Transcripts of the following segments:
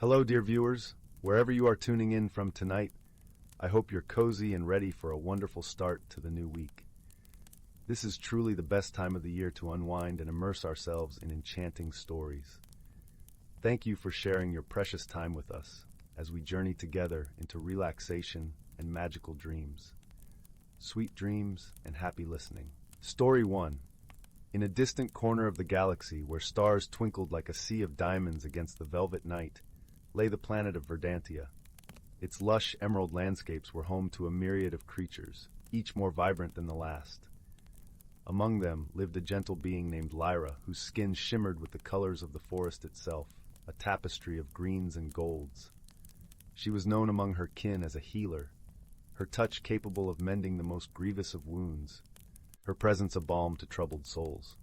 Hello, dear viewers. Wherever you are tuning in from tonight, I hope you're cozy and ready for a wonderful start to the new week. This is truly the best time of the year to unwind and immerse ourselves in enchanting stories. Thank you for sharing your precious time with us as we journey together into relaxation and magical dreams. Sweet dreams and happy listening. Story 1. In a distant corner of the galaxy where stars twinkled like a sea of diamonds against the velvet night, lay the planet of Verdantia. Its lush emerald landscapes were home to a myriad of creatures, each more vibrant than the last. Among them lived a gentle being named Lyra, whose skin shimmered with the colors of the forest itself, a tapestry of greens and golds. She was known among her kin as a healer, her touch capable of mending the most grievous of wounds, her presence a balm to troubled souls.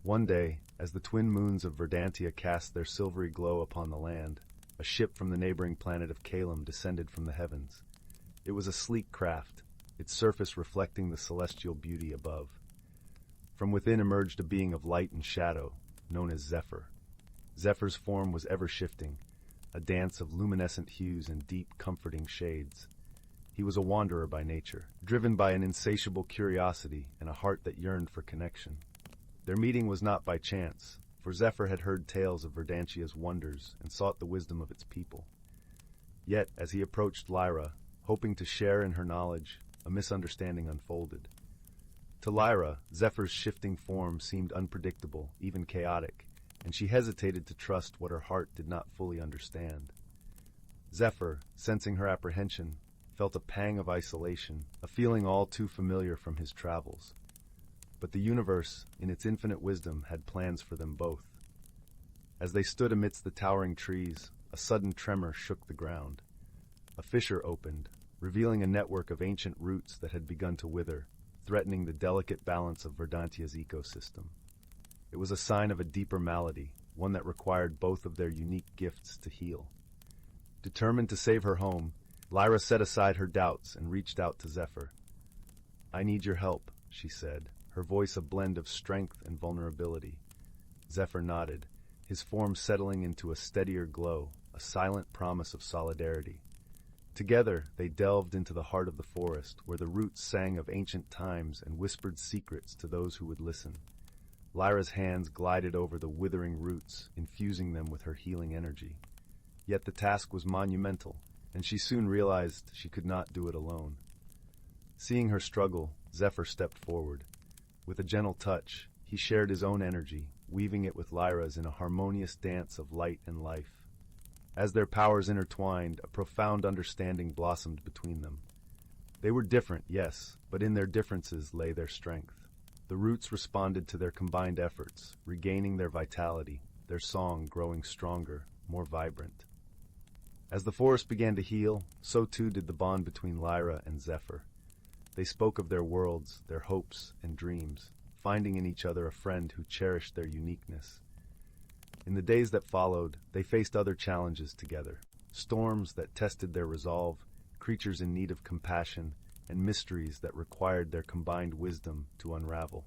One day, as the twin moons of Verdantia cast their silvery glow upon the land, a ship from the neighboring planet of Calum descended from the heavens. It was a sleek craft, its surface reflecting the celestial beauty above. From within emerged a being of light and shadow, known as Zephyr. Zephyr's form was ever-shifting, a dance of luminescent hues and deep, comforting shades. He was a wanderer by nature, driven by an insatiable curiosity and a heart that yearned for connection. Their meeting was not by chance, for Zephyr had heard tales of Verdantia's wonders and sought the wisdom of its people. Yet, as he approached Lyra, hoping to share in her knowledge, a misunderstanding unfolded. To Lyra, Zephyr's shifting form seemed unpredictable, even chaotic, and she hesitated to trust what her heart did not fully understand. Zephyr, sensing her apprehension, felt a pang of isolation, a feeling all too familiar from his travels. But the universe, in its infinite wisdom, had plans for them both. As they stood amidst the towering trees, a sudden tremor shook the ground. A fissure opened, revealing a network of ancient roots that had begun to wither, threatening the delicate balance of Verdantia's ecosystem. It was a sign of a deeper malady, one that required both of their unique gifts to heal. Determined to save her home, Lyra set aside her doubts and reached out to Zephyr. "I need your help," she said, her voice a blend of strength and vulnerability. Zephyr nodded, his form settling into a steadier glow, a silent promise of solidarity. Together, they delved into the heart of the forest, where the roots sang of ancient times and whispered secrets to those who would listen. Lyra's hands glided over the withering roots, infusing them with her healing energy. Yet the task was monumental, and she soon realized she could not do it alone. Seeing her struggle, Zephyr stepped forward. With a gentle touch, he shared his own energy, weaving it with Lyra's in a harmonious dance of light and life. As their powers intertwined, a profound understanding blossomed between them. They were different, yes, but in their differences lay their strength. The roots responded to their combined efforts, regaining their vitality, their song growing stronger, more vibrant. As the forest began to heal, so too did the bond between Lyra and Zephyr. They spoke of their worlds, their hopes and dreams, finding in each other a friend who cherished their uniqueness. In the days that followed, they faced other challenges together, storms that tested their resolve, creatures in need of compassion, and mysteries that required their combined wisdom to unravel.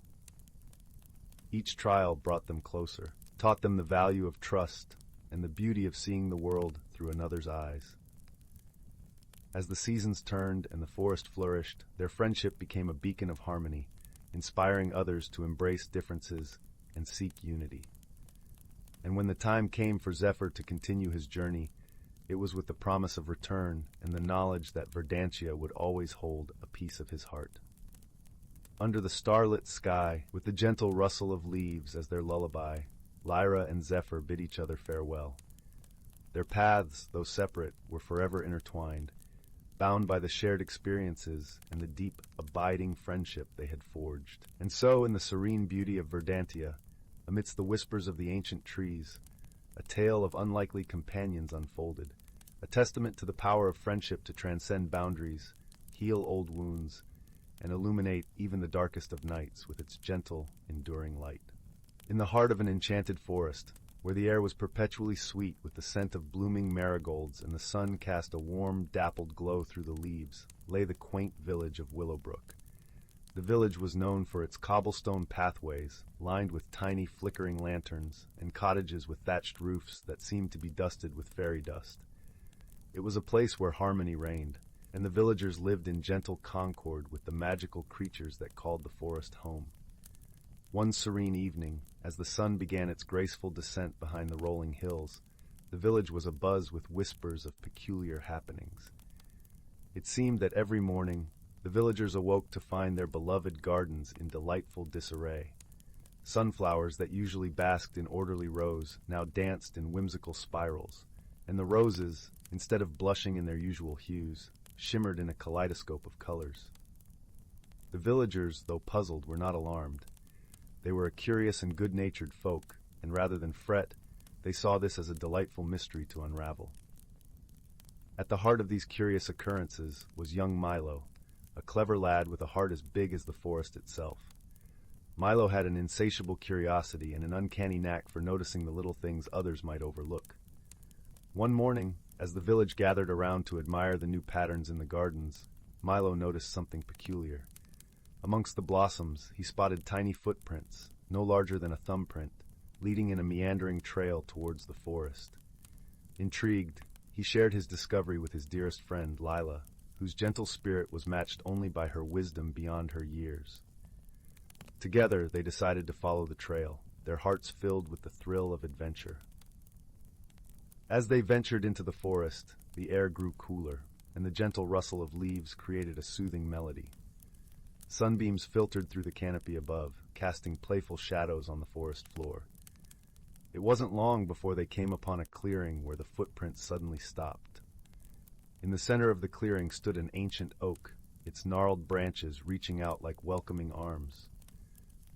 Each trial brought them closer, taught them the value of trust, and the beauty of seeing the world through another's eyes. As the seasons turned and the forest flourished, their friendship became a beacon of harmony, inspiring others to embrace differences and seek unity. And when the time came for Zephyr to continue his journey, it was with the promise of return and the knowledge that Verdantia would always hold a piece of his heart. Under the starlit sky, with the gentle rustle of leaves as their lullaby, Lyra and Zephyr bid each other farewell. Their paths, though separate, were forever intertwined, bound by the shared experiences and the deep, abiding friendship they had forged. And so, in the serene beauty of Verdantia, amidst the whispers of the ancient trees, a tale of unlikely companions unfolded, a testament to the power of friendship to transcend boundaries, heal old wounds, and illuminate even the darkest of nights with its gentle, enduring light. In the heart of an enchanted forest, where the air was perpetually sweet with the scent of blooming marigolds and the sun cast a warm, dappled glow through the leaves, lay the quaint village of Willowbrook. The village was known for its cobblestone pathways, lined with tiny flickering lanterns, and cottages with thatched roofs that seemed to be dusted with fairy dust. It was a place where harmony reigned, and the villagers lived in gentle concord with the magical creatures that called the forest home. One serene evening, as the sun began its graceful descent behind the rolling hills, the village was abuzz with whispers of peculiar happenings. It seemed that every morning, the villagers awoke to find their beloved gardens in delightful disarray. Sunflowers that usually basked in orderly rows now danced in whimsical spirals, and the roses, instead of blushing in their usual hues, shimmered in a kaleidoscope of colors. The villagers, though puzzled, were not alarmed. They were a curious and good-natured folk, and rather than fret, they saw this as a delightful mystery to unravel. At the heart of these curious occurrences was young Milo, a clever lad with a heart as big as the forest itself. Milo had an insatiable curiosity and an uncanny knack for noticing the little things others might overlook. One morning, as the village gathered around to admire the new patterns in the gardens, Milo noticed something peculiar. Amongst the blossoms, he spotted tiny footprints, no larger than a thumbprint, leading in a meandering trail towards the forest. Intrigued, he shared his discovery with his dearest friend, Lyla, whose gentle spirit was matched only by her wisdom beyond her years. Together, they decided to follow the trail, their hearts filled with the thrill of adventure. As they ventured into the forest, the air grew cooler, and the gentle rustle of leaves created a soothing melody. Sunbeams filtered through the canopy above, casting playful shadows on the forest floor. It wasn't long before they came upon a clearing where the footprints suddenly stopped. In the center of the clearing stood an ancient oak, its gnarled branches reaching out like welcoming arms.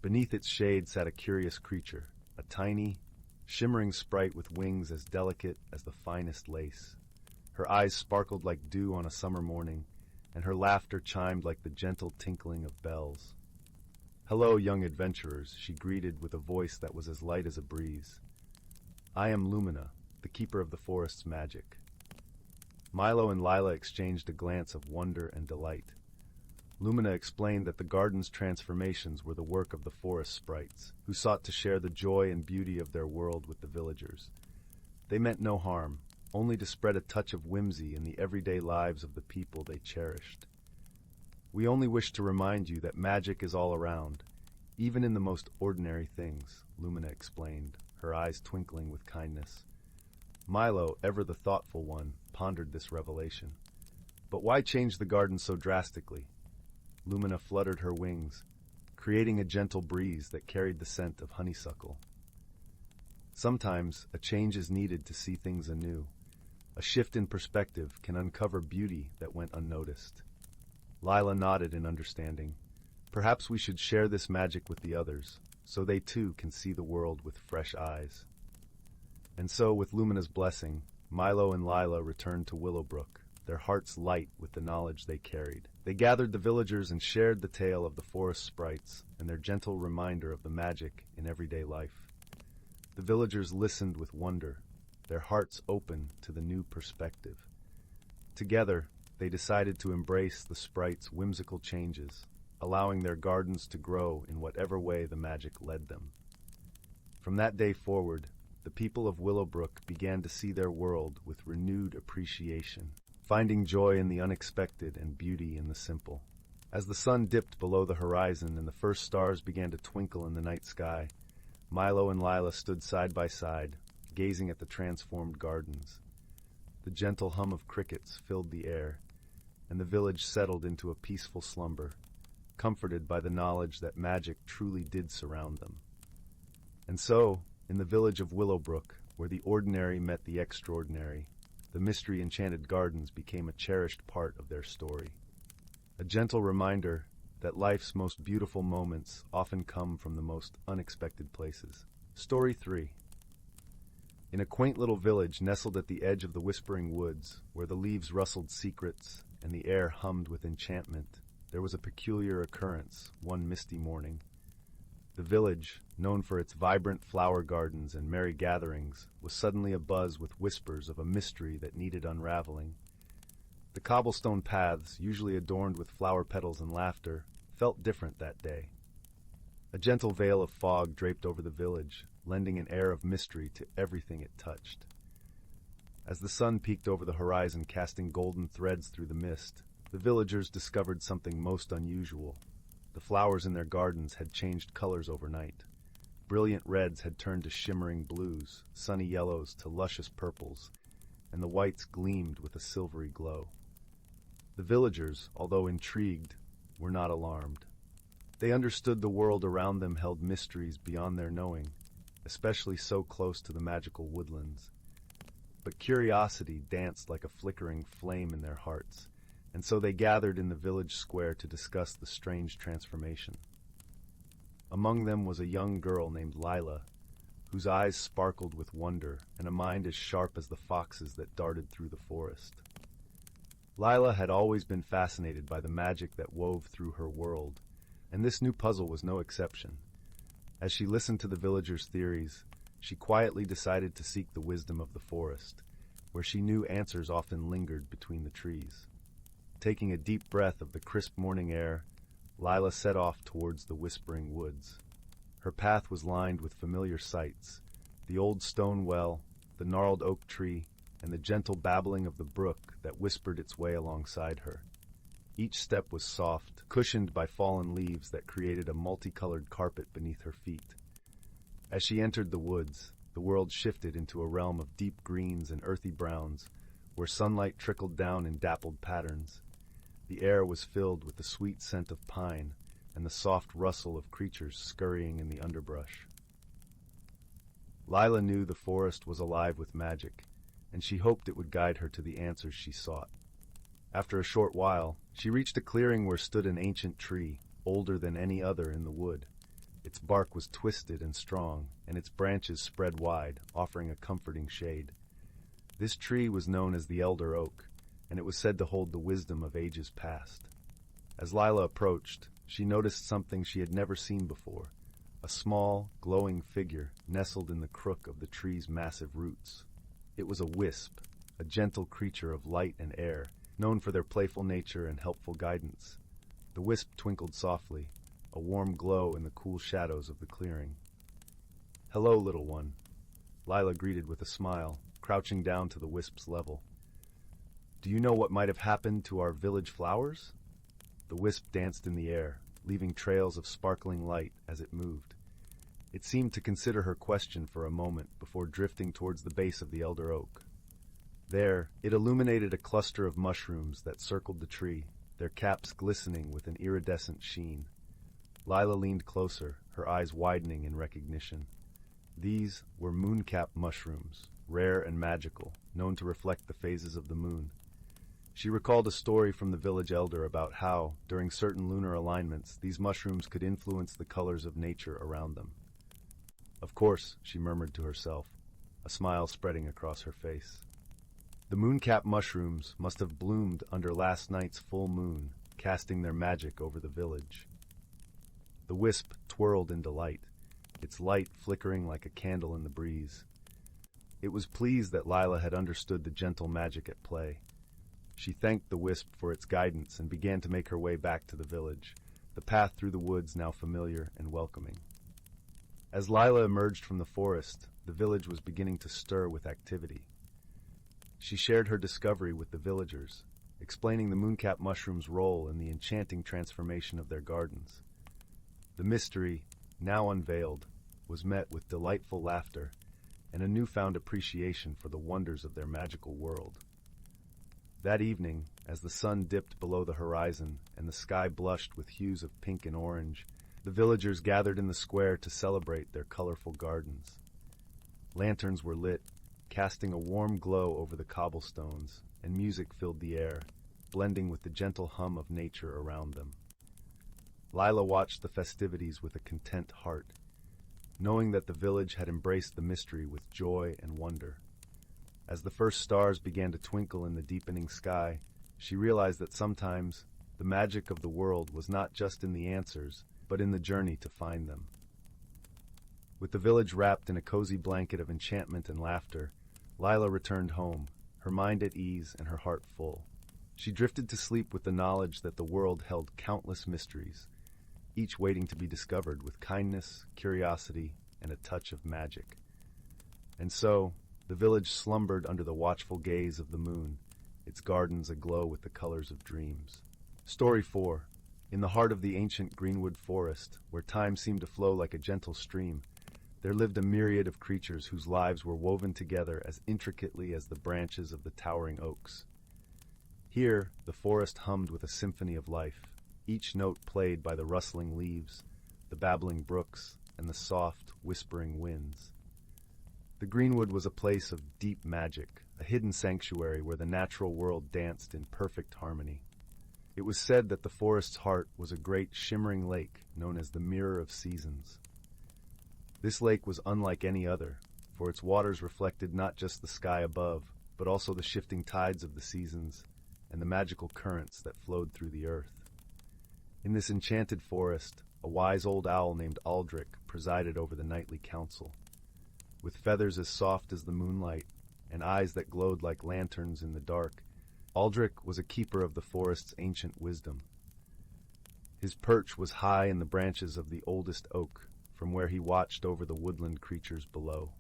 Beneath its shade sat a curious creature, a tiny, shimmering sprite with wings as delicate as the finest lace. Her eyes sparkled like dew on a summer morning, and her laughter chimed like the gentle tinkling of bells. "Hello, young adventurers," she greeted with a voice that was as light as a breeze. "I am Lumina, the keeper of the forest's magic." Milo and Lyla exchanged a glance of wonder and delight. Lumina explained that the garden's transformations were the work of the forest sprites, who sought to share the joy and beauty of their world with the villagers. They meant no harm, only to spread a touch of whimsy in the everyday lives of the people they cherished. "We only wish to remind you that magic is all around, even in the most ordinary things," Lumina explained, her eyes twinkling with kindness. Milo, ever the thoughtful one, pondered this revelation. But why change the garden so drastically? Lumina fluttered her wings, creating a gentle breeze that carried the scent of honeysuckle. Sometimes, a change is needed to see things anew. A shift in perspective can uncover beauty that went unnoticed. Lyla nodded in understanding. Perhaps we should share this magic with the others, so they too can see the world with fresh eyes. And so, with Lumina's blessing, Milo and Lyla returned to Willowbrook, their hearts light with the knowledge they carried. They gathered the villagers and shared the tale of the forest sprites and their gentle reminder of the magic in everyday life. The villagers listened with wonder, their hearts open to the new perspective. Together, they decided to embrace the sprites' whimsical changes, allowing their gardens to grow in whatever way the magic led them. From that day forward, the people of Willowbrook began to see their world with renewed appreciation, finding joy in the unexpected and beauty in the simple. As the sun dipped below the horizon and the first stars began to twinkle in the night sky, Milo and Lyla stood side by side, gazing at the transformed gardens. The gentle hum of crickets filled the air, and the village settled into a peaceful slumber, comforted by the knowledge that magic truly did surround them. And so, in the village of Willowbrook, where the ordinary met the extraordinary, the mystery-enchanted gardens became a cherished part of their story. A gentle reminder that life's most beautiful moments often come from the most unexpected places. Story 3. In a quaint little village nestled at the edge of the whispering woods, where the leaves rustled secrets and the air hummed with enchantment, there was a peculiar occurrence one misty morning. The village, known for its vibrant flower gardens and merry gatherings, was suddenly abuzz with whispers of a mystery that needed unraveling. The cobblestone paths, usually adorned with flower petals and laughter, felt different that day. A gentle veil of fog draped over the village, lending an air of mystery to everything it touched. As the sun peeked over the horizon, casting golden threads through the mist, the villagers discovered something most unusual. The flowers in their gardens had changed colors overnight. Brilliant reds had turned to shimmering blues, sunny yellows to luscious purples, and the whites gleamed with a silvery glow. The villagers, although intrigued, were not alarmed. They understood the world around them held mysteries beyond their knowing, especially so close to the magical woodlands. But curiosity danced like a flickering flame in their hearts, and so they gathered in the village square to discuss the strange transformation. Among them was a young girl named Lyra, whose eyes sparkled with wonder and a mind as sharp as the foxes that darted through the forest. Lyra had always been fascinated by the magic that wove through her world, and this new puzzle was no exception. As she listened to the villagers' theories, she quietly decided to seek the wisdom of the forest, where she knew answers often lingered between the trees. Taking a deep breath of the crisp morning air, Lyra set off towards the whispering woods. Her path was lined with familiar sights: the old stone well, the gnarled oak tree, and the gentle babbling of the brook that whispered its way alongside her. Each step was soft, cushioned by fallen leaves that created a multicolored carpet beneath her feet. As she entered the woods, the world shifted into a realm of deep greens and earthy browns, where sunlight trickled down in dappled patterns. The air was filled with the sweet scent of pine and the soft rustle of creatures scurrying in the underbrush. Lyra knew the forest was alive with magic, and she hoped it would guide her to the answers she sought. After a short while, she reached a clearing where stood an ancient tree, older than any other in the wood. Its bark was twisted and strong, and its branches spread wide, offering a comforting shade. This tree was known as the Elder Oak, and it was said to hold the wisdom of ages past. As Lyra approached, she noticed something she had never seen before: a small, glowing figure nestled in the crook of the tree's massive roots. It was a wisp, a gentle creature of light and air, known for their playful nature and helpful guidance. The wisp twinkled softly, a warm glow in the cool shadows of the clearing. "Hello, little one," Lyra greeted with a smile, crouching down to the wisp's level. "Do you know what might have happened to our village flowers?" The wisp danced in the air, leaving trails of sparkling light as it moved. It seemed to consider her question for a moment before drifting towards the base of the elder oak. There, it illuminated a cluster of mushrooms that circled the tree, their caps glistening with an iridescent sheen. Lyra leaned closer, her eyes widening in recognition. These were mooncap mushrooms, rare and magical, known to reflect the phases of the moon. She recalled a story from the village elder about how, during certain lunar alignments, these mushrooms could influence the colors of nature around them. "Of course," she murmured to herself, a smile spreading across her face. The mooncap mushrooms must have bloomed under last night's full moon, casting their magic over the village. The wisp twirled in delight, its light flickering like a candle in the breeze. It was pleased that Lyra had understood the gentle magic at play. She thanked the wisp for its guidance and began to make her way back to the village, the path through the woods now familiar and welcoming. As Lyra emerged from the forest, the village was beginning to stir with activity. She shared her discovery with the villagers, explaining the mooncap mushroom's role in the enchanting transformation of their gardens. The mystery, now unveiled, was met with delightful laughter and a newfound appreciation for the wonders of their magical world. That evening, as the sun dipped below the horizon and the sky blushed with hues of pink and orange, the villagers gathered in the square to celebrate their colorful gardens. Lanterns were lit, casting a warm glow over the cobblestones, and music filled the air, blending with the gentle hum of nature around them. Lyra watched the festivities with a content heart, knowing that the village had embraced the mystery with joy and wonder. As the first stars began to twinkle in the deepening sky, she realized that sometimes the magic of the world was not just in the answers, but in the journey to find them. With the village wrapped in a cozy blanket of enchantment and laughter, Lyra returned home, her mind at ease and her heart full. She drifted to sleep with the knowledge that the world held countless mysteries, each waiting to be discovered with kindness, curiosity, and a touch of magic. And so, the village slumbered under the watchful gaze of the moon, its gardens aglow with the colors of dreams. Story 4. In the heart of the ancient greenwood forest, where time seemed to flow like a gentle stream, there lived a myriad of creatures whose lives were woven together as intricately as the branches of the towering oaks. Here, the forest hummed with a symphony of life, each note played by the rustling leaves, the babbling brooks, and the soft, whispering winds. The greenwood was a place of deep magic, a hidden sanctuary where the natural world danced in perfect harmony. It was said that the forest's heart was a great shimmering lake known as the Mirror of Seasons. This lake was unlike any other, for its waters reflected not just the sky above, but also the shifting tides of the seasons and the magical currents that flowed through the earth. In this enchanted forest, a wise old owl named Aldrich presided over the nightly council. With feathers as soft as the moonlight and eyes that glowed like lanterns in the dark, Aldrich was a keeper of the forest's ancient wisdom. His perch was high in the branches of the oldest oak, from where he watched over the woodland creatures below.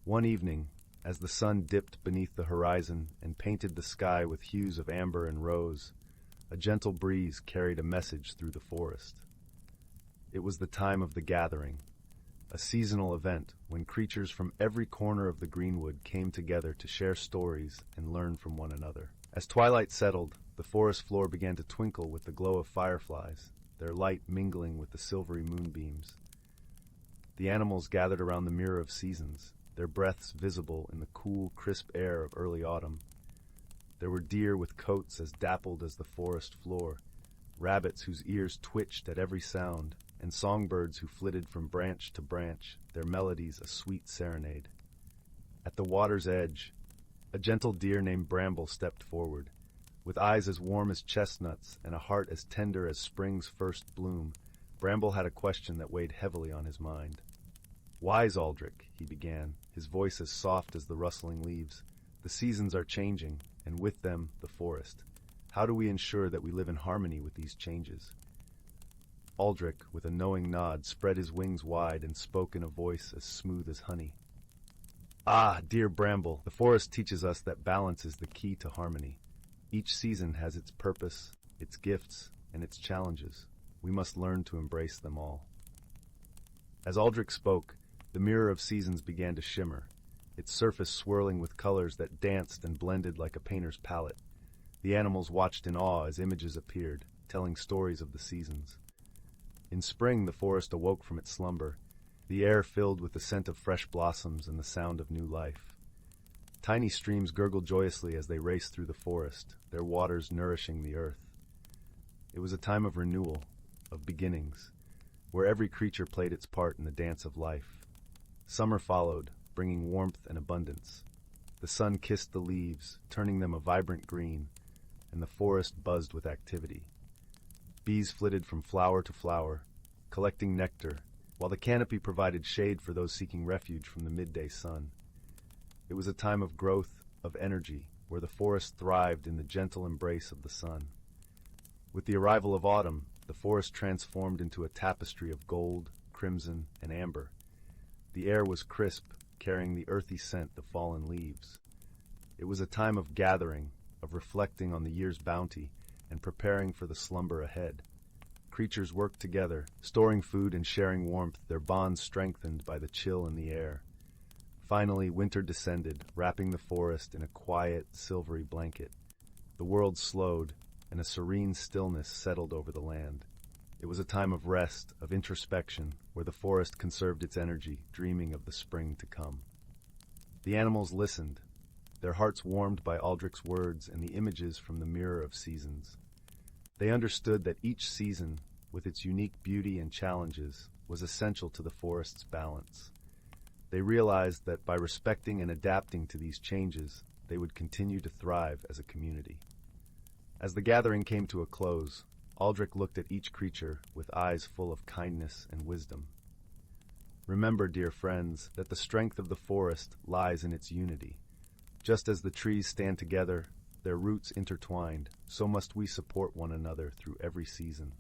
One evening, as the sun dipped beneath the horizon and painted the sky with hues of amber and rose, a gentle breeze carried a message through the forest. It was the time of the gathering, a seasonal event when creatures from every corner of the greenwood came together to share stories and learn from one another. As twilight settled, the forest floor began to twinkle with the glow of fireflies, their light mingling with the silvery moonbeams. The animals gathered around the Mirror of Seasons, their breaths visible in the cool, crisp air of early autumn. There were deer with coats as dappled as the forest floor, rabbits whose ears twitched at every sound, and songbirds who flitted from branch to branch, their melodies a sweet serenade. At the water's edge, a gentle deer named Bramble stepped forward. With eyes as warm as chestnuts and a heart as tender as spring's first bloom, Bramble had a question that weighed heavily on his mind. "Wise Aldrich," he began, his voice as soft as the rustling leaves, "the seasons are changing, and with them, the forest. How do we ensure that we live in harmony with these changes?" Aldrich, with a knowing nod, spread his wings wide and spoke in a voice as smooth as honey. "Ah, dear Bramble, the forest teaches us that balance is the key to harmony. Each season has its purpose, its gifts, and its challenges. We must learn to embrace them all." As Aldrich spoke, the Mirror of Seasons began to shimmer, its surface swirling with colors that danced and blended like a painter's palette. The animals watched in awe as images appeared, telling stories of the seasons. In spring, the forest awoke from its slumber, the air filled with the scent of fresh blossoms and the sound of new life. Tiny streams gurgled joyously as they raced through the forest, their waters nourishing the earth. It was a time of renewal, of beginnings, where every creature played its part in the dance of life. Summer followed, bringing warmth and abundance. The sun kissed the leaves, turning them a vibrant green, and the forest buzzed with activity. Bees flitted from flower to flower, collecting nectar, while the canopy provided shade for those seeking refuge from the midday sun. It was a time of growth, of energy, where the forest thrived in the gentle embrace of the sun. With the arrival of autumn, the forest transformed into a tapestry of gold, crimson, and amber. The air was crisp, carrying the earthy scent of fallen leaves. It was a time of gathering, of reflecting on the year's bounty, and preparing for the slumber ahead. Creatures worked together, storing food and sharing warmth, their bonds strengthened by the chill in the air. Finally, winter descended, wrapping the forest in a quiet, silvery blanket. The world slowed, and a serene stillness settled over the land. It was a time of rest, of introspection, where the forest conserved its energy, dreaming of the spring to come. The animals listened, their hearts warmed by Aldrich's words and the images from the Mirror of Seasons. They understood that each season, with its unique beauty and challenges, was essential to the forest's balance. They realized that by respecting and adapting to these changes, they would continue to thrive as a community. As the gathering came to a close, Aldrich looked at each creature with eyes full of kindness and wisdom. "Remember, dear friends, that the strength of the forest lies in its unity. Just as the trees stand together, their roots intertwined, so must we support one another through every season."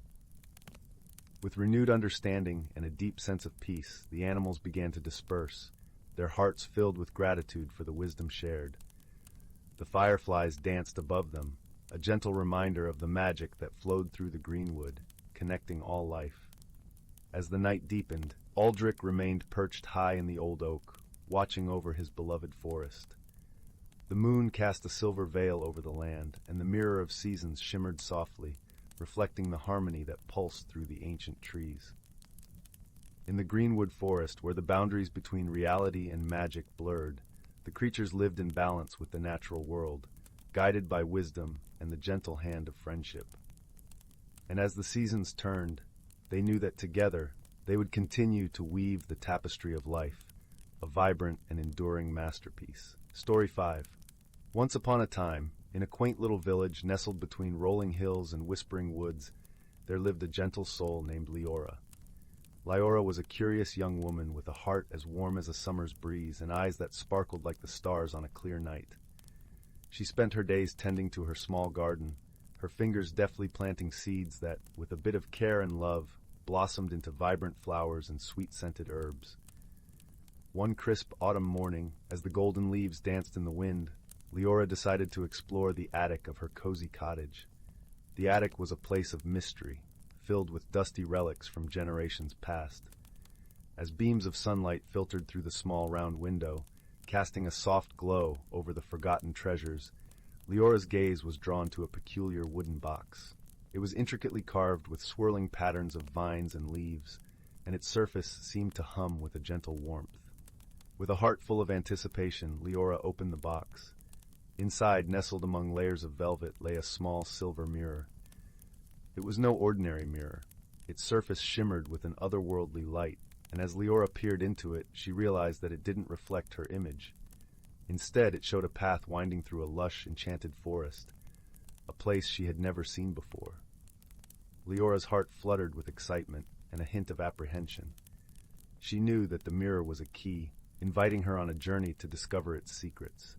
With renewed understanding and a deep sense of peace, the animals began to disperse, their hearts filled with gratitude for the wisdom shared. The fireflies danced above them, a gentle reminder of the magic that flowed through the greenwood, connecting all life. As the night deepened, Aldrich remained perched high in the old oak, watching over his beloved forest. The moon cast a silver veil over the land, and the mirror of seasons shimmered softly, reflecting the harmony that pulsed through the ancient trees. In the greenwood forest, where the boundaries between reality and magic blurred, the creatures lived in balance with the natural world, guided by wisdom and the gentle hand of friendship. And as the seasons turned, they knew that together they would continue to weave the tapestry of life, a vibrant and enduring masterpiece. Story 5. Once upon a time, in a quaint little village nestled between rolling hills and whispering woods, there lived a gentle soul named Lyra. Lyra was a curious young woman with a heart as warm as a summer's breeze and eyes that sparkled like the stars on a clear night. She spent her days tending to her small garden, her fingers deftly planting seeds that, with a bit of care and love, blossomed into vibrant flowers and sweet-scented herbs. One crisp autumn morning, as the golden leaves danced in the wind, Lyra decided to explore the attic of her cozy cottage. The attic was a place of mystery, filled with dusty relics from generations past. As beams of sunlight filtered through the small round window, casting a soft glow over the forgotten treasures, Lyra's gaze was drawn to a peculiar wooden box. It was intricately carved with swirling patterns of vines and leaves, and its surface seemed to hum with a gentle warmth. With a heart full of anticipation, Lyra opened the box. Inside, nestled among layers of velvet, lay a small silver mirror. It was no ordinary mirror. Its surface shimmered with an otherworldly light, and as Lyra peered into it, she realized that it didn't reflect her image. Instead, it showed a path winding through a lush, enchanted forest, a place she had never seen before. Lyra's heart fluttered with excitement and a hint of apprehension. She knew that the mirror was a key, inviting her on a journey to discover its secrets.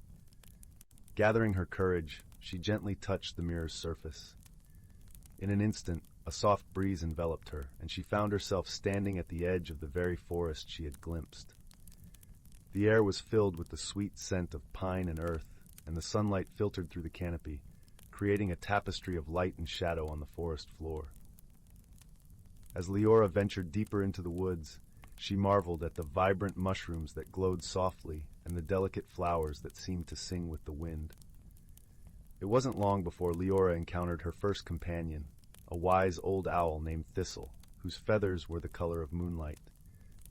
Gathering her courage, she gently touched the mirror's surface. In an instant, a soft breeze enveloped her, and she found herself standing at the edge of the very forest she had glimpsed. The air was filled with the sweet scent of pine and earth, and the sunlight filtered through the canopy, creating a tapestry of light and shadow on the forest floor. As Lyra ventured deeper into the woods, she marveled at the vibrant mushrooms that glowed softly and the delicate flowers that seemed to sing with the wind. It wasn't long before Lyra encountered her first companion, a wise old owl named Thistle, whose feathers were the color of moonlight.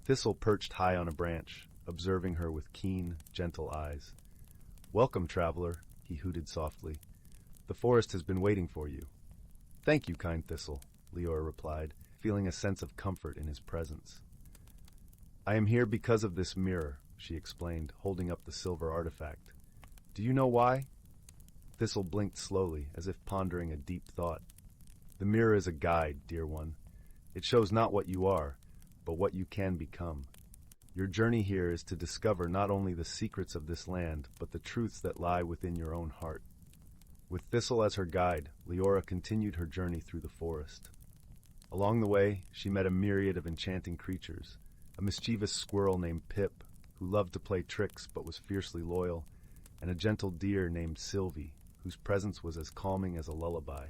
Thistle perched high on a branch, observing her with keen, gentle eyes. "Welcome, traveler," he hooted softly. "The forest has been waiting for you." "Thank you, kind Thistle," Lyra replied, feeling a sense of comfort in his presence. "I am here because of this mirror," she explained, holding up the silver artifact. "Do you know why?" Thistle blinked slowly, as if pondering a deep thought. "The mirror is a guide, dear one. It shows not what you are, but what you can become. Your journey here is to discover not only the secrets of this land, but the truths that lie within your own heart." With Thistle as her guide, Lyra continued her journey through the forest. Along the way, she met a myriad of enchanting creatures, a mischievous squirrel named Pip, who loved to play tricks but was fiercely loyal, and a gentle deer named Sylvie, whose presence was as calming as a lullaby.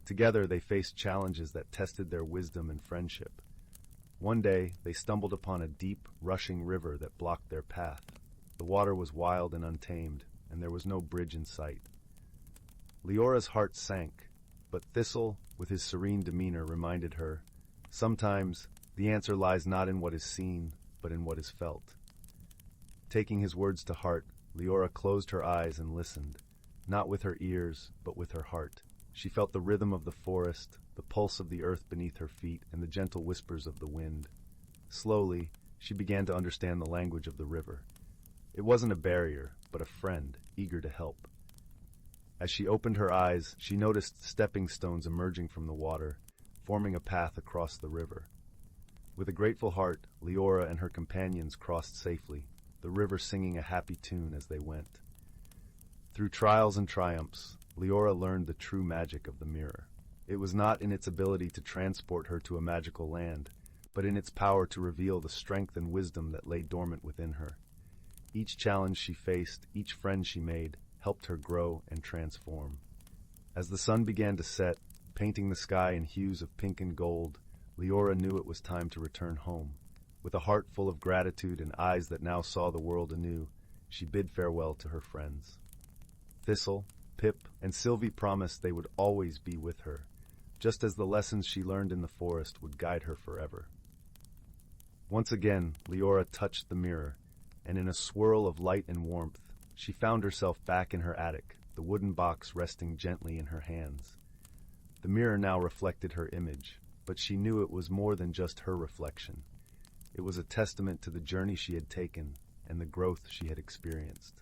Together they faced challenges that tested their wisdom and friendship. One day, they stumbled upon a deep, rushing river that blocked their path. The water was wild and untamed, and there was no bridge in sight. Lyra's heart sank, but Thistle, with his serene demeanor, reminded her, "Sometimes the answer lies not in what is seen, but in what is felt." Taking his words to heart, Lyra closed her eyes and listened, not with her ears, but with her heart. She felt the rhythm of the forest, the pulse of the earth beneath her feet, and the gentle whispers of the wind. Slowly, she began to understand the language of the river. It wasn't a barrier, but a friend, eager to help. As she opened her eyes, she noticed stepping stones emerging from the water, forming a path across the river. With a grateful heart, Lyra and her companions crossed safely, the river singing a happy tune as they went. Through trials and triumphs, Lyra learned the true magic of the mirror. It was not in its ability to transport her to a magical land, but in its power to reveal the strength and wisdom that lay dormant within her. Each challenge she faced, each friend she made, helped her grow and transform. As the sun began to set, painting the sky in hues of pink and gold, Lyra knew it was time to return home. With a heart full of gratitude and eyes that now saw the world anew, she bid farewell to her friends. Thistle, Pip, and Sylvie promised they would always be with her, just as the lessons she learned in the forest would guide her forever. Once again, Lyra touched the mirror, and in a swirl of light and warmth, she found herself back in her attic, the wooden box resting gently in her hands. The mirror now reflected her image, but she knew it was more than just her reflection. It was a testament to the journey she had taken and the growth she had experienced.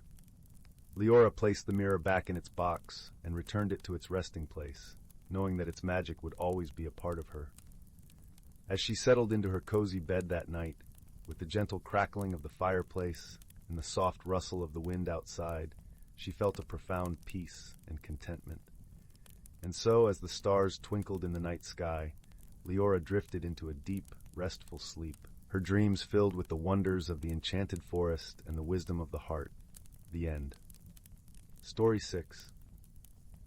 Lyra placed the mirror back in its box and returned it to its resting place, knowing that its magic would always be a part of her. As she settled into her cozy bed that night, with the gentle crackling of the fireplace and the soft rustle of the wind outside, she felt a profound peace and contentment. And so, as the stars twinkled in the night sky, Lyra drifted into a deep, restful sleep, her dreams filled with the wonders of the enchanted forest and the wisdom of the heart. The end. Story 6.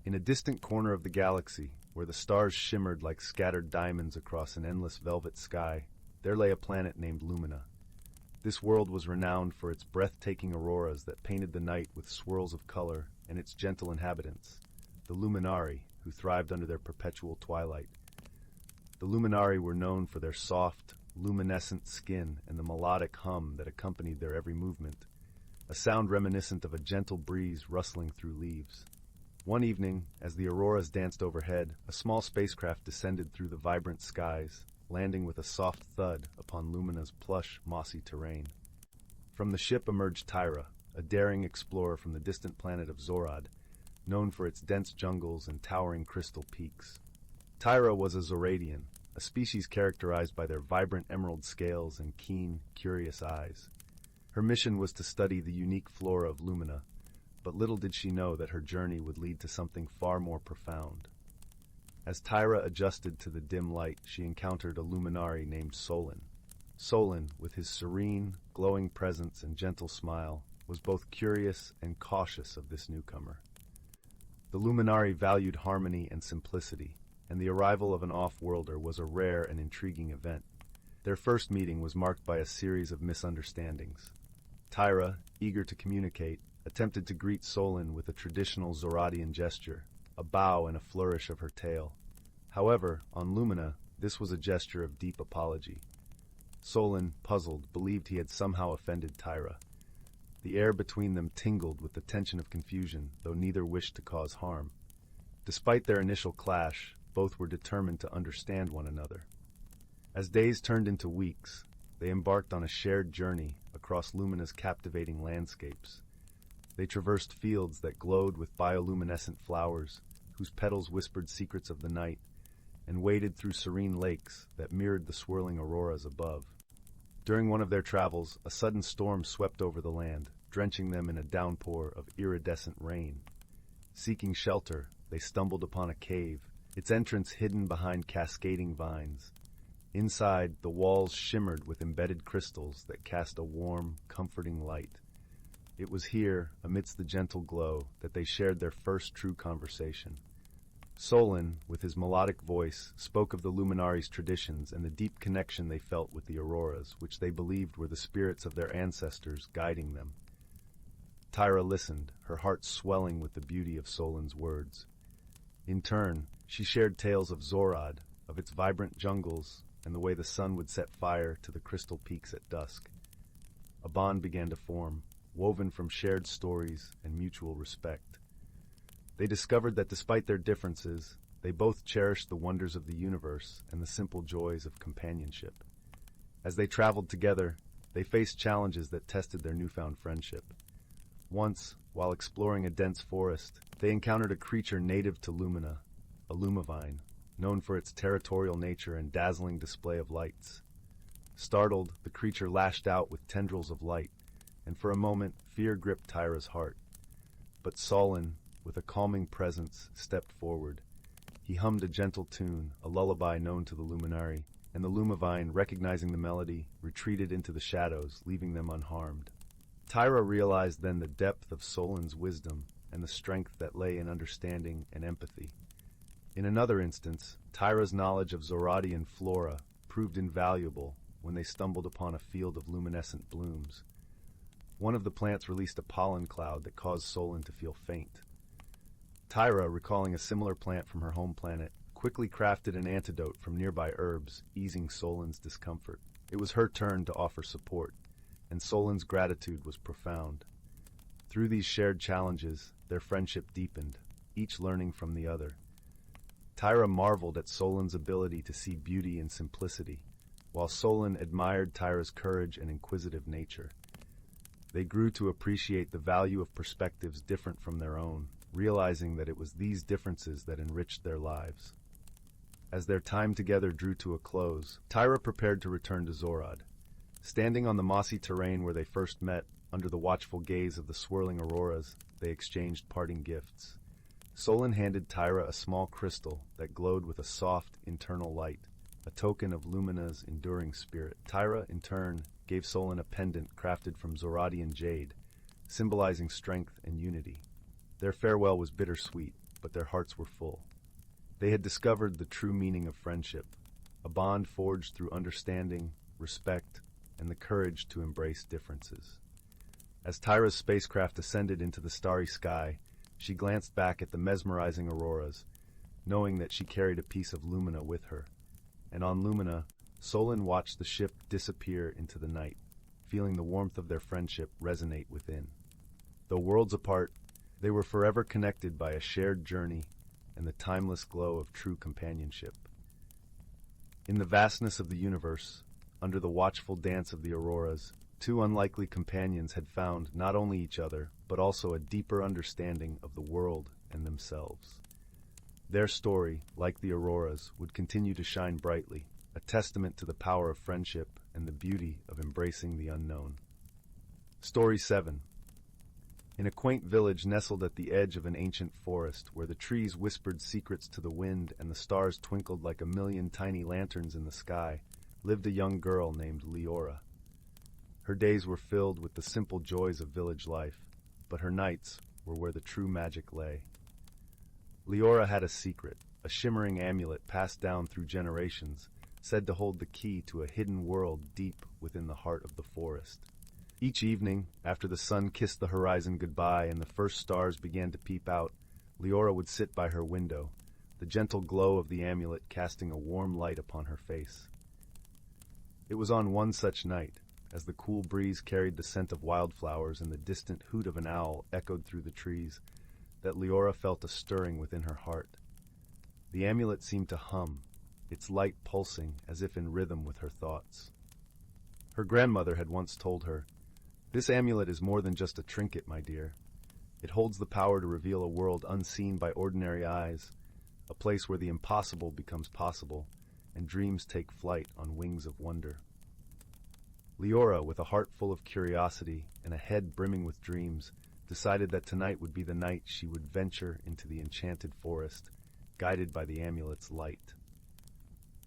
In a distant corner of the galaxy, where the stars shimmered like scattered diamonds across an endless velvet sky, there lay a planet named Lumina. This world was renowned for its breathtaking auroras that painted the night with swirls of color, and its gentle inhabitants, the Luminari, who thrived under their perpetual twilight. The Luminari were known for their soft, luminescent skin and the melodic hum that accompanied their every movement, a sound reminiscent of a gentle breeze rustling through leaves. One evening, as the auroras danced overhead, a small spacecraft descended through the vibrant skies, landing with a soft thud upon Lumina's plush, mossy terrain. From the ship emerged Tyra, a daring explorer from the distant planet of Zorad, known for its dense jungles and towering crystal peaks. Tyra was a Zoradian, a species characterized by their vibrant emerald scales and keen, curious eyes. Her mission was to study the unique flora of Lumina, but little did she know that her journey would lead to something far more profound. As Tyra adjusted to the dim light, she encountered a Luminari named Solon. Solon, with his serene, glowing presence and gentle smile, was both curious and cautious of this newcomer. The Luminari valued harmony and simplicity, and the arrival of an off-worlder was a rare and intriguing event. Their first meeting was marked by a series of misunderstandings. Tyra, eager to communicate, attempted to greet Solon with a traditional Zoradian gesture, a bow and a flourish of her tail. However, on Lumina, this was a gesture of deep apology. Solon, puzzled, believed he had somehow offended Tyra. The air between them tingled with the tension of confusion, though neither wished to cause harm. Despite their initial clash, both were determined to understand one another. As days turned into weeks, they embarked on a shared journey across Lumina's captivating landscapes. They traversed fields that glowed with bioluminescent flowers, whose petals whispered secrets of the night, and waded through serene lakes that mirrored the swirling auroras above. During one of their travels, a sudden storm swept over the land, drenching them in a downpour of iridescent rain. Seeking shelter, they stumbled upon a cave, its entrance hidden behind cascading vines. Inside, the walls shimmered with embedded crystals that cast a warm, comforting light. It was here, amidst the gentle glow, that they shared their first true conversation. Solon, with his melodic voice, spoke of the Luminari's traditions and the deep connection they felt with the auroras, which they believed were the spirits of their ancestors guiding them. Tyra listened, her heart swelling with the beauty of Solon's words. In turn, she shared tales of Zorad, of its vibrant jungles, and the way the sun would set fire to the crystal peaks at dusk. A bond began to form, woven from shared stories and mutual respect. They discovered that despite their differences, they both cherished the wonders of the universe and the simple joys of companionship. As they traveled together, they faced challenges that tested their newfound friendship. Once, while exploring a dense forest, they encountered a creature native to Lumina, a lumavine, known for its territorial nature and dazzling display of lights. Startled, the creature lashed out with tendrils of light, and for a moment, fear gripped Tyra's heart. But Solon, with a calming presence, stepped forward. He hummed a gentle tune, a lullaby known to the Luminari, and the Lumavine, recognizing the melody, retreated into the shadows, leaving them unharmed. Tyra realized then the depth of Solin's wisdom and the strength that lay in understanding and empathy. In another instance, Tyra's knowledge of Zoradian flora proved invaluable when they stumbled upon a field of luminescent blooms. One of the plants released a pollen cloud that caused Solin to feel faint. Tyra, recalling a similar plant from her home planet, quickly crafted an antidote from nearby herbs, easing Solin's discomfort. It was her turn to offer support, and Solin's gratitude was profound. Through these shared challenges, their friendship deepened, each learning from the other. Tyra marveled at Solin's ability to see beauty in simplicity, while Solin admired Tyra's courage and inquisitive nature. They grew to appreciate the value of perspectives different from their own, realizing that it was these differences that enriched their lives. As their time together drew to a close, Tyra prepared to return to Zorad. Standing on the mossy terrain where they first met, under the watchful gaze of the swirling auroras, they exchanged parting gifts. Solin handed Tyra a small crystal that glowed with a soft, internal light, a token of Lumina's enduring spirit. Tyra, in turn, gave Solin a pendant crafted from Zoradian jade, symbolizing strength and unity. Their farewell was bittersweet, but their hearts were full. They had discovered the true meaning of friendship, a bond forged through understanding, respect, and the courage to embrace differences. As Tyra's spacecraft ascended into the starry sky, she glanced back at the mesmerizing auroras, knowing that she carried a piece of Lumina with her. And on Lumina, Solin watched the ship disappear into the night, feeling the warmth of their friendship resonate within. Though worlds apart, they were forever connected by a shared journey and the timeless glow of true companionship. In the vastness of the universe, under the watchful dance of the auroras, two unlikely companions had found not only each other, but also a deeper understanding of the world and themselves. Their story, like the auroras, would continue to shine brightly, a testament to the power of friendship and the beauty of embracing the unknown. Story 7. In a quaint village nestled at the edge of an ancient forest, where the trees whispered secrets to the wind and the stars twinkled like a million tiny lanterns in the sky, lived a young girl named Lyra. Her days were filled with the simple joys of village life, but her nights were where the true magic lay. Lyra had a secret, a shimmering amulet passed down through generations, said to hold the key to a hidden world deep within the heart of the forest. Each evening, after the sun kissed the horizon goodbye and the first stars began to peep out, Lyra would sit by her window, the gentle glow of the amulet casting a warm light upon her face. It was on one such night, as the cool breeze carried the scent of wildflowers and the distant hoot of an owl echoed through the trees, that Lyra felt a stirring within her heart. The amulet seemed to hum, its light pulsing as if in rhythm with her thoughts. Her grandmother had once told her, "This amulet is more than just a trinket, my dear. It holds the power to reveal a world unseen by ordinary eyes, a place where the impossible becomes possible, and dreams take flight on wings of wonder." Lyra, with a heart full of curiosity and a head brimming with dreams, decided that tonight would be the night she would venture into the enchanted forest, guided by the amulet's light.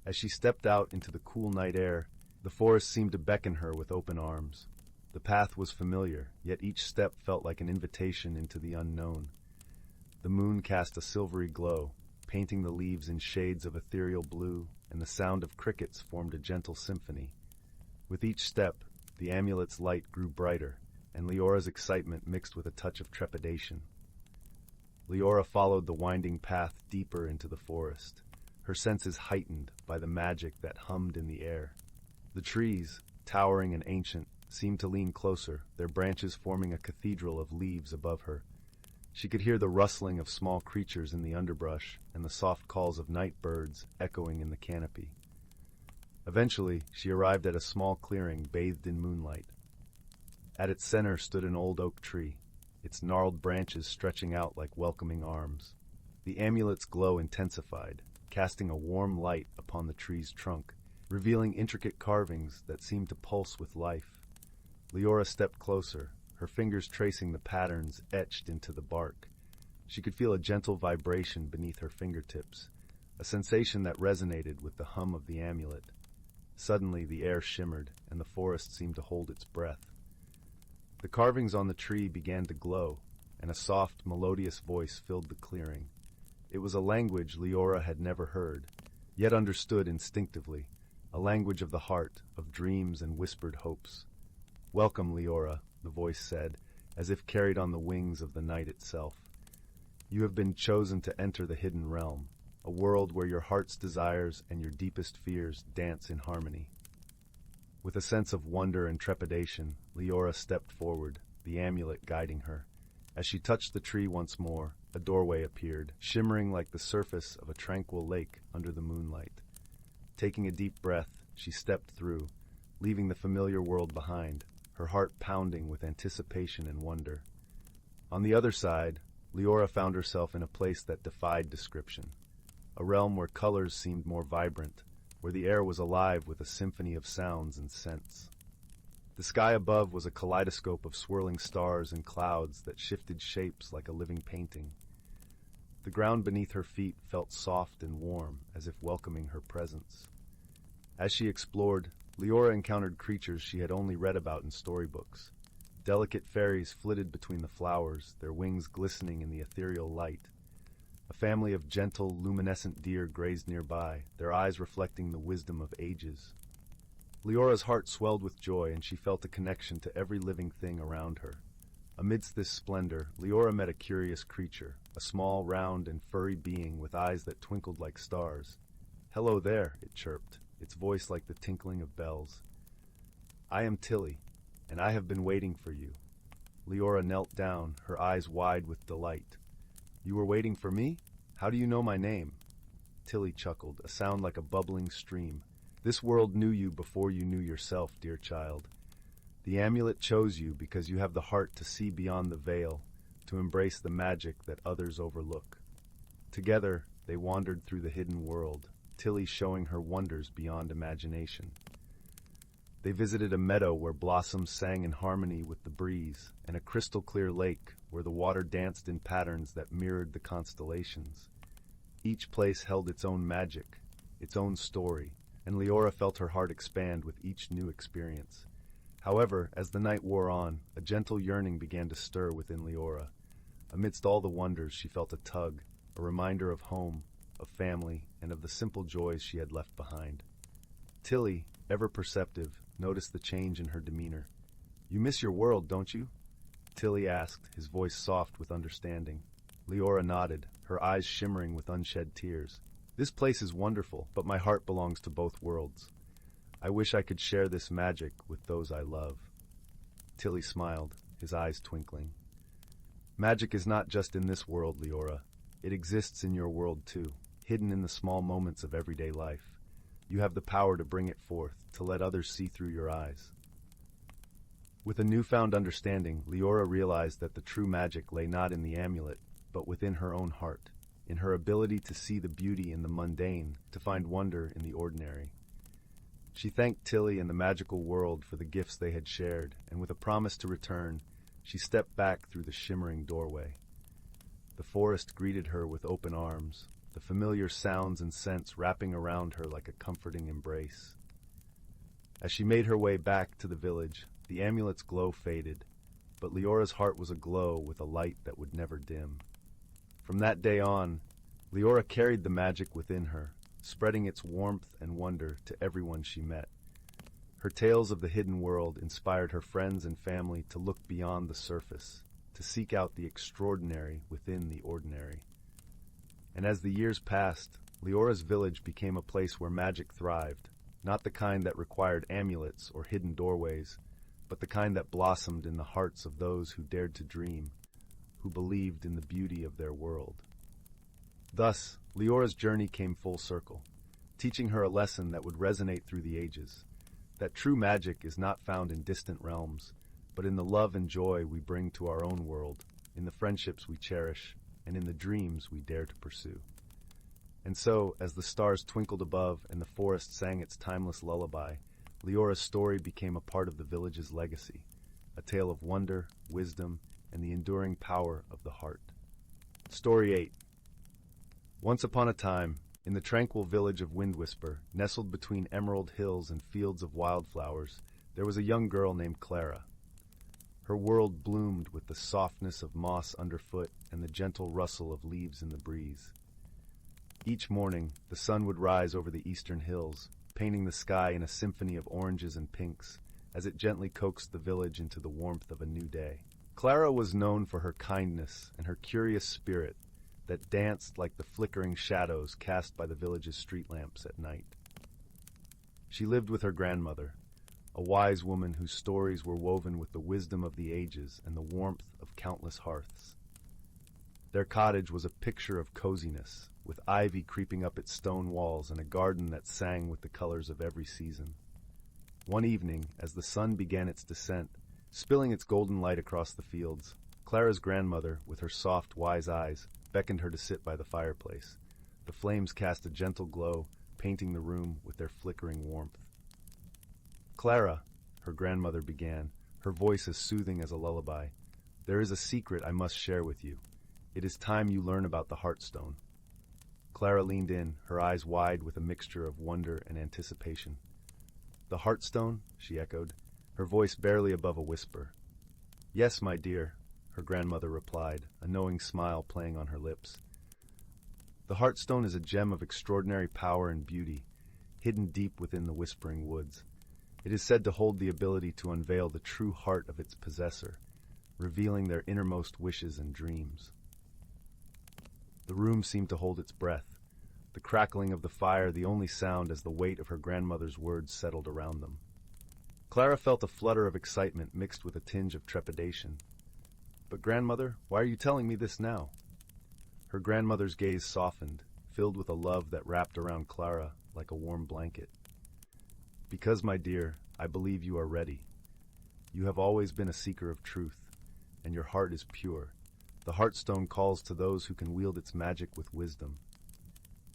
As she stepped out into the cool night air, the forest seemed to beckon her with open arms. The path was familiar, yet each step felt like an invitation into the unknown. The moon cast a silvery glow, painting the leaves in shades of ethereal blue, and the sound of crickets formed a gentle symphony. With each step, the amulet's light grew brighter, and Lyra's excitement mixed with a touch of trepidation. Lyra followed the winding path deeper into the forest, her senses heightened by the magic that hummed in the air. The trees, towering and ancient, seemed to lean closer, their branches forming a cathedral of leaves above her. She could hear the rustling of small creatures in the underbrush and the soft calls of night birds echoing in the canopy. Eventually, she arrived at a small clearing bathed in moonlight. At its center stood an old oak tree, its gnarled branches stretching out like welcoming arms. The amulet's glow intensified, casting a warm light upon the tree's trunk, revealing intricate carvings that seemed to pulse with life. Lyra stepped closer, her fingers tracing the patterns etched into the bark. She could feel a gentle vibration beneath her fingertips, a sensation that resonated with the hum of the amulet. Suddenly, the air shimmered, and the forest seemed to hold its breath. The carvings on the tree began to glow, and a soft, melodious voice filled the clearing. It was a language Lyra had never heard, yet understood instinctively, a language of the heart, of dreams and whispered hopes. "Welcome, Lyra," the voice said, as if carried on the wings of the night itself. "You have been chosen to enter the hidden realm, a world where your heart's desires and your deepest fears dance in harmony." With a sense of wonder and trepidation, Lyra stepped forward, the amulet guiding her. As she touched the tree once more, a doorway appeared, shimmering like the surface of a tranquil lake under the moonlight. Taking a deep breath, she stepped through, leaving the familiar world behind, her heart pounding with anticipation and wonder. On the other side, Lyra found herself in a place that defied description, a realm where colors seemed more vibrant, where the air was alive with a symphony of sounds and scents. The sky above was a kaleidoscope of swirling stars and clouds that shifted shapes like a living painting. The ground beneath her feet felt soft and warm, as if welcoming her presence. As she explored, Lyra encountered creatures she had only read about in storybooks. Delicate fairies flitted between the flowers, their wings glistening in the ethereal light. A family of gentle, luminescent deer grazed nearby, their eyes reflecting the wisdom of ages. Lyra's heart swelled with joy, and she felt a connection to every living thing around her. Amidst this splendor, Lyra met a curious creature, a small, round, and furry being with eyes that twinkled like stars. "Hello there," it chirped, its voice like the tinkling of bells. "I am Tilly, and I have been waiting for you." Lyra knelt down, her eyes wide with delight. "You were waiting for me? How do you know my name?" Tilly chuckled, a sound like a bubbling stream. "This world knew you before you knew yourself, dear child. The amulet chose you because you have the heart to see beyond the veil, to embrace the magic that others overlook." Together, they wandered through the hidden world, Tilly showing her wonders beyond imagination. They visited a meadow where blossoms sang in harmony with the breeze, and a crystal-clear lake where the water danced in patterns that mirrored the constellations. Each place held its own magic, its own story, and Lyra felt her heart expand with each new experience. However, as the night wore on, a gentle yearning began to stir within Lyra. Amidst all the wonders, she felt a tug, a reminder of home, of family, and of the simple joys she had left behind. Tilly, ever perceptive, noticed the change in her demeanor. "You miss your world, don't you?" Tilly asked, his voice soft with understanding. Lyra nodded, her eyes shimmering with unshed tears. "This place is wonderful, but my heart belongs to both worlds. I wish I could share this magic with those I love." Tilly smiled, his eyes twinkling. "Magic is not just in this world, Lyra. It exists in your world too, hidden in the small moments of everyday life. You have the power to bring it forth, to let others see through your eyes." With a newfound understanding, Lyra realized that the true magic lay not in the amulet, but within her own heart, in her ability to see the beauty in the mundane, to find wonder in the ordinary. She thanked Tilly and the magical world for the gifts they had shared, and with a promise to return, she stepped back through the shimmering doorway. The forest greeted her with open arms, the familiar sounds and scents wrapping around her like a comforting embrace. As she made her way back to the village, the amulet's glow faded, but Lyra's heart was aglow with a light that would never dim. From that day on, Lyra carried the magic within her, spreading its warmth and wonder to everyone she met. Her tales of the hidden world inspired her friends and family to look beyond the surface, to seek out the extraordinary within the ordinary. And as the years passed, Lyra's village became a place where magic thrived, not the kind that required amulets or hidden doorways, but the kind that blossomed in the hearts of those who dared to dream, who believed in the beauty of their world. Thus, Lyra's journey came full circle, teaching her a lesson that would resonate through the ages, that true magic is not found in distant realms, but in the love and joy we bring to our own world, in the friendships we cherish, and in the dreams we dare to pursue. And so, as the stars twinkled above and the forest sang its timeless lullaby, Lyra's story became a part of the village's legacy, a tale of wonder, wisdom, and the enduring power of the heart. Story 8. Once upon a time, In the tranquil village of Windwhisper, nestled between emerald hills and fields of wildflowers, there was a young girl named Clara. Her world bloomed with the softness of moss underfoot and the gentle rustle of leaves in the breeze. Each morning, the sun would rise over the eastern hills, painting the sky in a symphony of oranges and pinks, as it gently coaxed the village into the warmth of a new day. Clara was known for her kindness and her curious spirit that danced like the flickering shadows cast by the village's street lamps at night. She lived with her grandmother, a wise woman whose stories were woven with the wisdom of the ages and the warmth of countless hearths. Their cottage was a picture of coziness, with ivy creeping up its stone walls and a garden that sang with the colors of every season. One evening, as the sun began its descent, spilling its golden light across the fields, Clara's grandmother, with her soft, wise eyes, beckoned her to sit by the fireplace. The flames cast a gentle glow, painting the room with their flickering warmth. "Clara," her grandmother began, her voice as soothing as a lullaby, "there is a secret I must share with you. It is time you learn about the Heartstone." Clara leaned in, her eyes wide with a mixture of wonder and anticipation. "The Heartstone?" she echoed, her voice barely above a whisper. "Yes, my dear," her grandmother replied, a knowing smile playing on her lips. "The Heartstone is a gem of extraordinary power and beauty, hidden deep within the Whispering Woods. It is said to hold the ability to unveil the true heart of its possessor, revealing their innermost wishes and dreams." The room seemed to hold its breath, the crackling of the fire the only sound as the weight of her grandmother's words settled around them. Clara felt a flutter of excitement mixed with a tinge of trepidation. "But grandmother, why are you telling me this now?" Her grandmother's gaze softened, filled with a love that wrapped around Clara like a warm blanket. "Because, my dear, I believe you are ready. You have always been a seeker of truth, and your heart is pure. The Heartstone calls to those who can wield its magic with wisdom."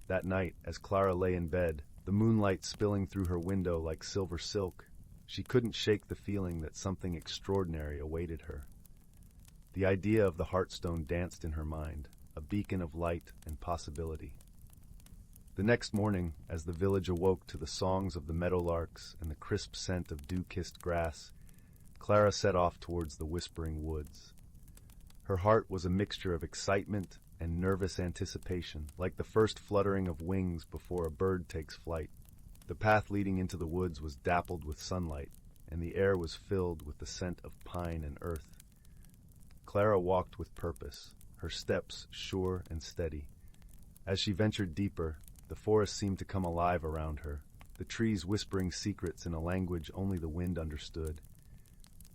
That night, as Clara lay in bed, the moonlight spilling through her window like silver silk, she couldn't shake the feeling that something extraordinary awaited her. The idea of the Heartstone danced in her mind, a beacon of light and possibility. The next morning, as the village awoke to the songs of the meadowlarks and the crisp scent of dew-kissed grass, Clara set off towards the Whispering Woods. Her heart was a mixture of excitement and nervous anticipation, like the first fluttering of wings before a bird takes flight. The path leading into the woods was dappled with sunlight, and the air was filled with the scent of pine and earth. Clara walked with purpose, her steps sure and steady. As she ventured deeper, the forest seemed to come alive around her, the trees whispering secrets in a language only the wind understood.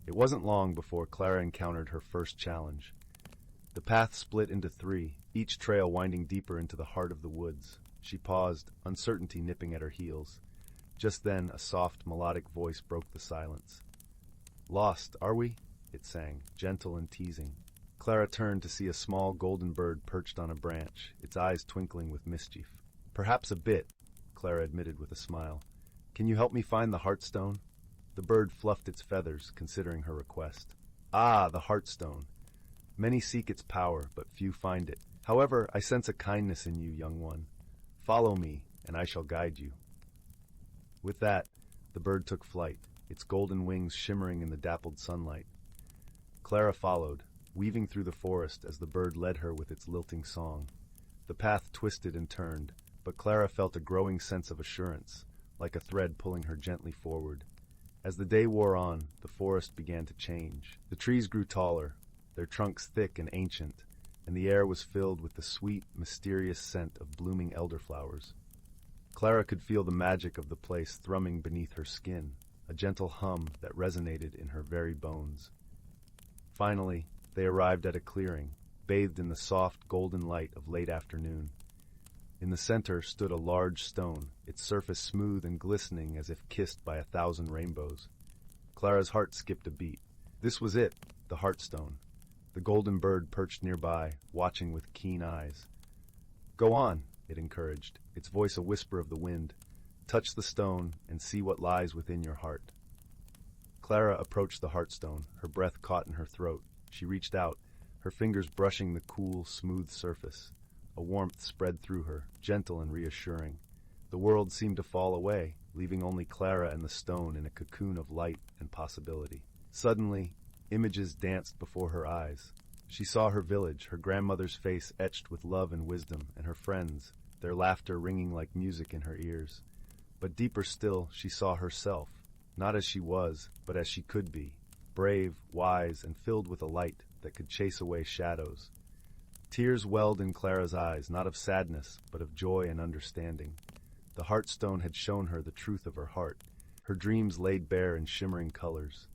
It wasn't long before Clara encountered her first challenge. The path split into three, each trail winding deeper into the heart of the woods. She paused, uncertainty nipping at her heels. Just then, a soft, melodic voice broke the silence. "Lost, are we?" it sang, gentle and teasing. Clara turned to see a small golden bird perched on a branch, its eyes twinkling with mischief. "Perhaps a bit," Clara admitted with a smile. "Can you help me find the Heartstone?" The bird fluffed its feathers, considering her request. "Ah, the Heartstone. Many seek its power, but few find it. However, I sense a kindness in you, young one. Follow me, and I shall guide you." With that, the bird took flight, its golden wings shimmering in the dappled sunlight. Clara followed, weaving through the forest as the bird led her with its lilting song. The path twisted and turned, but Clara felt a growing sense of assurance, like a thread pulling her gently forward. As the day wore on, the forest began to change. The trees grew taller, their trunks thick and ancient, and the air was filled with the sweet, mysterious scent of blooming elderflowers. Clara could feel the magic of the place thrumming beneath her skin, a gentle hum that resonated in her very bones. Finally, they arrived at a clearing, bathed in the soft, golden light of late afternoon. In the center stood a large stone, its surface smooth and glistening as if kissed by 1,000 rainbows. Clara's heart skipped a beat. This was it, the Heartstone. The golden bird perched nearby, watching with keen eyes. "Go on," it encouraged, its voice a whisper of the wind. "Touch the stone and see what lies within your heart." Clara approached the Heartstone, her breath caught in her throat. She reached out, her fingers brushing the cool, smooth surface. a warmth spread through her, gentle and reassuring. The world seemed to fall away, leaving only Clara and the stone in a cocoon of light and possibility. Suddenly, images danced before her eyes. She saw her village, her grandmother's face etched with love and wisdom, and her friends, their laughter ringing like music in her ears. But deeper still, she saw herself, not as she was, but as she could be, brave, wise, and filled with a light that could chase away shadows. Tears welled in Clara's eyes, not of sadness, but of joy and understanding. The Heartstone had shown her the truth of her heart, her dreams laid bare in shimmering colors.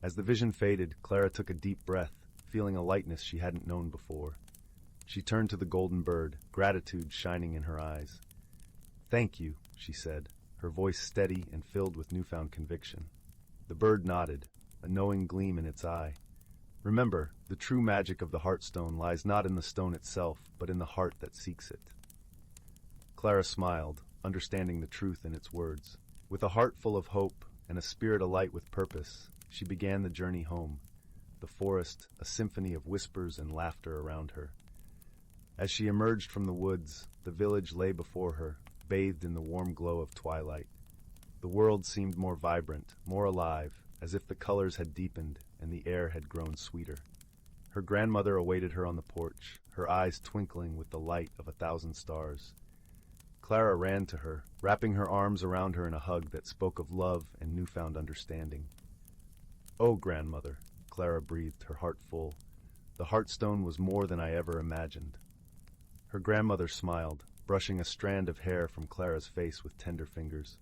As the vision faded, Clara took a deep breath, feeling a lightness she hadn't known before. She turned to the golden bird, gratitude shining in her eyes. "Thank you," she said, her voice steady and filled with newfound conviction. The bird nodded, a knowing gleam in its eye. "Remember, the true magic of the Heartstone lies not in the stone itself, but in the heart that seeks it." Clara smiled, understanding the truth in its words. With a heart full of hope and a spirit alight with purpose, she began the journey home, the forest a symphony of whispers and laughter around her. As she emerged from the woods, the village lay before her, bathed in the warm glow of twilight. The world seemed more vibrant, more alive, as if the colors had deepened and the air had grown sweeter. Her grandmother awaited her on the porch, her eyes twinkling with the light of 1,000 stars. Clara ran to her, wrapping her arms around her in a hug that spoke of love and newfound understanding. "Oh, grandmother," Clara breathed, her heart full. "The Heartstone was more than I ever imagined." Her grandmother smiled, brushing a strand of hair from Clara's face with tender fingers.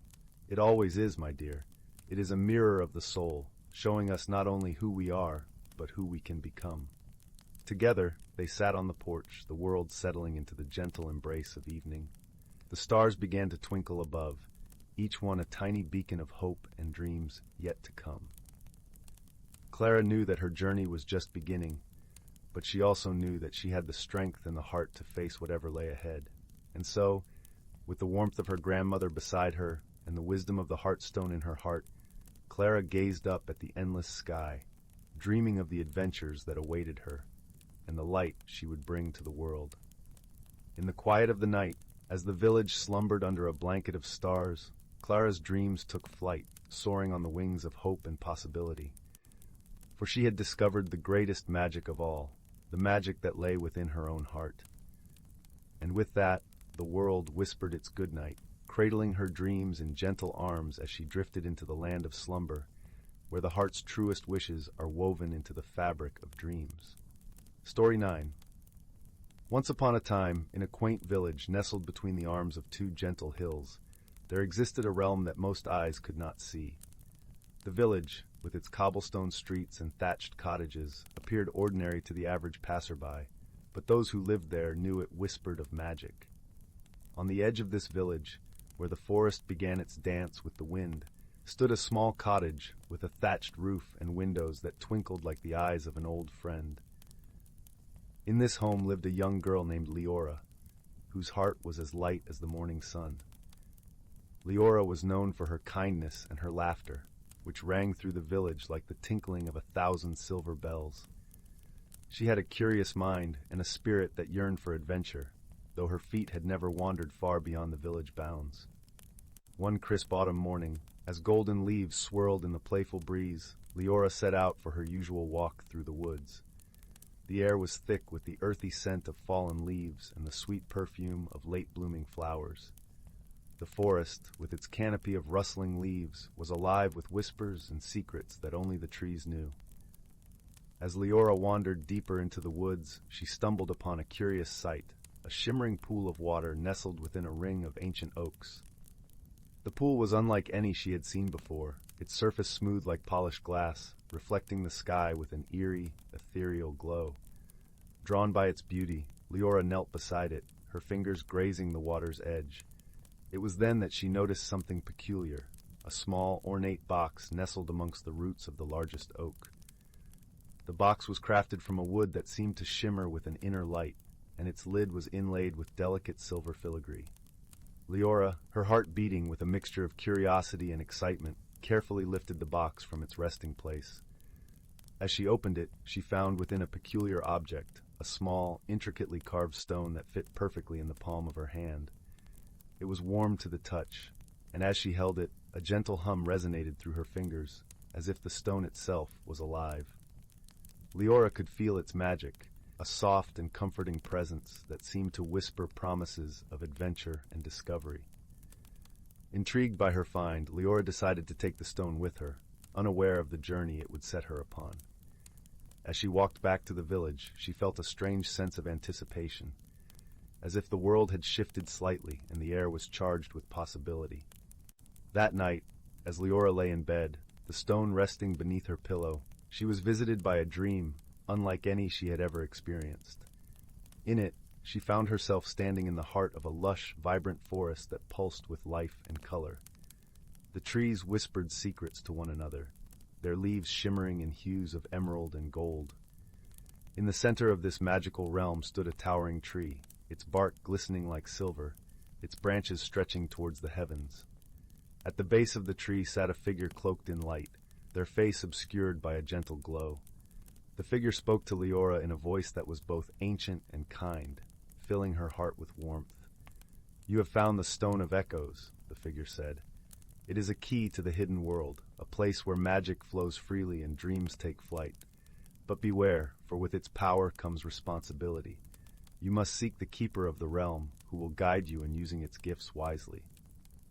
"It always is, my dear. It is a mirror of the soul, showing us not only who we are, but who we can become." Together, they sat on the porch, the world settling into the gentle embrace of evening. The stars began to twinkle above, each one a tiny beacon of hope and dreams yet to come. Clara knew that her journey was just beginning, but she also knew that she had the strength and the heart to face whatever lay ahead. And so, with the warmth of her grandmother beside her and the wisdom of the Heartstone in her heart, Clara gazed up at the endless sky, dreaming of the adventures that awaited her and the light she would bring to the world. In the quiet of the night, as the village slumbered under a blanket of stars, Clara's dreams took flight, soaring on the wings of hope and possibility. For she had discovered the greatest magic of all, the magic that lay within her own heart. And with that, the world whispered its goodnight, cradling her dreams in gentle arms as she drifted into the land of slumber, where the heart's truest wishes are woven into the fabric of dreams. Story 9. Once upon a time, in a quaint village nestled between the arms of two gentle hills, there existed a realm that most eyes could not see. The village, with its cobblestone streets and thatched cottages, appeared ordinary to the average passerby, but those who lived there knew it whispered of magic. On the edge of this village, where the forest began its dance with the wind, stood a small cottage with a thatched roof and windows that twinkled like the eyes of an old friend. In this home lived a young girl named Lyra, whose heart was as light as the morning sun. Lyra was known for her kindness and her laughter, which rang through the village like the tinkling of 1,000 silver bells. She had a curious mind and a spirit that yearned for adventure, though her feet had never wandered far beyond the village bounds. One crisp autumn morning, as golden leaves swirled in the playful breeze, Lyra set out for her usual walk through the woods. The air was thick with the earthy scent of fallen leaves and the sweet perfume of late-blooming flowers. The forest, with its canopy of rustling leaves, was alive with whispers and secrets that only the trees knew. As Lyra wandered deeper into the woods, she stumbled upon a curious sight, a shimmering pool of water nestled within a ring of ancient oaks. The pool was unlike any she had seen before, its surface smooth like polished glass, reflecting the sky with an eerie, ethereal glow. Drawn by its beauty, Lyra knelt beside it, her fingers grazing the water's edge. It was then that she noticed something peculiar, a small, ornate box nestled amongst the roots of the largest oak. The box was crafted from a wood that seemed to shimmer with an inner light, and its lid was inlaid with delicate silver filigree. Lyra, her heart beating with a mixture of curiosity and excitement, carefully lifted the box from its resting place. As she opened it, she found within a peculiar object, a small, intricately carved stone that fit perfectly in the palm of her hand. It was warm to the touch, and as she held it, a gentle hum resonated through her fingers, as if the stone itself was alive. Lyra could feel its magic, a soft and comforting presence that seemed to whisper promises of adventure and discovery. Intrigued by her find, Lyra decided to take the stone with her, unaware of the journey it would set her upon. As she walked back to the village, she felt a strange sense of anticipation, as if the world had shifted slightly and the air was charged with possibility. That night, as Lyra lay in bed, the stone resting beneath her pillow, she was visited by a dream unlike any she had ever experienced. In it, she found herself standing in the heart of a lush, vibrant forest that pulsed with life and color. The trees whispered secrets to one another, their leaves shimmering in hues of emerald and gold. In the center of this magical realm stood a towering tree, its bark glistening like silver, its branches stretching towards the heavens. At the base of the tree sat a figure cloaked in light, their face obscured by a gentle glow. The figure spoke to Lyra in a voice that was both ancient and kind, filling her heart with warmth. "You have found the Stone of Echoes," the figure said. "It is a key to the hidden world, a place where magic flows freely and dreams take flight. But beware, for with its power comes responsibility. You must seek the keeper of the realm, who will guide you in using its gifts wisely."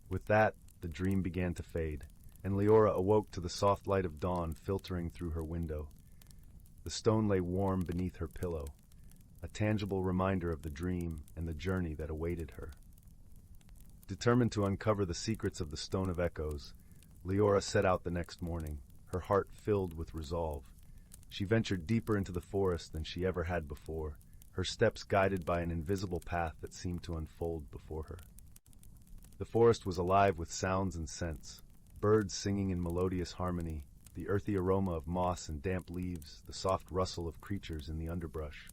With that, the dream began to fade, and Lyra awoke to the soft light of dawn filtering through her window. The stone lay warm beneath her pillow, a tangible reminder of the dream and the journey that awaited her. Determined to uncover the secrets of the Stone of Echoes, Lyra set out the next morning, her heart filled with resolve. She ventured deeper into the forest than she ever had before, her steps guided by an invisible path that seemed to unfold before her. The forest was alive with sounds and scents, birds singing in melodious harmony, the earthy aroma of moss and damp leaves, the soft rustle of creatures in the underbrush.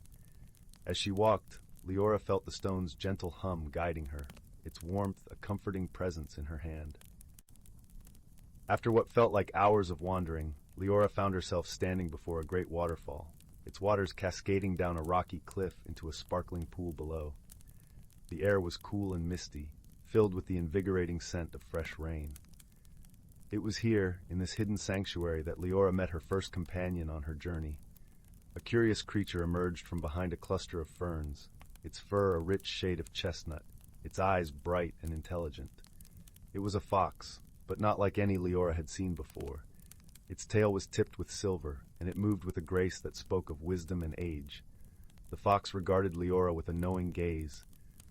As she walked, Lyra felt the stone's gentle hum guiding her, its warmth a comforting presence in her hand. After what felt like hours of wandering, Lyra found herself standing before a great waterfall, its waters cascading down a rocky cliff into a sparkling pool below. The air was cool and misty, filled with the invigorating scent of fresh rain. It was here, in this hidden sanctuary, that Lyra met her first companion on her journey. A curious creature emerged from behind a cluster of ferns, its fur a rich shade of chestnut, its eyes bright and intelligent. It was a fox, but not like any Lyra had seen before. Its tail was tipped with silver, and it moved with a grace that spoke of wisdom and age. The fox regarded Lyra with a knowing gaze,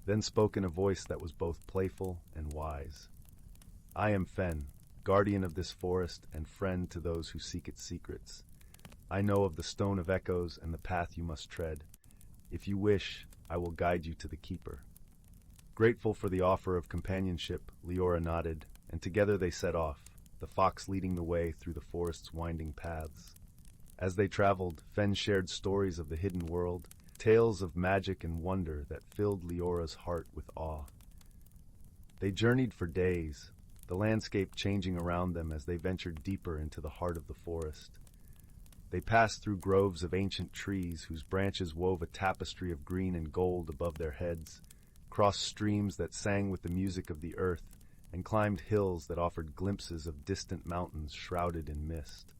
then spoke in a voice that was both playful and wise. "I am Fen, guardian of this forest and friend to those who seek its secrets. I know of the Stone of Echoes and the path you must tread. If you wish, I will guide you to the keeper." Grateful for the offer of companionship, Lyra nodded, and together they set off, the fox leading the way through the forest's winding paths. As they traveled, Fen shared stories of the hidden world, tales of magic and wonder that filled Lyra's heart with awe. They journeyed for days, the landscape changing around them as they ventured deeper into the heart of the forest. They passed through groves of ancient trees whose branches wove a tapestry of green and gold above their heads, crossed streams that sang with the music of the earth, and climbed hills that offered glimpses of distant mountains shrouded in mist.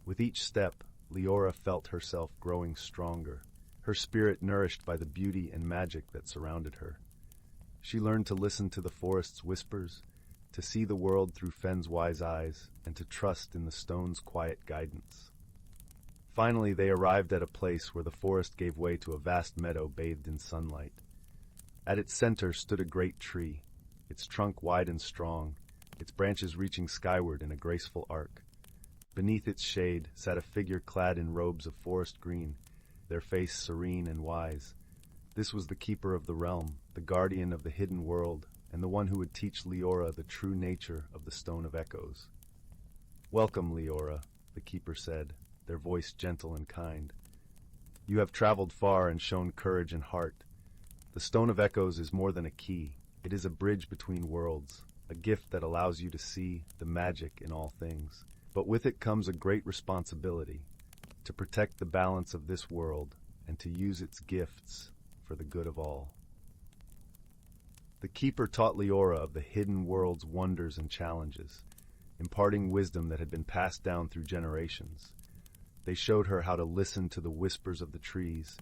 With each step, Lyra felt herself growing stronger, her spirit nourished by the beauty and magic that surrounded her. She learned to listen to the forest's whispers, to see the world through Fen's wise eyes, and to trust in the stone's quiet guidance. Finally, they arrived at a place where the forest gave way to a vast meadow bathed in sunlight. At its center stood a great tree, its trunk wide and strong, its branches reaching skyward in a graceful arc. Beneath its shade sat a figure clad in robes of forest green, their face serene and wise. This was the keeper of the realm, the guardian of the hidden world, and the one who would teach Lyra the true nature of the Stone of Echoes. "Welcome, Lyra," the keeper said, their voice gentle and kind. "You have traveled far and shown courage and heart. The Stone of Echoes is more than a key. It is a bridge between worlds, a gift that allows you to see the magic in all things. But with it comes a great responsibility, to protect the balance of this world and to use its gifts for the good of all. The Keeper taught Lyra of the hidden world's wonders and challenges, imparting wisdom that had been passed down through generations. They showed her how to listen to the whispers of the trees,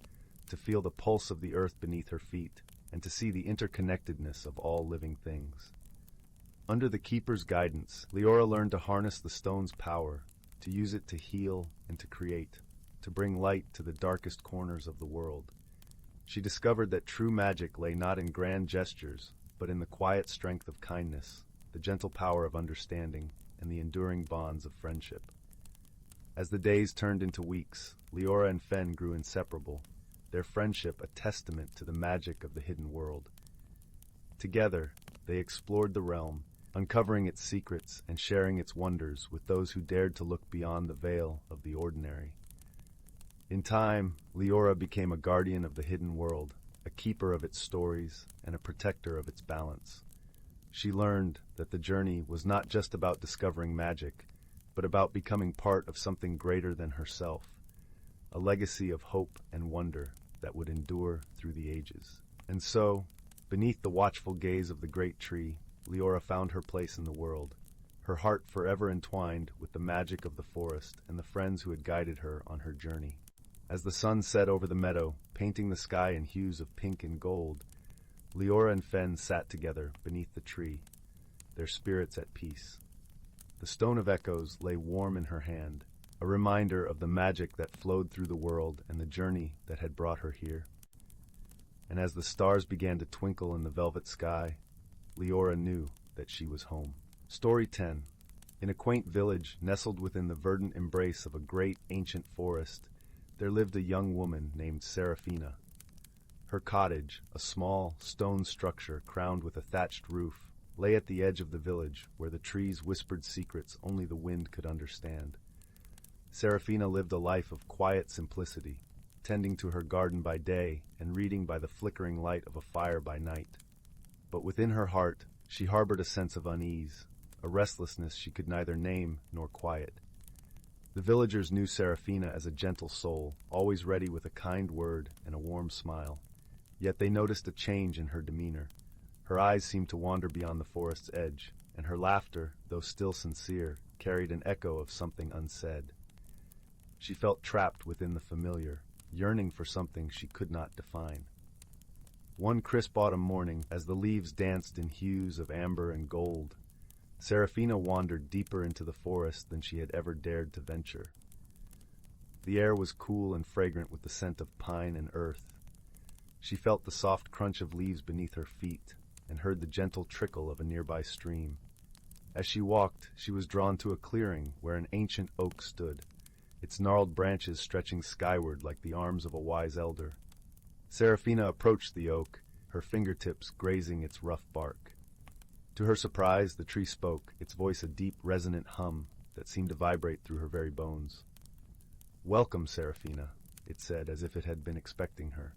to feel the pulse of the earth beneath her feet, and to see the interconnectedness of all living things. Under the Keeper's guidance, Lyra learned to harness the stone's power, to use it to heal and to create, to bring light to the darkest corners of the world. She discovered that true magic lay not in grand gestures, but in the quiet strength of kindness, the gentle power of understanding, and the enduring bonds of friendship. As the days turned into weeks, Lyra and Fen grew inseparable, their friendship a testament to the magic of the hidden world. Together, they explored the realm, uncovering its secrets and sharing its wonders with those who dared to look beyond the veil of the ordinary. In time, Lyra became a guardian of the hidden world, a keeper of its stories, and a protector of its balance. She learned that the journey was not just about discovering magic, but about becoming part of something greater than herself, a legacy of hope and wonder that would endure through the ages. And so, beneath the watchful gaze of the great tree, Lyra found her place in the world, her heart forever entwined with the magic of the forest and the friends who had guided her on her journey. As the sun set over the meadow, painting the sky in hues of pink and gold, Lyra and Fen sat together beneath the tree, their spirits at peace. The Stone of Echoes lay warm in her hand, a reminder of the magic that flowed through the world and the journey that had brought her here. And as the stars began to twinkle in the velvet sky, Lyra knew that she was home. Story 10. In a quaint village nestled within the verdant embrace of a great ancient forest, there lived a young woman named Seraphina. Her cottage, a small stone structure crowned with a thatched roof, lay at the edge of the village where the trees whispered secrets only the wind could understand. Seraphina lived a life of quiet simplicity, tending to her garden by day and reading by the flickering light of a fire by night. But within her heart, she harbored a sense of unease, a restlessness she could neither name nor quiet. The villagers knew Seraphina as a gentle soul, always ready with a kind word and a warm smile. Yet they noticed a change in her demeanor. Her eyes seemed to wander beyond the forest's edge, and her laughter, though still sincere, carried an echo of something unsaid. She felt trapped within the familiar, yearning for something she could not define. One crisp autumn morning, as the leaves danced in hues of amber and gold, Seraphina wandered deeper into the forest than she had ever dared to venture. The air was cool and fragrant with the scent of pine and earth. She felt the soft crunch of leaves beneath her feet and heard the gentle trickle of a nearby stream. As she walked, she was drawn to a clearing where an ancient oak stood, its gnarled branches stretching skyward like the arms of a wise elder. Seraphina approached the oak, her fingertips grazing its rough bark. To her surprise, the tree spoke, its voice a deep, resonant hum that seemed to vibrate through her very bones. "Welcome, Seraphina," it said, as if it had been expecting her.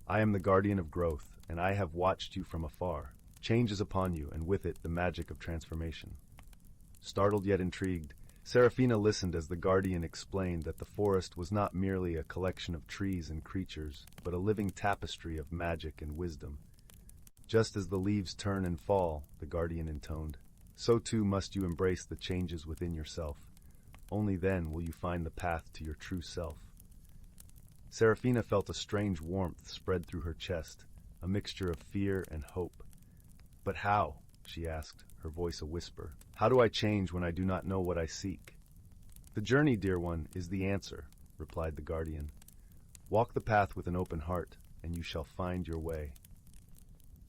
"I am the guardian of growth, and I have watched you from afar. Change is upon you, and with it the magic of transformation." Startled yet intrigued, Seraphina listened as the guardian explained that the forest was not merely a collection of trees and creatures, but a living tapestry of magic and wisdom. "Just as the leaves turn and fall," the guardian intoned, "so too must you embrace the changes within yourself. Only then will you find the path to your true self." Seraphina felt a strange warmth spread through her chest, a mixture of fear and hope. "But how?" she asked, her voice a whisper. "How do I change when I do not know what I seek?" "The journey, dear one, is the answer," replied the guardian. "Walk the path with an open heart, and you shall find your way."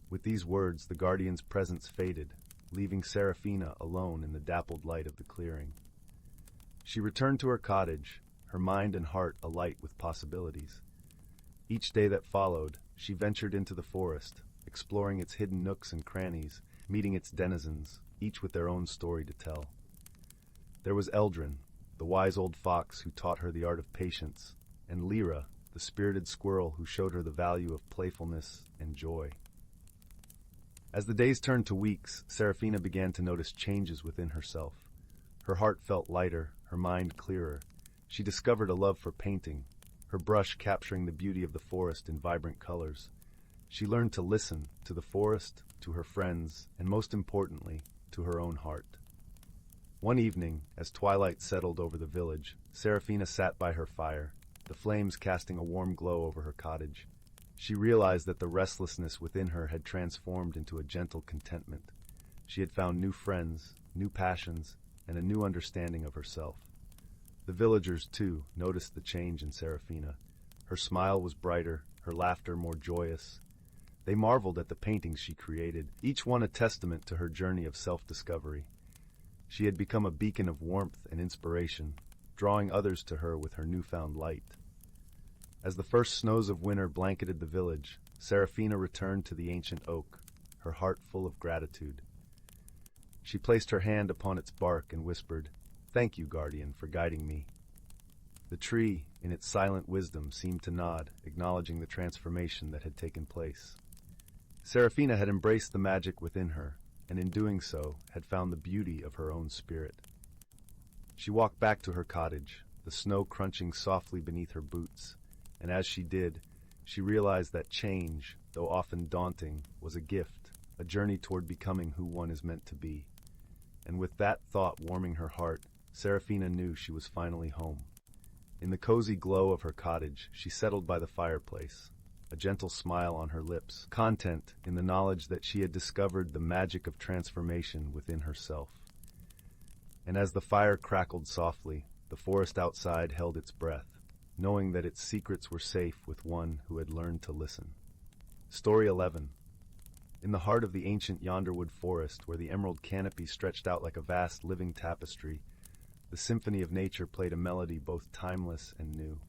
With these words, the guardian's presence faded, leaving Seraphina alone in the dappled light of the clearing. She returned to her cottage, her mind and heart alight with possibilities. Each day that followed, she ventured into the forest, exploring its hidden nooks and crannies, meeting its denizens, each with their own story to tell. There was Eldrin, the wise old fox who taught her the art of patience, and Lyra, the spirited squirrel who showed her the value of playfulness and joy. As the days turned to weeks, Seraphina began to notice changes within herself. Her heart felt lighter, her mind clearer. She discovered a love for painting, her brush capturing the beauty of the forest in vibrant colors. She learned to listen to the forest, to her friends, and most importantly, to her own heart. One evening, as twilight settled over the village, Serafina sat by her fire, the flames casting a warm glow over her cottage. She realized that the restlessness within her had transformed into a gentle contentment. She had found new friends, new passions, and a new understanding of herself. The villagers, too, noticed the change in Serafina. Her smile was brighter, her laughter more joyous. They marveled at the paintings she created, each one a testament to her journey of self-discovery. She had become a beacon of warmth and inspiration, drawing others to her with her newfound light. As the first snows of winter blanketed the village, Serafina returned to the ancient oak, her heart full of gratitude. She placed her hand upon its bark and whispered, "Thank you, guardian, for guiding me." The tree, in its silent wisdom, seemed to nod, acknowledging the transformation that had taken place. Serafina had embraced the magic within her, and in doing so, had found the beauty of her own spirit. She walked back to her cottage, the snow crunching softly beneath her boots, and as she did, she realized that change, though often daunting, was a gift, a journey toward becoming who one is meant to be. And with that thought warming her heart, Serafina knew she was finally home. In the cozy glow of her cottage, she settled by the fireplace, a gentle smile on her lips, content in the knowledge that she had discovered the magic of transformation within herself. And as the fire crackled softly, the forest outside held its breath, knowing that its secrets were safe with one who had learned to listen. Story 11. In the heart of the ancient Yonderwood forest, where the emerald canopy stretched out like a vast living tapestry, the symphony of nature played a melody both timeless and new.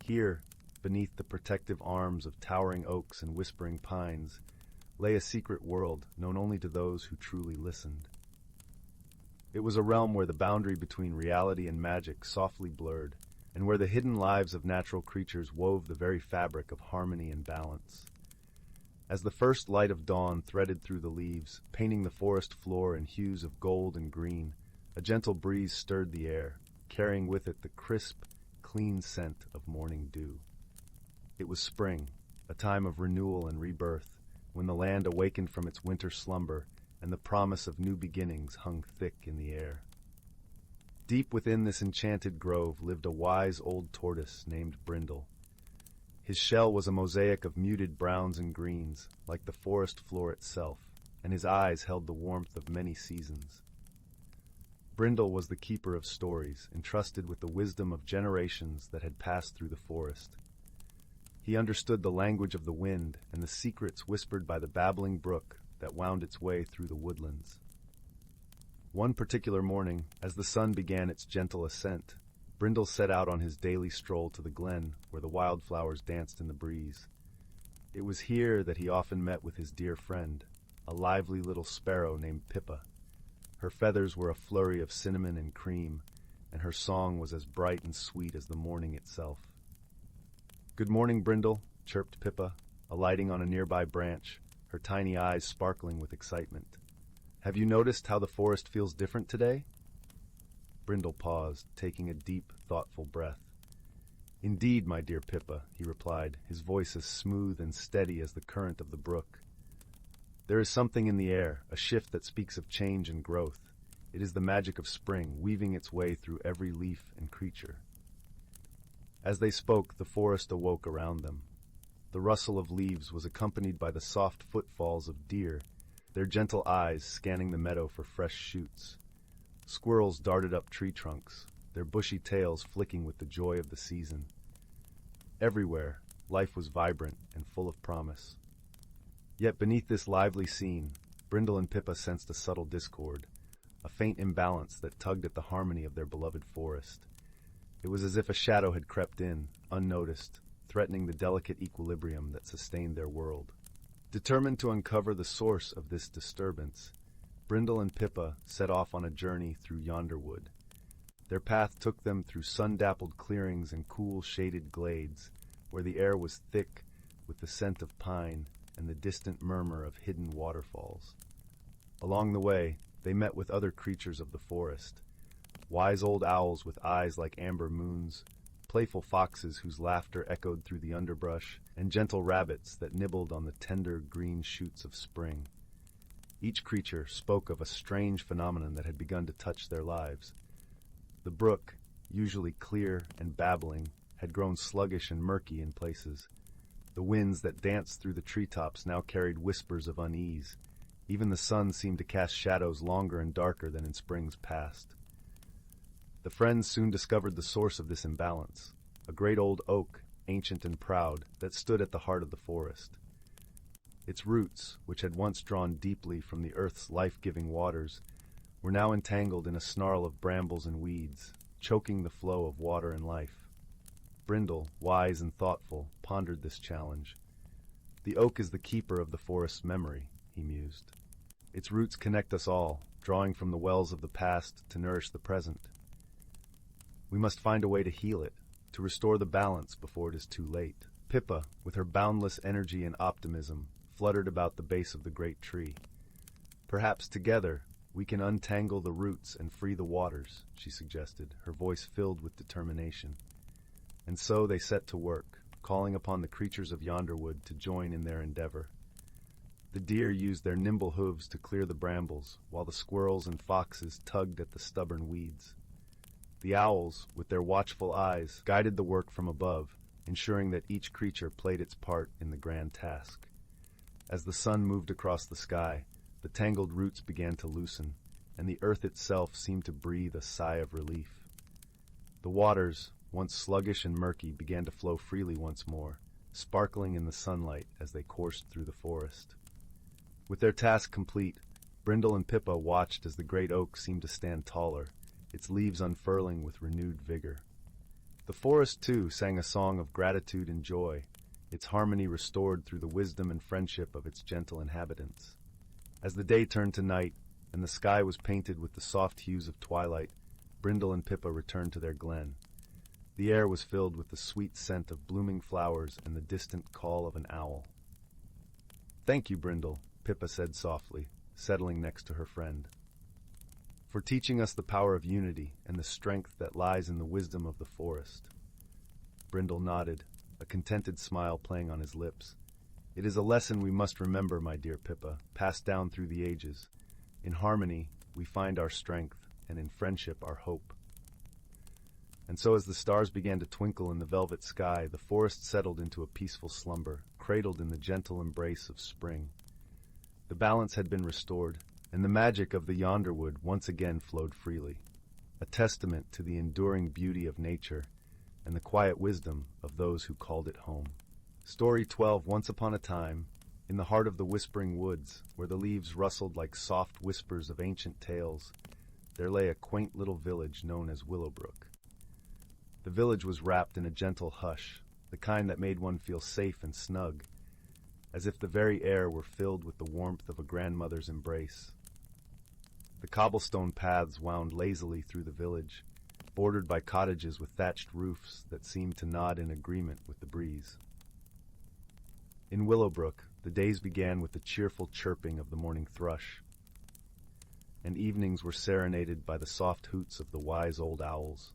Here, beneath the protective arms of towering oaks and whispering pines, lay a secret world known only to those who truly listened. It was a realm where the boundary between reality and magic softly blurred, and where the hidden lives of natural creatures wove the very fabric of harmony and balance. As the first light of dawn threaded through the leaves, painting the forest floor in hues of gold and green, a gentle breeze stirred the air, carrying with it the crisp, clean scent of morning dew. It was spring, a time of renewal and rebirth, when the land awakened from its winter slumber, and the promise of new beginnings hung thick in the air. Deep within this enchanted grove lived a wise old tortoise named Brindle. His shell was a mosaic of muted browns and greens, like the forest floor itself, and his eyes held the warmth of many seasons. Brindle was the keeper of stories, entrusted with the wisdom of generations that had passed through the forest. He understood the language of the wind and the secrets whispered by the babbling brook that wound its way through the woodlands. One particular morning, as the sun began its gentle ascent, Brindle set out on his daily stroll to the glen where the wildflowers danced in the breeze. It was here that he often met with his dear friend, a lively little sparrow named Pippa. Her feathers were a flurry of cinnamon and cream, and her song was as bright and sweet as the morning itself. "Good morning, Brindle," chirped Pippa, alighting on a nearby branch, her tiny eyes sparkling with excitement. "Have you noticed how the forest feels different today?" Brindle paused, taking a deep, thoughtful breath. "Indeed, my dear Pippa," he replied, his voice as smooth and steady as the current of the brook. "There is something in the air, a shift that speaks of change and growth. It is the magic of spring, weaving its way through every leaf and creature." As they spoke, the forest awoke around them. The rustle of leaves was accompanied by the soft footfalls of deer, their gentle eyes scanning the meadow for fresh shoots. Squirrels darted up tree trunks, their bushy tails flicking with the joy of the season. Everywhere, life was vibrant and full of promise. Yet beneath this lively scene, Brindle and Pippa sensed a subtle discord, a faint imbalance that tugged at the harmony of their beloved forest. It was as if a shadow had crept in, unnoticed, threatening the delicate equilibrium that sustained their world. Determined to uncover the source of this disturbance, Brindle and Pippa set off on a journey through Yonderwood. Their path took them through sun-dappled clearings and cool, shaded glades, where the air was thick with the scent of pine and the distant murmur of hidden waterfalls. Along the way, they met with other creatures of the forest, wise old owls with eyes like amber moons, playful foxes whose laughter echoed through the underbrush, and gentle rabbits that nibbled on the tender green shoots of spring. Each creature spoke of a strange phenomenon that had begun to touch their lives. The brook, usually clear and babbling, had grown sluggish and murky in places. The winds that danced through the treetops now carried whispers of unease. Even the sun seemed to cast shadows longer and darker than in springs past. The friends soon discovered the source of this imbalance, a great old oak, ancient and proud, that stood at the heart of the forest. Its roots, which had once drawn deeply from the earth's life-giving waters, were now entangled in a snarl of brambles and weeds, choking the flow of water and life. Brindle, wise and thoughtful, pondered this challenge. The oak is the keeper of the forest's memory, he mused. Its roots connect us all, drawing from the wells of the past to nourish the present. We must find a way to heal it, to restore the balance before it is too late. Pippa, with her boundless energy and optimism, fluttered about the base of the great tree. Perhaps together we can untangle the roots and free the waters, she suggested, her voice filled with determination. And so they set to work, calling upon the creatures of Yonderwood to join in their endeavor. The deer used their nimble hooves to clear the brambles, while the squirrels and foxes tugged at the stubborn weeds. The owls, with their watchful eyes, guided the work from above, ensuring that each creature played its part in the grand task. As the sun moved across the sky, the tangled roots began to loosen, and the earth itself seemed to breathe a sigh of relief. The waters, once sluggish and murky, began to flow freely once more, sparkling in the sunlight as they coursed through the forest. With their task complete, Brindle and Pippa watched as the great oak seemed to stand taller, its leaves unfurling with renewed vigor. The forest, too, sang a song of gratitude and joy, its harmony restored through the wisdom and friendship of its gentle inhabitants. As the day turned to night, and the sky was painted with the soft hues of twilight, Brindle and Pippa returned to their glen. The air was filled with the sweet scent of blooming flowers and the distant call of an owl. "Thank you, Brindle," Pippa said softly, settling next to her friend, "for teaching us the power of unity and the strength that lies in the wisdom of the forest." Brindle nodded, a contented smile playing on his lips. "It is a lesson we must remember, my dear Pippa, passed down through the ages. In harmony, we find our strength, and in friendship, our hope." And so as the stars began to twinkle in the velvet sky, the forest settled into a peaceful slumber, cradled in the gentle embrace of spring. The balance had been restored, and the magic of the Yonderwood once again flowed freely, a testament to the enduring beauty of nature and the quiet wisdom of those who called it home. Story 12. Once upon a time, in the heart of the whispering woods, where the leaves rustled like soft whispers of ancient tales, there lay a quaint little village known as Willowbrook. The village was wrapped in a gentle hush, the kind that made one feel safe and snug, as if the very air were filled with the warmth of a grandmother's embrace. The cobblestone paths wound lazily through the village, bordered by cottages with thatched roofs that seemed to nod in agreement with the breeze. In Willowbrook, the days began with the cheerful chirping of the morning thrush, and evenings were serenaded by the soft hoots of the wise old owls.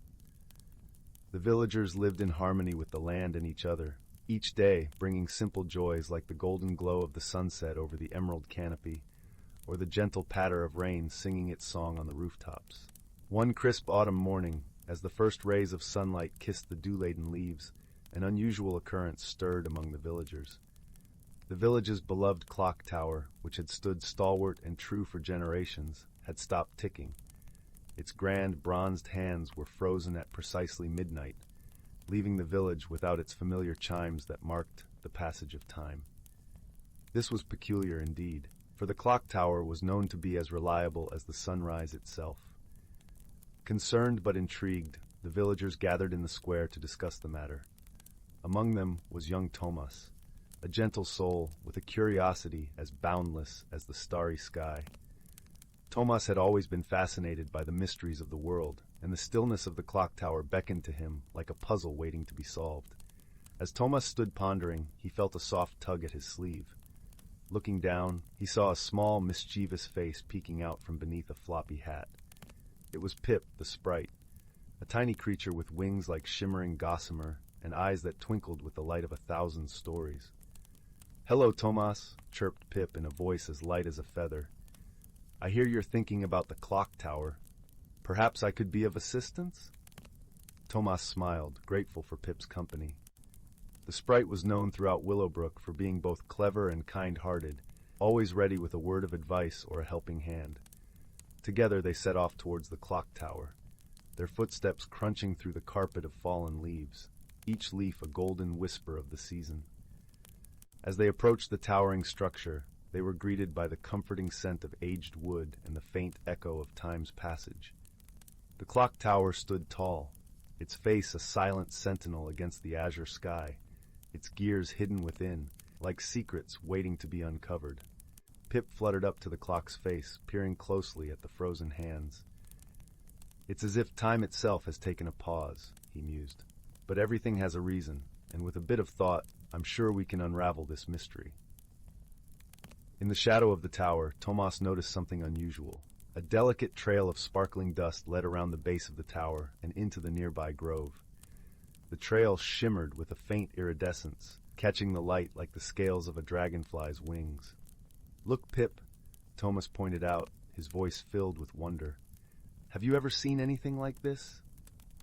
The villagers lived in harmony with the land and each other, each day bringing simple joys like the golden glow of the sunset over the emerald canopy, or the gentle patter of rain singing its song on the rooftops. One crisp autumn morning, as the first rays of sunlight kissed the dew-laden leaves, an unusual occurrence stirred among the villagers. The village's beloved clock tower, which had stood stalwart and true for generations, had stopped ticking. Its grand bronzed hands were frozen at precisely midnight, leaving the village without its familiar chimes that marked the passage of time. This was peculiar indeed, for the clock tower was known to be as reliable as the sunrise itself. Concerned but intrigued, the villagers gathered in the square to discuss the matter. Among them was young Tomas, a gentle soul with a curiosity as boundless as the starry sky. Tomas had always been fascinated by the mysteries of the world, and the stillness of the clock tower beckoned to him like a puzzle waiting to be solved. As Tomas stood pondering, he felt a soft tug at his sleeve. Looking down, he saw a small, mischievous face peeking out from beneath a floppy hat. It was Pip, the sprite, a tiny creature with wings like shimmering gossamer and eyes that twinkled with the light of 1,000 stories. "Hello, Tomas," chirped Pip in a voice as light as a feather. "I hear you're thinking about the clock tower. Perhaps I could be of assistance?" Tomas smiled, grateful for Pip's company. The sprite was known throughout Willowbrook for being both clever and kind-hearted, always ready with a word of advice or a helping hand. Together they set off towards the clock tower, their footsteps crunching through the carpet of fallen leaves, each leaf a golden whisper of the season. As they approached the towering structure, they were greeted by the comforting scent of aged wood and the faint echo of time's passage. The clock tower stood tall, its face a silent sentinel against the azure sky, its gears hidden within, like secrets waiting to be uncovered. Pip fluttered up to the clock's face, peering closely at the frozen hands. "It's as if time itself has taken a pause," he mused. "But everything has a reason, and with a bit of thought, I'm sure we can unravel this mystery." In the shadow of the tower, Tomas noticed something unusual. A delicate trail of sparkling dust led around the base of the tower and into the nearby grove. The trail shimmered with a faint iridescence, catching the light like the scales of a dragonfly's wings. "Look, Pip," Tomas pointed out, his voice filled with wonder. "Have you ever seen anything like this?"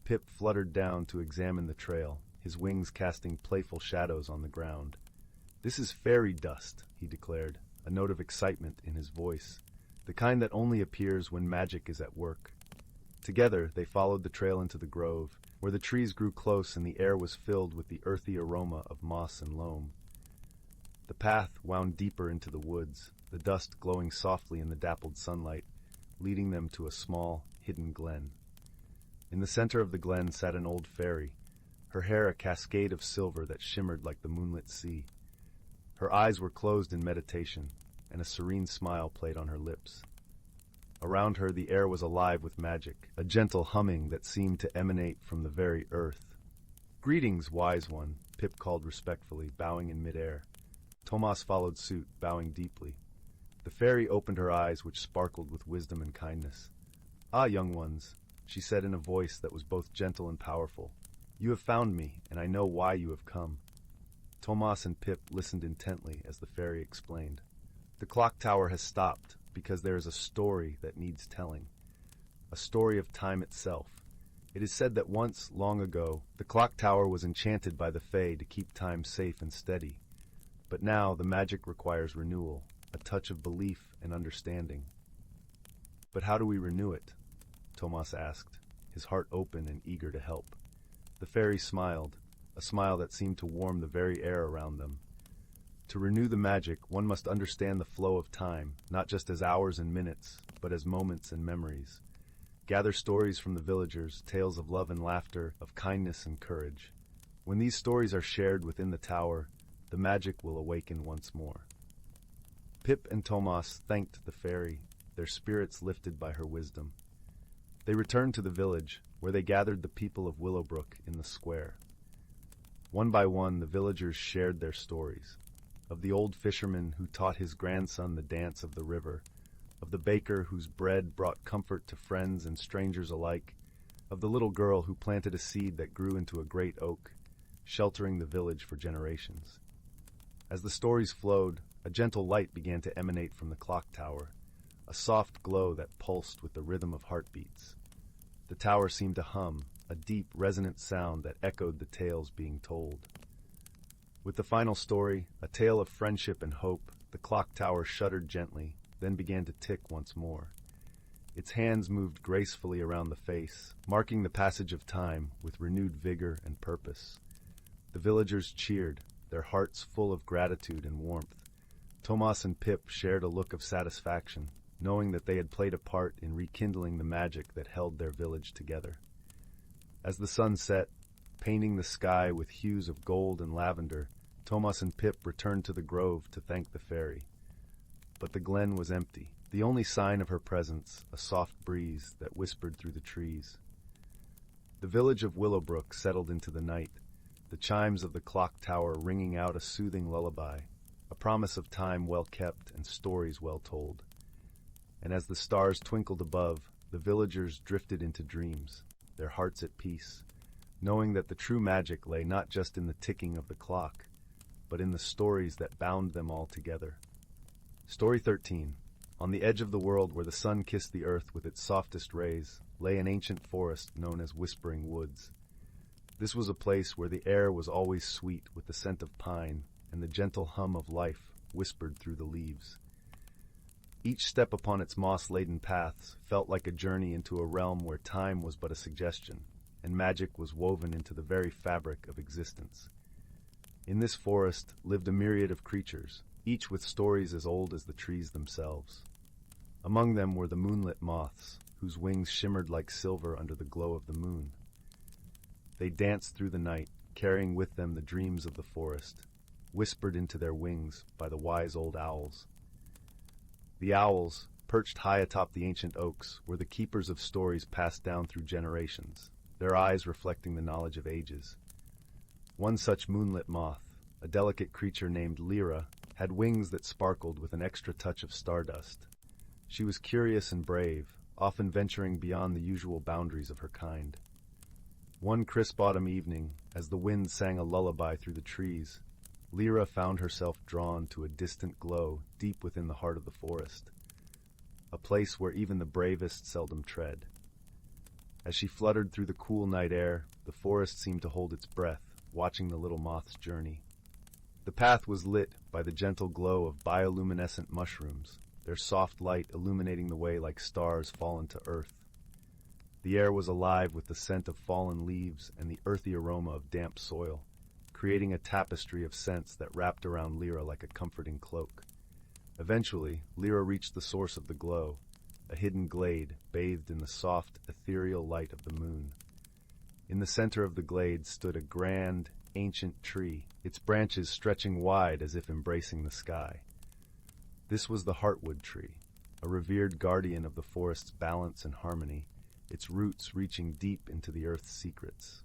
Pip fluttered down to examine the trail, his wings casting playful shadows on the ground. "This is fairy dust," he declared, a note of excitement in his voice, the kind that only appears when magic is at work. Together, they followed the trail into the grove, where the trees grew close and the air was filled with the earthy aroma of moss and loam. The path wound deeper into the woods, the dust glowing softly in the dappled sunlight, leading them to a small, hidden glen. In the center of the glen sat an old fairy, her hair a cascade of silver that shimmered like the moonlit sea. Her eyes were closed in meditation, and a serene smile played on her lips. Around her the air was alive with magic, a gentle humming that seemed to emanate from the very earth. "Greetings, wise one," Pip called respectfully, bowing in midair. Tomas followed suit, bowing deeply. The fairy opened her eyes, which sparkled with wisdom and kindness. "Ah, young ones," she said in a voice that was both gentle and powerful. "You have found me, and I know why you have come." Tomas and Pip listened intently as the fairy explained. "The clock tower has stopped because there is a story that needs telling, a story of time itself. It is said that once, long ago, the clock tower was enchanted by the Fae to keep time safe and steady. But now the magic requires renewal, a touch of belief and understanding." "But how do we renew it?" Tomas asked, his heart open and eager to help. The fairy smiled, a smile that seemed to warm the very air around them. "To renew the magic, one must understand the flow of time, not just as hours and minutes, but as moments and memories. Gather stories from the villagers, tales of love and laughter, of kindness and courage. When these stories are shared within the tower, the magic will awaken once more." Pip and Tomas thanked the fairy, their spirits lifted by her wisdom. They returned to the village, where they gathered the people of Willowbrook in the square. One by one, the villagers shared their stories. Of the old fisherman who taught his grandson the dance of the river, of the baker whose bread brought comfort to friends and strangers alike, of the little girl who planted a seed that grew into a great oak, sheltering the village for generations. As the stories flowed, a gentle light began to emanate from the clock tower, a soft glow that pulsed with the rhythm of heartbeats. The tower seemed to hum, a deep, resonant sound that echoed the tales being told. With the final story, a tale of friendship and hope, the clock tower shuddered gently, then began to tick once more. Its hands moved gracefully around the face, marking the passage of time with renewed vigor and purpose. The villagers cheered, their hearts full of gratitude and warmth. Tomas and Pip shared a look of satisfaction, knowing that they had played a part in rekindling the magic that held their village together. As the sun set, painting the sky with hues of gold and lavender, Tomas and Pip returned to the grove to thank the fairy. But the glen was empty, the only sign of her presence a soft breeze that whispered through the trees. The village of Willowbrook settled into the night, the chimes of the clock tower ringing out a soothing lullaby, a promise of time well kept and stories well told. And as the stars twinkled above, the villagers drifted into dreams, their hearts at peace, knowing that the true magic lay not just in the ticking of the clock, but in the stories that bound them all together. Story 13. On the edge of the world where the sun kissed the earth with its softest rays, lay an ancient forest known as Whispering Woods. This was a place where the air was always sweet with the scent of pine, and the gentle hum of life whispered through the leaves. Each step upon its moss-laden paths felt like a journey into a realm where time was but a suggestion, and magic was woven into the very fabric of existence. In this forest lived a myriad of creatures, each with stories as old as the trees themselves. Among them were the moonlit moths, whose wings shimmered like silver under the glow of the moon. They danced through the night, carrying with them the dreams of the forest, whispered into their wings by the wise old owls. The owls, perched high atop the ancient oaks, were the keepers of stories passed down through generations, their eyes reflecting the knowledge of ages. One such moonlit moth, a delicate creature named Lyra, had wings that sparkled with an extra touch of stardust. She was curious and brave, often venturing beyond the usual boundaries of her kind. One crisp autumn evening, as the wind sang a lullaby through the trees, Lyra found herself drawn to a distant glow deep within the heart of the forest, a place where even the bravest seldom tread. As she fluttered through the cool night air, the forest seemed to hold its breath, watching the little moth's journey. The path was lit by the gentle glow of bioluminescent mushrooms, their soft light illuminating the way like stars fallen to earth. The air was alive with the scent of fallen leaves and the earthy aroma of damp soil, creating a tapestry of scents that wrapped around Lyra like a comforting cloak. Eventually, Lyra reached the source of the glow, a hidden glade bathed in the soft, ethereal light of the moon. In the center of the glade stood a grand, ancient tree, its branches stretching wide as if embracing the sky. This was the heartwood tree, a revered guardian of the forest's balance and harmony, its roots reaching deep into the earth's secrets.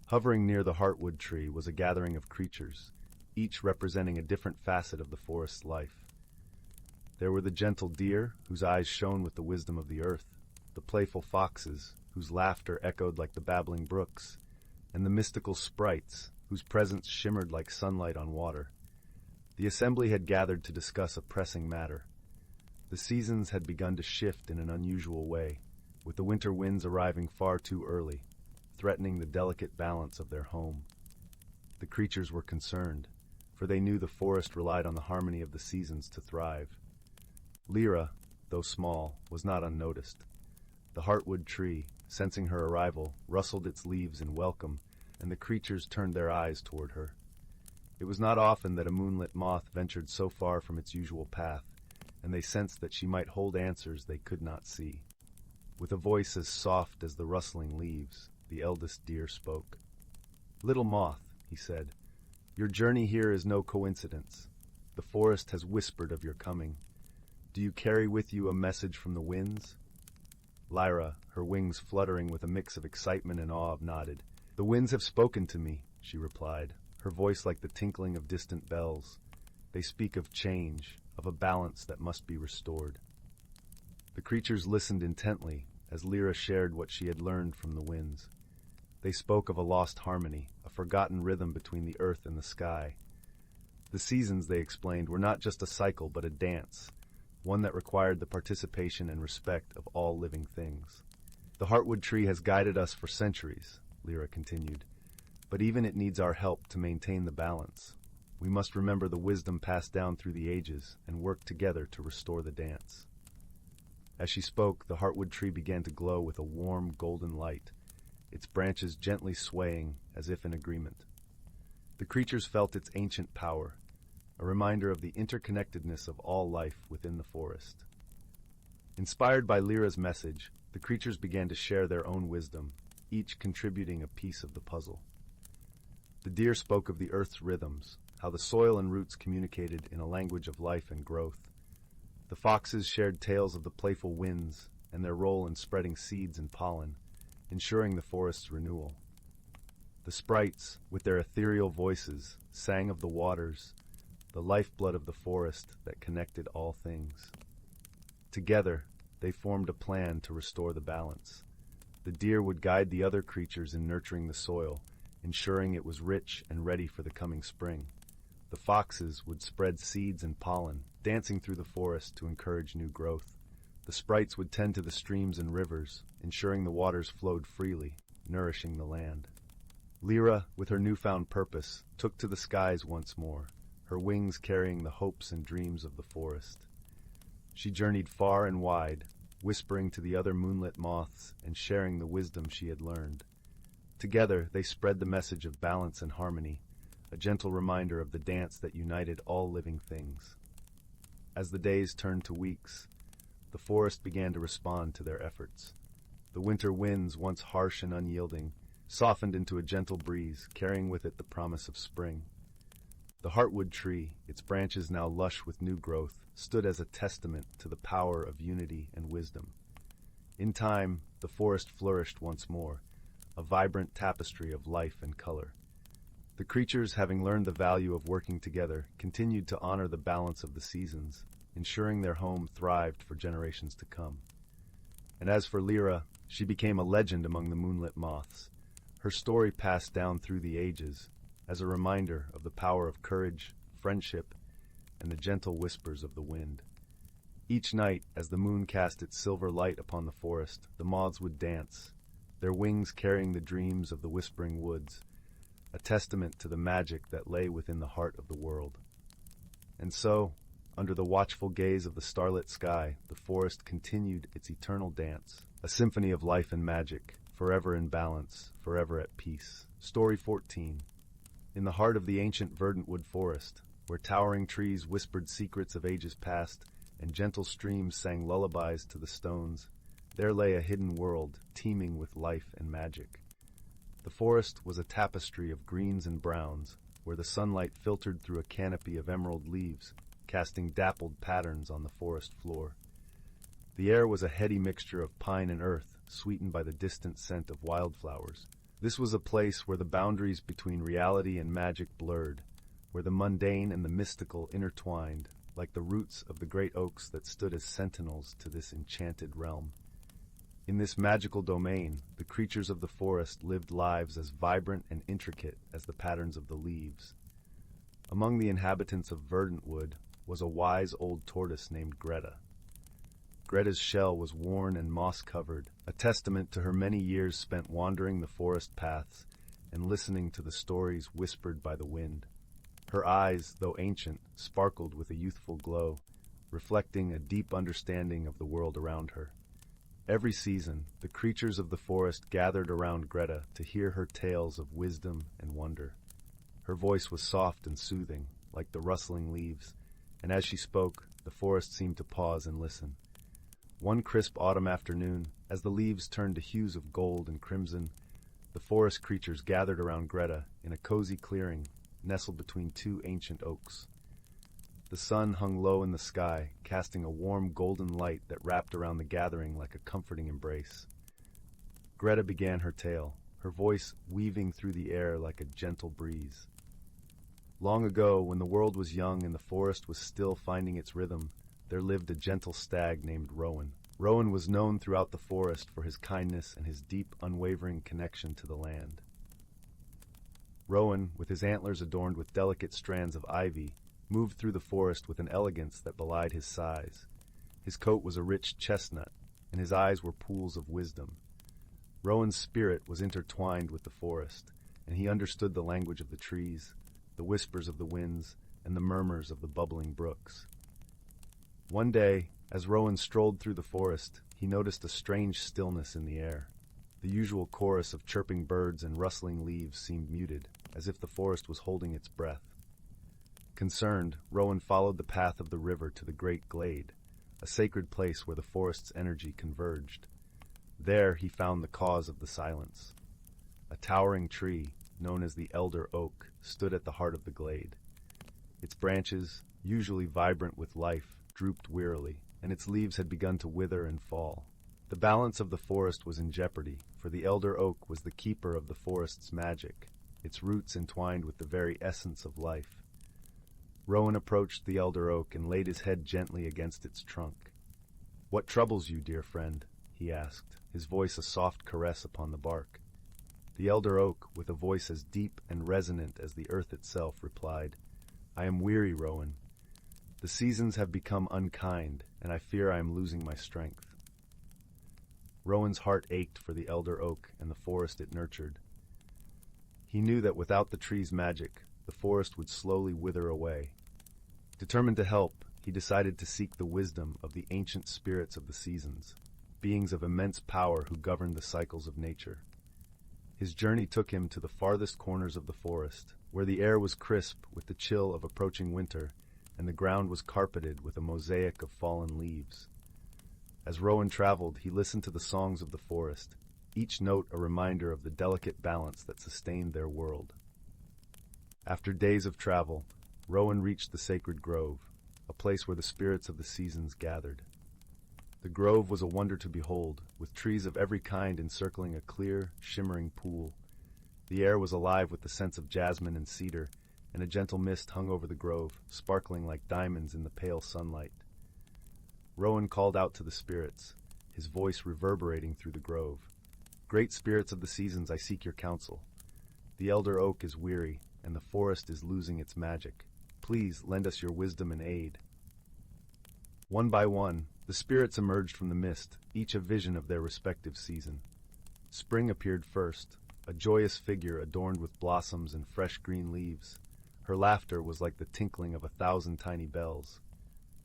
Hovering near the heartwood tree was a gathering of creatures, each representing a different facet of the forest's life. There were the gentle deer, whose eyes shone with the wisdom of the earth, the playful foxes, whose laughter echoed like the babbling brooks, and the mystical sprites, whose presence shimmered like sunlight on water. The assembly had gathered to discuss a pressing matter. The seasons had begun to shift in an unusual way, with the winter winds arriving far too early, threatening the delicate balance of their home. The creatures were concerned, for they knew the forest relied on the harmony of the seasons to thrive. Lyra, though small, was not unnoticed. The heartwood tree, sensing her arrival, rustled its leaves in welcome, and the creatures turned their eyes toward her. It was not often that a moonlit moth ventured so far from its usual path, and they sensed that she might hold answers they could not see. With a voice as soft as the rustling leaves, the eldest deer spoke. "Little moth," he said, "your journey here is no coincidence. The forest has whispered of your coming. Do you carry with you a message from the winds?" Lyra, her wings fluttering with a mix of excitement and awe, nodded. "The winds have spoken to me," she replied, her voice like the tinkling of distant bells. "They speak of change, of a balance that must be restored." The creatures listened intently as Lyra shared what she had learned from the winds. They spoke of a lost harmony, a forgotten rhythm between the earth and the sky. The seasons, they explained, were not just a cycle but a dance, one that required the participation and respect of all living things. "The heartwood tree has guided us for centuries," Lyra continued, "but even it needs our help to maintain the balance. We must remember the wisdom passed down through the ages and work together to restore the dance." As she spoke, the heartwood tree began to glow with a warm, golden light, its branches gently swaying as if in agreement. The creatures felt its ancient power, a reminder of the interconnectedness of all life within the forest. Inspired by Lyra's message, the creatures began to share their own wisdom, each contributing a piece of the puzzle. The deer spoke of the earth's rhythms, how the soil and roots communicated in a language of life and growth. The foxes shared tales of the playful winds and their role in spreading seeds and pollen, ensuring the forest's renewal. The sprites, with their ethereal voices, sang of the waters, the lifeblood of the forest that connected all things. Together, they formed a plan to restore the balance. The deer would guide the other creatures in nurturing the soil, ensuring it was rich and ready for the coming spring. The foxes would spread seeds and pollen, dancing through the forest to encourage new growth. The sprites would tend to the streams and rivers, ensuring the waters flowed freely, nourishing the land. Lyra, with her newfound purpose, took to the skies once more, her wings carrying the hopes and dreams of the forest. She journeyed far and wide, whispering to the other moonlit moths and sharing the wisdom she had learned. Together, they spread the message of balance and harmony, a gentle reminder of the dance that united all living things. As the days turned to weeks, the forest began to respond to their efforts. The winter winds, once harsh and unyielding, softened into a gentle breeze, carrying with it the promise of spring. The heartwood tree, its branches now lush with new growth, stood as a testament to the power of unity and wisdom. In time, the forest flourished once more, a vibrant tapestry of life and color. The creatures, having learned the value of working together, continued to honor the balance of the seasons, ensuring their home thrived for generations to come. And as for Lyra, she became a legend among the moonlit moths. Her story passed down through the ages as a reminder of the power of courage, friendship, and the gentle whispers of the wind. Each night, as the moon cast its silver light upon the forest, the moths would dance, their wings carrying the dreams of the whispering woods, a testament to the magic that lay within the heart of the world. And so, under the watchful gaze of the starlit sky, the forest continued its eternal dance, a symphony of life and magic, forever in balance, forever at peace. Story 14. In the heart of the ancient verdant forest, where towering trees whispered secrets of ages past and gentle streams sang lullabies to the stones, there lay a hidden world teeming with life and magic. The forest was a tapestry of greens and browns, where the sunlight filtered through a canopy of emerald leaves, casting dappled patterns on the forest floor. The air was a heady mixture of pine and earth, sweetened by the distant scent of wildflowers. This was a place where the boundaries between reality and magic blurred, where the mundane and the mystical intertwined, like the roots of the great oaks that stood as sentinels to this enchanted realm. In this magical domain, the creatures of the forest lived lives as vibrant and intricate as the patterns of the leaves. Among the inhabitants of Verdantwood was a wise old tortoise named Greta. Greta's shell was worn and moss-covered, a testament to her many years spent wandering the forest paths and listening to the stories whispered by the wind. Her eyes, though ancient, sparkled with a youthful glow, reflecting a deep understanding of the world around her. Every season, the creatures of the forest gathered around Greta to hear her tales of wisdom and wonder. Her voice was soft and soothing, like the rustling leaves, and as she spoke, the forest seemed to pause and listen. One crisp autumn afternoon, as the leaves turned to hues of gold and crimson, the forest creatures gathered around Greta in a cozy clearing nestled between two ancient oaks. The sun hung low in the sky, casting a warm golden light that wrapped around the gathering like a comforting embrace. Greta began her tale, her voice weaving through the air like a gentle breeze. Long ago, when the world was young and the forest was still finding its rhythm, there lived a gentle stag named Rowan. Rowan was known throughout the forest for his kindness and his deep, unwavering connection to the land. Rowan, with his antlers adorned with delicate strands of ivy, moved through the forest with an elegance that belied his size. His coat was a rich chestnut, and his eyes were pools of wisdom. Rowan's spirit was intertwined with the forest, and he understood the language of the trees, the whispers of the winds, and the murmurs of the bubbling brooks. One day, as Rowan strolled through the forest, he noticed a strange stillness in the air. The usual chorus of chirping birds and rustling leaves seemed muted, as if the forest was holding its breath. Concerned, Rowan followed the path of the river to the great glade, a sacred place where the forest's energy converged. There he found the cause of the silence. A towering tree, known as the elder oak, stood at the heart of the glade. Its branches, usually vibrant with life, drooped wearily, and its leaves had begun to wither and fall. The balance of the forest was in jeopardy, for the elder oak was the keeper of the forest's magic, its roots entwined with the very essence of life. Rowan approached the elder oak and laid his head gently against its trunk. "What troubles you, dear friend?" he asked, his voice a soft caress upon the bark. The elder oak, with a voice as deep and resonant as the earth itself, replied, "I am weary, Rowan. The seasons have become unkind, and I fear I am losing my strength." Rowan's heart ached for the elder oak and the forest it nurtured. He knew that without the tree's magic, the forest would slowly wither away. Determined to help, he decided to seek the wisdom of the ancient spirits of the seasons, beings of immense power who govern the cycles of nature. His journey took him to the farthest corners of the forest, where the air was crisp with the chill of approaching winter, and the ground was carpeted with a mosaic of fallen leaves. As Rowan traveled, he listened to the songs of the forest, each note a reminder of the delicate balance that sustained their world. After days of travel, Rowan reached the sacred grove, a place where the spirits of the seasons gathered. The grove was a wonder to behold, with trees of every kind encircling a clear, shimmering pool. The air was alive with the scents of jasmine and cedar, and a gentle mist hung over the grove, sparkling like diamonds in the pale sunlight. Rowan called out to the spirits, his voice reverberating through the grove. "Great spirits of the seasons, I seek your counsel. The elder oak is weary, and the forest is losing its magic. Please lend us your wisdom and aid." One by one, the spirits emerged from the mist, each a vision of their respective season. Spring appeared first, a joyous figure adorned with blossoms and fresh green leaves. Her laughter was like the tinkling of 1,000 tiny bells.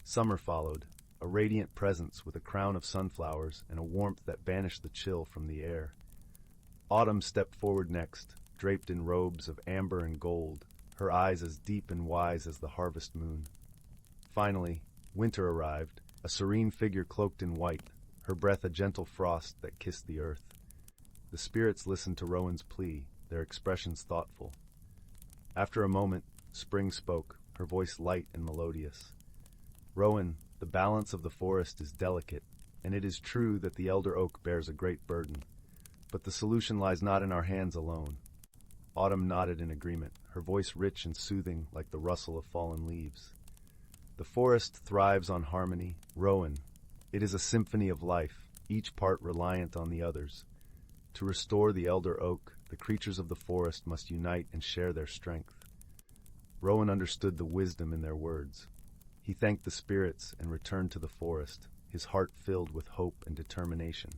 Summer followed, a radiant presence with a crown of sunflowers and a warmth that banished the chill from the air. Autumn stepped forward next, draped in robes of amber and gold, her eyes as deep and wise as the harvest moon. Finally, winter arrived, a serene figure cloaked in white, her breath a gentle frost that kissed the earth. The spirits listened to Rowan's plea, their expressions thoughtful. After a moment, Spring spoke, her voice light and melodious. "Rowan, the balance of the forest is delicate, and it is true that the elder oak bears a great burden. But the solution lies not in our hands alone." Autumn nodded in agreement, her voice rich and soothing like the rustle of fallen leaves. "The forest thrives on harmony, Rowan. It is a symphony of life, each part reliant on the others. To restore the elder oak, the creatures of the forest must unite and share their strength." Rowan understood the wisdom in their words. He thanked the spirits and returned to the forest, his heart filled with hope and determination.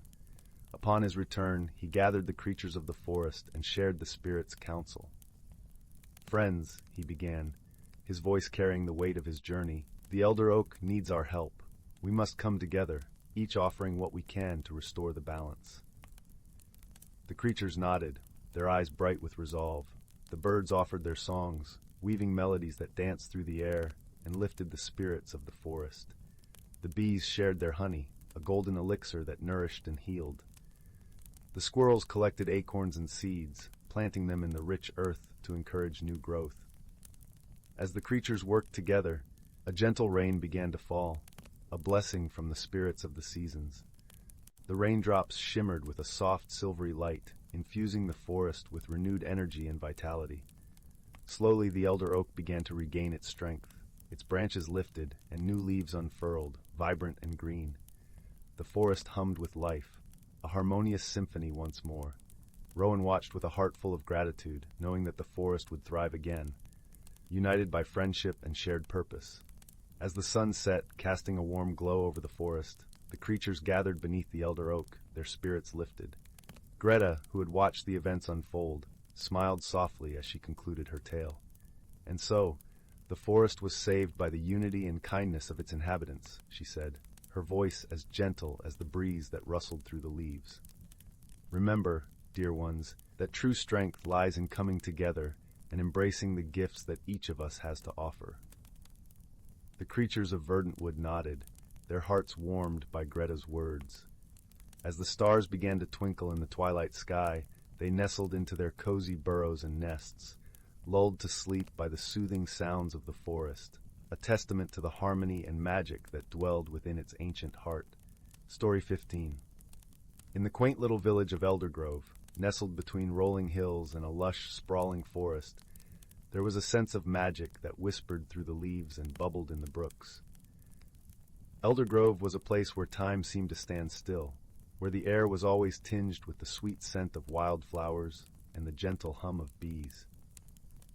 Upon his return, he gathered the creatures of the forest and shared the spirits' counsel. "Friends," he began, his voice carrying the weight of his journey, "the elder oak needs our help. We must come together, each offering what we can to restore the balance." The creatures nodded, their eyes bright with resolve. The birds offered their songs, weaving melodies that danced through the air and lifted the spirits of the forest. The bees shared their honey, a golden elixir that nourished and healed. The squirrels collected acorns and seeds, planting them in the rich earth to encourage new growth. As the creatures worked together, a gentle rain began to fall, a blessing from the spirits of the seasons. The raindrops shimmered with a soft silvery light, infusing the forest with renewed energy and vitality. Slowly the elder oak began to regain its strength. Its branches lifted, and new leaves unfurled, vibrant and green. The forest hummed with life, a harmonious symphony once more. Rowan watched with a heart full of gratitude, knowing that the forest would thrive again, united by friendship and shared purpose. As the sun set, casting a warm glow over the forest, the creatures gathered beneath the elder oak, their spirits lifted. Greta, who had watched the events unfold, smiled softly as she concluded her tale. "And so, the forest was saved by the unity and kindness of its inhabitants," she said, her voice as gentle as the breeze that rustled through the leaves. "Remember, dear ones, that true strength lies in coming together and embracing the gifts that each of us has to offer." The creatures of Verdantwood nodded, their hearts warmed by Greta's words. As the stars began to twinkle in the twilight sky, they nestled into their cozy burrows and nests, lulled to sleep by the soothing sounds of the forest, a testament to the harmony and magic that dwelled within its ancient heart. Story 15. In the quaint little village of Eldergrove, nestled between rolling hills and a lush, sprawling forest, there was a sense of magic that whispered through the leaves and bubbled in the brooks. Eldergrove was a place where time seemed to stand still. where the air was always tinged with the sweet scent of wildflowers and the gentle hum of bees.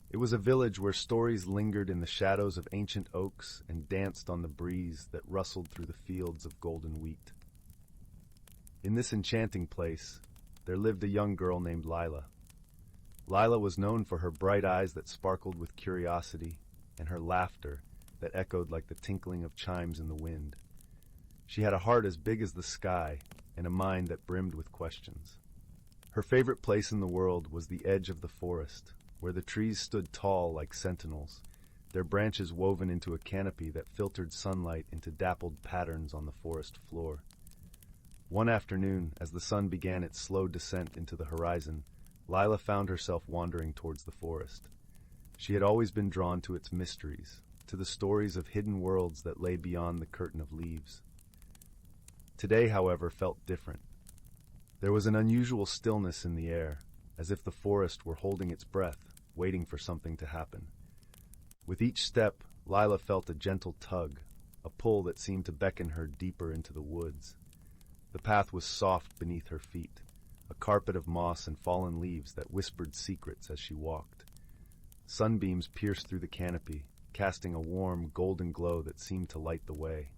It was a village where stories lingered in the shadows of ancient oaks and danced on the breeze that rustled through the fields of golden wheat. In this enchanting place, there lived a young girl named Lyla. Lyla was known for her bright eyes that sparkled with curiosity and her laughter that echoed like the tinkling of chimes in the wind. She had a heart as big as the sky and a mind that brimmed with questions. Her favorite place in the world was the edge of the forest, where the trees stood tall like sentinels, their branches woven into a canopy that filtered sunlight into dappled patterns on the forest floor. One afternoon, as the sun began its slow descent into the horizon, Lyla found herself wandering towards the forest. She had always been drawn to its mysteries, to the stories of hidden worlds that lay beyond the curtain of leaves. Today, however, felt different. There was an unusual stillness in the air, as if the forest were holding its breath, waiting for something to happen. With each step, Lyla felt a gentle tug, a pull that seemed to beckon her deeper into the woods. The path was soft beneath her feet, a carpet of moss and fallen leaves that whispered secrets as she walked. Sunbeams pierced through the canopy, casting a warm, golden glow that seemed to light the way.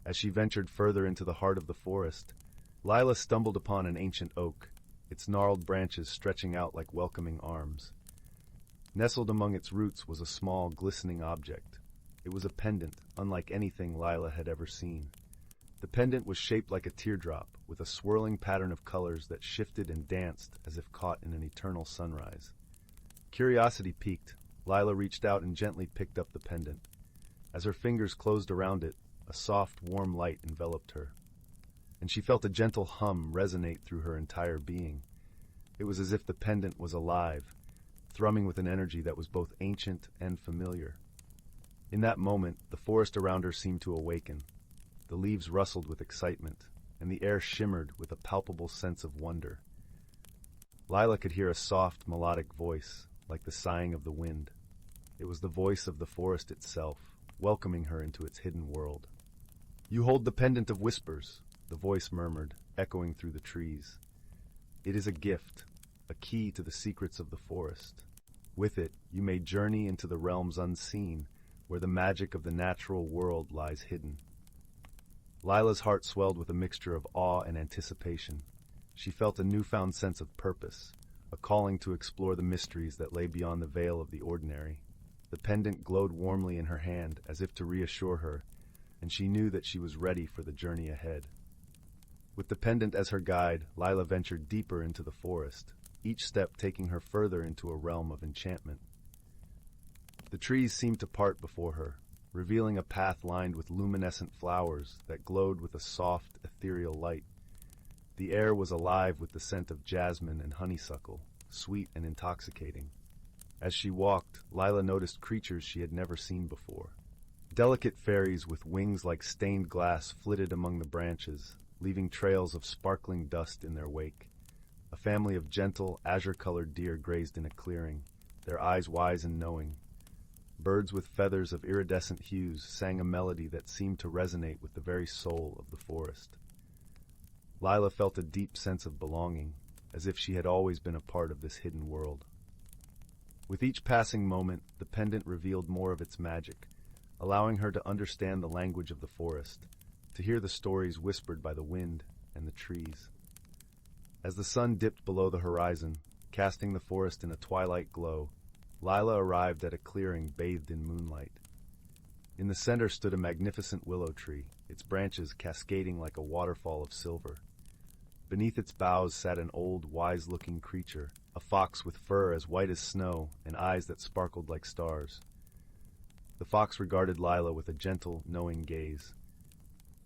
As she ventured further into the heart of the forest, Lyla stumbled upon an ancient oak, its gnarled branches stretching out like welcoming arms. Nestled among its roots was a small, glistening object. It was a pendant, unlike anything Lyla had ever seen. The pendant was shaped like a teardrop, with a swirling pattern of colors that shifted and danced as if caught in an eternal sunrise. Curiosity piqued, Lyla reached out and gently picked up the pendant. As her fingers closed around it, a soft, warm light enveloped her, and she felt a gentle hum resonate through her entire being. It was as if the pendant was alive, thrumming with an energy that was both ancient and familiar. In that moment, the forest around her seemed to awaken. The leaves rustled with excitement, and the air shimmered with a palpable sense of wonder. Lyla could hear a soft, melodic voice, like the sighing of the wind. It was the voice of the forest itself, welcoming her into its hidden world. "You hold the pendant of whispers," the voice murmured, echoing through the trees. "It is a gift, a key to the secrets of the forest. With it, you may journey into the realms unseen, where the magic of the natural world lies hidden." Lyla's heart swelled with a mixture of awe and anticipation. She felt a newfound sense of purpose, a calling to explore the mysteries that lay beyond the veil of the ordinary. The pendant glowed warmly in her hand, as if to reassure her, and she knew that she was ready for the journey ahead. With the pendant as her guide, Lyla ventured deeper into the forest, each step taking her further into a realm of enchantment. The trees seemed to part before her, revealing a path lined with luminescent flowers that glowed with a soft, ethereal light. The air was alive with the scent of jasmine and honeysuckle, sweet and intoxicating. As she walked, Lyla noticed creatures she had never seen before. Delicate fairies with wings like stained glass flitted among the branches, leaving trails of sparkling dust in their wake. A family of gentle, azure-colored deer grazed in a clearing, their eyes wise and knowing. Birds with feathers of iridescent hues sang a melody that seemed to resonate with the very soul of the forest. Lyla felt a deep sense of belonging, as if she had always been a part of this hidden world. With each passing moment, the pendant revealed more of its magic, allowing her to understand the language of the forest, to hear the stories whispered by the wind and the trees. As the sun dipped below the horizon, casting the forest in a twilight glow, Lyla arrived at a clearing bathed in moonlight. In the center stood a magnificent willow tree, its branches cascading like a waterfall of silver. Beneath its boughs sat an old, wise-looking creature, a fox with fur as white as snow and eyes that sparkled like stars. The fox regarded Lyla with a gentle, knowing gaze.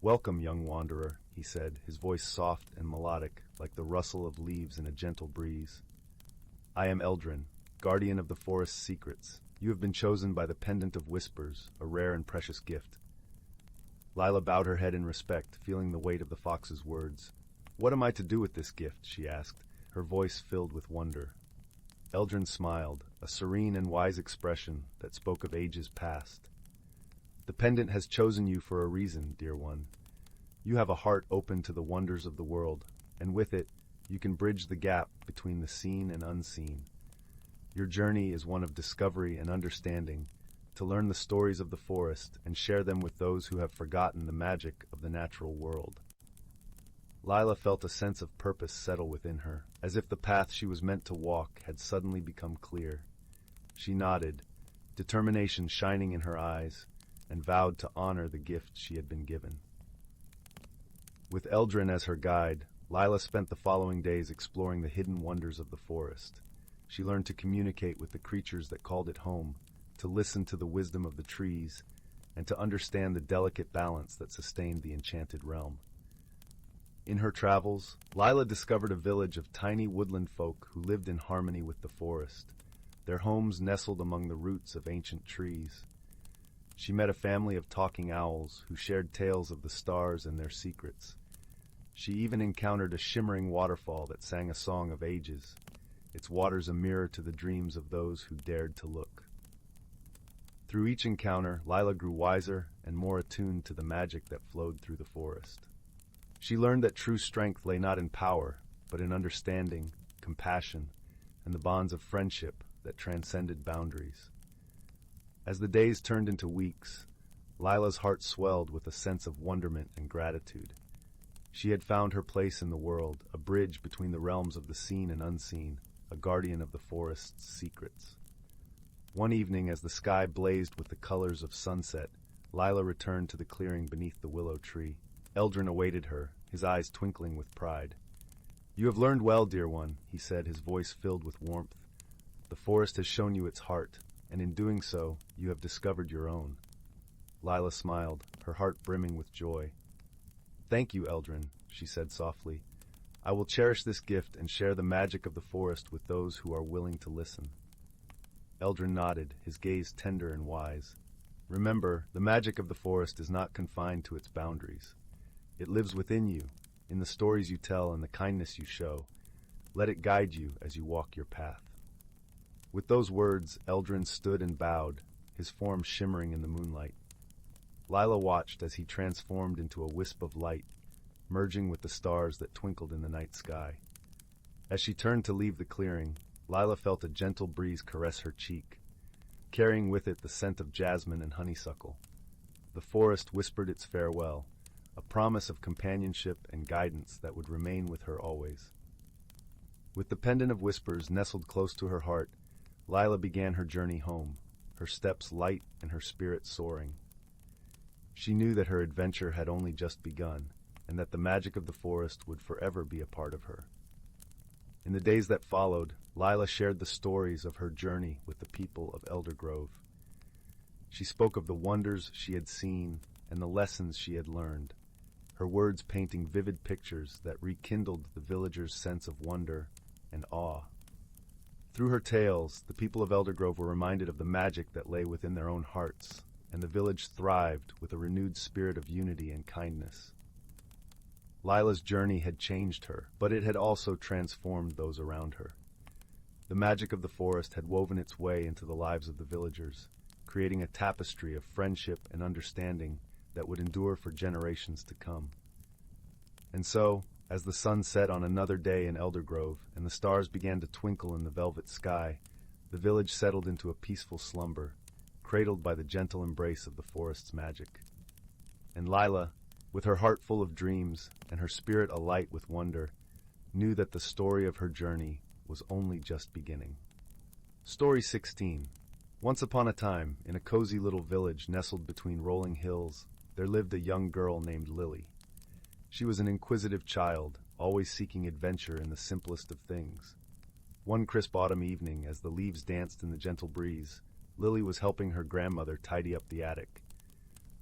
"Welcome, young wanderer," he said, his voice soft and melodic, like the rustle of leaves in a gentle breeze. "I am Eldrin, guardian of the forest's secrets. You have been chosen by the Pendant of Whispers, a rare and precious gift." Lyla bowed her head in respect, feeling the weight of the fox's words. "What am I to do with this gift?" she asked, her voice filled with wonder. Eldrin smiled, a serene and wise expression that spoke of ages past. "The pendant has chosen you for a reason, dear one. You have a heart open to the wonders of the world, and with it, you can bridge the gap between the seen and unseen. Your journey is one of discovery and understanding, to learn the stories of the forest and share them with those who have forgotten the magic of the natural world. Lyla felt a sense of purpose settle within her, as if the path she was meant to walk had suddenly become clear. She nodded, determination shining in her eyes, and vowed to honor the gift she had been given. With Eldrin as her guide, Lyla spent the following days exploring the hidden wonders of the forest. She learned to communicate with the creatures that called it home, to listen to the wisdom of the trees, and to understand the delicate balance that sustained the enchanted realm. In her travels, Lyla discovered a village of tiny woodland folk who lived in harmony with the forest, their homes nestled among the roots of ancient trees. She met a family of talking owls who shared tales of the stars and their secrets. She even encountered a shimmering waterfall that sang a song of ages, its waters a mirror to the dreams of those who dared to look. Through each encounter, Lyla grew wiser and more attuned to the magic that flowed through the forest. She learned that true strength lay not in power, but in understanding, compassion, and the bonds of friendship that transcended boundaries. As the days turned into weeks, Lyla's heart swelled with a sense of wonderment and gratitude. She had found her place in the world, a bridge between the realms of the seen and unseen, a guardian of the forest's secrets. One evening, as the sky blazed with the colors of sunset, Lyla returned to the clearing beneath the willow tree. Eldrin awaited her, his eyes twinkling with pride. "You have learned well, dear one," he said, his voice filled with warmth. "The forest has shown you its heart, and in doing so, you have discovered your own." Lyla smiled, her heart brimming with joy. "Thank you, Eldrin," she said softly. "I will cherish this gift and share the magic of the forest with those who are willing to listen." Eldrin nodded, his gaze tender and wise. "Remember, the magic of the forest is not confined to its boundaries. It lives within you, in the stories you tell and the kindness you show. Let it guide you as you walk your path." With those words, Eldrin stood and bowed, his form shimmering in the moonlight. Lyla watched as he transformed into a wisp of light, merging with the stars that twinkled in the night sky. As she turned to leave the clearing, Lyla felt a gentle breeze caress her cheek, carrying with it the scent of jasmine and honeysuckle. The forest whispered its farewell, a promise of companionship and guidance that would remain with her always. With the pendant of whispers nestled close to her heart, Lyla began her journey home, her steps light and her spirit soaring. She knew that her adventure had only just begun, and that the magic of the forest would forever be a part of her. In the days that followed, Lyla shared the stories of her journey with the people of Eldergrove. She spoke of the wonders she had seen and the lessons she had learned, her words painting vivid pictures that rekindled the villagers' sense of wonder and awe. Through her tales, the people of Eldergrove were reminded of the magic that lay within their own hearts, and the village thrived with a renewed spirit of unity and kindness. Lyla's journey had changed her, but it had also transformed those around her. The magic of the forest had woven its way into the lives of the villagers, creating a tapestry of friendship and understanding that would endure for generations to come. And so, as the sun set on another day in Eldergrove and the stars began to twinkle in the velvet sky, the village settled into a peaceful slumber, cradled by the gentle embrace of the forest's magic. And Lyla, with her heart full of dreams and her spirit alight with wonder, knew that the story of her journey was only just beginning. Story 16. Once upon a time, in a cozy little village nestled between rolling hills, there lived a young girl named Lily. She was an inquisitive child, always seeking adventure in the simplest of things. One crisp autumn evening, as the leaves danced in the gentle breeze, Lily was helping her grandmother tidy up the attic.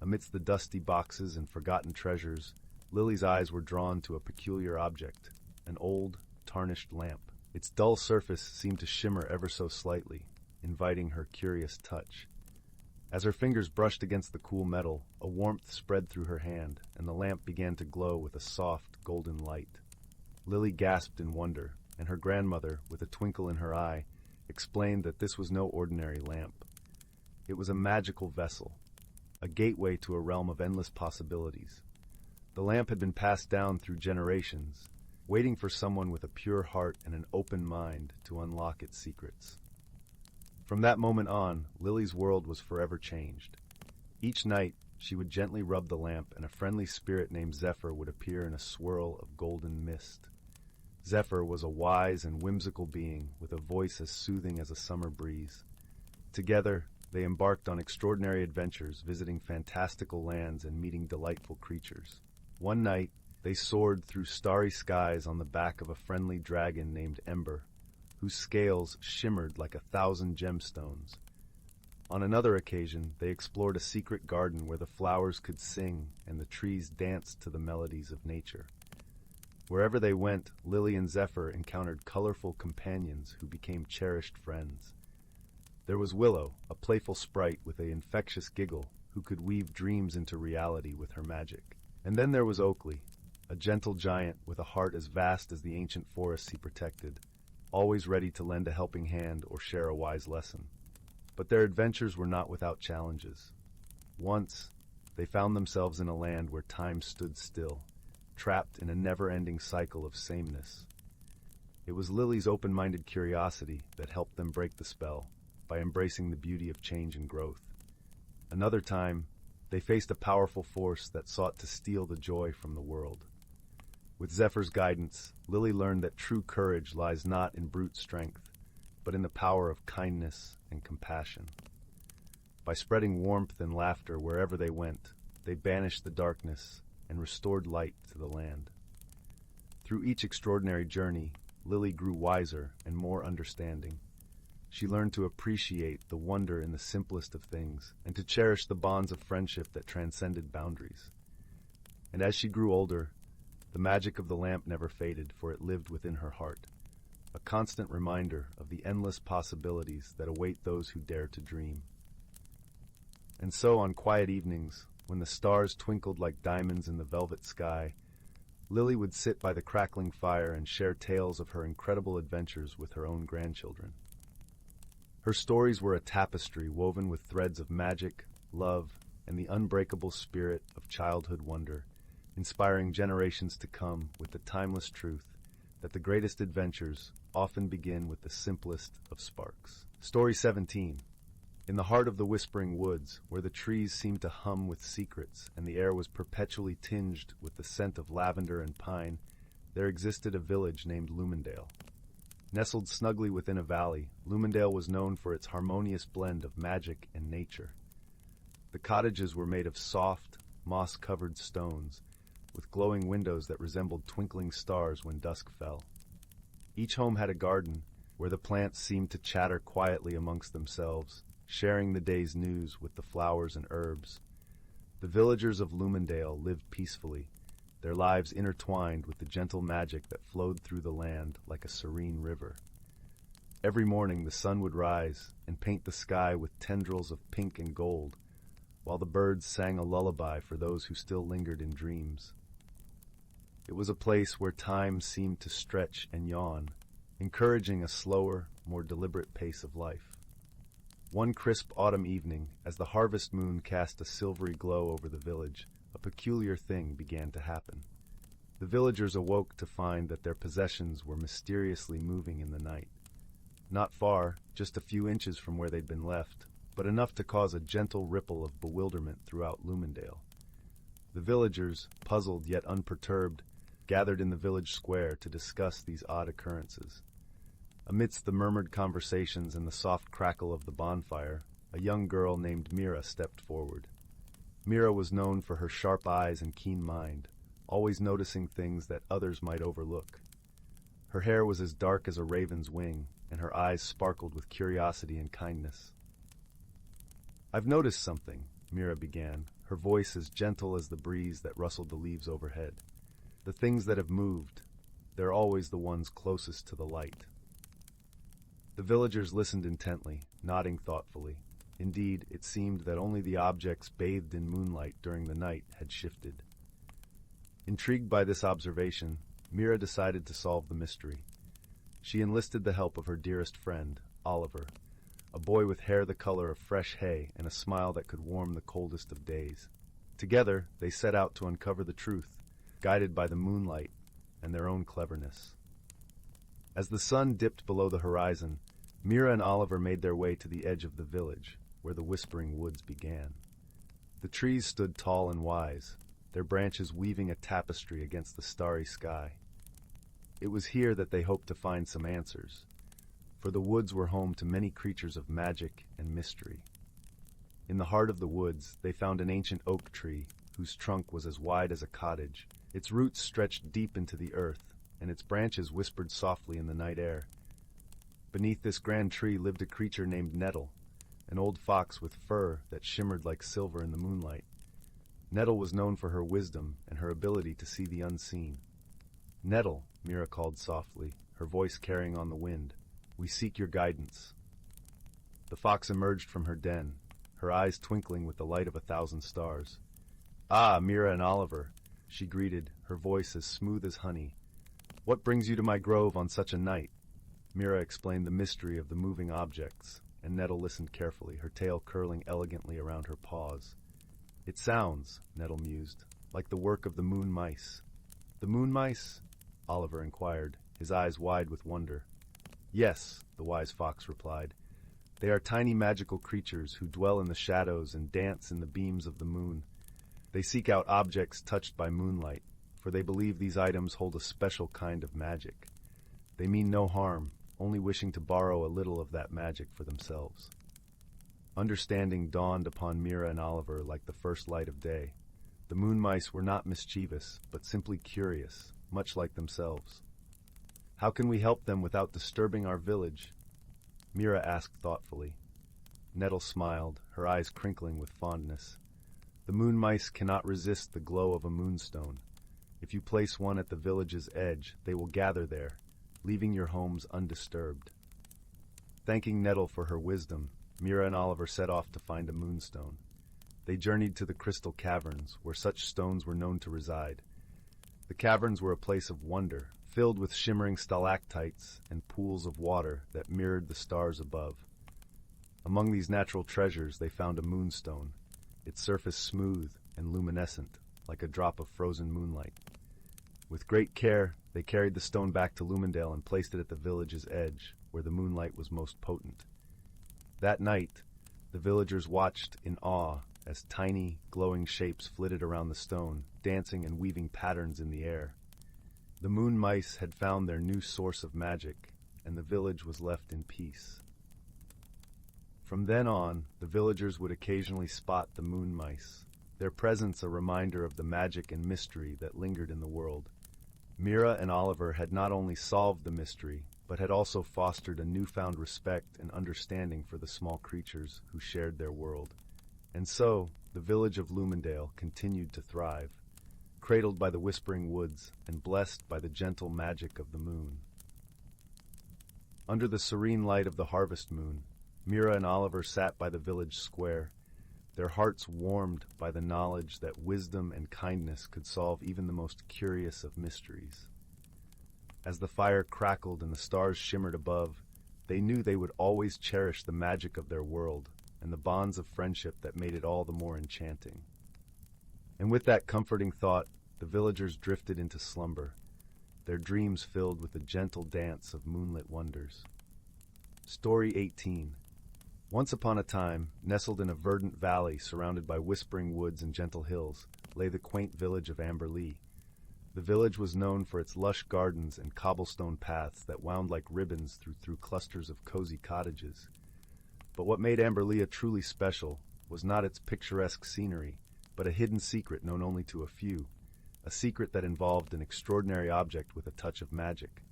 Amidst the dusty boxes and forgotten treasures, Lily's eyes were drawn to a peculiar object, an old, tarnished lamp. Its dull surface seemed to shimmer ever so slightly, inviting her curious touch. As her fingers brushed against the cool metal, a warmth spread through her hand, and the lamp began to glow with a soft, golden light. Lily gasped in wonder, and her grandmother, with a twinkle in her eye, explained that this was no ordinary lamp. It was a magical vessel, a gateway to a realm of endless possibilities. The lamp had been passed down through generations, waiting for someone with a pure heart and an open mind to unlock its secrets. From that moment on, Lily's world was forever changed. Each night, she would gently rub the lamp, and a friendly spirit named Zephyr would appear in a swirl of golden mist. Zephyr was a wise and whimsical being with a voice as soothing as a summer breeze. Together, they embarked on extraordinary adventures, visiting fantastical lands and meeting delightful creatures. One night, they soared through starry skies on the back of a friendly dragon named Ember, whose scales shimmered like 1,000 gemstones. On another occasion, they explored a secret garden where the flowers could sing and the trees danced to the melodies of nature. Wherever they went, Lily and Zephyr encountered colorful companions who became cherished friends. There was Willow, a playful sprite with an infectious giggle who could weave dreams into reality with her magic. And then there was Oakley, a gentle giant with a heart as vast as the ancient forests he protected, always ready to lend a helping hand or share a wise lesson. But their adventures were not without challenges. Once, they found themselves in a land where time stood still, trapped in a never-ending cycle of sameness. It was Lily's open-minded curiosity that helped them break the spell by embracing the beauty of change and growth. Another time, they faced a powerful force that sought to steal the joy from the world. With Zephyr's guidance, Lily learned that true courage lies not in brute strength, but in the power of kindness and compassion. By spreading warmth and laughter wherever they went, they banished the darkness and restored light to the land. Through each extraordinary journey, Lily grew wiser and more understanding. She learned to appreciate the wonder in the simplest of things and to cherish the bonds of friendship that transcended boundaries. And as she grew older, the magic of the lamp never faded, for it lived within her heart, a constant reminder of the endless possibilities that await those who dare to dream. And so on quiet evenings, when the stars twinkled like diamonds in the velvet sky, Lily would sit by the crackling fire and share tales of her incredible adventures with her own grandchildren. Her stories were a tapestry woven with threads of magic, love, and the unbreakable spirit of childhood wonder, inspiring generations to come with the timeless truth that the greatest adventures often begin with the simplest of sparks. Story 17. In the heart of the whispering woods, where the trees seemed to hum with secrets and the air was perpetually tinged with the scent of lavender and pine, there existed a village named Lumendale. Nestled snugly within a valley, Lumendale was known for its harmonious blend of magic and nature. The cottages were made of soft, moss-covered stones, with glowing windows that resembled twinkling stars when dusk fell. Each home had a garden, where the plants seemed to chatter quietly amongst themselves, sharing the day's news with the flowers and herbs. The villagers of Lumendale lived peacefully, their lives intertwined with the gentle magic that flowed through the land like a serene river. Every morning the sun would rise and paint the sky with tendrils of pink and gold, while the birds sang a lullaby for those who still lingered in dreams. It was a place where time seemed to stretch and yawn, encouraging a slower, more deliberate pace of life. One crisp autumn evening, as the harvest moon cast a silvery glow over the village, a peculiar thing began to happen. The villagers awoke to find that their possessions were mysteriously moving in the night. Not far, just a few inches from where they'd been left, but enough to cause a gentle ripple of bewilderment throughout Lumendale. The villagers, puzzled yet unperturbed, gathered in the village square to discuss these odd occurrences. Amidst the murmured conversations and the soft crackle of the bonfire, a young girl named Mira stepped forward. Mira was known for her sharp eyes and keen mind, always noticing things that others might overlook. Her hair was as dark as a raven's wing, and her eyes sparkled with curiosity and kindness. "I've noticed something," Mira began, her voice as gentle as the breeze that rustled the leaves overhead. "The things that have moved, they're always the ones closest to the light." The villagers listened intently, nodding thoughtfully. Indeed, it seemed that only the objects bathed in moonlight during the night had shifted. Intrigued by this observation, Mira decided to solve the mystery. She enlisted the help of her dearest friend, Oliver, a boy with hair the color of fresh hay and a smile that could warm the coldest of days. Together, they set out to uncover the truth, guided by the moonlight and their own cleverness. As the sun dipped below the horizon, Mira and Oliver made their way to the edge of the village, where the whispering woods began. The trees stood tall and wise, their branches weaving a tapestry against the starry sky. It was here that they hoped to find some answers, for the woods were home to many creatures of magic and mystery. In the heart of the woods, they found an ancient oak tree whose trunk was as wide as a cottage. Its roots stretched deep into the earth, and its branches whispered softly in the night air. Beneath this grand tree lived a creature named Nettle, an old fox with fur that shimmered like silver in the moonlight. Nettle was known for her wisdom and her ability to see the unseen. "Nettle," Mira called softly, her voice carrying on the wind, "we seek your guidance." The fox emerged from her den, her eyes twinkling with the light of 1,000 stars. "Ah, Mira and Oliver," she greeted, her voice as smooth as honey. "What brings you to my grove on such a night?" Mira explained the mystery of the moving objects, and Nettle listened carefully, her tail curling elegantly around her paws. "It sounds," Nettle mused, "like the work of the moon mice." "The moon mice?" Oliver inquired, his eyes wide with wonder. "Yes," the wise fox replied. "They are tiny magical creatures who dwell in the shadows and dance in the beams of the moon. They seek out objects touched by moonlight, for they believe these items hold a special kind of magic. They mean no harm, only wishing to borrow a little of that magic for themselves." Understanding dawned upon Mira and Oliver like the first light of day. The moon mice were not mischievous, but simply curious, much like themselves. "How can we help them without disturbing our village?" Mira asked thoughtfully. Nettle smiled, her eyes crinkling with fondness. "The moon mice cannot resist the glow of a moonstone. If you place one at the village's edge, they will gather there, leaving your homes undisturbed." Thanking Nettle for her wisdom, Mira and Oliver set off to find a moonstone. They journeyed to the crystal caverns, where such stones were known to reside. The caverns were a place of wonder, filled with shimmering stalactites and pools of water that mirrored the stars above. Among these natural treasures they found a moonstone, its surface smooth and luminescent, like a drop of frozen moonlight. With great care, they carried the stone back to Lumendale and placed it at the village's edge, where the moonlight was most potent. That night, the villagers watched in awe as tiny, glowing shapes flitted around the stone, dancing and weaving patterns in the air. The moon mice had found their new source of magic, and the village was left in peace. From then on, the villagers would occasionally spot the moon mice, their presence a reminder of the magic and mystery that lingered in the world. Mira and Oliver had not only solved the mystery, but had also fostered a newfound respect and understanding for the small creatures who shared their world. And so, the village of Lumendale continued to thrive, cradled by the whispering woods and blessed by the gentle magic of the moon. Under the serene light of the harvest moon, Mira and Oliver sat by the village square, their hearts warmed by the knowledge that wisdom and kindness could solve even the most curious of mysteries. As the fire crackled and the stars shimmered above, they knew they would always cherish the magic of their world and the bonds of friendship that made it all the more enchanting. And with that comforting thought, the villagers drifted into slumber, their dreams filled with the gentle dance of moonlit wonders. Story 18. Once upon a time, nestled in a verdant valley surrounded by whispering woods and gentle hills, lay the quaint village of Amberlea. The village was known for its lush gardens and cobblestone paths that wound like ribbons through clusters of cozy cottages. But what made Amberlea truly special was not its picturesque scenery, but a hidden secret known only to a few, a secret that involved an extraordinary object with a touch of magic.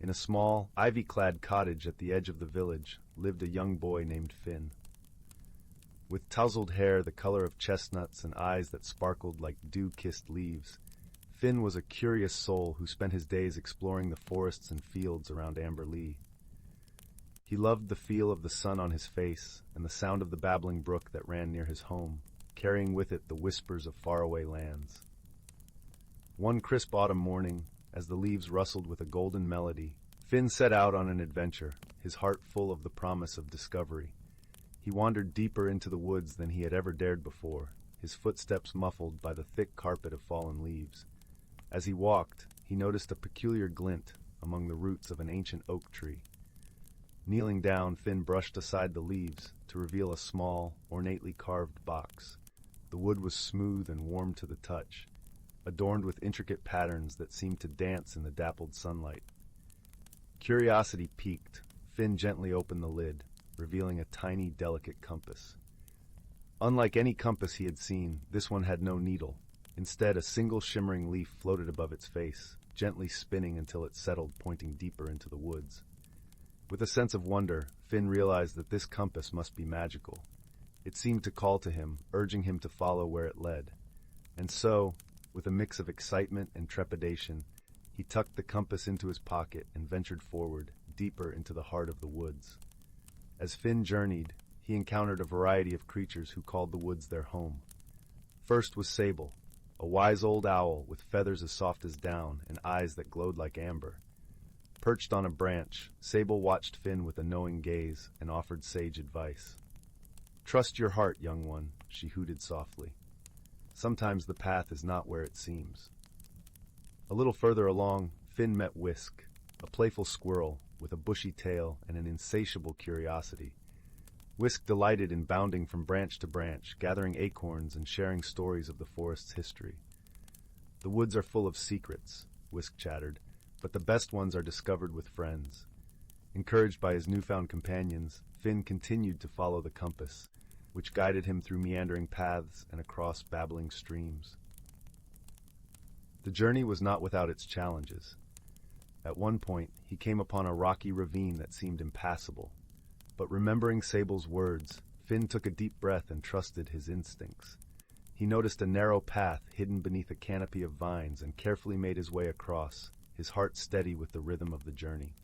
In a small, ivy-clad cottage at the edge of the village lived a young boy named Finn. With tousled hair the color of chestnuts and eyes that sparkled like dew-kissed leaves, Finn was a curious soul who spent his days exploring the forests and fields around Amberlea. He loved the feel of the sun on his face and the sound of the babbling brook that ran near his home, carrying with it the whispers of faraway lands. One crisp autumn morning, as the leaves rustled with a golden melody, Finn set out on an adventure, his heart full of the promise of discovery. He wandered deeper into the woods than he had ever dared before, his footsteps muffled by the thick carpet of fallen leaves. As he walked, he noticed a peculiar glint among the roots of an ancient oak tree. Kneeling down, Finn brushed aside the leaves to reveal a small, ornately carved box. The wood was smooth and warm to the touch, adorned with intricate patterns that seemed to dance in the dappled sunlight. Curiosity piqued, Finn gently opened the lid, revealing a tiny, delicate compass. Unlike any compass he had seen, this one had no needle. Instead, a single shimmering leaf floated above its face, gently spinning until it settled, pointing deeper into the woods. With a sense of wonder, Finn realized that this compass must be magical. It seemed to call to him, urging him to follow where it led. And so, with a mix of excitement and trepidation, he tucked the compass into his pocket and ventured forward, deeper into the heart of the woods. As Finn journeyed, he encountered a variety of creatures who called the woods their home. First was Sable, a wise old owl with feathers as soft as down and eyes that glowed like amber. Perched on a branch, Sable watched Finn with a knowing gaze and offered sage advice. "Trust your heart, young one," she hooted softly. "Sometimes the path is not where it seems." A little further along, Finn met Whisk, a playful squirrel with a bushy tail and an insatiable curiosity. Whisk delighted in bounding from branch to branch, gathering acorns and sharing stories of the forest's history. "The woods are full of secrets," Whisk chattered, "but the best ones are discovered with friends." Encouraged by his newfound companions, Finn continued to follow the compass, which guided him through meandering paths and across babbling streams. The journey was not without its challenges. At one point, he came upon a rocky ravine that seemed impassable. But remembering Sable's words, Finn took a deep breath and trusted his instincts. He noticed a narrow path hidden beneath a canopy of vines and carefully made his way across, his heart steady with the rhythm of the journey.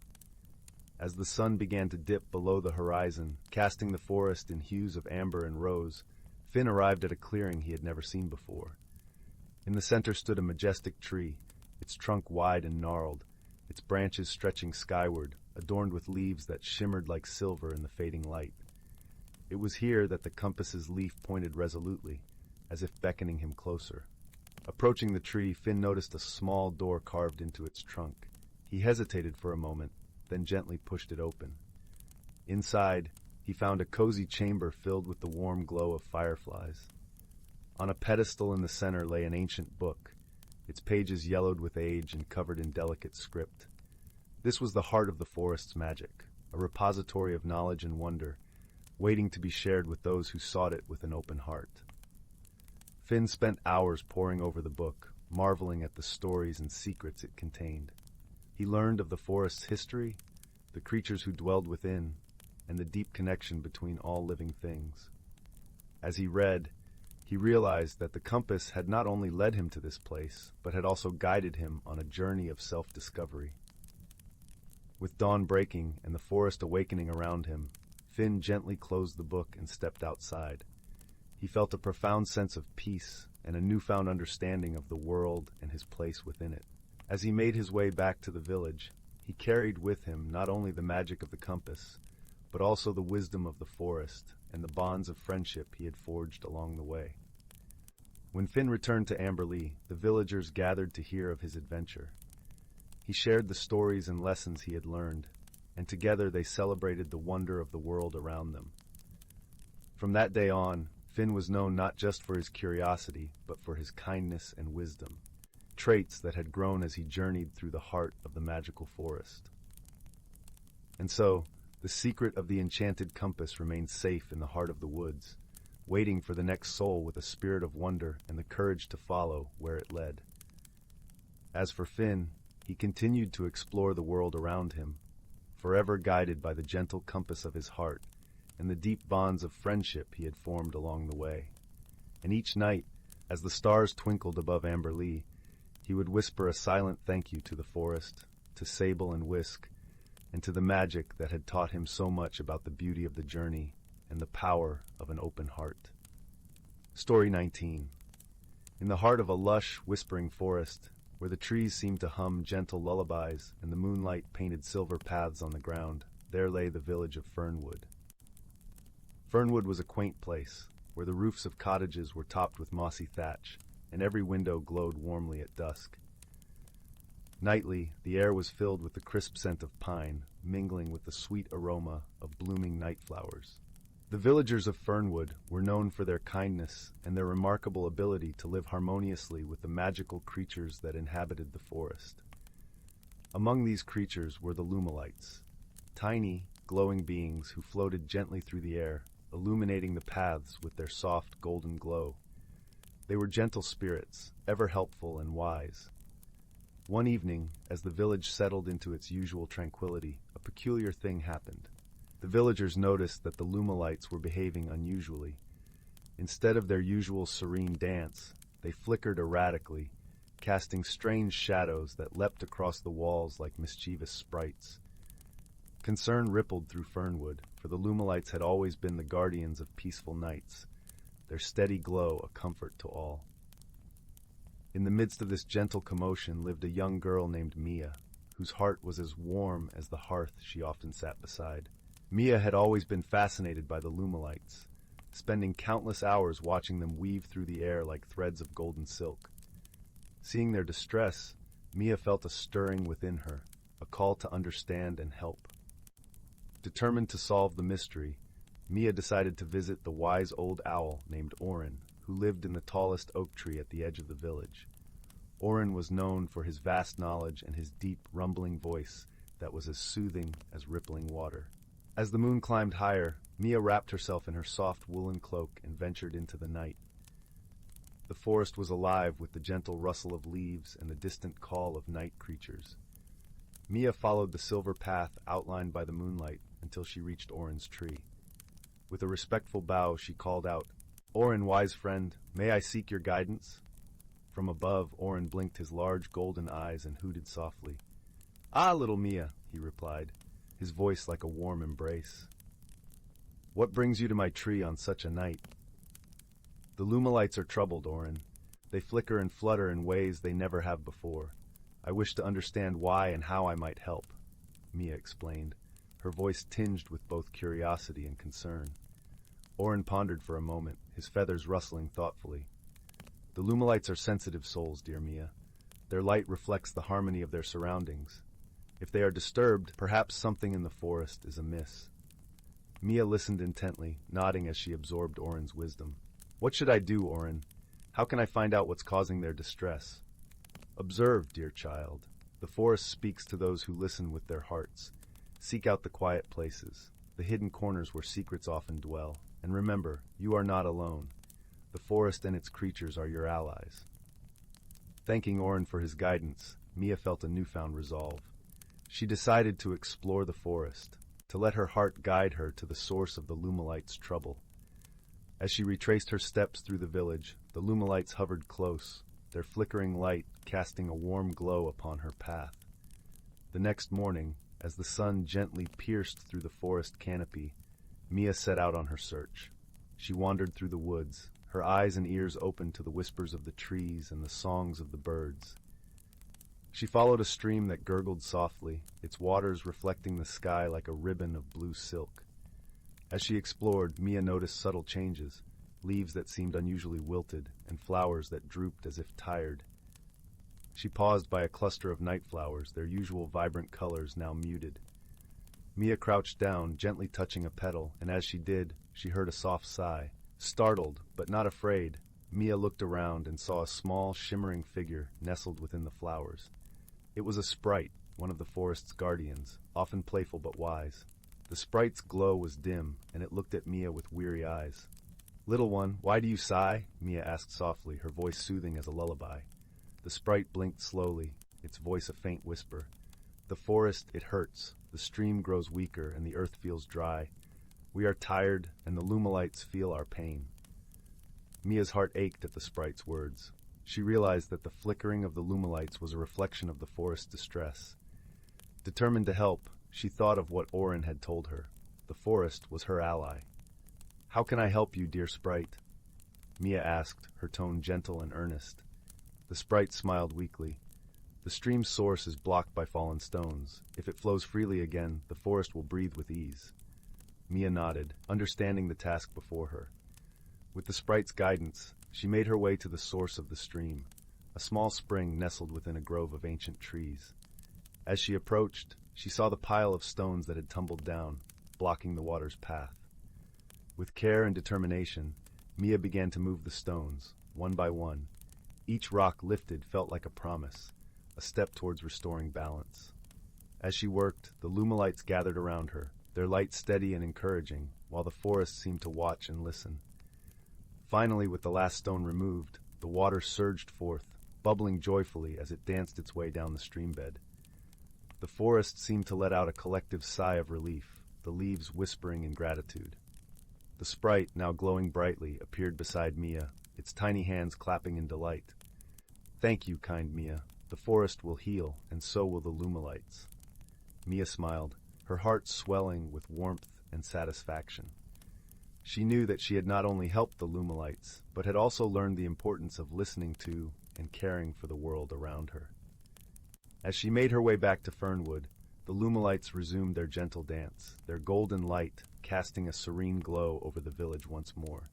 As the sun began to dip below the horizon, casting the forest in hues of amber and rose, Finn arrived at a clearing he had never seen before. In the center stood a majestic tree, its trunk wide and gnarled, its branches stretching skyward, adorned with leaves that shimmered like silver in the fading light. It was here that the compass's leaf pointed resolutely, as if beckoning him closer. Approaching the tree, Finn noticed a small door carved into its trunk. He hesitated for a moment, then gently pushed it open. Inside, he found a cozy chamber filled with the warm glow of fireflies. On a pedestal in the center lay an ancient book, its pages yellowed with age and covered in delicate script. This was the heart of the forest's magic, a repository of knowledge and wonder, waiting to be shared with those who sought it with an open heart. Finn spent hours poring over the book, marveling at the stories and secrets it contained. He learned of the forest's history, the creatures who dwelled within, and the deep connection between all living things. As he read, he realized that the compass had not only led him to this place, but had also guided him on a journey of self-discovery. With dawn breaking and the forest awakening around him, Finn gently closed the book and stepped outside. He felt a profound sense of peace and a newfound understanding of the world and his place within it. As he made his way back to the village, he carried with him not only the magic of the compass, but also the wisdom of the forest and the bonds of friendship he had forged along the way. When Finn returned to Amberley, the villagers gathered to hear of his adventure. He shared the stories and lessons he had learned, and together they celebrated the wonder of the world around them. From that day on, Finn was known not just for his curiosity, but for his kindness and wisdom, traits that had grown as he journeyed through the heart of the magical forest. And so, the secret of the enchanted compass remained safe in the heart of the woods, waiting for the next soul with a spirit of wonder and the courage to follow where it led. As for Finn, he continued to explore the world around him, forever guided by the gentle compass of his heart and the deep bonds of friendship he had formed along the way. And each night, as the stars twinkled above Amberley, he would whisper a silent thank you to the forest, to Sable and Whisk, and to the magic that had taught him so much about the beauty of the journey and the power of an open heart. Story 19. In the heart of a lush, whispering forest, where the trees seemed to hum gentle lullabies and the moonlight painted silver paths on the ground, there lay the village of Fernwood. Fernwood was a quaint place, where the roofs of cottages were topped with mossy thatch, and every window glowed warmly at dusk. Nightly, the air was filled with the crisp scent of pine, mingling with the sweet aroma of blooming night flowers. The villagers of Fernwood were known for their kindness and their remarkable ability to live harmoniously with the magical creatures that inhabited the forest. Among these creatures were the Lumalites, tiny, glowing beings who floated gently through the air, illuminating the paths with their soft golden glow. They were gentle spirits, ever helpful and wise. One evening, as the village settled into its usual tranquility, a peculiar thing happened. The villagers noticed that the Lumalites were behaving unusually. Instead of their usual serene dance, they flickered erratically, casting strange shadows that leapt across the walls like mischievous sprites. Concern rippled through Fernwood, for the Lumalites had always been the guardians of peaceful nights, their steady glow a comfort to all. In the midst of this gentle commotion lived a young girl named Mia, whose heart was as warm as the hearth she often sat beside. Mia had always been fascinated by the Lumalites, spending countless hours watching them weave through the air like threads of golden silk. Seeing their distress, Mia felt a stirring within her, a call to understand and help. Determined to solve the mystery, Mia decided to visit the wise old owl named Orin, who lived in the tallest oak tree at the edge of the village. Orin was known for his vast knowledge and his deep, rumbling voice that was as soothing as rippling water. As the moon climbed higher, Mia wrapped herself in her soft woolen cloak and ventured into the night. The forest was alive with the gentle rustle of leaves and the distant call of night creatures. Mia followed the silver path outlined by the moonlight until she reached Orin's tree. With a respectful bow, she called out, "Orin, wise friend, may I seek your guidance?" From above, Orin blinked his large golden eyes and hooted softly. "Ah, little Mia," he replied, his voice like a warm embrace. "What brings you to my tree on such a night?" "The Lumalites are troubled, Orin. They flicker and flutter in ways they never have before. I wish to understand why and how I might help," Mia explained, her voice tinged with both curiosity and concern. Orin pondered for a moment, his feathers rustling thoughtfully. "The Lumalites are sensitive souls, dear Mia. Their light reflects the harmony of their surroundings. If they are disturbed, perhaps something in the forest is amiss." Mia listened intently, nodding as she absorbed Orin's wisdom. "What should I do, Orin? How can I find out what's causing their distress?" "Observe, dear child. The forest speaks to those who listen with their hearts. Seek out the quiet places, the hidden corners where secrets often dwell. And remember, you are not alone. The forest and its creatures are your allies." Thanking Orin for his guidance, Mia felt a newfound resolve. She decided to explore the forest, to let her heart guide her to the source of the Lumalites' trouble. As she retraced her steps through the village, the Lumalites hovered close, their flickering light casting a warm glow upon her path. The next morning, as the sun gently pierced through the forest canopy, Mia set out on her search. She wandered through the woods, her eyes and ears open to the whispers of the trees and the songs of the birds. She followed a stream that gurgled softly, its waters reflecting the sky like a ribbon of blue silk. As she explored, Mia noticed subtle changes, leaves that seemed unusually wilted, and flowers that drooped as if tired. She paused by a cluster of night flowers, their usual vibrant colors now muted. Mia crouched down, gently touching a petal, and as she did, she heard a soft sigh. Startled, but not afraid, Mia looked around and saw a small, shimmering figure nestled within the flowers. It was a sprite, one of the forest's guardians, often playful but wise. The sprite's glow was dim, and it looked at Mia with weary eyes. "Little one, why do you sigh?" Mia asked softly, her voice soothing as a lullaby. The sprite blinked slowly, its voice a faint whisper. "The forest, it hurts. The stream grows weaker, and the earth feels dry. We are tired, and the Lumalites feel our pain." Mia's heart ached at the sprite's words. She realized that the flickering of the Lumalites was a reflection of the forest's distress. Determined to help, she thought of what Orin had told her. The forest was her ally. "How can I help you, dear sprite?" Mia asked, her tone gentle and earnest. The sprite smiled weakly. "The stream's source is blocked by fallen stones. If it flows freely again, the forest will breathe with ease." Mia nodded, understanding the task before her. With the sprite's guidance, she made her way to the source of the stream. a small spring nestled within a grove of ancient trees. As she approached, she saw the pile of stones that had tumbled down, blocking the water's path. With care and determination, Mia began to move the stones, one by one. Each rock lifted felt like a promise, a step towards restoring balance. As she worked, the Lumalites gathered around her, their light steady and encouraging, while the forest seemed to watch and listen. Finally, with the last stone removed, the water surged forth, bubbling joyfully as it danced its way down the streambed. The forest seemed to let out a collective sigh of relief, the leaves whispering in gratitude. The sprite, now glowing brightly, appeared beside Mia, its tiny hands clapping in delight. "Thank you, kind Mia. The forest will heal, and so will the Lumalites." Mia smiled, her heart swelling with warmth and satisfaction. She knew that she had not only helped the Lumalites, but had also learned the importance of listening to and caring for the world around her. As she made her way back to Fernwood, the Lumalites resumed their gentle dance, their golden light casting a serene glow over the village once more.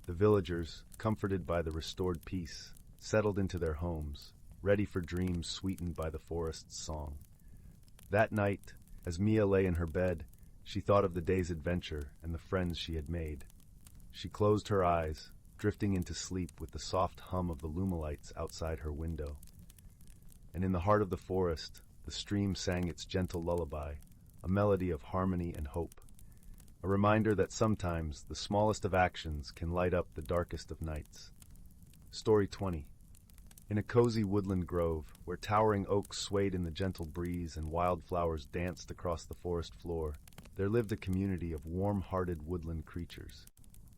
The villagers, comforted by the restored peace, settled into their homes, ready for dreams sweetened by the forest's song. That night, as Mia lay in her bed, she thought of the day's adventure and the friends she had made. She closed her eyes, drifting into sleep with the soft hum of the Lumalites outside her window. And in the heart of the forest, the stream sang its gentle lullaby, a melody of harmony and hope, a reminder that sometimes the smallest of actions can light up the darkest of nights. Story 20. In a cozy woodland grove, where towering oaks swayed in the gentle breeze and wildflowers danced across the forest floor, there lived a community of warm-hearted woodland creatures.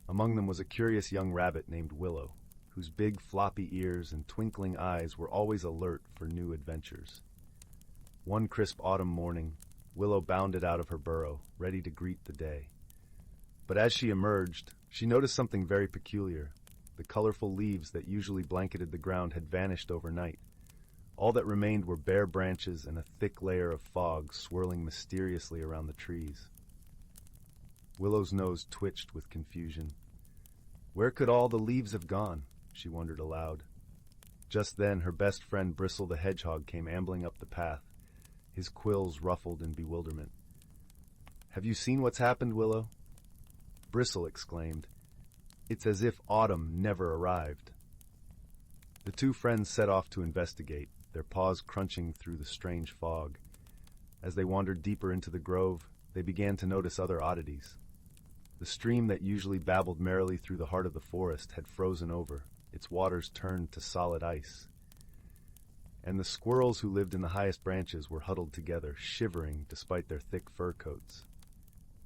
Among them was a curious young rabbit named Willow, whose big floppy ears and twinkling eyes were always alert for new adventures. One crisp autumn morning, Willow bounded out of her burrow, ready to greet the day. But as she emerged, she noticed something very peculiar. The colorful leaves that usually blanketed the ground had vanished overnight. All that remained were bare branches and a thick layer of fog swirling mysteriously around the trees. Willow's nose twitched with confusion. Where could all the leaves have gone? She wondered aloud. Just then, her best friend Bristle the Hedgehog came ambling up the path, his quills ruffled in bewilderment. "Have you seen what's happened, Willow?" Bristle exclaimed. "It's as if autumn never arrived." The two friends set off to investigate, their paws crunching through the strange fog. As they wandered deeper into the grove, they began to notice other oddities. The stream that usually babbled merrily through the heart of the forest had frozen over, its waters turned to solid ice. And the squirrels who lived in the highest branches were huddled together, shivering despite their thick fur coats.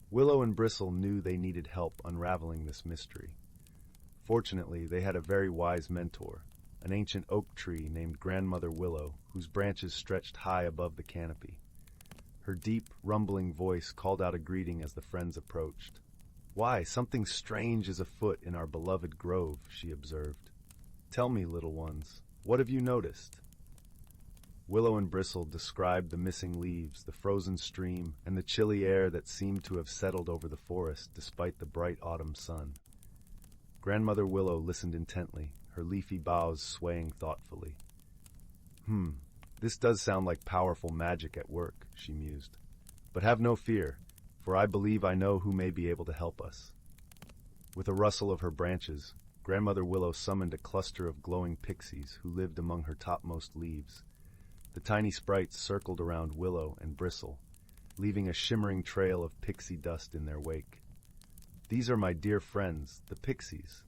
Willow and Bristle knew they needed help unraveling this mystery. Fortunately, they had a very wise mentor, an ancient oak tree named Grandmother Willow, whose branches stretched high above the canopy. Her deep, rumbling voice called out a greeting as the friends approached. "Why, something strange is afoot in our beloved grove," she observed. "Tell me, little ones, what have you noticed?" Willow and Bristle described the missing leaves, the frozen stream, and the chilly air that seemed to have settled over the forest despite the bright autumn sun. Grandmother Willow listened intently, her leafy boughs swaying thoughtfully. This does sound like powerful magic at work," she mused. "But have no fear, for I believe I know who may be able to help us." With a rustle of her branches, Grandmother Willow summoned a cluster of glowing pixies who lived among her topmost leaves. The tiny sprites circled around Willow and Bristle, leaving a shimmering trail of pixie dust in their wake. "These are my dear friends, the pixies,"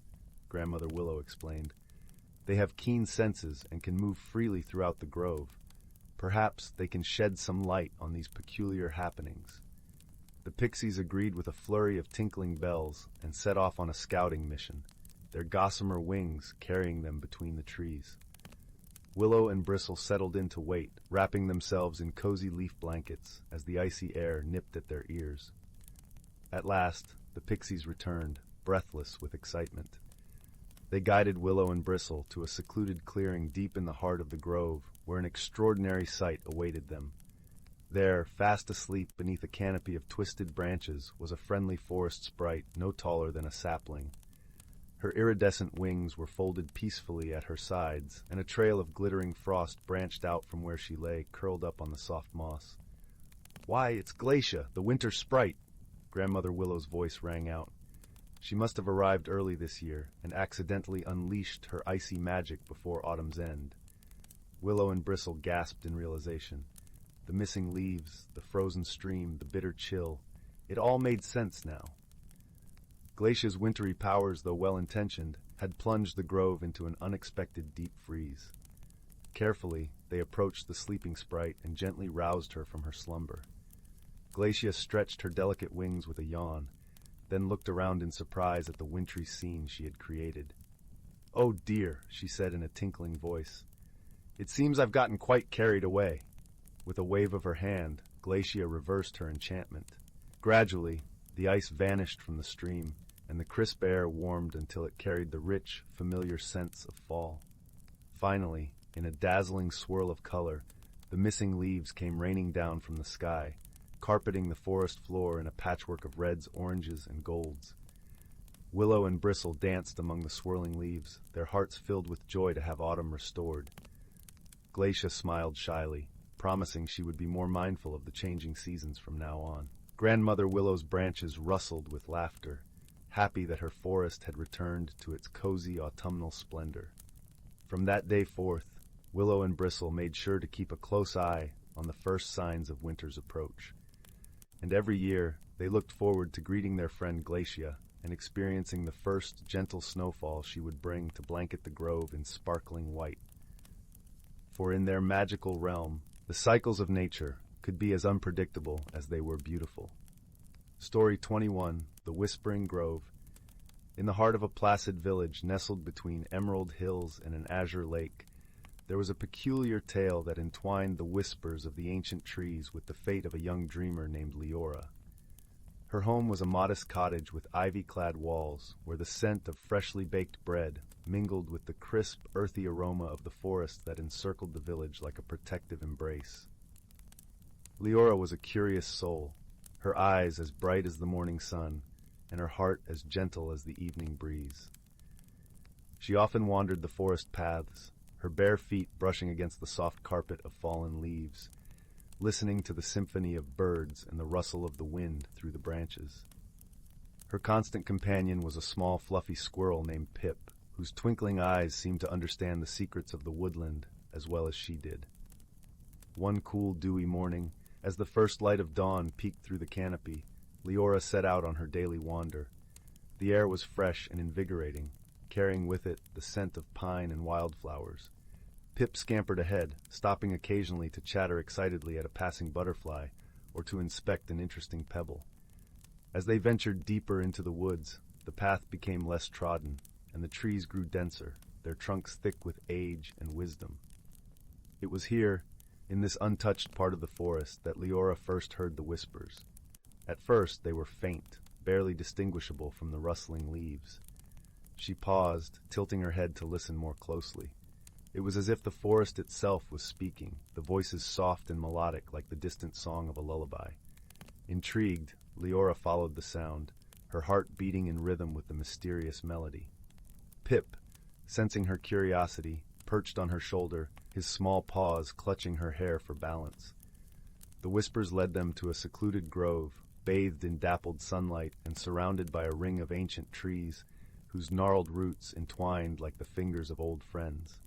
Grandmother Willow explained. "They have keen senses and can move freely throughout the grove. Perhaps they can shed some light on these peculiar happenings." The pixies agreed with a flurry of tinkling bells and set off on a scouting mission, their gossamer wings carrying them between the trees. Willow and Bristle settled in to wait, wrapping themselves in cozy leaf blankets as the icy air nipped at their ears. At last, the pixies returned, breathless with excitement. They guided Willow and Bristle to a secluded clearing deep in the heart of the grove, where an extraordinary sight awaited them. There, fast asleep beneath a canopy of twisted branches, was a friendly forest sprite no taller than a sapling. Her iridescent wings were folded peacefully at her sides, and a trail of glittering frost branched out from where she lay, curled up on the soft moss. "Why, it's Glacia, the winter sprite!" Grandmother Willow's voice rang out. She must have arrived early this year and accidentally unleashed her icy magic before autumn's end. Willow and Bristle gasped in realization. The missing leaves, the frozen stream, the bitter chill, it all made sense now. Glacia's wintry powers, though well-intentioned, had plunged the grove into an unexpected deep freeze. Carefully, they approached the sleeping sprite and gently roused her from her slumber. Glacia stretched her delicate wings with a yawn, then looked around in surprise at the wintry scene she had created. "Oh dear," she said in a tinkling voice. "It seems I've gotten quite carried away." With a wave of her hand, Glacia reversed her enchantment. Gradually, the ice vanished from the stream, and the crisp air warmed until it carried the rich, familiar scents of fall. Finally, in a dazzling swirl of color, the missing leaves came raining down from the sky, carpeting the forest floor in a patchwork of reds, oranges, and golds. Willow and Bristle danced among the swirling leaves, their hearts filled with joy to have autumn restored. Glacia smiled shyly, promising she would be more mindful of the changing seasons from now on. Grandmother Willow's branches rustled with laughter, happy that her forest had returned to its cozy autumnal splendor. From that day forth, Willow and Bristle made sure to keep a close eye on the first signs of winter's approach. And every year, they looked forward to greeting their friend Glacia and experiencing the first gentle snowfall she would bring to blanket the grove in sparkling white. For in their magical realm, the cycles of nature could be as unpredictable as they were beautiful. Story 21, The Whispering Grove. In the heart of a placid village nestled between emerald hills and an azure lake, there was a peculiar tale that entwined the whispers of the ancient trees with the fate of a young dreamer named Lyra. Her home was a modest cottage with ivy-clad walls, where the scent of freshly baked bread mingled with the crisp, earthy aroma of the forest that encircled the village like a protective embrace. Lyra was a curious soul, her eyes as bright as the morning sun, and her heart as gentle as the evening breeze. She often wandered the forest paths, her bare feet brushing against the soft carpet of fallen leaves, listening to the symphony of birds and the rustle of the wind through the branches. Her constant companion was a small, fluffy squirrel named Pip, whose twinkling eyes seemed to understand the secrets of the woodland as well as she did. One cool, dewy morning, as the first light of dawn peeked through the canopy, Lyra set out on her daily wander. The air was fresh and invigorating, carrying with it the scent of pine and wildflowers. Pip scampered ahead, stopping occasionally to chatter excitedly at a passing butterfly or to inspect an interesting pebble. As they ventured deeper into the woods, the path became less trodden, and the trees grew denser, their trunks thick with age and wisdom. It was here, in this untouched part of the forest, that Lyra first heard the whispers. At first they were faint, barely distinguishable from the rustling leaves. She paused, tilting her head to listen more closely. It was as if the forest itself was speaking, the voices soft and melodic like the distant song of a lullaby. Intrigued, Lyra followed the sound, her heart beating in rhythm with the mysterious melody. Pip, sensing her curiosity, perched on her shoulder, his small paws clutching her hair for balance. The whispers led them to a secluded grove, bathed in dappled sunlight and surrounded by a ring of ancient trees whose gnarled roots entwined like the fingers of old friends.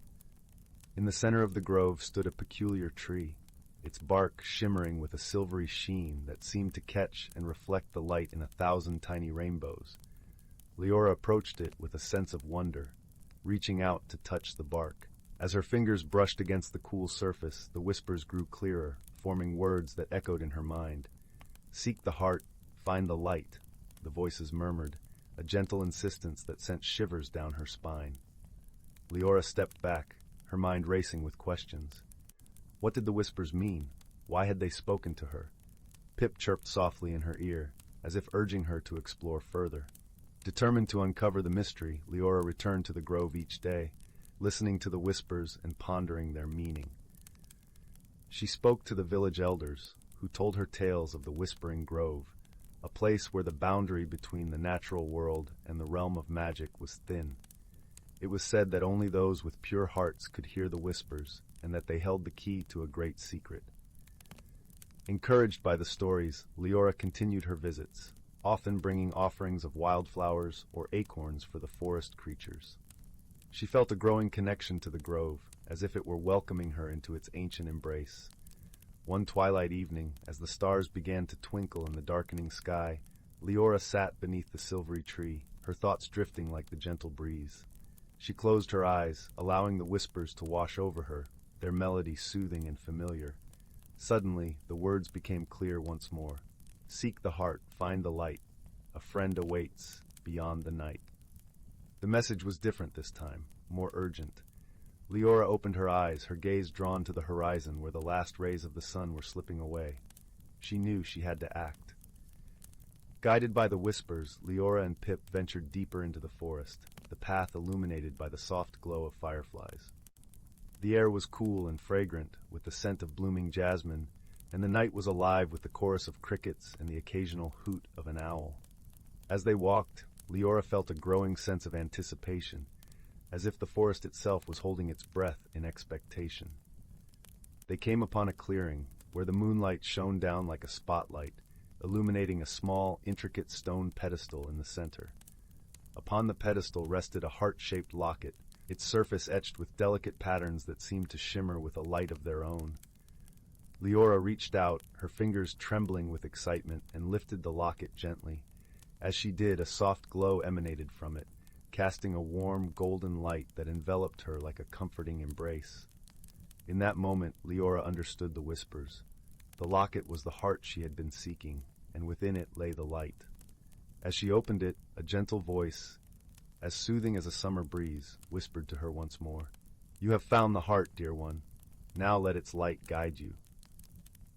In the center of the grove stood a peculiar tree, its bark shimmering with a silvery sheen that seemed to catch and reflect the light in 1,000 tiny rainbows. Lyra approached it with a sense of wonder, reaching out to touch the bark. As her fingers brushed against the cool surface, the whispers grew clearer, forming words that echoed in her mind. "Seek the heart, find the light," the voices murmured, a gentle insistence that sent shivers down her spine. Lyra stepped back, her mind racing with questions. What did the whispers mean? Why had they spoken to her? Pip chirped softly in her ear, as if urging her to explore further. Determined to uncover the mystery, Lyra returned to the grove each day, listening to the whispers and pondering their meaning. She spoke to the village elders, who told her tales of the Whispering Grove, a place where the boundary between the natural world and the realm of magic was thin. It was said that only those with pure hearts could hear the whispers, and that they held the key to a great secret. Encouraged by the stories, Lyra continued her visits, often bringing offerings of wildflowers or acorns for the forest creatures. She felt a growing connection to the grove, as if it were welcoming her into its ancient embrace. One twilight evening, as the stars began to twinkle in the darkening sky, Lyra sat beneath the silvery tree, her thoughts drifting like the gentle breeze. She closed her eyes, allowing the whispers to wash over her, their melody soothing and familiar. Suddenly, the words became clear once more. Seek the heart, find the light. A friend awaits, beyond the night. The message was different this time, more urgent. Lyra opened her eyes, her gaze drawn to the horizon where the last rays of the sun were slipping away. She knew she had to act. Guided by the whispers, Lyra and Pip ventured deeper into the forest, the path illuminated by the soft glow of fireflies. The air was cool and fragrant, with the scent of blooming jasmine, and the night was alive with the chorus of crickets and the occasional hoot of an owl. As they walked, Lyra felt a growing sense of anticipation, as if the forest itself was holding its breath in expectation. They came upon a clearing, where the moonlight shone down like a spotlight, illuminating a small, intricate stone pedestal in the center. Upon the pedestal rested a heart-shaped locket, its surface etched with delicate patterns that seemed to shimmer with a light of their own. Lyra reached out, her fingers trembling with excitement, and lifted the locket gently. As she did, a soft glow emanated from it, casting a warm, golden light that enveloped her like a comforting embrace. In that moment, Lyra understood the whispers. The locket was the heart she had been seeking, and within it lay the light. As she opened it, a gentle voice, as soothing as a summer breeze, whispered to her once more. "You have found the heart, dear one. Now let its light guide you."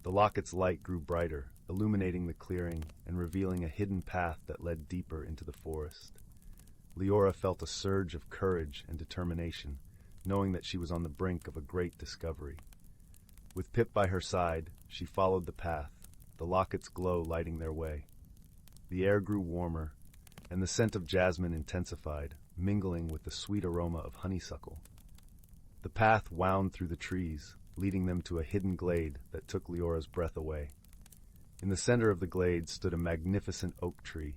The locket's light grew brighter, illuminating the clearing and revealing a hidden path that led deeper into the forest. Lyra felt a surge of courage and determination, knowing that she was on the brink of a great discovery. With Pip by her side, she followed the path, the locket's glow lighting their way. The air grew warmer, and the scent of jasmine intensified, mingling with the sweet aroma of honeysuckle. The path wound through the trees, leading them to a hidden glade that took Lyra's breath away. In the center of the glade stood a magnificent oak tree,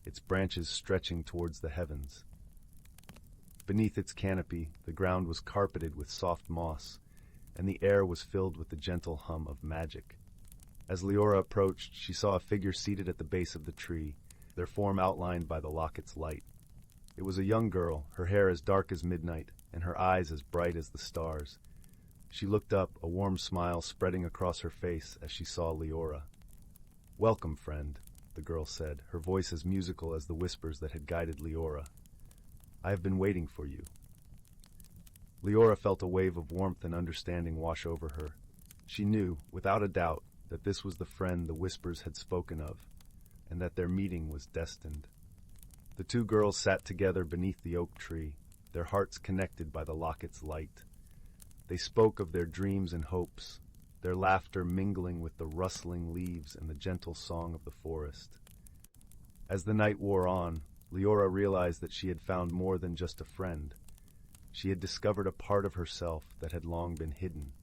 its branches stretching towards the heavens. Beneath its canopy, the ground was carpeted with soft moss, and the air was filled with the gentle hum of magic. As Lyra approached, she saw a figure seated at the base of the tree, their form outlined by the locket's light. It was a young girl, her hair as dark as midnight, and her eyes as bright as the stars. She looked up, a warm smile spreading across her face as she saw Lyra. "Welcome, friend," the girl said, her voice as musical as the whispers that had guided Lyra. "I have been waiting for you." Lyra felt a wave of warmth and understanding wash over her. She knew, without a doubt, that this was the friend the whispers had spoken of, and that their meeting was destined. The two girls sat together beneath the oak tree, their hearts connected by the locket's light. They spoke of their dreams and hopes, their laughter mingling with the rustling leaves and the gentle song of the forest. As the night wore on, Lyra realized that she had found more than just a friend. She had discovered a part of herself that had long been hidden.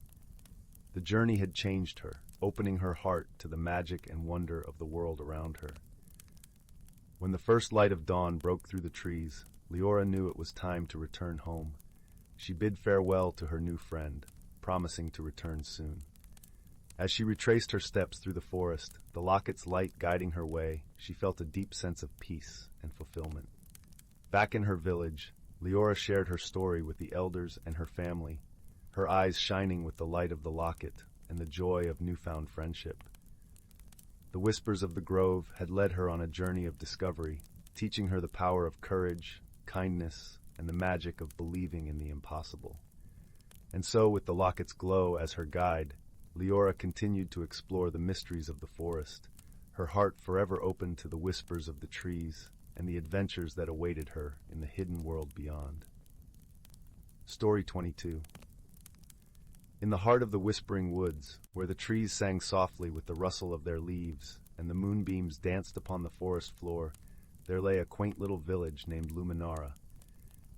The journey had changed her, opening her heart to the magic and wonder of the world around her. When the first light of dawn broke through the trees, Lyra knew it was time to return home. She bid farewell to her new friend, promising to return soon. As she retraced her steps through the forest, the locket's light guiding her way, she felt a deep sense of peace and fulfillment. Back in her village, Lyra shared her story with the elders and her family, her eyes shining with the light of the locket and the joy of newfound friendship. The whispers of the grove had led her on a journey of discovery, teaching her the power of courage, kindness, and the magic of believing in the impossible. And so, with the locket's glow as her guide, Lyra continued to explore the mysteries of the forest, her heart forever open to the whispers of the trees and the adventures that awaited her in the hidden world beyond. Story 22. In the heart of the whispering woods, where the trees sang softly with the rustle of their leaves, and the moonbeams danced upon the forest floor, there lay a quaint little village named Luminara.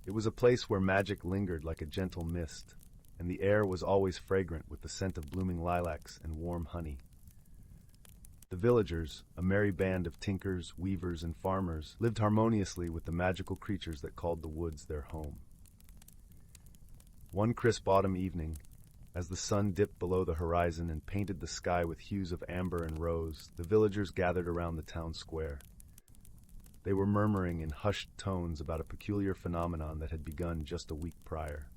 It was a place where magic lingered like a gentle mist, and the air was always fragrant with the scent of blooming lilacs and warm honey. The villagers, a merry band of tinkers, weavers, and farmers, lived harmoniously with the magical creatures that called the woods their home. One crisp autumn evening, as the sun dipped below the horizon and painted the sky with hues of amber and rose, the villagers gathered around the town square. They were murmuring in hushed tones about a peculiar phenomenon that had begun just a week prior.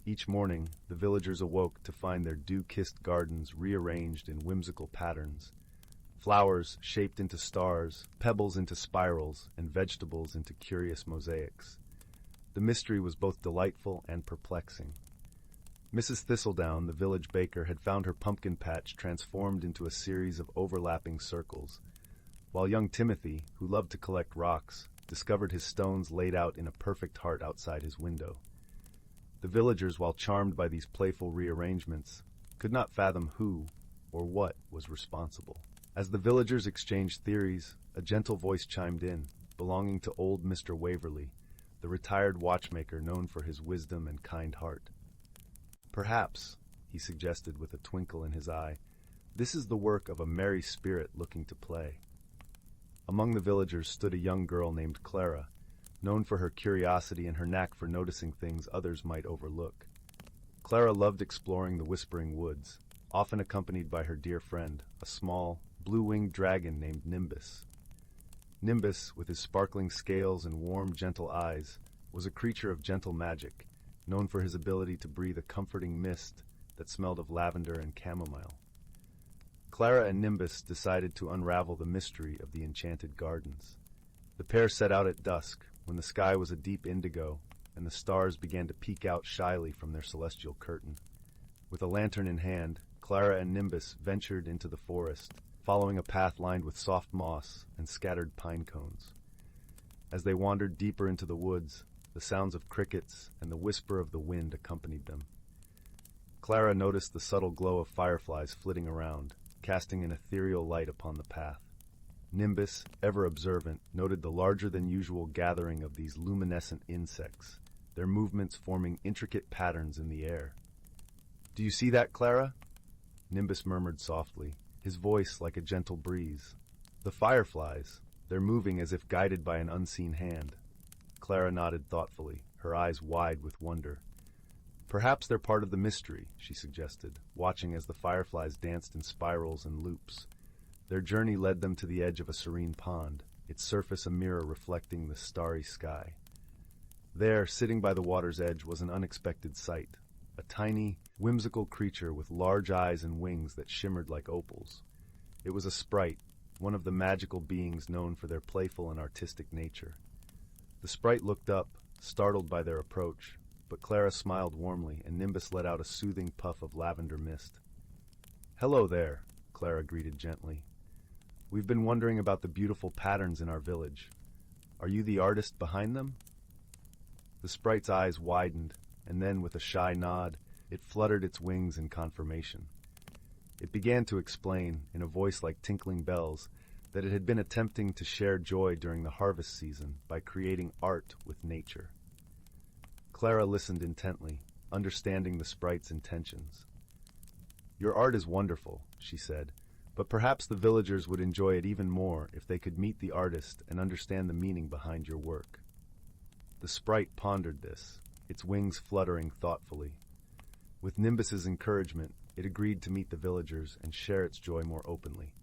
Each morning, the villagers awoke to find their dew-kissed gardens rearranged in whimsical patterns. Flowers shaped into stars, pebbles into spirals, and vegetables into curious mosaics. The mystery was both delightful and perplexing. Mrs. Thistledown, the village baker, had found her pumpkin patch transformed into a series of overlapping circles, while young Timothy, who loved to collect rocks, discovered his stones laid out in a perfect heart outside his window. The villagers, while charmed by these playful rearrangements, could not fathom who or what was responsible. As the villagers exchanged theories, a gentle voice chimed in, belonging to old Mr. Waverley, the retired watchmaker known for his wisdom and kind heart. "Perhaps," he suggested with a twinkle in his eye, "this is the work of a merry spirit looking to play." Among the villagers stood a young girl named Clara, known for her curiosity and her knack for noticing things others might overlook. Clara loved exploring the whispering woods, often accompanied by her dear friend, a small, blue-winged dragon named Nimbus. Nimbus, with his sparkling scales and warm, gentle eyes, was a creature of gentle magic, known for his ability to breathe a comforting mist that smelled of lavender and chamomile. Clara and Nimbus decided to unravel the mystery of the enchanted gardens. The pair set out at dusk, when the sky was a deep indigo, and the stars began to peek out shyly from their celestial curtain. With a lantern in hand, Clara and Nimbus ventured into the forest, following a path lined with soft moss and scattered pine cones. As they wandered deeper into the woods, the sounds of crickets and the whisper of the wind accompanied them. Clara noticed the subtle glow of fireflies flitting around, casting an ethereal light upon the path. Nimbus, ever observant, noted the larger-than-usual gathering of these luminescent insects, their movements forming intricate patterns in the air. "Do you see that, Clara?" Nimbus murmured softly, his voice like a gentle breeze. "The fireflies. They're moving as if guided by an unseen hand." Clara nodded thoughtfully, her eyes wide with wonder. "Perhaps they're part of the mystery," she suggested, watching as the fireflies danced in spirals and loops. Their journey led them to the edge of a serene pond, its surface a mirror reflecting the starry sky. There, sitting by the water's edge, was an unexpected sight. A tiny, whimsical creature with large eyes and wings that shimmered like opals. It was a sprite, one of the magical beings known for their playful and artistic nature. The sprite looked up, startled by their approach, but Clara smiled warmly, and Nimbus let out a soothing puff of lavender mist. "Hello there," Clara greeted gently. "We've been wondering about the beautiful patterns in our village. Are you the artist behind them?" The sprite's eyes widened, and then, with a shy nod, it fluttered its wings in confirmation. It began to explain, in a voice like tinkling bells, that it had been attempting to share joy during the harvest season by creating art with nature. Clara listened intently, understanding the sprite's intentions. "Your art is wonderful," she said, "but perhaps the villagers would enjoy it even more if they could meet the artist and understand the meaning behind your work." The sprite pondered this, its wings fluttering thoughtfully. With Nimbus's encouragement, it agreed to meet the villagers and share its joy more openly.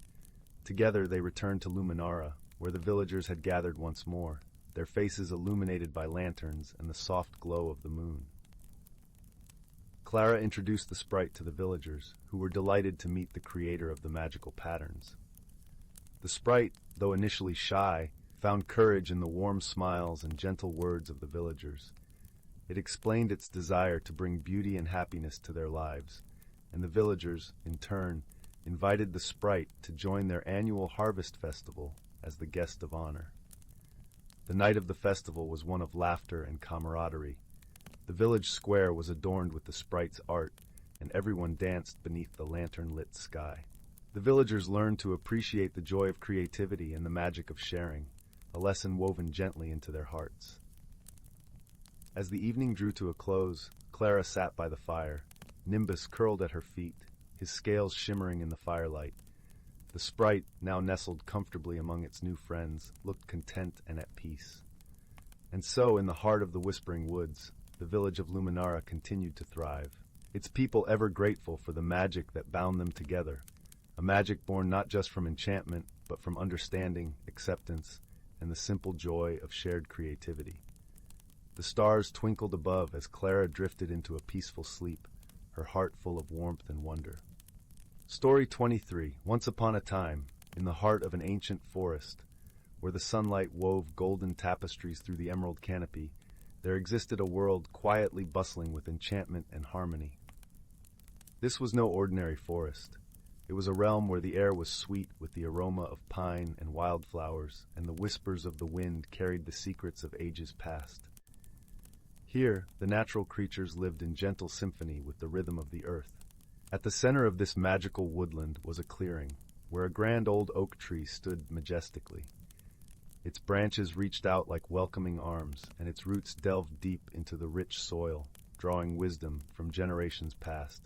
Together they returned to Luminara, where the villagers had gathered once more, their faces illuminated by lanterns and the soft glow of the moon. Clara introduced the sprite to the villagers, who were delighted to meet the creator of the magical patterns. The sprite, though initially shy, found courage in the warm smiles and gentle words of the villagers. It explained its desire to bring beauty and happiness to their lives, and the villagers, in turn, invited the sprite to join their annual harvest festival as the guest of honor. The night of the festival was one of laughter and camaraderie. The village square was adorned with the sprite's art, and everyone danced beneath the lantern-lit sky. The villagers learned to appreciate the joy of creativity and the magic of sharing, a lesson woven gently into their hearts. As the evening drew to a close, Clara sat by the fire, Nimbus curled at her feet, his scales shimmering in the firelight. The sprite, now nestled comfortably among its new friends, looked content and at peace. And so, in the heart of the Whispering Woods, the village of Luminara continued to thrive, its people ever grateful for the magic that bound them together, a magic born not just from enchantment, but from understanding, acceptance, and the simple joy of shared creativity. The stars twinkled above as Clara drifted into a peaceful sleep, her heart full of warmth and wonder. Story 23. Once upon a time, in the heart of an ancient forest, where the sunlight wove golden tapestries through the emerald canopy, there existed a world quietly bustling with enchantment and harmony. This was no ordinary forest. It was a realm where the air was sweet with the aroma of pine and wildflowers, and the whispers of the wind carried the secrets of ages past. Here, the natural creatures lived in gentle symphony with the rhythm of the earth. At the center of this magical woodland was a clearing, where a grand old oak tree stood majestically. Its branches reached out like welcoming arms, and its roots delved deep into the rich soil, drawing wisdom from generations past.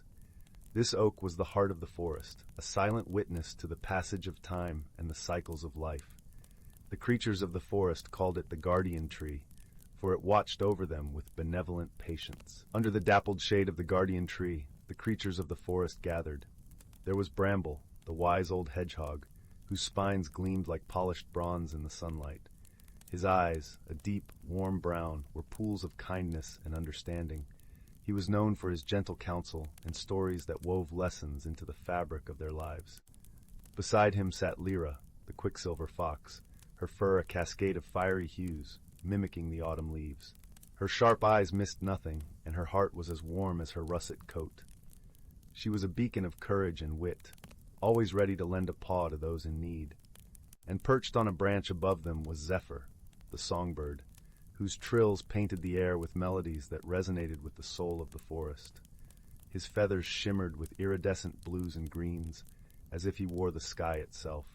This oak was the heart of the forest, a silent witness to the passage of time and the cycles of life. The creatures of the forest called it the guardian tree, for it watched over them with benevolent patience. Under the dappled shade of the guardian tree, the creatures of the forest gathered. There was Bramble, the wise old hedgehog, whose spines gleamed like polished bronze in the sunlight. His eyes, a deep, warm brown, were pools of kindness and understanding. He was known for his gentle counsel and stories that wove lessons into the fabric of their lives. Beside him sat Lyra, the quicksilver fox, her fur a cascade of fiery hues, mimicking the autumn leaves. Her sharp eyes missed nothing, and her heart was as warm as her russet coat. She was a beacon of courage and wit, always ready to lend a paw to those in need. And perched on a branch above them was Zephyr, the songbird, whose trills painted the air with melodies that resonated with the soul of the forest. His feathers shimmered with iridescent blues and greens, as if he wore the sky itself.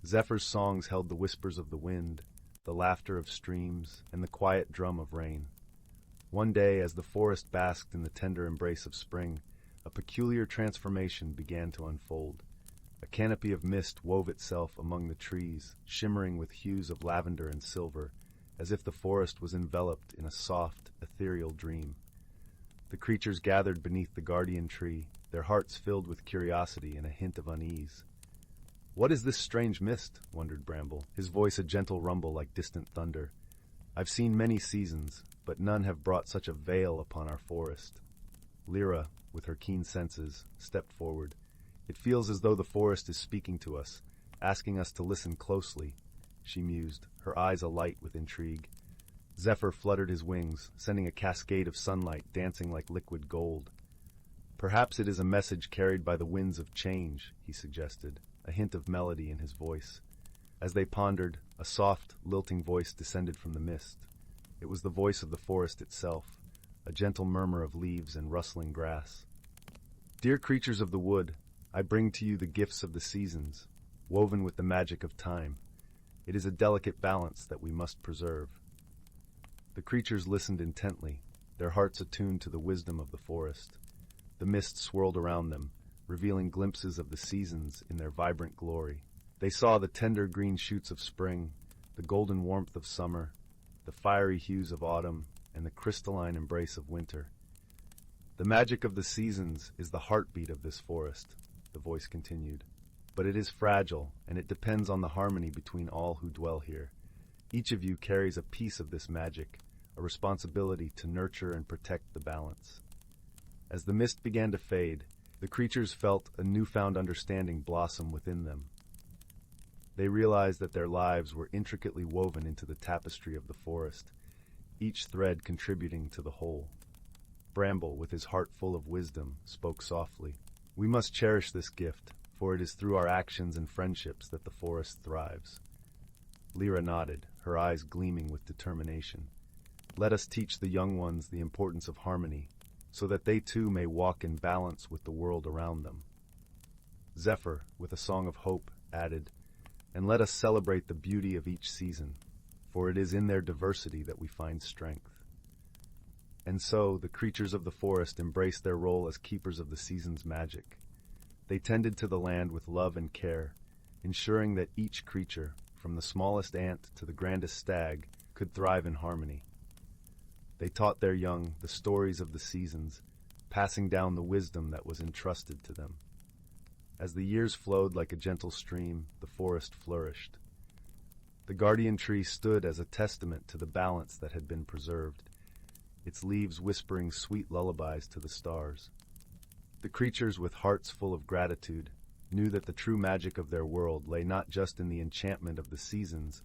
Zephyr's songs held the whispers of the wind, the laughter of streams, and the quiet drum of rain. One day, as the forest basked in the tender embrace of spring, a peculiar transformation began to unfold. A canopy of mist wove itself among the trees, shimmering with hues of lavender and silver, as if the forest was enveloped in a soft, ethereal dream. The creatures gathered beneath the guardian tree, their hearts filled with curiosity and a hint of unease. "What is this strange mist?" wondered Bramble, his voice a gentle rumble like distant thunder. "I've seen many seasons, but none have brought such a veil upon our forest." Lyra, with her keen senses, stepped forward. "It feels as though the forest is speaking to us, asking us to listen closely," she mused, her eyes alight with intrigue. Zephyr fluttered his wings, sending a cascade of sunlight dancing like liquid gold. "Perhaps it is a message carried by the winds of change," he suggested, a hint of melody in his voice. As they pondered, a soft, lilting voice descended from the mist. It was the voice of the forest itself, a gentle murmur of leaves and rustling grass. "Dear creatures of the wood, I bring to you the gifts of the seasons, woven with the magic of time. It is a delicate balance that we must preserve." The creatures listened intently, their hearts attuned to the wisdom of the forest. The mist swirled around them, revealing glimpses of the seasons in their vibrant glory. They saw the tender green shoots of spring, the golden warmth of summer, the fiery hues of autumn, and the crystalline embrace of winter. "The magic of the seasons is the heartbeat of this forest," the voice continued. "But it is fragile, and it depends on the harmony between all who dwell here. Each of you carries a piece of this magic, a responsibility to nurture and protect the balance." As the mist began to fade, the creatures felt a newfound understanding blossom within them. They realized that their lives were intricately woven into the tapestry of the forest, each thread contributing to the whole. Bramble, with his heart full of wisdom, spoke softly. "We must cherish this gift, for it is through our actions and friendships that the forest thrives." Lyra nodded, her eyes gleaming with determination. "Let us teach the young ones the importance of harmony, so that they too may walk in balance with the world around them." Zephyr, with a song of hope, added, "And let us celebrate the beauty of each season, for it is in their diversity that we find strength." And so, the creatures of the forest embraced their role as keepers of the season's magic. They tended to the land with love and care, ensuring that each creature, from the smallest ant to the grandest stag, could thrive in harmony. They taught their young the stories of the seasons, passing down the wisdom that was entrusted to them. As the years flowed like a gentle stream, the forest flourished. The guardian tree stood as a testament to the balance that had been preserved, its leaves whispering sweet lullabies to the stars. The creatures, with hearts full of gratitude, knew that the true magic of their world lay not just in the enchantment of the seasons,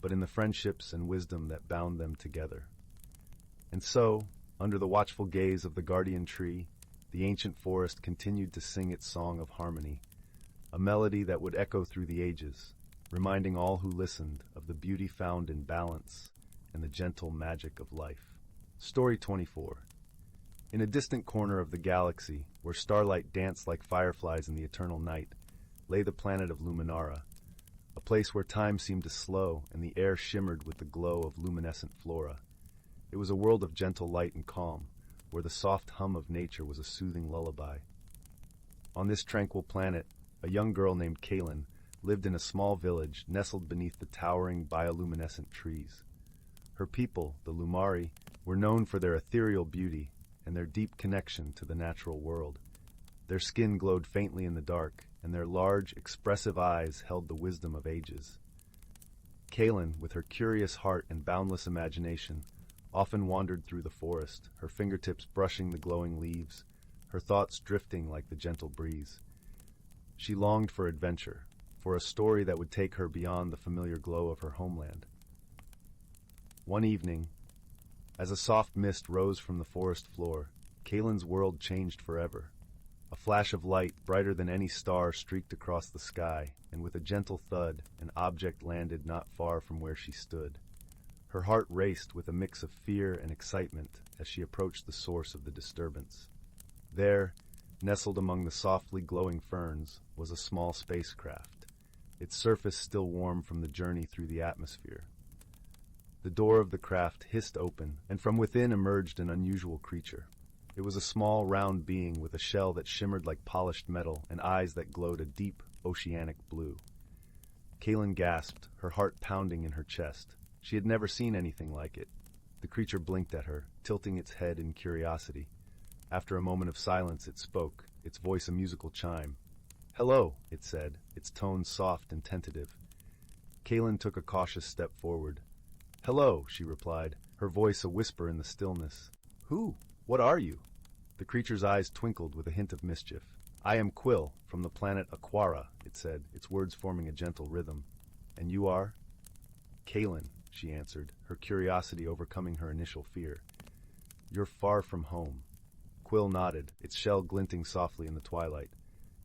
but in the friendships and wisdom that bound them together. And so, under the watchful gaze of the guardian tree, the ancient forest continued to sing its song of harmony, a melody that would echo through the ages, reminding all who listened of the beauty found in balance and the gentle magic of life. Story 24. In a distant corner of the galaxy, where starlight danced like fireflies in the eternal night, lay the planet of Luminara, a place where time seemed to slow and the air shimmered with the glow of luminescent flora. It was a world of gentle light and calm, where the soft hum of nature was a soothing lullaby. On this tranquil planet, a young girl named Kaylin lived in a small village nestled beneath the towering bioluminescent trees. Her people, the Lumari, were known for their ethereal beauty and their deep connection to the natural world. Their skin glowed faintly in the dark, and their large, expressive eyes held the wisdom of ages. Kaylin, with her curious heart and boundless imagination, often wandered through the forest, her fingertips brushing the glowing leaves, her thoughts drifting like the gentle breeze. She longed for adventure, for a story that would take her beyond the familiar glow of her homeland. One evening, as a soft mist rose from the forest floor, Kaylin's world changed forever. A flash of light, brighter than any star, streaked across the sky, and with a gentle thud, an object landed not far from where she stood. Her heart raced with a mix of fear and excitement as she approached the source of the disturbance. There, nestled among the softly glowing ferns, was a small spacecraft, its surface still warm from the journey through the atmosphere. The door of the craft hissed open, and from within emerged an unusual creature. It was a small, round being with a shell that shimmered like polished metal and eyes that glowed a deep, oceanic blue. Kaylin gasped, her heart pounding in her chest. She had never seen anything like it. The creature blinked at her, tilting its head in curiosity. After a moment of silence, it spoke, its voice a musical chime. "Hello," it said, its tone soft and tentative. Kaylin took a cautious step forward. "Hello," she replied, her voice a whisper in the stillness. "Who? What are you?" The creature's eyes twinkled with a hint of mischief. "I am Quill, from the planet Aquara," it said, its words forming a gentle rhythm. "And you are?" "Kaylin," she answered, her curiosity overcoming her initial fear. "You're far from home." Quill nodded, its shell glinting softly in the twilight.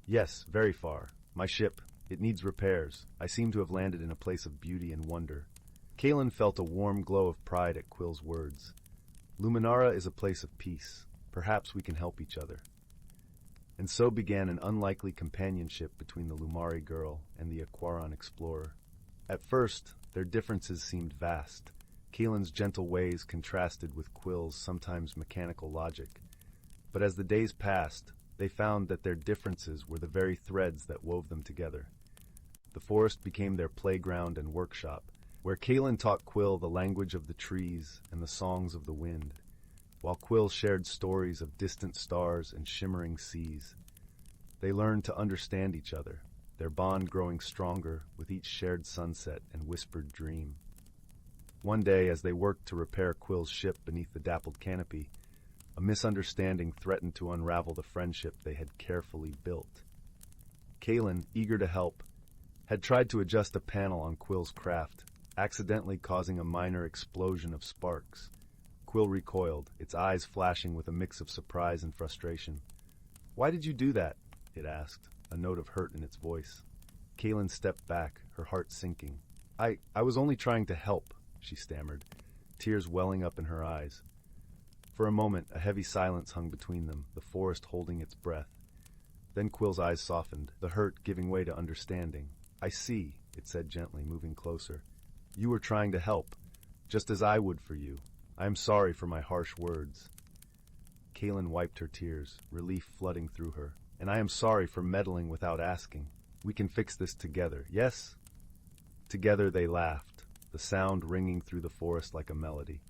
"Yes, very far. My ship. It needs repairs. I seem to have landed in a place of beauty and wonder." Kaylin felt a warm glow of pride at Quill's words. "Luminara is a place of peace. Perhaps we can help each other." And so began an unlikely companionship between the Lumari girl and the Aquaran explorer. At first, their differences seemed vast. Kaylin's gentle ways contrasted with Quill's sometimes mechanical logic. But as the days passed, they found that their differences were the very threads that wove them together. The forest became their playground and workshop, where Kaylin taught Quill the language of the trees and the songs of the wind, while Quill shared stories of distant stars and shimmering seas. They learned to understand each other, their bond growing stronger with each shared sunset and whispered dream. One day, as they worked to repair Quill's ship beneath the dappled canopy, a misunderstanding threatened to unravel the friendship they had carefully built. Kaylin, eager to help, had tried to adjust a panel on Quill's craft, accidentally causing a minor explosion of sparks. Quill recoiled, its eyes flashing with a mix of surprise and frustration. "Why did you do that?" it asked, a note of hurt in its voice. Kaylin stepped back, her heart sinking. I was only trying to help," she stammered, tears welling up in her eyes. For a moment, a heavy silence hung between them, the forest holding its breath. Then Quill's eyes softened, the hurt giving way to understanding. "I see," it said gently, moving closer. "You were trying to help, just as I would for you. I am sorry for my harsh words." Kaylin wiped her tears, relief flooding through her. "And I am sorry for meddling without asking. We can fix this together, yes?" Together they laughed, the sound ringing through the forest like a melody.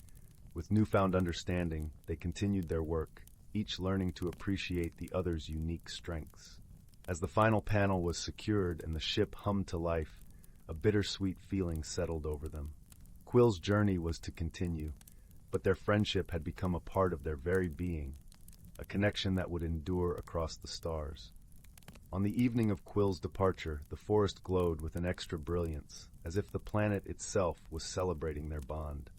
With newfound understanding, they continued their work, each learning to appreciate the other's unique strengths. As the final panel was secured and the ship hummed to life, a bittersweet feeling settled over them. Quill's journey was to continue, but their friendship had become a part of their very being, a connection that would endure across the stars. On the evening of Quill's departure, the forest glowed with an extra brilliance, as if the planet itself was celebrating their bond.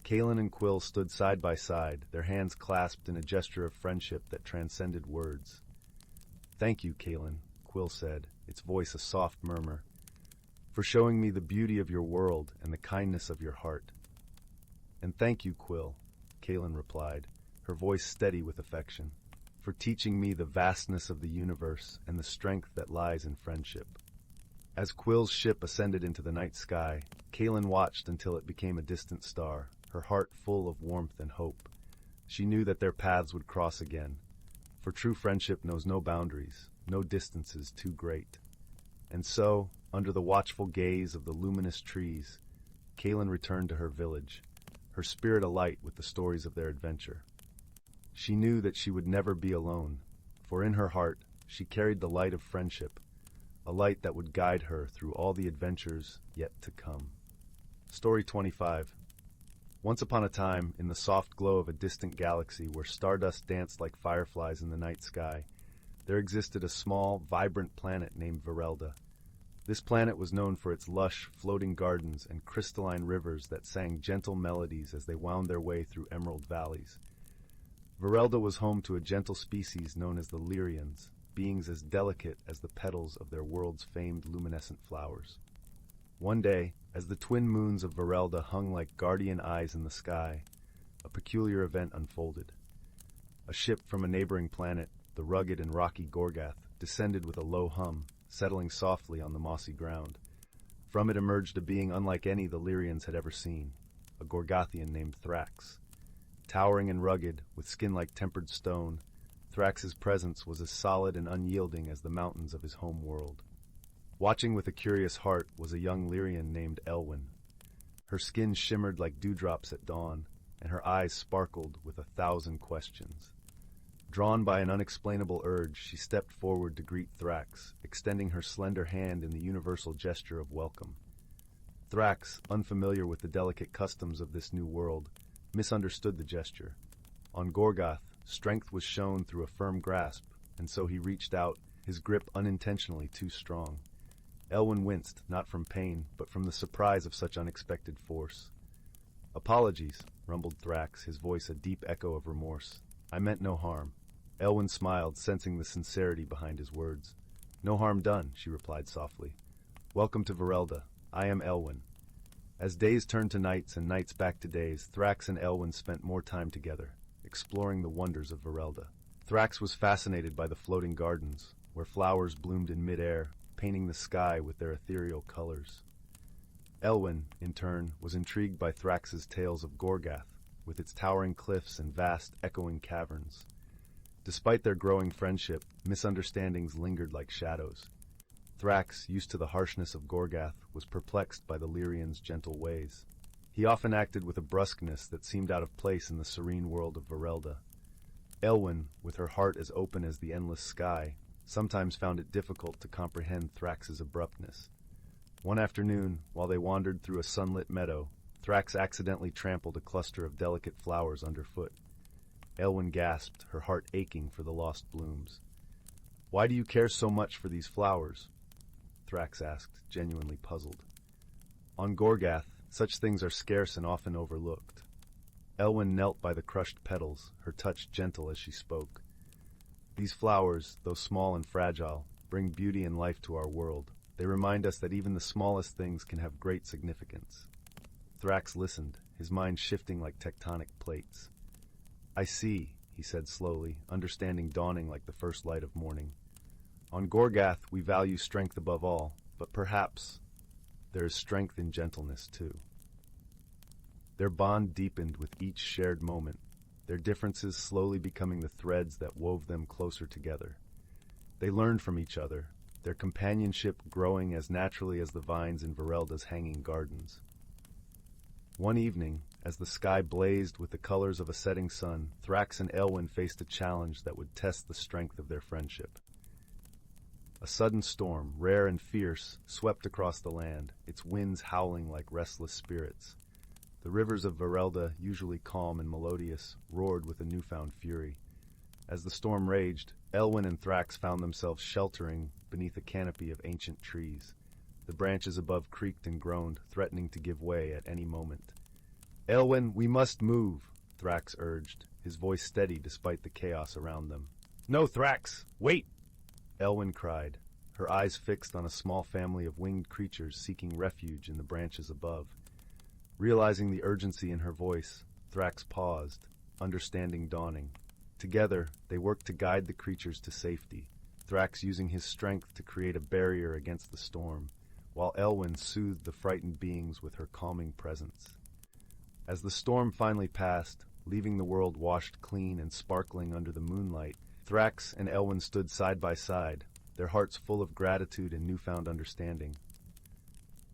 Kaylin and Quill stood side by side, their hands clasped in a gesture of friendship that transcended words. "Thank you, Kaylin," Quill said, its voice a soft murmur, "for showing me the beauty of your world and the kindness of your heart." "And thank you, Quill," Kaylin replied, her voice steady with affection, "for teaching me the vastness of the universe and the strength that lies in friendship." As Quill's ship ascended into the night sky, Kaylin watched until it became a distant star, her heart full of warmth and hope. She knew that their paths would cross again, for true friendship knows no boundaries, no distances too great. And so, under the watchful gaze of the luminous trees, Kaylin returned to her village, her spirit alight with the stories of their adventure. She knew that she would never be alone, for in her heart she carried the light of friendship, a light that would guide her through all the adventures yet to come. Story 25. Once upon a time, in the soft glow of a distant galaxy where stardust danced like fireflies in the night sky, there existed a small, vibrant planet named Verelda. This planet was known for its lush, floating gardens and crystalline rivers that sang gentle melodies as they wound their way through emerald valleys. Verelda was home to a gentle species known as the Lyrians, beings as delicate as the petals of their world's famed luminescent flowers. One day, as the twin moons of Verelda hung like guardian eyes in the sky, a peculiar event unfolded. A ship from a neighboring planet, the rugged and rocky Gorgath, descended with a low hum, settling softly on the mossy ground. From it emerged a being unlike any the Lyrians had ever seen, a Gorgathian named Thrax. Towering and rugged, with skin like tempered stone, Thrax's presence was as solid and unyielding as the mountains of his home world. Watching with a curious heart was a young Lyrian named Elwyn. Her skin shimmered like dewdrops at dawn, and her eyes sparkled with 1,000 questions. Drawn by an unexplainable urge, she stepped forward to greet Thrax, extending her slender hand in the universal gesture of welcome. Thrax, unfamiliar with the delicate customs of this new world, misunderstood the gesture. On Gorgath, strength was shown through a firm grasp, and so he reached out, his grip unintentionally too strong. Elwyn winced, not from pain, but from the surprise of such unexpected force. "Apologies," rumbled Thrax, his voice a deep echo of remorse. "I meant no harm." Elwyn smiled, sensing the sincerity behind his words. "No harm done," she replied softly. "Welcome to Verelda. I am Elwyn." As days turned to nights and nights back to days, Thrax and Elwyn spent more time together, exploring the wonders of Verelda. Thrax was fascinated by the floating gardens, where flowers bloomed in midair, painting the sky with their ethereal colors. Elwyn, in turn, was intrigued by Thrax's tales of Gorgath, with its towering cliffs and vast, echoing caverns. Despite their growing friendship, misunderstandings lingered like shadows. Thrax, used to the harshness of Gorgath, was perplexed by the Lyrians' gentle ways. He often acted with a brusqueness that seemed out of place in the serene world of Verelda. Elwyn, with her heart as open as the endless sky, sometimes found it difficult to comprehend Thrax's abruptness. One afternoon, while they wandered through a sunlit meadow, Thrax accidentally trampled a cluster of delicate flowers underfoot. Elwyn gasped, her heart aching for the lost blooms. "Why do you care so much for these flowers?" Thrax asked, genuinely puzzled. "On Gorgath, such things are scarce and often overlooked." Elwyn knelt by the crushed petals, her touch gentle as she spoke. "These flowers, though small and fragile, bring beauty and life to our world. They remind us that even the smallest things can have great significance." Thrax listened, his mind shifting like tectonic plates. "I see," he said slowly, understanding dawning like the first light of morning. On Gorgath, we value strength above all, but perhaps there is strength in gentleness too. Their bond deepened with each shared moment, their differences slowly becoming the threads that wove them closer together. They learned from each other, their companionship growing as naturally as the vines in Verelda's hanging gardens. One evening, as the sky blazed with the colors of a setting sun, Thrax and Elwyn faced a challenge that would test the strength of their friendship. A sudden storm, rare and fierce, swept across the land, its winds howling like restless spirits. The rivers of Verelda, usually calm and melodious, roared with a newfound fury. As the storm raged, Elwyn and Thrax found themselves sheltering beneath a canopy of ancient trees. The branches above creaked and groaned, threatening to give way at any moment. "Elwyn, we must move," Thrax urged, his voice steady despite the chaos around them. "No, Thrax, wait!" Elwyn cried, her eyes fixed on a small family of winged creatures seeking refuge in the branches above. Realizing the urgency in her voice, Thrax paused, understanding dawning. Together, they worked to guide the creatures to safety, Thrax using his strength to create a barrier against the storm, while Elwyn soothed the frightened beings with her calming presence. As the storm finally passed, leaving the world washed clean and sparkling under the moonlight, Thrax and Elwyn stood side by side, their hearts full of gratitude and newfound understanding.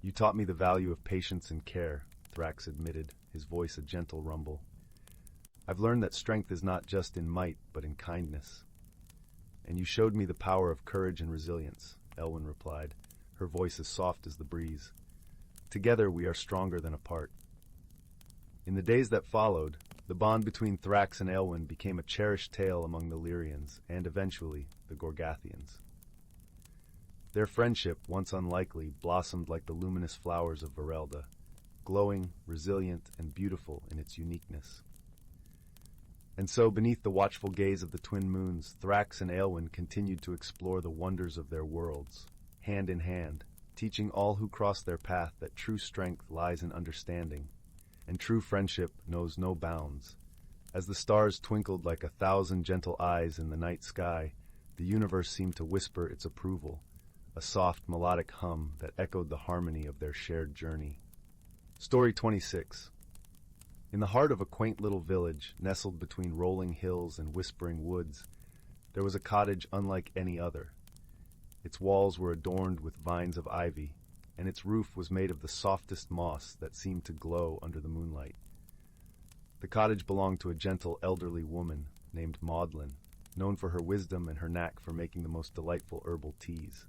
"You taught me the value of patience and care," Thrax admitted, his voice a gentle rumble. "I've learned that strength is not just in might, but in kindness." "And you showed me the power of courage and resilience," Elwyn replied, her voice as soft as the breeze. "Together we are stronger than apart." In the days that followed, the bond between Thrax and Elwyn became a cherished tale among the Lyrians and, eventually, the Gorgathians. Their friendship, once unlikely, blossomed like the luminous flowers of Verelda, glowing, resilient, and beautiful in its uniqueness. And so, beneath the watchful gaze of the twin moons, Thrax and Elwyn continued to explore the wonders of their worlds, hand in hand, teaching all who cross their path that true strength lies in understanding, and true friendship knows no bounds. As the stars twinkled like 1,000 gentle eyes in the night sky, the universe seemed to whisper its approval, a soft melodic hum that echoed the harmony of their shared journey. Story 26. In the heart of a quaint little village, nestled between rolling hills and whispering woods, there was a cottage unlike any other. Its walls were adorned with vines of ivy, and its roof was made of the softest moss that seemed to glow under the moonlight. The cottage belonged to a gentle elderly woman named Maudlin, known for her wisdom and her knack for making the most delightful herbal teas.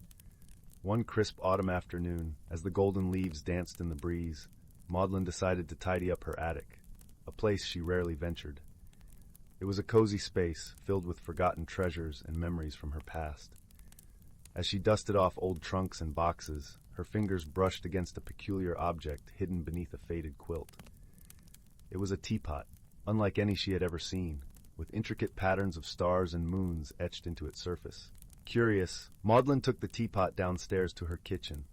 One crisp autumn afternoon, as the golden leaves danced in the breeze, Maudlin decided to tidy up her attic, a place she rarely ventured. It was a cozy space filled with forgotten treasures and memories from her past. As she dusted off old trunks and boxes, her fingers brushed against a peculiar object hidden beneath a faded quilt. It was a teapot, unlike any she had ever seen, with intricate patterns of stars and moons etched into its surface. Curious, Maudlin took the teapot downstairs to her kitchen,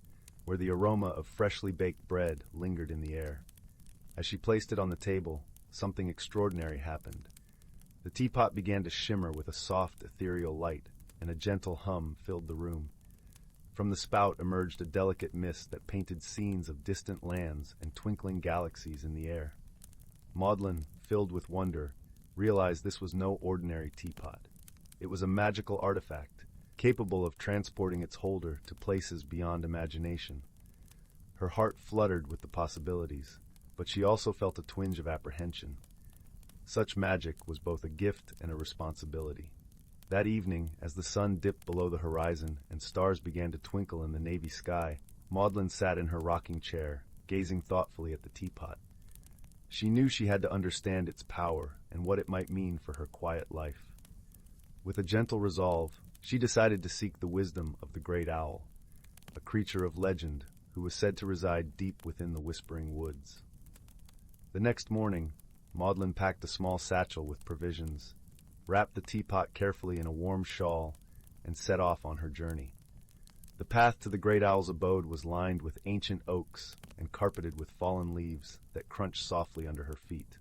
where the aroma of freshly baked bread lingered in the air. As she placed it on the table, something extraordinary happened. The teapot began to shimmer with a soft, ethereal light, and a gentle hum filled the room. From the spout emerged a delicate mist that painted scenes of distant lands and twinkling galaxies in the air. Maudlin, filled with wonder, realized this was no ordinary teapot. It was a magical artifact, capable of transporting its holder to places beyond imagination. Her heart fluttered with the possibilities, but she also felt a twinge of apprehension. Such magic was both a gift and a responsibility. That evening, as the sun dipped below the horizon and stars began to twinkle in the navy sky, Maudlin sat in her rocking chair, gazing thoughtfully at the teapot. She knew she had to understand its power and what it might mean for her quiet life. With a gentle resolve, she decided to seek the wisdom of the great owl, a creature of legend who was said to reside deep within the whispering woods. The next morning, Maudlin packed a small satchel with provisions, wrapped the teapot carefully in a warm shawl, and set off on her journey. The path to the great owl's abode was lined with ancient oaks and carpeted with fallen leaves that crunched softly under her feet.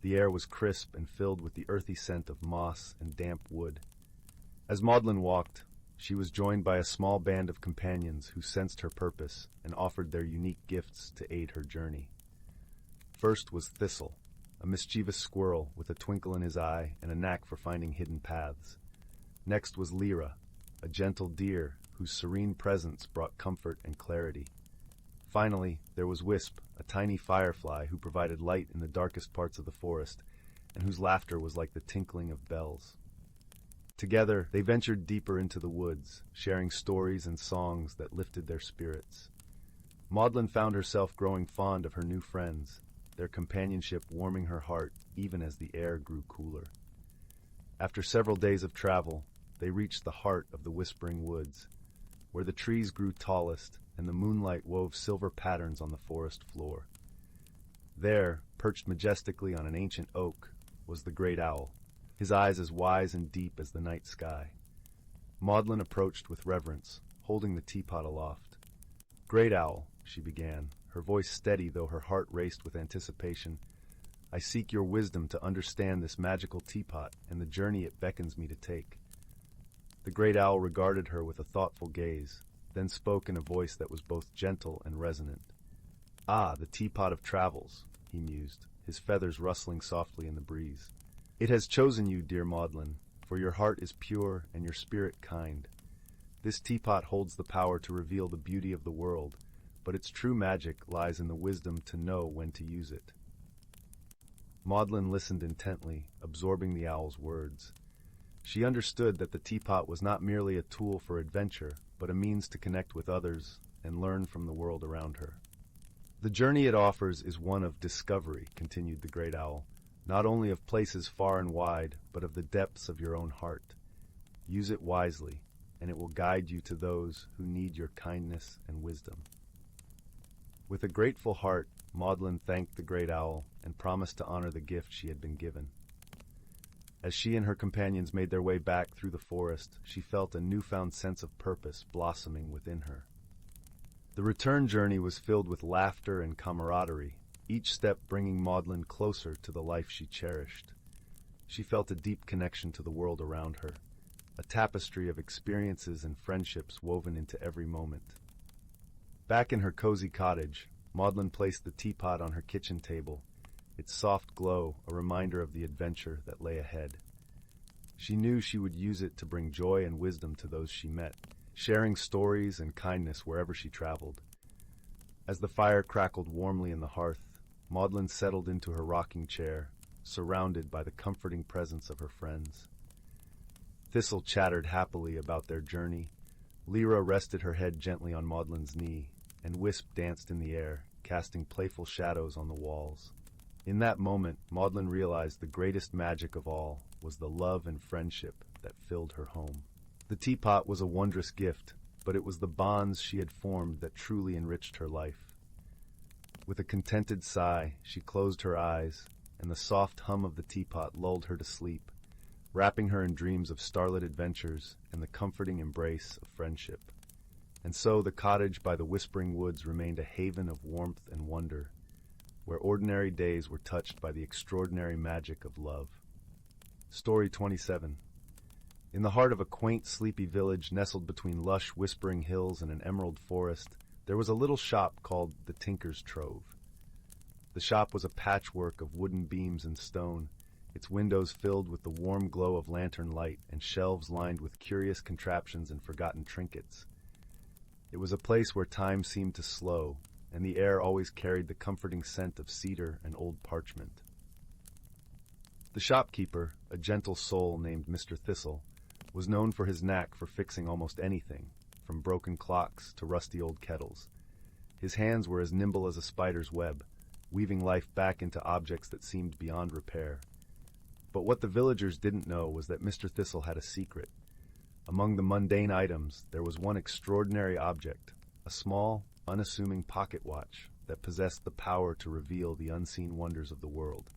The air was crisp and filled with the earthy scent of moss and damp wood. As Maudlin walked, she was joined by a small band of companions who sensed her purpose and offered their unique gifts to aid her journey. First was Thistle, a mischievous squirrel with a twinkle in his eye and a knack for finding hidden paths. Next was Lyra, a gentle deer whose serene presence brought comfort and clarity. Finally, there was Wisp, a tiny firefly who provided light in the darkest parts of the forest and whose laughter was like the tinkling of bells. Together, they ventured deeper into the woods, sharing stories and songs that lifted their spirits. Maudlin found herself growing fond of her new friends, their companionship warming her heart even as the air grew cooler. After several days of travel, they reached the heart of the Whispering Woods, where the trees grew tallest and the moonlight wove silver patterns on the forest floor. There, perched majestically on an ancient oak, was the great owl, his eyes as wise and deep as the night sky. Maudlin approached with reverence, holding the teapot aloft. "Great owl," she began, her voice steady though her heart raced with anticipation, "I seek your wisdom to understand this magical teapot and the journey it beckons me to take." The great owl regarded her with a thoughtful gaze, then spoke in a voice that was both gentle and resonant. "Ah, the teapot of travels," he mused, his feathers rustling softly in the breeze. "It has chosen you, dear Maudlin, for your heart is pure and your spirit kind. This teapot holds the power to reveal the beauty of the world, but its true magic lies in the wisdom to know when to use it." Maudlin listened intently, absorbing the owl's words. She understood that the teapot was not merely a tool for adventure, but a means to connect with others and learn from the world around her. "The journey it offers is one of discovery," continued the great owl, "not only of places far and wide, but of the depths of your own heart. Use it wisely, and it will guide you to those who need your kindness and wisdom." With a grateful heart, Maudlin thanked the great owl and promised to honor the gift she had been given. As she and her companions made their way back through the forest, she felt a newfound sense of purpose blossoming within her. The return journey was filled with laughter and camaraderie, each step bringing Maudlin closer to the life she cherished. She felt a deep connection to the world around her, a tapestry of experiences and friendships woven into every moment. Back in her cozy cottage, Maudlin placed the teapot on her kitchen table, its soft glow a reminder of the adventure that lay ahead. She knew she would use it to bring joy and wisdom to those she met, sharing stories and kindness wherever she traveled. As the fire crackled warmly in the hearth, Maudlin settled into her rocking chair, surrounded by the comforting presence of her friends. Thistle chattered happily about their journey, Lyra rested her head gently on Maudlin's knee, and Wisp danced in the air, casting playful shadows on the walls. In that moment, Maudlin realized the greatest magic of all was the love and friendship that filled her home. The teapot was a wondrous gift, but it was the bonds she had formed that truly enriched her life. With a contented sigh, she closed her eyes, and the soft hum of the teapot lulled her to sleep, wrapping her in dreams of starlit adventures and the comforting embrace of friendship. And so the cottage by the Whispering Woods remained a haven of warmth and wonder, where ordinary days were touched by the extraordinary magic of love. Story 27. In the heart of a quaint, sleepy village nestled between lush, whispering hills and an emerald forest, there was a little shop called the Tinker's Trove. The shop was a patchwork of wooden beams and stone, its windows filled with the warm glow of lantern light and shelves lined with curious contraptions and forgotten trinkets. It was a place where time seemed to slow, and the air always carried the comforting scent of cedar and old parchment. The shopkeeper, a gentle soul named Mr. Thistle, was known for his knack for fixing almost anything, from broken clocks to rusty old kettles. His hands were as nimble as a spider's web, weaving life back into objects that seemed beyond repair. But what the villagers didn't know was that Mr. Thistle had a secret. Among the mundane items, there was one extraordinary object, a small, unassuming pocket watch that possessed the power to reveal the unseen wonders of the world.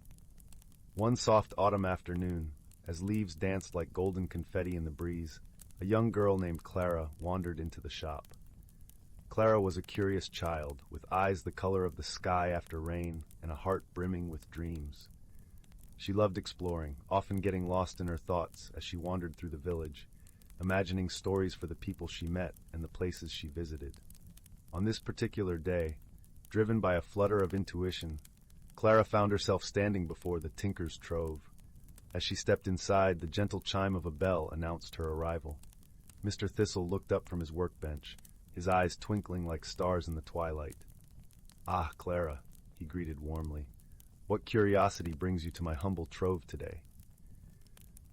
One soft autumn afternoon, as leaves danced like golden confetti in the breeze, a young girl named Clara wandered into the shop. Clara was a curious child, with eyes the color of the sky after rain and a heart brimming with dreams. She loved exploring, often getting lost in her thoughts as she wandered through the village, imagining stories for the people she met and the places she visited. On this particular day, driven by a flutter of intuition, Clara found herself standing before the Tinker's Trove. As she stepped inside, the gentle chime of a bell announced her arrival. Mr. Thistle looked up from his workbench, his eyes twinkling like stars in the twilight. "Ah, Clara," he greeted warmly. "What curiosity brings you to my humble trove today?"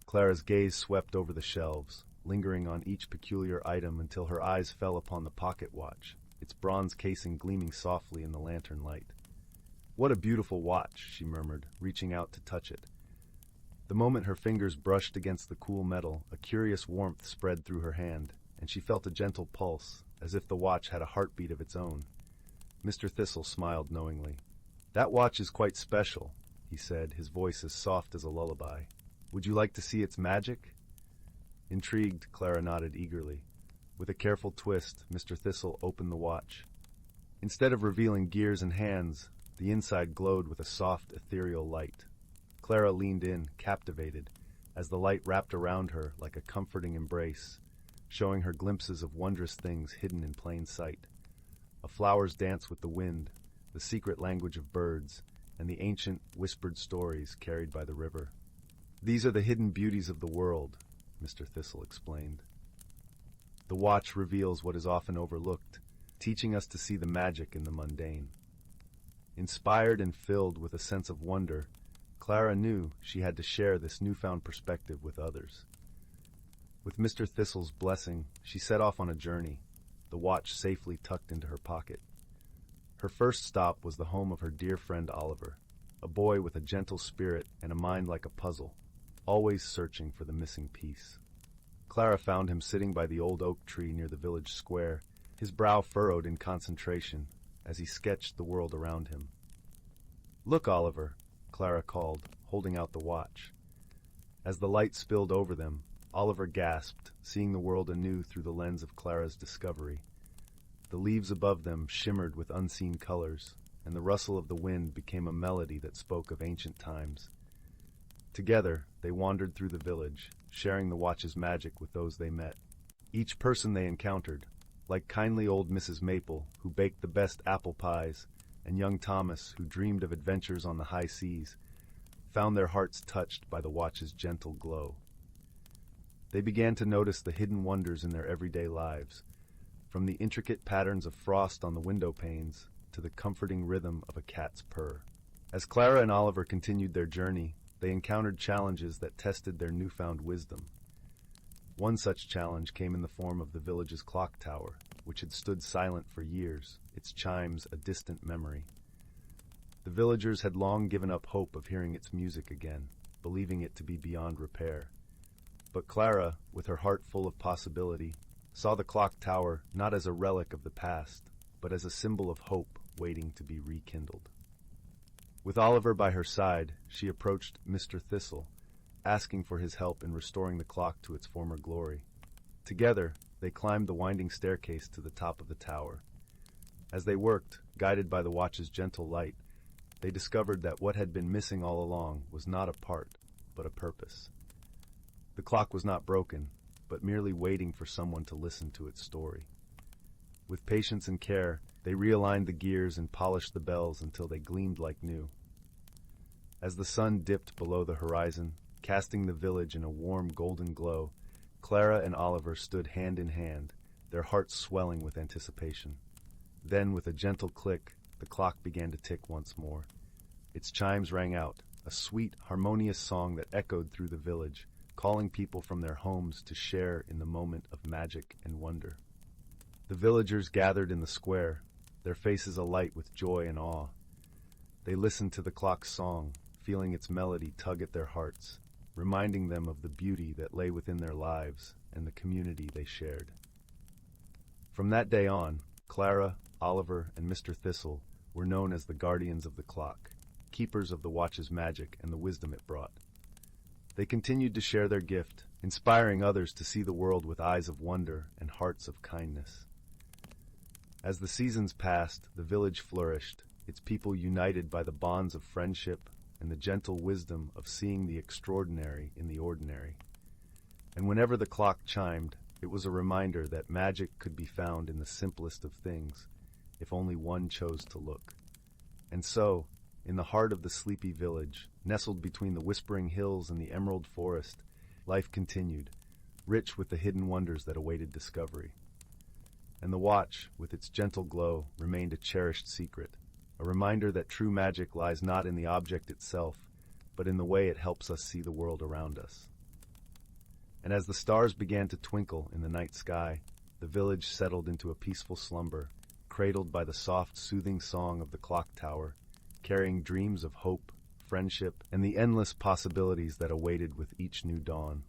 Clara's gaze swept over the shelves, lingering on each peculiar item until her eyes fell upon the pocket watch, its bronze casing gleaming softly in the lantern light. "What a beautiful watch," she murmured, reaching out to touch it. The moment her fingers brushed against the cool metal, a curious warmth spread through her hand, and she felt a gentle pulse, as if the watch had a heartbeat of its own. Mr. Thistle smiled knowingly. "That watch is quite special," he said, his voice as soft as a lullaby. "Would you like to see its magic?" Intrigued, Clara nodded eagerly. With a careful twist, Mr. Thistle opened the watch. Instead of revealing gears and hands, the inside glowed with a soft, ethereal light. Clara leaned in, captivated, as the light wrapped around her like a comforting embrace, showing her glimpses of wondrous things hidden in plain sight. A flower's dance with the wind, the secret language of birds, and the ancient, whispered stories carried by the river. "These are the hidden beauties of the world," Mr. Thistle explained. "The watch reveals what is often overlooked, teaching us to see the magic in the mundane." Inspired and filled with a sense of wonder, Clara knew she had to share this newfound perspective with others. With Mr. Thistle's blessing, she set off on a journey, the watch safely tucked into her pocket. Her first stop was the home of her dear friend Oliver, a boy with a gentle spirit and a mind like a puzzle, always searching for the missing piece. Clara found him sitting by the old oak tree near the village square, his brow furrowed in concentration as he sketched the world around him. "Look, Oliver," Clara called, holding out the watch. As the light spilled over them, Oliver gasped, seeing the world anew through the lens of Clara's discovery. The leaves above them shimmered with unseen colors, and the rustle of the wind became a melody that spoke of ancient times. Together, they wandered through the village, sharing the watch's magic with those they met. Each person they encountered, like kindly old Mrs. Maple, who baked the best apple pies, and young Thomas, who dreamed of adventures on the high seas, found their hearts touched by the watch's gentle glow. They began to notice the hidden wonders in their everyday lives, from the intricate patterns of frost on the window panes to the comforting rhythm of a cat's purr. As Clara and Oliver continued their journey, they encountered challenges that tested their newfound wisdom. One such challenge came in the form of the village's clock tower, which had stood silent for years, its chimes a distant memory. The villagers had long given up hope of hearing its music again, believing it to be beyond repair. But Clara, with her heart full of possibility, saw the clock tower not as a relic of the past, but as a symbol of hope waiting to be rekindled. With Oliver by her side, she approached Mr. Thistle, asking for his help in restoring the clock to its former glory. Together, they climbed the winding staircase to the top of the tower. As they worked, guided by the watch's gentle light, they discovered that what had been missing all along was not a part, but a purpose. The clock was not broken, but merely waiting for someone to listen to its story. With patience and care, they realigned the gears and polished the bells until they gleamed like new. As the sun dipped below the horizon, casting the village in a warm golden glow, Clara and Oliver stood hand in hand, their hearts swelling with anticipation. Then, with a gentle click, the clock began to tick once more. Its chimes rang out, a sweet, harmonious song that echoed through the village, calling people from their homes to share in the moment of magic and wonder. The villagers gathered in the square, their faces alight with joy and awe. They listened to the clock's song, feeling its melody tug at their hearts, reminding them of the beauty that lay within their lives and the community they shared. From that day on, Clara, Oliver, and Mr. Thistle were known as the guardians of the clock, keepers of the watch's magic and the wisdom it brought. They continued to share their gift, inspiring others to see the world with eyes of wonder and hearts of kindness. As the seasons passed, the village flourished, its people united by the bonds of friendship and the gentle wisdom of seeing the extraordinary in the ordinary. And whenever the clock chimed, it was a reminder that magic could be found in the simplest of things, if only one chose to look. And so, in the heart of the sleepy village, nestled between the whispering hills and the emerald forest, life continued, rich with the hidden wonders that awaited discovery. And the watch, with its gentle glow, remained a cherished secret, a reminder that true magic lies not in the object itself, but in the way it helps us see the world around us. And as the stars began to twinkle in the night sky, the village settled into a peaceful slumber, cradled by the soft, soothing song of the clock tower, carrying dreams of hope, friendship, and the endless possibilities that awaited with each new dawn.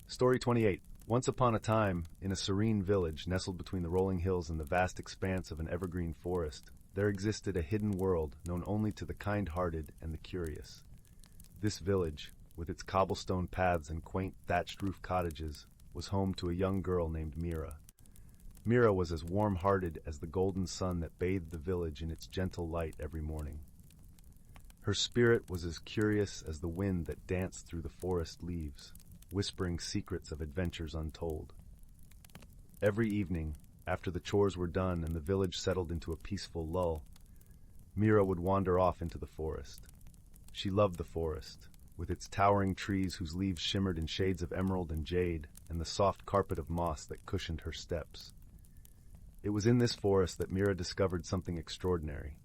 Story 28. Once upon a time, in a serene village nestled between the rolling hills and the vast expanse of an evergreen forest, there existed a hidden world known only to the kind-hearted and the curious. This village, with its cobblestone paths and quaint thatched-roof cottages, was home to a young girl named Mira. Mira was as warm-hearted as the golden sun that bathed the village in its gentle light every morning. Her spirit was as curious as the wind that danced through the forest leaves, whispering secrets of adventures untold. Every evening, after the chores were done and the village settled into a peaceful lull, Mira would wander off into the forest. She loved the forest, with its towering trees whose leaves shimmered in shades of emerald and jade, and the soft carpet of moss that cushioned her steps. It was in this forest that Mira discovered something extraordinary.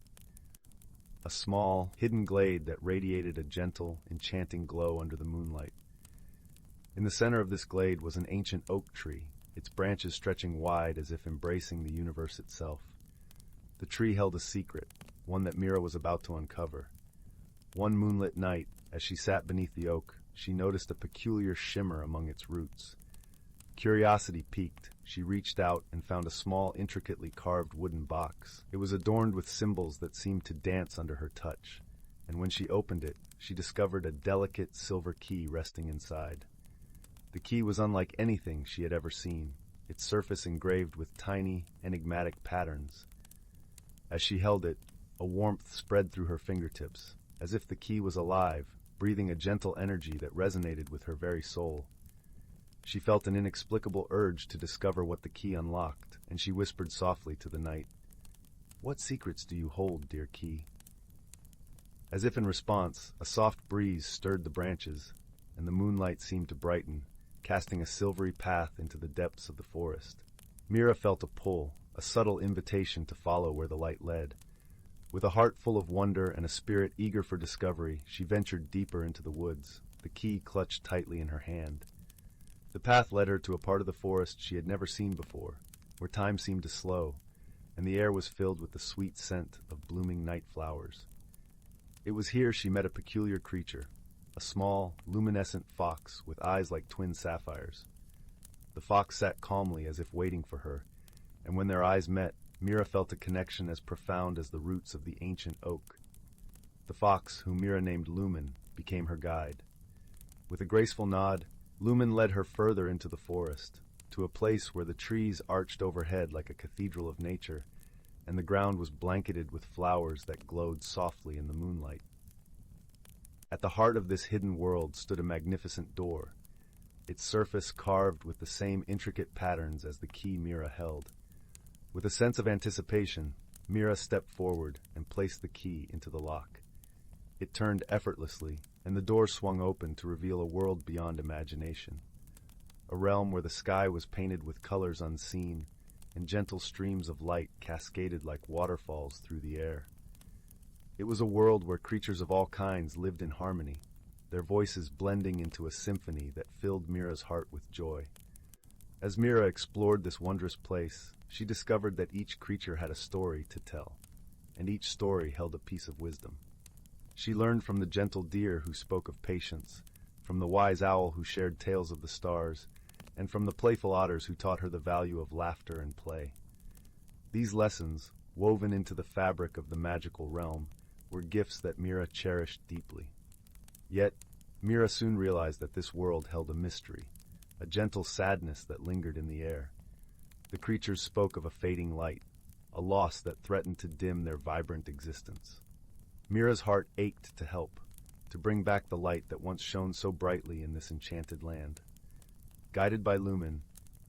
A small, hidden glade that radiated a gentle, enchanting glow under the moonlight. In the center of this glade was an ancient oak tree, its branches stretching wide as if embracing the universe itself. The tree held a secret, one that Mira was about to uncover. One moonlit night, as she sat beneath the oak, she noticed a peculiar shimmer among its roots. Curiosity piqued, she reached out and found a small, intricately carved wooden box. It was adorned with symbols that seemed to dance under her touch, and when she opened it, she discovered a delicate silver key resting inside. The key was unlike anything she had ever seen, its surface engraved with tiny, enigmatic patterns. As she held it, a warmth spread through her fingertips, as if the key was alive, breathing a gentle energy that resonated with her very soul. She felt an inexplicable urge to discover what the key unlocked, and she whispered softly to the night, "What secrets do you hold, dear key?" As if in response, a soft breeze stirred the branches, and the moonlight seemed to brighten, casting a silvery path into the depths of the forest. Mira felt a pull, a subtle invitation to follow where the light led. With a heart full of wonder and a spirit eager for discovery, she ventured deeper into the woods, the key clutched tightly in her hand. The path led her to a part of the forest she had never seen before, where time seemed to slow, and the air was filled with the sweet scent of blooming night flowers. It was here she met a peculiar creature, a small, luminescent fox with eyes like twin sapphires. The fox sat calmly as if waiting for her, and when their eyes met, Mira felt a connection as profound as the roots of the ancient oak. The fox, whom Mira named Lumen, became her guide. With a graceful nod, Lumen led her further into the forest, to a place where the trees arched overhead like a cathedral of nature, and the ground was blanketed with flowers that glowed softly in the moonlight. At the heart of this hidden world stood a magnificent door, its surface carved with the same intricate patterns as the key Mira held. With a sense of anticipation, Mira stepped forward and placed the key into the lock. It turned effortlessly, and the door swung open to reveal a world beyond imagination. A realm where the sky was painted with colors unseen, and gentle streams of light cascaded like waterfalls through the air. It was a world where creatures of all kinds lived in harmony, their voices blending into a symphony that filled Mira's heart with joy. As Mira explored this wondrous place, she discovered that each creature had a story to tell, and each story held a piece of wisdom. She learned from the gentle deer who spoke of patience, from the wise owl who shared tales of the stars, and from the playful otters who taught her the value of laughter and play. These lessons, woven into the fabric of the magical realm, were gifts that Mira cherished deeply. Yet, Mira soon realized that this world held a mystery, a gentle sadness that lingered in the air. The creatures spoke of a fading light, a loss that threatened to dim their vibrant existence. Mira's heart ached to help, to bring back the light that once shone so brightly in this enchanted land. Guided by Lumen,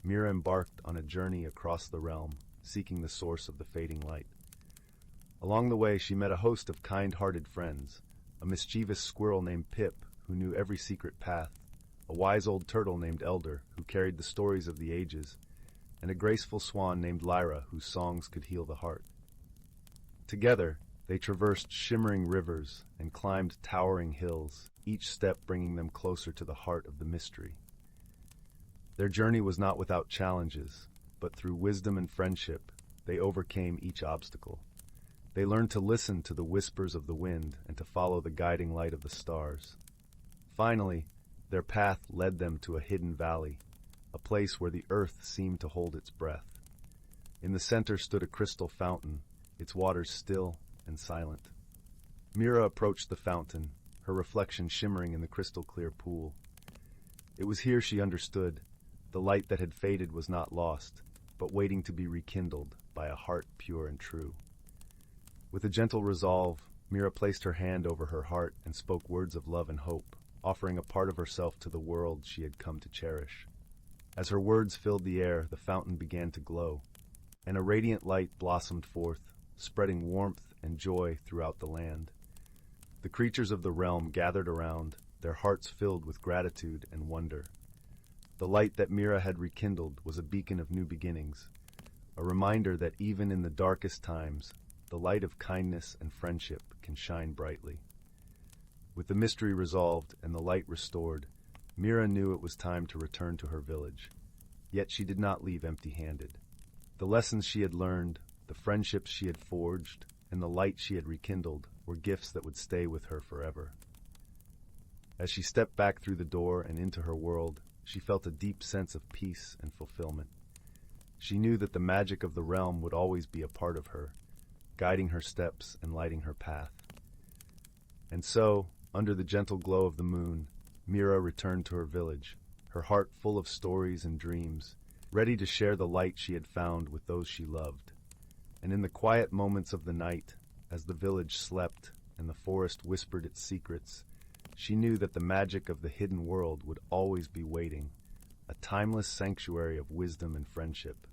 Mira embarked on a journey across the realm, seeking the source of the fading light. Along the way, she met a host of kind-hearted friends, a mischievous squirrel named Pip, who knew every secret path, a wise old turtle named Elder, who carried the stories of the ages, and a graceful swan named Lyra, whose songs could heal the heart. Together, they traversed shimmering rivers and climbed towering hills, each step bringing them closer to the heart of the mystery. Their journey was not without challenges, but through wisdom and friendship, they overcame each obstacle. They learned to listen to the whispers of the wind and to follow the guiding light of the stars. Finally, their path led them to a hidden valley, a place where the earth seemed to hold its breath. In the center stood a crystal fountain, its waters still and silent. Mira approached the fountain, her reflection shimmering in the crystal-clear pool. It was here she understood. The light that had faded was not lost, but waiting to be rekindled by a heart pure and true. With a gentle resolve, Mira placed her hand over her heart and spoke words of love and hope, offering a part of herself to the world she had come to cherish. As her words filled the air, the fountain began to glow, and a radiant light blossomed forth, spreading warmth and joy throughout the land. The creatures of the realm gathered around, their hearts filled with gratitude and wonder. The light that Mira had rekindled was a beacon of new beginnings, a reminder that even in the darkest times, the light of kindness and friendship can shine brightly. With the mystery resolved and the light restored, Mira knew it was time to return to her village. Yet she did not leave empty-handed. The lessons she had learned, the friendships she had forged, and the light she had rekindled were gifts that would stay with her forever. As she stepped back through the door and into her world, she felt a deep sense of peace and fulfillment. She knew that the magic of the realm would always be a part of her, guiding her steps and lighting her path. And so, under the gentle glow of the moon, Mira returned to her village, her heart full of stories and dreams, ready to share the light she had found with those she loved. And in the quiet moments of the night, as the village slept and the forest whispered its secrets, she knew that the magic of the hidden world would always be waiting, a timeless sanctuary of wisdom and friendship.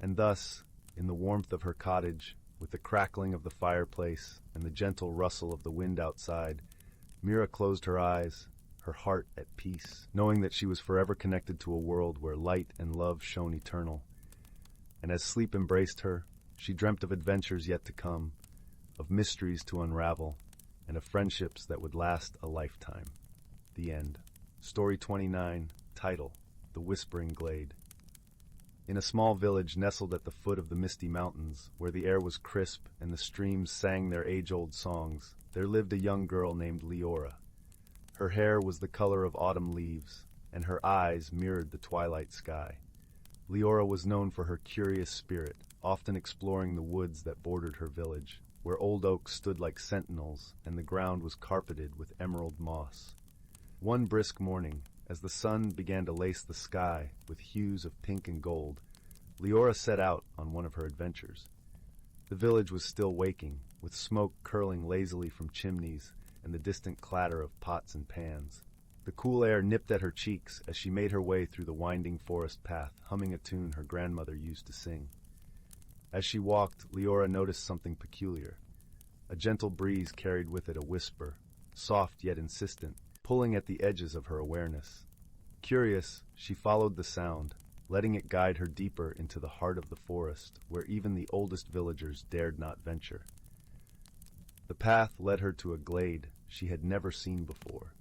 And thus, in the warmth of her cottage, with the crackling of the fireplace and the gentle rustle of the wind outside, Mira closed her eyes, her heart at peace, knowing that she was forever connected to a world where light and love shone eternal. And as sleep embraced her, she dreamt of adventures yet to come, of mysteries to unravel, and of friendships that would last a lifetime. The end. Story 29, title, The Whispering Glade. In a small village nestled at the foot of the misty mountains, where the air was crisp and the streams sang their age-old songs, there lived a young girl named Lyra. Her hair was the color of autumn leaves, and her eyes mirrored the twilight sky. Lyra was known for her curious spirit, often exploring the woods that bordered her village, where old oaks stood like sentinels and the ground was carpeted with emerald moss. One brisk morning, as the sun began to lace the sky with hues of pink and gold, Lyra set out on one of her adventures. The village was still waking, with smoke curling lazily from chimneys and the distant clatter of pots and pans. The cool air nipped at her cheeks as she made her way through the winding forest path, humming a tune her grandmother used to sing. As she walked, Lyra noticed something peculiar. A gentle breeze carried with it a whisper, soft yet insistent, pulling at the edges of her awareness. Curious, she followed the sound, letting it guide her deeper into the heart of the forest, where even the oldest villagers dared not venture. The path led her to a glade she had never seen before.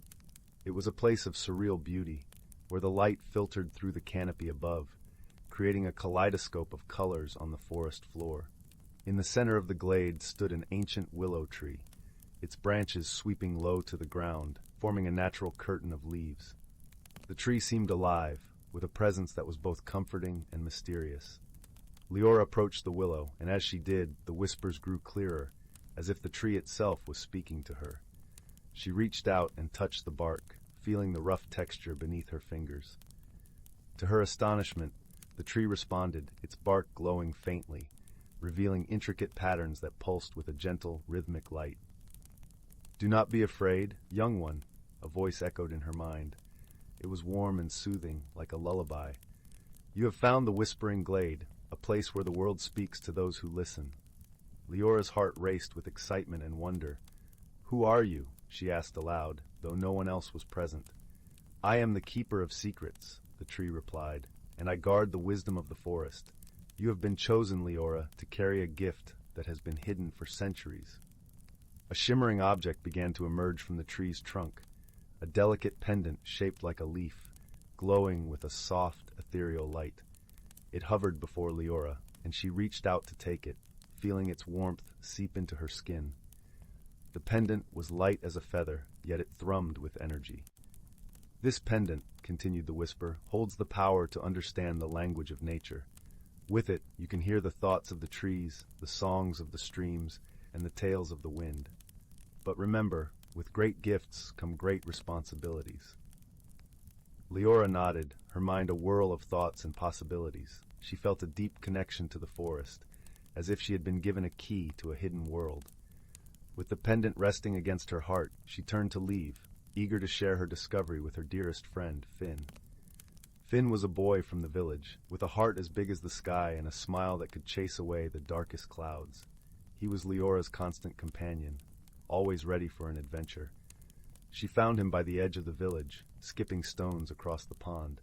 It was a place of surreal beauty, where the light filtered through the canopy above, creating a kaleidoscope of colors on the forest floor. In the center of the glade stood an ancient willow tree, its branches sweeping low to the ground, forming a natural curtain of leaves. The tree seemed alive, with a presence that was both comforting and mysterious. Lyra approached the willow, and as she did, the whispers grew clearer, as if the tree itself was speaking to her. She reached out and touched the bark, feeling the rough texture beneath her fingers. To her astonishment, the tree responded, its bark glowing faintly, revealing intricate patterns that pulsed with a gentle, rhythmic light. "Do not be afraid, young one," a voice echoed in her mind. It was warm and soothing, like a lullaby. "You have found the Whispering Glade, a place where the world speaks to those who listen." Leora's heart raced with excitement and wonder. "Who are you?" she asked aloud, though no one else was present. "I am the keeper of secrets," the tree replied, "and I guard the wisdom of the forest. You have been chosen, Leora, to carry a gift that has been hidden for centuries." A shimmering object began to emerge from the tree's trunk, a delicate pendant shaped like a leaf, glowing with a soft, ethereal light. It hovered before Leora, and she reached out to take it, feeling its warmth seep into her skin. The pendant was light as a feather, yet it thrummed with energy. "This pendant," continued the whisper, "holds the power to understand the language of nature. With it, you can hear the thoughts of the trees, the songs of the streams, and the tales of the wind. But remember, with great gifts come great responsibilities." Leora nodded, her mind a whirl of thoughts and possibilities. She felt a deep connection to the forest, as if she had been given a key to a hidden world. With the pendant resting against her heart, she turned to leave, eager to share her discovery with her dearest friend, Finn. Finn was a boy from the village, with a heart as big as the sky and a smile that could chase away the darkest clouds. He was Leora's constant companion, always ready for an adventure. She found him by the edge of the village, skipping stones across the pond.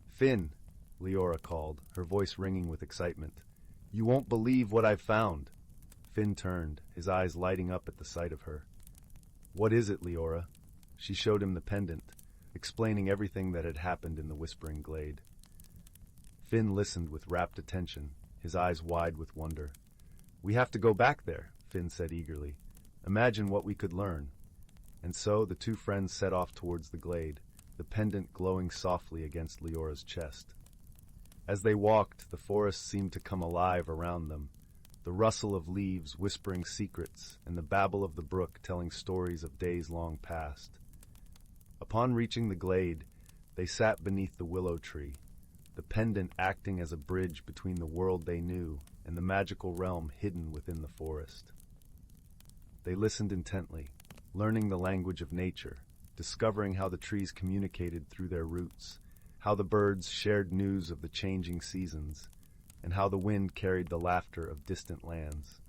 "Finn," Leora called, her voice ringing with excitement. "You won't believe what I've found." Finn turned, his eyes lighting up at the sight of her. "What is it, Leora?" She showed him the pendant, explaining everything that had happened in the Whispering Glade. Finn listened with rapt attention, his eyes wide with wonder. "We have to go back there," Finn said eagerly. "Imagine what we could learn." And so the two friends set off towards the glade, the pendant glowing softly against Leora's chest. As they walked, the forest seemed to come alive around them, the rustle of leaves whispering secrets and the babble of the brook telling stories of days long past. Upon reaching the glade, they sat beneath the willow tree, the pendant acting as a bridge between the world they knew and the magical realm hidden within the forest. They listened intently, learning the language of nature, discovering how the trees communicated through their roots, how the birds shared news of the changing seasons, and how the wind carried the laughter of distant lands.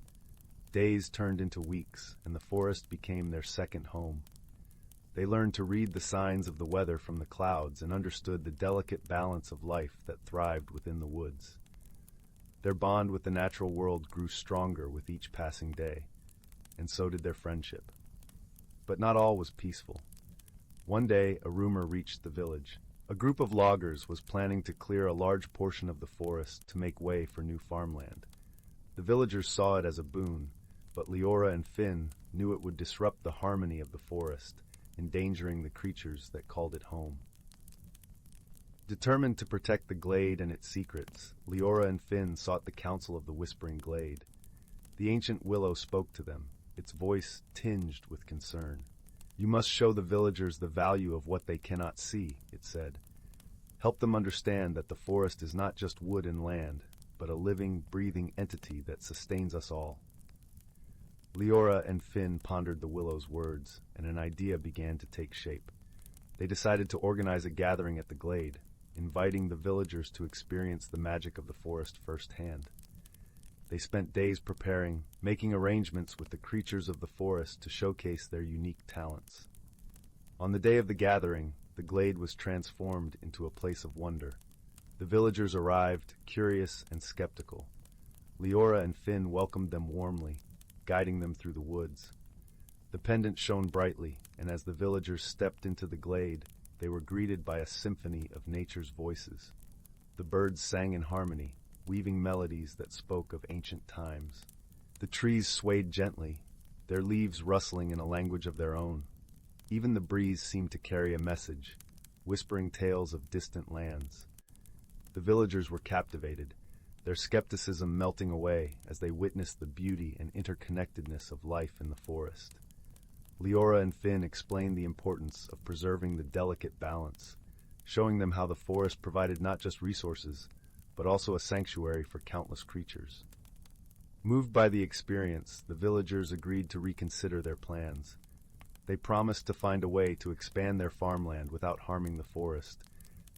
Days turned into weeks, and the forest became their second home. They learned to read the signs of the weather from the clouds and understood the delicate balance of life that thrived within the woods. Their bond with the natural world grew stronger with each passing day, and so did their friendship. But not all was peaceful. One day, a rumor reached the village. A group of loggers was planning to clear a large portion of the forest to make way for new farmland. The villagers saw it as a boon, but Leora and Finn knew it would disrupt the harmony of the forest, endangering the creatures that called it home. Determined to protect the glade and its secrets, Leora and Finn sought the counsel of the Whispering Glade. The ancient willow spoke to them, its voice tinged with concern. "You must show the villagers the value of what they cannot see," it said. "Help them understand that the forest is not just wood and land, but a living, breathing entity that sustains us all." Leora and Finn pondered the willow's words, and an idea began to take shape. They decided to organize a gathering at the glade, inviting the villagers to experience the magic of the forest firsthand. They spent days preparing, making arrangements with the creatures of the forest to showcase their unique talents. On the day of the gathering, the glade was transformed into a place of wonder. The villagers arrived, curious and skeptical. Leora and Finn welcomed them warmly, guiding them through the woods. The pendant shone brightly, and as the villagers stepped into the glade, they were greeted by a symphony of nature's voices. The birds sang in harmony, weaving melodies that spoke of ancient times. The trees swayed gently, their leaves rustling in a language of their own. Even the breeze seemed to carry a message, whispering tales of distant lands. The villagers were captivated, their skepticism melting away as they witnessed the beauty and interconnectedness of life in the forest. Leora and Finn explained the importance of preserving the delicate balance, showing them how the forest provided not just resources, but also a sanctuary for countless creatures. Moved by the experience, the villagers agreed to reconsider their plans. They promised to find a way to expand their farmland without harming the forest,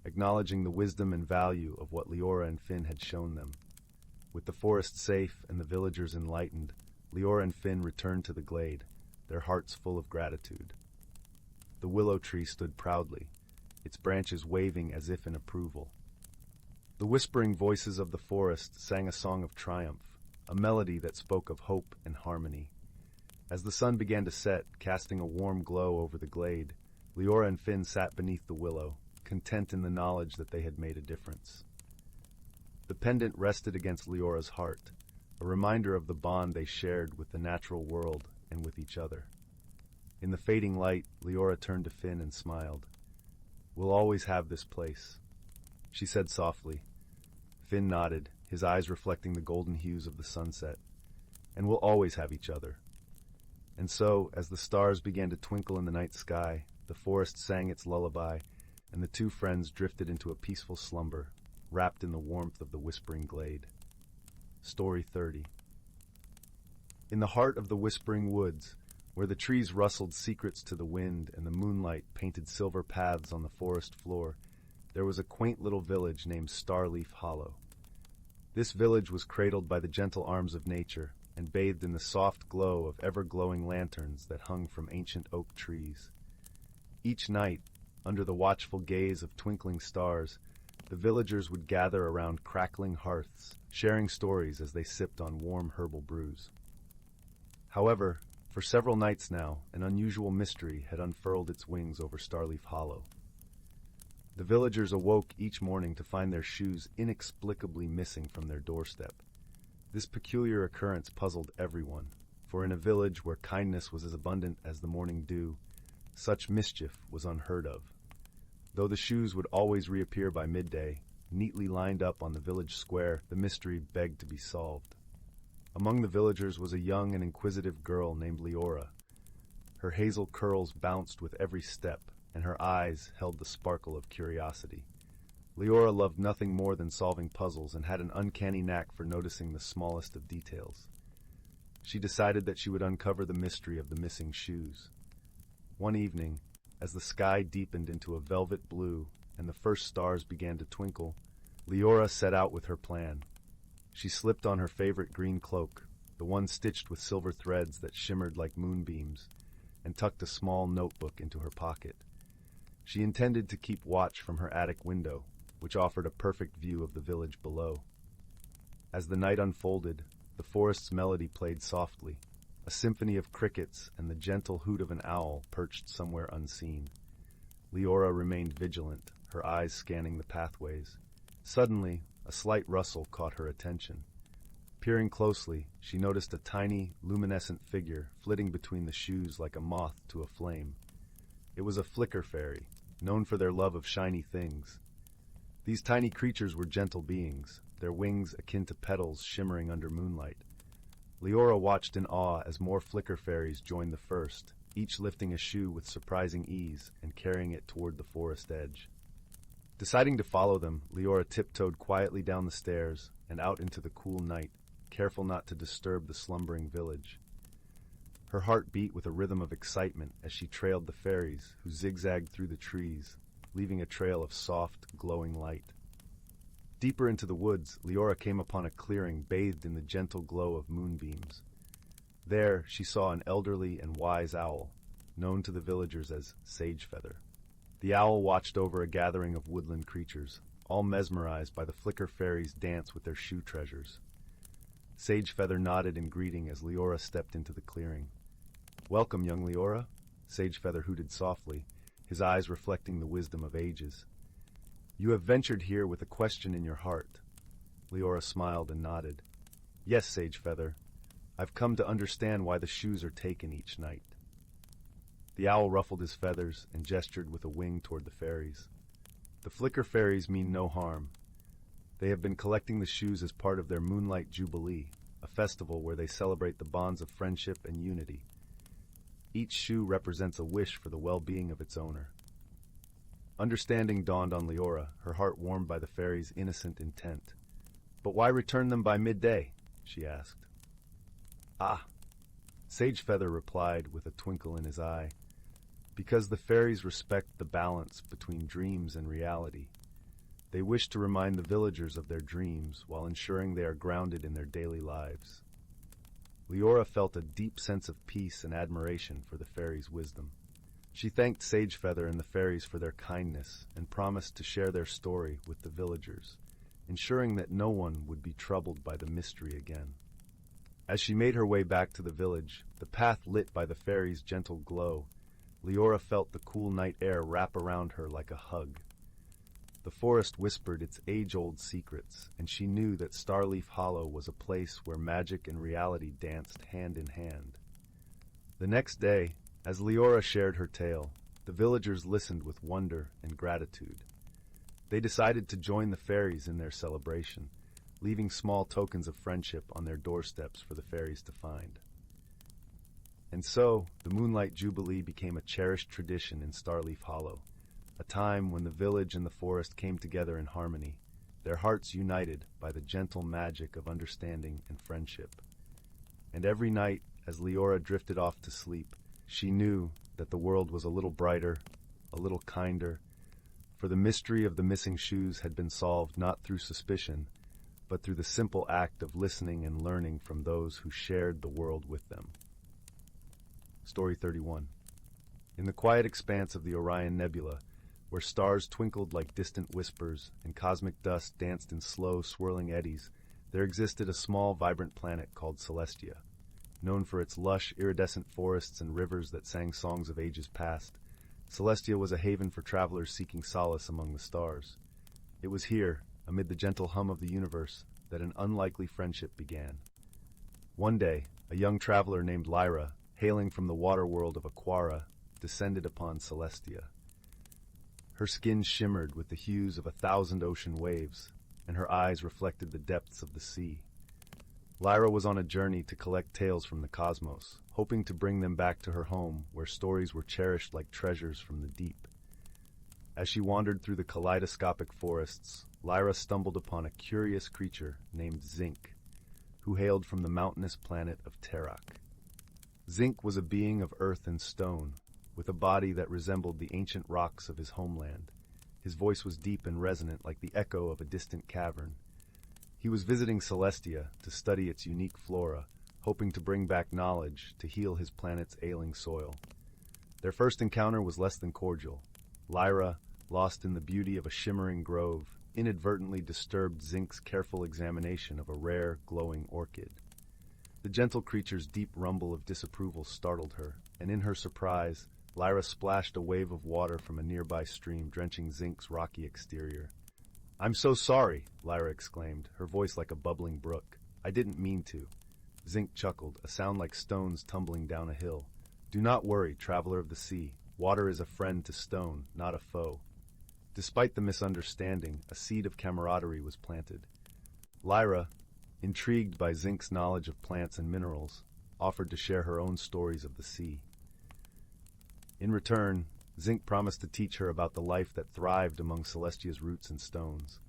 acknowledging the wisdom and value of what Lyra and Finn had shown them. With the forest safe and the villagers enlightened, Lyra and Finn returned to the glade, their hearts full of gratitude. The willow tree stood proudly, its branches waving as if in approval. The whispering voices of the forest sang a song of triumph, a melody that spoke of hope and harmony. As the sun began to set, casting a warm glow over the glade, Lyra and Finn sat beneath the willow, content in the knowledge that they had made a difference. The pendant rested against Lyra's heart, a reminder of the bond they shared with the natural world and with each other. In the fading light, Lyra turned to Finn and smiled. "We'll always have this place," she said softly. Finn nodded, his eyes reflecting the golden hues of the sunset. "And we'll always have each other." And so, as the stars began to twinkle in the night sky, the forest sang its lullaby, and the two friends drifted into a peaceful slumber, wrapped in the warmth of the whispering glade. Story 30. In the heart of the whispering woods, where the trees rustled secrets to the wind and the moonlight painted silver paths on the forest floor, there was a quaint little village named Starleaf Hollow. This village was cradled by the gentle arms of nature and bathed in the soft glow of ever-glowing lanterns that hung from ancient oak trees. Each night, under the watchful gaze of twinkling stars, the villagers would gather around crackling hearths, sharing stories as they sipped on warm herbal brews. However, for several nights now, an unusual mystery had unfurled its wings over Starleaf Hollow. The villagers awoke each morning to find their shoes inexplicably missing from their doorstep. This peculiar occurrence puzzled everyone, for in a village where kindness was as abundant as the morning dew, such mischief was unheard of. Though the shoes would always reappear by midday, neatly lined up on the village square, the mystery begged to be solved. Among the villagers was a young and inquisitive girl named Lyra. Her hazel curls bounced with every step, and her eyes held the sparkle of curiosity. Lyra loved nothing more than solving puzzles and had an uncanny knack for noticing the smallest of details. She decided that she would uncover the mystery of the missing shoes. One evening, as the sky deepened into a velvet blue and the first stars began to twinkle, Lyra set out with her plan. She slipped on her favorite green cloak, the one stitched with silver threads that shimmered like moonbeams, and tucked a small notebook into her pocket. She intended to keep watch from her attic window, which offered a perfect view of the village below. As the night unfolded, the forest's melody played softly, a symphony of crickets and the gentle hoot of an owl perched somewhere unseen. Lyra remained vigilant, her eyes scanning the pathways. Suddenly, a slight rustle caught her attention. Peering closely, she noticed a tiny, luminescent figure flitting between the shoes like a moth to a flame. It was a flicker fairy, known for their love of shiny things. These tiny creatures were gentle beings, their wings akin to petals shimmering under moonlight. Lyra watched in awe as more flicker fairies joined the first, each lifting a shoe with surprising ease and carrying it toward the forest edge. Deciding to follow them, Lyra tiptoed quietly down the stairs and out into the cool night, careful not to disturb the slumbering village. Her heart beat with a rhythm of excitement as she trailed the fairies, who zigzagged through the trees, leaving a trail of soft, glowing light. Deeper into the woods, Lyra came upon a clearing bathed in the gentle glow of moonbeams. There, she saw an elderly and wise owl, known to the villagers as Sagefeather. The owl watched over a gathering of woodland creatures, all mesmerized by the flicker fairies' dance with their shoe treasures. Sagefeather nodded in greeting as Lyra stepped into the clearing. "Welcome, young Lyra," Sagefeather hooted softly, his eyes reflecting the wisdom of ages. "You have ventured here with a question in your heart." Lyra smiled and nodded. "Yes, Sagefeather. I've come to understand why the shoes are taken each night." The owl ruffled his feathers and gestured with a wing toward the fairies. "The flicker fairies mean no harm. They have been collecting the shoes as part of their Moonlight Jubilee, a festival where they celebrate the bonds of friendship and unity. Each shoe represents a wish for the well-being of its owner." Understanding dawned on Lyra, her heart warmed by the fairies' innocent intent. "But why return them by midday?" she asked. "Ah," Sagefeather replied with a twinkle in his eye. Because the fairies respect the balance between dreams and reality. They wish to remind the villagers of their dreams while ensuring they are grounded in their daily lives. Lyra felt a deep sense of peace and admiration for the fairies' wisdom. She thanked Sagefeather and the fairies for their kindness and promised to share their story with the villagers, ensuring that no one would be troubled by the mystery again. As she made her way back to the village, the path lit by the fairies' gentle glow, Lyra felt the cool night air wrap around her like a hug. The forest whispered its age-old secrets, and she knew that Starleaf Hollow was a place where magic and reality danced hand in hand. The next day, as Lyra shared her tale, the villagers listened with wonder and gratitude. They decided to join the fairies in their celebration, leaving small tokens of friendship on their doorsteps for the fairies to find. And so, the Moonlight Jubilee became a cherished tradition in Starleaf Hollow, a time when the village and the forest came together in harmony, their hearts united by the gentle magic of understanding and friendship. And every night, as Lyra drifted off to sleep, she knew that the world was a little brighter, a little kinder, for the mystery of the missing shoes had been solved not through suspicion, but through the simple act of listening and learning from those who shared the world with them. Story 31. In the quiet expanse of the Orion Nebula, where stars twinkled like distant whispers and cosmic dust danced in slow, swirling eddies, there existed a small, vibrant planet called Celestia. Known for its lush, iridescent forests and rivers that sang songs of ages past, Celestia was a haven for travelers seeking solace among the stars. It was here, amid the gentle hum of the universe, that an unlikely friendship began. One day, a young traveler named Lyra, hailing from the water world of Aquara, descended upon Celestia. Her skin shimmered with the hues of 1,000 ocean waves, and her eyes reflected the depths of the sea. Lyra was on a journey to collect tales from the cosmos, hoping to bring them back to her home, where stories were cherished like treasures from the deep. As she wandered through the kaleidoscopic forests, Lyra stumbled upon a curious creature named Zinc, who hailed from the mountainous planet of Terok. Zinc was a being of earth and stone, with a body that resembled the ancient rocks of his homeland. His voice was deep and resonant like the echo of a distant cavern. He was visiting Celestia to study its unique flora, hoping to bring back knowledge to heal his planet's ailing soil. Their first encounter was less than cordial. Lyra, lost in the beauty of a shimmering grove, inadvertently disturbed Zinc's careful examination of a rare, glowing orchid. The gentle creature's deep rumble of disapproval startled her, and in her surprise, Lyra splashed a wave of water from a nearby stream, drenching Zinc's rocky exterior. "I'm so sorry," Lyra exclaimed, her voice like a bubbling brook. "I didn't mean to." Zinc chuckled, a sound like stones tumbling down a hill. "Do not worry, traveler of the sea. Water is a friend to stone, not a foe." Despite the misunderstanding, a seed of camaraderie was planted. Lyra, intrigued by Zinc's knowledge of plants and minerals, offered to share her own stories of the sea. In return, Zinc promised to teach her about the life that thrived among Celestia's roots and stones.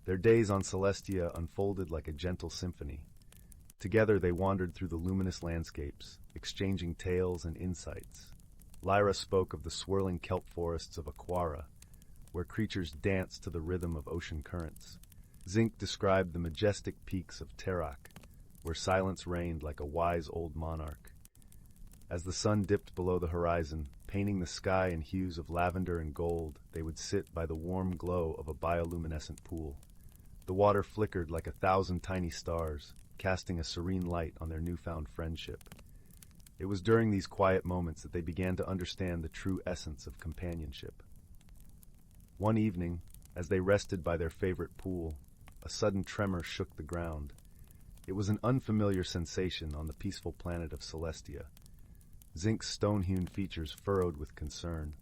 Their days on Celestia unfolded like a gentle symphony. Together they wandered through the luminous landscapes, exchanging tales and insights. Lyra spoke of the swirling kelp forests of Aquara, where creatures danced to the rhythm of ocean currents. Zinc described the majestic peaks of Terok, where silence reigned like a wise old monarch. As the sun dipped below the horizon, painting the sky in hues of lavender and gold, they would sit by the warm glow of a bioluminescent pool. The water flickered like 1,000 tiny stars, casting a serene light on their newfound friendship. It was during these quiet moments that they began to understand the true essence of companionship. One evening, as they rested by their favorite pool, a sudden tremor shook the ground. It was an unfamiliar sensation on the peaceful planet of Celestia. Zinc's stone-hewn features furrowed with concern.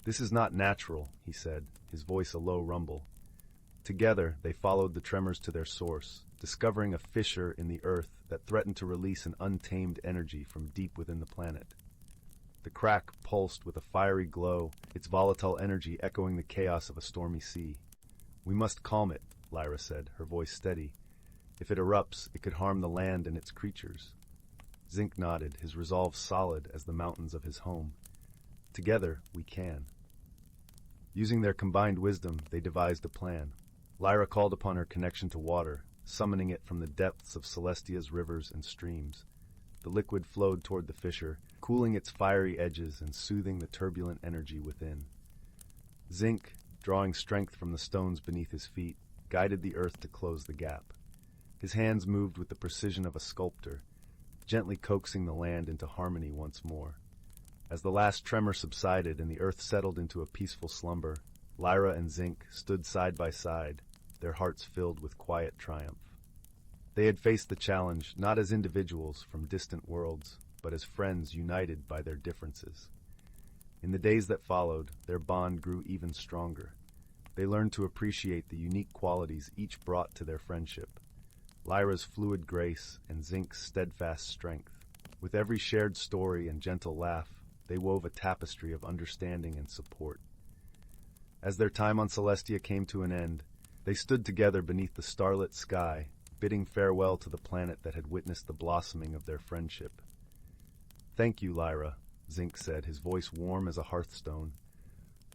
"This is not natural," he said, his voice a low rumble. Together, they followed the tremors to their source, discovering a fissure in the earth that threatened to release an untamed energy from deep within the planet. The crack pulsed with a fiery glow, its volatile energy echoing the chaos of a stormy sea. "We must calm it," Lyra said, her voice steady. "If it erupts, it could harm the land and its creatures." Zinc nodded, his resolve solid as the mountains of his home. Together, we can. Using their combined wisdom, they devised a plan. Lyra called upon her connection to water, summoning it from the depths of Celestia's rivers and streams. The liquid flowed toward the fissure, cooling its fiery edges and soothing the turbulent energy within. Zinc, drawing strength from the stones beneath his feet, guided the earth to close the gap. His hands moved with the precision of a sculptor, gently coaxing the land into harmony once more. As the last tremor subsided and the earth settled into a peaceful slumber, Lyra and Zinc stood side by side, their hearts filled with quiet triumph. They had faced the challenge not as individuals from distant worlds, but as friends united by their differences. In the days that followed, their bond grew even stronger. They learned to appreciate the unique qualities each brought to their friendship. Lyra's fluid grace and Zinc's steadfast strength. With every shared story and gentle laugh, they wove a tapestry of understanding and support. As their time on Celestia came to an end, they stood together beneath the starlit sky, bidding farewell to the planet that had witnessed the blossoming of their friendship. "Thank you, Lyra," Zinc said, his voice warm as a hearthstone,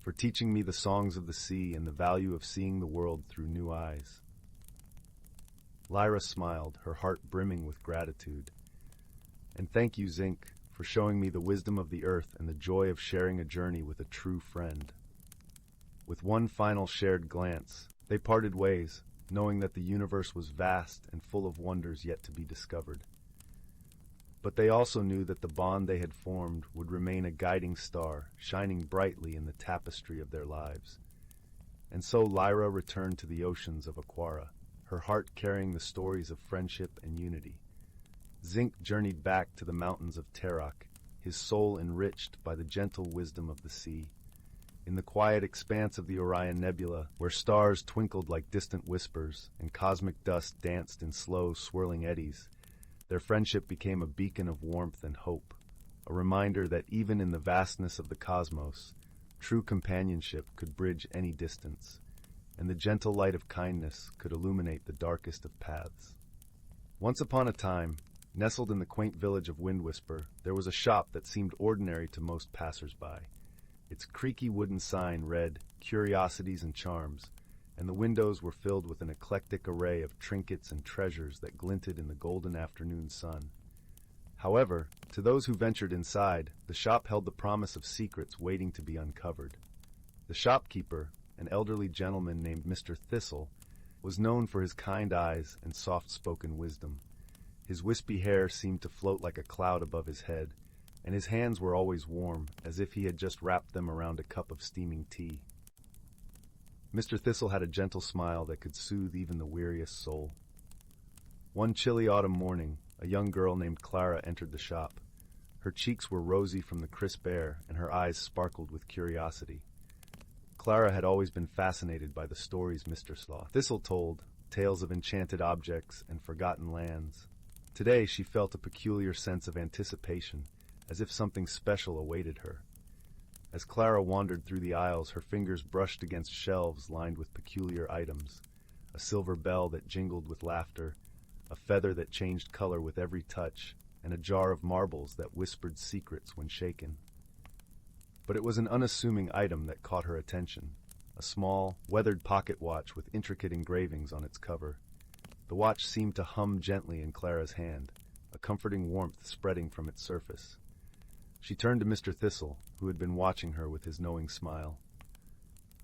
"for teaching me the songs of the sea and the value of seeing the world through new eyes." Lyra smiled, her heart brimming with gratitude. "And thank you, Zinc, for showing me the wisdom of the earth and the joy of sharing a journey with a true friend." With one final shared glance, they parted ways, knowing that the universe was vast and full of wonders yet to be discovered. But they also knew that the bond they had formed would remain a guiding star, shining brightly in the tapestry of their lives. And so Lyra returned to the oceans of Aquara, her heart carrying the stories of friendship and unity. Zinc journeyed back to the mountains of Terok, his soul enriched by the gentle wisdom of the sea. In the quiet expanse of the Orion Nebula, where stars twinkled like distant whispers and cosmic dust danced in slow, swirling eddies, their friendship became a beacon of warmth and hope, a reminder that even in the vastness of the cosmos, true companionship could bridge any distance, and the gentle light of kindness could illuminate the darkest of paths. Once upon a time, nestled in the quaint village of Windwhisper, there was a shop that seemed ordinary to most passers-by. Its creaky wooden sign read, "Curiosities and Charms," and the windows were filled with an eclectic array of trinkets and treasures that glinted in the golden afternoon sun. However, to those who ventured inside, the shop held the promise of secrets waiting to be uncovered. The shopkeeper, an elderly gentleman named Mr. Thistle, was known for his kind eyes and soft-spoken wisdom. His wispy hair seemed to float like a cloud above his head, and his hands were always warm, as if he had just wrapped them around a cup of steaming tea. Mr. Thistle had a gentle smile that could soothe even the weariest soul. One chilly autumn morning, a young girl named Clara entered the shop. Her cheeks were rosy from the crisp air, and her eyes sparkled with curiosity. Clara had always been fascinated by the stories Mr. Thistle told, tales of enchanted objects and forgotten lands. Today she felt a peculiar sense of anticipation, as if something special awaited her. As Clara wandered through the aisles, her fingers brushed against shelves lined with peculiar items, a silver bell that jingled with laughter, a feather that changed color with every touch, and a jar of marbles that whispered secrets when shaken. But it was an unassuming item that caught her attention, a small, weathered pocket watch with intricate engravings on its cover. The watch seemed to hum gently in Clara's hand, a comforting warmth spreading from its surface. She turned to Mr. Thistle, who had been watching her with his knowing smile.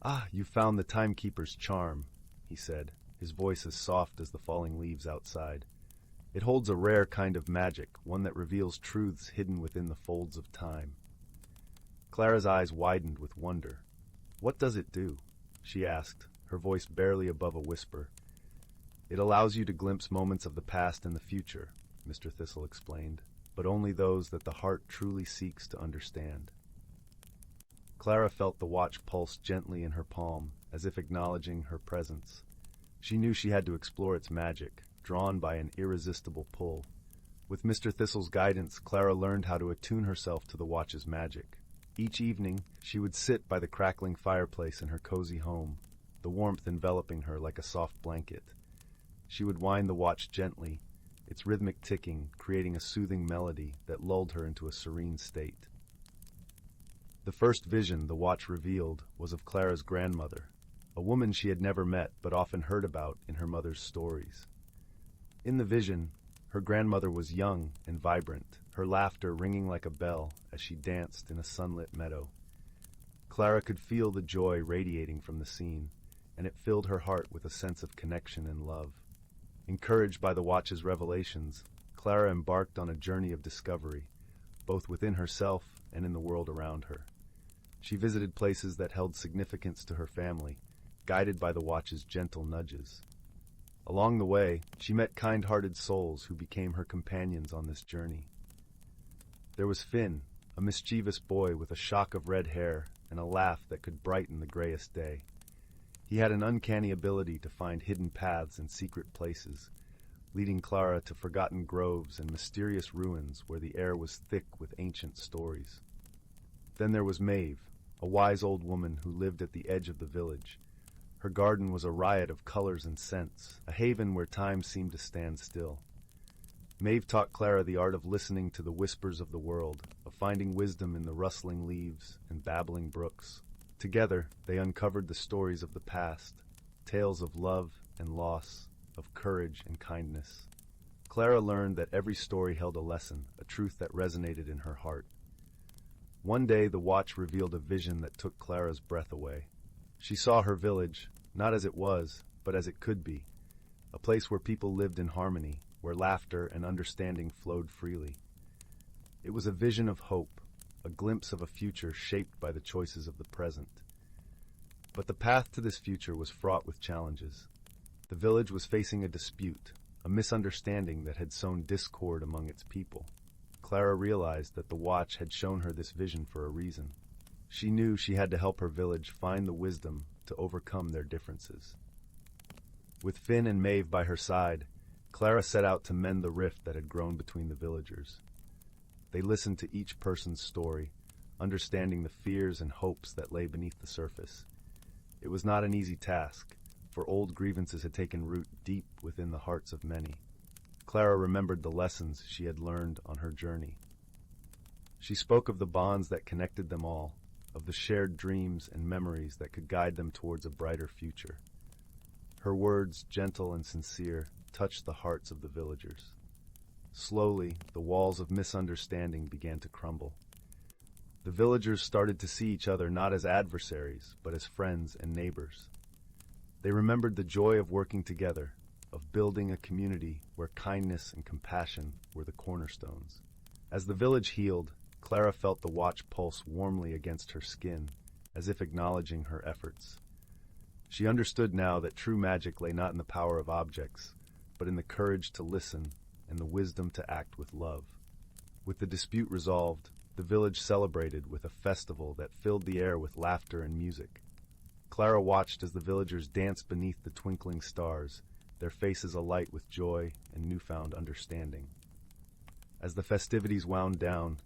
"Ah, you found the timekeeper's charm," he said, his voice as soft as the falling leaves outside. "It holds a rare kind of magic, one that reveals truths hidden within the folds of time." Clara's eyes widened with wonder. "What does it do?" she asked, her voice barely above a whisper. "It allows you to glimpse moments of the past and the future," Mr. Thistle explained, "but only those that the heart truly seeks to understand." Clara felt the watch pulse gently in her palm, as if acknowledging her presence. She knew she had to explore its magic, drawn by an irresistible pull. With Mr. Thistle's guidance, Clara learned how to attune herself to the watch's magic. Each evening, she would sit by the crackling fireplace in her cozy home, the warmth enveloping her like a soft blanket. She would wind the watch gently, its rhythmic ticking creating a soothing melody that lulled her into a serene state. The first vision the watch revealed was of Clara's grandmother, a woman she had never met but often heard about in her mother's stories. In the vision, her grandmother was young and vibrant, her laughter ringing like a bell as she danced in a sunlit meadow. Clara could feel the joy radiating from the scene, and it filled her heart with a sense of connection and love. Encouraged by the watch's revelations, Clara embarked on a journey of discovery, both within herself and in the world around her. She visited places that held significance to her family, guided by the watch's gentle nudges. Along the way, she met kind-hearted souls who became her companions on this journey. There was Finn, a mischievous boy with a shock of red hair and a laugh that could brighten the grayest day. He had an uncanny ability to find hidden paths and secret places, leading Clara to forgotten groves and mysterious ruins where the air was thick with ancient stories. Then there was Maeve, a wise old woman who lived at the edge of the village. Her garden was a riot of colors and scents, a haven where time seemed to stand still. Maeve taught Clara the art of listening to the whispers of the world, of finding wisdom in the rustling leaves and babbling brooks. Together, they uncovered the stories of the past, tales of love and loss, of courage and kindness. Clara learned that every story held a lesson, a truth that resonated in her heart. One day, the watch revealed a vision that took Clara's breath away. She saw her village, not as it was, but as it could be, a place where people lived in harmony, where laughter and understanding flowed freely. It was a vision of hope, a glimpse of a future shaped by the choices of the present. But the path to this future was fraught with challenges. The village was facing a dispute, a misunderstanding that had sown discord among its people. Clara realized that the watch had shown her this vision for a reason. She knew she had to help her village find the wisdom to overcome their differences. With Finn and Maeve by her side, Clara set out to mend the rift that had grown between the villagers. They listened to each person's story, understanding the fears and hopes that lay beneath the surface. It was not an easy task, for old grievances had taken root deep within the hearts of many. Clara remembered the lessons she had learned on her journey. She spoke of the bonds that connected them all, of the shared dreams and memories that could guide them towards a brighter future. Her words, gentle and sincere, touched the hearts of the villagers. Slowly, the walls of misunderstanding began to crumble. The villagers started to see each other not as adversaries, but as friends and neighbors. They remembered the joy of working together, of building a community where kindness and compassion were the cornerstones. As the village healed, Clara felt the watch pulse warmly against her skin, as if acknowledging her efforts. She understood now that true magic lay not in the power of objects, but in the courage to listen and the wisdom to act with love. With the dispute resolved, the village celebrated with a festival that filled the air with laughter and music. Clara watched as the villagers danced beneath the twinkling stars, their faces alight with joy and newfound understanding. As the festivities wound down,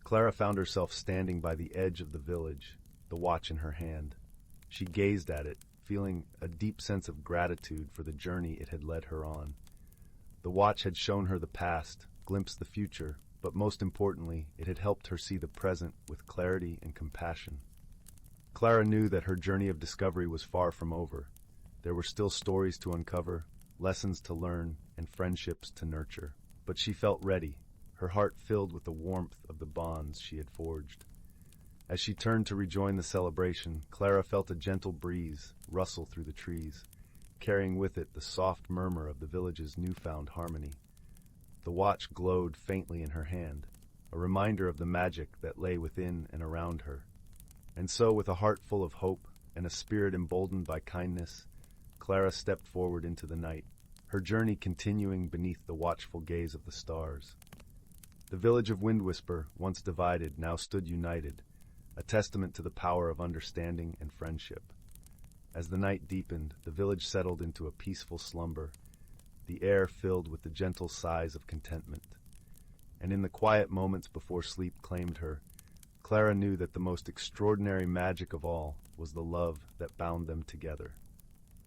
Clara found herself standing by the edge of the village, the watch in her hand. She gazed at it, feeling a deep sense of gratitude for the journey it had led her on. The watch had shown her the past, glimpsed the future, but most importantly, it had helped her see the present with clarity and compassion. Clara knew that her journey of discovery was far from over. There were still stories to uncover, lessons to learn, and friendships to nurture. But she felt ready, her heart filled with the warmth of the bonds she had forged. As she turned to rejoin the celebration, Clara felt a gentle breeze rustle through the trees, carrying with it the soft murmur of the village's newfound harmony. The watch glowed faintly in her hand, a reminder of the magic that lay within and around her. And so, with a heart full of hope and a spirit emboldened by kindness, Clara stepped forward into the night, her journey continuing beneath the watchful gaze of the stars. The village of Windwhisper, once divided, now stood united, a testament to the power of understanding and friendship. As the night deepened, the village settled into a peaceful slumber, the air filled with the gentle sighs of contentment. And in the quiet moments before sleep claimed her, Clara knew that the most extraordinary magic of all was the love that bound them together,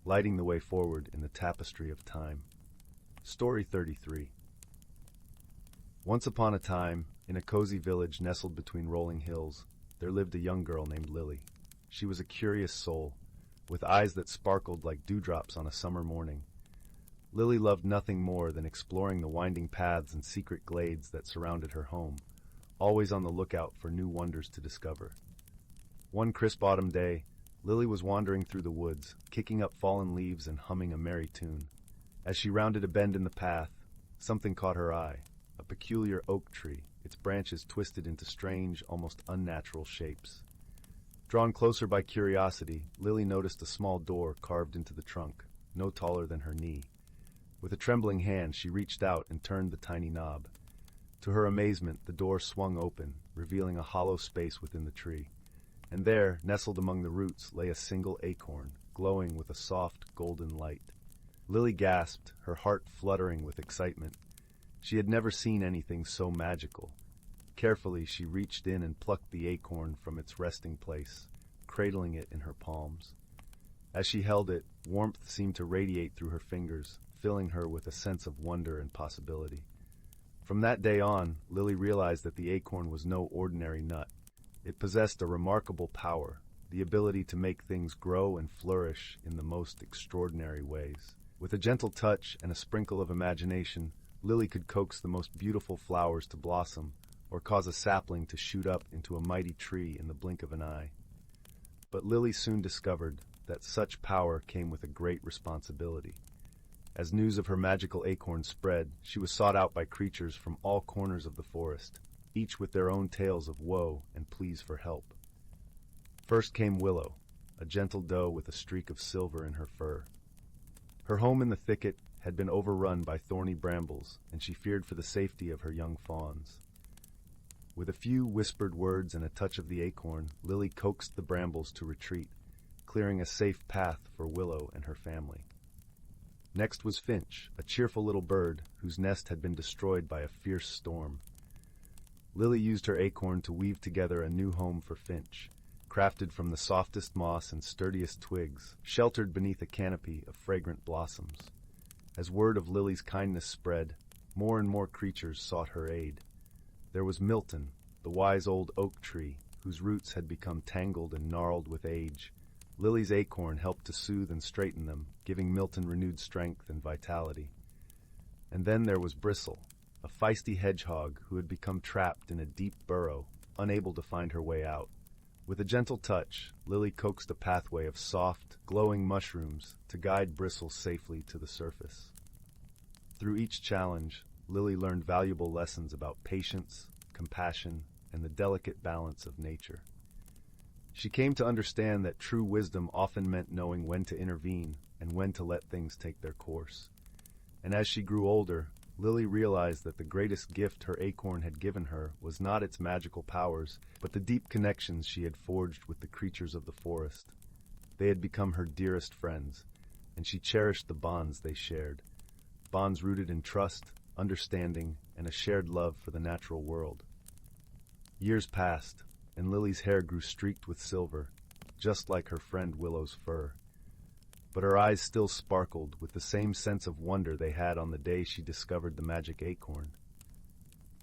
lighting the way forward in the tapestry of time. Story 33. Once upon a time, in a cozy village nestled between rolling hills, there lived a young girl named Lily. She was a curious soul, with eyes that sparkled like dewdrops on a summer morning. Lily loved nothing more than exploring the winding paths and secret glades that surrounded her home, always on the lookout for new wonders to discover. One crisp autumn day, Lily was wandering through the woods, kicking up fallen leaves and humming a merry tune. As she rounded a bend in the path, something caught her eye, a peculiar oak tree, its branches twisted into strange, almost unnatural shapes. Drawn closer by curiosity, Lily noticed a small door carved into the trunk, no taller than her knee. With a trembling hand, she reached out and turned the tiny knob. To her amazement, the door swung open, revealing a hollow space within the tree. And there, nestled among the roots, lay a single acorn, glowing with a soft, golden light. Lily gasped, her heart fluttering with excitement. She had never seen anything so magical. Carefully, she reached in and plucked the acorn from its resting place, cradling it in her palms. As she held it, warmth seemed to radiate through her fingers, filling her with a sense of wonder and possibility. From that day on, Lily realized that the acorn was no ordinary nut. It possessed a remarkable power, the ability to make things grow and flourish in the most extraordinary ways. With a gentle touch and a sprinkle of imagination, Lily could coax the most beautiful flowers to blossom, or cause a sapling to shoot up into a mighty tree in the blink of an eye. But Lily soon discovered that such power came with a great responsibility. As news of her magical acorn spread, she was sought out by creatures from all corners of the forest, each with their own tales of woe and pleas for help. First came Willow, a gentle doe with a streak of silver in her fur. Her home in the thicket had been overrun by thorny brambles, and she feared for the safety of her young fawns. With a few whispered words and a touch of the acorn, Lily coaxed the brambles to retreat, clearing a safe path for Willow and her family. Next was Finch, a cheerful little bird whose nest had been destroyed by a fierce storm. Lily used her acorn to weave together a new home for Finch, crafted from the softest moss and sturdiest twigs, sheltered beneath a canopy of fragrant blossoms. As word of Lily's kindness spread, more and more creatures sought her aid. There was Milton, the wise old oak tree, whose roots had become tangled and gnarled with age. Lily's acorn helped to soothe and straighten them, giving Milton renewed strength and vitality. And then there was Bristle, a feisty hedgehog who had become trapped in a deep burrow, unable to find her way out. With a gentle touch, Lily coaxed a pathway of soft, glowing mushrooms to guide Bristle safely to the surface. Through each challenge, Lily learned valuable lessons about patience, compassion, and the delicate balance of nature. She came to understand that true wisdom often meant knowing when to intervene and when to let things take their course. And as she grew older, Lily realized that the greatest gift her acorn had given her was not its magical powers, but the deep connections she had forged with the creatures of the forest. They had become her dearest friends, and she cherished the bonds they shared, bonds rooted in trust, understanding, and a shared love for the natural world. Years passed, and Lily's hair grew streaked with silver, just like her friend Willow's fur. But her eyes still sparkled with the same sense of wonder they had on the day she discovered the magic acorn.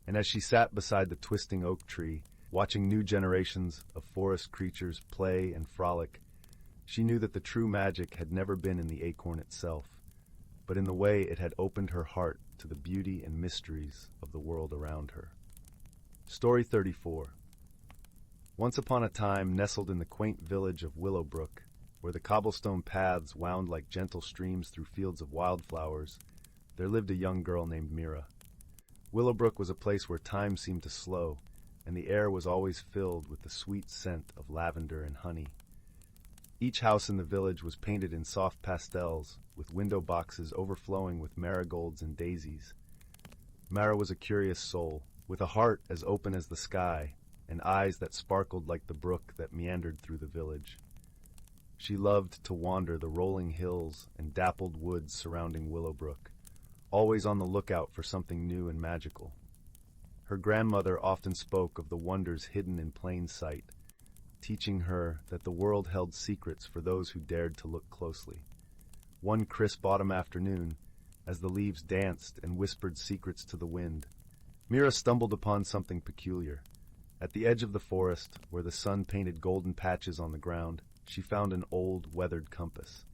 And as she sat beside the twisting oak tree, watching new generations of forest creatures play and frolic, she knew that the true magic had never been in the acorn itself, but in the way it had opened her heart to the beauty and mysteries of the world around her. Story 34. Once upon a time, nestled in the quaint village of Willowbrook, where the cobblestone paths wound like gentle streams through fields of wildflowers, there lived a young girl named Mira. Willowbrook was a place where time seemed to slow, and the air was always filled with the sweet scent of lavender and honey. Each house in the village was painted in soft pastels, with window boxes overflowing with marigolds and daisies. Mara was a curious soul, with a heart as open as the sky, and eyes that sparkled like the brook that meandered through the village. She loved to wander the rolling hills and dappled woods surrounding Willowbrook, always on the lookout for something new and magical. Her grandmother often spoke of the wonders hidden in plain sight, teaching her that the world held secrets for those who dared to look closely. One crisp autumn afternoon, as the leaves danced and whispered secrets to the wind, Mira stumbled upon something peculiar. At the edge of the forest, where the sun painted golden patches on the ground, she found an old, weathered compass.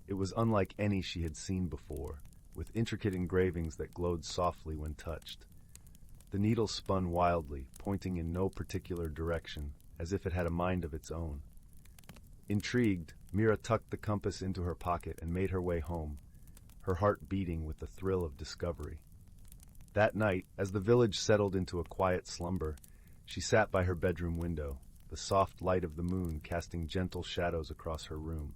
It was unlike any she had seen before, with intricate engravings that glowed softly when touched. The needle spun wildly, pointing in no particular direction, as if it had a mind of its own. Intrigued, Mira tucked the compass into her pocket and made her way home, her heart beating with the thrill of discovery. That night, as the village settled into a quiet slumber, she sat by her bedroom window, the soft light of the moon casting gentle shadows across her room.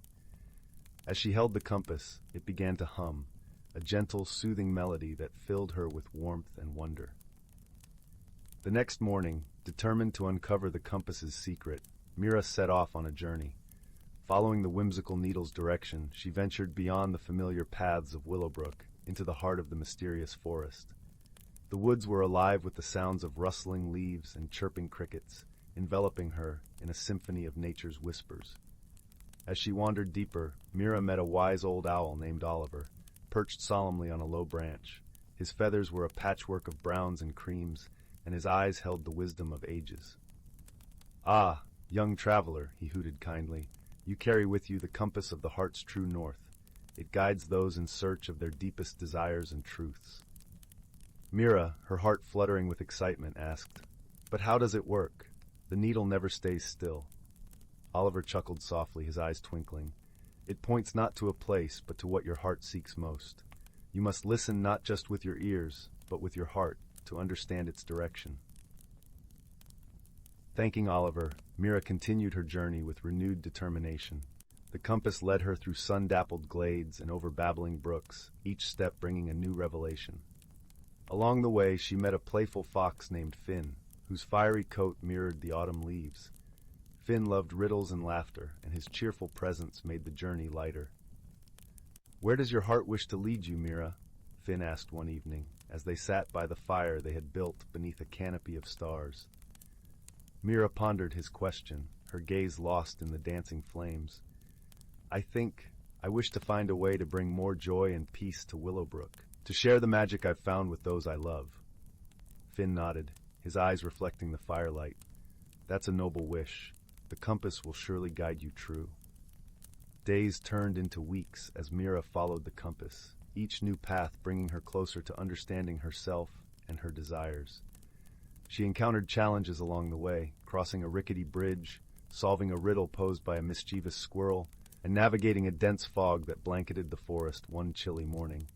As she held the compass, it began to hum, a gentle, soothing melody that filled her with warmth and wonder. The next morning, determined to uncover the compass's secret, Mira set off on a journey. Following the whimsical needle's direction, she ventured beyond the familiar paths of Willowbrook into the heart of the mysterious forest. The woods were alive with the sounds of rustling leaves and chirping crickets, enveloping her in a symphony of nature's whispers. As she wandered deeper, Mira met a wise old owl named Oliver, perched solemnly on a low branch. His feathers were a patchwork of browns and creams, and his eyes held the wisdom of ages. "Ah, young traveler," he hooted kindly, "you carry with you the compass of the heart's true north. It guides those in search of their deepest desires and truths." Mira, her heart fluttering with excitement, asked, "But how does it work? The needle never stays still." Oliver chuckled softly, his eyes twinkling. "It points not to a place, but to what your heart seeks most. You must listen not just with your ears, but with your heart, to understand its direction." Thanking Oliver, Mira continued her journey with renewed determination. The compass led her through sun-dappled glades and over babbling brooks, each step bringing a new revelation. Along the way, she met a playful fox named Finn, whose fiery coat mirrored the autumn leaves. Finn loved riddles and laughter, and his cheerful presence made the journey lighter. "Where does your heart wish to lead you, Mira?" Finn asked one evening, as they sat by the fire they had built beneath a canopy of stars. Mira pondered his question, her gaze lost in the dancing flames. I wish to find a way to bring more joy and peace to Willowbrook, to share the magic I've found with those I love." Finn nodded, his eyes reflecting the firelight. "That's a noble wish. The compass will surely guide you true." Days turned into weeks as Mira followed the compass, each new path bringing her closer to understanding herself and her desires. She encountered challenges along the way, crossing a rickety bridge, solving a riddle posed by a mischievous squirrel, and navigating a dense fog that blanketed the forest one chilly morning.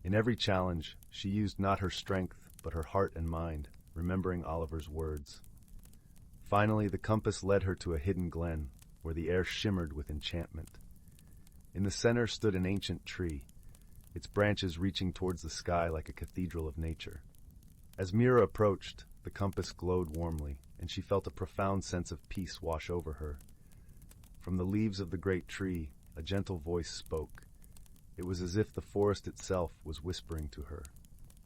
In every challenge, she used not her strength, but her heart and mind, remembering Oliver's words. Finally, the compass led her to a hidden glen, where the air shimmered with enchantment. In the center stood an ancient tree, its branches reaching towards the sky like a cathedral of nature. As Mira approached, the compass glowed warmly, and she felt a profound sense of peace wash over her. From the leaves of the great tree, a gentle voice spoke. It was as if the forest itself was whispering to her.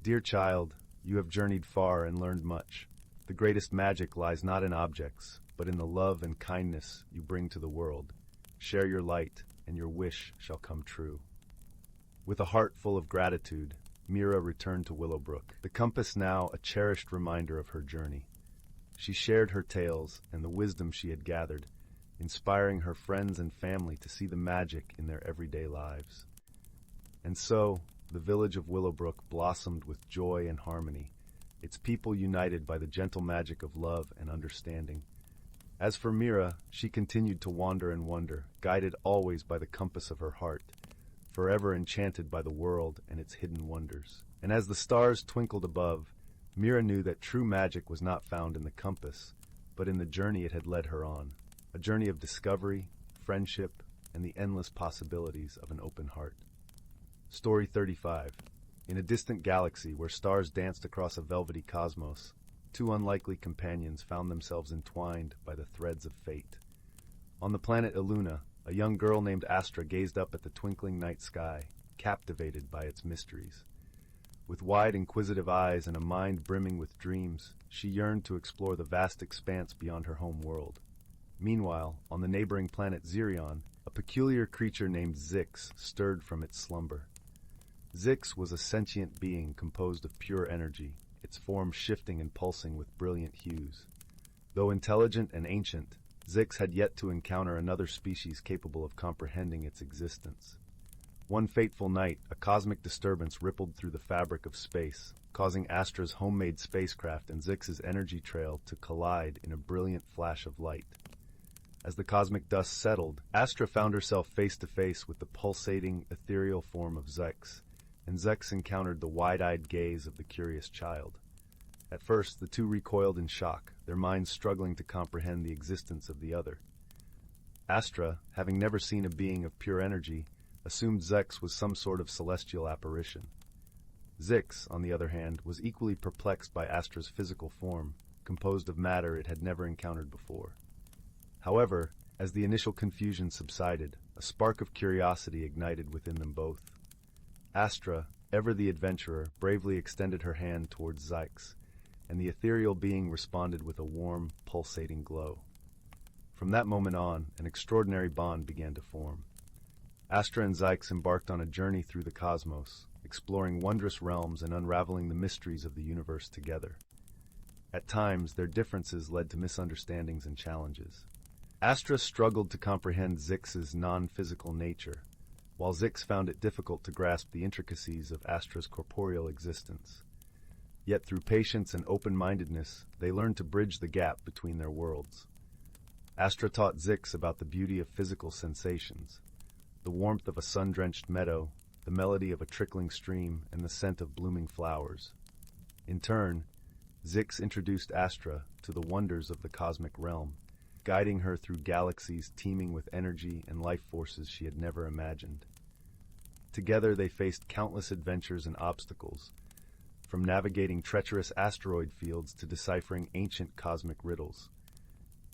"Dear child, you have journeyed far and learned much. The greatest magic lies not in objects, but in the love and kindness you bring to the world. Share your light, and your wish shall come true." With a heart full of gratitude, Mira returned to Willowbrook, the compass now a cherished reminder of her journey. She shared her tales and the wisdom she had gathered, inspiring her friends and family to see the magic in their everyday lives. And so, the village of Willowbrook blossomed with joy and harmony, its people united by the gentle magic of love and understanding. As for Mira, she continued to wander and wonder, guided always by the compass of her heart, forever enchanted by the world and its hidden wonders. And as the stars twinkled above, Mira knew that true magic was not found in the compass, but in the journey it had led her on, a journey of discovery, friendship, and the endless possibilities of an open heart. Story 35. In a distant galaxy where stars danced across a velvety cosmos, two unlikely companions found themselves entwined by the threads of fate. On the planet Illuna, a young girl named Astra gazed up at the twinkling night sky, captivated by its mysteries. With wide, inquisitive eyes and a mind brimming with dreams, she yearned to explore the vast expanse beyond her home world. Meanwhile, on the neighboring planet Zerion, a peculiar creature named Zix stirred from its slumber. Zix was a sentient being composed of pure energy, its form shifting and pulsing with brilliant hues. Though intelligent and ancient, Zix had yet to encounter another species capable of comprehending its existence. One fateful night, a cosmic disturbance rippled through the fabric of space, causing Astra's homemade spacecraft and Zix's energy trail to collide in a brilliant flash of light. As the cosmic dust settled, Astra found herself face to face with the pulsating, ethereal form of Zix, and Zix encountered the wide-eyed gaze of the curious child. At first, the two recoiled in shock, their minds struggling to comprehend the existence of the other. Astra, having never seen a being of pure energy, assumed Zix was some sort of celestial apparition. Zix, on the other hand, was equally perplexed by Astra's physical form, composed of matter it had never encountered before. However, as the initial confusion subsided, a spark of curiosity ignited within them both. Astra, ever the adventurer, bravely extended her hand towards Zix, and the ethereal being responded with a warm, pulsating glow. From that moment on, an extraordinary bond began to form. Astra and Zix embarked on a journey through the cosmos, exploring wondrous realms and unraveling the mysteries of the universe together. At times, their differences led to misunderstandings and challenges. Astra struggled to comprehend Zix's non-physical nature, while Zix found it difficult to grasp the intricacies of Astra's corporeal existence. Yet through patience and open-mindedness, they learned to bridge the gap between their worlds. Astra taught Zix about the beauty of physical sensations, the warmth of a sun-drenched meadow, the melody of a trickling stream, and the scent of blooming flowers. In turn, Zix introduced Astra to the wonders of the cosmic realm, guiding her through galaxies teeming with energy and life forces she had never imagined. Together they faced countless adventures and obstacles, from navigating treacherous asteroid fields to deciphering ancient cosmic riddles.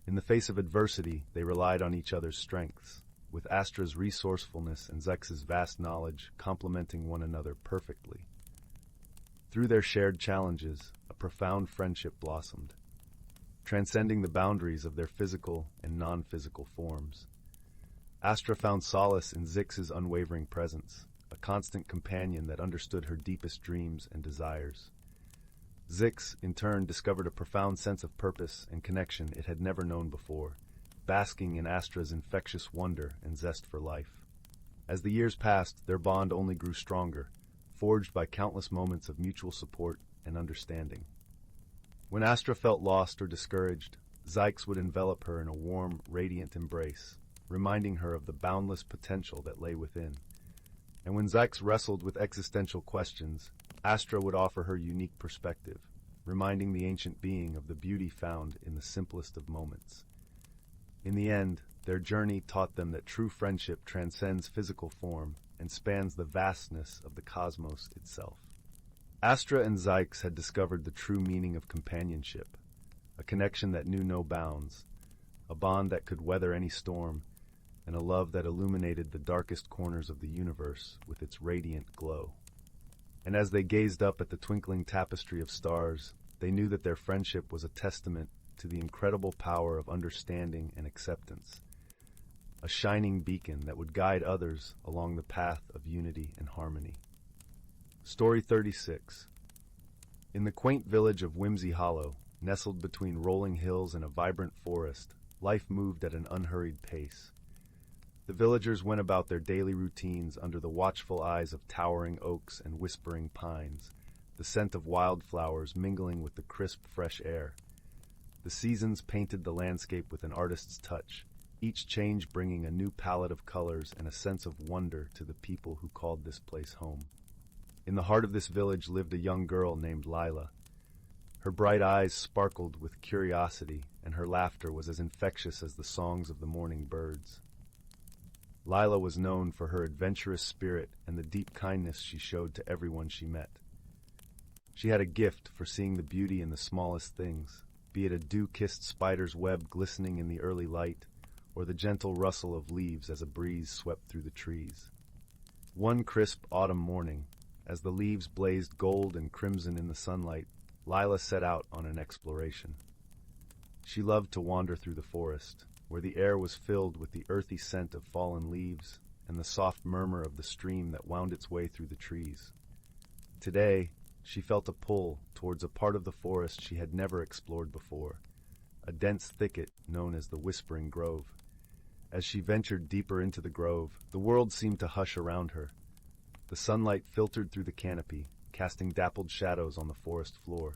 In the face of adversity, they relied on each other's strengths, with Astra's resourcefulness and Zix's vast knowledge complementing one another perfectly. Through their shared challenges, a profound friendship blossomed, transcending the boundaries of their physical and non-physical forms. Astra found solace in Zix's unwavering presence, a constant companion that understood her deepest dreams and desires. Zix, in turn, discovered a profound sense of purpose and connection it had never known before, basking in Astra's infectious wonder and zest for life. As the years passed, their bond only grew stronger, forged by countless moments of mutual support and understanding. When Astra felt lost or discouraged, Zix would envelop her in a warm, radiant embrace, reminding her of the boundless potential that lay within. And when Zix wrestled with existential questions, Astra would offer her unique perspective, reminding the ancient being of the beauty found in the simplest of moments. In the end, their journey taught them that true friendship transcends physical form and spans the vastness of the cosmos itself. Astra and Zix had discovered the true meaning of companionship, a connection that knew no bounds, a bond that could weather any storm, and a love that illuminated the darkest corners of the universe with its radiant glow. And as they gazed up at the twinkling tapestry of stars, they knew that their friendship was a testament to the incredible power of understanding and acceptance, a shining beacon that would guide others along the path of unity and harmony. Story 36. In the quaint village of Whimsy Hollow, nestled between rolling hills and a vibrant forest, life moved at an unhurried pace. The villagers went about their daily routines under the watchful eyes of towering oaks and whispering pines, the scent of wildflowers mingling with the crisp, fresh air. The seasons painted the landscape with an artist's touch, each change bringing a new palette of colors and a sense of wonder to the people who called this place home. In the heart of this village lived a young girl named Lyla. Her bright eyes sparkled with curiosity, and her laughter was as infectious as the songs of the morning birds. Lyla was known for her adventurous spirit and the deep kindness she showed to everyone she met. She had a gift for seeing the beauty in the smallest things, be it a dew-kissed spider's web glistening in the early light, or the gentle rustle of leaves as a breeze swept through the trees. One crisp autumn morning, as the leaves blazed gold and crimson in the sunlight, Lyla set out on an exploration. She loved to wander through the forest, where the air was filled with the earthy scent of fallen leaves and the soft murmur of the stream that wound its way through the trees. Today, she felt a pull towards a part of the forest she had never explored before, a dense thicket known as the Whispering Grove. As she ventured deeper into the grove, the world seemed to hush around her. The sunlight filtered through the canopy, casting dappled shadows on the forest floor.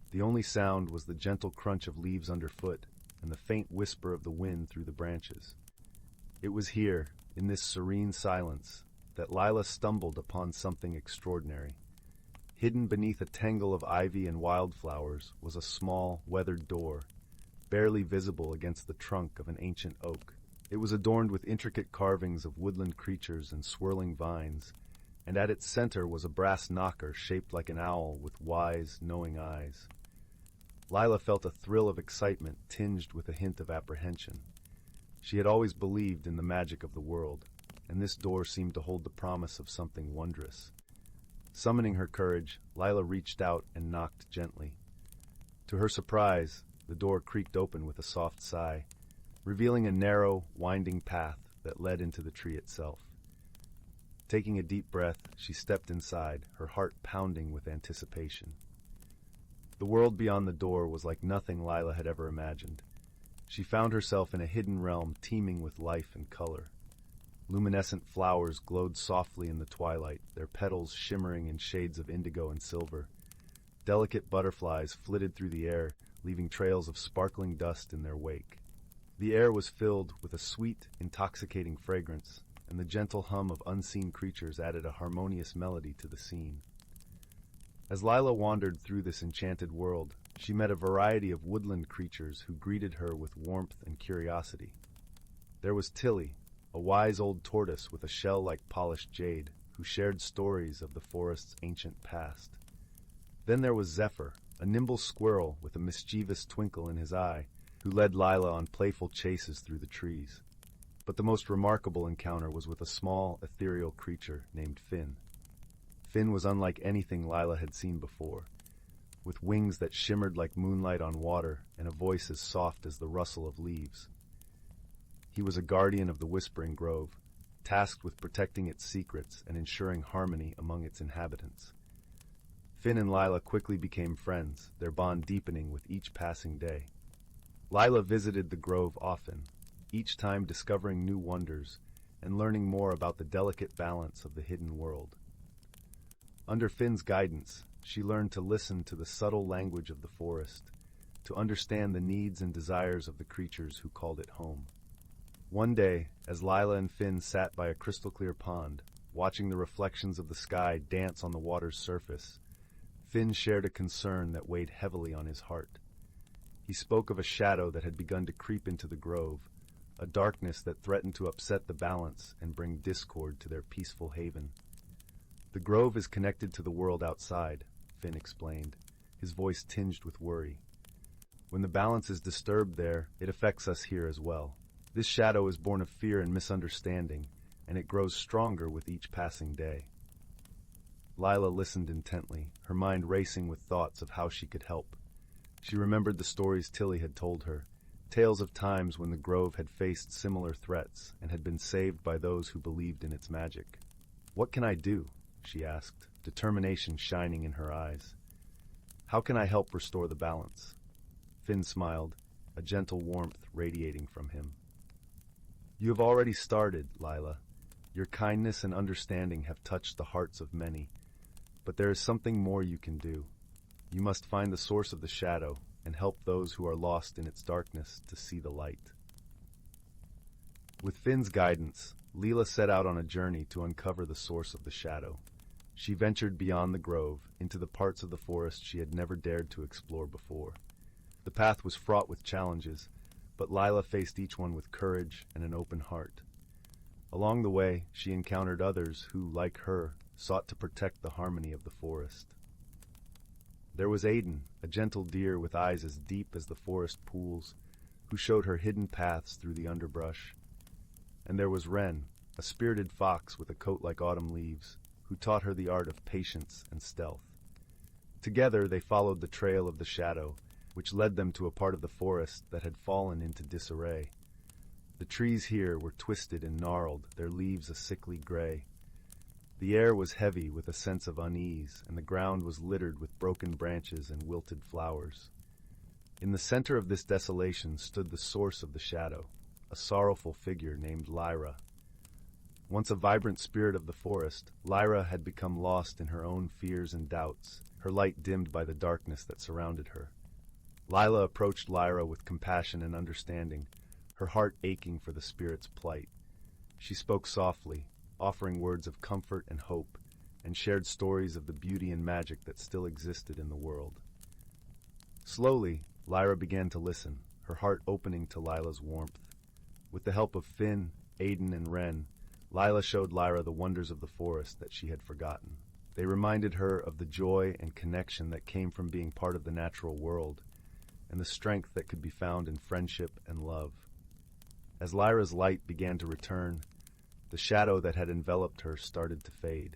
The only sound was the gentle crunch of leaves underfoot and the faint whisper of the wind through the branches. It was here, in this serene silence, that Lyla stumbled upon something extraordinary. Hidden beneath a tangle of ivy and wildflowers was a small, weathered door, barely visible against the trunk of an ancient oak. It was adorned with intricate carvings of woodland creatures and swirling vines, and at its center was a brass knocker shaped like an owl with wise, knowing eyes. Lyla felt a thrill of excitement tinged with a hint of apprehension. She had always believed in the magic of the world, and this door seemed to hold the promise of something wondrous. Summoning her courage, Lyla reached out and knocked gently. To her surprise, the door creaked open with a soft sigh, revealing a narrow, winding path that led into the tree itself. Taking a deep breath, she stepped inside, her heart pounding with anticipation. The world beyond the door was like nothing Lyla had ever imagined. She found herself in a hidden realm teeming with life and color. Luminescent flowers glowed softly in the twilight, their petals shimmering in shades of indigo and silver. Delicate butterflies flitted through the air, leaving trails of sparkling dust in their wake. The air was filled with a sweet, intoxicating fragrance, and the gentle hum of unseen creatures added a harmonious melody to the scene. As Lyla wandered through this enchanted world, she met a variety of woodland creatures who greeted her with warmth and curiosity. There was Tilly, a wise old tortoise with a shell like polished jade, who shared stories of the forest's ancient past. Then there was Zephyr, a nimble squirrel with a mischievous twinkle in his eye, who led Lyla on playful chases through the trees. But the most remarkable encounter was with a small, ethereal creature named Finn. Finn was unlike anything Lyla had seen before, with wings that shimmered like moonlight on water and a voice as soft as the rustle of leaves. He was a guardian of the Whispering Grove, tasked with protecting its secrets and ensuring harmony among its inhabitants. Finn and Lyla quickly became friends, their bond deepening with each passing day. Lyla visited the grove often, each time discovering new wonders and learning more about the delicate balance of the hidden world. Under Finn's guidance, she learned to listen to the subtle language of the forest, to understand the needs and desires of the creatures who called it home. One day, as Lyla and Finn sat by a crystal-clear pond, watching the reflections of the sky dance on the water's surface, Finn shared a concern that weighed heavily on his heart. He spoke of a shadow that had begun to creep into the grove, a darkness that threatened to upset the balance and bring discord to their peaceful haven. "The grove is connected to the world outside," Finn explained, his voice tinged with worry. "When the balance is disturbed there, it affects us here as well. This shadow is born of fear and misunderstanding, and it grows stronger with each passing day." Lyla listened intently, her mind racing with thoughts of how she could help. She remembered the stories Tilly had told her, tales of times when the grove had faced similar threats and had been saved by those who believed in its magic. "What can I do?" she asked, determination shining in her eyes. "How can I help restore the balance?" Finn smiled, a gentle warmth radiating from him. "You have already started, Lyla. Your kindness and understanding have touched the hearts of many, but there is something more you can do. You must find the source of the shadow and help those who are lost in its darkness to see the light." With Finn's guidance, Leela set out on a journey to uncover the source of the shadow. She ventured beyond the grove, into the parts of the forest she had never dared to explore before. The path was fraught with challenges, but Lyla faced each one with courage and an open heart. Along the way, she encountered others who, like her, sought to protect the harmony of the forest. There was Aiden, a gentle deer with eyes as deep as the forest pools, who showed her hidden paths through the underbrush. And there was Wren, a spirited fox with a coat like autumn leaves, who taught her the art of patience and stealth. Together they followed the trail of the shadow, which led them to a part of the forest that had fallen into disarray. The trees here were twisted and gnarled, their leaves a sickly gray. The air was heavy with a sense of unease, and the ground was littered with broken branches and wilted flowers. In the center of this desolation stood the source of the shadow, a sorrowful figure named Lyra. Once a vibrant spirit of the forest, Lyra had become lost in her own fears and doubts, her light dimmed by the darkness that surrounded her. Lila approached Lyra with compassion and understanding, her heart aching for the spirit's plight. She spoke softly, offering words of comfort and hope, and shared stories of the beauty and magic that still existed in the world. Slowly, Lyra began to listen, her heart opening to Lila's warmth. With the help of Finn, Aiden, and Wren, Lila showed Lyra the wonders of the forest that she had forgotten. They reminded her of the joy and connection that came from being part of the natural world, and the strength that could be found in friendship and love. As Lyra's light began to return, the shadow that had enveloped her started to fade.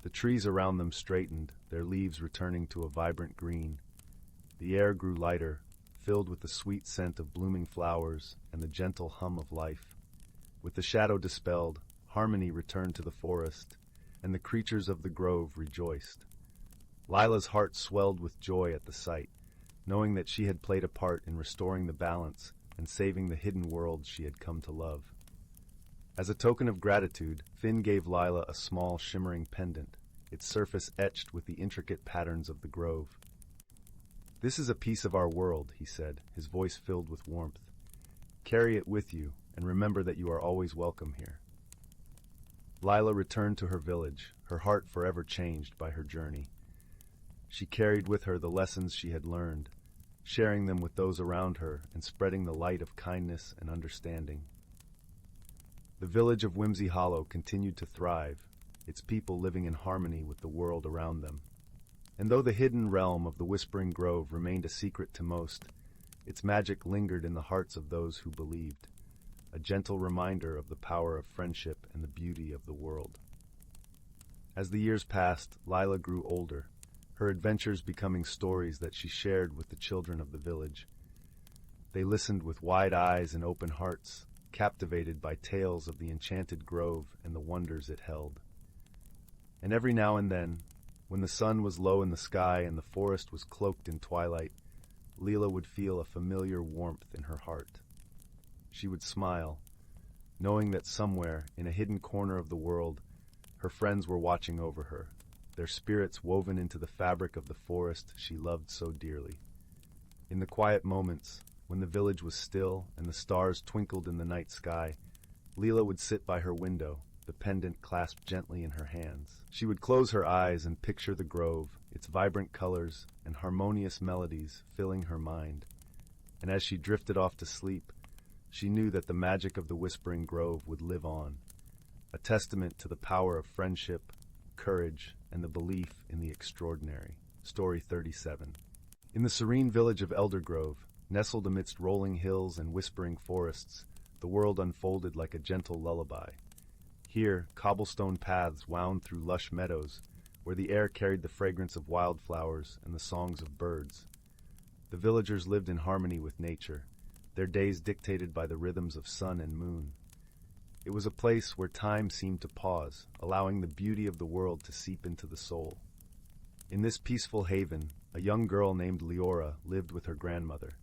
The trees around them straightened, their leaves returning to a vibrant green. The air grew lighter, filled with the sweet scent of blooming flowers and the gentle hum of life. With the shadow dispelled, harmony returned to the forest, and the creatures of the grove rejoiced. Lila's heart swelled with joy at the sight, knowing that she had played a part in restoring the balance and saving the hidden world she had come to love. As a token of gratitude, Finn gave Lila a small, shimmering pendant, its surface etched with the intricate patterns of the grove. "This is a piece of our world," he said, his voice filled with warmth. "Carry it with you, and remember that you are always welcome here." Lila returned to her village, her heart forever changed by her journey. She carried with her the lessons she had learned, sharing them with those around her and spreading the light of kindness and understanding. The village of Whimsy Hollow continued to thrive, its people living in harmony with the world around them. And though the hidden realm of the Whispering Grove remained a secret to most, its magic lingered in the hearts of those who believed, a gentle reminder of the power of friendship and the beauty of the world. As the years passed, Lila grew older, her adventures becoming stories that she shared with the children of the village. They listened with wide eyes and open hearts, captivated by tales of the enchanted grove and the wonders it held. And every now and then, when the sun was low in the sky and the forest was cloaked in twilight, Lila would feel a familiar warmth in her heart. She would smile, knowing that somewhere, in a hidden corner of the world, her friends were watching over her, their spirits woven into the fabric of the forest she loved so dearly. In the quiet moments, when the village was still and the stars twinkled in the night sky, Lila would sit by her window, the pendant clasped gently in her hands. She would close her eyes and picture the grove, its vibrant colors and harmonious melodies filling her mind. And as she drifted off to sleep, she knew that the magic of the Whispering Grove would live on, a testament to the power of friendship, courage, and the belief in the extraordinary. Story 37. In the serene village of Eldergrove, nestled amidst rolling hills and whispering forests, the world unfolded like a gentle lullaby. Here, cobblestone paths wound through lush meadows, where the air carried the fragrance of wildflowers and the songs of birds. The villagers lived in harmony with nature, their days dictated by the rhythms of sun and moon. It was a place where time seemed to pause, allowing the beauty of the world to seep into the soul. In this peaceful haven, a young girl named Lyra lived with her grandmother.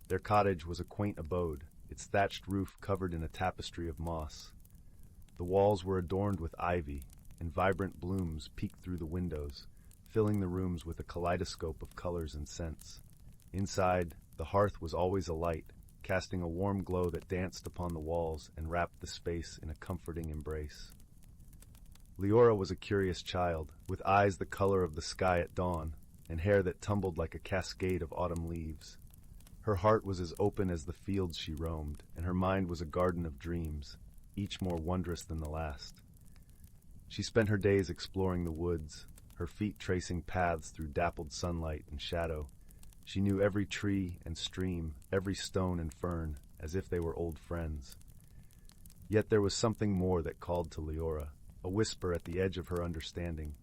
Their cottage was a quaint abode, its thatched roof covered in a tapestry of moss. The walls were adorned with ivy, and vibrant blooms peeked through the windows, filling the rooms with a kaleidoscope of colors and scents. Inside, the hearth was always alight, casting a warm glow that danced upon the walls and wrapped the space in a comforting embrace. Lyra was a curious child, with eyes the color of the sky at dawn, and hair that tumbled like a cascade of autumn leaves. Her heart was as open as the fields she roamed, and her mind was a garden of dreams, each more wondrous than the last. She spent her days exploring the woods, her feet tracing paths through dappled sunlight and shadow. She knew every tree and stream, every stone and fern, as if they were old friends. Yet there was something more that called to Lyra, a whisper at the edge of her understanding.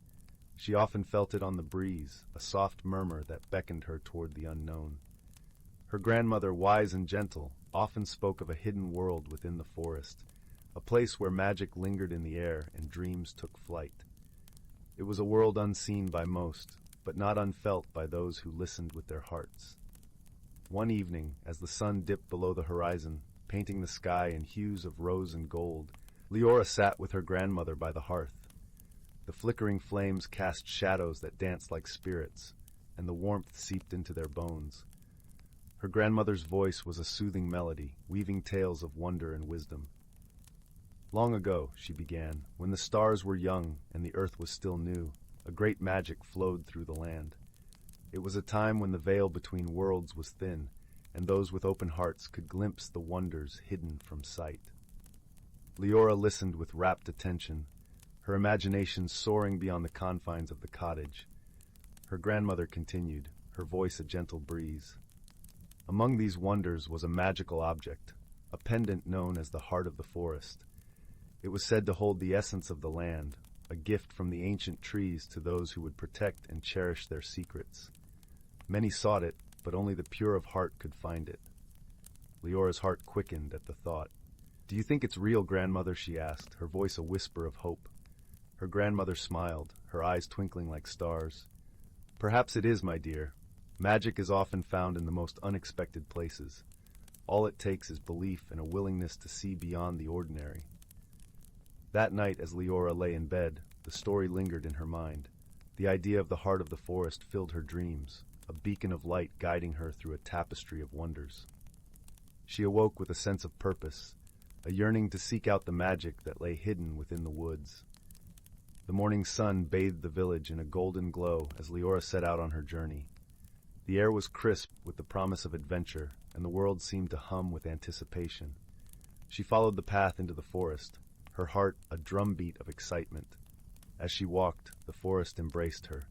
She often felt it on the breeze, a soft murmur that beckoned her toward the unknown. Her grandmother, wise and gentle, often spoke of a hidden world within the forest, a place where magic lingered in the air and dreams took flight. It was a world unseen by most, but not unfelt by those who listened with their hearts. One evening, as the sun dipped below the horizon, painting the sky in hues of rose and gold, Lyra sat with her grandmother by the hearth. The flickering flames cast shadows that danced like spirits, and the warmth seeped into their bones. Her grandmother's voice was a soothing melody, weaving tales of wonder and wisdom. Long ago, she began, when the stars were young and the earth was still new, a great magic flowed through the land. It was a time when the veil between worlds was thin, and those with open hearts could glimpse the wonders hidden from sight. Lyra listened with rapt attention, her imagination soaring beyond the confines of the cottage. Her grandmother continued, her voice a gentle breeze. Among these wonders was a magical object, a pendant known as the heart of the forest. It was said to hold the essence of the land, a gift from the ancient trees to those who would protect and cherish their secrets. Many sought it, but only the pure of heart could find it. Lyra's heart quickened at the thought. "Do you think it's real, grandmother?" she asked, her voice a whisper of hope. Her grandmother smiled, her eyes twinkling like stars. "Perhaps it is, my dear. Magic is often found in the most unexpected places. All it takes is belief and a willingness to see beyond the ordinary." That night, as Lyra lay in bed, the story lingered in her mind. The idea of the heart of the forest filled her dreams, a beacon of light guiding her through a tapestry of wonders. She awoke with a sense of purpose, a yearning to seek out the magic that lay hidden within the woods. The morning sun bathed the village in a golden glow as Lyra set out on her journey. The air was crisp with the promise of adventure, and the world seemed to hum with anticipation. She followed the path into the forest, her heart a drumbeat of excitement. As she walked, the forest embraced her,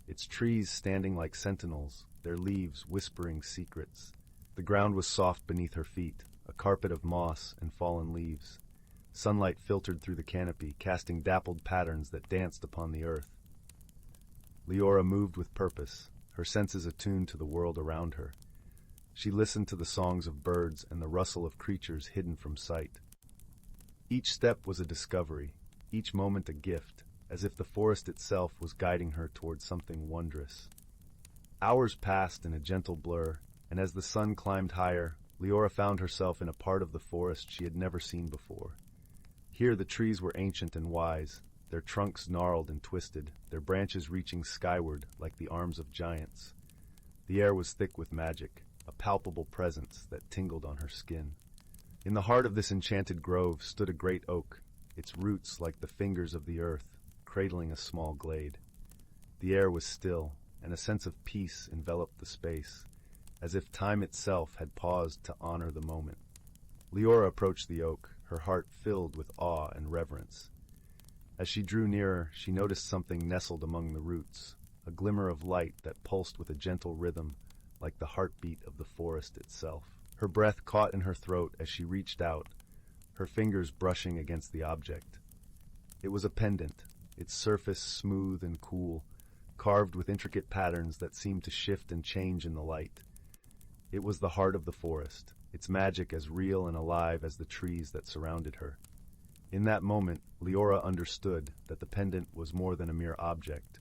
its trees standing like sentinels, their leaves whispering secrets. The ground was soft beneath her feet, a carpet of moss and fallen leaves. Sunlight filtered through the canopy, casting dappled patterns that danced upon the earth. Lyra moved with purpose, her senses attuned to the world around her. She listened to the songs of birds and the rustle of creatures hidden from sight. Each step was a discovery, each moment a gift, as if the forest itself was guiding her toward something wondrous. Hours passed in a gentle blur, and as the sun climbed higher, Lyra found herself in a part of the forest she had never seen before. Here the trees were ancient and wise, their trunks gnarled and twisted, their branches reaching skyward like the arms of giants. The air was thick with magic, a palpable presence that tingled on her skin. In the heart of this enchanted grove stood a great oak, its roots like the fingers of the earth, cradling a small glade. The air was still, and a sense of peace enveloped the space, as if time itself had paused to honor the moment. Lyra approached the oak, her heart filled with awe and reverence. As she drew nearer, she noticed something nestled among the roots, a glimmer of light that pulsed with a gentle rhythm, like the heartbeat of the forest itself. Her breath caught in her throat as she reached out, her fingers brushing against the object. It was a pendant, its surface smooth and cool, carved with intricate patterns that seemed to shift and change in the light. It was the heart of the forest, its magic as real and alive as the trees that surrounded her. In that moment, Lyra understood that the pendant was more than a mere object.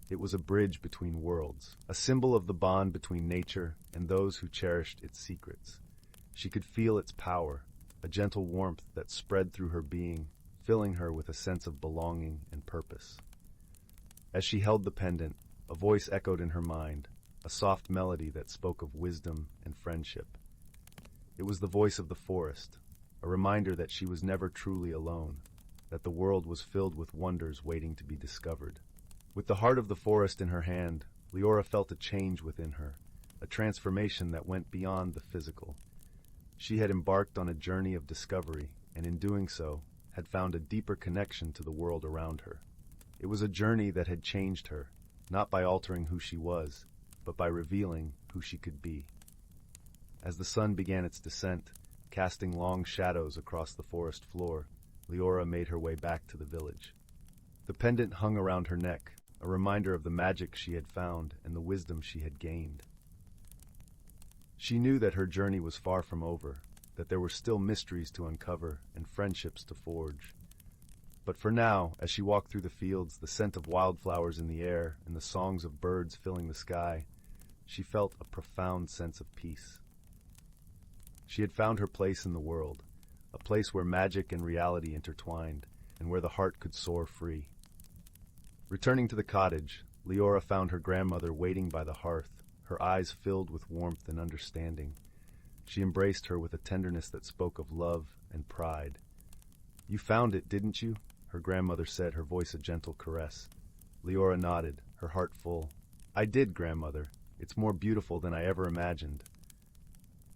It was a bridge between worlds, a symbol of the bond between nature and those who cherished its secrets. She could feel its power, a gentle warmth that spread through her being, filling her with a sense of belonging and purpose. As she held the pendant, a voice echoed in her mind, a soft melody that spoke of wisdom and friendship. It was the voice of the forest, a reminder that she was never truly alone, that the world was filled with wonders waiting to be discovered. With the heart of the forest in her hand, Lyra felt a change within her, a transformation that went beyond the physical. She had embarked on a journey of discovery, and in doing so, had found a deeper connection to the world around her. It was a journey that had changed her, not by altering who she was, but by revealing who she could be. As the sun began its descent, casting long shadows across the forest floor, Lyra made her way back to the village. The pendant hung around her neck, a reminder of the magic she had found and the wisdom she had gained. She knew that her journey was far from over. that there were still mysteries to uncover and friendships to forge. But for now, as she walked through the fields, the scent of wildflowers in the air and the songs of birds filling the sky, she felt a profound sense of peace. She had found her place in the world, a place where magic and reality intertwined, and where the heart could soar free. Returning to the cottage, Lyra found her grandmother waiting by the hearth, her eyes filled with warmth and understanding. She embraced her with a tenderness that spoke of love and pride. "You found it, didn't you?" her grandmother said, her voice a gentle caress. Lyra nodded, her heart full. "I did, grandmother. It's more beautiful than I ever imagined."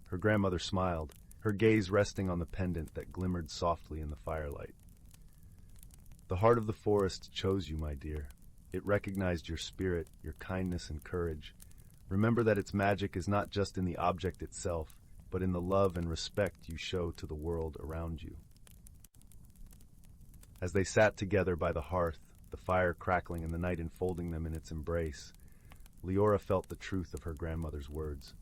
Her grandmother smiled, her gaze resting on the pendant that glimmered softly in the firelight. "The heart of the forest chose you, my dear. It recognized your spirit, your kindness and courage. Remember that its magic is not just in the object itself, but in the love and respect you show to the world around you." As they sat together by the hearth, the fire crackling and the night enfolding them in its embrace, Lyra felt the truth of her grandmother's words.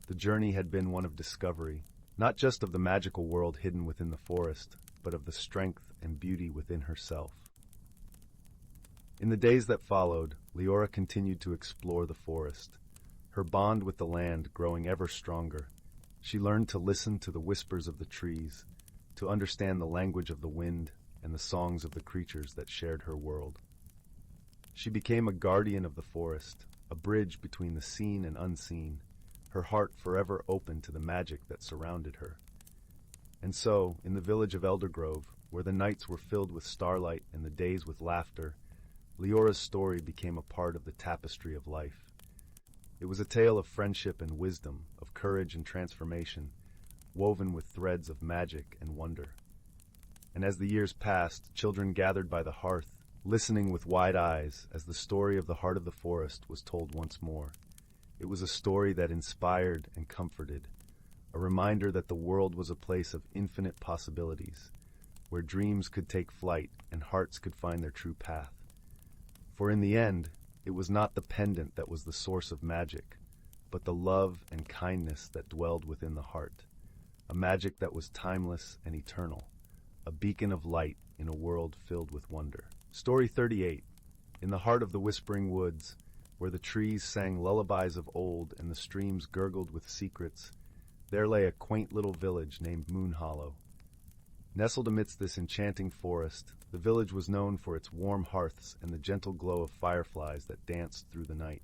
The journey had been one of discovery, not just of the magical world hidden within the forest, but of the strength and beauty within herself. In the days that followed, Lyra continued to explore the forest, her bond with the land growing ever stronger. She learned to listen to the whispers of the trees, to understand the language of the wind and the songs of the creatures that shared her world. She became a guardian of the forest, a bridge between the seen and unseen, her heart forever open to the magic that surrounded her. And so, in the village of Eldergrove, where the nights were filled with starlight and the days with laughter, Lyra's story became a part of the tapestry of life. It was a tale of friendship and wisdom, of courage and transformation, woven with threads of magic and wonder. And as the years passed, children gathered by the hearth, listening with wide eyes as the story of the heart of the forest was told once more. It was a story that inspired and comforted, a reminder that the world was a place of infinite possibilities, where dreams could take flight and hearts could find their true path. For in the end, it was not the pendant that was the source of magic, but the love and kindness that dwelled within the heart, a magic that was timeless and eternal, a beacon of light in a world filled with wonder. Story 38. In the heart of the whispering woods, where the trees sang lullabies of old and the streams gurgled with secrets, there lay a quaint little village named Moon Hollow. Nestled amidst this enchanting forest, the village was known for its warm hearths and the gentle glow of fireflies that danced through the night.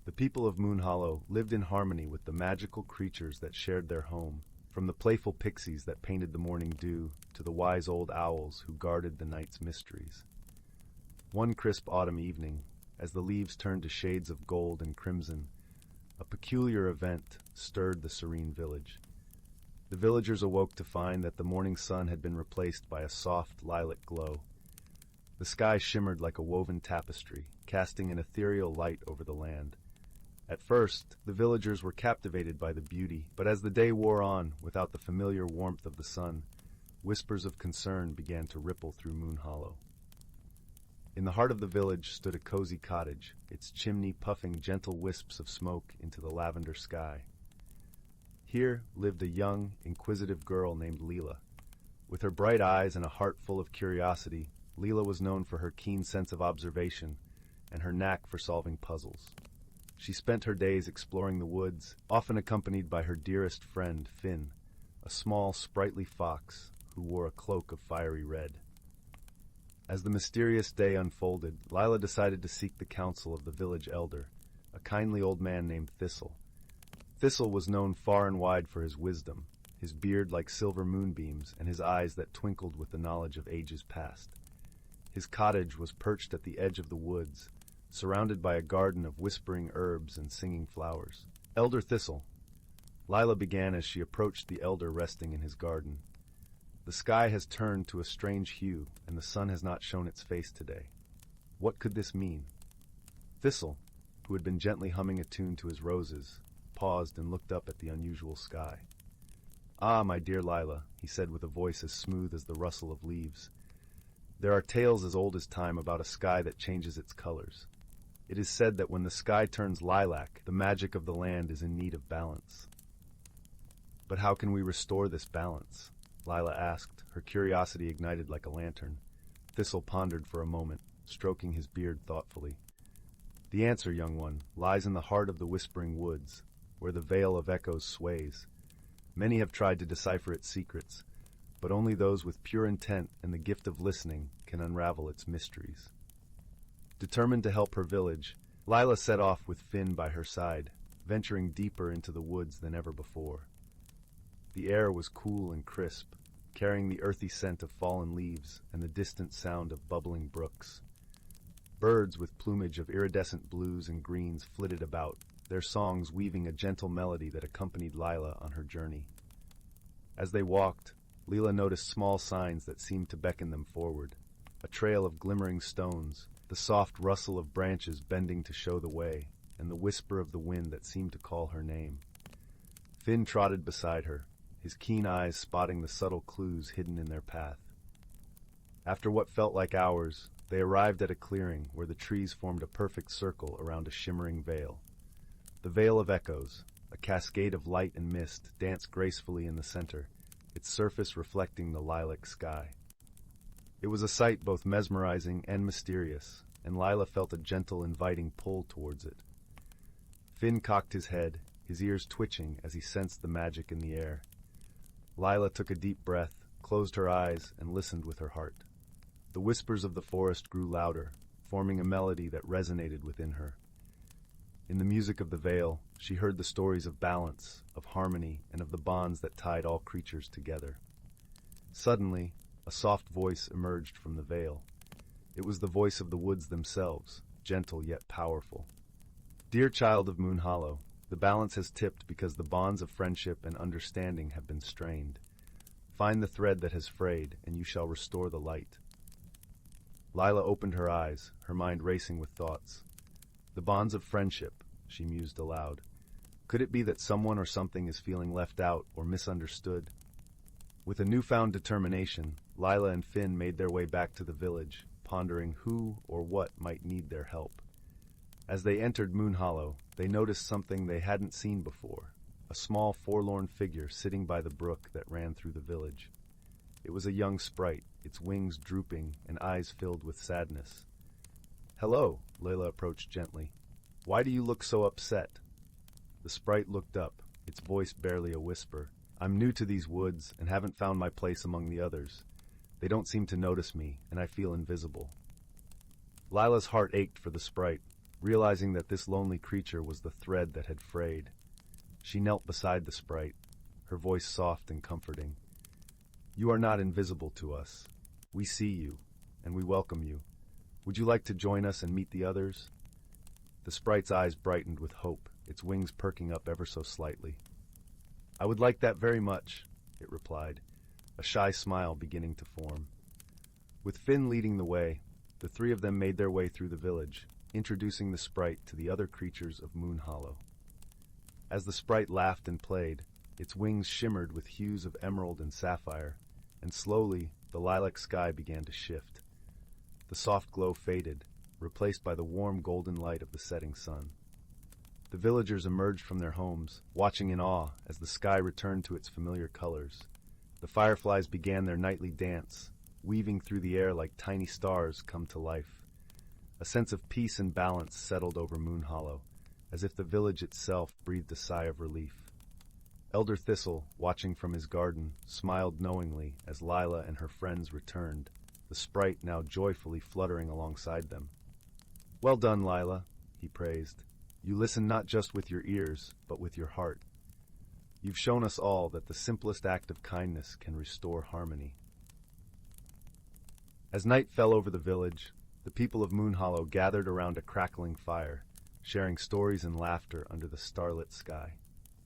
The people of Moon Hollow lived in harmony with the magical creatures that shared their home, from the playful pixies that painted the morning dew to the wise old owls who guarded the night's mysteries. One crisp autumn evening, as the leaves turned to shades of gold and crimson, a peculiar event stirred the serene village. The villagers awoke to find that the morning sun had been replaced by a soft lilac glow. The sky shimmered like a woven tapestry, casting an ethereal light over the land. At first, the villagers were captivated by the beauty, but as the day wore on, without the familiar warmth of the sun, whispers of concern began to ripple through Moon Hollow. In the heart of the village stood a cozy cottage, its chimney puffing gentle wisps of smoke into the lavender sky. Here lived a young, inquisitive girl named Leela. With her bright eyes and a heart full of curiosity, Leela was known for her keen sense of observation and her knack for solving puzzles. She spent her days exploring the woods, often accompanied by her dearest friend, Finn, a small, sprightly fox who wore a cloak of fiery red. As the mysterious day unfolded, Leela decided to seek the counsel of the village elder, a kindly old man named Thistle. Thistle was known far and wide for his wisdom, his beard like silver moonbeams and his eyes that twinkled with the knowledge of ages past. His cottage was perched at the edge of the woods, surrounded by a garden of whispering herbs and singing flowers. Elder Thistle. Leela began as she approached the elder resting in his garden. The sky has turned to a strange hue, and the sun has not shown its face today. What could this mean? Thistle, who had been gently humming a tune to his roses, paused and looked up at the unusual sky. "Ah, my dear Leela," he said with a voice as smooth as the rustle of leaves. "There are tales as old as time about a sky that changes its colors. It is said that when the sky turns lilac, the magic of the land is in need of balance." But how can we restore this balance? Lyla asked, her curiosity ignited like a lantern. Thistle pondered for a moment, stroking his beard thoughtfully. The answer, young one, lies in the heart of the whispering woods, where the veil of echoes sways. Many have tried to decipher its secrets, but only those with pure intent and the gift of listening can unravel its mysteries. Determined to help her village, Lyla set off with Finn by her side, venturing deeper into the woods than ever before. The air was cool and crisp, carrying the earthy scent of fallen leaves and the distant sound of bubbling brooks. Birds with plumage of iridescent blues and greens flitted about, their songs weaving a gentle melody that accompanied Lyla on her journey. As they walked, Leela noticed small signs that seemed to beckon them forward. A trail of glimmering stones, the soft rustle of branches bending to show the way, and the whisper of the wind that seemed to call her name. Finn trotted beside her, his keen eyes spotting the subtle clues hidden in their path. After what felt like hours, they arrived at a clearing where the trees formed a perfect circle around a shimmering veil. The Veil of Echoes, a cascade of light and mist, danced gracefully in the center, its surface reflecting the lilac sky. It was a sight both mesmerizing and mysterious, and Lyla felt a gentle, inviting pull towards it. Finn cocked his head, his ears twitching as he sensed the magic in the air. Lyla took a deep breath, closed her eyes, and listened with her heart. The whispers of the forest grew louder, forming a melody that resonated within her. In the music of the veil, she heard the stories of balance, of harmony, and of the bonds that tied all creatures together. Suddenly, a soft voice emerged from the veil. It was the voice of the woods themselves, gentle yet powerful. "Dear child of Moon Hollow, the balance has tipped because the bonds of friendship and understanding have been strained. Find the thread that has frayed, and you shall restore the light." Lyla opened her eyes, her mind racing with thoughts. The bonds of friendship, she mused aloud. Could it be that someone or something is feeling left out or misunderstood? With a newfound determination, Lyla and Finn made their way back to the village, pondering who or what might need their help. As they entered Moon Hollow, they noticed something they hadn't seen before, a small forlorn figure sitting by the brook that ran through the village. It was a young sprite, its wings drooping and eyes filled with sadness. "Hello," Layla approached gently. "Why do you look so upset?" The sprite looked up, its voice barely a whisper. "I'm new to these woods and haven't found my place among the others. They don't seem to notice me, and I feel invisible." Lila's heart ached for the sprite, realizing that this lonely creature was the thread that had frayed. She knelt beside the sprite, her voice soft and comforting. "You are not invisible to us. We see you, and we welcome you. Would you like to join us and meet the others?" The sprite's eyes brightened with hope, its wings perking up ever so slightly. "I would like that very much," it replied, a shy smile beginning to form. With Finn leading the way, the three of them made their way through the village, introducing the sprite to the other creatures of Moon Hollow. As the sprite laughed and played, its wings shimmered with hues of emerald and sapphire, and slowly the lilac sky began to shift. The soft glow faded, replaced by the warm golden light of the setting sun. The villagers emerged from their homes, watching in awe as the sky returned to its familiar colors. The fireflies began their nightly dance, weaving through the air like tiny stars come to life. A sense of peace and balance settled over Moon Hollow, as if the village itself breathed a sigh of relief. Elder Thistle, watching from his garden, smiled knowingly as Lyla and her friends returned, the sprite now joyfully fluttering alongside them. "Well done, Lyla," he praised. "You listen not just with your ears, but with your heart. You've shown us all that the simplest act of kindness can restore harmony." As night fell over the village, the people of Moon Hollow gathered around a crackling fire, sharing stories and laughter under the starlit sky.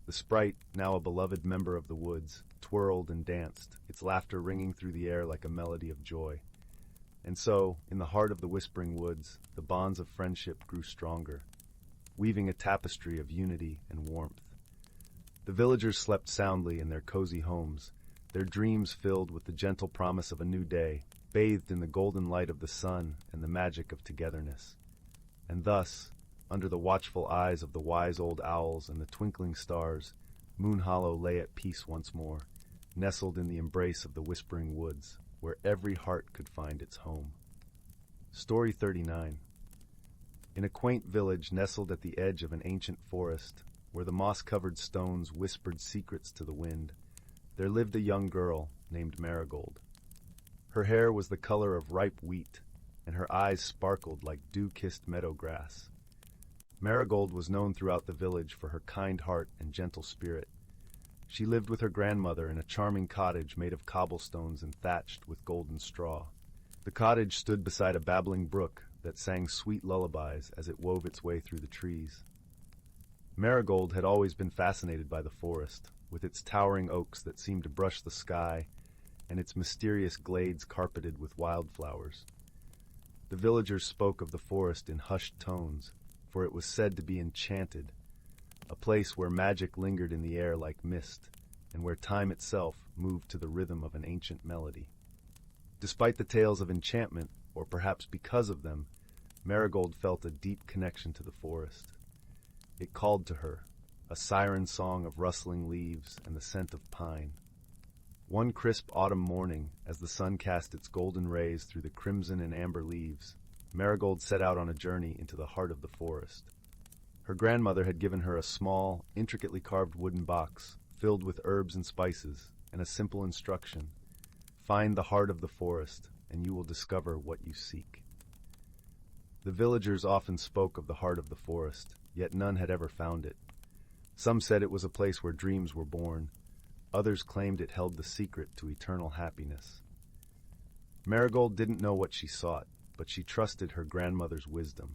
The sprite, now a beloved member of the woods, twirled and danced, its laughter ringing through the air like a melody of joy. And so, in the heart of the whispering woods, the bonds of friendship grew stronger, weaving a tapestry of unity and warmth. The villagers slept soundly in their cozy homes, their dreams filled with the gentle promise of a new day, bathed in the golden light of the sun and the magic of togetherness. And thus, under the watchful eyes of the wise old owls and the twinkling stars, Moon Hollow lay at peace once more, nestled in the embrace of the whispering woods, where every heart could find its home. Story 39. In a quaint village nestled at the edge of an ancient forest, where the moss-covered stones whispered secrets to the wind, there lived a young girl named Marigold. Her hair was the color of ripe wheat, and her eyes sparkled like dew-kissed meadow grass. Marigold was known throughout the village for her kind heart and gentle spirit. She lived with her grandmother in a charming cottage made of cobblestones and thatched with golden straw. The cottage stood beside a babbling brook that sang sweet lullabies as it wove its way through the trees. Marigold had always been fascinated by the forest, with its towering oaks that seemed to brush the sky and its mysterious glades carpeted with wildflowers. The villagers spoke of the forest in hushed tones, for it was said to be enchanted, a place where magic lingered in the air like mist, and where time itself moved to the rhythm of an ancient melody. Despite the tales of enchantment, or perhaps because of them, Marigold felt a deep connection to the forest. It called to her, a siren song of rustling leaves and the scent of pine. One crisp autumn morning, as the sun cast its golden rays through the crimson and amber leaves, Marigold set out on a journey into the heart of the forest. Her grandmother had given her a small, intricately carved wooden box filled with herbs and spices, and a simple instruction: find the heart of the forest, and you will discover what you seek. The villagers often spoke of the heart of the forest, yet none had ever found it. Some said it was a place where dreams were born. Others claimed it held the secret to eternal happiness. Marigold didn't know what she sought, but she trusted her grandmother's wisdom.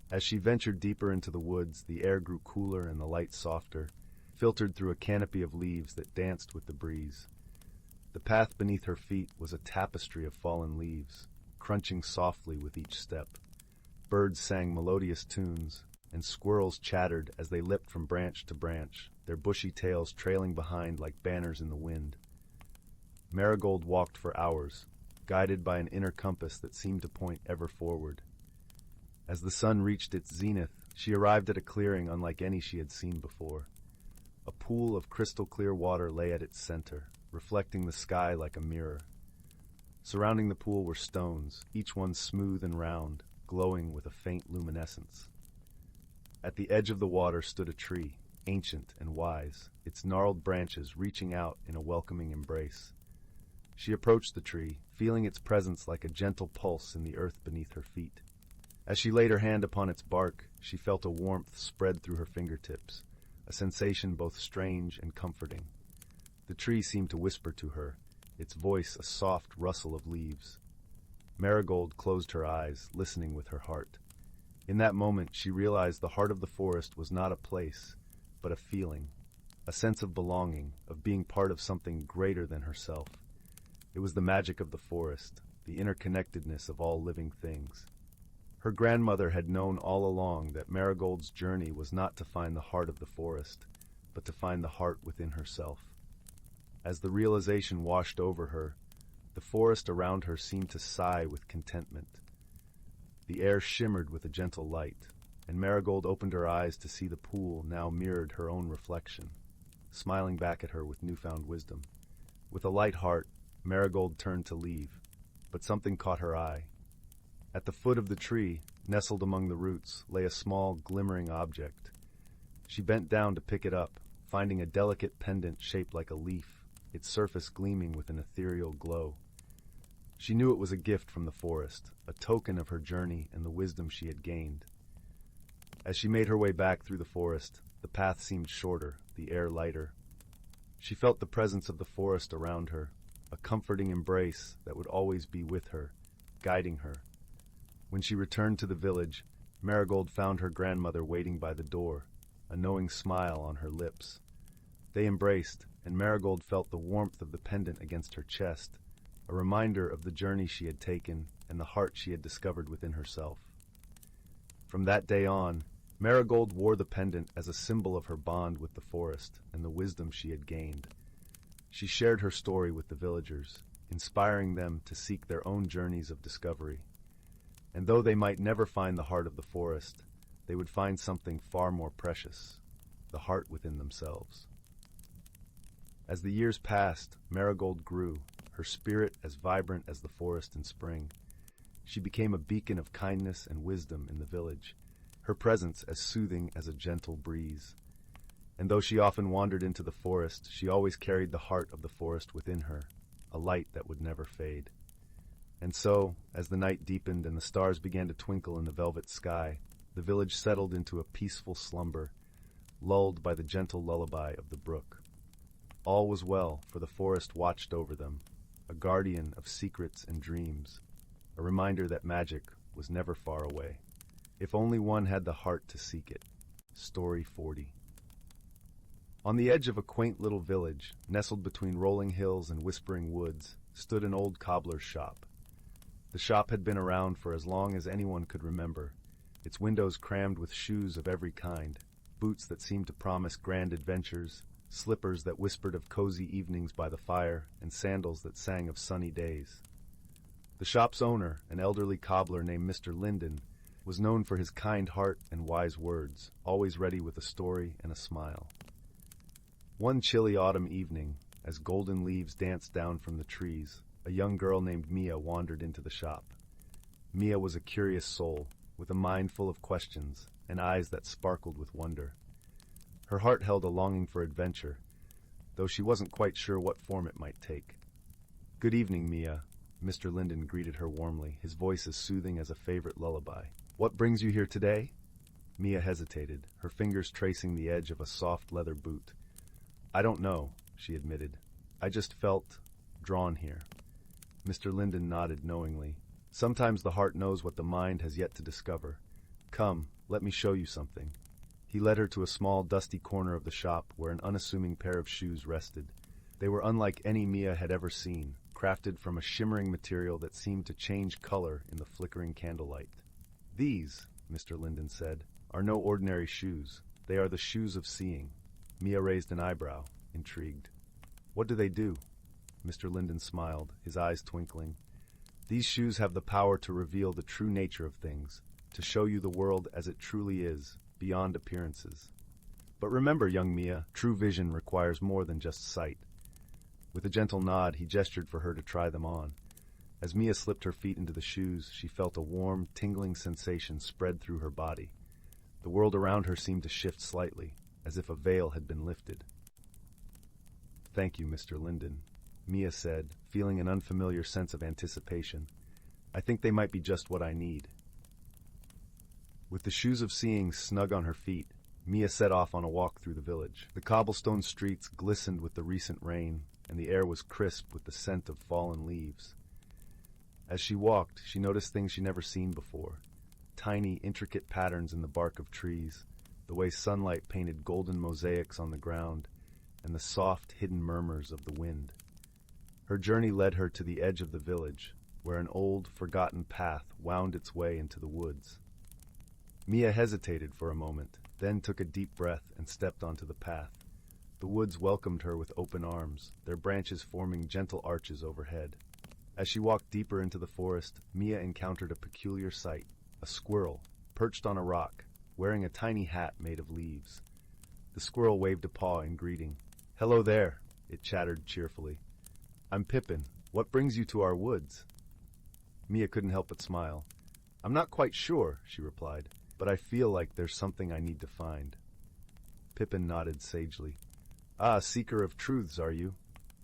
As she ventured deeper into the woods, the air grew cooler and the light softer, filtered through a canopy of leaves that danced with the breeze. The path beneath her feet was a tapestry of fallen leaves, crunching softly with each step. Birds sang melodious tunes, and squirrels chattered as they leapt from branch to branch, their bushy tails trailing behind like banners in the wind. Marigold walked for hours, guided by an inner compass that seemed to point ever forward. As the sun reached its zenith, she arrived at a clearing unlike any she had seen before. A pool of crystal-clear water lay at its center, reflecting the sky like a mirror. Surrounding the pool were stones, each one smooth and round, glowing with a faint luminescence. At the edge of the water stood a tree, ancient and wise, its gnarled branches reaching out in a welcoming embrace. She approached the tree, feeling its presence like a gentle pulse in the earth beneath her feet. As she laid her hand upon its bark, she felt a warmth spread through her fingertips, a sensation both strange and comforting. The tree seemed to whisper to her, its voice a soft rustle of leaves. Marigold closed her eyes, listening with her heart. In that moment, she realized the heart of the forest was not a place, but a feeling, a sense of belonging, of being part of something greater than herself. It was the magic of the forest, the interconnectedness of all living things. Her grandmother had known all along that Marigold's journey was not to find the heart of the forest, but to find the heart within herself. As the realization washed over her, the forest around her seemed to sigh with contentment. The air shimmered with a gentle light, and Marigold opened her eyes to see the pool now mirrored her own reflection, smiling back at her with newfound wisdom. With a light heart, Marigold turned to leave, but something caught her eye. At the foot of the tree, nestled among the roots, lay a small, glimmering object. She bent down to pick it up, finding a delicate pendant shaped like a leaf, its surface gleaming with an ethereal glow. She knew it was a gift from the forest, a token of her journey and the wisdom she had gained. As she made her way back through the forest, the path seemed shorter, the air lighter. She felt the presence of the forest around her, a comforting embrace that would always be with her, guiding her. When she returned to the village, Marigold found her grandmother waiting by the door, a knowing smile on her lips. They embraced, and Marigold felt the warmth of the pendant against her chest, a reminder of the journey she had taken and the heart she had discovered within herself. From that day on, Marigold wore the pendant as a symbol of her bond with the forest and the wisdom she had gained. She shared her story with the villagers, inspiring them to seek their own journeys of discovery. And though they might never find the heart of the forest, they would find something far more precious, the heart within themselves. As the years passed, Marigold grew, her spirit as vibrant as the forest in spring. She became a beacon of kindness and wisdom in the village, her presence as soothing as a gentle breeze. And though she often wandered into the forest, she always carried the heart of the forest within her, a light that would never fade. And so, as the night deepened and the stars began to twinkle in the velvet sky, the village settled into a peaceful slumber, lulled by the gentle lullaby of the brook. All was well, for the forest watched over them, a guardian of secrets and dreams, a reminder that magic was never far away, if only one had the heart to seek it. Story 40. On the edge of a quaint little village, nestled between rolling hills and whispering woods, stood an old cobbler's shop. The shop had been around for as long as anyone could remember, its windows crammed with shoes of every kind, boots that seemed to promise grand adventures, slippers that whispered of cozy evenings by the fire, and sandals that sang of sunny days. The shop's owner, an elderly cobbler named Mr. Linden, was known for his kind heart and wise words, always ready with a story and a smile. One chilly autumn evening, as golden leaves danced down from the trees, a young girl named Mia wandered into the shop. Mia was a curious soul, with a mind full of questions and eyes that sparkled with wonder. Her heart held a longing for adventure, though she wasn't quite sure what form it might take. "Good evening, Mia," Mr. Linden greeted her warmly, his voice as soothing as a favorite lullaby. "What brings you here today?" Mia hesitated, her fingers tracing the edge of a soft leather boot. "I don't know," she admitted. "I just felt drawn here." Mr. Linden nodded knowingly. Sometimes the heart knows what the mind has yet to discover. "Come, let me show you something." He led her to a small, dusty corner of the shop where an unassuming pair of shoes rested. They were unlike any Mia had ever seen, crafted from a shimmering material that seemed to change color in the flickering candlelight. "These," Mr. Linden said, "are no ordinary shoes. They are the shoes of seeing." Mia raised an eyebrow, intrigued. "What do they do?" Mr. Linden smiled, his eyes twinkling. "These shoes have the power to reveal the true nature of things, to show you the world as it truly is, beyond appearances. But remember, young Mia, true vision requires more than just sight." With a gentle nod, he gestured for her to try them on. As Mia slipped her feet into the shoes, she felt a warm, tingling sensation spread through her body. The world around her seemed to shift slightly, as if a veil had been lifted. "Thank you, Mr. Linden," Mia said, feeling an unfamiliar sense of anticipation. "I think they might be just what I need." With the shoes of seeing snug on her feet, Mia set off on a walk through the village. The cobblestone streets glistened with the recent rain, and the air was crisp with the scent of fallen leaves. As she walked, she noticed things she'd never seen before. Tiny, intricate patterns in the bark of trees, the way sunlight painted golden mosaics on the ground, and the soft, hidden murmurs of the wind. Her journey led her to the edge of the village, where an old, forgotten path wound its way into the woods. Mia hesitated for a moment, then took a deep breath and stepped onto the path. The woods welcomed her with open arms, their branches forming gentle arches overhead. As she walked deeper into the forest, Mia encountered a peculiar sight, a squirrel, perched on a rock, wearing a tiny hat made of leaves. The squirrel waved a paw in greeting. "Hello there," it chattered cheerfully. "I'm Pippin. What brings you to our woods?" Mia couldn't help but smile. "I'm not quite sure," she replied, "but I feel like there's something I need to find." Pippin nodded sagely. "Ah, seeker of truths, are you?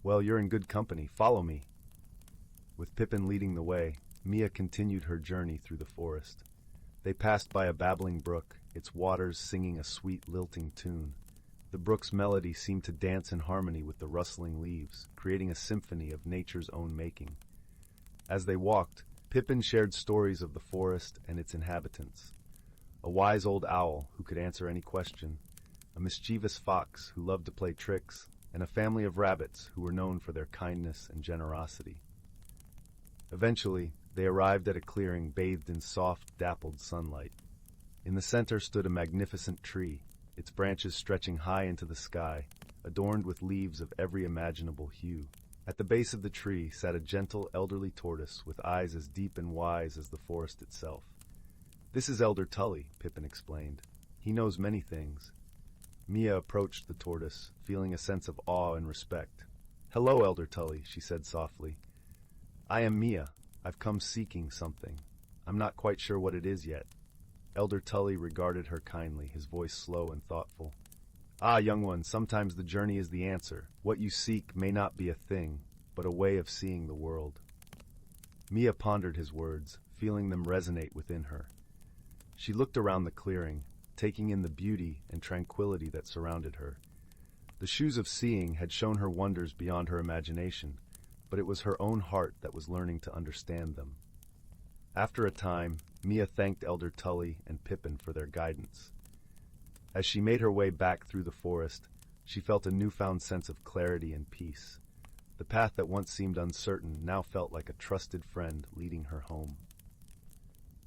Well, you're in good company. Follow me." With Pippin leading the way, Mia continued her journey through the forest. They passed by a babbling brook, its waters singing a sweet, lilting tune. The brook's melody seemed to dance in harmony with the rustling leaves, creating a symphony of nature's own making. As they walked, Pippin shared stories of the forest and its inhabitants. A wise old owl who could answer any question, a mischievous fox who loved to play tricks, and a family of rabbits who were known for their kindness and generosity. Eventually, they arrived at a clearing bathed in soft, dappled sunlight. In the center stood a magnificent tree, its branches stretching high into the sky, adorned with leaves of every imaginable hue. At the base of the tree sat a gentle, elderly tortoise with eyes as deep and wise as the forest itself. "This is Elder Tully," Pippin explained. "He knows many things." Mia approached the tortoise, feeling a sense of awe and respect. "Hello, Elder Tully," she said softly. "I am Mia. I've come seeking something. I'm not quite sure what it is yet." Elder Tully regarded her kindly, his voice slow and thoughtful. "Ah, young one, sometimes the journey is the answer. What you seek may not be a thing, but a way of seeing the world." Mia pondered his words, feeling them resonate within her. She looked around the clearing, taking in the beauty and tranquility that surrounded her. The shoes of seeing had shown her wonders beyond her imagination, but it was her own heart that was learning to understand them. After a time, Mia thanked Elder Tully and Pippin for their guidance. As she made her way back through the forest, she felt a newfound sense of clarity and peace. The path that once seemed uncertain now felt like a trusted friend leading her home.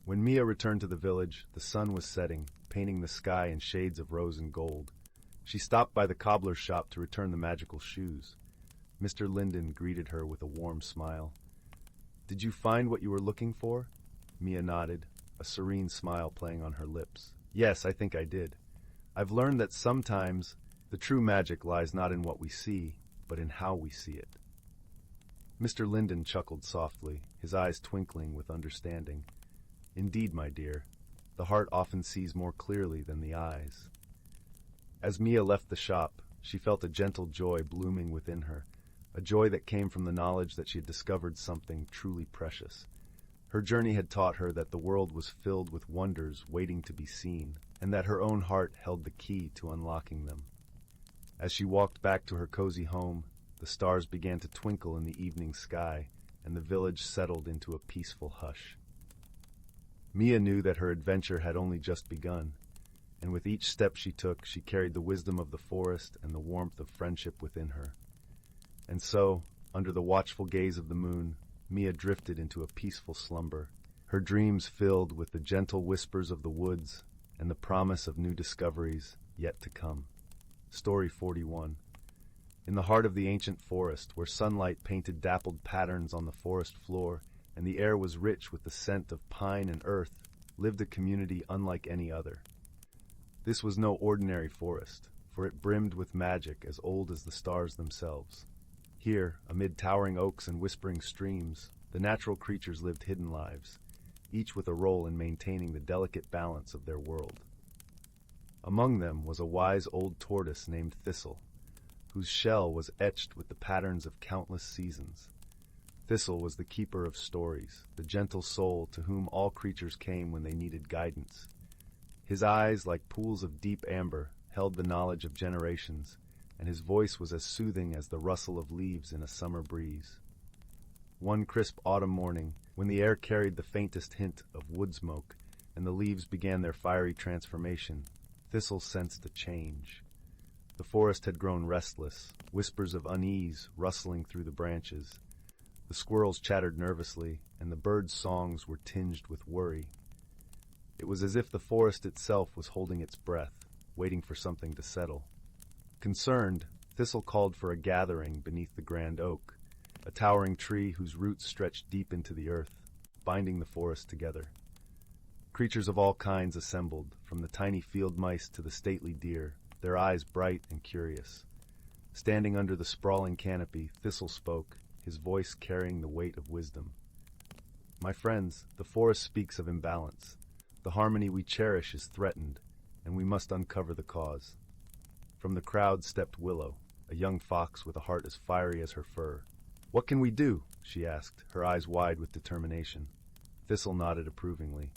When Mia returned to the village, the sun was setting, painting the sky in shades of rose and gold. She stopped by the cobbler's shop to return the magical shoes. Mr. Linden greeted her with a warm smile. "Did you find what you were looking for?" Mia nodded, a serene smile playing on her lips. "Yes, I think I did. I've learned that sometimes the true magic lies not in what we see, but in how we see it." Mr. Linden chuckled softly, his eyes twinkling with understanding. "Indeed, my dear, the heart often sees more clearly than the eyes." As Mia left the shop, she felt a gentle joy blooming within her, a joy that came from the knowledge that she had discovered something truly precious. Her journey had taught her that the world was filled with wonders waiting to be seen, and that her own heart held the key to unlocking them. As she walked back to her cozy home, the stars began to twinkle in the evening sky, and the village settled into a peaceful hush. Mia knew that her adventure had only just begun, and with each step she took, she carried the wisdom of the forest and the warmth of friendship within her. And so, under the watchful gaze of the moon, Mia drifted into a peaceful slumber, her dreams filled with the gentle whispers of the woods and the promise of new discoveries yet to come. Story 41. In the heart of the ancient forest, where sunlight painted dappled patterns on the forest floor, and the air was rich with the scent of pine and earth, lived a community unlike any other. This was no ordinary forest, for it brimmed with magic as old as the stars themselves. Here, amid towering oaks and whispering streams, the natural creatures lived hidden lives, each with a role in maintaining the delicate balance of their world. Among them was a wise old tortoise named Thistle, whose shell was etched with the patterns of countless seasons. Thistle was the keeper of stories, the gentle soul to whom all creatures came when they needed guidance. His eyes, like pools of deep amber, held the knowledge of generations, and his voice was as soothing as the rustle of leaves in a summer breeze. One crisp autumn morning, when the air carried the faintest hint of wood smoke and the leaves began their fiery transformation, Thistle sensed a change. The forest had grown restless, whispers of unease rustling through the branches. The squirrels chattered nervously, and the birds' songs were tinged with worry. It was as if the forest itself was holding its breath, waiting for something to settle. Concerned, Thistle called for a gathering beneath the grand oak, a towering tree whose roots stretched deep into the earth, binding the forest together. Creatures of all kinds assembled, from the tiny field mice to the stately deer, their eyes bright and curious. Standing under the sprawling canopy, Thistle spoke, his voice carrying the weight of wisdom. "My friends, the forest speaks of imbalance. The harmony we cherish is threatened, and we must uncover the cause." From the crowd stepped Willow, a young fox with a heart as fiery as her fur. "What can we do?" she asked, her eyes wide with determination. Thistle nodded approvingly.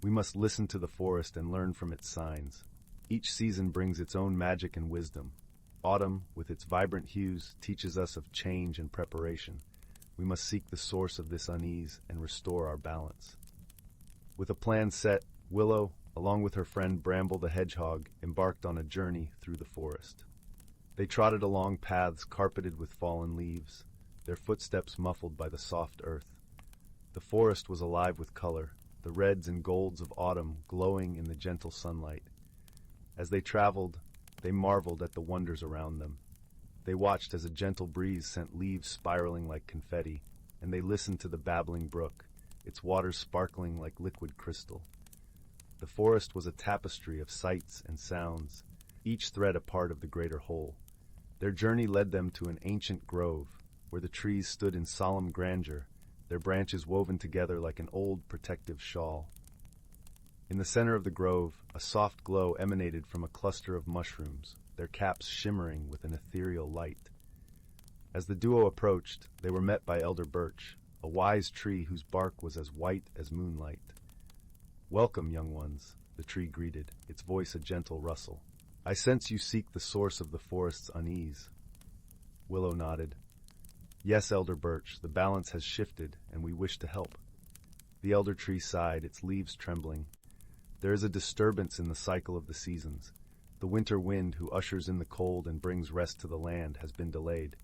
"We must listen to the forest and learn from its signs. Each season brings its own magic and wisdom. Autumn, with its vibrant hues, teaches us of change and preparation. We must seek the source of this unease and restore our balance." With a plan set, Willow, along with her friend Bramble the Hedgehog, embarked on a journey through the forest. They trotted along paths carpeted with fallen leaves, their footsteps muffled by the soft earth. The forest was alive with color, the reds and golds of autumn glowing in the gentle sunlight. As they traveled, they marveled at the wonders around them. They watched as a gentle breeze sent leaves spiraling like confetti, and they listened to the babbling brook, its waters sparkling like liquid crystal. The forest was a tapestry of sights and sounds, each thread a part of the greater whole. Their journey led them to an ancient grove, where the trees stood in solemn grandeur, their branches woven together like an old protective shawl. In the center of the grove, a soft glow emanated from a cluster of mushrooms, their caps shimmering with an ethereal light. As the duo approached, they were met by Elder Birch, a wise tree whose bark was as white as moonlight. "Welcome, young ones," the tree greeted, its voice a gentle rustle. "I sense you seek the source of the forest's unease." Willow nodded. "Yes, Elder Birch, the balance has shifted, and we wish to help." The elder tree sighed, its leaves trembling. "There is a disturbance in the cycle of the seasons. The winter wind, who ushers in the cold and brings rest to the land, has been delayed.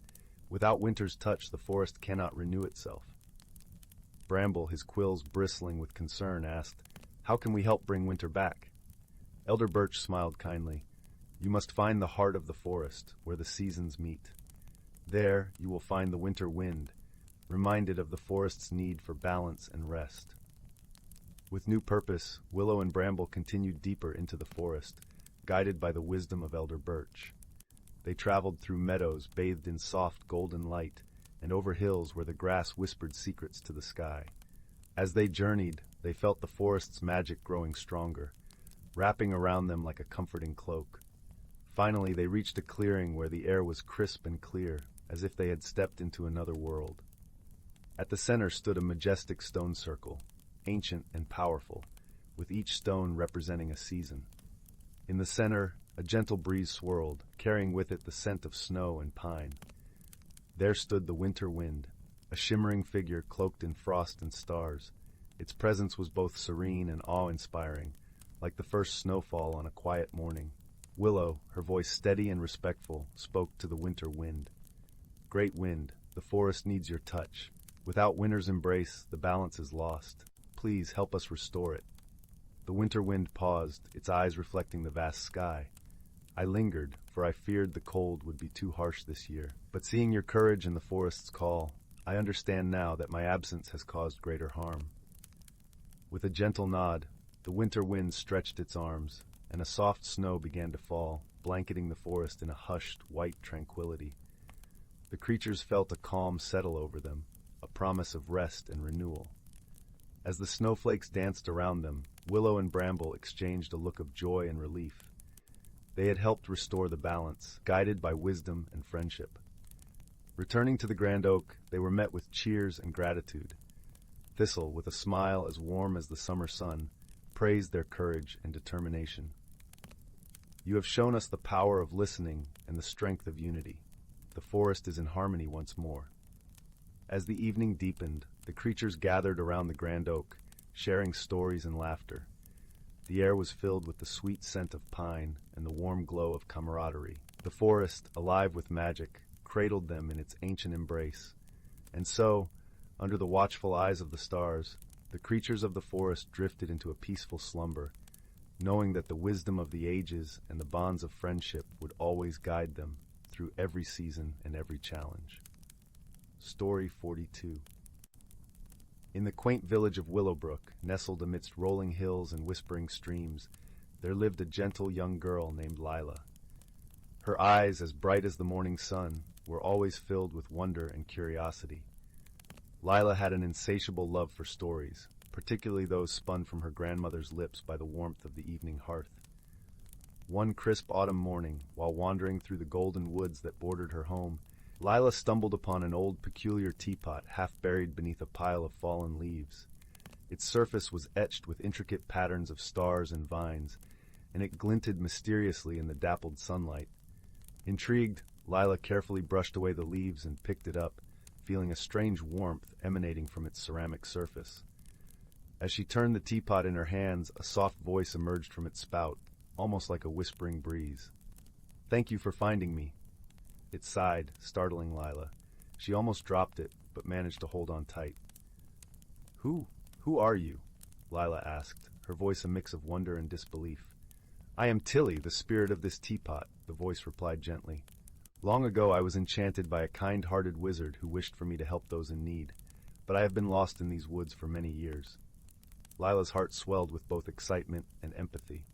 Without winter's touch, the forest cannot renew itself." Bramble, his quills bristling with concern, asked, "How can we help bring winter back?" Elder Birch smiled kindly. "You must find the heart of the forest, where the seasons meet. There you will find the winter wind, reminded of the forest's need for balance and rest." With new purpose, Willow and Bramble continued deeper into the forest, guided by the wisdom of Elder Birch. They traveled through meadows bathed in soft golden light, and over hills where the grass whispered secrets to the sky. As they journeyed, they felt the forest's magic growing stronger, wrapping around them like a comforting cloak. Finally, they reached a clearing where the air was crisp and clear, as if they had stepped into another world. At the center stood a majestic stone circle, ancient and powerful, with each stone representing a season. In the center, a gentle breeze swirled, carrying with it the scent of snow and pine. There stood the winter wind, a shimmering figure cloaked in frost and stars. Its presence was both serene and awe-inspiring, like the first snowfall on a quiet morning. Willow, her voice steady and respectful, spoke to the winter wind. "Great wind, the forest needs your touch. Without winter's embrace, the balance is lost. Please help us restore it." The winter wind paused, its eyes reflecting the vast sky. "I lingered, for I feared the cold would be too harsh this year. But seeing your courage in the forest's call, I understand now that my absence has caused greater harm." With a gentle nod, the winter wind stretched its arms, and a soft snow began to fall, blanketing the forest in a hushed, white tranquility. The creatures felt a calm settle over them, a promise of rest and renewal. As the snowflakes danced around them, Willow and Bramble exchanged a look of joy and relief. They had helped restore the balance, guided by wisdom and friendship. Returning to the grand oak, they were met with cheers and gratitude. Thistle, with a smile as warm as the summer sun, praised their courage and determination. "You have shown us the power of listening and the strength of unity. The forest is in harmony once more." As the evening deepened, the creatures gathered around the grand oak, sharing stories and laughter. The air was filled with the sweet scent of pine and the warm glow of camaraderie. The forest, alive with magic, cradled them in its ancient embrace. And so, under the watchful eyes of the stars, the creatures of the forest drifted into a peaceful slumber, knowing that the wisdom of the ages and the bonds of friendship would always guide them through every season and every challenge. Story 42. In the quaint village of Willowbrook, nestled amidst rolling hills and whispering streams, there lived a gentle young girl named Lyla. Her eyes, as bright as the morning sun, were always filled with wonder and curiosity. Lyla had an insatiable love for stories, particularly those spun from her grandmother's lips by the warmth of the evening hearth. One crisp autumn morning, while wandering through the golden woods that bordered her home, Lyla stumbled upon an old peculiar teapot half buried beneath a pile of fallen leaves. Its surface was etched with intricate patterns of stars and vines, and it glinted mysteriously in the dappled sunlight. Intrigued, Lyla carefully brushed away the leaves and picked it up, feeling a strange warmth emanating from its ceramic surface. As she turned the teapot in her hands, a soft voice emerged from its spout, almost like a whispering breeze. "Thank you for finding me." It sighed, startling Lyla. She almost dropped it, but managed to hold on tight. Who are you?" Lyla asked, her voice a mix of wonder and disbelief. "I am Tilly, the spirit of this teapot," the voice replied gently. "Long ago I was enchanted by a kind-hearted wizard who wished for me to help those in need, but I have been lost in these woods for many years." Lyla's heart swelled with both excitement and empathy.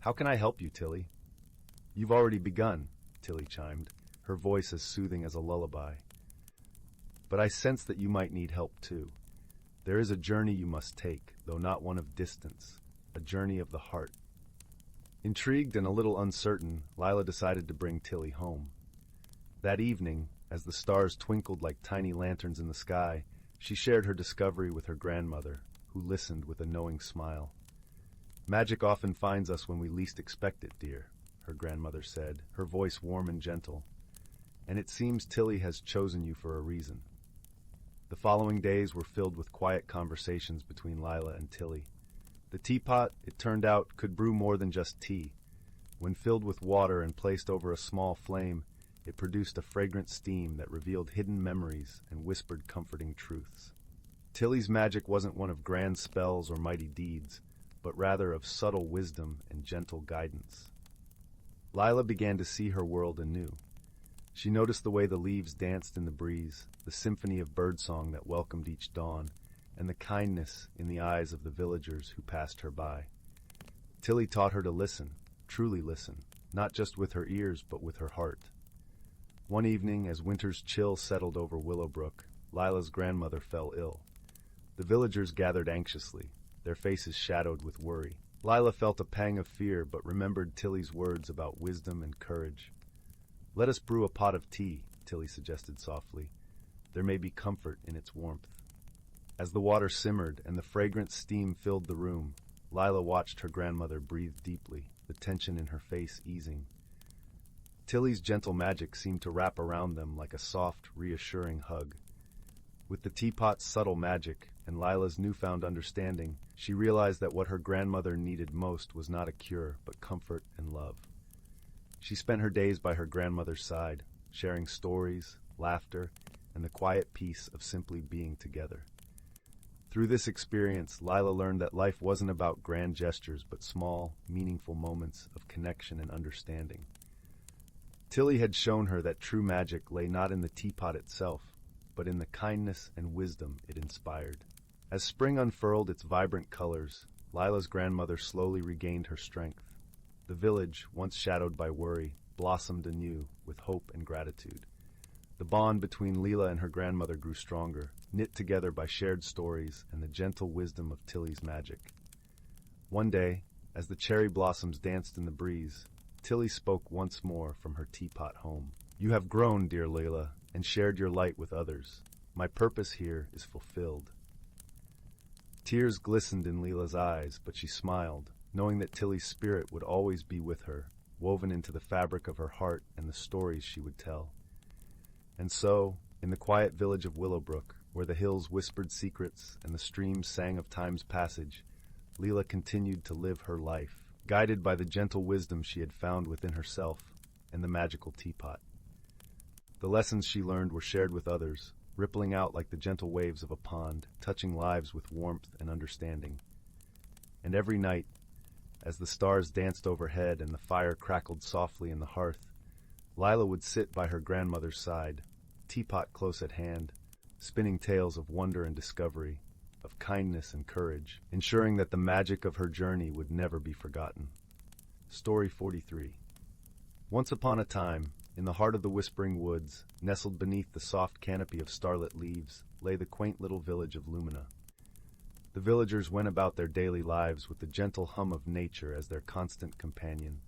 "How can I help you, Tilly?" You've already begun, Tilly chimed, her voice as soothing as a lullaby. But I sense that you might need help too. There is a journey you must take, though not one of distance, a journey of the heart. Intrigued and a little uncertain, Lyla decided to bring Tilly home. That evening, as the stars twinkled like tiny lanterns in the sky, she shared her discovery with her grandmother, who listened with a knowing smile. Magic often finds us when we least expect it, dear, her grandmother said, her voice warm and gentle. And it seems Tilly has chosen you for a reason. The following days were filled with quiet conversations between Lyla and Tilly. The teapot, it turned out, could brew more than just tea. When filled with water and placed over a small flame, it produced a fragrant steam that revealed hidden memories and whispered comforting truths. Tilly's magic wasn't one of grand spells or mighty deeds, but rather of subtle wisdom and gentle guidance. Lyla began to see her world anew. She noticed the way the leaves danced in the breeze, the symphony of birdsong that welcomed each dawn, and the kindness in the eyes of the villagers who passed her by. Tilly taught her to listen, truly listen, not just with her ears but with her heart. One evening, as winter's chill settled over Willowbrook, Lila's grandmother fell ill. The villagers gathered anxiously, their faces shadowed with worry. Lyla felt a pang of fear but remembered Tilly's words about wisdom and courage. "Let us brew a pot of tea," Tilly suggested softly. "There may be comfort in its warmth." As the water simmered and the fragrant steam filled the room, Lyla watched her grandmother breathe deeply, the tension in her face easing. Tilly's gentle magic seemed to wrap around them like a soft, reassuring hug. With the teapot's subtle magic and Lila's newfound understanding, she realized that what her grandmother needed most was not a cure, but comfort and love. She spent her days by her grandmother's side, sharing stories, laughter, and the quiet peace of simply being together. Through this experience, Lyla learned that life wasn't about grand gestures, but small, meaningful moments of connection and understanding. Tilly had shown her that true magic lay not in the teapot itself, but in the kindness and wisdom it inspired. As spring unfurled its vibrant colors, Lila's grandmother slowly regained her strength. The village, once shadowed by worry, blossomed anew with hope and gratitude. The bond between Lila and her grandmother grew stronger, knit together by shared stories and the gentle wisdom of Tilly's magic. One day, as the cherry blossoms danced in the breeze, Tilly spoke once more from her teapot home. "You have grown, dear Lila, and shared your light with others. My purpose here is fulfilled." Tears glistened in Lila's eyes, but she smiled, knowing that Tilly's spirit would always be with her, woven into the fabric of her heart and the stories she would tell. And so, in the quiet village of Willowbrook, where the hills whispered secrets and the streams sang of time's passage, Lila continued to live her life, guided by the gentle wisdom she had found within herself and the magical teapot. The lessons she learned were shared with others, rippling out like the gentle waves of a pond, touching lives with warmth and understanding. And every night, as the stars danced overhead and the fire crackled softly in the hearth, Lila would sit by her grandmother's side, teapot close at hand, spinning tales of wonder and discovery, of kindness and courage, ensuring that the magic of her journey would never be forgotten. Story 43. Once upon a time, in the heart of the Whispering Woods, nestled beneath the soft canopy of starlit leaves, lay the quaint little village of Lumina. The villagers went about their daily lives with the gentle hum of nature as their constant companion.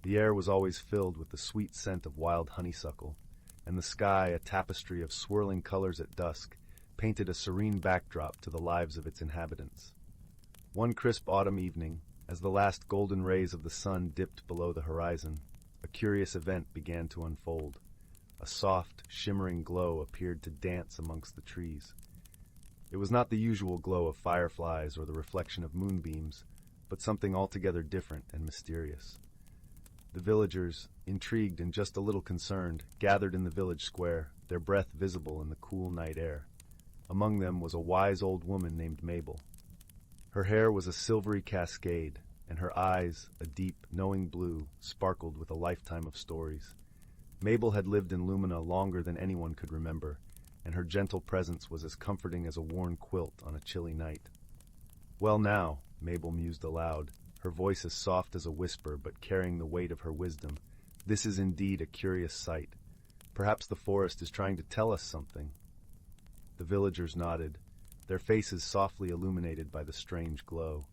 The air was always filled with the sweet scent of wild honeysuckle, and the sky, a tapestry of swirling colors at dusk, painted a serene backdrop to the lives of its inhabitants. One crisp autumn evening, as the last golden rays of the sun dipped below the horizon, a curious event began to unfold. A soft, shimmering glow appeared to dance amongst the trees. It was not the usual glow of fireflies or the reflection of moonbeams, but something altogether different and mysterious. The villagers, intrigued and just a little concerned, gathered in the village square, their breath visible in the cool night air. Among them was a wise old woman named Mabel. Her hair was a silvery cascade, and her eyes, a deep, knowing blue, sparkled with a lifetime of stories. Mabel had lived in Lumina longer than anyone could remember, and her gentle presence was as comforting as a worn quilt on a chilly night. "Well now," Mabel mused aloud, her voice as soft as a whisper but carrying the weight of her wisdom. "This is indeed a curious sight. Perhaps the forest is trying to tell us something." The villagers nodded, their faces softly illuminated by the strange glow.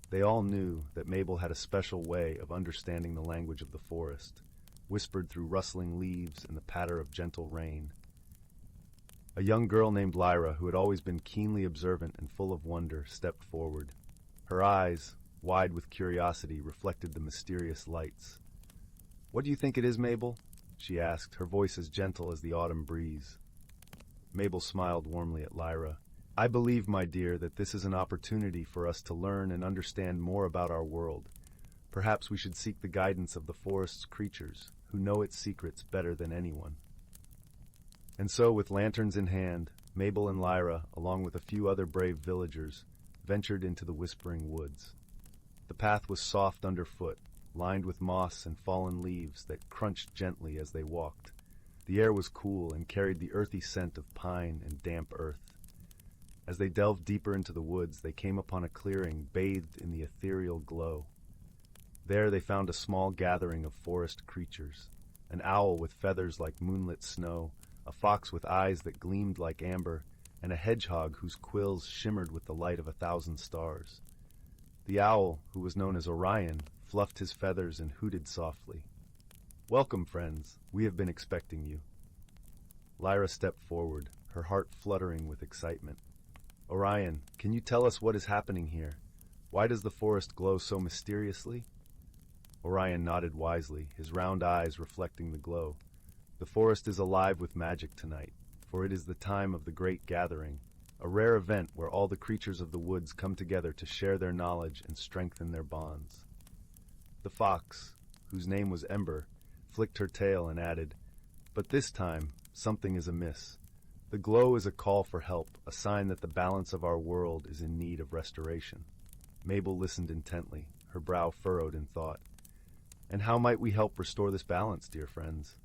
They all knew that Mabel had a special way of understanding the language of the forest, whispered through rustling leaves and the patter of gentle rain. A young girl named Lyra, who had always been keenly observant and full of wonder, stepped forward. Her eyes, wide with curiosity, reflected the mysterious lights. "What do you think it is, Mabel?" she asked, her voice as gentle as the autumn breeze. Mabel smiled warmly at Lyra. "I believe, my dear, that this is an opportunity for us to learn and understand more about our world. Perhaps we should seek the guidance of the forest's creatures, who know its secrets better than anyone." And so, with lanterns in hand, Mabel and Lyra, along with a few other brave villagers, ventured into the Whispering Woods. The path was soft underfoot, lined with moss and fallen leaves that crunched gently as they walked. The air was cool and carried the earthy scent of pine and damp earth. As they delved deeper into the woods, they came upon a clearing bathed in the ethereal glow. There they found a small gathering of forest creatures, an owl with feathers like moonlit snow, a fox with eyes that gleamed like amber, and a hedgehog whose quills shimmered with the light of 1,000 stars. The owl, who was known as Orion, fluffed his feathers and hooted softly. "Welcome, friends. We have been expecting you." Lyra stepped forward, her heart fluttering with excitement. "Orion, can you tell us what is happening here? Why does the forest glow so mysteriously?" Orion nodded wisely, his round eyes reflecting the glow. "The forest is alive with magic tonight, for it is the time of the Great Gathering, a rare event where all the creatures of the woods come together to share their knowledge and strengthen their bonds." The fox, whose name was Ember, flicked her tail and added, "But this time, something is amiss. The glow is a call for help, a sign that the balance of our world is in need of restoration." Mabel listened intently, her brow furrowed in thought. "And how might we help restore this balance, dear friends?"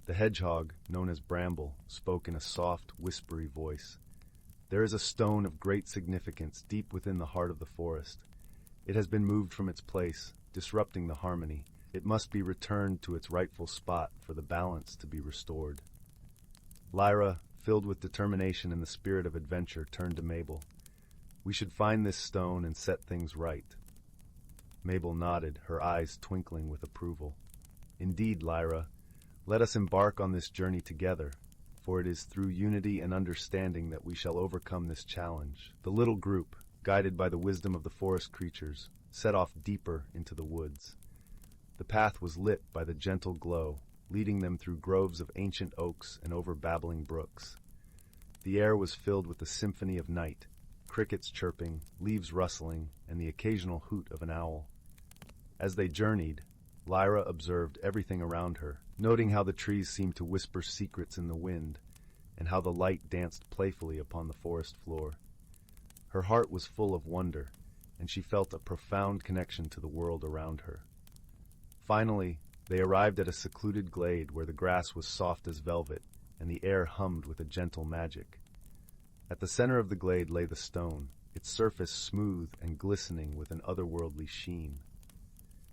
The hedgehog, known as Bramble, spoke in a soft, whispery voice. "There is a stone of great significance deep within the heart of the forest. It has been moved from its place, disrupting the harmony. It must be returned to its rightful spot for the balance to be restored." Lyra, filled with determination and the spirit of adventure, turned to Mabel. "We should find this stone and set things right." Mabel nodded, her eyes twinkling with approval. "Indeed, Lyra, let us embark on this journey together, for it is through unity and understanding that we shall overcome this challenge." The little group, guided by the wisdom of the forest creatures, set off deeper into the woods. The path was lit by the gentle glow, leading them through groves of ancient oaks and over babbling brooks. The air was filled with the symphony of night, crickets chirping, leaves rustling, and the occasional hoot of an owl. As they journeyed, Lyra observed everything around her, noting how the trees seemed to whisper secrets in the wind, and how the light danced playfully upon the forest floor. Her heart was full of wonder, and she felt a profound connection to the world around her. Finally, they arrived at a secluded glade where the grass was soft as velvet, and the air hummed with a gentle magic. At the center of the glade lay the stone, its surface smooth and glistening with an otherworldly sheen.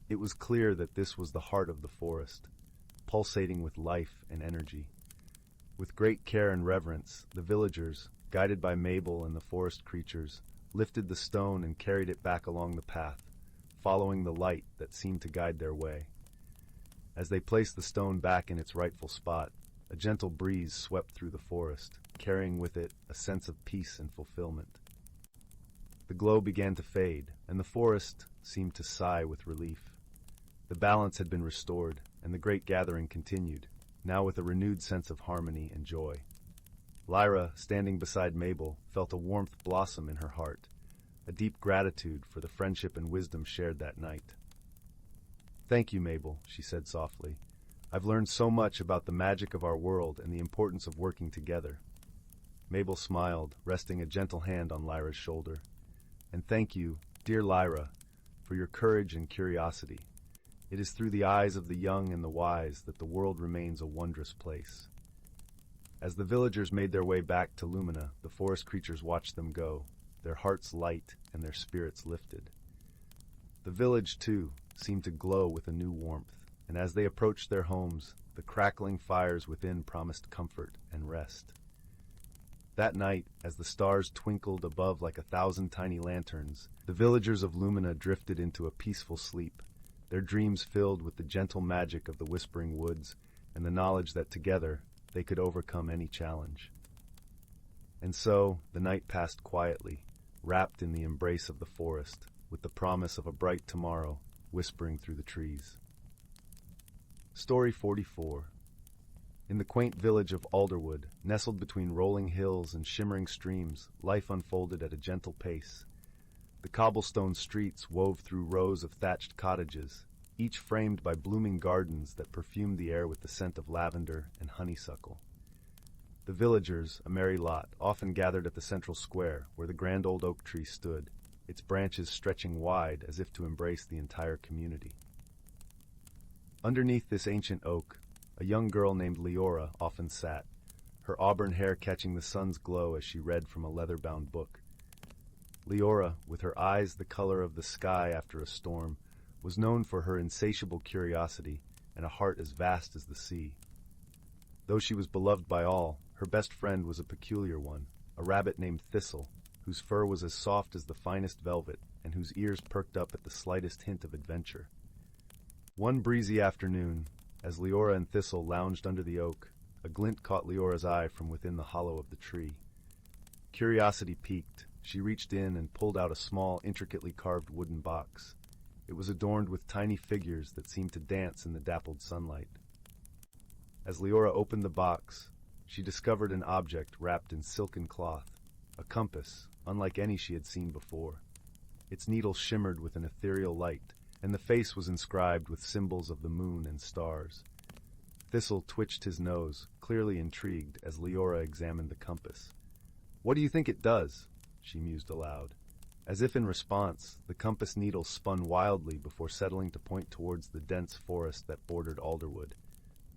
It was clear that this was the heart of the forest, pulsating with life and energy. With great care and reverence, the villagers, guided by Mabel and the forest creatures, lifted the stone and carried it back along the path, following the light that seemed to guide their way. As they placed the stone back in its rightful spot, a gentle breeze swept through the forest, carrying with it a sense of peace and fulfillment. The glow began to fade, and the forest seemed to sigh with relief. The balance had been restored, and the great gathering continued, now with a renewed sense of harmony and joy. Lyra, standing beside Mabel, felt a warmth blossom in her heart, a deep gratitude for the friendship and wisdom shared that night. "Thank you, Mabel," she said softly. "I've learned so much about the magic of our world and the importance of working together." Mabel smiled, resting a gentle hand on Lyra's shoulder. "And thank you, dear Lyra, for your courage and curiosity. It is through the eyes of the young and the wise that the world remains a wondrous place." As the villagers made their way back to Lumina, the forest creatures watched them go, their hearts light and their spirits lifted. The village, too, seemed to glow with a new warmth, and as they approached their homes, the crackling fires within promised comfort and rest. That night, as the stars twinkled above like 1,000 tiny lanterns, the villagers of Lumina drifted into a peaceful sleep, their dreams filled with the gentle magic of the whispering woods and the knowledge that together they could overcome any challenge. And so the night passed quietly, wrapped in the embrace of the forest, with the promise of a bright tomorrow whispering through the trees. Story 44. In the quaint village of Alderwood, nestled between rolling hills and shimmering streams, life unfolded at a gentle pace. The cobblestone streets wove through rows of thatched cottages, each framed by blooming gardens that perfumed the air with the scent of lavender and honeysuckle. The villagers, a merry lot, often gathered at the central square where the grand old oak tree stood, its branches stretching wide as if to embrace the entire community. Underneath this ancient oak, a young girl named Lyra often sat, her auburn hair catching the sun's glow as she read from a leather-bound book. Lyra, with her eyes the color of the sky after a storm, was known for her insatiable curiosity and a heart as vast as the sea. Though she was beloved by all, her best friend was a peculiar one, a rabbit named Thistle, whose fur was as soft as the finest velvet and whose ears perked up at the slightest hint of adventure. One breezy afternoon, as Lyra and Thistle lounged under the oak, a glint caught Lyra's eye from within the hollow of the tree. Curiosity piqued, she reached in and pulled out a small, intricately carved wooden box. It was adorned with tiny figures that seemed to dance in the dappled sunlight. As Lyra opened the box, she discovered an object wrapped in silken cloth, a compass, unlike any she had seen before. Its needle shimmered with an ethereal light, and the face was inscribed with symbols of the moon and stars. Thistle twitched his nose, clearly intrigued, as Lyra examined the compass. "What do you think it does?" she mused aloud. As if in response, the compass needle spun wildly before settling to point towards the dense forest that bordered Alderwood.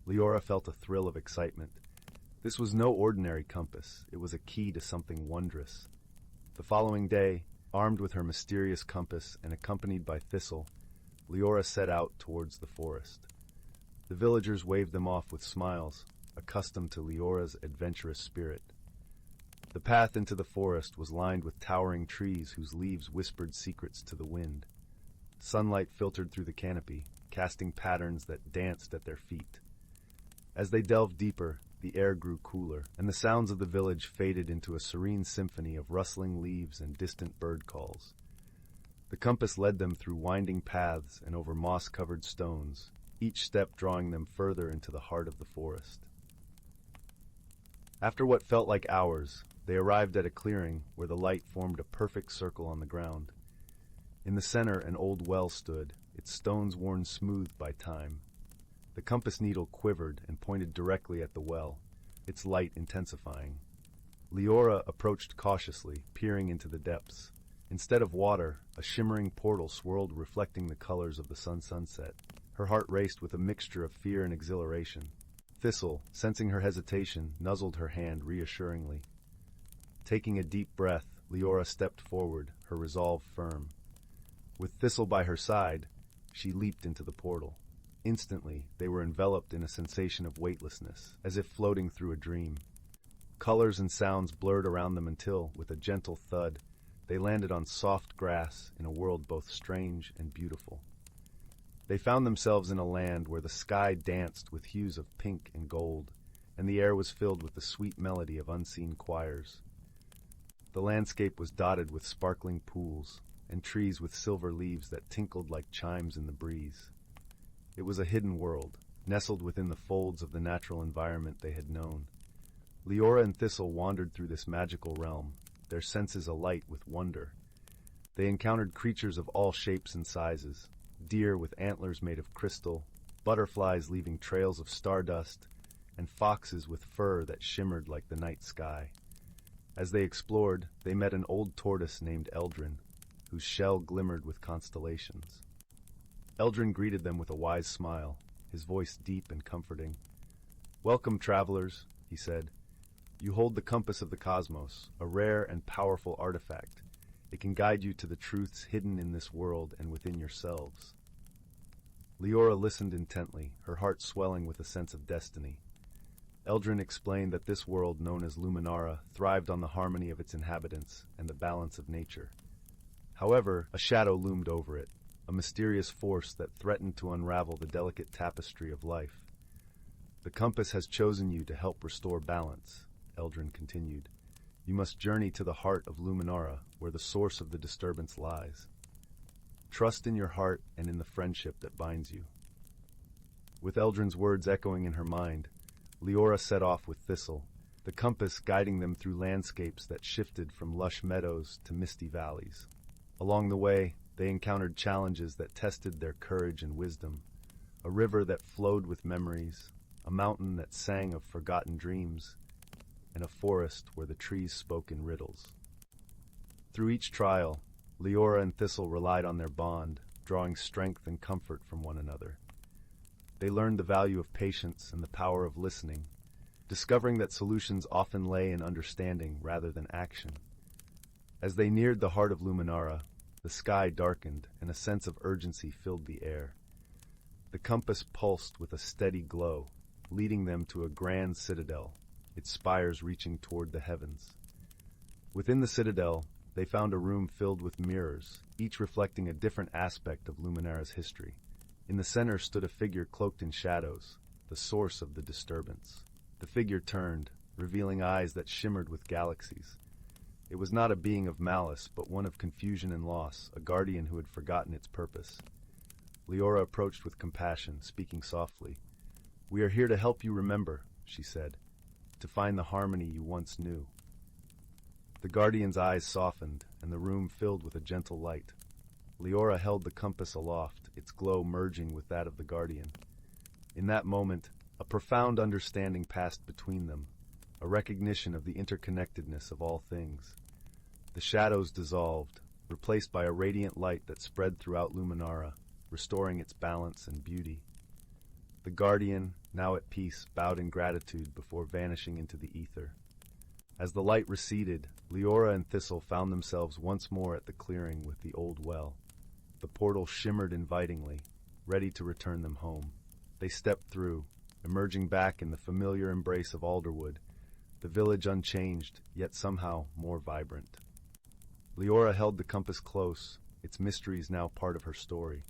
Lyra felt a thrill of excitement. This was no ordinary compass. It was a key to something wondrous. The following day, armed with her mysterious compass and accompanied by Thistle, Lyra set out towards the forest. The villagers waved them off with smiles, accustomed to Lyra's adventurous spirit. The path into the forest was lined with towering trees whose leaves whispered secrets to the wind. Sunlight filtered through the canopy, casting patterns that danced at their feet. As they delved deeper, the air grew cooler, and the sounds of the village faded into a serene symphony of rustling leaves and distant bird calls. The compass led them through winding paths and over moss-covered stones, each step drawing them further into the heart of the forest. After what felt like hours, they arrived at a clearing where the light formed a perfect circle on the ground. In the center, an old well stood, its stones worn smooth by time. The compass needle quivered and pointed directly at the well, its light intensifying. Lyra approached cautiously, peering into the depths. Instead of water, a shimmering portal swirled, reflecting the colors of the sunset. Her heart raced with a mixture of fear and exhilaration. Thistle, sensing her hesitation, nuzzled her hand reassuringly. Taking a deep breath, Lyra stepped forward, her resolve firm. With Thistle by her side, she leaped into the portal. Instantly, they were enveloped in a sensation of weightlessness, as if floating through a dream. Colors and sounds blurred around them until, with a gentle thud, they landed on soft grass in a world both strange and beautiful. They found themselves in a land where the sky danced with hues of pink and gold, and the air was filled with the sweet melody of unseen choirs. The landscape was dotted with sparkling pools, and trees with silver leaves that tinkled like chimes in the breeze. It was a hidden world, nestled within the folds of the natural environment they had known. Lyra and Thistle wandered through this magical realm, their senses alight with wonder. They encountered creatures of all shapes and sizes, deer with antlers made of crystal, butterflies leaving trails of stardust, and foxes with fur that shimmered like the night sky. As they explored, they met an old tortoise named Eldrin, whose shell glimmered with constellations. Eldrin greeted them with a wise smile, his voice deep and comforting. "Welcome, travelers," he said. "You hold the compass of the cosmos, a rare and powerful artifact. It can guide you to the truths hidden in this world and within yourselves. Lyra listened intently, her heart swelling with a sense of destiny. Eldrin explained that this world, known as Luminara, thrived on the harmony of its inhabitants and the balance of nature. However, a shadow loomed over it, a mysterious force that threatened to unravel the delicate tapestry of life. The compass has chosen you to help restore balance, Eldrin continued. You must journey to the heart of Luminara, where the source of the disturbance lies. Trust in your heart and in the friendship that binds you. With Eldrin's words echoing in her mind, Lyra set off with Thistle, the compass guiding them through landscapes that shifted from lush meadows to misty valleys. Along the way, they encountered challenges that tested their courage and wisdom, a river that flowed with memories, a mountain that sang of forgotten dreams, and a forest where the trees spoke in riddles. Through each trial, Lyra and Thistle relied on their bond, drawing strength and comfort from one another. They learned the value of patience and the power of listening, discovering that solutions often lay in understanding rather than action. As they neared the heart of Luminara, the sky darkened and a sense of urgency filled the air. The compass pulsed with a steady glow, leading them to a grand citadel, its spires reaching toward the heavens. Within the citadel, they found a room filled with mirrors, each reflecting a different aspect of Luminara's history. In the center stood a figure cloaked in shadows, the source of the disturbance. The figure turned, revealing eyes that shimmered with galaxies. It was not a being of malice, but one of confusion and loss, a guardian who had forgotten its purpose. Lyra approached with compassion, speaking softly. "We are here to help you remember," she said, "to find the harmony you once knew." The guardian's eyes softened, and the room filled with a gentle light. Lyra held the compass aloft, its glow merging with that of the guardian. In that moment, a profound understanding passed between them, a recognition of the interconnectedness of all things. The shadows dissolved, replaced by a radiant light that spread throughout Luminara, restoring its balance and beauty. The guardian, now at peace, bowed in gratitude before vanishing into the ether. As the light receded, Lyra and Thistle found themselves once more at the clearing with the old well. The portal shimmered invitingly, ready to return them home. They stepped through, emerging back in the familiar embrace of Alderwood, the village unchanged, yet somehow more vibrant. Lyra held the compass close, its mysteries now part of her story.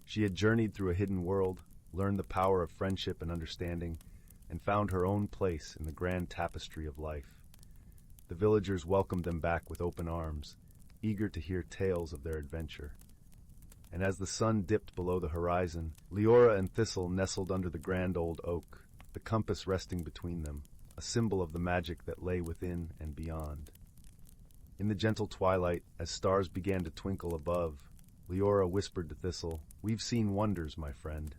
She had journeyed through a hidden world, learned the power of friendship and understanding, and found her own place in the grand tapestry of life. The villagers welcomed them back with open arms, eager to hear tales of their adventure. And as the sun dipped below the horizon, Lyra and Thistle nestled under the grand old oak, the compass resting between them, a symbol of the magic that lay within and beyond. In the gentle twilight, as stars began to twinkle above, Lyra whispered to Thistle, "We've seen wonders, my friend,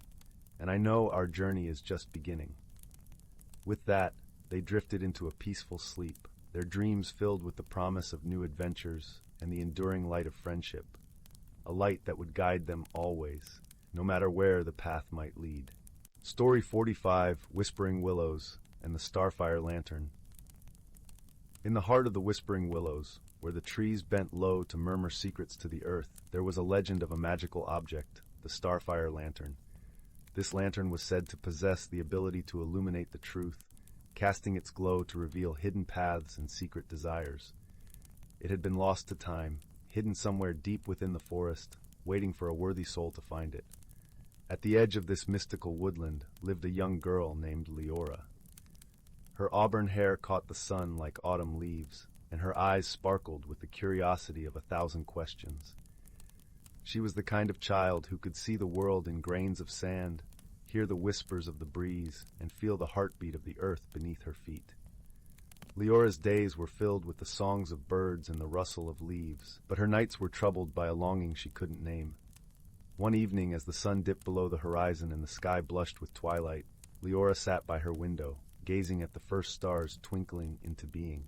and I know our journey is just beginning." With that, they drifted into a peaceful sleep, their dreams filled with the promise of new adventures and the enduring light of friendship, a light that would guide them always, no matter where the path might lead. Story 45, Whispering Willows and the Starfire Lantern. In the heart of the Whispering Willows, where the trees bent low to murmur secrets to the earth, there was a legend of a magical object, the Starfire Lantern. This lantern was said to possess the ability to illuminate the truth, casting its glow to reveal hidden paths and secret desires. It had been lost to time, hidden somewhere deep within the forest, waiting for a worthy soul to find it. At the edge of this mystical woodland lived a young girl named Lyra. Her auburn hair caught the sun like autumn leaves, and her eyes sparkled with the curiosity of 1,000 questions. She was the kind of child who could see the world in grains of sand, hear the whispers of the breeze, and feel the heartbeat of the earth beneath her feet. Lyra's days were filled with the songs of birds and the rustle of leaves, but her nights were troubled by a longing she couldn't name. One evening, as the sun dipped below the horizon and the sky blushed with twilight, Lyra sat by her window, gazing at the first stars twinkling into being.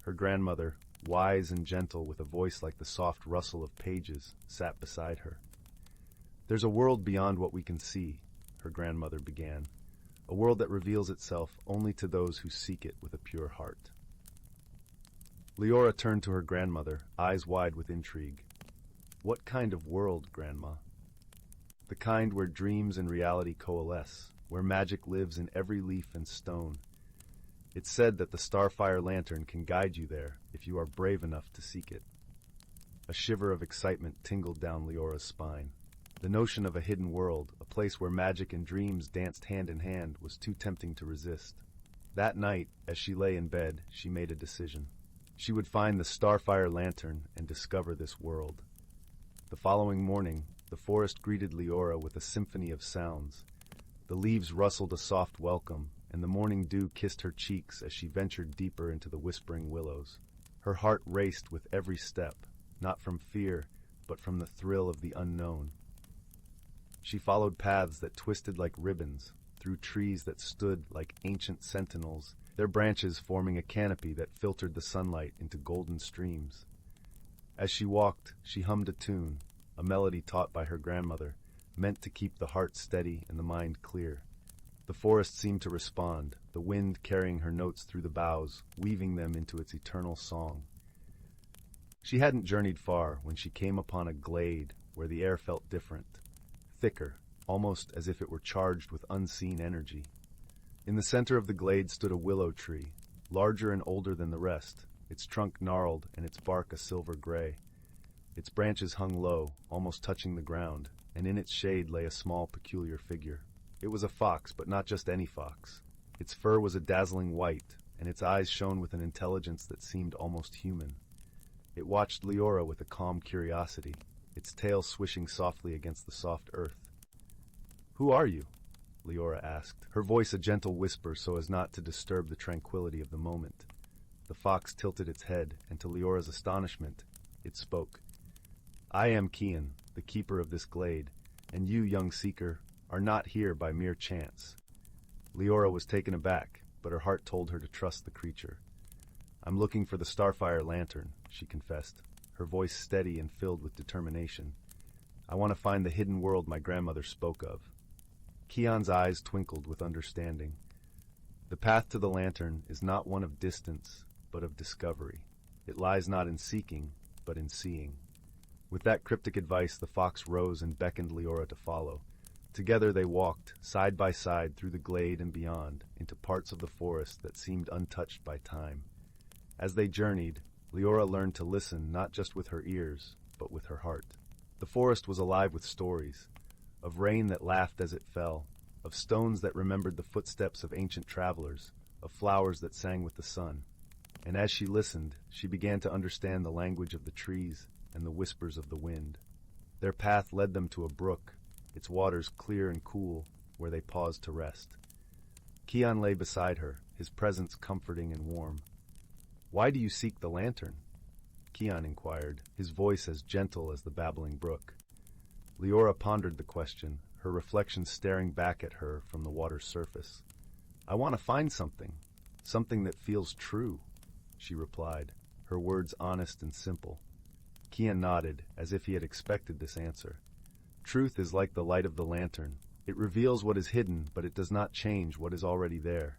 Her grandmother, wise and gentle with a voice like the soft rustle of pages, sat beside her. "There's a world beyond what we can see," her grandmother began, "a world that reveals itself only to those who seek it with a pure heart." Leora turned to her grandmother, eyes wide with intrigue. What kind of world, Grandma? The kind where dreams and reality coalesce, where magic lives in every leaf and stone. It's said that the Starfire Lantern can guide you there if you are brave enough to seek it. A shiver of excitement tingled down Leora's spine. The notion of a hidden world, a place where magic and dreams danced hand in hand, was too tempting to resist. That night, as she lay in bed, she made a decision. She would find the Starfire Lantern and discover this world. The following morning, the forest greeted Leora with a symphony of sounds. The leaves rustled a soft welcome, and the morning dew kissed her cheeks as she ventured deeper into the whispering willows. Her heart raced with every step, not from fear, but from the thrill of the unknown. She followed paths that twisted like ribbons, through trees that stood like ancient sentinels, their branches forming a canopy that filtered the sunlight into golden streams. As she walked, she hummed a tune, a melody taught by her grandmother, meant to keep the heart steady and the mind clear. The forest seemed to respond, the wind carrying her notes through the boughs, weaving them into its eternal song. She hadn't journeyed far when she came upon a glade where the air felt different, thicker, almost as if it were charged with unseen energy. In the center of the glade stood a willow tree, larger and older than the rest, its trunk gnarled and its bark a silver gray. Its branches hung low, almost touching the ground, and in its shade lay a small, peculiar figure. It was a fox, but not just any fox. Its fur was a dazzling white, and its eyes shone with an intelligence that seemed almost human. It watched Leora with a calm curiosity, its tail swishing softly against the soft earth. "Who are you?" Leora asked, her voice a gentle whisper so as not to disturb the tranquility of the moment. The fox tilted its head, and to Leora's astonishment, it spoke. "I am Kian, the keeper of this glade, and you, young seeker, are not here by mere chance." Leora was taken aback, but her heart told her to trust the creature. "I'm looking for the Starfire Lantern," she confessed, her voice steady and filled with determination. "I want to find the hidden world my grandmother spoke of." Kian's eyes twinkled with understanding. "The path to the lantern is not one of distance, but of discovery. It lies not in seeking, but in seeing." With that cryptic advice, the fox rose and beckoned Leora to follow. Together they walked, side by side, through the glade and beyond, into parts of the forest that seemed untouched by time. As they journeyed, Leora learned to listen not just with her ears, but with her heart. The forest was alive with stories, of rain that laughed as it fell, of stones that remembered the footsteps of ancient travelers, of flowers that sang with the sun. And as she listened, she began to understand the language of the trees and the whispers of the wind. Their path led them to a brook, its waters clear and cool, where they paused to rest. Kian lay beside her, his presence comforting and warm. "Why do you seek the lantern?" Kian inquired, his voice as gentle as the babbling brook. Leora pondered the question, her reflection staring back at her from the water's surface. "I want to find something that feels true," she replied, her words honest and simple. Kian nodded, as if he had expected this answer. "Truth is like the light of the lantern. It reveals what is hidden, but it does not change what is already there."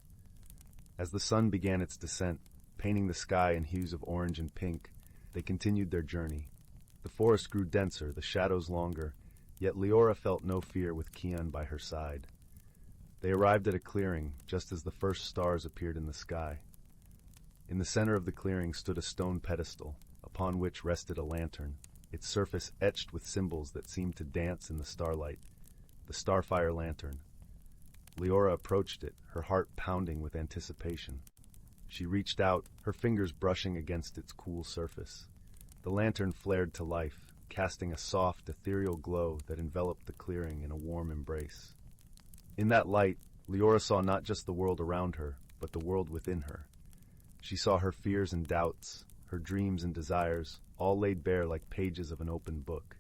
As the sun began its descent, painting the sky in hues of orange and pink, they continued their journey. The forest grew denser, the shadows longer, yet Leora felt no fear with Kian by her side. They arrived at a clearing, just as the first stars appeared in the sky. In the center of the clearing stood a stone pedestal, upon which rested a lantern, its surface etched with symbols that seemed to dance in the starlight. The Starfire Lantern. Leora approached it, her heart pounding with anticipation. She reached out, her fingers brushing against its cool surface. The lantern flared to life, casting a soft, ethereal glow that enveloped the clearing in a warm embrace. In that light, Leora saw not just the world around her, but the world within her. She saw her fears and doubts, her dreams and desires, all laid bare like pages of an open book.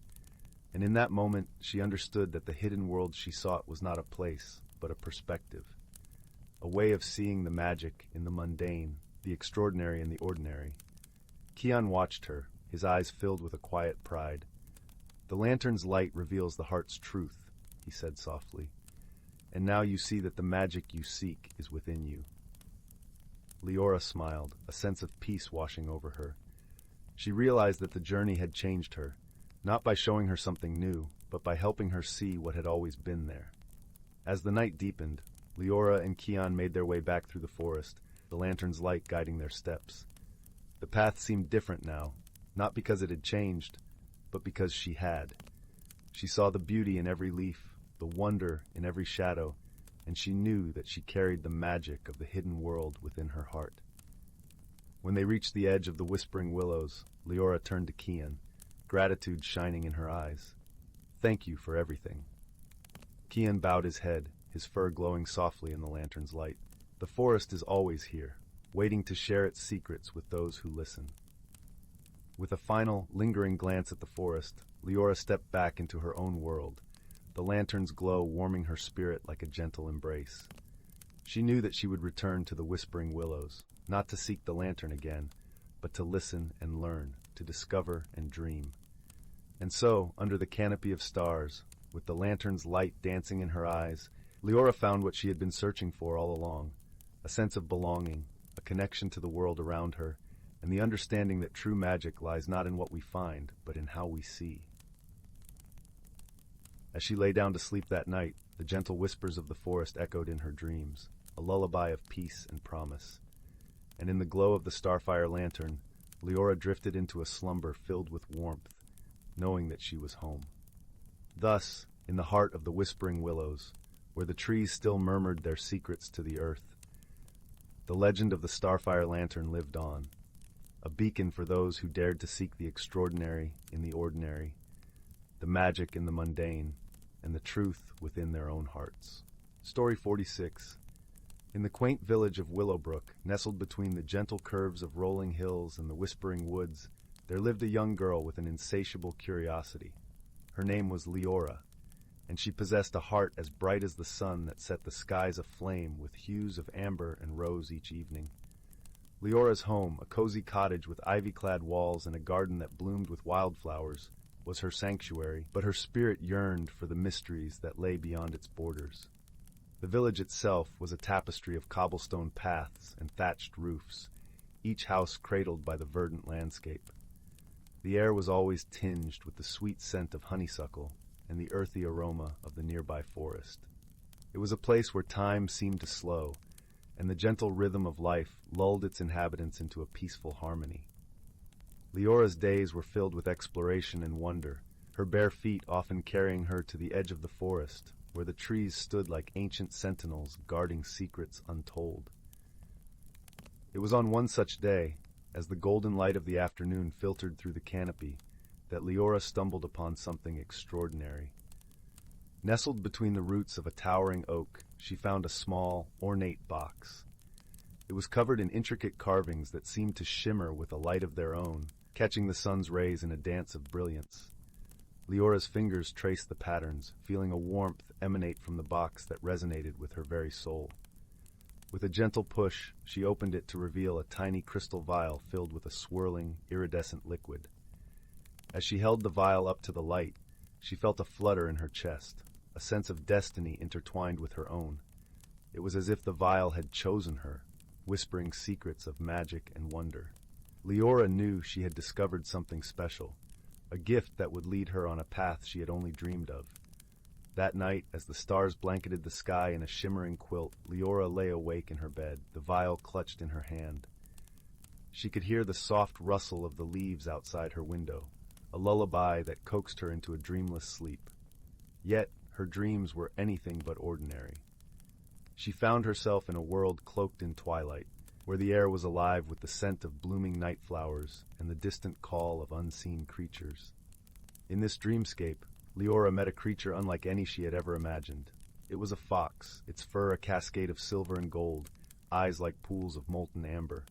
And in that moment, she understood that the hidden world she sought was not a place, but a perspective. A way of seeing the magic in the mundane, the extraordinary in the ordinary. Kian watched her, his eyes filled with a quiet pride. "The lantern's light reveals the heart's truth," he said softly. "And now you see that the magic you seek is within you." Leora smiled, a sense of peace washing over her. She realized that the journey had changed her, not by showing her something new, but by helping her see what had always been there. As the night deepened, Leora and Kian made their way back through the forest, the lantern's light guiding their steps. The path seemed different now, not because it had changed, but because she had. She saw the beauty in every leaf, the wonder in every shadow, and she knew that she carried the magic of the hidden world within her heart. When they reached the edge of the whispering willows, Leora turned to Kian, gratitude shining in her eyes. "Thank you for everything." Kian bowed his head, his fur glowing softly in the lantern's light. The forest is always here, waiting to share its secrets with those who listen. With a final, lingering glance at the forest, Leora stepped back into her own world, the lantern's glow warming her spirit like a gentle embrace. She knew that she would return to the whispering willows, not to seek the lantern again, but to listen and learn, to discover and dream. And so, under the canopy of stars, with the lantern's light dancing in her eyes, Leora found what she had been searching for all along, a sense of belonging, a connection to the world around her, and the understanding that true magic lies not in what we find, but in how we see. As she lay down to sleep that night, the gentle whispers of the forest echoed in her dreams, a lullaby of peace and promise. And in the glow of the starfire lantern, Leora drifted into a slumber filled with warmth, knowing that she was home. Thus, in the heart of the whispering willows, where the trees still murmured their secrets to the earth, the legend of the starfire lantern lived on, a beacon for those who dared to seek the extraordinary in the ordinary, the magic in the mundane, and the truth within their own hearts. Story 46. In the quaint village of Willowbrook, nestled between the gentle curves of rolling hills and the whispering woods, there lived a young girl with an insatiable curiosity. Her name was Leora, and she possessed a heart as bright as the sun that set the skies aflame with hues of amber and rose each evening. Leora's home, a cozy cottage with ivy-clad walls and a garden that bloomed with wildflowers, was her sanctuary, but her spirit yearned for the mysteries that lay beyond its borders. The village itself was a tapestry of cobblestone paths and thatched roofs, each house cradled by the verdant landscape. The air was always tinged with the sweet scent of honeysuckle and the earthy aroma of the nearby forest. It was a place where time seemed to slow, and the gentle rhythm of life lulled its inhabitants into a peaceful harmony. Leora's days were filled with exploration and wonder, her bare feet often carrying her to the edge of the forest, where the trees stood like ancient sentinels guarding secrets untold. It was on one such day, as the golden light of the afternoon filtered through the canopy, that Leora stumbled upon something extraordinary. Nestled between the roots of a towering oak, she found a small, ornate box. It was covered in intricate carvings that seemed to shimmer with a light of their own, catching the sun's rays in a dance of brilliance. Leora's fingers traced the patterns, feeling a warmth emanate from the box that resonated with her very soul. With a gentle push, she opened it to reveal a tiny crystal vial filled with a swirling, iridescent liquid. As she held the vial up to the light, she felt a flutter in her chest, a sense of destiny intertwined with her own. It was as if the vial had chosen her, whispering secrets of magic and wonder. Leora knew she had discovered something special, a gift that would lead her on a path she had only dreamed of. That night, as the stars blanketed the sky in a shimmering quilt, Leora lay awake in her bed, the vial clutched in her hand. She could hear the soft rustle of the leaves outside her window, a lullaby that coaxed her into a dreamless sleep. Yet, her dreams were anything but ordinary. She found herself in a world cloaked in twilight, where the air was alive with the scent of blooming night flowers and the distant call of unseen creatures. In this dreamscape, Leora met a creature unlike any she had ever imagined. It was a fox, its fur a cascade of silver and gold, eyes like pools of molten amber.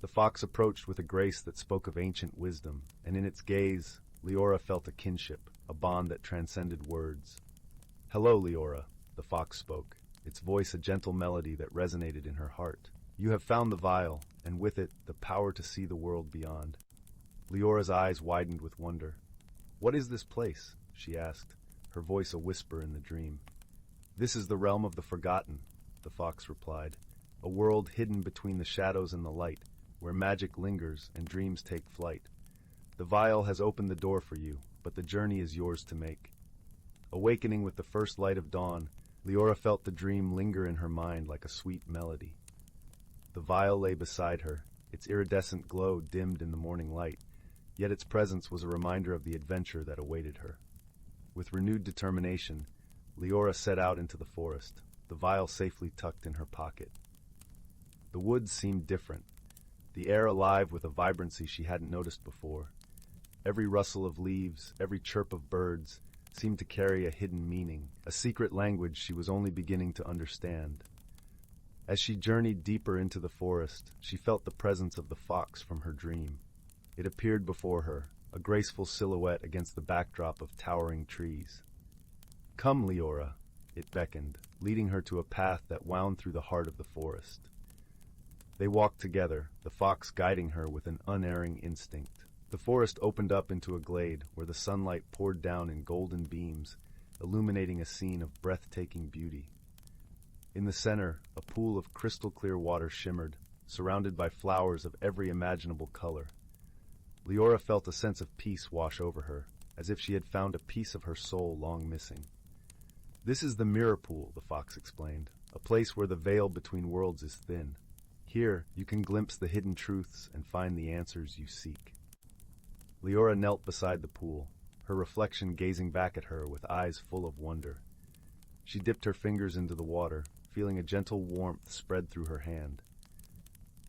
The fox approached with a grace that spoke of ancient wisdom, and in its gaze, Leora felt a kinship, a bond that transcended words. "Hello, Leora," the fox spoke, its voice a gentle melody that resonated in her heart. "You have found the vial, and with it, the power to see the world beyond." Leora's eyes widened with wonder. "What is this place?" she asked, her voice a whisper in the dream. "This is the realm of the forgotten," the fox replied, a world hidden between the shadows and the light, where magic lingers and dreams take flight. The vial has opened the door for you, but the journey is yours to make. Awakening with the first light of dawn, Lyra felt the dream linger in her mind like a sweet melody. The vial lay beside her, its iridescent glow dimmed in the morning light, yet its presence was a reminder of the adventure that awaited her. With renewed determination, Lyra set out into the forest, the vial safely tucked in her pocket. The woods seemed different, the air alive with a vibrancy she hadn't noticed before. Every rustle of leaves, every chirp of birds, seemed to carry a hidden meaning, a secret language she was only beginning to understand. As she journeyed deeper into the forest, she felt the presence of the fox from her dream. It appeared before her, a graceful silhouette against the backdrop of towering trees. "Come, Lyra," it beckoned, leading her to a path that wound through the heart of the forest. They walked together, the fox guiding her with an unerring instinct. The forest opened up into a glade where the sunlight poured down in golden beams, illuminating a scene of breathtaking beauty. In the center, a pool of crystal-clear water shimmered, surrounded by flowers of every imaginable color. Lyra felt a sense of peace wash over her, as if she had found a piece of her soul long missing. "This is the mirror pool," the fox explained, "a place where the veil between worlds is thin. Here, you can glimpse the hidden truths and find the answers you seek." Lyra knelt beside the pool, her reflection gazing back at her with eyes full of wonder. She dipped her fingers into the water, feeling a gentle warmth spread through her hand.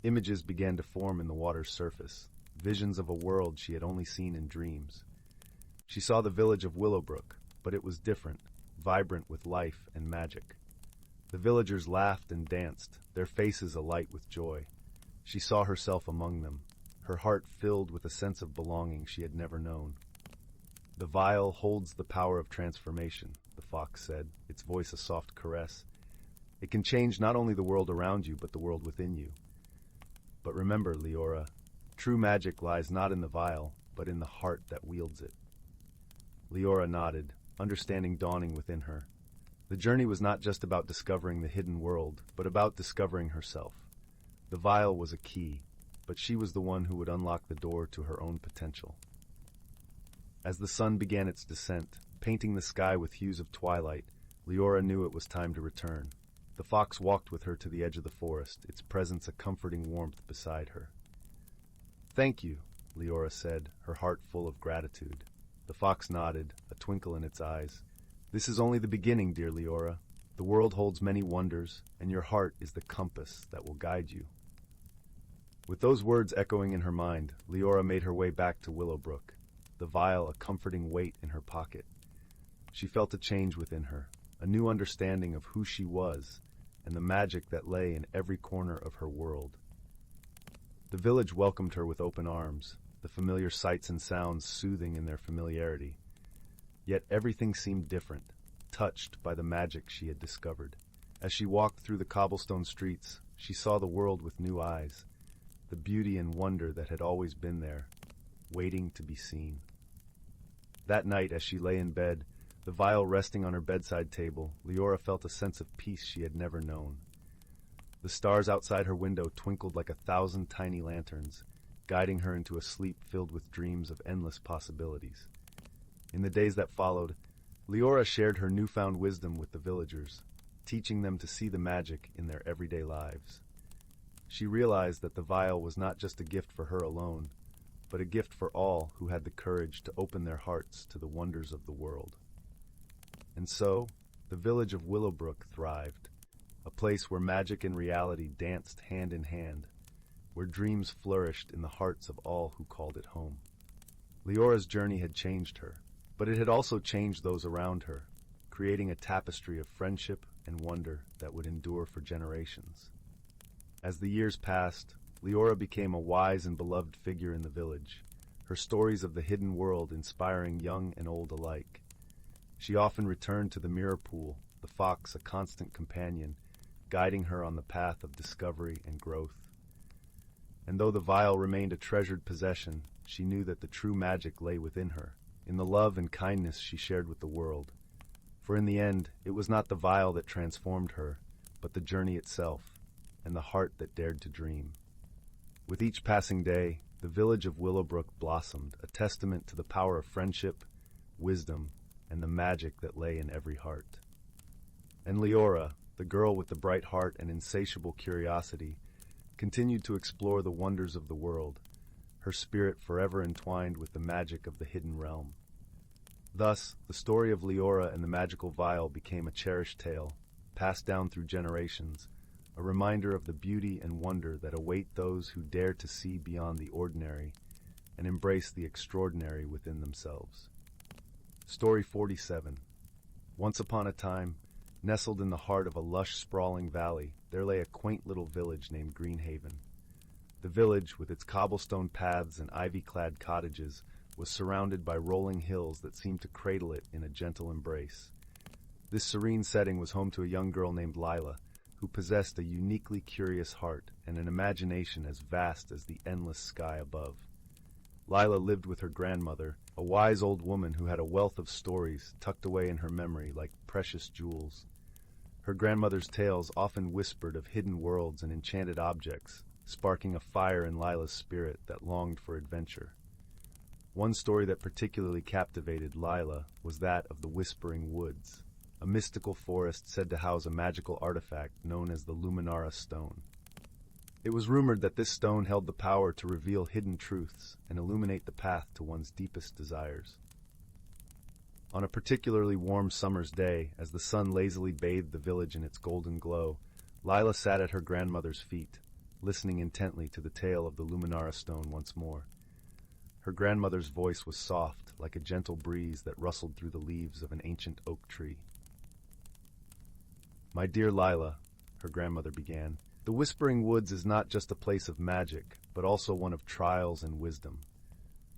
Images began to form in the water's surface, visions of a world she had only seen in dreams. She saw the village of Willowbrook, but it was different, vibrant with life and magic. The villagers laughed and danced, their faces alight with joy. She saw herself among them, her heart filled with a sense of belonging she had never known. "The vial holds the power of transformation," the fox said, its voice a soft caress. "It can change not only the world around you, but the world within you. But remember, Lyra, true magic lies not in the vial, but in the heart that wields it." Lyra nodded, understanding dawning within her. The journey was not just about discovering the hidden world, but about discovering herself. The vial was a key, but she was the one who would unlock the door to her own potential. As the sun began its descent, painting the sky with hues of twilight, Lyra knew it was time to return. The fox walked with her to the edge of the forest, its presence a comforting warmth beside her. "Thank you," Lyra said, her heart full of gratitude. The fox nodded, a twinkle in its eyes. "This is only the beginning, dear Lyra. The world holds many wonders, and your heart is the compass that will guide you." With those words echoing in her mind, Lyra made her way back to Willowbrook, the vial a comforting weight in her pocket. She felt a change within her, a new understanding of who she was, and the magic that lay in every corner of her world. The village welcomed her with open arms, the familiar sights and sounds soothing in their familiarity. Yet everything seemed different, touched by the magic she had discovered. As she walked through the cobblestone streets, she saw the world with new eyes, the beauty and wonder that had always been there, waiting to be seen. That night, as she lay in bed, the vial resting on her bedside table, Lyra felt a sense of peace she had never known. The stars outside her window twinkled like 1,000 tiny lanterns, guiding her into a sleep filled with dreams of endless possibilities. In the days that followed, Lyra shared her newfound wisdom with the villagers, teaching them to see the magic in their everyday lives. She realized that the vial was not just a gift for her alone, but a gift for all who had the courage to open their hearts to the wonders of the world. And so, the village of Willowbrook thrived, a place where magic and reality danced hand in hand, where dreams flourished in the hearts of all who called it home. Lyra's journey had changed her, but it had also changed those around her, creating a tapestry of friendship and wonder that would endure for generations. As the years passed, Lyra became a wise and beloved figure in the village, her stories of the hidden world inspiring young and old alike. She often returned to the mirror pool, the fox a constant companion, guiding her on the path of discovery and growth. And though the vial remained a treasured possession, she knew that the true magic lay within her, in the love and kindness she shared with the world. For in the end, it was not the vial that transformed her, but the journey itself, and the heart that dared to dream. With each passing day, the village of Willowbrook blossomed, a testament to the power of friendship, wisdom, and the magic that lay in every heart. And Leora, the girl with the bright heart and insatiable curiosity, continued to explore the wonders of the world, her spirit forever entwined with the magic of the hidden realm. Thus, the story of Leora and the magical vial became a cherished tale, passed down through generations, a reminder of the beauty and wonder that await those who dare to see beyond the ordinary and embrace the extraordinary within themselves. Story 47. Once upon a time, nestled in the heart of a lush, sprawling valley, there lay a quaint little village named Greenhaven. The village, with its cobblestone paths and ivy-clad cottages, was surrounded by rolling hills that seemed to cradle it in a gentle embrace. This serene setting was home to a young girl named Lyra, who possessed a uniquely curious heart and an imagination as vast as the endless sky above. Lyra lived with her grandmother, a wise old woman who had a wealth of stories tucked away in her memory like precious jewels. Her grandmother's tales often whispered of hidden worlds and enchanted objects, sparking a fire in Lyra's spirit that longed for adventure. One story that particularly captivated Lyra was that of the Whispering Woods, a mystical forest said to house a magical artifact known as the Luminara Stone. It was rumored that this stone held the power to reveal hidden truths and illuminate the path to one's deepest desires. On a particularly warm summer's day, as the sun lazily bathed the village in its golden glow, Lyra sat at her grandmother's feet, listening intently to the tale of the Luminara Stone once more. Her grandmother's voice was soft, like a gentle breeze that rustled through the leaves of an ancient oak tree. "My dear Lyra," her grandmother began, "the Whispering Woods is not just a place of magic, but also one of trials and wisdom.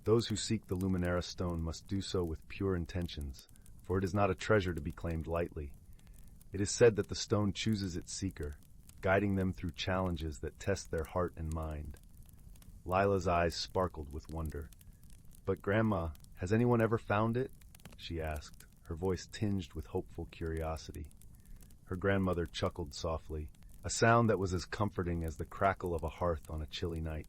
Those who seek the Luminara Stone must do so with pure intentions, for it is not a treasure to be claimed lightly. It is said that the stone chooses its seeker, guiding them through challenges that test their heart and mind." Lyra's eyes sparkled with wonder. "But Grandma, has anyone ever found it?" she asked, her voice tinged with hopeful curiosity. Her grandmother chuckled softly, a sound that was as comforting as the crackle of a hearth on a chilly night.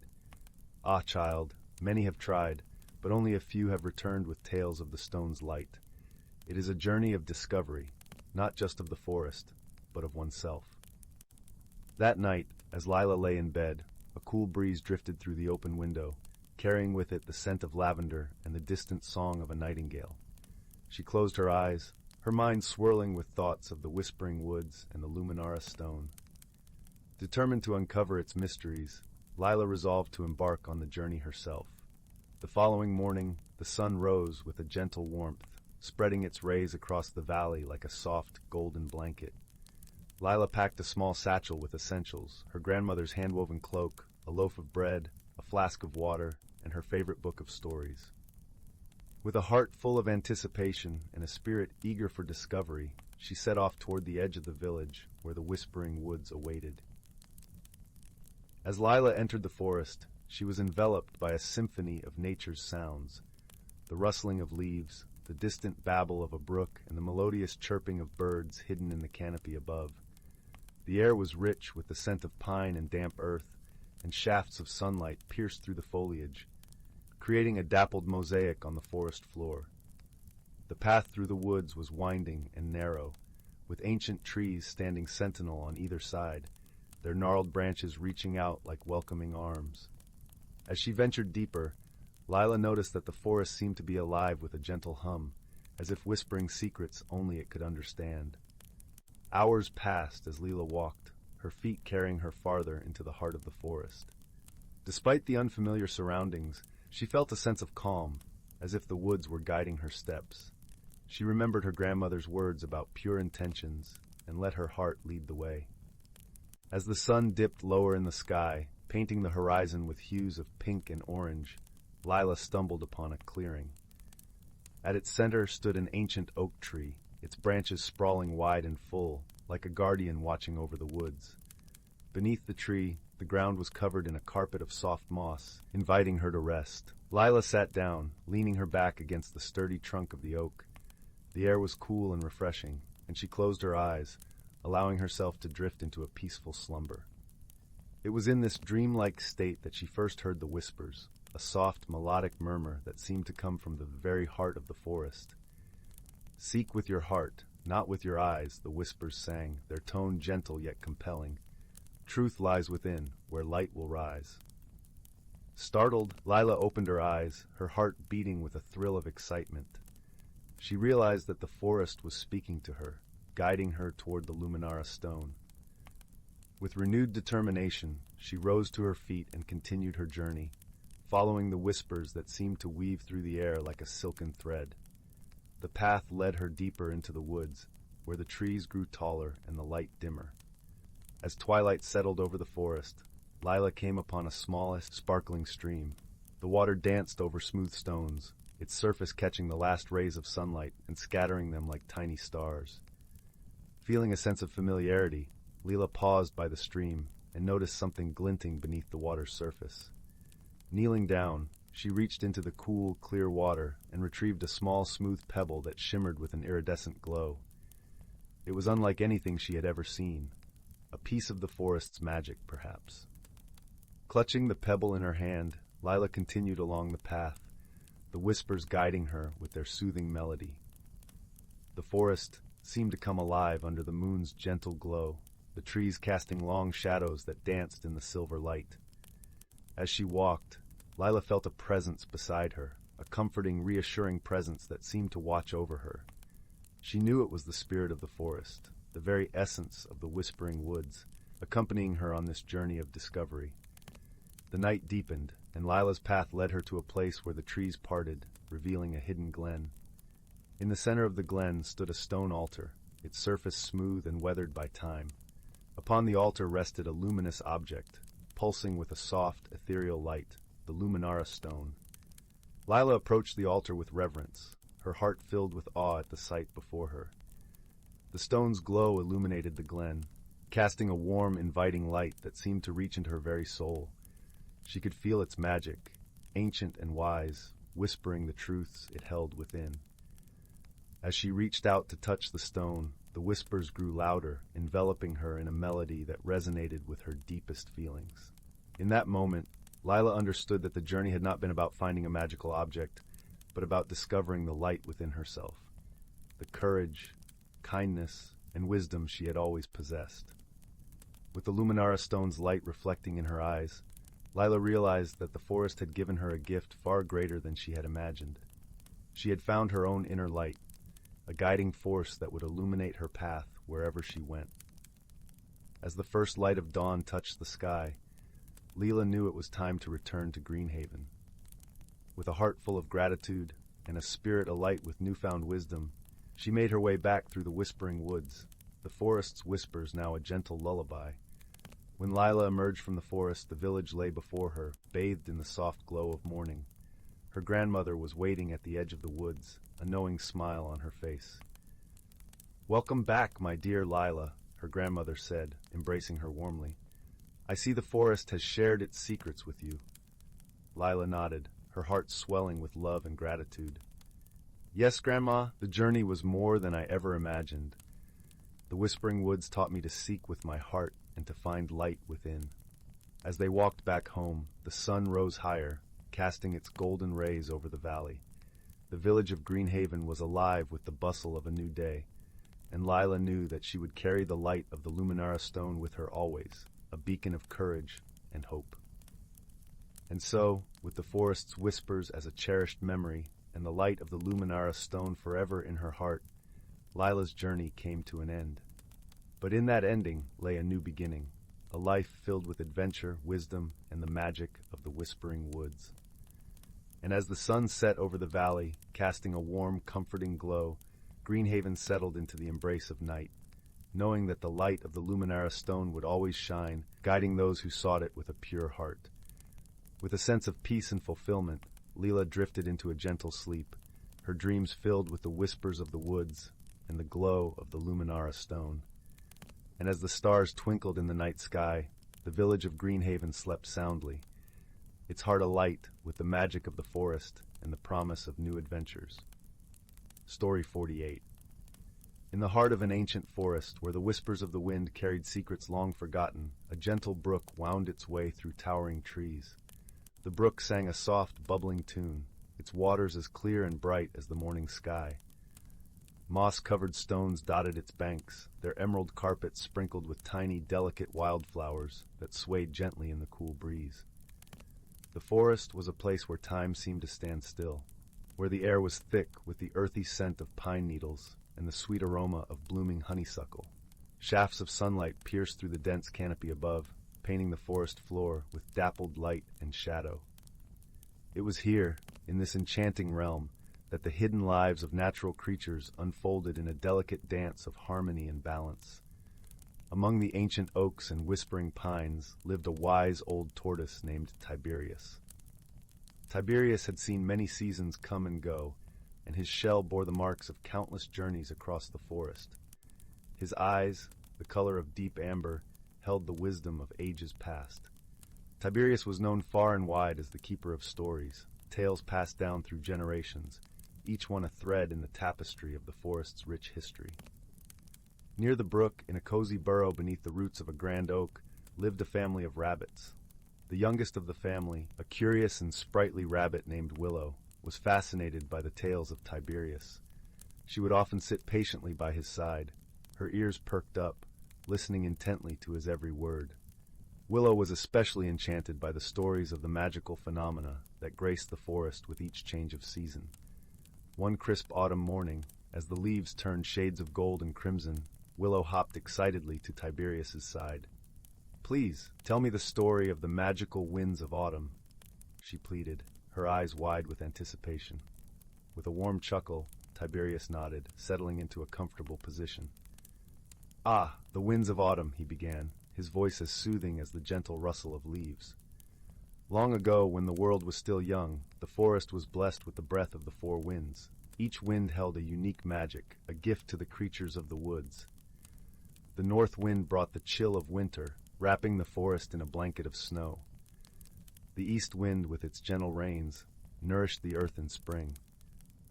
"Ah, child, many have tried, but only a few have returned with tales of the stone's light. It is a journey of discovery, not just of the forest, but of oneself." That night, as Lyra lay in bed, a cool breeze drifted through the open window, carrying with it the scent of lavender and the distant song of a nightingale. She closed her eyes, her mind swirling with thoughts of the Whispering Woods and the Luminara Stone. Determined to uncover its mysteries, Lyra resolved to embark on the journey herself. The following morning, the sun rose with a gentle warmth, spreading its rays across the valley like a soft, golden blanket. Lyra packed a small satchel with essentials, her grandmother's hand-woven cloak, a loaf of bread, a flask of water, and her favorite book of stories. With a heart full of anticipation and a spirit eager for discovery, she set off toward the edge of the village where the Whispering Woods awaited. As Lyra entered the forest, she was enveloped by a symphony of nature's sounds. The rustling of leaves, the distant babble of a brook, and the melodious chirping of birds hidden in the canopy above. The air was rich with the scent of pine and damp earth, and shafts of sunlight pierced through the foliage, creating a dappled mosaic on the forest floor. The path through the woods was winding and narrow, with ancient trees standing sentinel on either side, their gnarled branches reaching out like welcoming arms. As she ventured deeper, Lyra noticed that the forest seemed to be alive with a gentle hum, as if whispering secrets only it could understand. Hours passed as Lyra walked, her feet carrying her farther into the heart of the forest. Despite the unfamiliar surroundings, she felt a sense of calm, as if the woods were guiding her steps. She remembered her grandmother's words about pure intentions and let her heart lead the way. As the sun dipped lower in the sky, painting the horizon with hues of pink and orange, Lyra stumbled upon a clearing. At its center stood an ancient oak tree, its branches sprawling wide and full, like a guardian watching over the woods. Beneath the tree, the ground was covered in a carpet of soft moss, inviting her to rest. Lyra sat down, leaning her back against the sturdy trunk of the oak. The air was cool and refreshing, and she closed her eyes, allowing herself to drift into a peaceful slumber. It was in this dreamlike state that she first heard the whispers, a soft, melodic murmur that seemed to come from the very heart of the forest. "Seek with your heart, not with your eyes," the whispers sang, their tone gentle yet compelling. "Truth lies within, where light will rise." Startled, Lyla opened her eyes, her heart beating with a thrill of excitement. She realized that the forest was speaking to her, guiding her toward the Luminara stone. With renewed determination, she rose to her feet and continued her journey, following the whispers that seemed to weave through the air like a silken thread. The path led her deeper into the woods, where the trees grew taller and the light dimmer. As twilight settled over the forest, Lyla came upon a small, sparkling stream. The water danced over smooth stones, its surface catching the last rays of sunlight and scattering them like tiny stars. Feeling a sense of familiarity, Lyla paused by the stream and noticed something glinting beneath the water's surface. Kneeling down, she reached into the cool, clear water and retrieved a small, smooth pebble that shimmered with an iridescent glow. It was unlike anything she had ever seen, a piece of the forest's magic, perhaps. Clutching the pebble in her hand, Lyla continued along the path, the whispers guiding her with their soothing melody. The forest seemed to come alive under the moon's gentle glow, the trees casting long shadows that danced in the silver light. As she walked, Lyla felt a presence beside her, a comforting, reassuring presence that seemed to watch over her. She knew it was the spirit of the forest, the very essence of the whispering woods, accompanying her on this journey of discovery. The night deepened, and Lyla's path led her to a place where the trees parted, revealing a hidden glen. In the center of the glen stood a stone altar, its surface smooth and weathered by time. Upon the altar rested a luminous object, pulsing with a soft, ethereal light, the Luminara stone. Lyla approached the altar with reverence, her heart filled with awe at the sight before her. The stone's glow illuminated the glen, casting a warm, inviting light that seemed to reach into her very soul. She could feel its magic, ancient and wise, whispering the truths it held within. As she reached out to touch the stone, the whispers grew louder, enveloping her in a melody that resonated with her deepest feelings. In that moment, Lyla understood that the journey had not been about finding a magical object, but about discovering the light within herself, the courage, kindness, and wisdom she had always possessed. With the Luminara stone's light reflecting in her eyes, Lyla realized that the forest had given her a gift far greater than she had imagined. She had found her own inner light, a guiding force that would illuminate her path wherever she went. As the first light of dawn touched the sky, Lyla knew it was time to return to Greenhaven. With a heart full of gratitude and a spirit alight with newfound wisdom, she made her way back through the whispering woods, the forest's whispers now a gentle lullaby. When Lyla emerged from the forest, the village lay before her, bathed in the soft glow of morning. Her grandmother was waiting at the edge of the woods, a knowing smile on her face. "Welcome back, my dear Lyla," her grandmother said, embracing her warmly. "I see the forest has shared its secrets with you." Lyla nodded, her heart swelling with love and gratitude. "Yes, Grandma, the journey was more than I ever imagined. The whispering woods taught me to seek with my heart and to find light within." As they walked back home, the sun rose higher, casting its golden rays over the valley. The village of Greenhaven was alive with the bustle of a new day, and Lyla knew that she would carry the light of the Luminara stone with her always, a beacon of courage and hope. And so, with the forest's whispers as a cherished memory and the light of the Luminara stone forever in her heart, Lyla's journey came to an end. But in that ending lay a new beginning, a life filled with adventure, wisdom, and the magic of the whispering woods. And as the sun set over the valley, casting a warm, comforting glow, Greenhaven settled into the embrace of night, knowing that the light of the Luminara stone would always shine, guiding those who sought it with a pure heart. With a sense of peace and fulfillment, Lyla drifted into a gentle sleep, her dreams filled with the whispers of the woods and the glow of the Luminara stone. And as the stars twinkled in the night sky, the village of Greenhaven slept soundly, its heart alight with the magic of the forest and the promise of new adventures. Story 48. In the heart of an ancient forest, where the whispers of the wind carried secrets long forgotten, a gentle brook wound its way through towering trees. The brook sang a soft, bubbling tune, its waters as clear and bright as the morning sky. Moss-covered stones dotted its banks, their emerald carpet sprinkled with tiny, delicate wildflowers that swayed gently in the cool breeze. The forest was a place where time seemed to stand still, where the air was thick with the earthy scent of pine needles and the sweet aroma of blooming honeysuckle. Shafts of sunlight pierced through the dense canopy above, painting the forest floor with dappled light and shadow. It was here, in this enchanting realm, that the hidden lives of natural creatures unfolded in a delicate dance of harmony and balance. Among the ancient oaks and whispering pines lived a wise old tortoise named Tiberius. Tiberius had seen many seasons come and go, and his shell bore the marks of countless journeys across the forest. His eyes, the color of deep amber, held the wisdom of ages past. Tiberius was known far and wide as the keeper of stories, tales passed down through generations, each one a thread in the tapestry of the forest's rich history. Near the brook, in a cozy burrow beneath the roots of a grand oak, lived a family of rabbits. The youngest of the family, a curious and sprightly rabbit named Willow, was fascinated by the tales of Tiberius. She would often sit patiently by his side, her ears perked up, listening intently to his every word. Willow was especially enchanted by the stories of the magical phenomena that graced the forest with each change of season. One crisp autumn morning, as the leaves turned shades of gold and crimson, Willow hopped excitedly to Tiberius's side. "Please, tell me the story of the magical winds of autumn," she pleaded, her eyes wide with anticipation. With a warm chuckle, Tiberius nodded, settling into a comfortable position. "Ah, the winds of autumn," he began, his voice as soothing as the gentle rustle of leaves. "Long ago, when the world was still young, the forest was blessed with the breath of the four winds. Each wind held a unique magic, a gift to the creatures of the woods. The north wind brought the chill of winter, wrapping the forest in a blanket of snow. The east wind, with its gentle rains, nourished the earth in spring.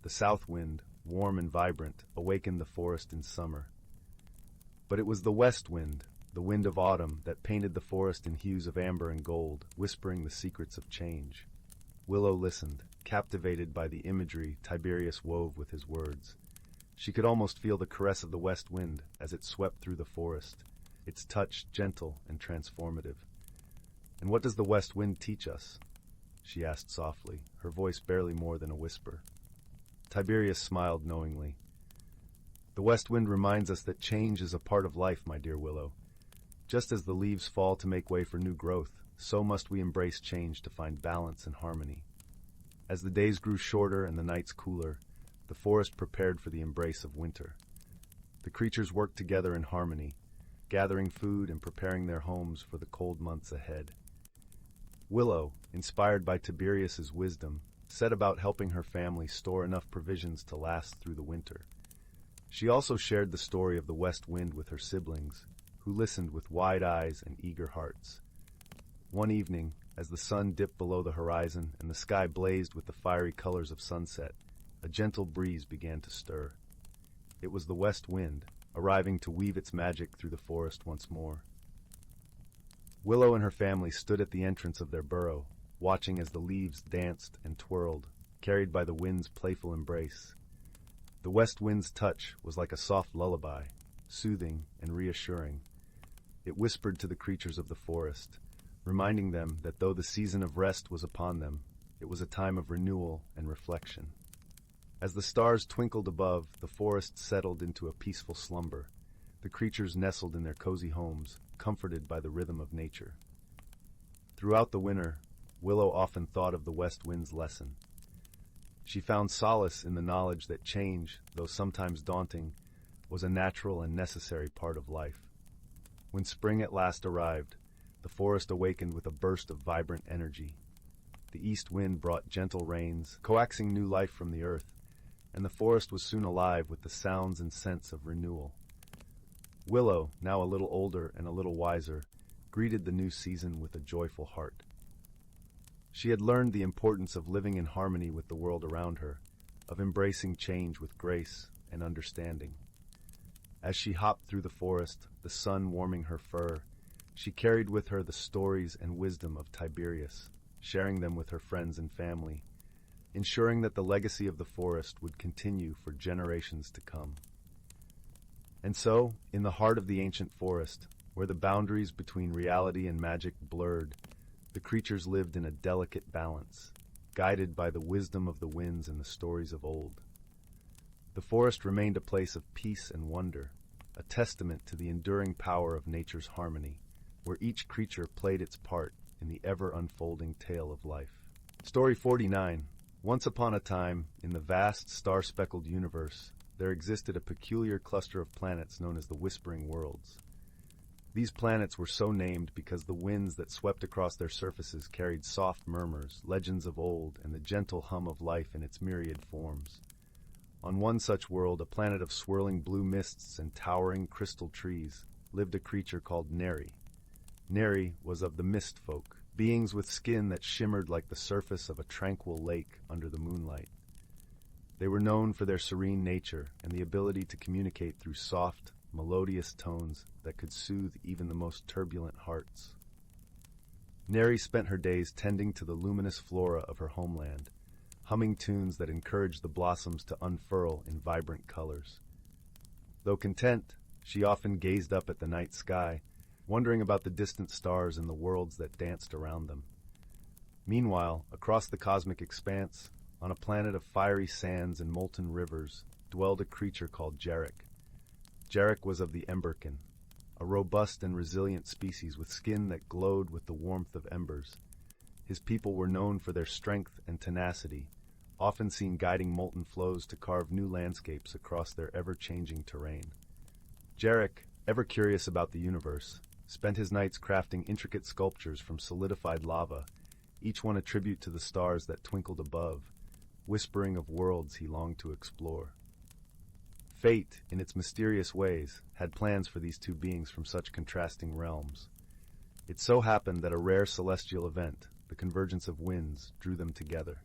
The south wind, warm and vibrant, awakened the forest in summer. But it was the west wind, the wind of autumn, that painted the forest in hues of amber and gold, whispering the secrets of change." Willow listened, captivated by the imagery Tiberius wove with his words. She could almost feel the caress of the west wind as it swept through the forest, its touch gentle and transformative. "And what does the west wind teach us?" she asked softly, her voice barely more than a whisper. Tiberius smiled knowingly. "The west wind reminds us that change is a part of life, my dear Willow. Just as the leaves fall to make way for new growth, so must we embrace change to find balance and harmony. As the days grew shorter and the nights cooler, the forest prepared for the embrace of winter. The creatures worked together in harmony, gathering food and preparing their homes for the cold months ahead. Willow, inspired by Tiberius's wisdom, set about helping her family store enough provisions to last through the winter. She also shared the story of the west wind with her siblings, who listened with wide eyes and eager hearts. One evening, as the sun dipped below the horizon and the sky blazed with the fiery colors of sunset, a gentle breeze began to stir. It was the west wind, arriving to weave its magic through the forest once more. Willow and her family stood at the entrance of their burrow, watching as the leaves danced and twirled, carried by the wind's playful embrace. The west wind's touch was like a soft lullaby, soothing and reassuring. It whispered to the creatures of the forest, reminding them that though the season of rest was upon them, it was a time of renewal and reflection. As the stars twinkled above, the forest settled into a peaceful slumber. The creatures nestled in their cozy homes, comforted by the rhythm of nature. Throughout the winter, Willow often thought of the west wind's lesson. She found solace in the knowledge that change, though sometimes daunting, was a natural and necessary part of life. When spring at last arrived, the forest awakened with a burst of vibrant energy. The east wind brought gentle rains, coaxing new life from the earth, and the forest was soon alive with the sounds and scents of renewal. Willow, now a little older and a little wiser, greeted the new season with a joyful heart. She had learned the importance of living in harmony with the world around her, of embracing change with grace and understanding. As she hopped through the forest, the sun warming her fur, she carried with her the stories and wisdom of Tiberius, sharing them with her friends and family, ensuring that the legacy of the forest would continue for generations to come. And so, in the heart of the ancient forest, where the boundaries between reality and magic blurred, the creatures lived in a delicate balance, guided by the wisdom of the winds and the stories of old. The forest remained a place of peace and wonder, a testament to the enduring power of nature's harmony, where each creature played its part in the ever-unfolding tale of life. Story 49. Once upon a time, in the vast, star-speckled universe, there existed a peculiar cluster of planets known as the Whispering Worlds. These planets were so named because the winds that swept across their surfaces carried soft murmurs, legends of old, and the gentle hum of life in its myriad forms. On one such world, a planet of swirling blue mists and towering crystal trees, lived a creature called Neri. Neri was of the mist folk, beings with skin that shimmered like the surface of a tranquil lake under the moonlight. They were known for their serene nature and the ability to communicate through soft, melodious tones that could soothe even the most turbulent hearts. Neri spent her days tending to the luminous flora of her homeland, humming tunes that encouraged the blossoms to unfurl in vibrant colors. Though content, she often gazed up at the night sky, wondering about the distant stars and the worlds that danced around them. Meanwhile, across the cosmic expanse, on a planet of fiery sands and molten rivers, dwelled a creature called Jarek. Jarek was of the emberkin, a robust and resilient species with skin that glowed with the warmth of embers. His people were known for their strength and tenacity, often seen guiding molten flows to carve new landscapes across their ever-changing terrain. Jarek, ever curious about the universe, spent his nights crafting intricate sculptures from solidified lava, each one a tribute to the stars that twinkled above, whispering of worlds he longed to explore. Fate, in its mysterious ways, had plans for these two beings from such contrasting realms. It so happened that a rare celestial event, the convergence of winds, drew them together.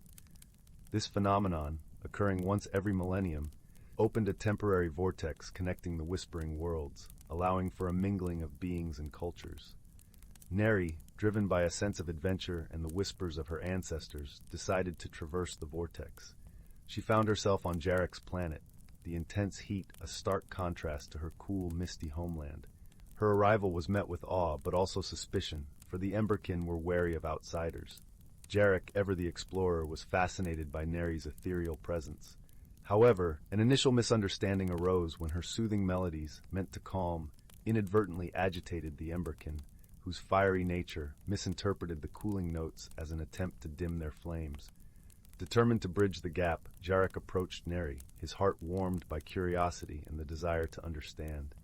This phenomenon, occurring once every millennium, opened a temporary vortex connecting the Whispering Worlds, allowing for a mingling of beings and cultures. Neri, driven by a sense of adventure and the whispers of her ancestors, decided to traverse the vortex. She found herself on Jarek's planet, the intense heat a stark contrast to her cool, misty homeland. Her arrival was met with awe, but also suspicion, for the Emberkin were wary of outsiders. Jarek, ever the explorer, was fascinated by Neri's ethereal presence. However, an initial misunderstanding arose when her soothing melodies, meant to calm, inadvertently agitated the Emberkin, whose fiery nature misinterpreted the cooling notes as an attempt to dim their flames. Determined to bridge the gap, Jarek approached Neri, his heart warmed by curiosity and the desire to understand.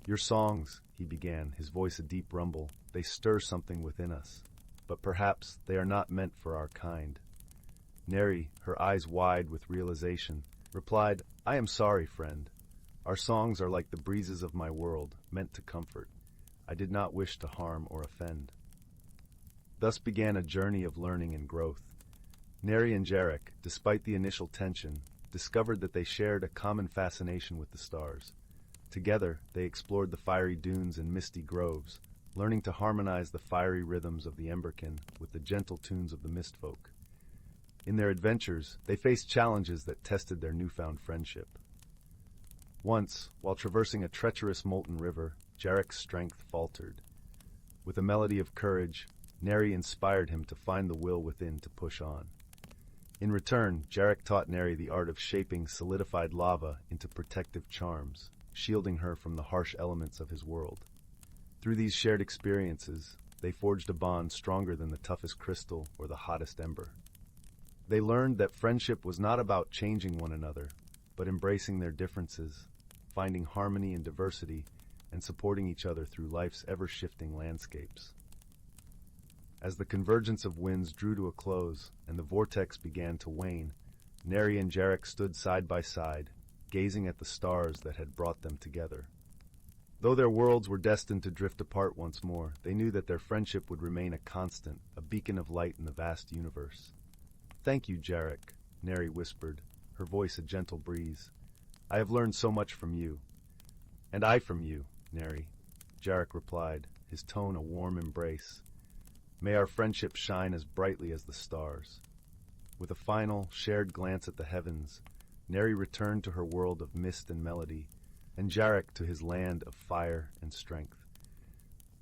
"Your songs," he began, his voice a deep rumble, "they stir something within us. But perhaps they are not meant for our kind." Neri, her eyes wide with realization, replied, "I am sorry, friend. Our songs are like the breezes of my world, meant to comfort. I did not wish to harm or offend." Thus began a journey of learning and growth. Neri and Jarek, despite the initial tension, discovered that they shared a common fascination with the stars. Together, they explored the fiery dunes and misty groves, learning to harmonize the fiery rhythms of the Emberkin with the gentle tunes of the Mistfolk. In their adventures, they faced challenges that tested their newfound friendship. Once, while traversing a treacherous molten river, Jarek's strength faltered. With a melody of courage, Neri inspired him to find the will within to push on. In return, Jarek taught Neri the art of shaping solidified lava into protective charms, shielding her from the harsh elements of his world. Through these shared experiences, they forged a bond stronger than the toughest crystal or the hottest ember. They learned that friendship was not about changing one another, but embracing their differences, finding harmony in diversity, and supporting each other through life's ever-shifting landscapes. As the convergence of winds drew to a close and the vortex began to wane, Neri and Jarek stood side by side, gazing at the stars that had brought them together. Though their worlds were destined to drift apart once more, they knew that their friendship would remain a constant, a beacon of light in the vast universe. "Thank you, Jarek," Neri whispered, her voice a gentle breeze. "I have learned so much from you." "And I from you, Neri," Jarek replied, his tone a warm embrace. "May our friendship shine as brightly as the stars." With a final, shared glance at the heavens, Neri returned to her world of mist and melody, and Jarek to his land of fire and strength.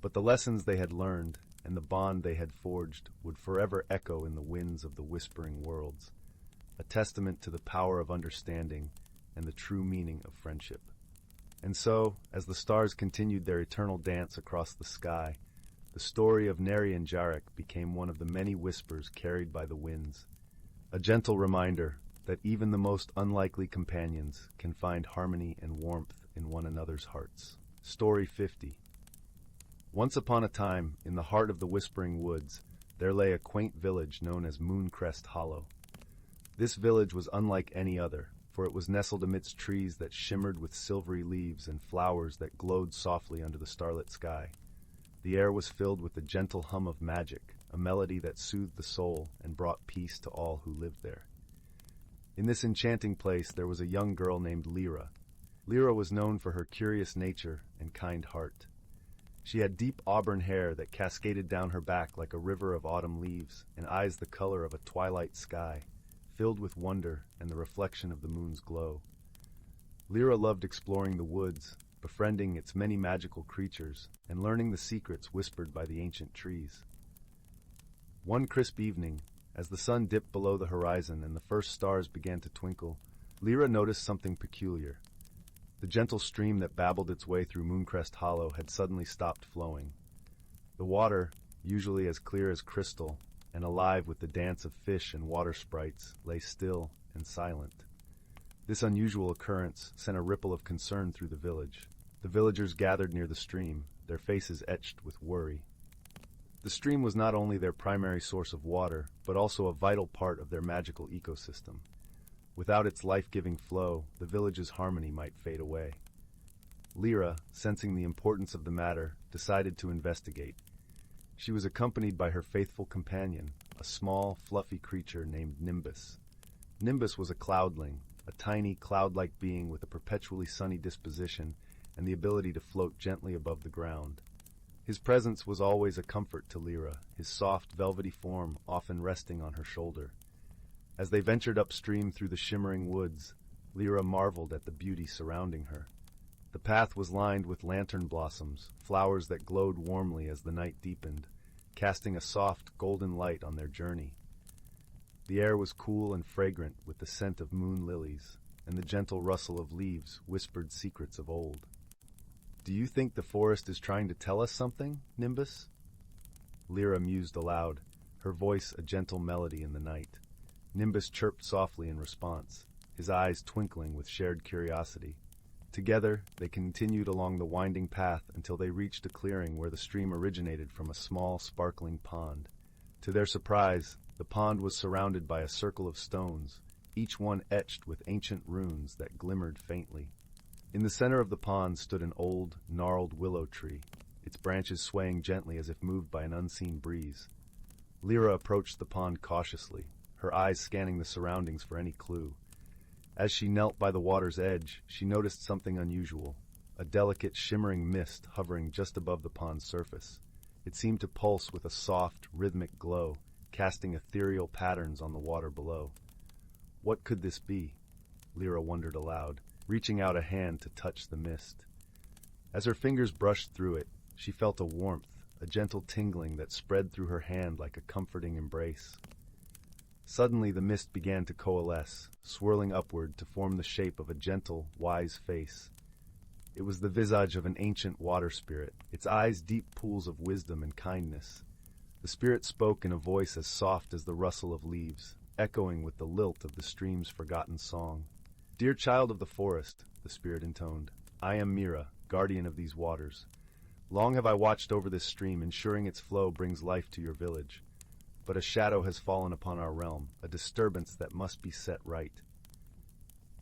But the lessons they had learned and the bond they had forged would forever echo in the winds of the whispering worlds, a testament to the power of understanding and the true meaning of friendship. And so, as the stars continued their eternal dance across the sky, the story of Neri and Jarek became one of the many whispers carried by the winds, a gentle reminder that even the most unlikely companions can find harmony and warmth in one another's hearts. Story 50. Once upon a time, in the heart of the Whispering Woods, there lay a quaint village known as Mooncrest Hollow. This village was unlike any other, for it was nestled amidst trees that shimmered with silvery leaves and flowers that glowed softly under the starlit sky. The air was filled with the gentle hum of magic, a melody that soothed the soul and brought peace to all who lived there. In this enchanting place there was a young girl named Lyra. Lyra was known for her curious nature and kind heart. She had deep auburn hair that cascaded down her back like a river of autumn leaves, and eyes the color of a twilight sky, filled with wonder and the reflection of the moon's glow. Lyra loved exploring the woods, befriending its many magical creatures, and learning the secrets whispered by the ancient trees. One crisp evening, as the sun dipped below the horizon and the first stars began to twinkle, Lyra noticed something peculiar. The gentle stream that babbled its way through Mooncrest Hollow had suddenly stopped flowing. The water, usually as clear as crystal and alive with the dance of fish and water sprites, lay still and silent. This unusual occurrence sent a ripple of concern through the village. The villagers gathered near the stream, their faces etched with worry. The stream was not only their primary source of water, but also a vital part of their magical ecosystem. Without its life-giving flow, the village's harmony might fade away. Lyra, sensing the importance of the matter, decided to investigate. She was accompanied by her faithful companion, a small, fluffy creature named Nimbus. Nimbus was a cloudling, a tiny, cloud-like being with a perpetually sunny disposition and the ability to float gently above the ground. His presence was always a comfort to Lyra, his soft, velvety form often resting on her shoulder. As they ventured upstream through the shimmering woods, Lyra marveled at the beauty surrounding her. The path was lined with lantern blossoms, flowers that glowed warmly as the night deepened, casting a soft, golden light on their journey. The air was cool and fragrant with the scent of moon lilies, and the gentle rustle of leaves whispered secrets of old. "Do you think the forest is trying to tell us something, Nimbus?" Lyra mused aloud, her voice a gentle melody in the night. Nimbus chirped softly in response, his eyes twinkling with shared curiosity. Together, they continued along the winding path until they reached a clearing where the stream originated from a small, sparkling pond. To their surprise, the pond was surrounded by a circle of stones, each one etched with ancient runes that glimmered faintly. In the center of the pond stood an old, gnarled willow tree, its branches swaying gently as if moved by an unseen breeze. Lyra approached the pond cautiously, her eyes scanning the surroundings for any clue. As she knelt by the water's edge, she noticed something unusual, a delicate, shimmering mist hovering just above the pond's surface. It seemed to pulse with a soft, rhythmic glow, casting ethereal patterns on the water below. What could this be? Lyra wondered aloud, reaching out a hand to touch the mist. As her fingers brushed through it, she felt a warmth, a gentle tingling that spread through her hand like a comforting embrace. Suddenly the mist began to coalesce, swirling upward to form the shape of a gentle, wise face. It was the visage of an ancient water spirit, its eyes deep pools of wisdom and kindness. The spirit spoke in a voice as soft as the rustle of leaves, echoing with the lilt of the stream's forgotten song. "Dear child of the forest," the spirit intoned, "I am Mira, guardian of these waters. Long have I watched over this stream, ensuring its flow brings life to your village. But a shadow has fallen upon our realm, a disturbance that must be set right."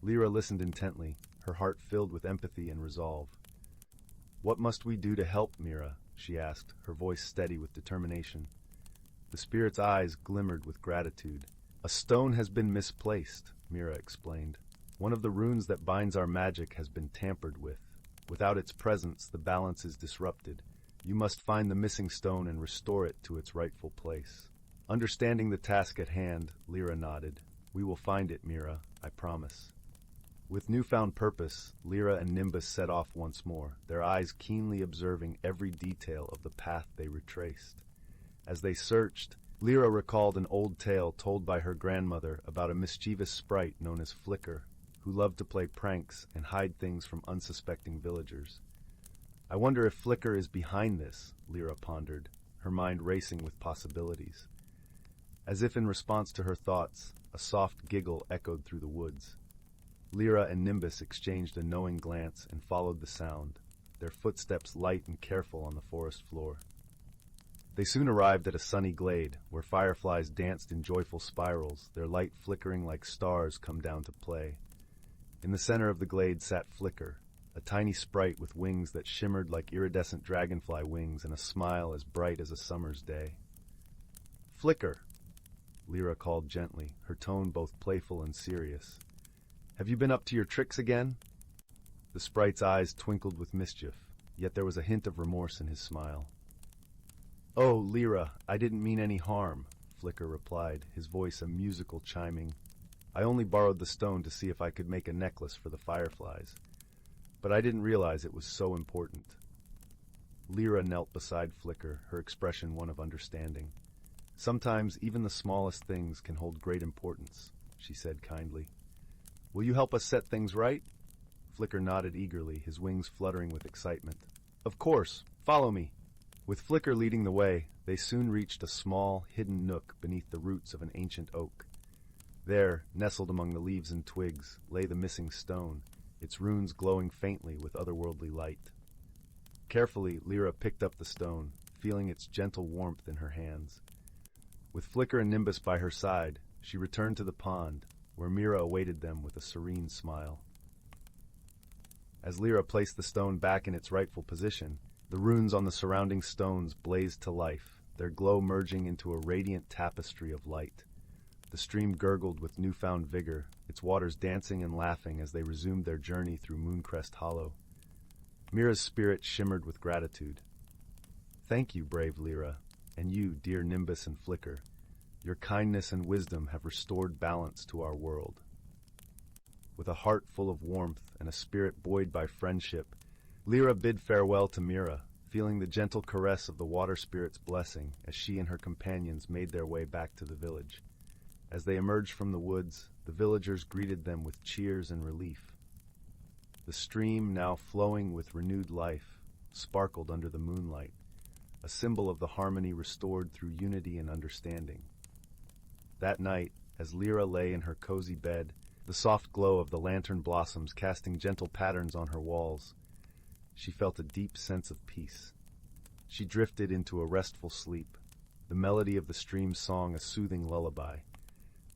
Lyra listened intently, her heart filled with empathy and resolve. "What must we do to help, Mira?" she asked, her voice steady with determination. The spirit's eyes glimmered with gratitude. "A stone has been misplaced," Mira explained. "One of the runes that binds our magic has been tampered with." Without its presence, the balance is disrupted. You must find the missing stone and restore it to its rightful place. Understanding the task at hand, Lyra nodded. We will find it, Mira, I promise. With newfound purpose, Lyra and Nimbus set off once more, their eyes keenly observing every detail of the path they retraced. As they searched, Lyra recalled an old tale told by her grandmother about a mischievous sprite known as Flicker, who loved to play pranks and hide things from unsuspecting villagers. I wonder if Flicker is behind this, Lyra pondered, her mind racing with possibilities. As if in response to her thoughts, a soft giggle echoed through the woods. Lyra and Nimbus exchanged a knowing glance and followed the sound, their footsteps light and careful on the forest floor. They soon arrived at a sunny glade, where fireflies danced in joyful spirals, their light flickering like stars come down to play. In the center of the glade sat Flicker, a tiny sprite with wings that shimmered like iridescent dragonfly wings and a smile as bright as a summer's day. "Flicker," Lyra called gently, her tone both playful and serious. "Have you been up to your tricks again?" The sprite's eyes twinkled with mischief, yet there was a hint of remorse in his smile. "Oh, Lyra, I didn't mean any harm," Flicker replied, his voice a musical chiming. "I only borrowed the stone to see if I could make a necklace for the fireflies. But I didn't realize it was so important." Lyra knelt beside Flicker, her expression one of understanding. "Sometimes even the smallest things can hold great importance," she said kindly. "Will you help us set things right?" Flicker nodded eagerly, his wings fluttering with excitement. "Of course, follow me." With Flicker leading the way, they soon reached a small, hidden nook beneath the roots of an ancient oak. There, nestled among the leaves and twigs, lay the missing stone, its runes glowing faintly with otherworldly light. Carefully, Lyra picked up the stone, feeling its gentle warmth in her hands. With Flicker and Nimbus by her side, she returned to the pond, where Mira awaited them with a serene smile. As Lyra placed the stone back in its rightful position, the runes on the surrounding stones blazed to life, their glow merging into a radiant tapestry of light. The stream gurgled with newfound vigor, its waters dancing and laughing as they resumed their journey through Mooncrest Hollow. Mira's spirit shimmered with gratitude. "Thank you, brave Lyra, and you, dear Nimbus and Flicker. Your kindness and wisdom have restored balance to our world." With a heart full of warmth and a spirit buoyed by friendship, Lyra bid farewell to Mira, feeling the gentle caress of the water spirit's blessing as she and her companions made their way back to the village. As they emerged from the woods, the villagers greeted them with cheers and relief. The stream, now flowing with renewed life, sparkled under the moonlight, a symbol of the harmony restored through unity and understanding. That night, as Lyra lay in her cozy bed, the soft glow of the lantern blossoms casting gentle patterns on her walls, she felt a deep sense of peace. She drifted into a restful sleep, the melody of the stream's song a soothing lullaby,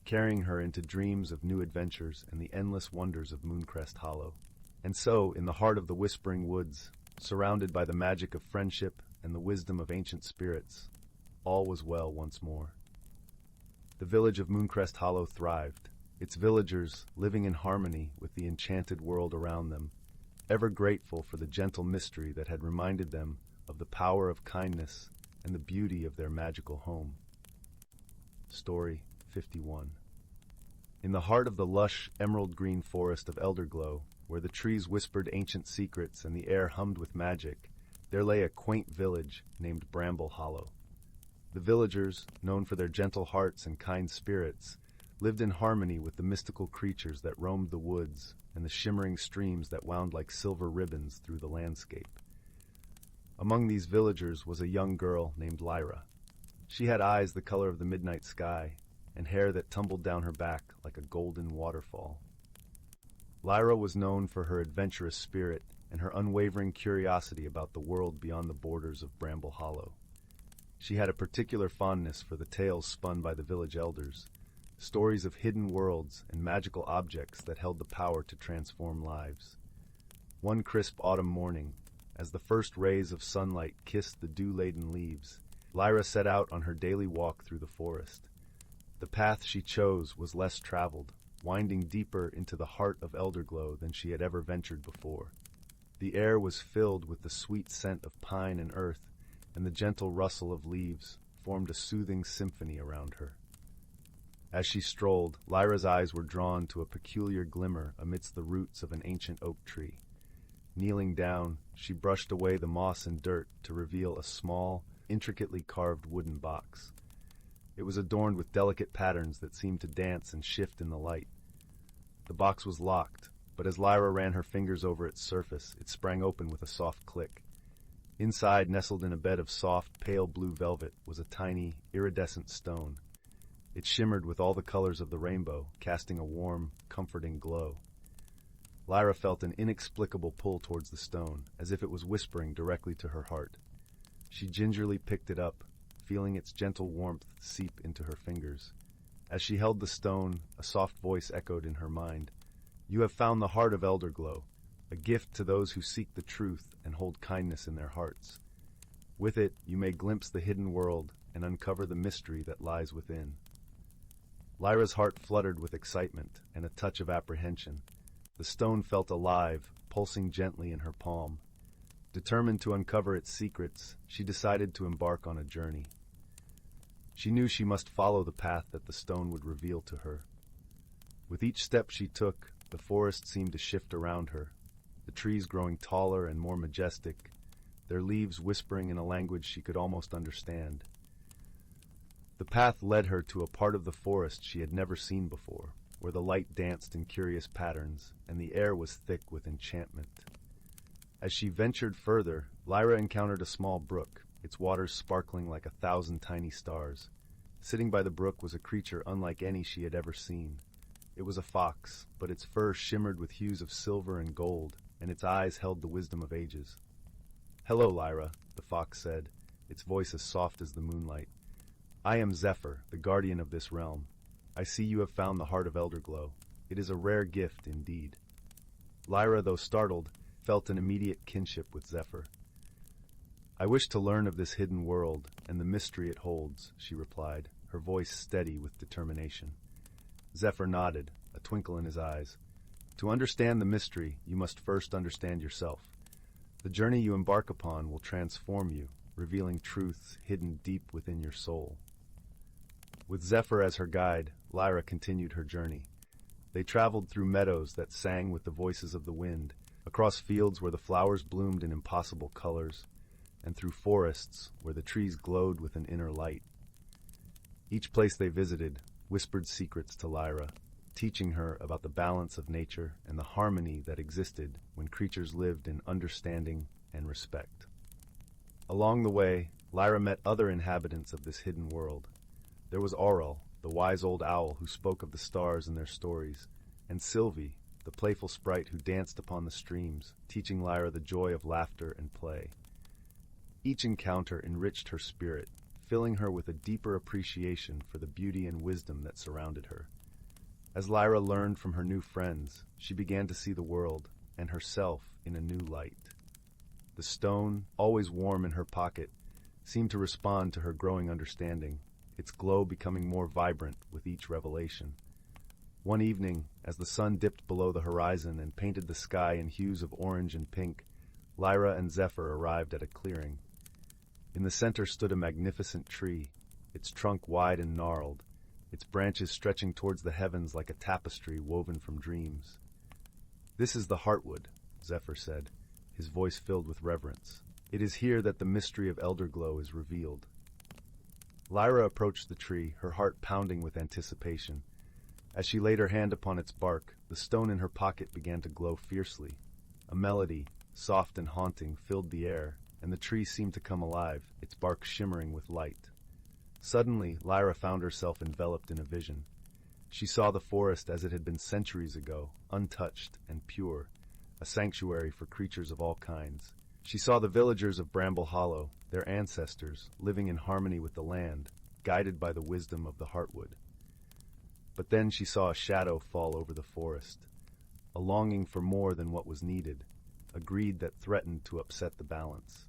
carrying her into dreams of new adventures and the endless wonders of Mooncrest Hollow. And so, in the heart of the whispering woods, surrounded by the magic of friendship and the wisdom of ancient spirits, all was well once more. The village of Mooncrest Hollow thrived, its villagers living in harmony with the enchanted world around them, ever grateful for the gentle mystery that had reminded them of the power of kindness and the beauty of their magical home. Story 51. In the heart of the lush, emerald-green forest of Elderglow, where the trees whispered ancient secrets and the air hummed with magic, there lay a quaint village named Bramble Hollow. The villagers, known for their gentle hearts and kind spirits, lived in harmony with the mystical creatures that roamed the woods and the shimmering streams that wound like silver ribbons through the landscape. Among these villagers was a young girl named Lyra. She had eyes the color of the midnight sky and hair that tumbled down her back like a golden waterfall. Lyra was known for her adventurous spirit and her unwavering curiosity about the world beyond the borders of Bramble Hollow. She had a particular fondness for the tales spun by the village elders, stories of hidden worlds and magical objects that held the power to transform lives. One crisp autumn morning, as the first rays of sunlight kissed the dew-laden leaves, Lyra set out on her daily walk through the forest. The path she chose was less traveled, winding deeper into the heart of Elderglow than she had ever ventured before. The air was filled with the sweet scent of pine and earth, and the gentle rustle of leaves formed a soothing symphony around her. As she strolled, Lyra's eyes were drawn to a peculiar glimmer amidst the roots of an ancient oak tree. Kneeling down, she brushed away the moss and dirt to reveal a small, intricately carved wooden box. It was adorned with delicate patterns that seemed to dance and shift in the light. The box was locked, but as Lyra ran her fingers over its surface, it sprang open with a soft click. Inside, nestled in a bed of soft, pale blue velvet, was a tiny, iridescent stone. It shimmered with all the colors of the rainbow, casting a warm, comforting glow. Lyra felt an inexplicable pull towards the stone, as if it was whispering directly to her heart. She gingerly picked it up, feeling its gentle warmth seep into her fingers. As she held the stone, a soft voice echoed in her mind. "You have found the heart of Elderglow, a gift to those who seek the truth and hold kindness in their hearts. With it, you may glimpse the hidden world and uncover the mystery that lies within." Lyra's heart fluttered with excitement and a touch of apprehension. The stone felt alive, pulsing gently in her palm. Determined to uncover its secrets, she decided to embark on a journey. She knew she must follow the path that the stone would reveal to her. With each step she took, the forest seemed to shift around her, the trees growing taller and more majestic, their leaves whispering in a language she could almost understand. The path led her to a part of the forest she had never seen before, where the light danced in curious patterns, and the air was thick with enchantment. As she ventured further, Lyra encountered a small brook, its waters sparkling like 1,000 tiny stars. Sitting by the brook was a creature unlike any she had ever seen. It was a fox, but its fur shimmered with hues of silver and gold, and its eyes held the wisdom of ages. "Hello, Lyra," the fox said, its voice as soft as the moonlight. "I am Zephyr, the guardian of this realm. I see you have found the heart of Elderglow. It is a rare gift indeed." Lyra, though startled, felt an immediate kinship with Zephyr. "I wish to learn of this hidden world and the mystery it holds," she replied, her voice steady with determination. Zephyr nodded, a twinkle in his eyes. "To understand the mystery, you must first understand yourself. The journey you embark upon will transform you, revealing truths hidden deep within your soul." With Zephyr as her guide, Lyra continued her journey. They traveled through meadows that sang with the voices of the wind, across fields where the flowers bloomed in impossible colors, and through forests where the trees glowed with an inner light. Each place they visited whispered secrets to Lyra, teaching her about the balance of nature and the harmony that existed when creatures lived in understanding and respect. Along the way, Lyra met other inhabitants of this hidden world. There was Aurel, the wise old owl who spoke of the stars and their stories, and Sylvie, the playful sprite who danced upon the streams, teaching Lyra the joy of laughter and play. Each encounter enriched her spirit, filling her with a deeper appreciation for the beauty and wisdom that surrounded her. As Lyra learned from her new friends, she began to see the world and herself in a new light. The stone, always warm in her pocket, seemed to respond to her growing understanding, its glow becoming more vibrant with each revelation. One evening, as the sun dipped below the horizon and painted the sky in hues of orange and pink, Lyra and Zephyr arrived at a clearing. In the center stood a magnificent tree, its trunk wide and gnarled, its branches stretching towards the heavens like a tapestry woven from dreams. "This is the Heartwood," Zephyr said, his voice filled with reverence. "It is here that the mystery of Elderglow is revealed." Lyra approached the tree, her heart pounding with anticipation. As she laid her hand upon its bark, the stone in her pocket began to glow fiercely. A melody, soft and haunting, filled the air, and the tree seemed to come alive, its bark shimmering with light. Suddenly, Lyra found herself enveloped in a vision. She saw the forest as it had been centuries ago, untouched and pure, a sanctuary for creatures of all kinds. She saw the villagers of Bramble Hollow, their ancestors, living in harmony with the land, guided by the wisdom of the Heartwood. But then she saw a shadow fall over the forest, a longing for more than what was needed, a greed that threatened to upset the balance.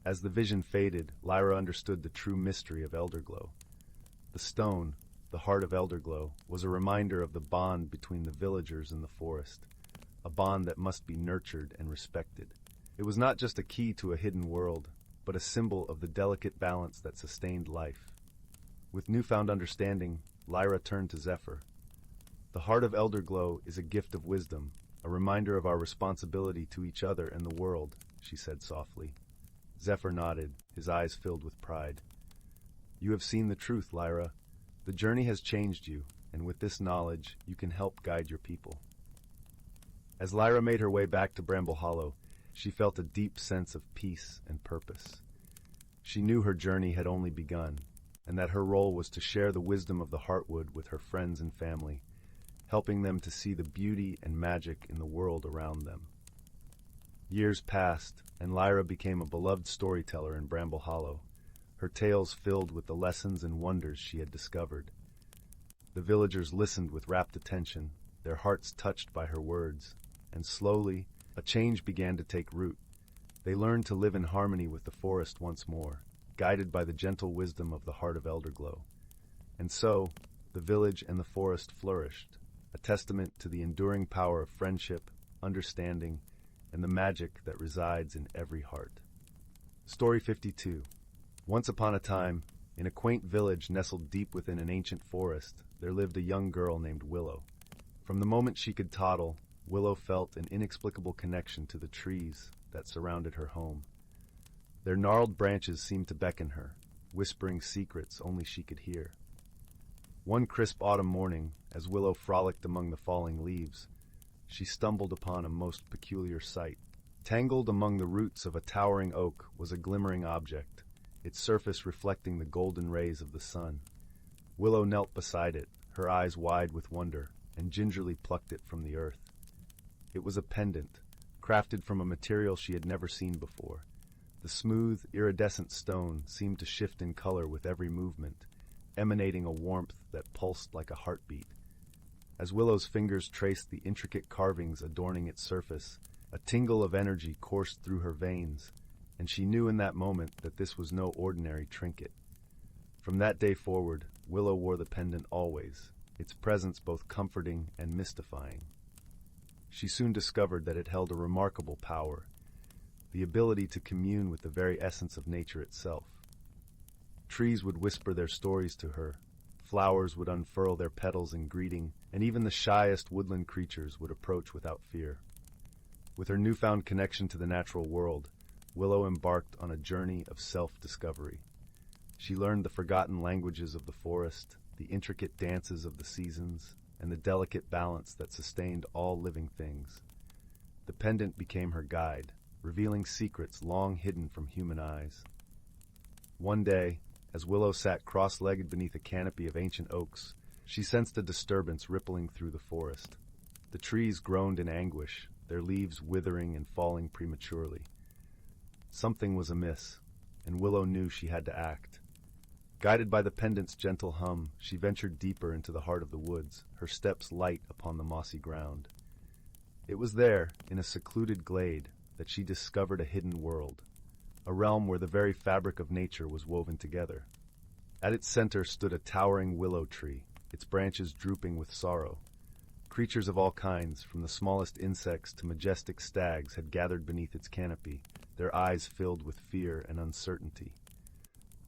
As the vision faded, Lyra understood the true mystery of Elderglow. The stone, the heart of Elderglow, was a reminder of the bond between the villagers and the forest, a bond that must be nurtured and respected. It was not just a key to a hidden world, but a symbol of the delicate balance that sustained life. With newfound understanding, Lyra turned to Zephyr. The heart of Elderglow is a gift of wisdom, a reminder of our responsibility to each other and the world, she said softly. Zephyr nodded, his eyes filled with pride. You have seen the truth, Lyra. The journey has changed you, and with this knowledge, you can help guide your people. As Lyra made her way back to Bramble Hollow, she felt a deep sense of peace and purpose. She knew her journey had only begun, and that her role was to share the wisdom of the Heartwood with her friends and family, helping them to see the beauty and magic in the world around them. Years passed, and Lyra became a beloved storyteller in Bramble Hollow, her tales filled with the lessons and wonders she had discovered. The villagers listened with rapt attention, their hearts touched by her words, and slowly, a change began to take root. They learned to live in harmony with the forest once more, guided by the gentle wisdom of the heart of Elderglow. And so, the village and the forest flourished, a testament to the enduring power of friendship, understanding, and the magic that resides in every heart. Story 52. Once upon a time, in a quaint village nestled deep within an ancient forest, there lived a young girl named Willow. From the moment she could toddle, Willow felt an inexplicable connection to the trees that surrounded her home. Their gnarled branches seemed to beckon her, whispering secrets only she could hear. One crisp autumn morning, as Willow frolicked among the falling leaves, she stumbled upon a most peculiar sight. Tangled among the roots of a towering oak was a glimmering object, its surface reflecting the golden rays of the sun. Willow knelt beside it, her eyes wide with wonder, and gingerly plucked it from the earth. It was a pendant, crafted from a material she had never seen before. The smooth, iridescent stone seemed to shift in color with every movement, emanating a warmth that pulsed like a heartbeat. As Willow's fingers traced the intricate carvings adorning its surface, a tingle of energy coursed through her veins, and she knew in that moment that this was no ordinary trinket. From that day forward, Willow wore the pendant always, its presence both comforting and mystifying. She soon discovered that it held a remarkable power, the ability to commune with the very essence of nature itself. Trees would whisper their stories to her, flowers would unfurl their petals in greeting, and even the shyest woodland creatures would approach without fear. With her newfound connection to the natural world, Willow embarked on a journey of self-discovery. She learned the forgotten languages of the forest, the intricate dances of the seasons, and the delicate balance that sustained all living things. The pendant became her guide, revealing secrets long hidden from human eyes. One day, as Willow sat cross-legged beneath a canopy of ancient oaks, she sensed a disturbance rippling through the forest. The trees groaned in anguish, their leaves withering and falling prematurely. Something was amiss, and Willow knew she had to act. Guided by the pendant's gentle hum, she ventured deeper into the heart of the woods, her steps light upon the mossy ground. It was there, in a secluded glade, that she discovered a hidden world, a realm where the very fabric of nature was woven together. At its center stood a towering willow tree, its branches drooping with sorrow. Creatures of all kinds, from the smallest insects to majestic stags, had gathered beneath its canopy, their eyes filled with fear and uncertainty.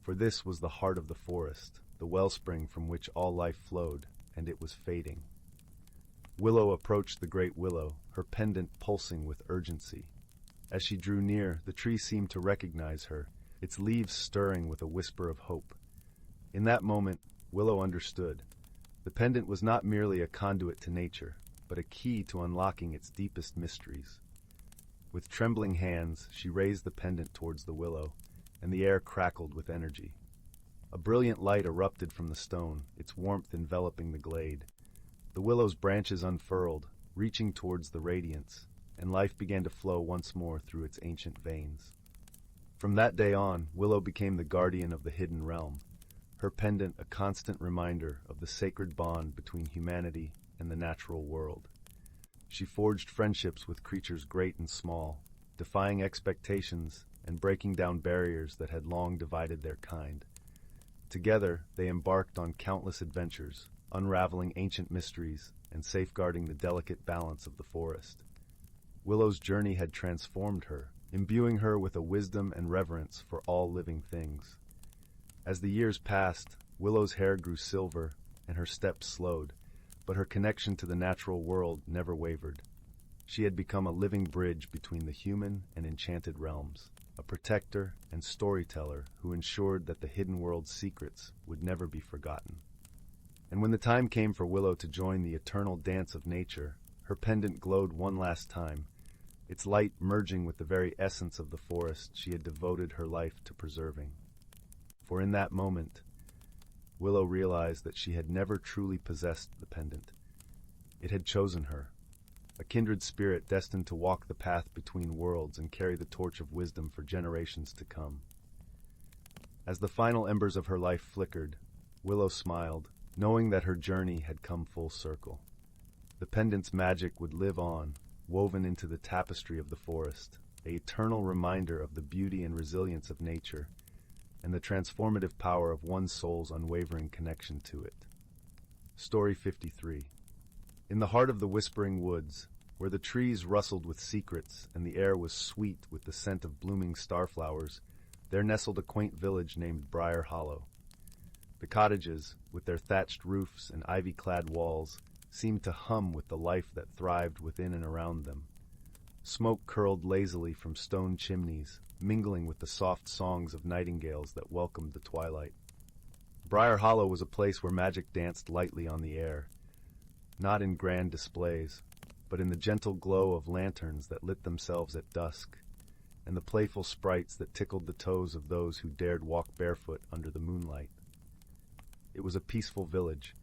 For this was the heart of the forest, the wellspring from which all life flowed, and it was fading. Willow approached the great willow, her pendant pulsing with urgency. As she drew near, the tree seemed to recognize her, its leaves stirring with a whisper of hope. In that moment, Willow understood. The pendant was not merely a conduit to nature, but a key to unlocking its deepest mysteries. With trembling hands, she raised the pendant towards the willow, and the air crackled with energy. A brilliant light erupted from the stone, its warmth enveloping the glade. The willow's branches unfurled, reaching towards the radiance, and life began to flow once more through its ancient veins. From that day on, Willow became the guardian of the hidden realm, her pendant a constant reminder of the sacred bond between humanity and the natural world. She forged friendships with creatures great and small, defying expectations and breaking down barriers that had long divided their kind. Together, they embarked on countless adventures, unraveling ancient mysteries and safeguarding the delicate balance of the forest. Willow's journey had transformed her, imbuing her with a wisdom and reverence for all living things. As the years passed, Willow's hair grew silver and her steps slowed, but her connection to the natural world never wavered. She had become a living bridge between the human and enchanted realms, a protector and storyteller who ensured that the hidden world's secrets would never be forgotten. And when the time came for Willow to join the eternal dance of nature, her pendant glowed one last time, its light merging with the very essence of the forest she had devoted her life to preserving. For in that moment, Willow realized that she had never truly possessed the pendant. It had chosen her, a kindred spirit destined to walk the path between worlds and carry the torch of wisdom for generations to come. As the final embers of her life flickered, Willow smiled, knowing that her journey had come full circle. The pendant's magic would live on, woven into the tapestry of the forest, an eternal reminder of the beauty and resilience of nature, and the transformative power of one soul's unwavering connection to it. Story 53. In the heart of the whispering woods, where the trees rustled with secrets and the air was sweet with the scent of blooming starflowers, there nestled a quaint village named Briar Hollow. The cottages, with their thatched roofs and ivy-clad walls, seemed to hum with the life that thrived within and around them. Smoke curled lazily from stone chimneys, mingling with the soft songs of nightingales that welcomed the twilight. Briar Hollow was a place where magic danced lightly on the air, not in grand displays, but in the gentle glow of lanterns that lit themselves at dusk, and the playful sprites that tickled the toes of those who dared walk barefoot under the moonlight. It was a peaceful village,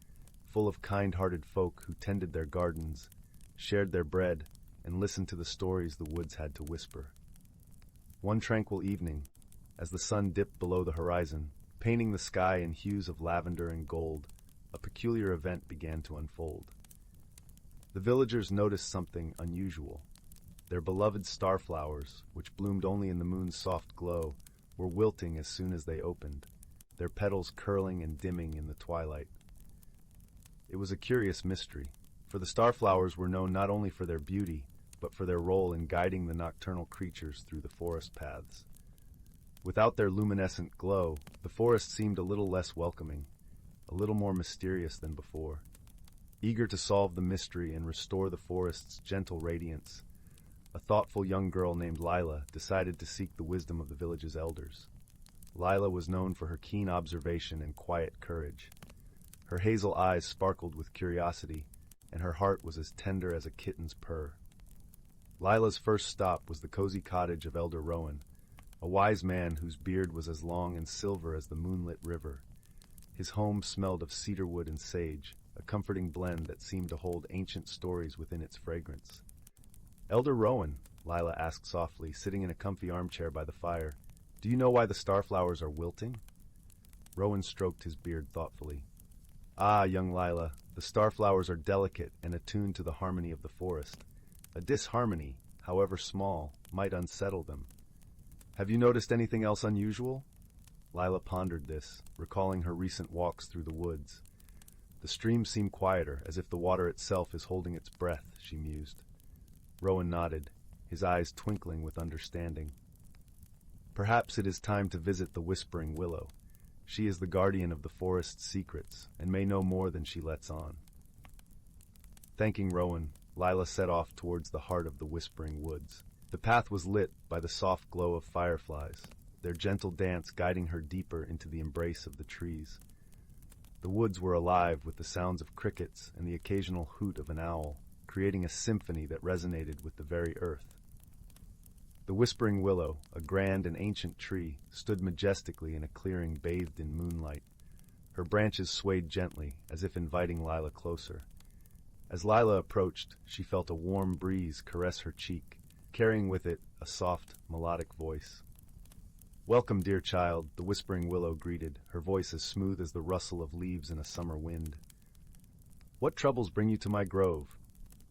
full of kind-hearted folk who tended their gardens, shared their bread, and listened to the stories the woods had to whisper. One tranquil evening, as the sun dipped below the horizon, painting the sky in hues of lavender and gold, a peculiar event began to unfold. The villagers noticed something unusual. Their beloved starflowers, which bloomed only in the moon's soft glow, were wilting as soon as they opened, their petals curling and dimming in the twilight. It was a curious mystery, for the starflowers were known not only for their beauty, but for their role in guiding the nocturnal creatures through the forest paths. Without their luminescent glow, the forest seemed a little less welcoming, a little more mysterious than before. Eager to solve the mystery and restore the forest's gentle radiance, a thoughtful young girl named Lyla decided to seek the wisdom of the village's elders. Lyla was known for her keen observation and quiet courage. Her hazel eyes sparkled with curiosity, and her heart was as tender as a kitten's purr. Lila's first stop was the cozy cottage of Elder Rowan, a wise man whose beard was as long and silver as the moonlit river. His home smelled of cedarwood and sage, a comforting blend that seemed to hold ancient stories within its fragrance. "Elder Rowan," Lyla asked softly, sitting in a comfy armchair by the fire, "do you know why the starflowers are wilting?" Rowan stroked his beard thoughtfully. "Ah, young Lyla, the starflowers are delicate and attuned to the harmony of the forest. A disharmony, however small, might unsettle them. Have you noticed anything else unusual?" Lyla pondered this, recalling her recent walks through the woods. The stream seemed quieter, as if the water itself is holding its breath, she mused. Rowan nodded, his eyes twinkling with understanding. "Perhaps it is time to visit the Whispering Willow. She is the guardian of the forest's secrets, and may know more than she lets on." Thanking Rowan, Lyla set off towards the heart of the Whispering Woods. The path was lit by the soft glow of fireflies, their gentle dance guiding her deeper into the embrace of the trees. The woods were alive with the sounds of crickets and the occasional hoot of an owl, creating a symphony that resonated with the very earth. The Whispering Willow, a grand and ancient tree, stood majestically in a clearing bathed in moonlight. Her branches swayed gently, as if inviting Lyla closer. As Lyla approached, she felt a warm breeze caress her cheek, carrying with it a soft, melodic voice. "Welcome, dear child," the Whispering Willow greeted, her voice as smooth as the rustle of leaves in a summer wind. "What troubles bring you to my grove?"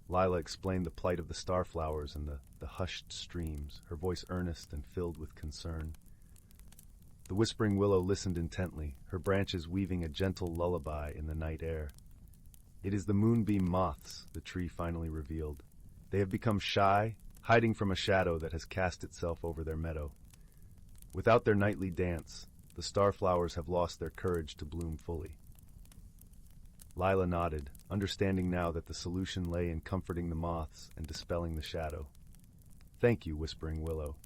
Lyla explained the plight of the starflowers and the hushed streams, her voice earnest and filled with concern. The Whispering Willow listened intently, her branches weaving a gentle lullaby in the night air. "It is the moonbeam moths," the tree finally revealed. "They have become shy hiding from a shadow that has cast itself over their meadow. Without their nightly dance, the starflowers have lost their courage to bloom fully. Lyla nodded, understanding now that the solution lay in comforting the moths and dispelling the shadow. "Thank you, Whispering Willow.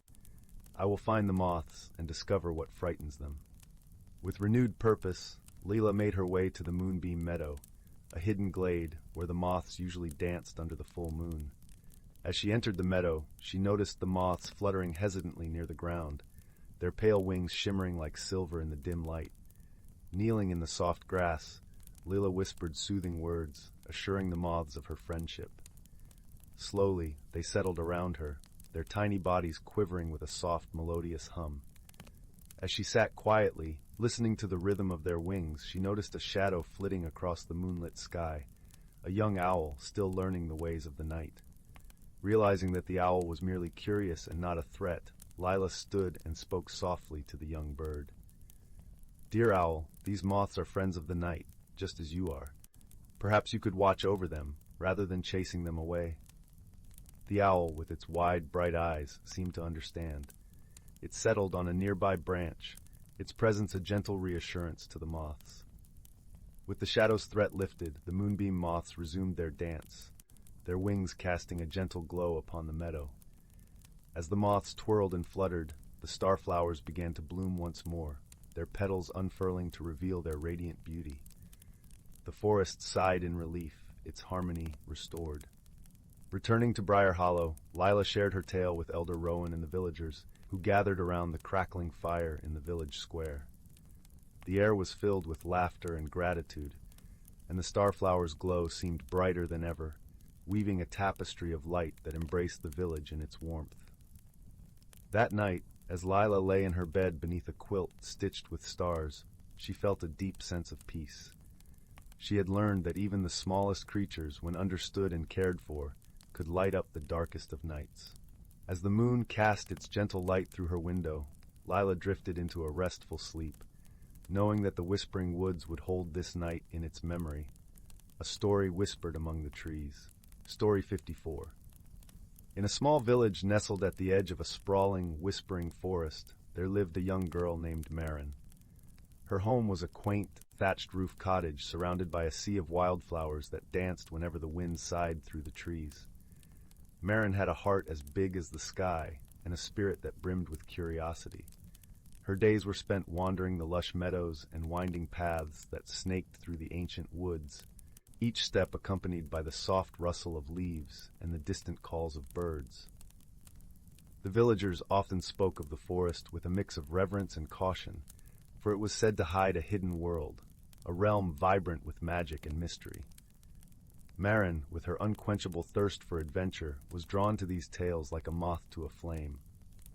I will find the moths and discover what frightens them." With renewed purpose, Leela made her way to the Moonbeam Meadow, a hidden glade where the moths usually danced under the full moon. As she entered the meadow, she noticed the moths fluttering hesitantly near the ground, their pale wings shimmering like silver in the dim light. Kneeling in the soft grass, Leela whispered soothing words, assuring the moths of her friendship. Slowly, they settled around her, their tiny bodies quivering with a soft, melodious hum. As she sat quietly, listening to the rhythm of their wings, she noticed a shadow flitting across the moonlit sky, a young owl still learning the ways of the night. Realizing that the owl was merely curious and not a threat, Lyla stood and spoke softly to the young bird. "Dear owl, these moths are friends of the night, just as you are. Perhaps you could watch over them, rather than chasing them away." The owl, with its wide, bright eyes, seemed to understand. It settled on a nearby branch, its presence a gentle reassurance to the moths. With the shadow's threat lifted, the moonbeam moths resumed their dance, their wings casting a gentle glow upon the meadow. As the moths twirled and fluttered, the starflowers began to bloom once more, their petals unfurling to reveal their radiant beauty. The forest sighed in relief, its harmony restored. Returning to Briar Hollow, Lyla shared her tale with Elder Rowan and the villagers, who gathered around the crackling fire in the village square. The air was filled with laughter and gratitude, and the starflower's glow seemed brighter than ever, weaving a tapestry of light that embraced the village in its warmth. That night, as Lyla lay in her bed beneath a quilt stitched with stars, she felt a deep sense of peace. She had learned that even the smallest creatures, when understood and cared for, could light up the darkest of nights. As the moon cast its gentle light through her window, Lyla drifted into a restful sleep, knowing that the Whispering Woods would hold this night in its memory, a story whispered among the trees. Story 54. In a small village nestled at the edge of a sprawling, whispering forest, there lived a young girl named Marin. Her home was a quaint, thatched-roof cottage surrounded by a sea of wildflowers that danced whenever the wind sighed through the trees. Marin had a heart as big as the sky and a spirit that brimmed with curiosity. Her days were spent wandering the lush meadows and winding paths that snaked through the ancient woods, each step accompanied by the soft rustle of leaves and the distant calls of birds. The villagers often spoke of the forest with a mix of reverence and caution, for it was said to hide a hidden world, a realm vibrant with magic and mystery. Marin, with her unquenchable thirst for adventure, was drawn to these tales like a moth to a flame.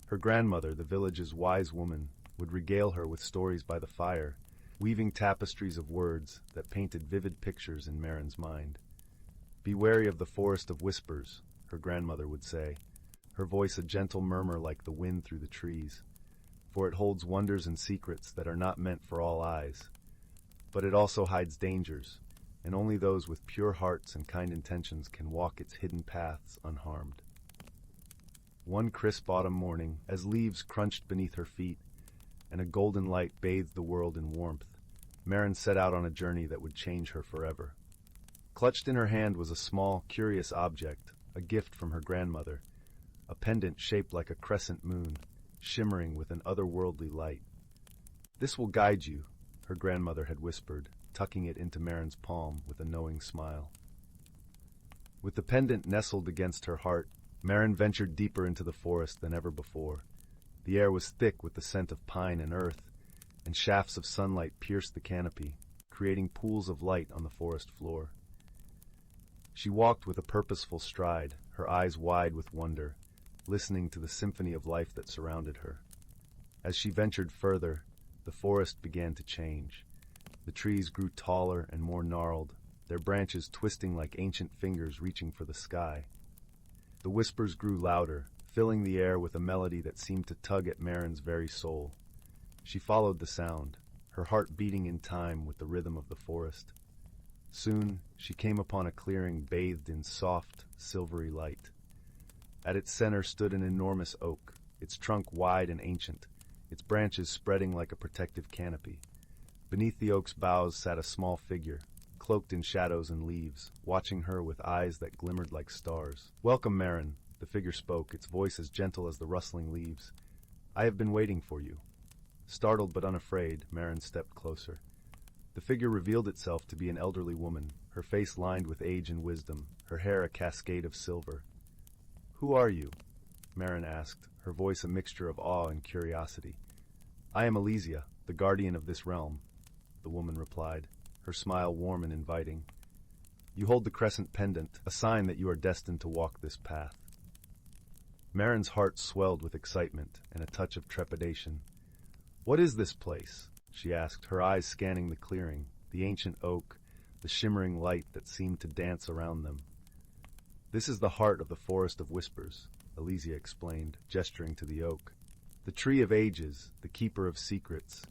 Her grandmother, the village's wise woman, would regale her with stories by the fire, weaving tapestries of words that painted vivid pictures in Marin's mind. "Be wary of the forest of whispers," her grandmother would say, her voice a gentle murmur like the wind through the trees, "for it holds wonders and secrets that are not meant for all eyes. But it also hides dangers, and only those with pure hearts and kind intentions can walk its hidden paths unharmed." One crisp autumn morning, as leaves crunched beneath her feet and a golden light bathed the world in warmth, Marin set out on a journey that would change her forever. Clutched in her hand was a small, curious object, a gift from her grandmother, a pendant shaped like a crescent moon, shimmering with an otherworldly light. "This will guide you," her grandmother had whispered, tucking it into Marin's palm with a knowing smile. With the pendant nestled against her heart, Marin ventured deeper into the forest than ever before. The air was thick with the scent of pine and earth, and shafts of sunlight pierced the canopy, creating pools of light on the forest floor. She walked with a purposeful stride, her eyes wide with wonder, listening to the symphony of life that surrounded her. As she ventured further, the forest began to change. The trees grew taller and more gnarled, their branches twisting like ancient fingers reaching for the sky. The whispers grew louder, filling the air with a melody that seemed to tug at Marin's very soul. She followed the sound, her heart beating in time with the rhythm of the forest. Soon, she came upon a clearing bathed in soft, silvery light. At its center stood an enormous oak, its trunk wide and ancient, its branches spreading like a protective canopy. Beneath the oak's boughs sat a small figure, cloaked in shadows and leaves, watching her with eyes that glimmered like stars. "Welcome, Marin," the figure spoke, its voice as gentle as the rustling leaves. "I have been waiting for you." Startled but unafraid, Marin stepped closer. The figure revealed itself to be an elderly woman, her face lined with age and wisdom, her hair a cascade of silver. "Who are you?" Marin asked, her voice a mixture of awe and curiosity. "I am Elysia, the guardian of this realm," the woman replied, her smile warm and inviting. "You hold the crescent pendant, a sign that you are destined to walk this path." Marin's heart swelled with excitement and a touch of trepidation. "What is this place?" she asked, her eyes scanning the clearing, the ancient oak, the shimmering light that seemed to dance around them. "This is the heart of the Forest of Whispers," Elysia explained, gesturing to the oak. "The tree of ages, the keeper of secrets.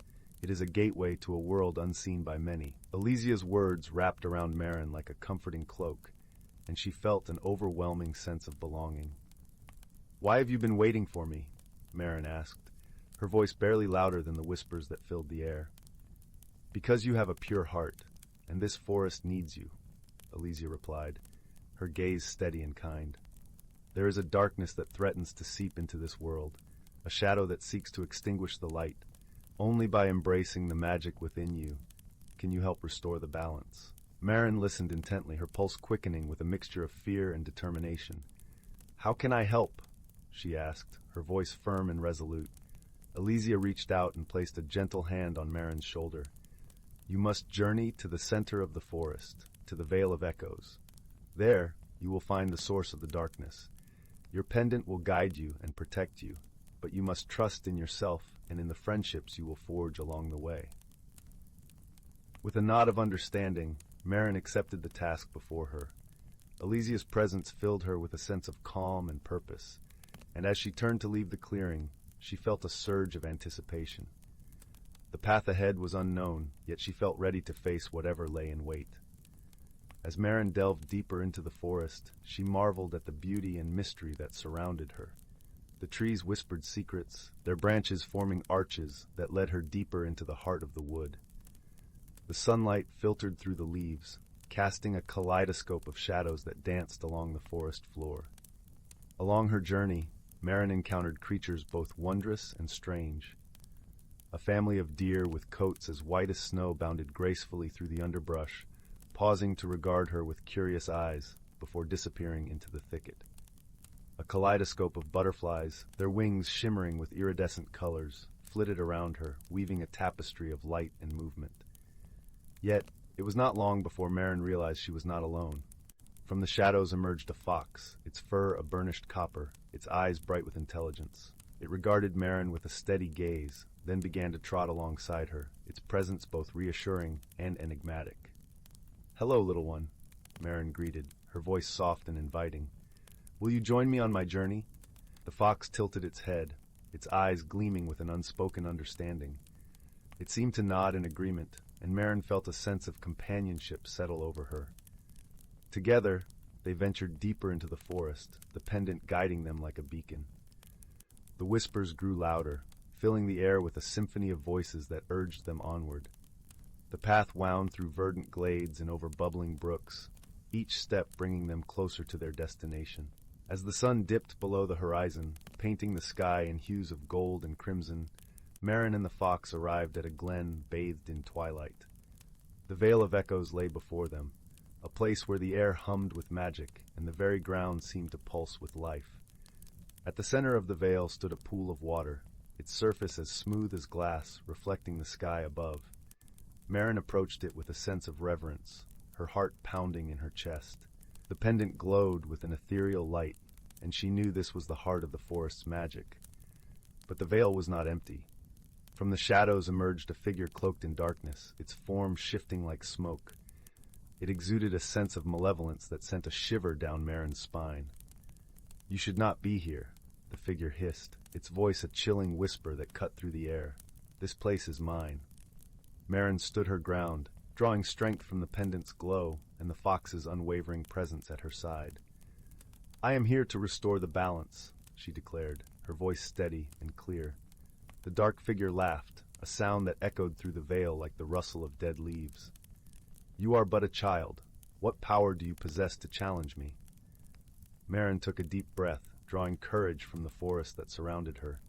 It is a gateway to a world unseen by many." Elysia's words wrapped around Marin like a comforting cloak, and she felt an overwhelming sense of belonging. "Why have you been waiting for me?" Marin asked, her voice barely louder than the whispers that filled the air. "Because you have a pure heart, and this forest needs you," Elysia replied, her gaze steady and kind. "There is a darkness that threatens to seep into this world, a shadow that seeks to extinguish the light. Only by embracing the magic within you can you help restore the balance." Marin listened intently, her pulse quickening with a mixture of fear and determination. "How can I help?" she asked, her voice firm and resolute. Elysia reached out and placed a gentle hand on Marin's shoulder. "You must journey to the center of the forest, to the Vale of Echoes. There, you will find the source of the darkness. Your pendant will guide you and protect you, but you must trust in yourself and in the friendships you will forge along the way." With a nod of understanding, Marin accepted the task before her. Elysia's presence filled her with a sense of calm and purpose, and as she turned to leave the clearing, she felt a surge of anticipation. The path ahead was unknown, yet she felt ready to face whatever lay in wait. As Marin delved deeper into the forest, she marveled at the beauty and mystery that surrounded her. The trees whispered secrets, their branches forming arches that led her deeper into the heart of the wood. The sunlight filtered through the leaves, casting a kaleidoscope of shadows that danced along the forest floor. Along her journey, Marin encountered creatures both wondrous and strange. A family of deer with coats as white as snow bounded gracefully through the underbrush, pausing to regard her with curious eyes before disappearing into the thicket. A kaleidoscope of butterflies, their wings shimmering with iridescent colors, flitted around her, weaving a tapestry of light and movement. Yet, it was not long before Marin realized she was not alone. From the shadows emerged a fox, its fur a burnished copper, its eyes bright with intelligence. It regarded Marin with a steady gaze, then began to trot alongside her, its presence both reassuring and enigmatic. "Hello, little one," Marin greeted, her voice soft and inviting. "Will you join me on my journey?" The fox tilted its head, its eyes gleaming with an unspoken understanding. It seemed to nod in agreement, and Marin felt a sense of companionship settle over her. Together, they ventured deeper into the forest, the pendant guiding them like a beacon. The whispers grew louder, filling the air with a symphony of voices that urged them onward. The path wound through verdant glades and over bubbling brooks, each step bringing them closer to their destination. As the sun dipped below the horizon, painting the sky in hues of gold and crimson, Marin and the fox arrived at a glen bathed in twilight. The Vale of Echoes lay before them, a place where the air hummed with magic and the very ground seemed to pulse with life. At the center of the vale stood a pool of water, its surface as smooth as glass, reflecting the sky above. Marin approached it with a sense of reverence, her heart pounding in her chest. The pendant glowed with an ethereal light, and she knew this was the heart of the forest's magic. But the vale was not empty. From the shadows emerged a figure cloaked in darkness, its form shifting like smoke. It exuded a sense of malevolence that sent a shiver down Marin's spine. "You should not be here," the figure hissed, its voice a chilling whisper that cut through the air. "This place is mine." Marin stood her ground, drawing strength from the pendant's glow and the fox's unwavering presence at her side. I am here to restore the balance, she declared, her voice steady and clear. The dark figure laughed, a sound that echoed through the veil like the rustle of dead leaves. You are but a child. What power do you possess to challenge me? Marin took a deep breath, drawing courage from the forest that surrounded her.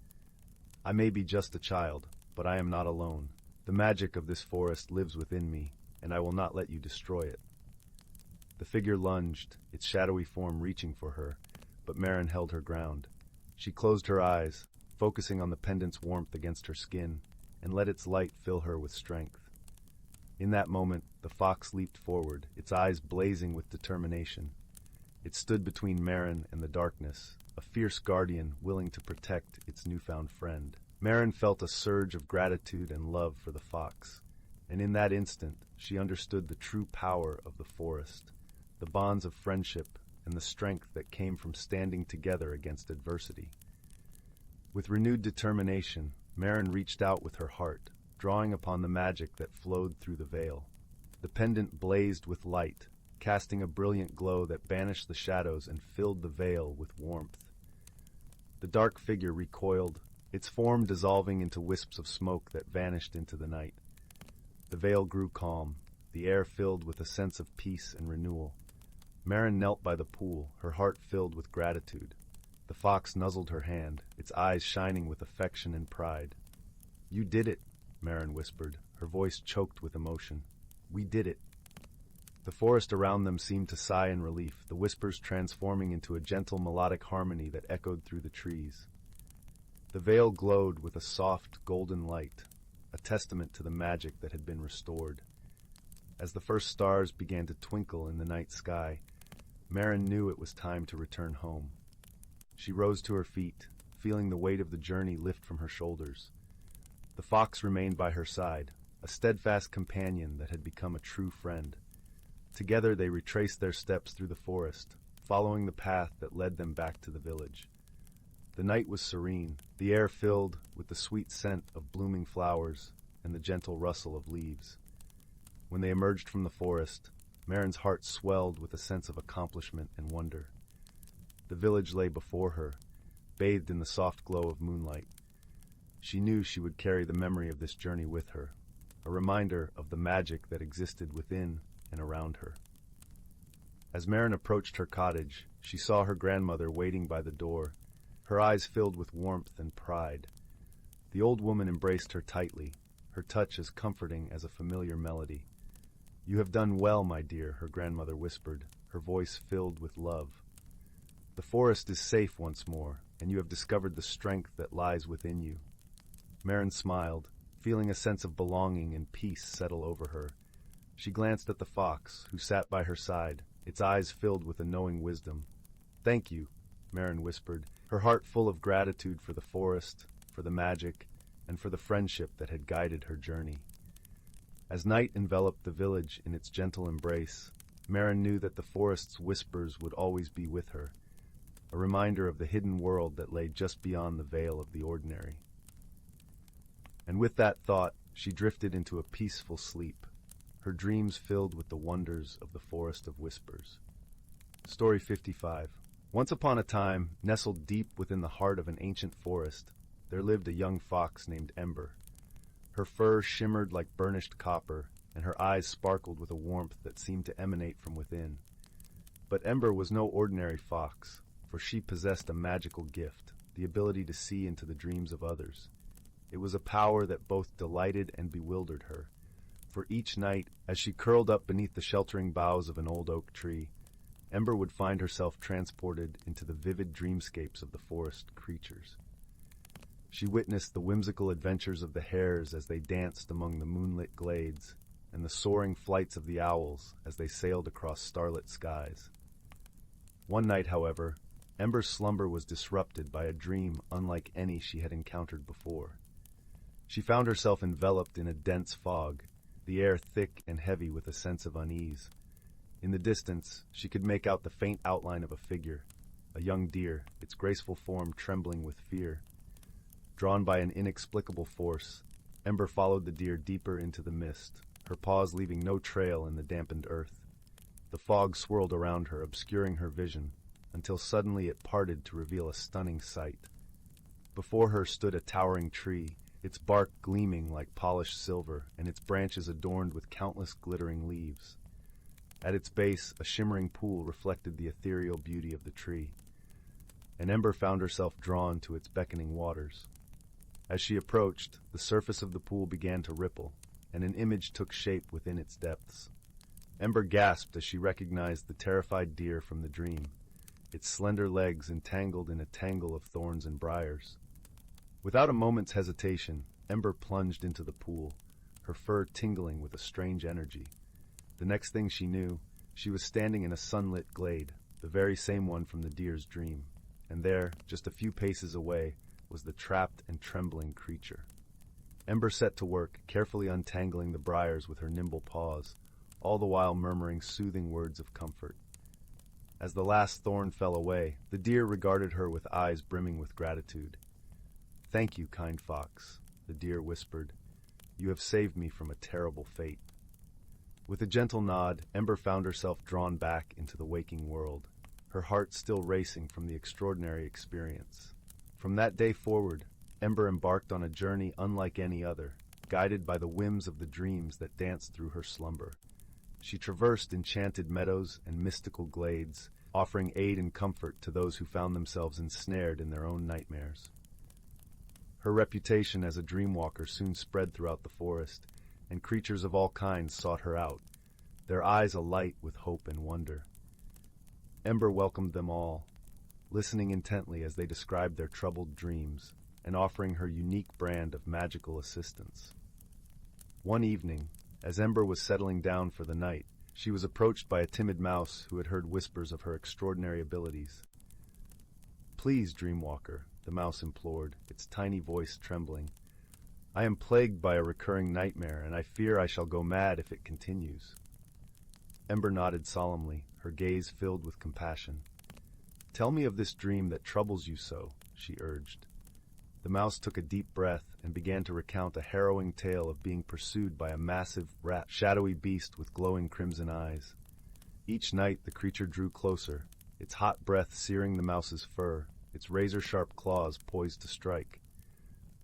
I may be just a child, but I am not alone. The magic of this forest lives within me, and I will not let you destroy it. The figure lunged, its shadowy form reaching for her, but Marin held her ground. She closed her eyes, focusing on the pendant's warmth against her skin, and let its light fill her with strength. In that moment, the fox leaped forward, its eyes blazing with determination. It stood between Marin and the darkness, a fierce guardian willing to protect its newfound friend. Marin felt a surge of gratitude and love for the fox, and in that instant, she understood the true power of the forest, the bonds of friendship, and the strength that came from standing together against adversity. With renewed determination, Marin reached out with her heart, drawing upon the magic that flowed through the veil. The pendant blazed with light, casting a brilliant glow that banished the shadows and filled the veil with warmth. The dark figure recoiled, its form dissolving into wisps of smoke that vanished into the night. The veil grew calm, the air filled with a sense of peace and renewal. Marin knelt by the pool, her heart filled with gratitude. The fox nuzzled her hand, its eyes shining with affection and pride. You did it, Marin whispered, her voice choked with emotion. We did it. The forest around them seemed to sigh in relief, the whispers transforming into a gentle melodic harmony that echoed through the trees. The veil glowed with a soft, golden light, a testament to the magic that had been restored. As the first stars began to twinkle in the night sky, Marin knew it was time to return home. She rose to her feet, feeling the weight of the journey lift from her shoulders. The fox remained by her side, a steadfast companion that had become a true friend. Together they retraced their steps through the forest, following the path that led them back to the village. The night was serene, the air filled with the sweet scent of blooming flowers and the gentle rustle of leaves. When they emerged from the forest, Marin's heart swelled with a sense of accomplishment and wonder. The village lay before her, bathed in the soft glow of moonlight. She knew she would carry the memory of this journey with her, a reminder of the magic that existed within and around her. As Marin approached her cottage, she saw her grandmother waiting by the door, her eyes filled with warmth and pride. The old woman embraced her tightly, her touch as comforting as a familiar melody. You have done well, my dear, her grandmother whispered, her voice filled with love. The forest is safe once more, and you have discovered the strength that lies within you. Marin smiled, feeling a sense of belonging and peace settle over her. She glanced at the fox, who sat by her side, its eyes filled with a knowing wisdom. Thank you, Marin whispered, her heart full of gratitude for the forest, for the magic, and for the friendship that had guided her journey. As night enveloped the village in its gentle embrace, Marin knew that the forest's whispers would always be with her, a reminder of the hidden world that lay just beyond the veil of the ordinary. And with that thought, she drifted into a peaceful sleep, her dreams filled with the wonders of the Forest of Whispers. Story 55. Once upon a time, nestled deep within the heart of an ancient forest, there lived a young fox named Ember. Her fur shimmered like burnished copper, and her eyes sparkled with a warmth that seemed to emanate from within. But Ember was no ordinary fox, for she possessed a magical gift, the ability to see into the dreams of others. It was a power that both delighted and bewildered her, for each night, as she curled up beneath the sheltering boughs of an old oak tree, Ember would find herself transported into the vivid dreamscapes of the forest creatures. She witnessed the whimsical adventures of the hares as they danced among the moonlit glades, and the soaring flights of the owls as they sailed across starlit skies. One night, however, Ember's slumber was disrupted by a dream unlike any she had encountered before. She found herself enveloped in a dense fog, the air thick and heavy with a sense of unease. In the distance, she could make out the faint outline of a figure, a young deer, its graceful form trembling with fear. Drawn by an inexplicable force, Ember followed the deer deeper into the mist, her paws leaving no trail in the dampened earth. The fog swirled around her, obscuring her vision, until suddenly it parted to reveal a stunning sight. Before her stood a towering tree, its bark gleaming like polished silver and its branches adorned with countless glittering leaves. At its base, a shimmering pool reflected the ethereal beauty of the tree, and Ember found herself drawn to its beckoning waters. As she approached, the surface of the pool began to ripple, and an image took shape within its depths. Ember gasped as she recognized the terrified deer from the dream, its slender legs entangled in a tangle of thorns and briars. Without a moment's hesitation, Ember plunged into the pool, her fur tingling with a strange energy. The next thing she knew, she was standing in a sunlit glade, the very same one from the deer's dream, and there, just a few paces away, was the trapped and trembling creature. Ember set to work, carefully untangling the briars with her nimble paws, all the while murmuring soothing words of comfort. As the last thorn fell away, the deer regarded her with eyes brimming with gratitude. "Thank you, kind fox," the deer whispered. "You have saved me from a terrible fate." With a gentle nod, Ember found herself drawn back into the waking world, her heart still racing from the extraordinary experience. From that day forward, Ember embarked on a journey unlike any other, guided by the whims of the dreams that danced through her slumber. She traversed enchanted meadows and mystical glades, offering aid and comfort to those who found themselves ensnared in their own nightmares. Her reputation as a dreamwalker soon spread throughout the forest, and creatures of all kinds sought her out, their eyes alight with hope and wonder. Ember welcomed them all, listening intently as they described their troubled dreams, and offering her unique brand of magical assistance. One evening, as Ember was settling down for the night, she was approached by a timid mouse who had heard whispers of her extraordinary abilities. "Please, Dreamwalker," the mouse implored, its tiny voice trembling. "I am plagued by a recurring nightmare, and I fear I shall go mad if it continues." Ember nodded solemnly, her gaze filled with compassion. "Tell me of this dream that troubles you so," she urged. The mouse took a deep breath and began to recount a harrowing tale of being pursued by a massive, shadowy beast with glowing crimson eyes. Each night the creature drew closer, its hot breath searing the mouse's fur, its razor-sharp claws poised to strike.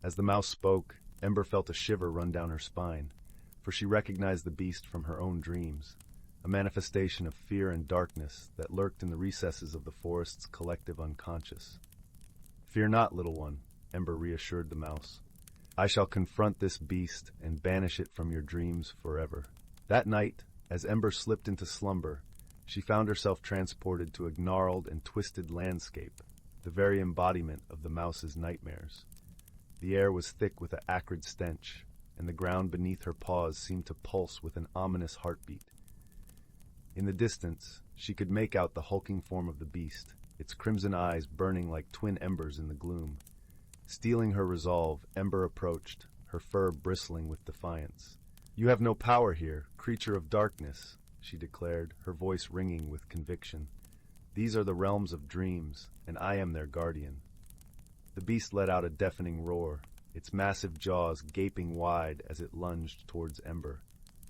As the mouse spoke, Ember felt a shiver run down her spine, for she recognized the beast from her own dreams, a manifestation of fear and darkness that lurked in the recesses of the forest's collective unconscious. "Fear not, little one," Ember reassured the mouse. "I shall confront this beast and banish it from your dreams forever." That night, as Ember slipped into slumber, she found herself transported to a gnarled and twisted landscape, the very embodiment of the mouse's nightmares. The air was thick with an acrid stench, and the ground beneath her paws seemed to pulse with an ominous heartbeat. In the distance, she could make out the hulking form of the beast, its crimson eyes burning like twin embers in the gloom. Steeling her resolve, Ember approached, her fur bristling with defiance. "You have no power here, creature of darkness," she declared, her voice ringing with conviction. "These are the realms of dreams, and I am their guardian." The beast let out a deafening roar, its massive jaws gaping wide as it lunged towards Ember.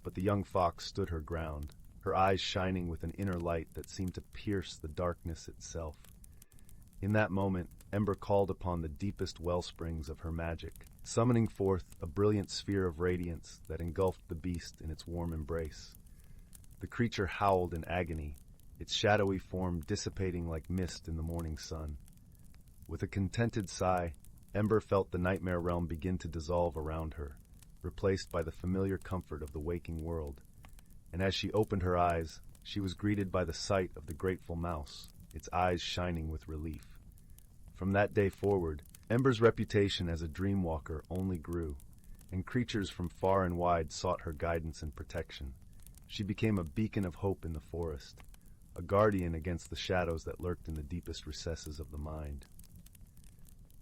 But the young fox stood her ground, her eyes shining with an inner light that seemed to pierce the darkness itself. In that moment, Ember called upon the deepest wellsprings of her magic, summoning forth a brilliant sphere of radiance that engulfed the beast in its warm embrace. The creature howled in agony, its shadowy form dissipating like mist in the morning sun. With a contented sigh, Ember felt the nightmare realm begin to dissolve around her, replaced by the familiar comfort of the waking world. And as she opened her eyes, she was greeted by the sight of the grateful mouse, its eyes shining with relief. From that day forward, Ember's reputation as a dreamwalker only grew, and creatures from far and wide sought her guidance and protection. She became a beacon of hope in the forest, a guardian against the shadows that lurked in the deepest recesses of the mind.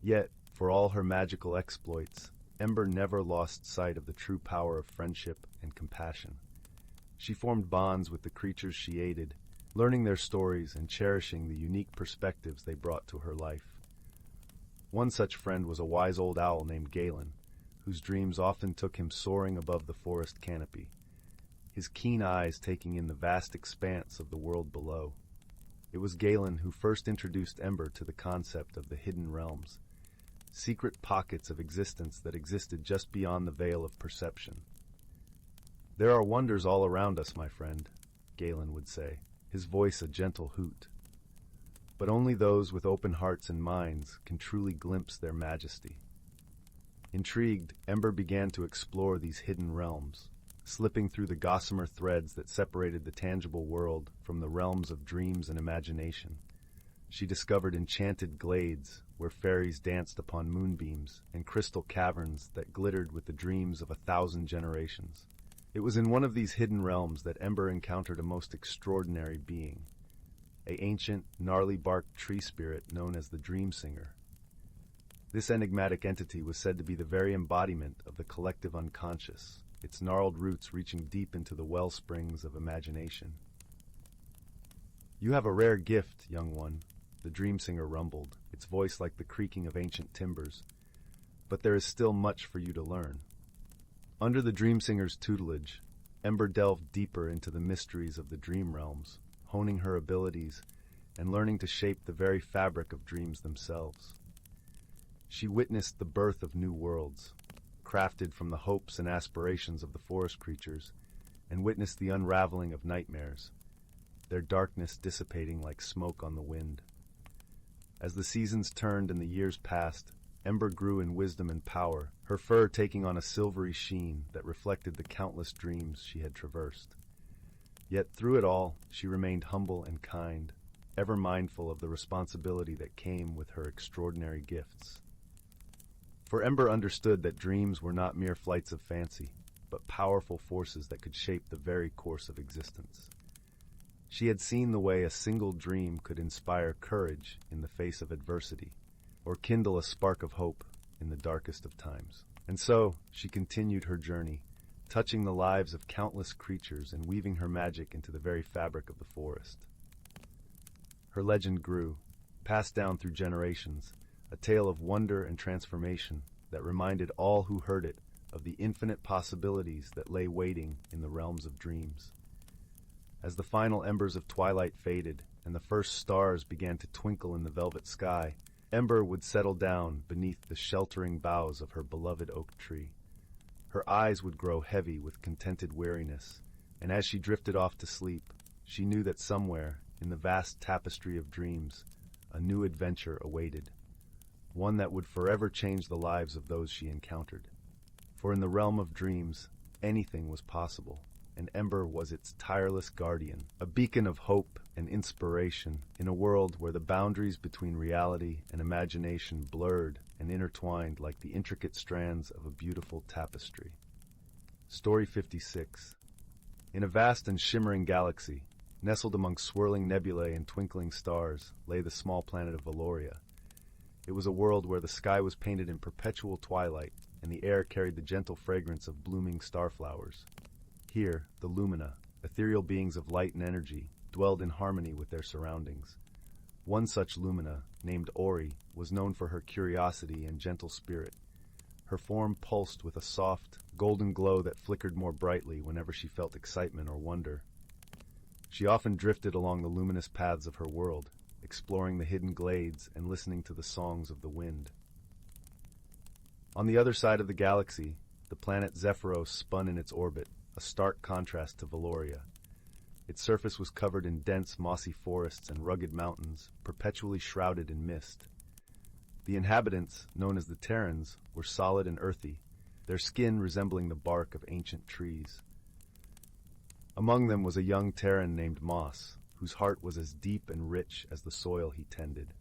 Yet, for all her magical exploits, Ember never lost sight of the true power of friendship and compassion. She formed bonds with the creatures she aided, learning their stories and cherishing the unique perspectives they brought to her life. One such friend was a wise old owl named Galen, whose dreams often took him soaring above the forest canopy, his keen eyes taking in the vast expanse of the world below. It was Galen who first introduced Ember to the concept of the hidden realms, secret pockets of existence that existed just beyond the veil of perception. "There are wonders all around us, my friend," Galen would say, his voice a gentle hoot. "But only those with open hearts and minds can truly glimpse their majesty." Intrigued, Ember began to explore these hidden realms, slipping through the gossamer threads that separated the tangible world from the realms of dreams and imagination. She discovered enchanted glades where fairies danced upon moonbeams and crystal caverns that glittered with the dreams of 1,000 generations. It was in one of these hidden realms that Ember encountered a most extraordinary being, an ancient, gnarly-barked tree spirit known as the Dream Singer. This enigmatic entity was said to be the very embodiment of the collective unconscious, its gnarled roots reaching deep into the well springs of imagination. "You have a rare gift, young one," the Dream Singer rumbled, its voice like the creaking of ancient timbers. "But there is still much for you to learn." Under the Dream Singer's tutelage, Ember delved deeper into the mysteries of the dream realms, honing her abilities and learning to shape the very fabric of dreams themselves. She witnessed the birth of new worlds, crafted from the hopes and aspirations of the forest creatures, and witnessed the unraveling of nightmares, their darkness dissipating like smoke on the wind. As the seasons turned and the years passed, Ember grew in wisdom and power, her fur taking on a silvery sheen that reflected the countless dreams she had traversed. Yet through it all, she remained humble and kind, ever mindful of the responsibility that came with her extraordinary gifts. For Ember understood that dreams were not mere flights of fancy, but powerful forces that could shape the very course of existence. She had seen the way a single dream could inspire courage in the face of adversity, or kindle a spark of hope in the darkest of times. And so, she continued her journey, touching the lives of countless creatures and weaving her magic into the very fabric of the forest. Her legend grew, passed down through generations, a tale of wonder and transformation that reminded all who heard it of the infinite possibilities that lay waiting in the realms of dreams. As the final embers of twilight faded and the first stars began to twinkle in the velvet sky, Ember would settle down beneath the sheltering boughs of her beloved oak tree. Her eyes would grow heavy with contented weariness, and as she drifted off to sleep, she knew that somewhere, in the vast tapestry of dreams, a new adventure awaited, one that would forever change the lives of those she encountered. For in the realm of dreams, anything was possible, and Ember was its tireless guardian, a beacon of hope and inspiration in a world where the boundaries between reality and imagination blurred and intertwined like the intricate strands of a beautiful tapestry. Story 56. In a vast and shimmering galaxy, nestled among swirling nebulae and twinkling stars, lay the small planet of Valoria. It was a world where the sky was painted in perpetual twilight, and the air carried the gentle fragrance of blooming starflowers. Here, the Lumina, ethereal beings of light and energy, dwelled in harmony with their surroundings. One such Lumina, named Ori, was known for her curiosity and gentle spirit. Her form pulsed with a soft, golden glow that flickered more brightly whenever she felt excitement or wonder. She often drifted along the luminous paths of her world, exploring the hidden glades and listening to the songs of the wind. On the other side of the galaxy, the planet Zephyros spun in its orbit, a stark contrast to Valoria. Its surface was covered in dense, mossy forests and rugged mountains, perpetually shrouded in mist. The inhabitants, known as the Terrans, were solid and earthy, their skin resembling the bark of ancient trees. Among them was a young Terran named Moss, whose heart was as deep and rich as the soil he tended.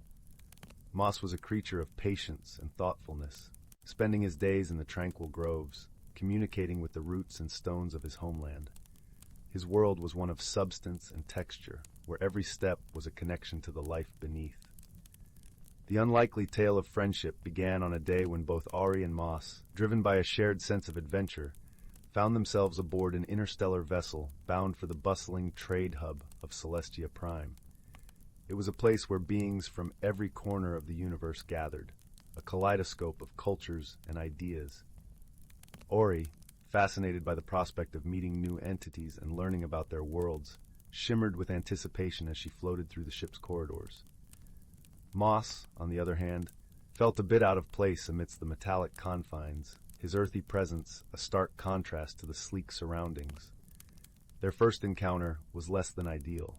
Moss was a creature of patience and thoughtfulness, spending his days in the tranquil groves, communicating with the roots and stones of his homeland. His world was one of substance and texture, where every step was a connection to the life beneath. The unlikely tale of friendship began on a day when both Ari and Moss, driven by a shared sense of adventure, found themselves aboard an interstellar vessel bound for the bustling trade hub of Celestia Prime. It was a place where beings from every corner of the universe gathered, a kaleidoscope of cultures and ideas. Ori, fascinated by the prospect of meeting new entities and learning about their worlds, shimmered with anticipation as she floated through the ship's corridors. Moss, on the other hand, felt a bit out of place amidst the metallic confines, his earthy presence a stark contrast to the sleek surroundings. Their first encounter was less than ideal.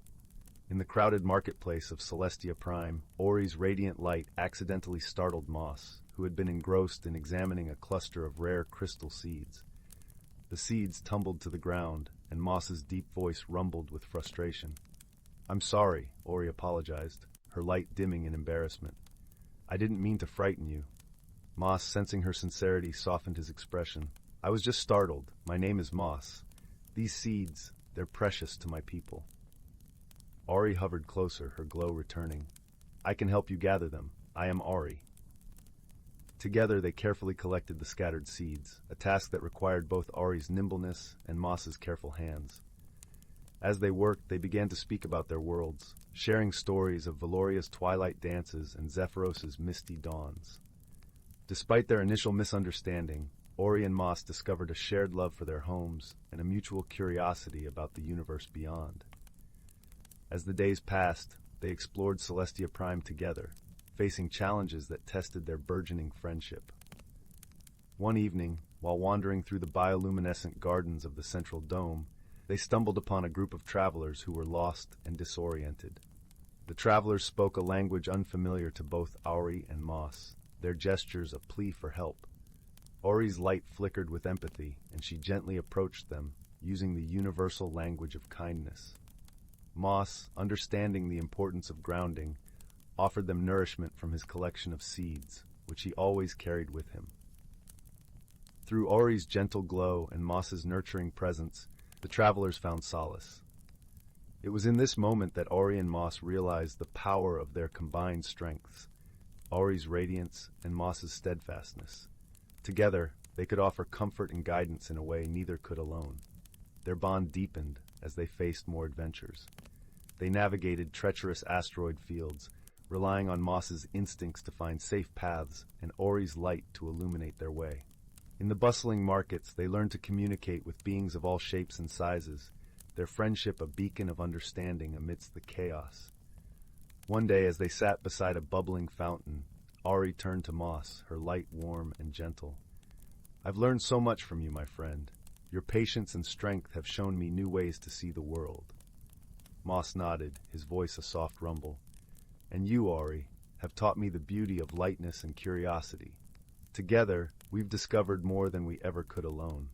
In the crowded marketplace of Celestia Prime, Ori's radiant light accidentally startled Moss, who had been engrossed in examining a cluster of rare crystal seeds. The seeds tumbled to the ground, and Moss's deep voice rumbled with frustration. "I'm sorry," Ori apologized, her light dimming in embarrassment. "I didn't mean to frighten you." Moss, sensing her sincerity, softened his expression. "I was just startled. My name is Moss. These seeds, they're precious to my people." Ori hovered closer, her glow returning. "I can help you gather them. I am Ori." Together they carefully collected the scattered seeds, a task that required both Ori's nimbleness and Moss's careful hands. As they worked, they began to speak about their worlds, sharing stories of Valoria's twilight dances and Zephyros's misty dawns. Despite their initial misunderstanding, Ori and Moss discovered a shared love for their homes and a mutual curiosity about the universe beyond. As the days passed, they explored Celestia Prime together, facing challenges that tested their burgeoning friendship. One evening, while wandering through the bioluminescent gardens of the Central Dome, they stumbled upon a group of travelers who were lost and disoriented. The travelers spoke a language unfamiliar to both Ori and Moss, their gestures a plea for help. Ori's light flickered with empathy, and she gently approached them, using the universal language of kindness. Moss, understanding the importance of grounding, offered them nourishment from his collection of seeds, which he always carried with him. Through Ori's gentle glow and Moss's nurturing presence, the travelers found solace. It was in this moment that Ori and Moss realized the power of their combined strengths, Ori's radiance and Moss's steadfastness. Together, they could offer comfort and guidance in a way neither could alone. Their bond deepened as they faced more adventures. They navigated treacherous asteroid fields, relying on Moss's instincts to find safe paths and Ori's light to illuminate their way. In the bustling markets, they learned to communicate with beings of all shapes and sizes, their friendship a beacon of understanding amidst the chaos. One day, as they sat beside a bubbling fountain, Ori turned to Moss, her light warm and gentle. "I've learned so much from you, my friend. Your patience and strength have shown me new ways to see the world." Moss nodded, his voice a soft rumble. "And you, Ori, have taught me the beauty of lightness and curiosity. Together, we've discovered more than we ever could alone."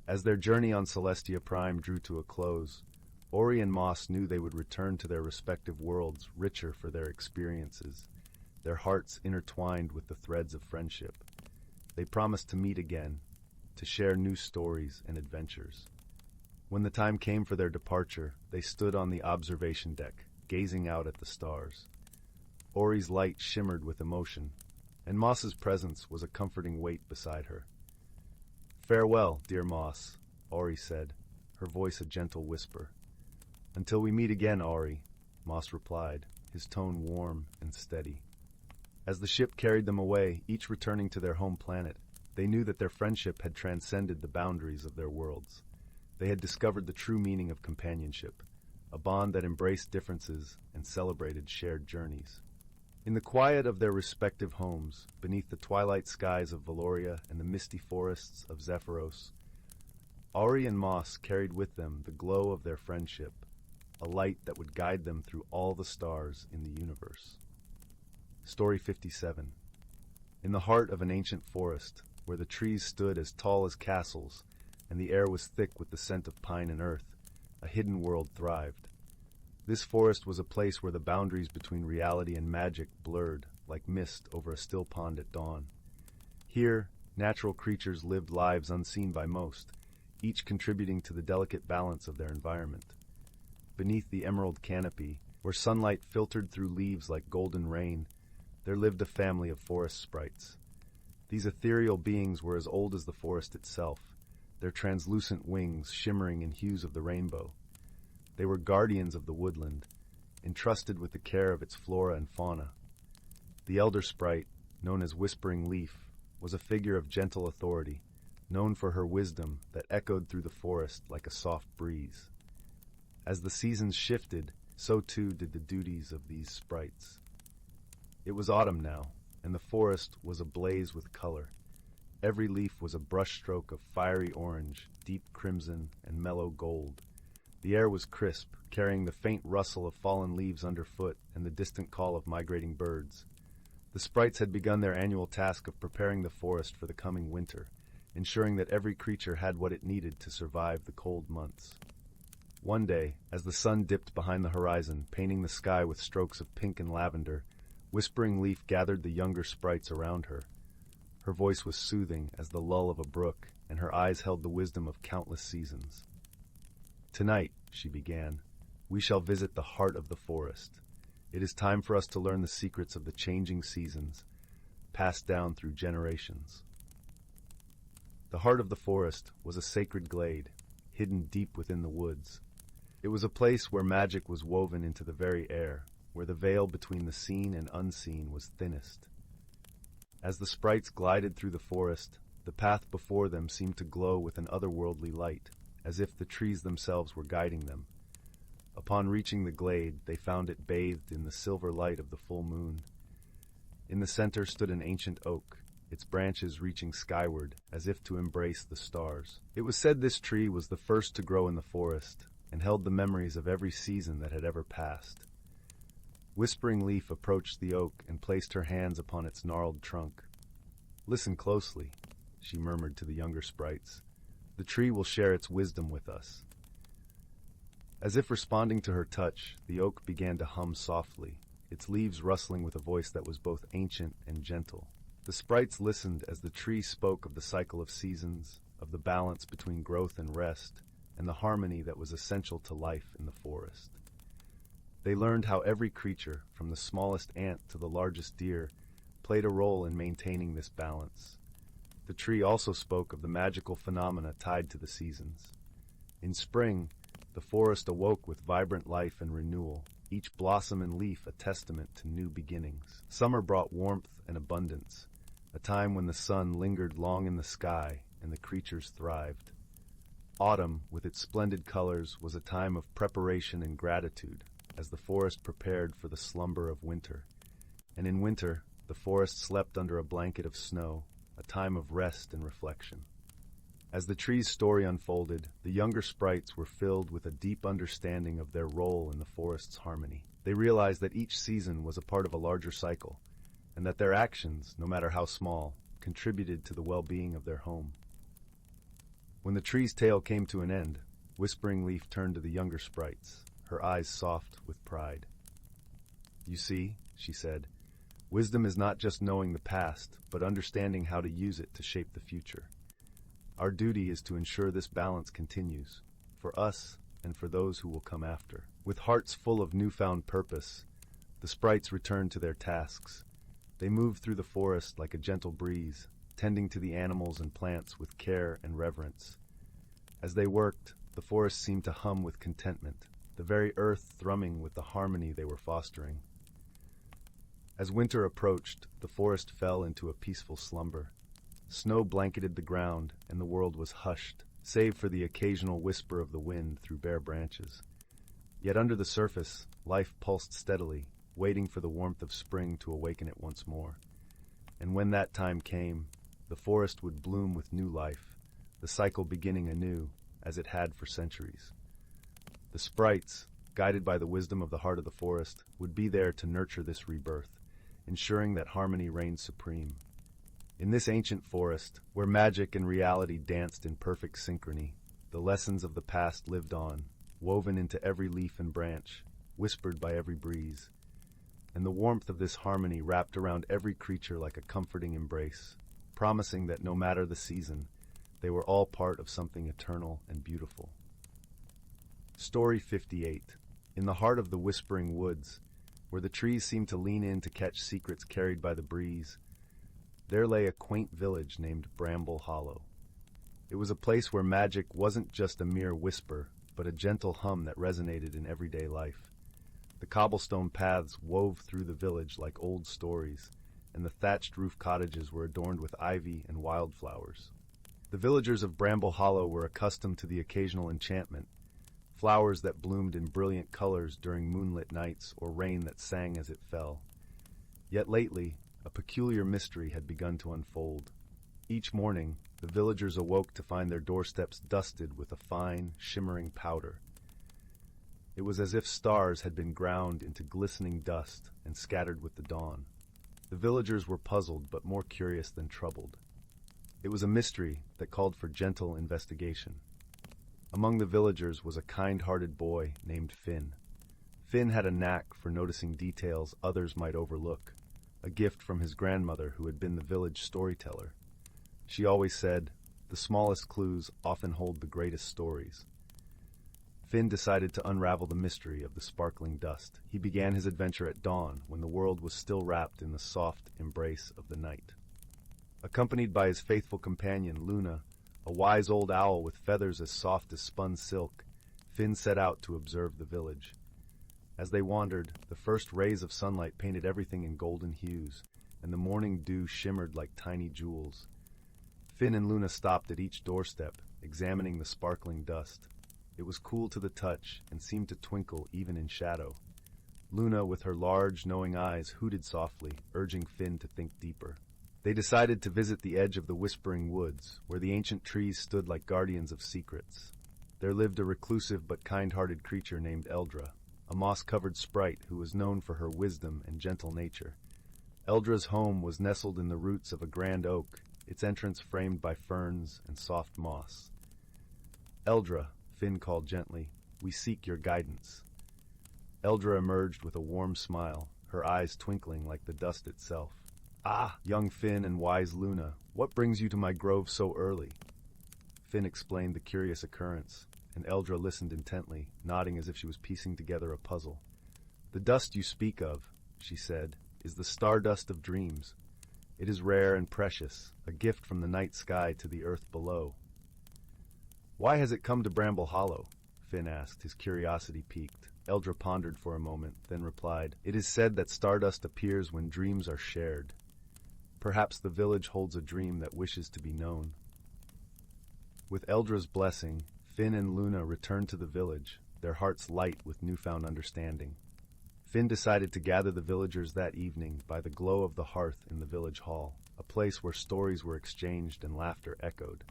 As their journey on Celestia Prime drew to a close, Ori and Moss knew they would return to their respective worlds richer for their experiences, their hearts intertwined with the threads of friendship. They promised to meet again, to share new stories and adventures. When the time came for their departure, they stood on the observation deck, gazing out at the stars. Ori's light shimmered with emotion, and Moss's presence was a comforting weight beside her. "Farewell, dear Moss," Ori said, her voice a gentle whisper. "Until we meet again, Ori," Moss replied, his tone warm and steady. As the ship carried them away, each returning to their home planet, they knew that their friendship had transcended the boundaries of their worlds. They had discovered the true meaning of companionship, a bond that embraced differences and celebrated shared journeys. In the quiet of their respective homes, beneath the twilight skies of Valoria and the misty forests of Zephyros, Ori and Moss carried with them the glow of their friendship, a light that would guide them through all the stars in the universe. Story 57. In the heart of an ancient forest, where the trees stood as tall as castles and the air was thick with the scent of pine and earth, a hidden world thrived. This forest was a place where the boundaries between reality and magic blurred like mist over a still pond at dawn. Here, natural creatures lived lives unseen by most, each contributing to the delicate balance of their environment. Beneath the emerald canopy, where sunlight filtered through leaves like golden rain, there lived a family of forest sprites. These ethereal beings were as old as the forest itself, their translucent wings shimmering in hues of the rainbow. They were guardians of the woodland, entrusted with the care of its flora and fauna. The elder sprite, known as Whispering Leaf, was a figure of gentle authority, known for her wisdom that echoed through the forest like a soft breeze. As the seasons shifted, so too did the duties of these sprites. It was autumn now, and the forest was ablaze with color. Every leaf was a brushstroke of fiery orange, deep crimson, and mellow gold. The air was crisp, carrying the faint rustle of fallen leaves underfoot and the distant call of migrating birds. The sprites had begun their annual task of preparing the forest for the coming winter, ensuring that every creature had what it needed to survive the cold months. One day, as the sun dipped behind the horizon, painting the sky with strokes of pink and lavender, Whispering Leaf gathered the younger sprites around her. Her voice was soothing as the lull of a brook, and her eyes held the wisdom of countless seasons. "Tonight," she began, "we shall visit the heart of the forest. It is time for us to learn the secrets of the changing seasons, passed down through generations." The heart of the forest was a sacred glade, hidden deep within the woods. It was a place where magic was woven into the very air, where the veil between the seen and unseen was thinnest. As the sprites glided through the forest, the path before them seemed to glow with an otherworldly light, as if the trees themselves were guiding them. Upon reaching the glade, they found it bathed in the silver light of the full moon. In the center stood an ancient oak, its branches reaching skyward, as if to embrace the stars. It was said this tree was the first to grow in the forest, and held the memories of every season that had ever passed. Whispering Leaf approached the oak and placed her hands upon its gnarled trunk. "Listen closely," she murmured to the younger sprites. "The tree will share its wisdom with us." As if responding to her touch, the oak began to hum softly, its leaves rustling with a voice that was both ancient and gentle. The sprites listened as the tree spoke of the cycle of seasons, of the balance between growth and rest, and the harmony that was essential to life in the forest. They learned how every creature, from the smallest ant to the largest deer, played a role in maintaining this balance. The tree also spoke of the magical phenomena tied to the seasons. In spring, the forest awoke with vibrant life and renewal, each blossom and leaf a testament to new beginnings. Summer brought warmth and abundance, a time when the sun lingered long in the sky and the creatures thrived. Autumn, with its splendid colors, was a time of preparation and gratitude, as the forest prepared for the slumber of winter. And in winter, the forest slept under a blanket of snow, a time of rest and reflection. As the tree's story unfolded, the younger sprites were filled with a deep understanding of their role in the forest's harmony. They realized that each season was a part of a larger cycle, and that their actions, no matter how small, contributed to the well-being of their home. When the tree's tale came to an end, Whispering Leaf turned to the younger sprites, her eyes soft with pride. "You see," she said, "wisdom is not just knowing the past, but understanding how to use it to shape the future. Our duty is to ensure this balance continues, for us and for those who will come after." With hearts full of newfound purpose, the sprites returned to their tasks. They moved through the forest like a gentle breeze, tending to the animals and plants with care and reverence. As they worked, the forest seemed to hum with contentment, the very earth thrumming with the harmony they were fostering. As winter approached, the forest fell into a peaceful slumber. Snow blanketed the ground, and the world was hushed, save for the occasional whisper of the wind through bare branches. Yet under the surface, life pulsed steadily, waiting for the warmth of spring to awaken it once more. And when that time came, the forest would bloom with new life, the cycle beginning anew, as it had for centuries. The sprites, guided by the wisdom of the heart of the forest, would be there to nurture this rebirth, ensuring that harmony reigned supreme. In this ancient forest, where magic and reality danced in perfect synchrony, the lessons of the past lived on, woven into every leaf and branch, whispered by every breeze. And the warmth of this harmony wrapped around every creature like a comforting embrace, promising that no matter the season, they were all part of something eternal and beautiful. Story 58. In the heart of the whispering woods, where the trees seemed to lean in to catch secrets carried by the breeze, there lay a quaint village named Bramble Hollow. It was a place where magic wasn't just a mere whisper, but a gentle hum that resonated in everyday life. The cobblestone paths wove through the village like old stories, and the thatched roof cottages were adorned with ivy and wildflowers. The villagers of Bramble Hollow were accustomed to the occasional enchantment, flowers that bloomed in brilliant colors during moonlit nights or rain that sang as it fell. Yet lately, a peculiar mystery had begun to unfold. Each morning, the villagers awoke to find their doorsteps dusted with a fine, shimmering powder. It was as if stars had been ground into glistening dust and scattered with the dawn. The villagers were puzzled but more curious than troubled. It was a mystery that called for gentle investigation. Among the villagers was a kind-hearted boy named Finn. Finn had a knack for noticing details others might overlook, a gift from his grandmother who had been the village storyteller. She always said, "The smallest clues often hold the greatest stories." Finn decided to unravel the mystery of the sparkling dust. He began his adventure at dawn, when the world was still wrapped in the soft embrace of the night. Accompanied by his faithful companion, Luna, a wise old owl with feathers as soft as spun silk, Finn set out to observe the village. As they wandered, the first rays of sunlight painted everything in golden hues, and the morning dew shimmered like tiny jewels. Finn and Luna stopped at each doorstep, examining the sparkling dust. It was cool to the touch and seemed to twinkle even in shadow. Luna, with her large, knowing eyes, hooted softly, urging Finn to think deeper. They decided to visit the edge of the Whispering Woods, where the ancient trees stood like guardians of secrets. There lived a reclusive but kind-hearted creature named Eldra, a moss-covered sprite who was known for her wisdom and gentle nature. Eldra's home was nestled in the roots of a grand oak, its entrance framed by ferns and soft moss. "Eldra," Finn called gently, "we seek your guidance." Eldra emerged with a warm smile, her eyes twinkling like the dust itself. "Ah, young Finn and wise Luna, what brings you to my grove so early?" Finn explained the curious occurrence, and Eldra listened intently, nodding as if she was piecing together a puzzle. "The dust you speak of," she said, "is the stardust of dreams. It is rare and precious, a gift from the night sky to the earth below." "Why has it come to Bramble Hollow?" Finn asked, his curiosity piqued. Eldra pondered for a moment, then replied, "It is said that stardust appears when dreams are shared. Perhaps the village holds a dream that wishes to be known." With Eldra's blessing, Finn and Luna returned to the village, their hearts light with newfound understanding. Finn decided to gather the villagers that evening by the glow of the hearth in the village hall, a place where stories were exchanged and laughter echoed.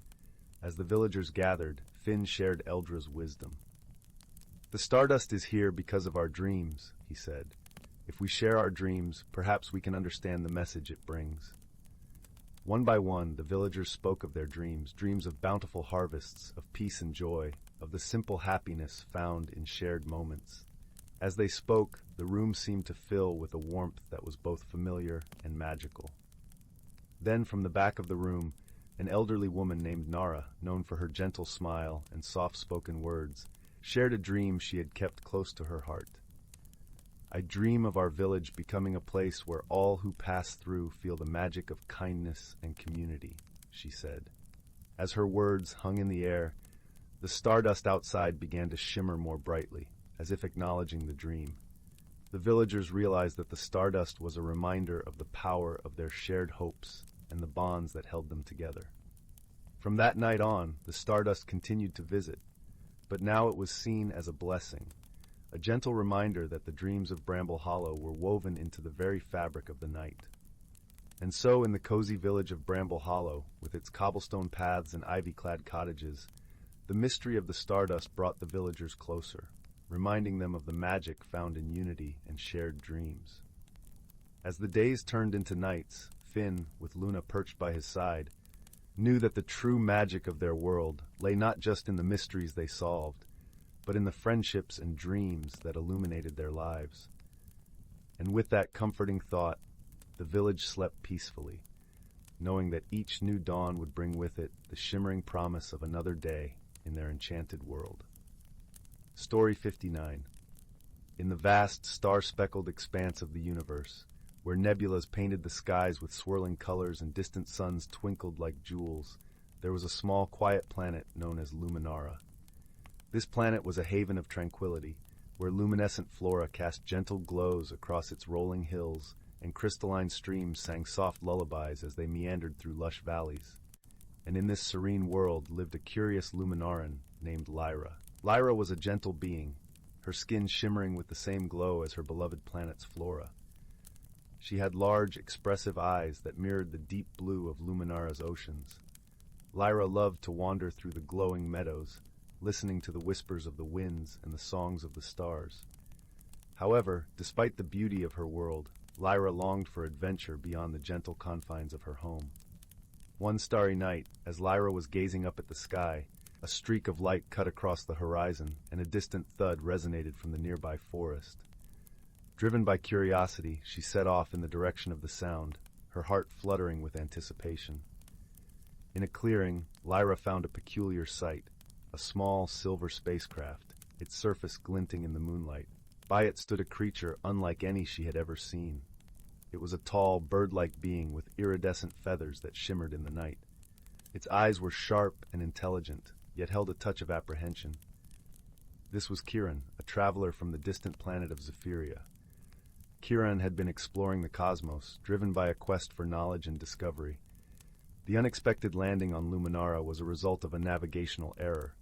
As the villagers gathered, Finn shared Eldra's wisdom. "The stardust is here because of our dreams," he said. "If we share our dreams, perhaps we can understand the message it brings." One by one, the villagers spoke of their dreams, dreams of bountiful harvests, of peace and joy, of the simple happiness found in shared moments. As they spoke, the room seemed to fill with a warmth that was both familiar and magical. Then, from the back of the room, an elderly woman named Nara, known for her gentle smile and soft-spoken words, shared a dream she had kept close to her heart. "I dream of our village becoming a place where all who pass through feel the magic of kindness and community," she said. As her words hung in the air, the stardust outside began to shimmer more brightly, as if acknowledging the dream. The villagers realized that the stardust was a reminder of the power of their shared hopes and the bonds that held them together. From that night on, the stardust continued to visit, but now it was seen as a blessing, a gentle reminder that the dreams of Bramble Hollow were woven into the very fabric of the night. And so in the cozy village of Bramble Hollow, with its cobblestone paths and ivy-clad cottages, the mystery of the stardust brought the villagers closer, reminding them of the magic found in unity and shared dreams. As the days turned into nights, Finn, with Luna perched by his side, knew that the true magic of their world lay not just in the mysteries they solved, but in the friendships and dreams that illuminated their lives. And with that comforting thought, the village slept peacefully, knowing that each new dawn would bring with it the shimmering promise of another day in their enchanted world. Story 59. In the vast, star-speckled expanse of the universe, where nebulas painted the skies with swirling colors and distant suns twinkled like jewels, there was a small, quiet planet known as Luminara. This planet was a haven of tranquility, where luminescent flora cast gentle glows across its rolling hills, and crystalline streams sang soft lullabies as they meandered through lush valleys. And in this serene world lived a curious Luminaran named Lyra. Lyra was a gentle being, her skin shimmering with the same glow as her beloved planet's flora. She had large, expressive eyes that mirrored the deep blue of Luminara's oceans. Lyra loved to wander through the glowing meadows, listening to the whispers of the winds and the songs of the stars. However, despite the beauty of her world, Lyra longed for adventure beyond the gentle confines of her home. One starry night, as Lyra was gazing up at the sky, a streak of light cut across the horizon, and a distant thud resonated from the nearby forest. Driven by curiosity, she set off in the direction of the sound, her heart fluttering with anticipation. In a clearing, Lyra found a peculiar sight, a small silver spacecraft, its surface glinting in the moonlight. By it stood a creature unlike any she had ever seen. It was a tall, bird-like being with iridescent feathers that shimmered in the night. Its eyes were sharp and intelligent, yet held a touch of apprehension. This was Kiran, a traveler from the distant planet of Zephyria. Kiran had been exploring the cosmos, driven by a quest for knowledge and discovery. The unexpected landing on Luminara was a result of a navigational error,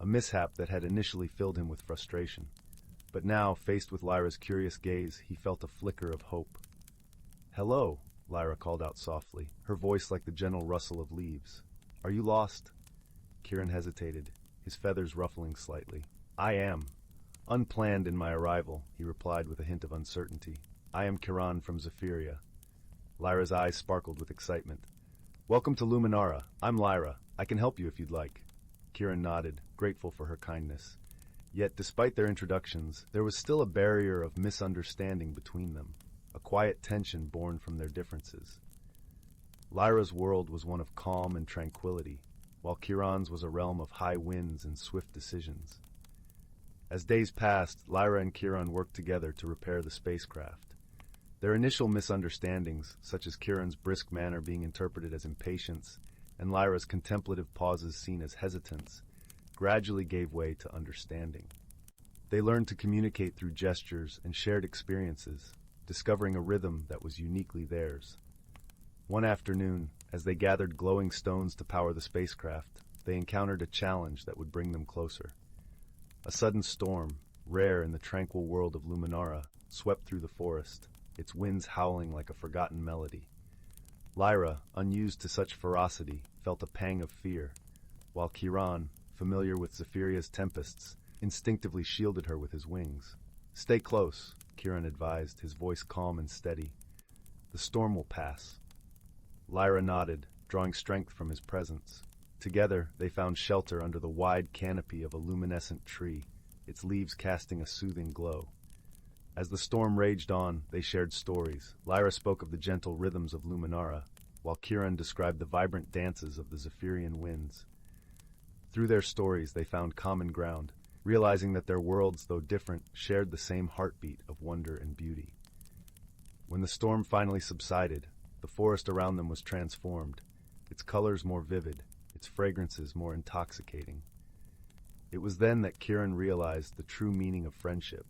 a mishap that had initially filled him with frustration. But now, faced with Lyra's curious gaze, he felt a flicker of hope. "Hello," Lyra called out softly, her voice like the gentle rustle of leaves. "Are you lost?" Kiran hesitated, his feathers ruffling slightly. "I am. Unplanned in my arrival," he replied with a hint of uncertainty. "I am Kiran from Zephyria." Lyra's eyes sparkled with excitement. "Welcome to Luminara. I'm Lyra. I can help you if you'd like." Kiran nodded, grateful for her kindness. Yet, despite their introductions, there was still a barrier of misunderstanding between them, a quiet tension born from their differences. Lyra's world was one of calm and tranquility, while Kiran's was a realm of high winds and swift decisions. As days passed, Lyra and Kiran worked together to repair the spacecraft. Their initial misunderstandings, such as Kiran's brisk manner being interpreted as impatience and Lyra's contemplative pauses seen as hesitance, gradually gave way to understanding. They learned to communicate through gestures and shared experiences, discovering a rhythm that was uniquely theirs. One afternoon, as they gathered glowing stones to power the spacecraft, they encountered a challenge that would bring them closer. A sudden storm, rare in the tranquil world of Luminara, swept through the forest, its winds howling like a forgotten melody. Lyra, unused to such ferocity, felt a pang of fear, while Kiran, familiar with Zephyria's tempests, instinctively shielded her with his wings. "Stay close," Kiran advised, his voice calm and steady. "The storm will pass." Lyra nodded, drawing strength from his presence. Together, they found shelter under the wide canopy of a luminescent tree, its leaves casting a soothing glow. As the storm raged on, they shared stories. Lyra spoke of the gentle rhythms of Luminara, while Kiran described the vibrant dances of the Zephyrian winds. Through their stories, they found common ground, realizing that their worlds, though different, shared the same heartbeat of wonder and beauty. When the storm finally subsided, the forest around them was transformed, its colors more vivid, its fragrances more intoxicating. It was then that Kiran realized the true meaning of friendship,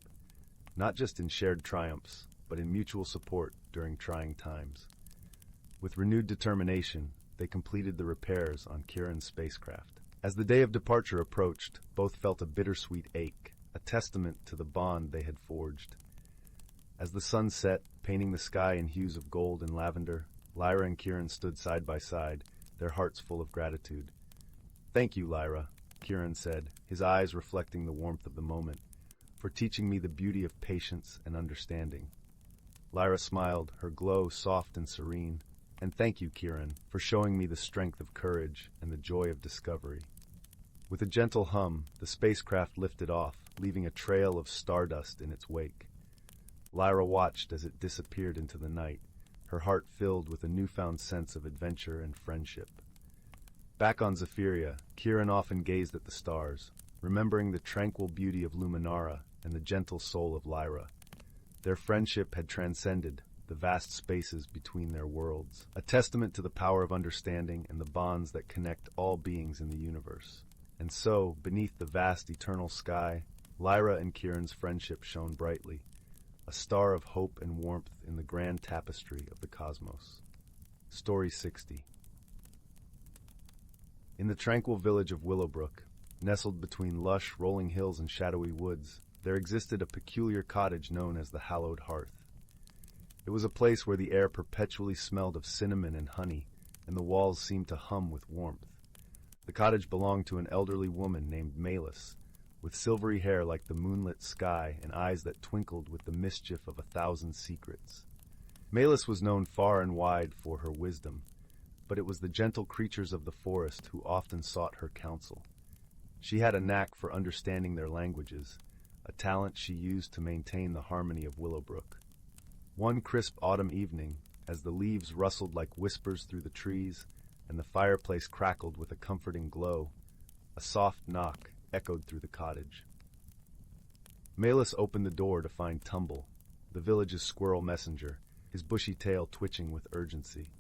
not just in shared triumphs, but in mutual support during trying times. With renewed determination, they completed the repairs on Kiran's spacecraft. As the day of departure approached, both felt a bittersweet ache, a testament to the bond they had forged. As the sun set, painting the sky in hues of gold and lavender, Lyra and Kiran stood side by side, their hearts full of gratitude. "Thank you, Lyra," Kiran said, his eyes reflecting the warmth of the moment, "for teaching me the beauty of patience and understanding." Lyra smiled, her glow soft and serene. "And thank you, Kiran, for showing me the strength of courage and the joy of discovery." With a gentle hum, the spacecraft lifted off, leaving a trail of stardust in its wake. Lyra watched as it disappeared into the night, her heart filled with a newfound sense of adventure and friendship. Back on Zephyria, Kiran often gazed at the stars, remembering the tranquil beauty of Luminara and the gentle soul of Lyra. Their friendship had transcended the vast spaces between their worlds, a testament to the power of understanding and the bonds that connect all beings in the universe. And so, beneath the vast eternal sky, Lyra and Kiran's friendship shone brightly, a star of hope and warmth in the grand tapestry of the cosmos. Story 60. In the tranquil village of Willowbrook, Nestled between lush, rolling hills and shadowy woods, there existed a peculiar cottage known as the Hallowed Hearth. It was a place where the air perpetually smelled of cinnamon and honey, and the walls seemed to hum with warmth. The cottage belonged to an elderly woman named Malus, with silvery hair like the moonlit sky and eyes that twinkled with the mischief of 1,000 secrets. Malus was known far and wide for her wisdom, but it was the gentle creatures of the forest who often sought her counsel. She had a knack for understanding their languages, a talent she used to maintain the harmony of Willowbrook. One crisp autumn evening, as the leaves rustled like whispers through the trees and the fireplace crackled with a comforting glow, a soft knock echoed through the cottage. Malus opened the door to find Tumble, the village's squirrel messenger, his bushy tail twitching with urgency.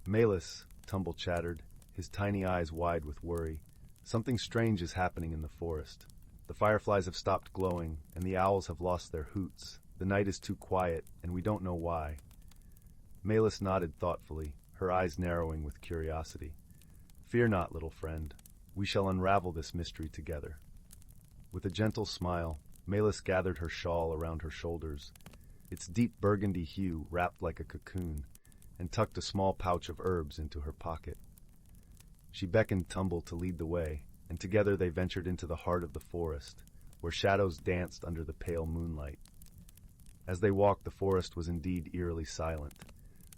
"Malus," Tumble chattered, his tiny eyes wide with worry, "something strange is happening in the forest. The fireflies have stopped glowing, and the owls have lost their hoots. The night is too quiet, and we don't know why." Malus nodded thoughtfully, her eyes narrowing with curiosity. "Fear not, little friend. We shall unravel this mystery together." With a gentle smile, Malus gathered her shawl around her shoulders, its deep burgundy hue wrapped like a cocoon, and tucked a small pouch of herbs into her pocket. She beckoned Tumble to lead the way, and together they ventured into the heart of the forest, where shadows danced under the pale moonlight. As they walked, the forest was indeed eerily silent,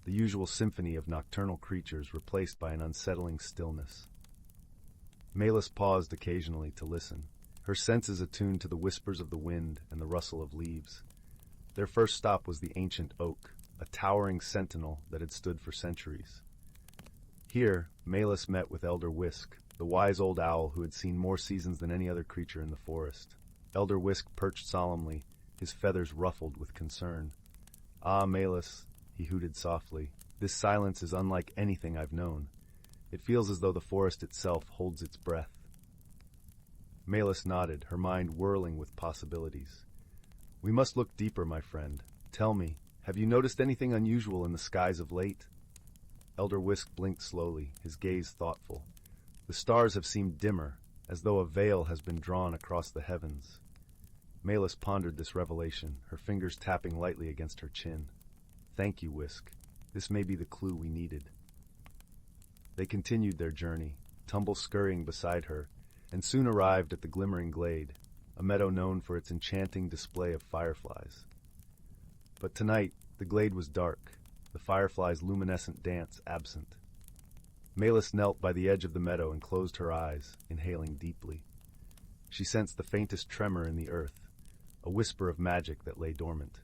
the usual symphony of nocturnal creatures replaced by an unsettling stillness. Malus paused occasionally to listen, her senses attuned to the whispers of the wind and the rustle of leaves. Their first stop was the ancient oak, a towering sentinel that had stood for centuries. Here, Malus met with Elder Whisk, the wise old owl who had seen more seasons than any other creature in the forest. Elder Whisk perched solemnly, his feathers ruffled with concern. "Ah, Malus," he hooted softly, "this silence is unlike anything I've known. It feels as though the forest itself holds its breath." Malus nodded, her mind whirling with possibilities. "We must look deeper, my friend. Tell me, have you noticed anything unusual in the skies of late?" Elder Whisk blinked slowly, his gaze thoughtful. "The stars have seemed dimmer, as though a veil has been drawn across the heavens." Malus pondered this revelation, her fingers tapping lightly against her chin. "Thank you, Whisk. This may be the clue we needed." They continued their journey, Tumble scurrying beside her, and soon arrived at the glimmering glade, a meadow known for its enchanting display of fireflies. But tonight, the glade was dark, the fireflies' luminescent dance absent. Malus knelt by the edge of the meadow and closed her eyes, inhaling deeply. She sensed the faintest tremor in the earth, a whisper of magic that lay dormant.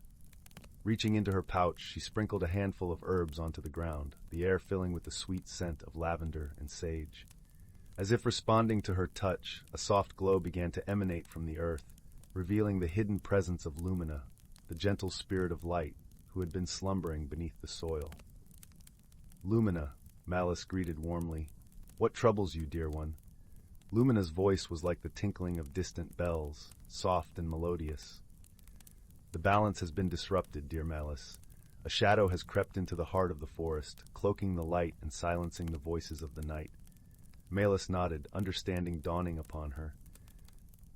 Reaching into her pouch, she sprinkled a handful of herbs onto the ground, the air filling with the sweet scent of lavender and sage. As if responding to her touch, a soft glow began to emanate from the earth, revealing the hidden presence of Lumina, the gentle spirit of light, who had been slumbering beneath the soil. "Lumina," Malus greeted warmly, "what troubles you, dear one?" Lumina's voice was like the tinkling of distant bells, soft and melodious. "The balance has been disrupted, dear Malus. A shadow has crept into the heart of the forest, cloaking the light and silencing the voices of the night." Malus nodded, understanding dawning upon her.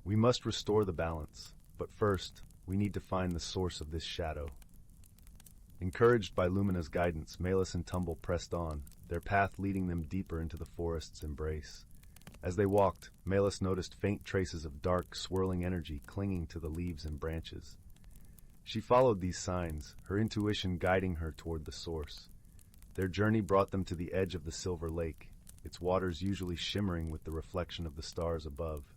"We must restore the balance, but first, we need to find the source of this shadow." Encouraged by Lumina's guidance, Malus and Tumble pressed on, their path leading them deeper into the forest's embrace. As they walked, Malus noticed faint traces of dark, swirling energy clinging to the leaves and branches. She followed these signs, her intuition guiding her toward the source. Their journey brought them to the edge of the Silver Lake, its waters usually shimmering with the reflection of the stars above.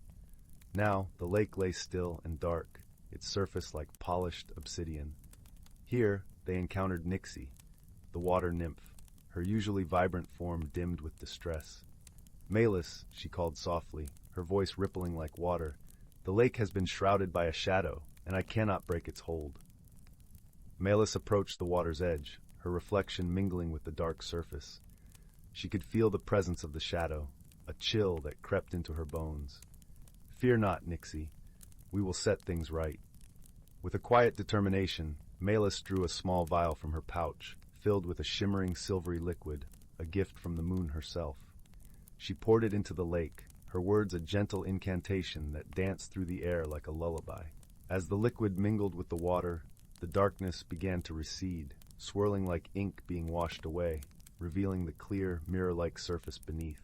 Now, the lake lay still and dark, its surface like polished obsidian. Here, they encountered Nixie, the water nymph, her usually vibrant form dimmed with distress. "Malus," she called softly, her voice rippling like water, "the lake has been shrouded by a shadow, and I cannot break its hold." Malus approached the water's edge, her reflection mingling with the dark surface. She could feel the presence of the shadow, a chill that crept into her bones. "Fear not, Nixie. We will set things right." With a quiet determination, Malus drew a small vial from her pouch, filled with a shimmering silvery liquid, a gift from the moon herself. She poured it into the lake, her words a gentle incantation that danced through the air like a lullaby. As the liquid mingled with the water, the darkness began to recede, swirling like ink being washed away, revealing the clear, mirror-like surface beneath.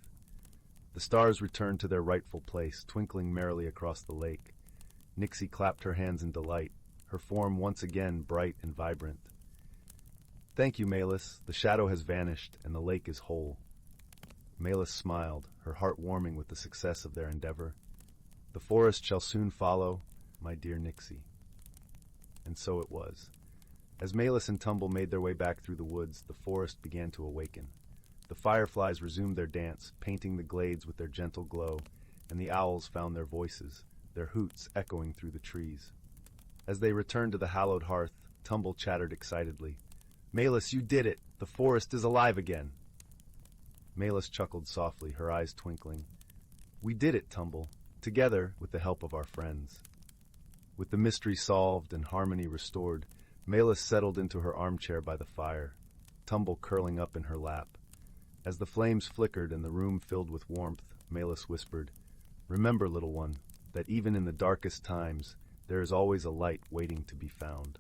The stars returned to their rightful place, twinkling merrily across the lake. Nixie clapped her hands in delight, her form once again bright and vibrant. "Thank you, Malus. The shadow has vanished, and the lake is whole." Malus smiled, her heart warming with the success of their endeavor. "The forest shall soon follow, my dear Nixie." And so it was. As Malus and Tumble made their way back through the woods, the forest began to awaken. The fireflies resumed their dance, painting the glades with their gentle glow, and the owls found their voices, their hoots echoing through the trees. As they returned to the hallowed hearth, Tumble chattered excitedly. "Malus, you did it! The forest is alive again!" Malus chuckled softly, her eyes twinkling. "We did it, Tumble, together with the help of our friends." With the mystery solved and harmony restored, Malus settled into her armchair by the fire, Tumble curling up in her lap. As the flames flickered and the room filled with warmth, Malus whispered, "Remember, little one, that even in the darkest times, there is always a light waiting to be found."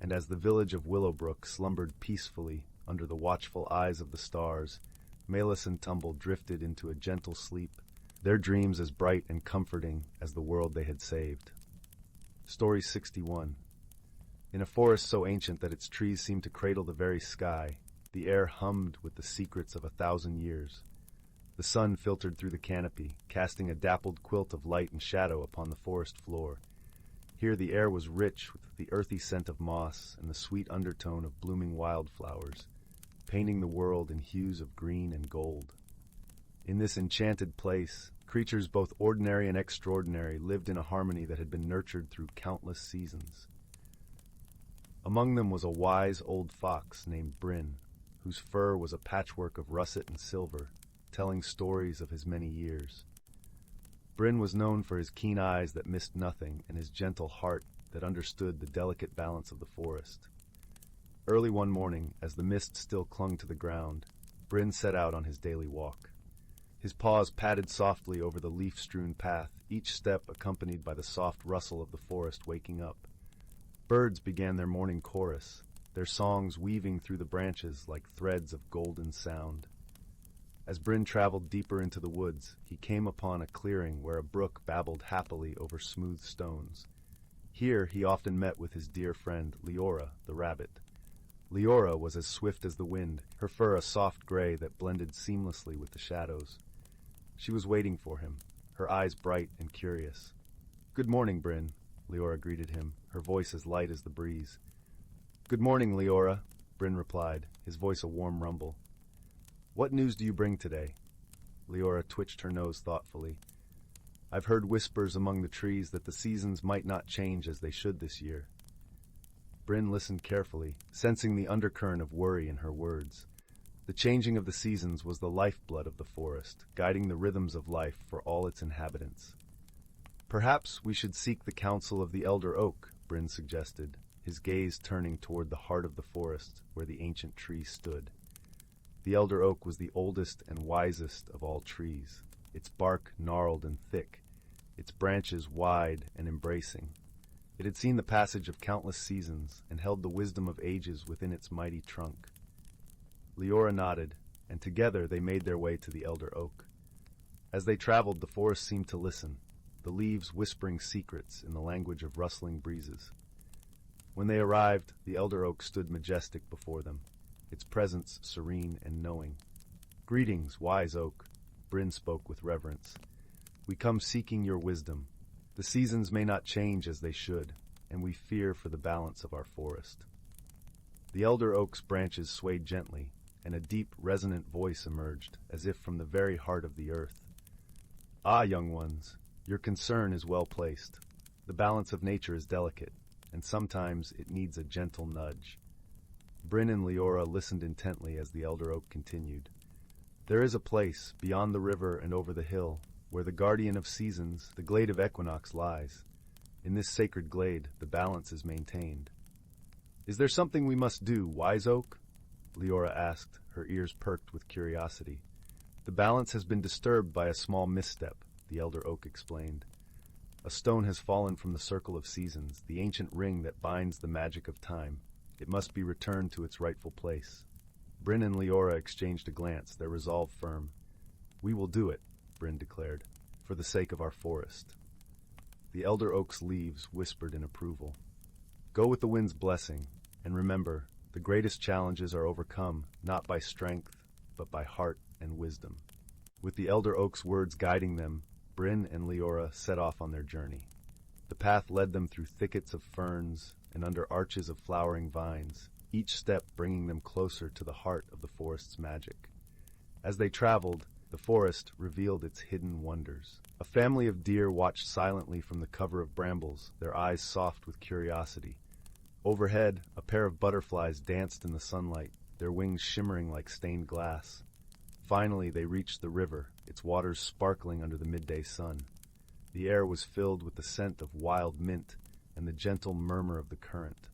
And as the village of Willowbrook slumbered peacefully under the watchful eyes of the stars, Malus and Tumble drifted into a gentle sleep, their dreams as bright and comforting as the world they had saved. Story 61. In a forest so ancient that its trees seemed to cradle the very sky, the air hummed with the secrets of 1,000 years. The sun filtered through the canopy, casting a dappled quilt of light and shadow upon the forest floor. Here the air was rich with the earthy scent of moss and the sweet undertone of blooming wildflowers, painting the world in hues of green and gold. In this enchanted place, creatures both ordinary and extraordinary lived in a harmony that had been nurtured through countless seasons. Among them was a wise old fox named Bryn, whose fur was a patchwork of russet and silver, telling stories of his many years. Bryn was known for his keen eyes that missed nothing and his gentle heart that understood the delicate balance of the forest. Early one morning, as the mist still clung to the ground, Bryn set out on his daily walk. His paws padded softly over the leaf-strewn path, each step accompanied by the soft rustle of the forest waking up. Birds began their morning chorus, their songs weaving through the branches like threads of golden sound. As Bryn traveled deeper into the woods, he came upon a clearing where a brook babbled happily over smooth stones. Here he often met with his dear friend, Lyra, the rabbit. Lyra was as swift as the wind, her fur a soft gray that blended seamlessly with the shadows. She was waiting for him, her eyes bright and curious. "Good morning, Bryn," Lyra greeted him, her voice as light as the breeze. "Good morning, Lyra," Bryn replied, his voice a warm rumble. "What news do you bring today?" Lyra twitched her nose thoughtfully. "I've heard whispers among the trees that the seasons might not change as they should this year." Bryn listened carefully, sensing the undercurrent of worry in her words. The changing of the seasons was the lifeblood of the forest, guiding the rhythms of life for all its inhabitants. "Perhaps we should seek the counsel of the elder oak," Bryn suggested, his gaze turning toward the heart of the forest where the ancient tree stood. The elder oak was the oldest and wisest of all trees, its bark gnarled and thick, its branches wide and embracing. It had seen the passage of countless seasons and held the wisdom of ages within its mighty trunk. Lyra nodded, and together they made their way to the elder oak. As they traveled, the forest seemed to listen, the leaves whispering secrets in the language of rustling breezes. When they arrived, the elder oak stood majestic before them, its presence serene and knowing. "Greetings, wise oak," Bryn spoke with reverence. "We come seeking your wisdom. The seasons may not change as they should, and we fear for the balance of our forest." The elder oak's branches swayed gently, and a deep, resonant voice emerged, as if from the very heart of the earth. "Ah, young ones, your concern is well placed. The balance of nature is delicate, and sometimes it needs a gentle nudge." Bryn and Lyra listened intently as the elder oak continued. "There is a place, beyond the river and over the hill, where the guardian of seasons, the glade of equinox, lies. In this sacred glade, the balance is maintained." "Is there something we must do, wise oak?" Lyra asked, her ears perked with curiosity. The balance has been disturbed by a small misstep, the elder oak explained. A stone has fallen from the circle of seasons, the ancient ring that binds the magic of time. It must be returned to its rightful place. Bryn and Leora exchanged a glance, their resolve firm. "We will do it," Bryn declared, "for the sake of our forest." The elder oak's leaves whispered in approval. "Go with the wind's blessing, and remember, the greatest challenges are overcome not by strength, but by heart and wisdom." With the elder oak's words guiding them, Bryn and Leora set off on their journey. The path led them through thickets of ferns and under arches of flowering vines, each step bringing them closer to the heart of the forest's magic. As they traveled, the forest revealed its hidden wonders. A family of deer watched silently from the cover of brambles, their eyes soft with curiosity. Overhead, a pair of butterflies danced in the sunlight, their wings shimmering like stained glass. Finally, they reached the river, its waters sparkling under the midday sun. The air was filled with the scent of wild mint and the gentle murmur of the current.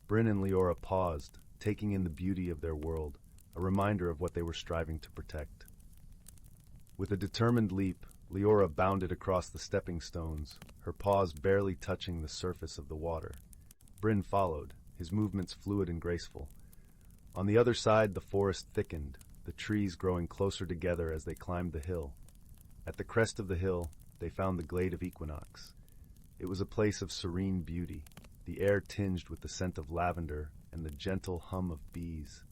Bryn and Leora paused, taking in the beauty of their world, a reminder of what they were striving to protect. With a determined leap, Leora bounded across the stepping stones, her paws barely touching the surface of the water. Bryn followed, his movements fluid and graceful. On the other side, the forest thickened, the trees growing closer together as they climbed the hill. At the crest of the hill, they found the glade of Equinox. It was a place of serene beauty, the air tinged with the scent of lavender and the gentle hum of bees.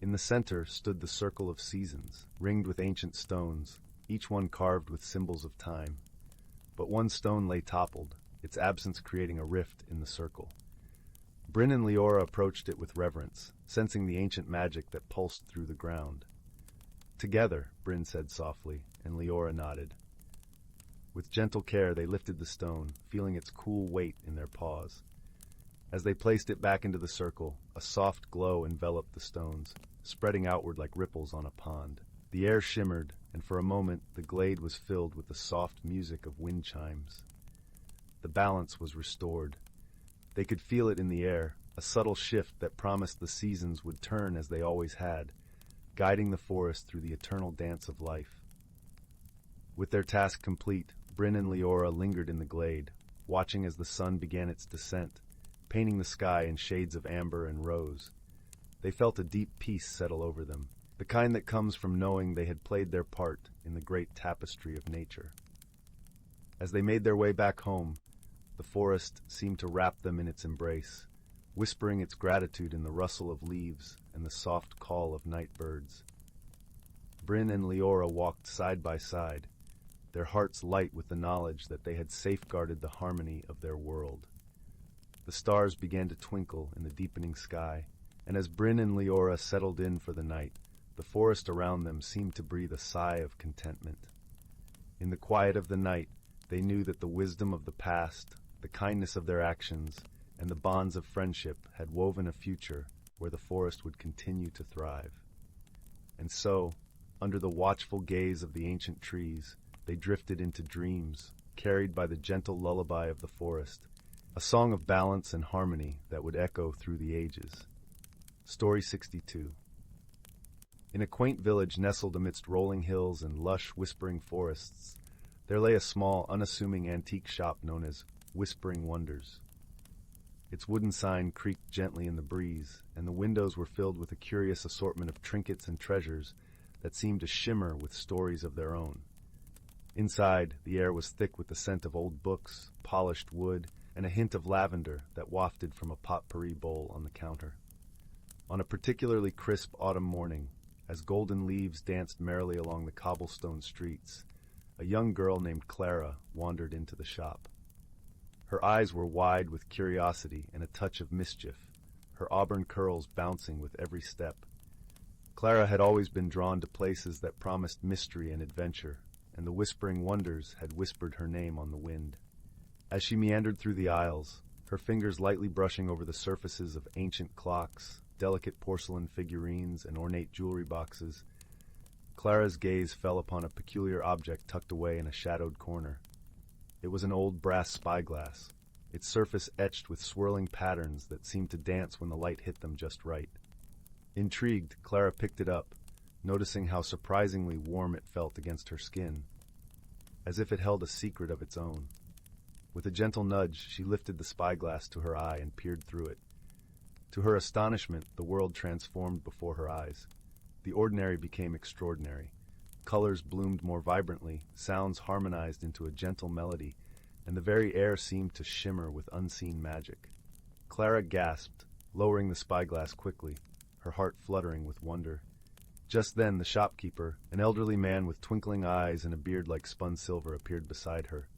In the center stood the circle of seasons, ringed with ancient stones, each one carved with symbols of time. But one stone lay toppled, its absence creating a rift in the circle. Bryn and Leora approached it with reverence, sensing the ancient magic that pulsed through the ground. "Together," Bryn said softly, and Leora nodded. With gentle care, they lifted the stone, feeling its cool weight in their paws. As they placed it back into the circle, a soft glow enveloped the stones, spreading outward like ripples on a pond. The air shimmered, and for a moment the glade was filled with the soft music of wind chimes. The balance was restored. They could feel it in the air, a subtle shift that promised the seasons would turn as they always had, guiding the forest through the eternal dance of life. With their task complete, Bryn and Leora lingered in the glade, watching as the sun began its descent, painting the sky in shades of amber and rose. They felt a deep peace settle over them, the kind that comes from knowing they had played their part in the great tapestry of nature. As they made their way back home, the forest seemed to wrap them in its embrace, whispering its gratitude in the rustle of leaves and the soft call of night birds. Bryn and Leora walked side by side, their hearts light with the knowledge that they had safeguarded the harmony of their world. The stars began to twinkle in the deepening sky, and as Bryn and Leora settled in for the night, the forest around them seemed to breathe a sigh of contentment. In the quiet of the night, they knew that the wisdom of the past, the kindness of their actions, and the bonds of friendship had woven a future where the forest would continue to thrive. And so, under the watchful gaze of the ancient trees, they drifted into dreams, carried by the gentle lullaby of the forest, a song of balance and harmony that would echo through the ages. Story 62. In a quaint village nestled amidst rolling hills and lush, whispering forests, there lay a small, unassuming antique shop known as Whispering Wonders. Its wooden sign creaked gently in the breeze, and the windows were filled with a curious assortment of trinkets and treasures that seemed to shimmer with stories of their own. Inside, the air was thick with the scent of old books, polished wood, and a hint of lavender that wafted from a potpourri bowl on the counter. On a particularly crisp autumn morning, as golden leaves danced merrily along the cobblestone streets, a young girl named Clara wandered into the shop. Her eyes were wide with curiosity and a touch of mischief, her auburn curls bouncing with every step. Clara had always been drawn to places that promised mystery and adventure, and the Whispering Wonders had whispered her name on the wind. As she meandered through the aisles, her fingers lightly brushing over the surfaces of ancient clocks, delicate porcelain figurines, and ornate jewelry boxes, Clara's gaze fell upon a peculiar object tucked away in a shadowed corner. It was an old brass spyglass, its surface etched with swirling patterns that seemed to dance when the light hit them just right. Intrigued, Clara picked it up, noticing how surprisingly warm it felt against her skin, as if it held a secret of its own. With a gentle nudge, she lifted the spyglass to her eye and peered through it. To her astonishment, the world transformed before her eyes. The ordinary became extraordinary. Colors bloomed more vibrantly, sounds harmonized into a gentle melody, and the very air seemed to shimmer with unseen magic. Clara gasped, lowering the spyglass quickly, her heart fluttering with wonder. Just then, the shopkeeper, an elderly man with twinkling eyes and a beard like spun silver, appeared beside her.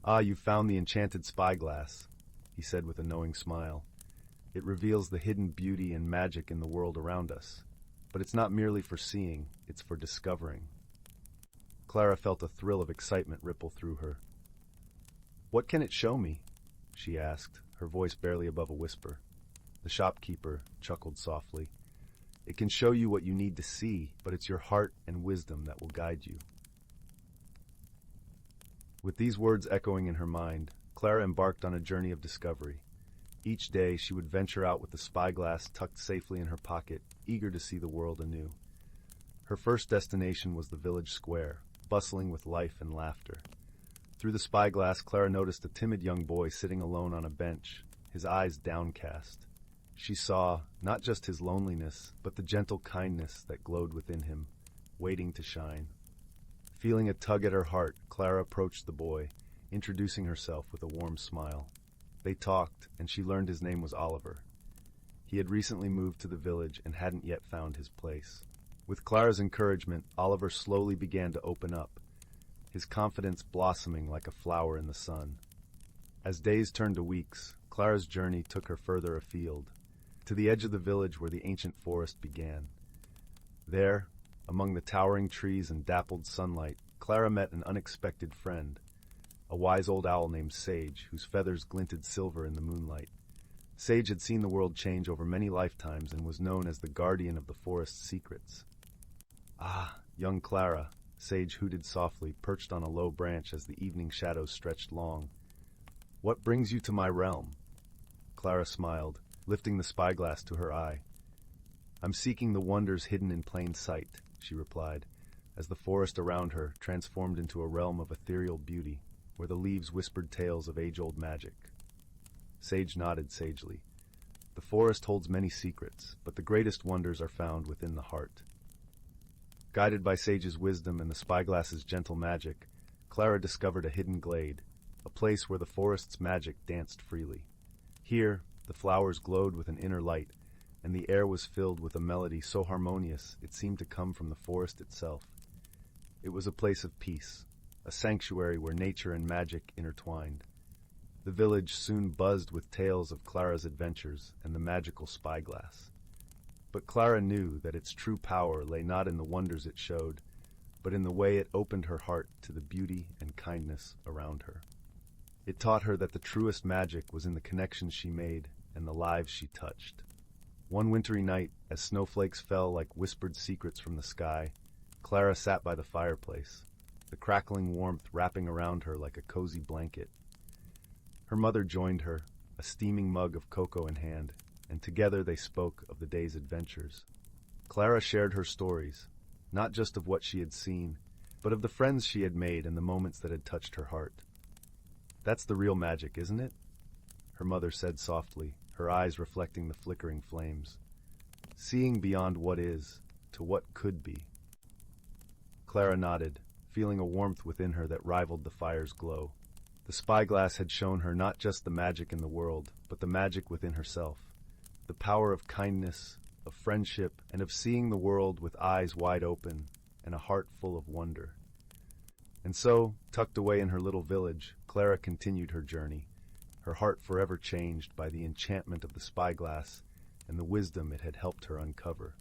"Ah, you've found the enchanted spyglass," he said with a knowing smile. "It reveals the hidden beauty and magic in the world around us. But it's not merely for seeing, it's for discovering." Clara felt a thrill of excitement ripple through her. "What can it show me?" she asked, her voice barely above a whisper. The shopkeeper chuckled softly. "It can show you what you need to see, but it's your heart and wisdom that will guide you." With these words echoing in her mind, Clara embarked on a journey of discovery. Each day she would venture out with the spyglass tucked safely in her pocket, eager to see the world anew. Her first destination was the village square, bustling with life and laughter. Through the spyglass, Clara noticed a timid young boy sitting alone on a bench, his eyes downcast. She saw not just his loneliness, but the gentle kindness that glowed within him, waiting to shine. Feeling a tug at her heart, Clara approached the boy, introducing herself with a warm smile. They talked, and she learned his name was Oliver. He had recently moved to the village and hadn't yet found his place. With Clara's encouragement, Oliver slowly began to open up, his confidence blossoming like a flower in the sun. As days turned to weeks, Clara's journey took her further afield, to the edge of the village where the ancient forest began. There, among the towering trees and dappled sunlight, Clara met an unexpected friend, a wise old owl named Sage, whose feathers glinted silver in the moonlight. Sage had seen the world change over many lifetimes and was known as the guardian of the forest's secrets. "Ah, young Clara," Sage hooted softly, perched on a low branch as the evening shadows stretched long. "What brings you to my realm?" Clara smiled, lifting the spyglass to her eye. "I'm seeking the wonders hidden in plain sight," she replied, as the forest around her transformed into a realm of ethereal beauty, where the leaves whispered tales of age-old magic. Sage nodded sagely. "The forest holds many secrets, but the greatest wonders are found within the heart." Guided by Sage's wisdom and the spyglass's gentle magic, Clara discovered a hidden glade, a place where the forest's magic danced freely. Here, the flowers glowed with an inner light, and the air was filled with a melody so harmonious it seemed to come from the forest itself. It was a place of peace, a sanctuary where nature and magic intertwined. The village soon buzzed with tales of Clara's adventures and the magical spyglass. But Clara knew that its true power lay not in the wonders it showed, but in the way it opened her heart to the beauty and kindness around her. It taught her that the truest magic was in the connections she made and the lives she touched. One wintry night, as snowflakes fell like whispered secrets from the sky, Clara sat by the fireplace, the crackling warmth wrapping around her like a cozy blanket. Her mother joined her, a steaming mug of cocoa in hand, and together they spoke of the day's adventures. Clara shared her stories, not just of what she had seen, but of the friends she had made and the moments that had touched her heart. "That's the real magic, isn't it?" her mother said softly, her eyes reflecting the flickering flames. "Seeing beyond what is, to what could be." Clara nodded, feeling a warmth within her that rivaled the fire's glow. The spyglass had shown her not just the magic in the world, but the magic within herself. The power of kindness, of friendship, and of seeing the world with eyes wide open and a heart full of wonder. And so, tucked away in her little village, Clara continued her journey, her heart forever changed by the enchantment of the spyglass and the wisdom it had helped her uncover.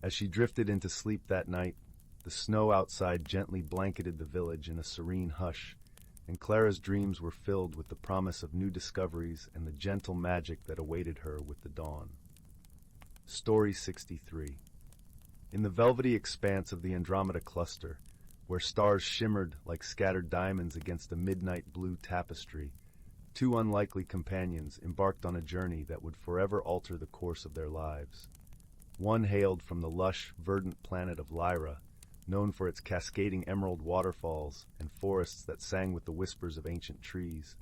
As she drifted into sleep that night, the snow outside gently blanketed the village in a serene hush, and Clara's dreams were filled with the promise of new discoveries and the gentle magic that awaited her with the dawn. Story 63. In the velvety expanse of the Andromeda cluster, where stars shimmered like scattered diamonds against a midnight blue tapestry, two unlikely companions embarked on a journey that would forever alter the course of their lives. One hailed from the lush, verdant planet of Lyra, known for its cascading emerald waterfalls and forests that sang with the whispers of ancient trees.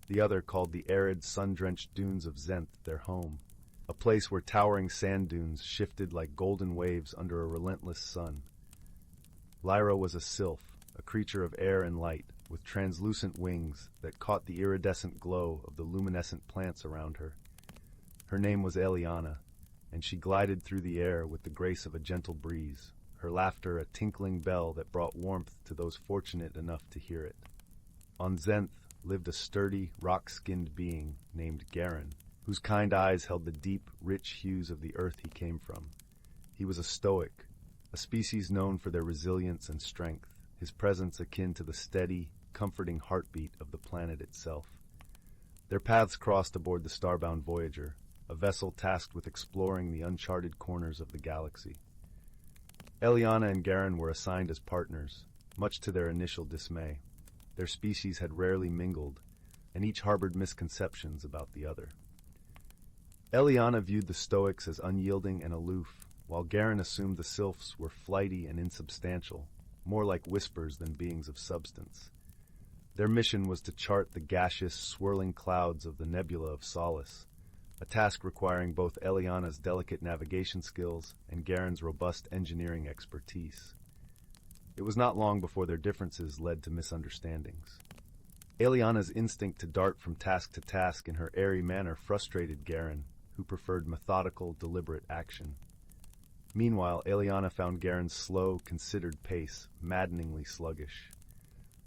The other called the arid, sun-drenched dunes of Zenth their home, a place where towering sand dunes shifted like golden waves under a relentless sun. Lyra was a sylph, a creature of air and light, with translucent wings that caught the iridescent glow of the luminescent plants around her. Her name was Eliana, and she glided through the air with the grace of a gentle breeze, her laughter a tinkling bell that brought warmth to those fortunate enough to hear it. On Zenth lived a sturdy, rock-skinned being named Garen, whose kind eyes held the deep, rich hues of the earth he came from. He was a stoic, a species known for their resilience and strength, his presence akin to the steady, comforting heartbeat of the planet itself. Their paths crossed aboard the starbound Voyager, a vessel tasked with exploring the uncharted corners of the galaxy. Eliana and Garen were assigned as partners, much to their initial dismay. Their species had rarely mingled, and each harbored misconceptions about the other. Eliana viewed the Stoics as unyielding and aloof, while Garen assumed the Sylphs were flighty and insubstantial, more like whispers than beings of substance. Their mission was to chart the gaseous, swirling clouds of the Nebula of Solace, a task requiring both Eliana's delicate navigation skills and Garen's robust engineering expertise. It was not long before their differences led to misunderstandings. Eliana's instinct to dart from task to task in her airy manner frustrated Garen, who preferred methodical, deliberate action. Meanwhile, Eliana found Garen's slow, considered pace maddeningly sluggish.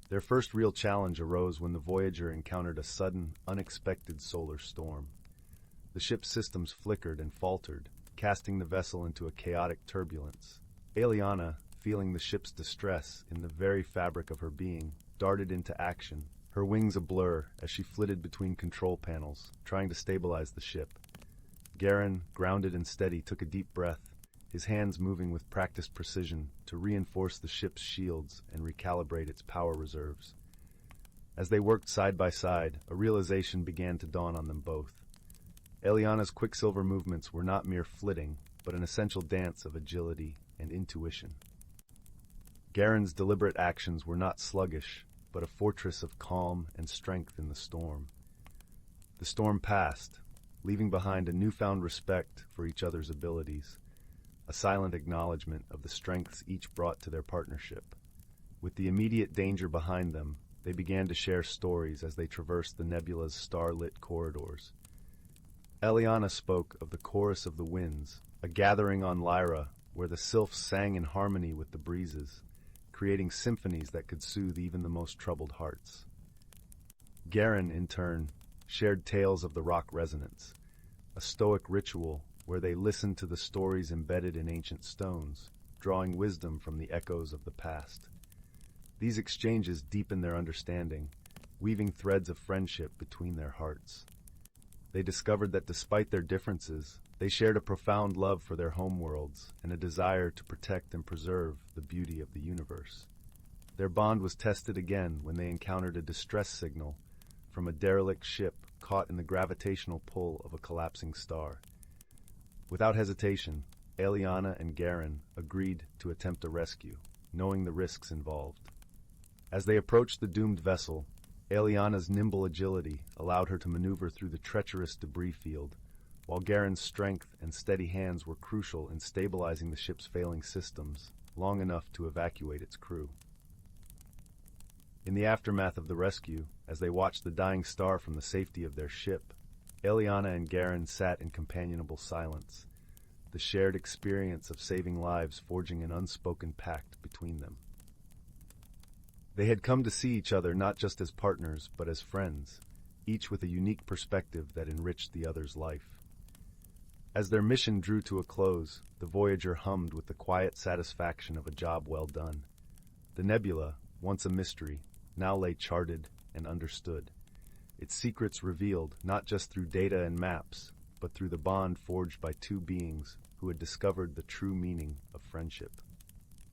Their first real challenge arose when the Voyager encountered a sudden, unexpected solar storm. The ship's systems flickered and faltered, casting the vessel into a chaotic turbulence. Eliana, feeling the ship's distress in the very fabric of her being, darted into action, her wings a blur as she flitted between control panels, trying to stabilize the ship. Garen, grounded and steady, took a deep breath, his hands moving with practiced precision to reinforce the ship's shields and recalibrate its power reserves. As they worked side by side, a realization began to dawn on them both. Eliana's quicksilver movements were not mere flitting, but an essential dance of agility and intuition. Garen's deliberate actions were not sluggish, but a fortress of calm and strength in the storm. The storm passed, leaving behind a newfound respect for each other's abilities, a silent acknowledgement of the strengths each brought to their partnership. With the immediate danger behind them, they began to share stories as they traversed the nebula's star-lit corridors. Eliana spoke of the Chorus of the Winds, a gathering on Lyra where the sylphs sang in harmony with the breezes, creating symphonies that could soothe even the most troubled hearts. Garen, in turn, shared tales of the rock resonance, a stoic ritual where they listened to the stories embedded in ancient stones, drawing wisdom from the echoes of the past. These exchanges deepened their understanding, weaving threads of friendship between their hearts. They discovered that despite their differences, they shared a profound love for their homeworlds and a desire to protect and preserve the beauty of the universe. Their bond was tested again when they encountered a distress signal from a derelict ship caught in the gravitational pull of a collapsing star. Without hesitation, Eliana and Garen agreed to attempt a rescue, knowing the risks involved. As they approached the doomed vessel, Eliana's nimble agility allowed her to maneuver through the treacherous debris field, while Garen's strength and steady hands were crucial in stabilizing the ship's failing systems long enough to evacuate its crew. In the aftermath of the rescue, as they watched the dying star from the safety of their ship, Eliana and Garen sat in companionable silence, the shared experience of saving lives forging an unspoken pact between them. They had come to see each other not just as partners, but as friends, each with a unique perspective that enriched the other's life. As their mission drew to a close, the Voyager hummed with the quiet satisfaction of a job well done. The nebula, once a mystery, now lay charted and understood, its secrets revealed not just through data and maps, but through the bond forged by two beings who had discovered the true meaning of friendship.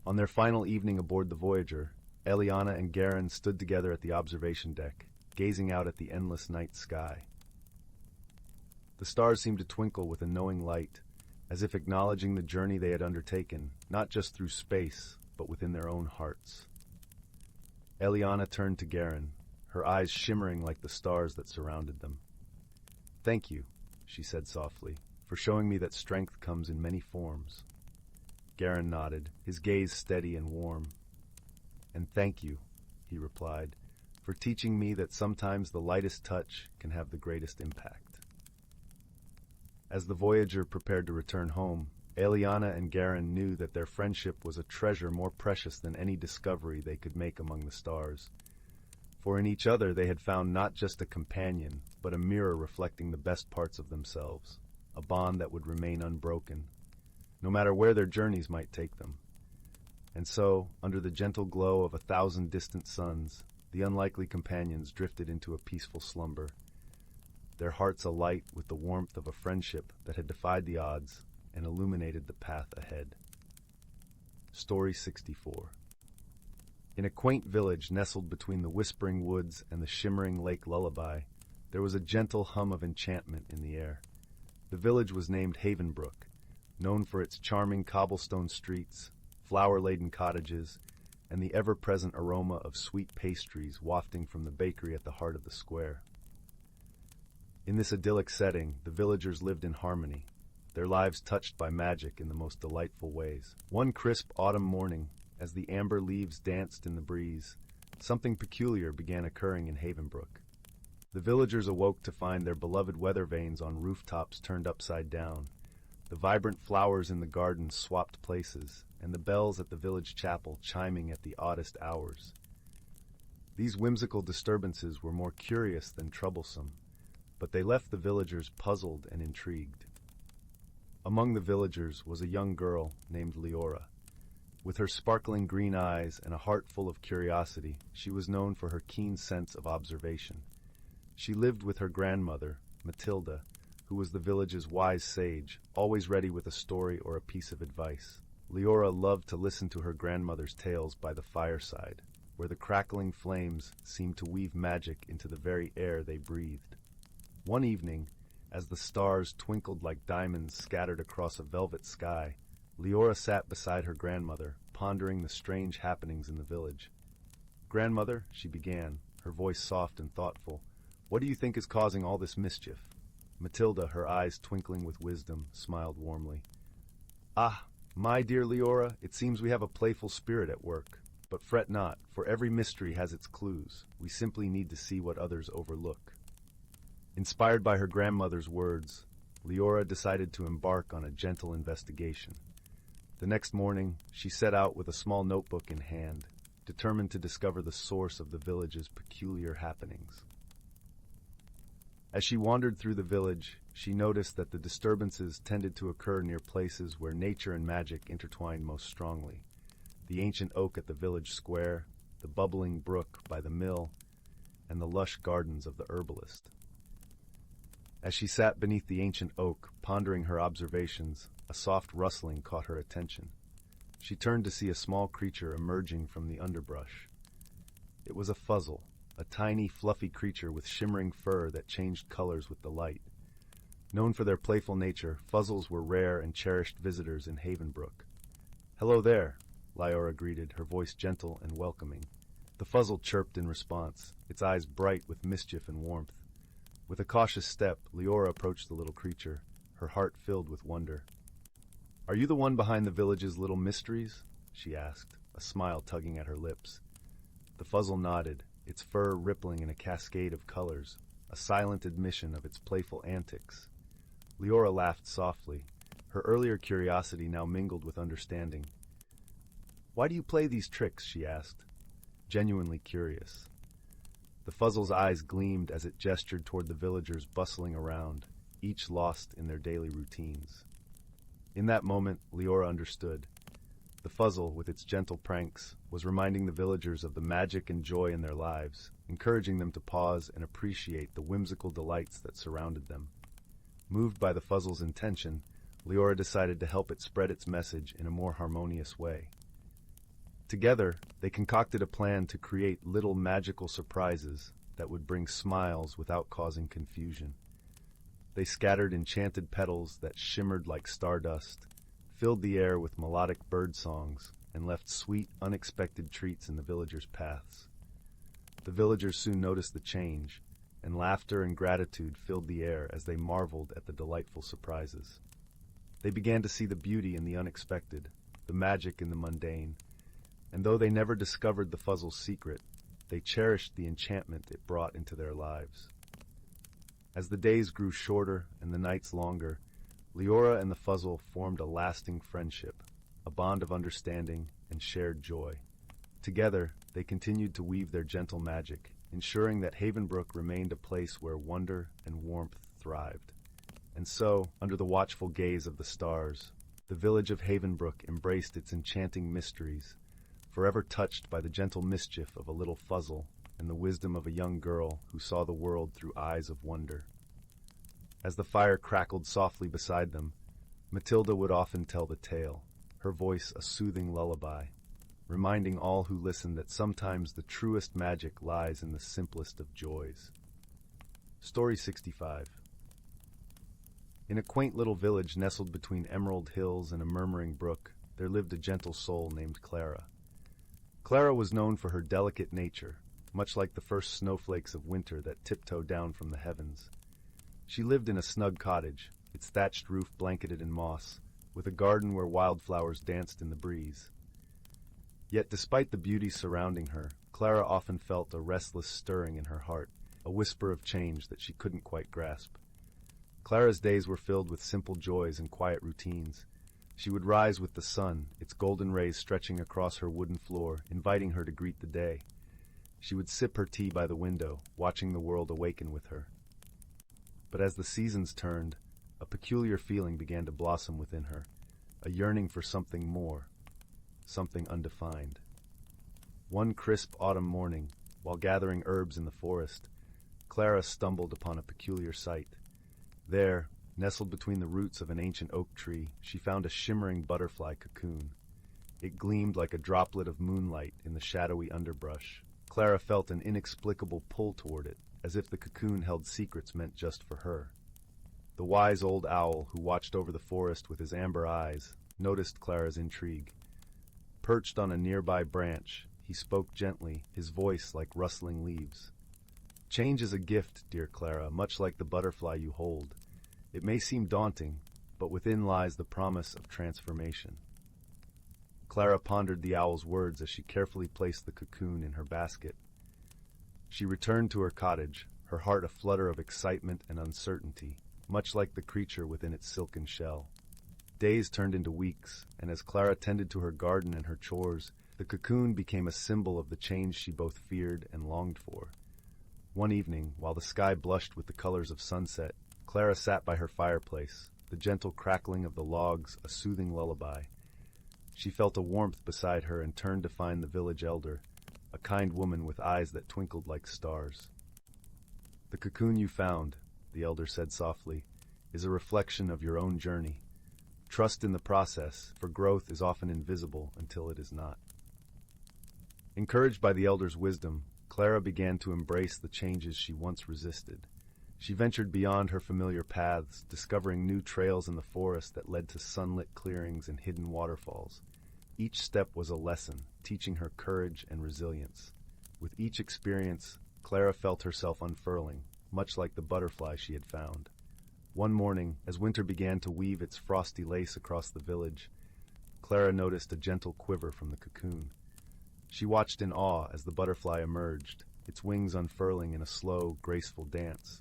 On their final evening aboard the Voyager, Eliana and Garen stood together at the observation deck, gazing out at the endless night sky. The stars seemed to twinkle with a knowing light, as if acknowledging the journey they had undertaken, not just through space, but within their own hearts. Eliana turned to Garen, her eyes shimmering like the stars that surrounded them. "Thank you," she said softly, "for showing me that strength comes in many forms." Garen nodded, his gaze steady and warm. "And thank you," he replied, "for teaching me that sometimes the lightest touch can have the greatest impact." As the Voyager prepared to return home, Eliana and Garen knew that their friendship was a treasure more precious than any discovery they could make among the stars. For in each other they had found not just a companion, but a mirror reflecting the best parts of themselves, a bond that would remain unbroken, no matter where their journeys might take them. And so, under the gentle glow of 1,000 distant suns, the unlikely companions drifted into a peaceful slumber, their hearts alight with the warmth of a friendship that had defied the odds and illuminated the path ahead. Story 64. In a quaint village nestled between the whispering woods and the shimmering lake Lullaby, there was a gentle hum of enchantment in the air. The village was named Havenbrook, known for its charming cobblestone streets, flower-laden cottages, and the ever-present aroma of sweet pastries wafting from the bakery at the heart of the square. In this idyllic setting, the villagers lived in harmony, their lives touched by magic in the most delightful ways. One crisp autumn morning, as the amber leaves danced in the breeze, something peculiar began occurring in Havenbrook. The villagers awoke to find their beloved weather vanes on rooftops turned upside down, the vibrant flowers in the gardens swapped places, and the bells at the village chapel chiming at the oddest hours. These whimsical disturbances were more curious than troublesome, but they left the villagers puzzled and intrigued. Among the villagers was a young girl named Lyra. With her sparkling green eyes and a heart full of curiosity, she was known for her keen sense of observation. She lived with her grandmother, Matilda, who was the village's wise sage, always ready with a story or a piece of advice. Lyra loved to listen to her grandmother's tales by the fireside, where the crackling flames seemed to weave magic into the very air they breathed. One evening, as the stars twinkled like diamonds scattered across a velvet sky, Lyra sat beside her grandmother, pondering the strange happenings in the village. "Grandmother," she began, her voice soft and thoughtful, "what do you think is causing all this mischief?" Matilda, her eyes twinkling with wisdom, smiled warmly. "Ah, my dear Lyra, it seems we have a playful spirit at work. But fret not, for every mystery has its clues. We simply need to see what others overlook." Inspired by her grandmother's words, Lyra decided to embark on a gentle investigation. The next morning, she set out with a small notebook in hand, determined to discover the source of the village's peculiar happenings. As she wandered through the village, she noticed that the disturbances tended to occur near places where nature and magic intertwined most strongly. The ancient oak at the village square, the bubbling brook by the mill, and the lush gardens of the herbalist. As she sat beneath the ancient oak, pondering her observations, a soft rustling caught her attention. She turned to see a small creature emerging from the underbrush. It was a fuzzle, a tiny, fluffy creature with shimmering fur that changed colors with the light. Known for their playful nature, fuzzles were rare and cherished visitors in Havenbrook. "Hello there," Lyra greeted, her voice gentle and welcoming. The fuzzle chirped in response, its eyes bright with mischief and warmth. With a cautious step, Lyra approached the little creature, her heart filled with wonder. "Are you the one behind the village's little mysteries?" she asked, a smile tugging at her lips. The fuzzle nodded, its fur rippling in a cascade of colors, a silent admission of its playful antics. Lyra laughed softly, her earlier curiosity now mingled with understanding. "Why do you play these tricks?" she asked, genuinely curious. The fuzzle's eyes gleamed as it gestured toward the villagers bustling around, each lost in their daily routines. In that moment, Lyra understood. The fuzzle, with its gentle pranks, was reminding the villagers of the magic and joy in their lives, encouraging them to pause and appreciate the whimsical delights that surrounded them. Moved by the fuzzle's intention, Lyra decided to help it spread its message in a more harmonious way. Together, they concocted a plan to create little magical surprises that would bring smiles without causing confusion. They scattered enchanted petals that shimmered like stardust, filled the air with melodic bird songs, and left sweet, unexpected treats in the villagers' paths. The villagers soon noticed the change, and laughter and gratitude filled the air as they marveled at the delightful surprises. They began to see the beauty in the unexpected, the magic in the mundane, and though they never discovered the fuzzle's secret, they cherished the enchantment it brought into their lives. As the days grew shorter and the nights longer, Lyra and the fuzzle formed a lasting friendship, a bond of understanding and shared joy. Together, they continued to weave their gentle magic, ensuring that Havenbrook remained a place where wonder and warmth thrived. And so, under the watchful gaze of the stars, the village of Havenbrook embraced its enchanting mysteries, forever touched by the gentle mischief of a little fuzzle and the wisdom of a young girl who saw the world through eyes of wonder. As the fire crackled softly beside them, Matilda would often tell the tale, her voice a soothing lullaby, reminding all who listen that sometimes the truest magic lies in the simplest of joys. Story 65. In a quaint little village nestled between emerald hills and a murmuring brook, there lived a gentle soul named Clara. Clara was known for her delicate nature, much like the first snowflakes of winter that tiptoe down from the heavens. She lived in a snug cottage, its thatched roof blanketed in moss, with a garden where wildflowers danced in the breeze. Yet despite the beauty surrounding her, Clara often felt a restless stirring in her heart, a whisper of change that she couldn't quite grasp. Clara's days were filled with simple joys and quiet routines. She would rise with the sun, its golden rays stretching across her wooden floor, inviting her to greet the day. She would sip her tea by the window, watching the world awaken with her. But as the seasons turned, a peculiar feeling began to blossom within her, a yearning for something more, something undefined. One crisp autumn morning, while gathering herbs in the forest, Clara stumbled upon a peculiar sight. There, nestled between the roots of an ancient oak tree, she found a shimmering butterfly cocoon. It gleamed like a droplet of moonlight in the shadowy underbrush. Clara felt an inexplicable pull toward it, as if the cocoon held secrets meant just for her. The wise old owl, who watched over the forest with his amber eyes, noticed Clara's intrigue. Perched on a nearby branch, he spoke gently, his voice like rustling leaves. "Change is a gift, dear Clara, much like the butterfly you hold. It may seem daunting, but within lies the promise of transformation." Clara pondered the owl's words as she carefully placed the cocoon in her basket. She returned to her cottage, her heart a flutter of excitement and uncertainty, much like the creature within its silken shell. Days turned into weeks, and as Clara tended to her garden and her chores, the cocoon became a symbol of the change she both feared and longed for. One evening, while the sky blushed with the colors of sunset, Clara sat by her fireplace, the gentle crackling of the logs a soothing lullaby. She felt a warmth beside her and turned to find the village elder, a kind woman with eyes that twinkled like stars. "The cocoon you found," the elder said softly, "is a reflection of your own journey. Trust in the process, for growth is often invisible until it is not." Encouraged by the elder's wisdom, Clara began to embrace the changes she once resisted. She ventured beyond her familiar paths, discovering new trails in the forest that led to sunlit clearings and hidden waterfalls. Each step was a lesson, teaching her courage and resilience. With each experience, Clara felt herself unfurling, much like the butterfly she had found. One morning, as winter began to weave its frosty lace across the village, Clara noticed a gentle quiver from the cocoon. She watched in awe as the butterfly emerged, its wings unfurling in a slow, graceful dance.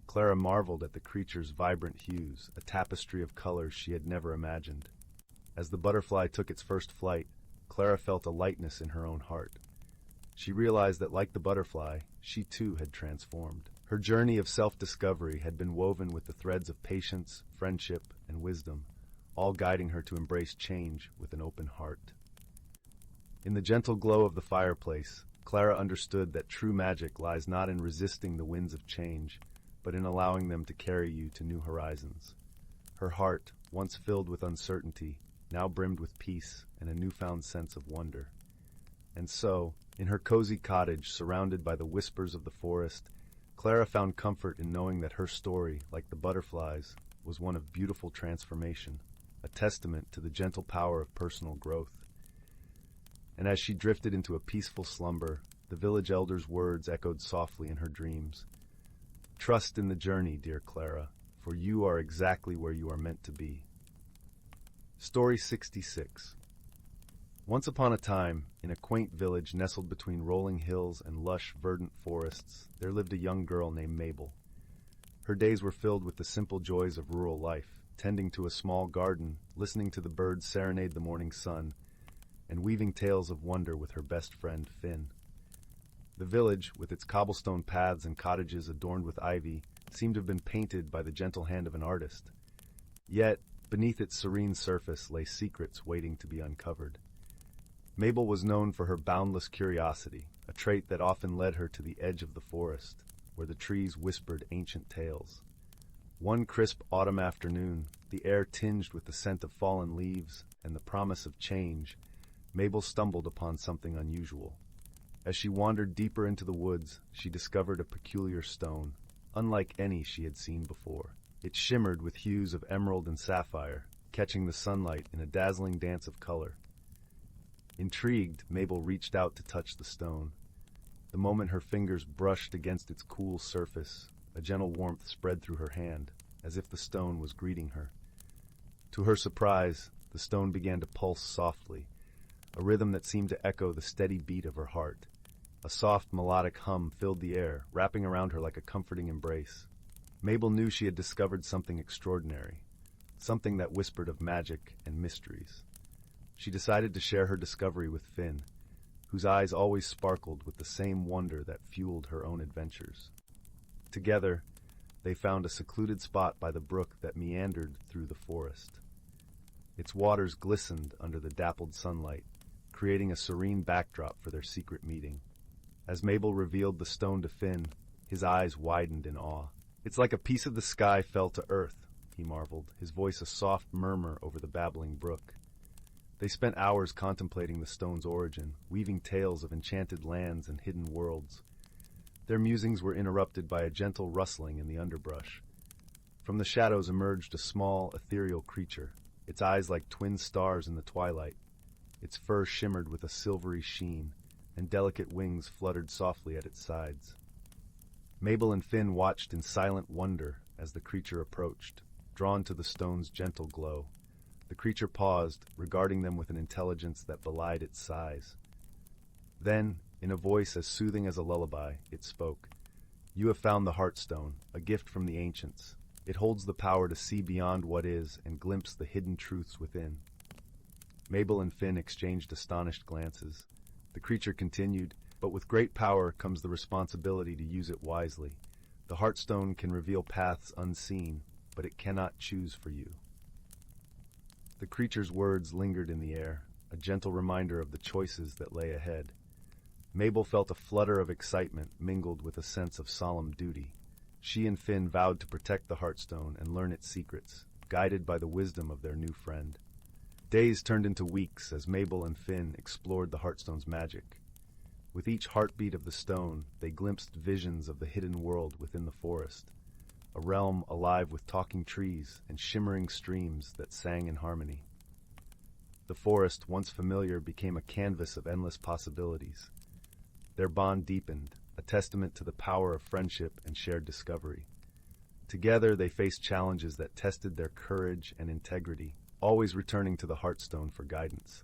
Clara marveled at the creature's vibrant hues, a tapestry of colors she had never imagined. As the butterfly took its first flight, Clara felt a lightness in her own heart. She realized that, like the butterfly, she too had transformed. Her journey of self-discovery had been woven with the threads of patience, friendship, and wisdom, all guiding her to embrace change with an open heart. In the gentle glow of the fireplace, Clara understood that true magic lies not in resisting the winds of change, but in allowing them to carry you to new horizons. Her heart, once filled with uncertainty, now brimmed with peace and a newfound sense of wonder. And so, in her cozy cottage surrounded by the whispers of the forest, Clara found comfort in knowing that her story, like the butterflies, was one of beautiful transformation, a testament to the gentle power of personal growth. And as she drifted into a peaceful slumber, the village elder's words echoed softly in her dreams. Trust in the journey, dear Clara, for you are exactly where you are meant to be. Story 66. Once upon a time, in a quaint village nestled between rolling hills and lush, verdant forests, there lived a young girl named Mabel. Her days were filled with the simple joys of rural life, tending to a small garden, listening to the birds serenade the morning sun, and weaving tales of wonder with her best friend, Finn. The village, with its cobblestone paths and cottages adorned with ivy, seemed to have been painted by the gentle hand of an artist. Yet, beneath its serene surface lay secrets waiting to be uncovered. Mabel was known for her boundless curiosity, a trait that often led her to the edge of the forest, where the trees whispered ancient tales. One crisp autumn afternoon, the air tinged with the scent of fallen leaves and the promise of change, Mabel stumbled upon something unusual. As she wandered deeper into the woods, she discovered a peculiar stone, unlike any she had seen before. It shimmered with hues of emerald and sapphire, catching the sunlight in a dazzling dance of color. Intrigued, Mabel reached out to touch the stone. The moment her fingers brushed against its cool surface, a gentle warmth spread through her hand, as if the stone was greeting her. To her surprise, the stone began to pulse softly, a rhythm that seemed to echo the steady beat of her heart. A soft, melodic hum filled the air, wrapping around her like a comforting embrace. Mabel knew she had discovered something extraordinary, something that whispered of magic and mysteries. She decided to share her discovery with Finn, whose eyes always sparkled with the same wonder that fueled her own adventures. Together, they found a secluded spot by the brook that meandered through the forest. Its waters glistened under the dappled sunlight, creating a serene backdrop for their secret meeting. As Mabel revealed the stone to Finn, his eyes widened in awe. "It's like a piece of the sky fell to earth," he marveled, his voice a soft murmur over the babbling brook. They spent hours contemplating the stone's origin, weaving tales of enchanted lands and hidden worlds. Their musings were interrupted by a gentle rustling in the underbrush. From the shadows emerged a small, ethereal creature, its eyes like twin stars in the twilight. Its fur shimmered with a silvery sheen, and delicate wings fluttered softly at its sides. Mabel and Finn watched in silent wonder as the creature approached, drawn to the stone's gentle glow. The creature paused, regarding them with an intelligence that belied its size. Then, in a voice as soothing as a lullaby, it spoke. "You have found the Heartstone, a gift from the ancients. It holds the power to see beyond what is and glimpse the hidden truths within." Mabel and Finn exchanged astonished glances. The creature continued, "But with great power comes the responsibility to use it wisely. The Heartstone can reveal paths unseen, but it cannot choose for you." The creature's words lingered in the air, a gentle reminder of the choices that lay ahead. Mabel felt a flutter of excitement mingled with a sense of solemn duty. She and Finn vowed to protect the Heartstone and learn its secrets, guided by the wisdom of their new friend. Days turned into weeks as Mabel and Finn explored the Heartstone's magic. With each heartbeat of the stone, they glimpsed visions of the hidden world within the forest, a realm alive with talking trees and shimmering streams that sang in harmony. The forest, once familiar, became a canvas of endless possibilities. Their bond deepened, a testament to the power of friendship and shared discovery. Together, they faced challenges that tested their courage and integrity, always returning to the Heartstone for guidance.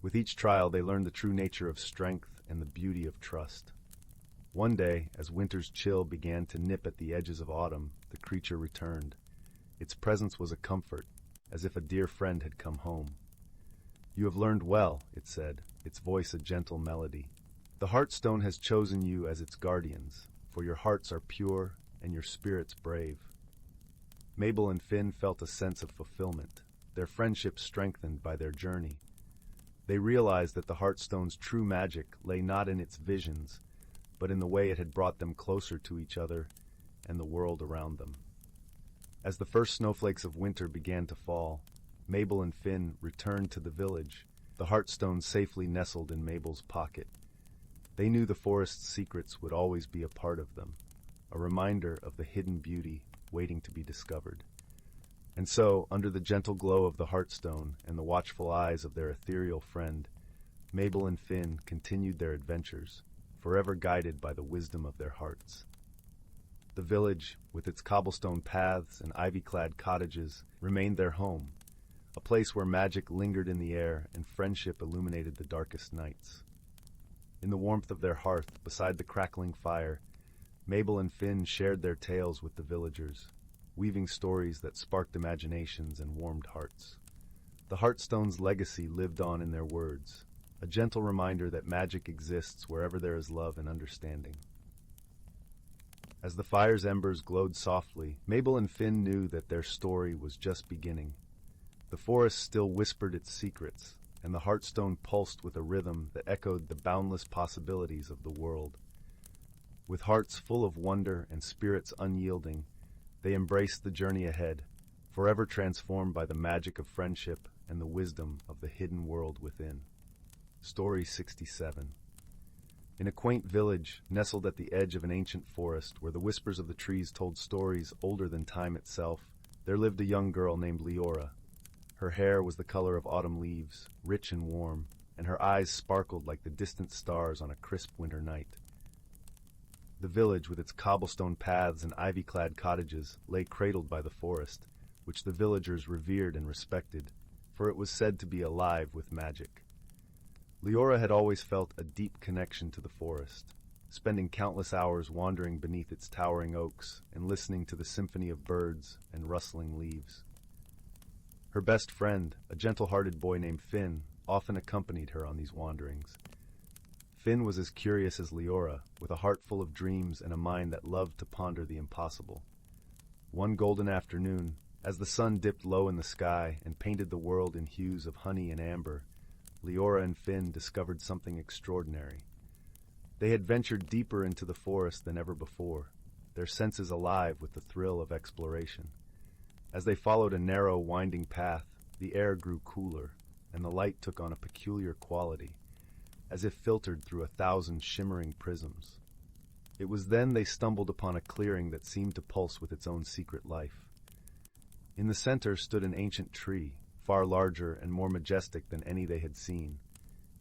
With each trial, they learned the true nature of strength and the beauty of trust. One day, as winter's chill began to nip at the edges of autumn, the creature returned. Its presence was a comfort, as if a dear friend had come home. "You have learned well," it said, its voice a gentle melody. "The Heartstone has chosen you as its guardians, for your hearts are pure and your spirits brave." Mabel and Finn felt a sense of fulfillment, their friendship strengthened by their journey. They realized that the Heartstone's true magic lay not in its visions, but in the way it had brought them closer to each other and the world around them. As the first snowflakes of winter began to fall, Mabel and Finn returned to the village, the Heartstone safely nestled in Mabel's pocket. They knew the forest's secrets would always be a part of them. a reminder of the hidden beauty waiting to be discovered. And so, under the gentle glow of the Heartstone and the watchful eyes of their ethereal friend, Mabel and Finn continued their adventures, forever guided by the wisdom of their hearts. The village, with its cobblestone paths and ivy-clad cottages, remained their home, a place where magic lingered in the air and friendship illuminated the darkest nights. In the warmth of their hearth, beside the crackling fire, Mabel and Finn shared their tales with the villagers, weaving stories that sparked imaginations and warmed hearts. The Heartstone's legacy lived on in their words, a gentle reminder that magic exists wherever there is love and understanding. As the fire's embers glowed softly, Mabel and Finn knew that their story was just beginning. The forest still whispered its secrets, and the Heartstone pulsed with a rhythm that echoed the boundless possibilities of the world. With hearts full of wonder and spirits unyielding, they embraced the journey ahead, forever transformed by the magic of friendship and the wisdom of the hidden world within. Story 67. In a quaint village nestled at the edge of an ancient forest where the whispers of the trees told stories older than time itself, there lived a young girl named Lyra. Her hair was the color of autumn leaves, rich and warm, and her eyes sparkled like the distant stars on a crisp winter night. The village, with its cobblestone paths and ivy-clad cottages, lay cradled by the forest, which the villagers revered and respected, for it was said to be alive with magic. Lyra had always felt a deep connection to the forest, spending countless hours wandering beneath its towering oaks and listening to the symphony of birds and rustling leaves. Her best friend, a gentle-hearted boy named Finn, often accompanied her on these wanderings. Finn was as curious as Lyra, with a heart full of dreams and a mind that loved to ponder the impossible. One golden afternoon, as the sun dipped low in the sky and painted the world in hues of honey and amber, Lyra and Finn discovered something extraordinary. They had ventured deeper into the forest than ever before, their senses alive with the thrill of exploration. As they followed a narrow, winding path, the air grew cooler, and the light took on a peculiar quality, as if filtered through 1,000 shimmering prisms. It was then they stumbled upon a clearing that seemed to pulse with its own secret life. In the center stood an ancient tree, far larger and more majestic than any they had seen.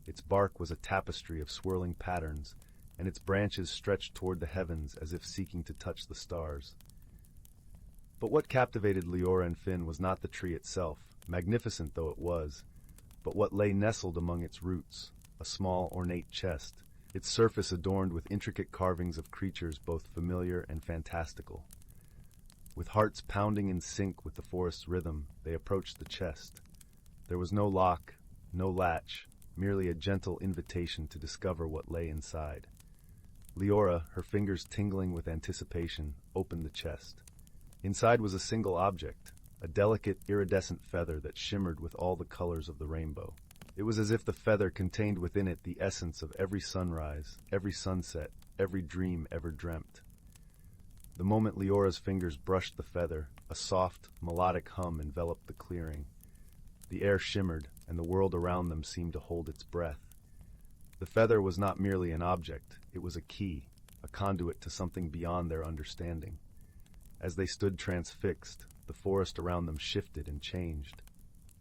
Its bark was a tapestry of swirling patterns, and its branches stretched toward the heavens as if seeking to touch the stars. But what captivated Lyra and Finn was not the tree itself, magnificent though it was, but what lay nestled among its roots, a small, ornate chest, its surface adorned with intricate carvings of creatures both familiar and fantastical. With hearts pounding in sync with the forest's rhythm, they approached the chest. There was no lock, no latch, merely a gentle invitation to discover what lay inside. Lyra, her fingers tingling with anticipation, opened the chest. Inside was a single object, a delicate, iridescent feather that shimmered with all the colors of the rainbow. It was as if the feather contained within it the essence of every sunrise, every sunset, every dream ever dreamt. The moment Lyra's fingers brushed the feather, a soft, melodic hum enveloped the clearing. The air shimmered, and the world around them seemed to hold its breath. The feather was not merely an object, it was a key, a conduit to something beyond their understanding. As they stood transfixed, the forest around them shifted and changed.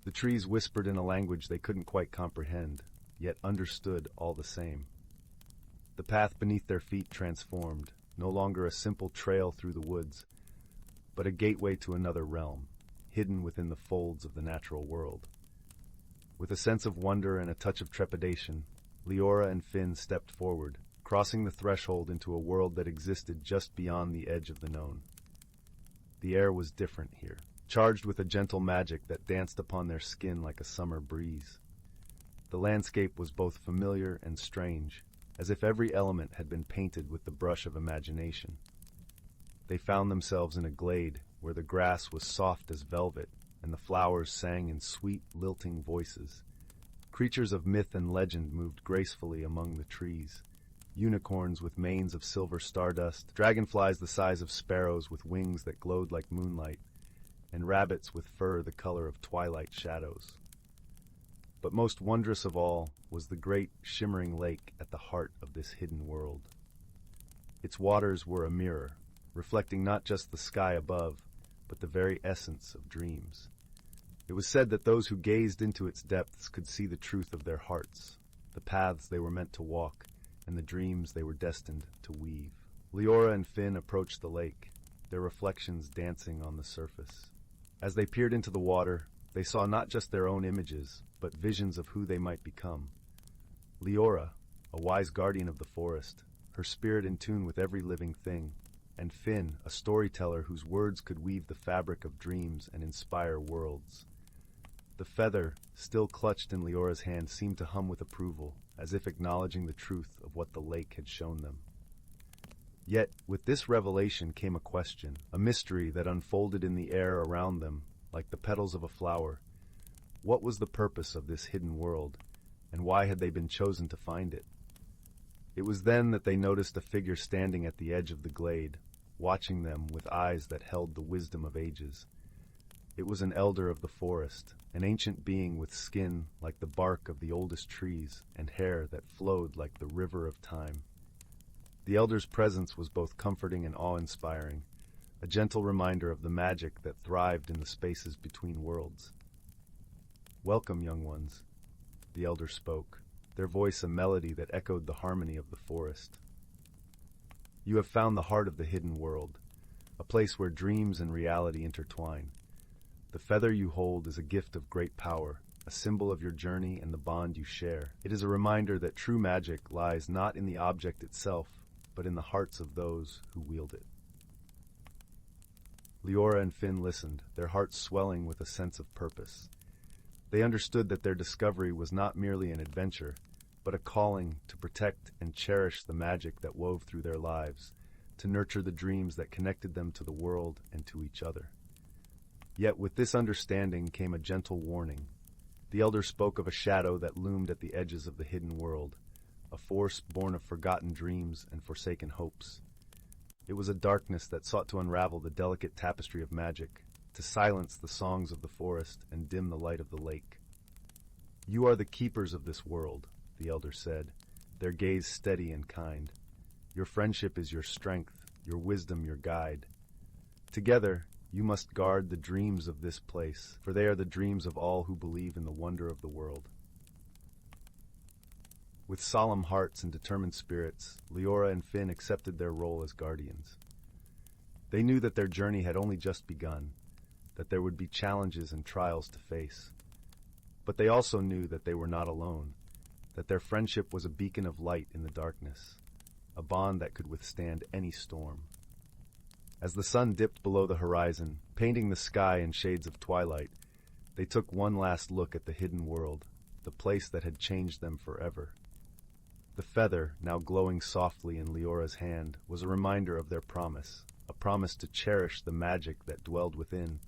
The trees whispered in a language they couldn't quite comprehend, yet understood all the same. The path beneath their feet transformed, no longer a simple trail through the woods, but a gateway to another realm, hidden within the folds of the natural world. With a sense of wonder and a touch of trepidation, Lyra and Finn stepped forward, crossing the threshold into a world that existed just beyond the edge of the known. The air was different here, charged with a gentle magic that danced upon their skin like a summer breeze. The landscape was both familiar and strange, as if every element had been painted with the brush of imagination. They found themselves in a glade where the grass was soft as velvet and the flowers sang in sweet, lilting voices. Creatures of myth and legend moved gracefully among the trees. Unicorns with manes of silver stardust, dragonflies the size of sparrows with wings that glowed like moonlight, and rabbits with fur the color of twilight shadows. But most wondrous of all was the great, shimmering lake at the heart of this hidden world. Its waters were a mirror, reflecting not just the sky above, but the very essence of dreams. It was said that those who gazed into its depths could see the truth of their hearts, the paths they were meant to walk, and the dreams they were destined to weave. Lyra and Finn approached the lake, their reflections dancing on the surface. As they peered into the water, they saw not just their own images, but visions of who they might become. Lyra, a wise guardian of the forest, her spirit in tune with every living thing, and Finn, a storyteller whose words could weave the fabric of dreams and inspire worlds. The feather, still clutched in Lyra's hand, seemed to hum with approval, as if acknowledging the truth of what the lake had shown them. Yet, with this revelation came a question, a mystery that unfolded in the air around them, like the petals of a flower. What was the purpose of this hidden world, and why had they been chosen to find it? It was then that they noticed a figure standing at the edge of the glade, watching them with eyes that held the wisdom of ages. It was an elder of the forest, an ancient being with skin like the bark of the oldest trees and hair that flowed like the river of time. The elder's presence was both comforting and awe-inspiring, a gentle reminder of the magic that thrived in the spaces between worlds. "Welcome, young ones," the elder spoke, their voice a melody that echoed the harmony of the forest. "You have found the heart of the hidden world, a place where dreams and reality intertwine. The feather you hold is a gift of great power, a symbol of your journey and the bond you share. It is a reminder that true magic lies not in the object itself, but in the hearts of those who wield it." Lyra and Finn listened, their hearts swelling with a sense of purpose. They understood that their discovery was not merely an adventure, but a calling to protect and cherish the magic that wove through their lives, to nurture the dreams that connected them to the world and to each other. Yet with this understanding came a gentle warning. The elder spoke of a shadow that loomed at the edges of the hidden world, a force born of forgotten dreams and forsaken hopes. It was a darkness that sought to unravel the delicate tapestry of magic, to silence the songs of the forest and dim the light of the lake. "You are the keepers of this world," the elder said, their gaze steady and kind. "Your friendship is your strength, your wisdom your guide. Together, you must guard the dreams of this place, for they are the dreams of all who believe in the wonder of the world." With solemn hearts and determined spirits, Lyra and Finn accepted their role as guardians. They knew that their journey had only just begun, that there would be challenges and trials to face. But they also knew that they were not alone, that their friendship was a beacon of light in the darkness, a bond that could withstand any storm. As the sun dipped below the horizon, painting the sky in shades of twilight, they took one last look at the hidden world, the place that had changed them forever. The feather, now glowing softly in Lyra's hand, was a reminder of their promise, a promise to cherish the magic that dwelled within,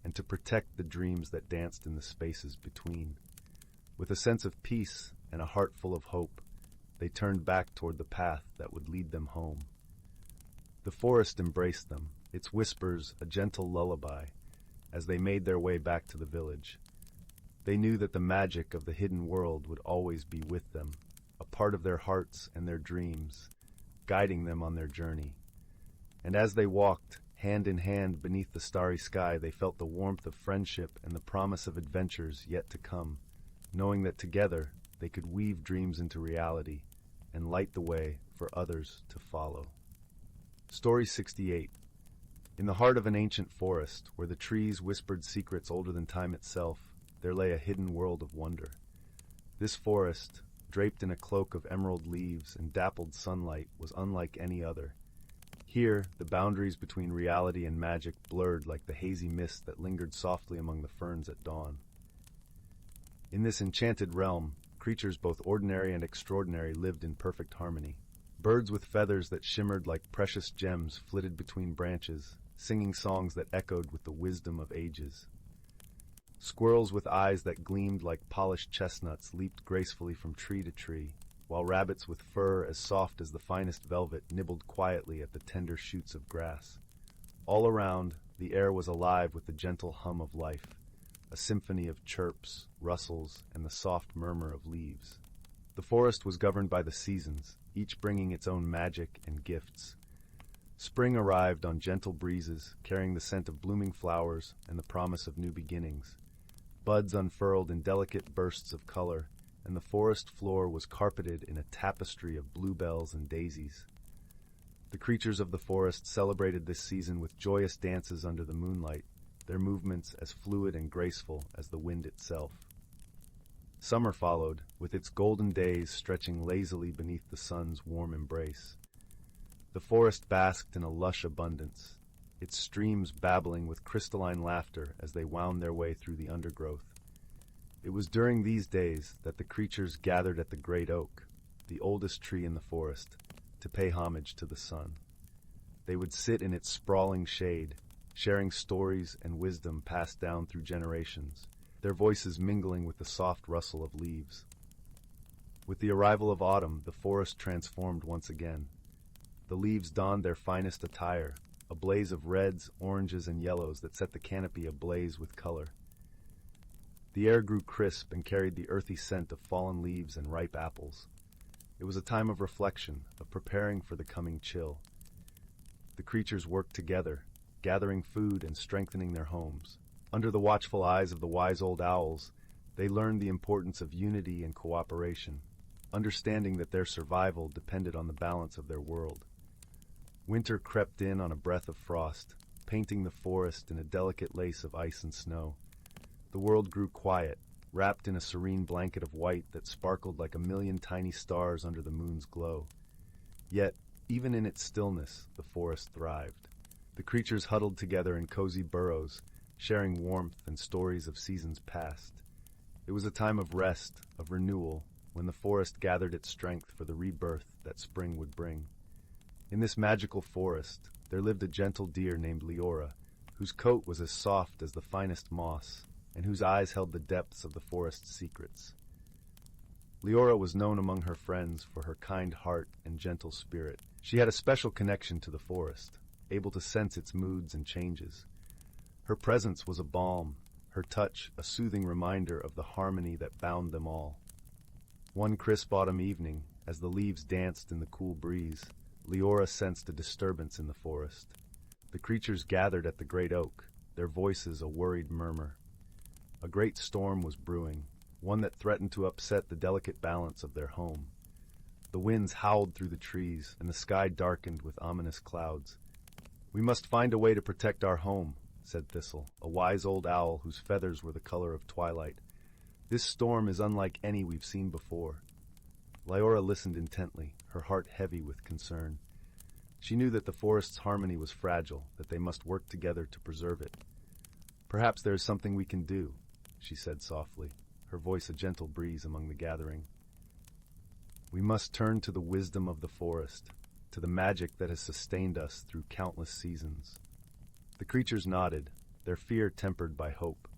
and to protect the dreams that danced in the spaces between. With a sense of peace and a heart full of hope, they turned back toward the path that would lead them home. The forest embraced them, its whispers a gentle lullaby, as they made their way back to the village. They knew that the magic of the hidden world would always be with them, a part of their hearts and their dreams, guiding them on their journey. And as they walked, hand in hand beneath the starry sky, they felt the warmth of friendship and the promise of adventures yet to come, knowing that together they could weave dreams into reality and light the way for others to follow. Story 68. In the heart of an ancient forest, where the trees whispered secrets older than time itself, there lay a hidden world of wonder. This forest, draped in a cloak of emerald leaves and dappled sunlight, was unlike any other. Here, the boundaries between reality and magic blurred like the hazy mist that lingered softly among the ferns at dawn. In this enchanted realm, creatures both ordinary and extraordinary lived in perfect harmony. Birds with feathers that shimmered like precious gems flitted between branches, singing songs that echoed with the wisdom of ages. Squirrels with eyes that gleamed like polished chestnuts leaped gracefully from tree to tree, while rabbits with fur as soft as the finest velvet nibbled quietly at the tender shoots of grass. All around, the air was alive with the gentle hum of life, a symphony of chirps, rustles, and the soft murmur of leaves. The forest was governed by the seasons, each bringing its own magic and gifts. Spring arrived on gentle breezes, carrying the scent of blooming flowers and the promise of new beginnings. Buds unfurled in delicate bursts of color, and the forest floor was carpeted in a tapestry of bluebells and daisies. The creatures of the forest celebrated this season with joyous dances under the moonlight, their movements as fluid and graceful as the wind itself. Summer followed, with its golden days stretching lazily beneath the sun's warm embrace. The forest basked in a lush abundance, its streams babbling with crystalline laughter as they wound their way through the undergrowth. It was during these days that the creatures gathered at the great oak, the oldest tree in the forest, to pay homage to the sun. They would sit in its sprawling shade, sharing stories and wisdom passed down through generations, their voices mingling with the soft rustle of leaves. With the arrival of autumn, the forest transformed once again. The leaves donned their finest attire, a blaze of reds, oranges, and yellows that set the canopy ablaze with color. The air grew crisp and carried the earthy scent of fallen leaves and ripe apples. It was a time of reflection, of preparing for the coming chill. The creatures worked together, gathering food and strengthening their homes. Under the watchful eyes of the wise old owls, they learned the importance of unity and cooperation, understanding that their survival depended on the balance of their world. Winter crept in on a breath of frost, painting the forest in a delicate lace of ice and snow. The world grew quiet, wrapped in a serene blanket of white that sparkled like a million tiny stars under the moon's glow. Yet, even in its stillness, the forest thrived. The creatures huddled together in cozy burrows, sharing warmth and stories of seasons past. It was a time of rest, of renewal, when the forest gathered its strength for the rebirth that spring would bring. In this magical forest, there lived a gentle deer named Lyra, whose coat was as soft as the finest moss, and whose eyes held the depths of the forest's secrets. Lyra was known among her friends for her kind heart and gentle spirit. She had a special connection to the forest, able to sense its moods and changes. Her presence was a balm, her touch a soothing reminder of the harmony that bound them all. One crisp autumn evening, as the leaves danced in the cool breeze, Lyra sensed a disturbance in the forest. The creatures gathered at the great oak, their voices a worried murmur. A great storm was brewing, one that threatened to upset the delicate balance of their home. The winds howled through the trees, and the sky darkened with ominous clouds. "We must find a way to protect our home," said Thistle, a wise old owl whose feathers were the color of twilight. "This storm is unlike any we've seen before." Lyra listened intently, her heart heavy with concern. She knew that the forest's harmony was fragile, that they must work together to preserve it. "Perhaps there is something we can do," she said softly, her voice a gentle breeze among the gathering. "We must turn to the wisdom of the forest, to the magic that has sustained us through countless seasons." The creatures nodded, their fear tempered by hope.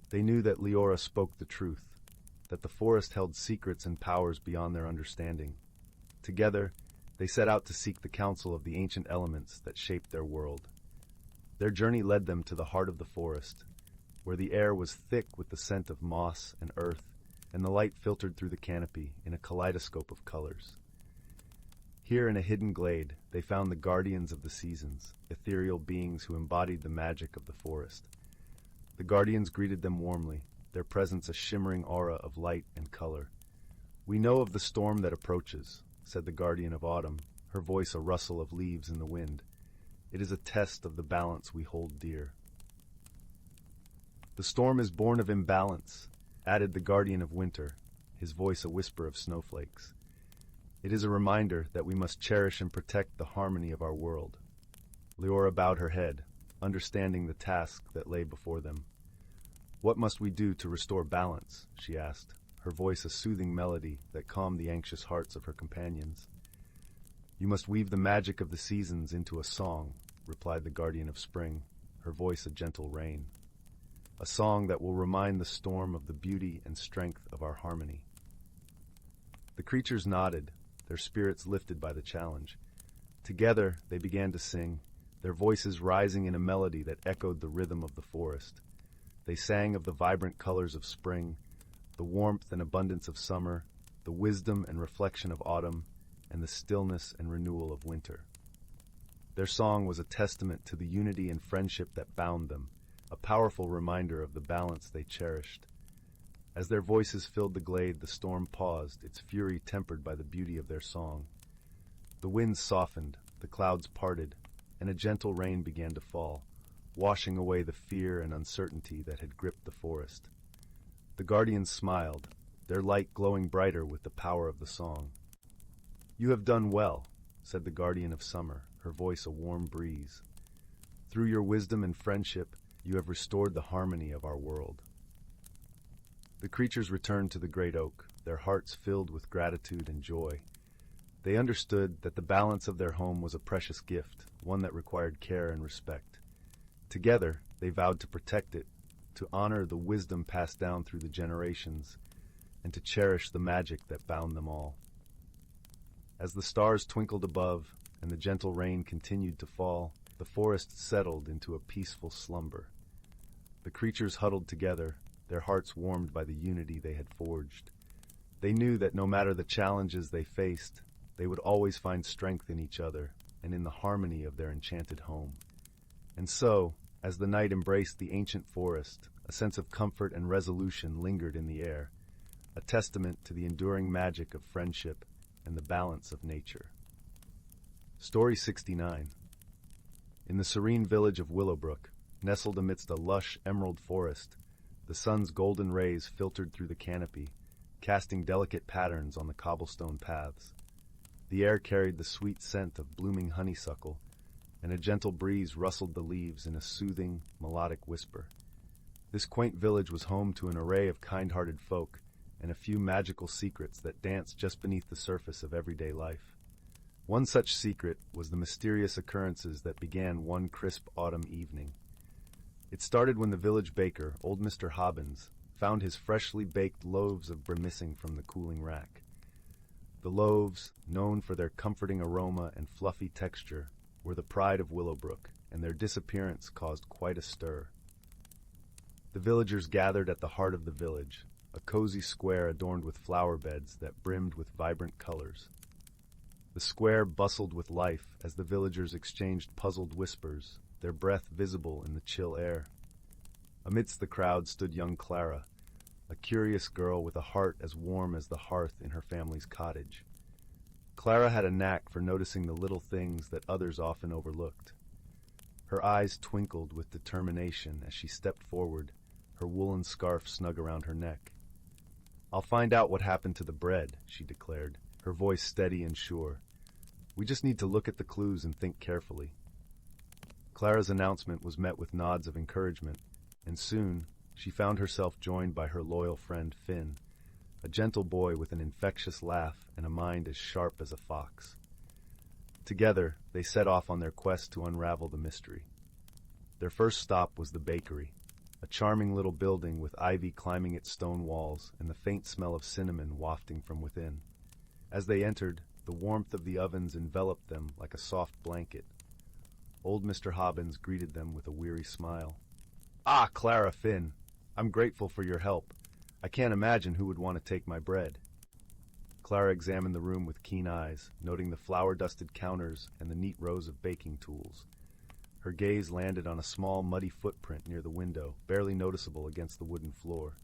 They knew that Lyra spoke the truth, that the forest held secrets and powers beyond their understanding. Together, they set out to seek the counsel of the ancient elements that shaped their world. Their journey led them to the heart of the forest, where the air was thick with the scent of moss and earth, and the light filtered through the canopy in a kaleidoscope of colors. Here in a hidden glade, they found the guardians of the seasons, ethereal beings who embodied the magic of the forest. The guardians greeted them warmly, their presence a shimmering aura of light and color. "We know of the storm that approaches," said the guardian of autumn, her voice a rustle of leaves in the wind. "It is a test of the balance we hold dear." "The storm is born of imbalance," added the guardian of winter, his voice a whisper of snowflakes. "It is a reminder that we must cherish and protect the harmony of our world." Lyra bowed her head, understanding the task that lay before them. "What must we do to restore balance?" she asked, her voice a soothing melody that calmed the anxious hearts of her companions. "You must weave the magic of the seasons into a song," replied the guardian of spring, her voice a gentle rain. "A song that will remind the storm of the beauty and strength of our harmony." The creatures nodded, their spirits lifted by the challenge. Together they began to sing, their voices rising in a melody that echoed the rhythm of the forest. They sang of the vibrant colors of spring, the warmth and abundance of summer, the wisdom and reflection of autumn, and the stillness and renewal of winter. Their song was a testament to the unity and friendship that bound them, a powerful reminder of the balance they cherished. As their voices filled the glade, the storm paused, its fury tempered by the beauty of their song. The winds softened, the clouds parted, and a gentle rain began to fall, washing away the fear and uncertainty that had gripped the forest. The guardians smiled, their light glowing brighter with the power of the song. "You have done well," said the guardian of summer, her voice a warm breeze. "Through your wisdom and friendship, you have restored the harmony of our world." The creatures returned to the great oak, their hearts filled with gratitude and joy. They understood that the balance of their home was a precious gift, one that required care and respect. Together, they vowed to protect it, to honor the wisdom passed down through the generations, and to cherish the magic that bound them all. As the stars twinkled above and the gentle rain continued to fall, the forest settled into a peaceful slumber. The creatures huddled together, their hearts warmed by the unity they had forged. They knew that no matter the challenges they faced, they would always find strength in each other and in the harmony of their enchanted home. And so, as the night embraced the ancient forest, a sense of comfort and resolution lingered in the air, a testament to the enduring magic of friendship and the balance of nature. Story 69. In the serene village of Willowbrook, nestled amidst a lush emerald forest, the sun's golden rays filtered through the canopy, casting delicate patterns on the cobblestone paths. The air carried the sweet scent of blooming honeysuckle, and a gentle breeze rustled the leaves in a soothing, melodic whisper. This quaint village was home to an array of kind-hearted folk and a few magical secrets that danced just beneath the surface of everyday life. One such secret was the mysterious occurrences that began one crisp autumn evening. It started when the village baker, old Mr. Hobbins, found his freshly baked loaves of bread missing from the cooling rack. The loaves, known for their comforting aroma and fluffy texture, were the pride of Willowbrook, and their disappearance caused quite a stir. The villagers gathered at the heart of the village, a cozy square adorned with flower beds that brimmed with vibrant colors. The square bustled with life as the villagers exchanged puzzled whispers, their breath visible in the chill air. Amidst the crowd stood young Clara, a curious girl with a heart as warm as the hearth in her family's cottage. Clara had a knack for noticing the little things that others often overlooked. Her eyes twinkled with determination as she stepped forward, her woolen scarf snug around her neck. "I'll find out what happened to the bread," she declared, her voice steady and sure. "We just need to look at the clues and think carefully." Clara's announcement was met with nods of encouragement, and soon she found herself joined by her loyal friend Finn, a gentle boy with an infectious laugh and a mind as sharp as a fox. Together, they set off on their quest to unravel the mystery. Their first stop was the bakery, a charming little building with ivy climbing its stone walls and the faint smell of cinnamon wafting from within. As they entered, the warmth of the ovens enveloped them like a soft blanket. Old Mr. Hobbins greeted them with a weary smile. "Ah, Clara, Finn, I'm grateful for your help. I can't imagine who would want to take my bread." Clara examined the room with keen eyes, noting the flour-dusted counters and the neat rows of baking tools. Her gaze landed on a small, muddy footprint near the window, barely noticeable against the wooden floor.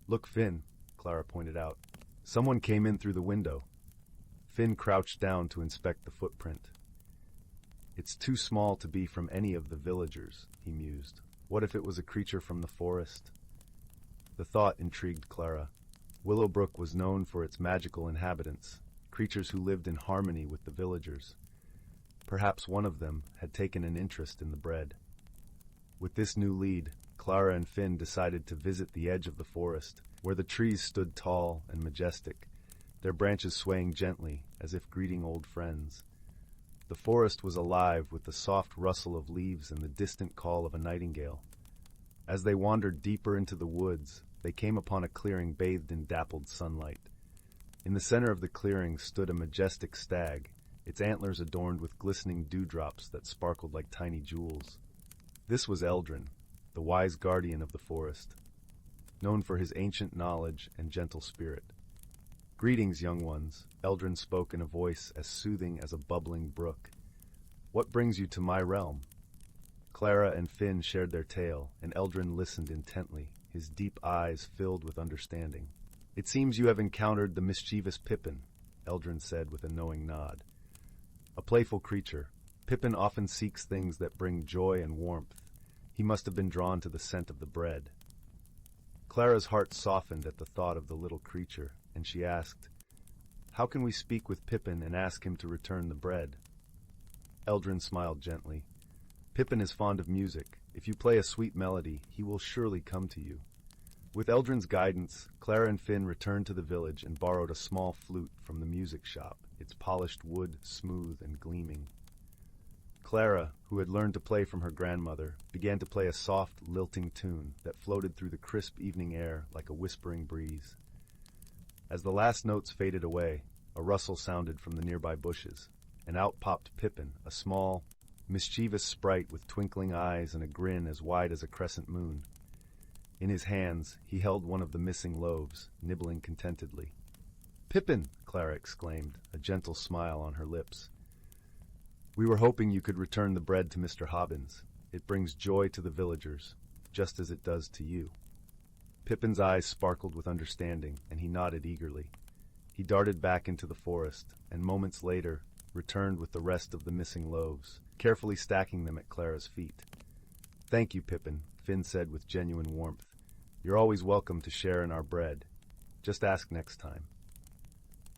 "Look, Finn," Clara pointed out. "Someone came in through the window." Finn crouched down to inspect the footprint. "It's too small to be from any of the villagers," he mused. "What if it was a creature from the forest?" The thought intrigued Clara. Willowbrook was known for its magical inhabitants, creatures who lived in harmony with the villagers. Perhaps one of them had taken an interest in the bread. With this new lead, Clara and Finn decided to visit the edge of the forest, where the trees stood tall and majestic, their branches swaying gently as if greeting old friends. The forest was alive with the soft rustle of leaves and the distant call of a nightingale. As they wandered deeper into the woods, they came upon a clearing bathed in dappled sunlight. In the center of the clearing stood a majestic stag, its antlers adorned with glistening dewdrops that sparkled like tiny jewels. This was Eldrin, the wise guardian of the forest, known for his ancient knowledge and gentle spirit. "Greetings, young ones," Eldrin spoke in a voice as soothing as a bubbling brook. What brings you to my realm? Clara and Finn shared their tale, and Eldrin listened intently, his deep eyes filled with understanding. It seems you have encountered the mischievous Pippin, Eldrin said with a knowing nod. A playful creature, Pippin often seeks things that bring joy and warmth. He must have been drawn to the scent of the bread. Clara's heart softened at the thought of the little creature, and she asked, "How can we speak with Pippin and ask him to return the bread?" Eldrin smiled gently. "Pippin is fond of music. If you play a sweet melody, he will surely come to you." With Eldrin's guidance, Clara and Finn returned to the village and borrowed a small flute from the music shop, its polished wood smooth and gleaming. Clara, who had learned to play from her grandmother, began to play a soft, lilting tune that floated through the crisp evening air like a whispering breeze. As the last notes faded away, a rustle sounded from the nearby bushes, and out popped Pippin, a small, mischievous sprite with twinkling eyes and a grin as wide as a crescent moon. In his hands, he held one of the missing loaves, nibbling contentedly. "Pippin!" Clara exclaimed, a gentle smile on her lips. "We were hoping you could return the bread to Mr. Hobbins. It brings joy to the villagers, just as it does to you." Pippin's eyes sparkled with understanding, and he nodded eagerly. He darted back into the forest, and moments later returned with the rest of the missing loaves, carefully stacking them at Clara's feet. "Thank you, Pippin," Finn said with genuine warmth. "You're always welcome to share in our bread. Just ask next time."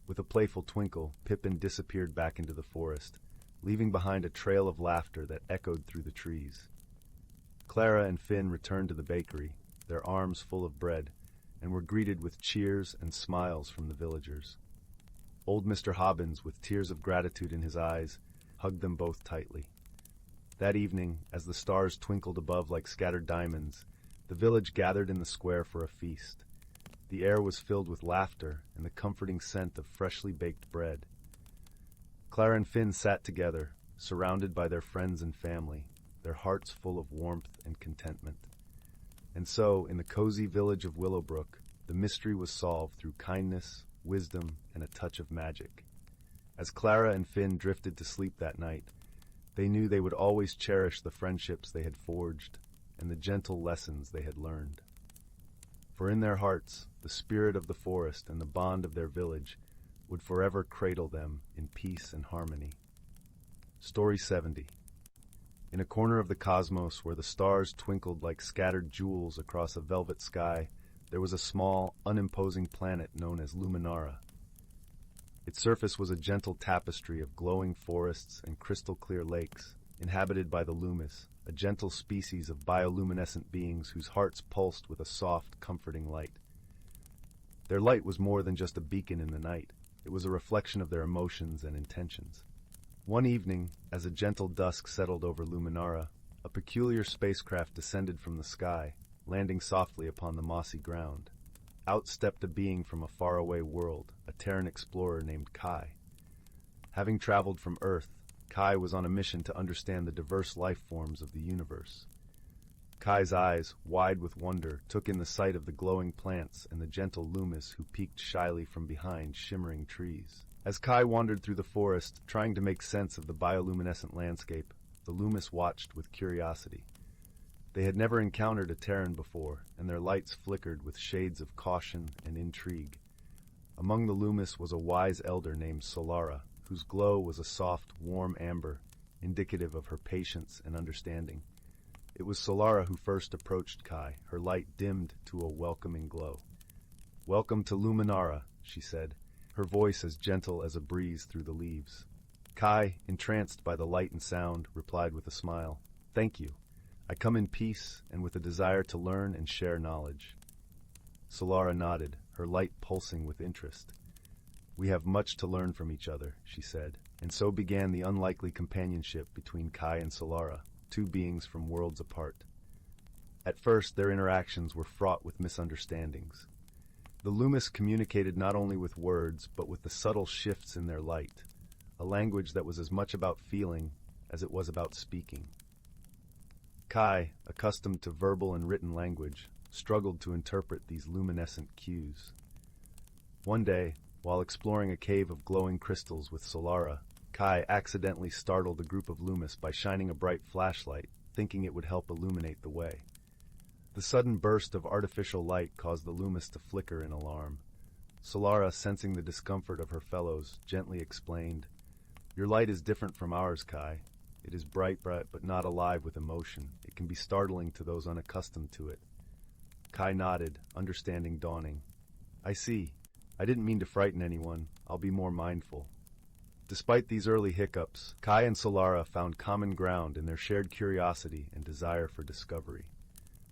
With a playful twinkle, Pippin disappeared back into the forest, leaving behind a trail of laughter that echoed through the trees. Clara and Finn returned to the bakery, their arms full of bread, and were greeted with cheers and smiles from the villagers. Old Mr. Hobbins, with tears of gratitude in his eyes, hugged them both tightly. That evening, as the stars twinkled above like scattered diamonds, the village gathered in the square for a feast. The air was filled with laughter and the comforting scent of freshly baked bread. Clara and Finn sat together, surrounded by their friends and family, their hearts full of warmth and contentment. And so, in the cozy village of Willowbrook, the mystery was solved through kindness, wisdom, and a touch of magic. As Clara and Finn drifted to sleep that night, they knew they would always cherish the friendships they had forged and the gentle lessons they had learned. For in their hearts, the spirit of the forest and the bond of their village would forever cradle them in peace and harmony. Story 70. In a corner of the cosmos where the stars twinkled like scattered jewels across a velvet sky, there was a small, unimposing planet known as Luminara. Its surface was a gentle tapestry of glowing forests and crystal-clear lakes, inhabited by the Loomis, a gentle species of bioluminescent beings whose hearts pulsed with a soft, comforting light. Their light was more than just a beacon in the night. It was a reflection of their emotions and intentions. One evening, as a gentle dusk settled over Luminara, a peculiar spacecraft descended from the sky, landing softly upon the mossy ground. Out stepped a being from a faraway world, a Terran explorer named Kai. Having traveled from Earth, Kai was on a mission to understand the diverse life forms of the universe. Kai's eyes, wide with wonder, took in the sight of the glowing plants and the gentle Loomis who peeked shyly from behind shimmering trees. As Kai wandered through the forest, trying to make sense of the bioluminescent landscape, the Loomis watched with curiosity. They had never encountered a Terran before, and their lights flickered with shades of caution and intrigue. Among the Loomis was a wise elder named Solara, whose glow was a soft, warm amber, indicative of her patience and understanding. It was Solara who first approached Kai, her light dimmed to a welcoming glow. "Welcome to Luminara," she said, her voice as gentle as a breeze through the leaves. Kai, entranced by the light and sound, replied with a smile, "Thank you. I come in peace and with a desire to learn and share knowledge." Solara nodded, her light pulsing with interest. "We have much to learn from each other," she said, and so began the unlikely companionship between Kai and Solara, two beings from worlds apart. At first, their interactions were fraught with misunderstandings. The Loomis communicated not only with words, but with the subtle shifts in their light, a language that was as much about feeling as it was about speaking. Kai, accustomed to verbal and written language, struggled to interpret these luminescent cues. One day, while exploring a cave of glowing crystals with Solara, Kai accidentally startled a group of Loomis by shining a bright flashlight, thinking it would help illuminate the way. The sudden burst of artificial light caused the Loomis to flicker in alarm. Solara, sensing the discomfort of her fellows, gently explained, "Your light is different from ours, Kai. It is bright but not alive with emotion. It can be startling to those unaccustomed to it." Kai nodded, understanding dawning. "I see. I didn't mean to frighten anyone. I'll be more mindful." Despite these early hiccups, Kai and Solara found common ground in their shared curiosity and desire for discovery.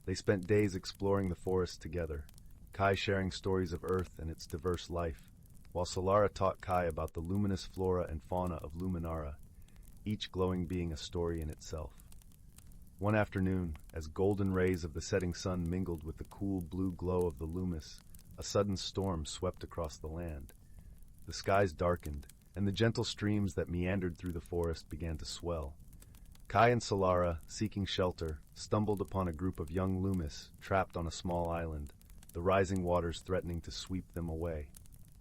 They spent days exploring the forest together, Kai sharing stories of Earth and its diverse life, while Solara taught Kai about the luminous flora and fauna of Luminara, each glowing being a story in itself. One afternoon, as golden rays of the setting sun mingled with the cool blue glow of the Loomis, a sudden storm swept across the land. The skies darkened, and the gentle streams that meandered through the forest began to swell. Kai and Solara, seeking shelter, stumbled upon a group of young Loomis trapped on a small island, the rising waters threatening to sweep them away.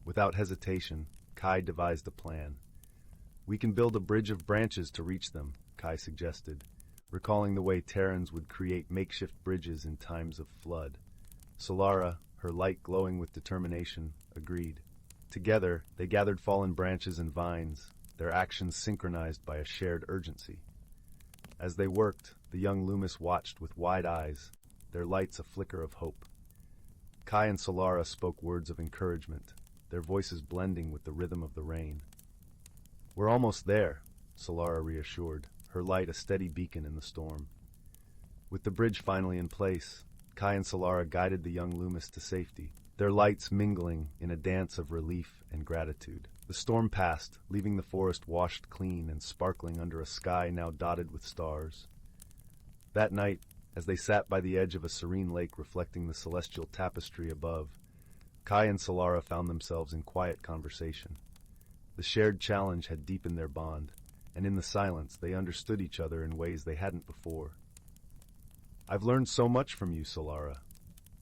Without hesitation, Kai devised a plan. "We can build a bridge of branches to reach them," Kai suggested, recalling the way Terrans would create makeshift bridges in times of flood. Solara, her light glowing with determination, agreed. Together, they gathered fallen branches and vines, their actions synchronized by a shared urgency. As they worked, the young Loomis watched with wide eyes, their lights a flicker of hope. Kai and Solara spoke words of encouragement, their voices blending with the rhythm of the rain. "We're almost there," Solara reassured, her light a steady beacon in the storm. With the bridge finally in place, Kai and Solara guided the young Loomis to safety, their lights mingling in a dance of relief and gratitude. The storm passed, leaving the forest washed clean and sparkling under a sky now dotted with stars. That night, as they sat by the edge of a serene lake reflecting the celestial tapestry above, Kai and Solara found themselves in quiet conversation. The shared challenge had deepened their bond, and in the silence they understood each other in ways they hadn't before. "I've learned so much from you, Solara,"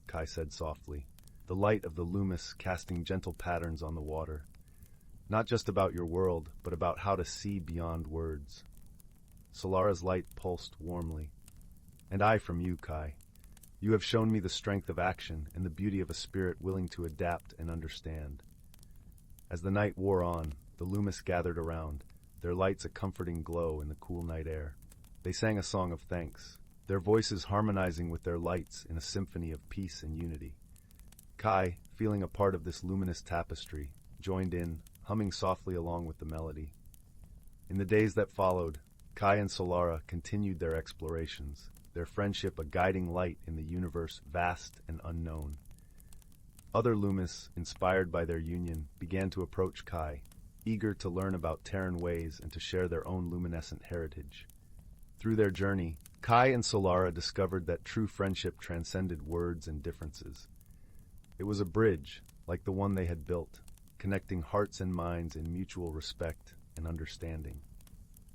Kai said softly, the light of the Loomis casting gentle patterns on the water. "Not just about your world, but about how to see beyond words." Solara's light pulsed warmly. "And I from you, Kai. You have shown me the strength of action and the beauty of a spirit willing to adapt and understand." As the night wore on, the Loomis gathered around, their lights a comforting glow in the cool night air. They sang a song of thanks, their voices harmonizing with their lights in a symphony of peace and unity. Kai, feeling a part of this luminous tapestry, joined in, humming softly along with the melody. In the days that followed, Kai and Solara continued their explorations, their friendship a guiding light in the universe vast and unknown. Other Loomis, inspired by their union, began to approach Kai, eager to learn about Terran ways and to share their own luminescent heritage. Through their journey, Kai and Solara discovered that true friendship transcended words and differences. It was a bridge, like the one they had built, connecting hearts and minds in mutual respect and understanding.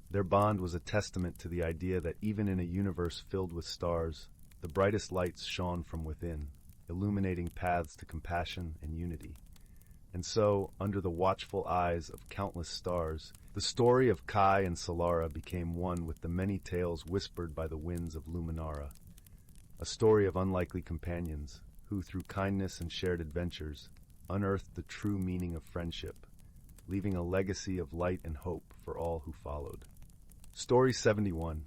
Their bond was a testament to the idea that even in a universe filled with stars, the brightest lights shone from within, illuminating paths to compassion and unity. And so, under the watchful eyes of countless stars, the story of Kai and Solara became one with the many tales whispered by the winds of Luminara. A story of unlikely companions, who through kindness and shared adventures, unearthed the true meaning of friendship, leaving a legacy of light and hope for all who followed. Story 71.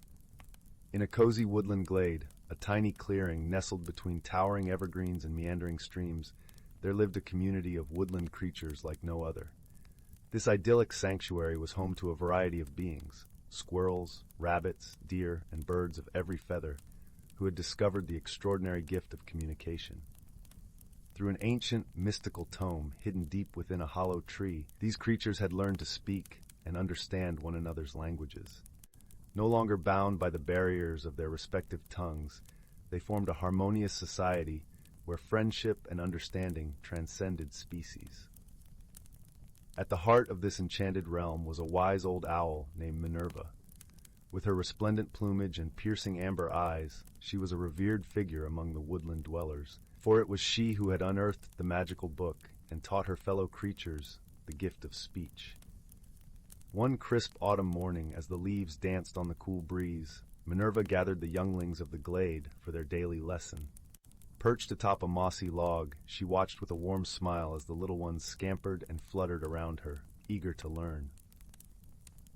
In a cozy woodland glade, a tiny clearing nestled between towering evergreens and meandering streams, there lived a community of woodland creatures like no other. This idyllic sanctuary was home to a variety of beings, squirrels, rabbits, deer, and birds of every feather, who had discovered the extraordinary gift of communication. Through an ancient, mystical tome hidden deep within a hollow tree, these creatures had learned to speak and understand one another's languages. No longer bound by the barriers of their respective tongues, they formed a harmonious society where friendship and understanding transcended species. At the heart of this enchanted realm was a wise old owl named Minerva. With her resplendent plumage and piercing amber eyes, she was a revered figure among the woodland dwellers, for it was she who had unearthed the magical book and taught her fellow creatures the gift of speech. One crisp autumn morning, as the leaves danced on the cool breeze, Minerva gathered the younglings of the glade for their daily lesson. Perched atop a mossy log, she watched with a warm smile as the little ones scampered and fluttered around her, eager to learn.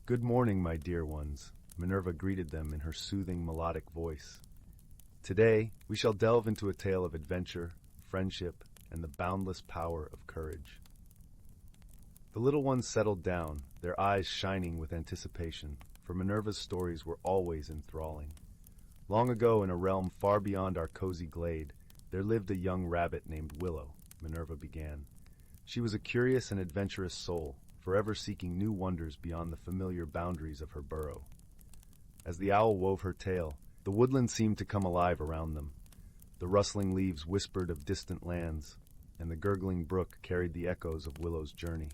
"Good morning, my dear ones," Minerva greeted them in her soothing, melodic voice. "Today, we shall delve into a tale of adventure, friendship, and the boundless power of courage." The little ones settled down, their eyes shining with anticipation, for Minerva's stories were always enthralling. Long ago, in a realm far beyond our cozy glade, there lived a young rabbit named Willow, Minerva began. She was a curious and adventurous soul, forever seeking new wonders beyond the familiar boundaries of her burrow. As the owl wove her tale, the woodland seemed to come alive around them. The rustling leaves whispered of distant lands, and the gurgling brook carried the echoes of Willow's journey.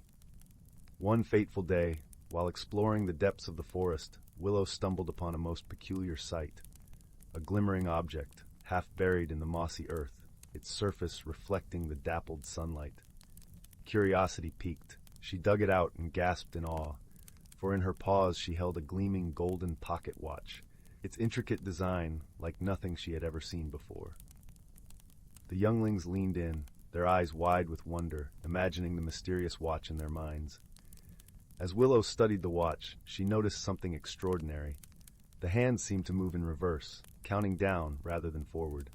One fateful day, while exploring the depths of the forest, Willow stumbled upon a most peculiar sight. A glimmering object, half buried in the mossy earth, its surface reflecting the dappled sunlight. Curiosity piqued. She dug it out and gasped in awe, for in her paws she held a gleaming golden pocket watch, its intricate design like nothing she had ever seen before. The younglings leaned in, their eyes wide with wonder, imagining the mysterious watch in their minds. As Willow studied the watch, she noticed something extraordinary. The hands seemed to move in reverse, counting down rather than forward.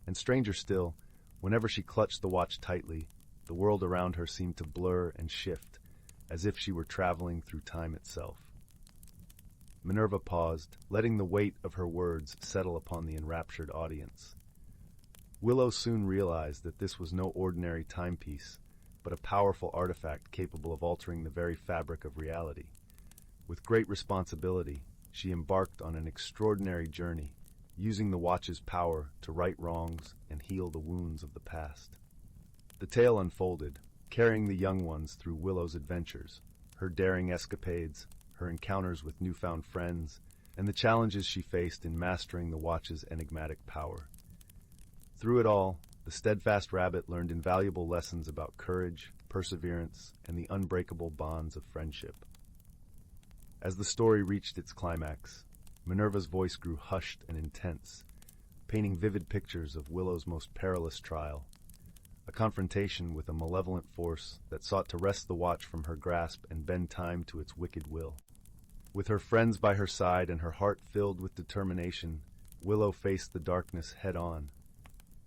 And stranger still, whenever she clutched the watch tightly, the world around her seemed to blur and shift, as if she were traveling through time itself. Minerva paused, letting the weight of her words settle upon the enraptured audience. Willow soon realized that this was no ordinary timepiece, but a powerful artifact capable of altering the very fabric of reality. With great responsibility, she embarked on an extraordinary journey, using the watch's power to right wrongs and heal the wounds of the past. The tale unfolded, carrying the young ones through Willow's adventures, her daring escapades, her encounters with newfound friends, and the challenges she faced in mastering the watch's enigmatic power. Through it all, the steadfast rabbit learned invaluable lessons about courage, perseverance, and the unbreakable bonds of friendship. As the story reached its climax, Minerva's voice grew hushed and intense, painting vivid pictures of Willow's most perilous trial, a confrontation with a malevolent force that sought to wrest the watch from her grasp and bend time to its wicked will. With her friends by her side and her heart filled with determination, Willow faced the darkness head-on,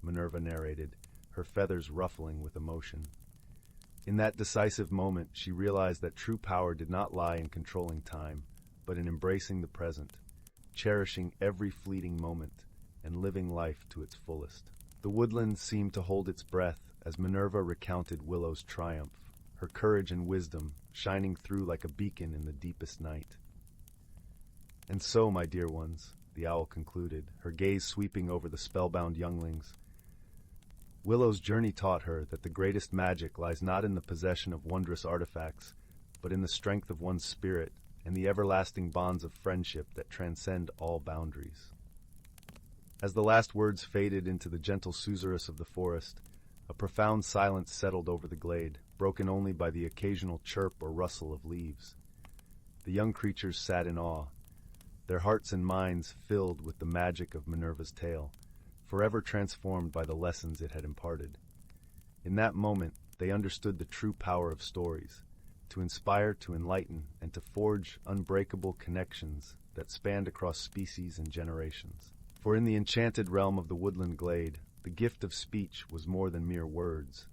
Minerva narrated, her feathers ruffling with emotion. In that decisive moment, she realized that true power did not lie in controlling time, but in embracing the present, cherishing every fleeting moment, and living life to its fullest. The woodland seemed to hold its breath as Minerva recounted Willow's triumph, her courage and wisdom shining through like a beacon in the deepest night. "And so, my dear ones," the owl concluded, her gaze sweeping over the spellbound younglings, "Willow's journey taught her that the greatest magic lies not in the possession of wondrous artifacts, but in the strength of one's spirit and the everlasting bonds of friendship that transcend all boundaries." As the last words faded into the gentle susurrus of the forest, a profound silence settled over the glade, broken only by the occasional chirp or rustle of leaves. The young creatures sat in awe, their hearts and minds filled with the magic of Minerva's tale, forever transformed by the lessons it had imparted. In that moment, they understood the true power of stories, to inspire, to enlighten, and to forge unbreakable connections that spanned across species and generations. For in the enchanted realm of the woodland glade, the gift of speech was more than mere words.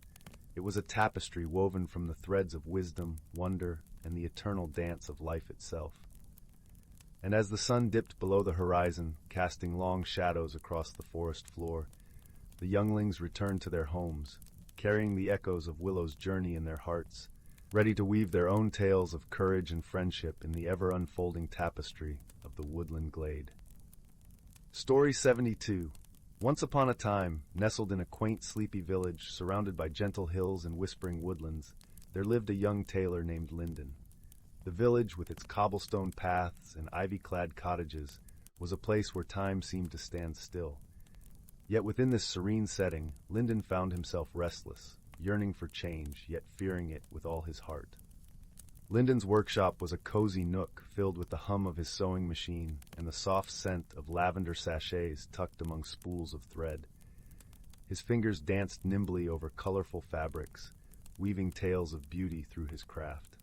It was a tapestry woven from the threads of wisdom, wonder, and the eternal dance of life itself. And as the sun dipped below the horizon, casting long shadows across the forest floor, the younglings returned to their homes, carrying the echoes of Willow's journey in their hearts, ready to weave their own tales of courage and friendship in the ever-unfolding tapestry of the woodland glade. Story 72. Once upon a time, nestled in a quaint, sleepy village surrounded by gentle hills and whispering woodlands, there lived a young tailor named Linden. The village, with its cobblestone paths and ivy-clad cottages, was a place where time seemed to stand still. Yet within this serene setting, Linden found himself restless, yearning for change, yet fearing it with all his heart. Lyndon's workshop was a cozy nook filled with the hum of his sewing machine and the soft scent of lavender sachets tucked among spools of thread. His fingers danced nimbly over colorful fabrics, weaving tales of beauty through his craft.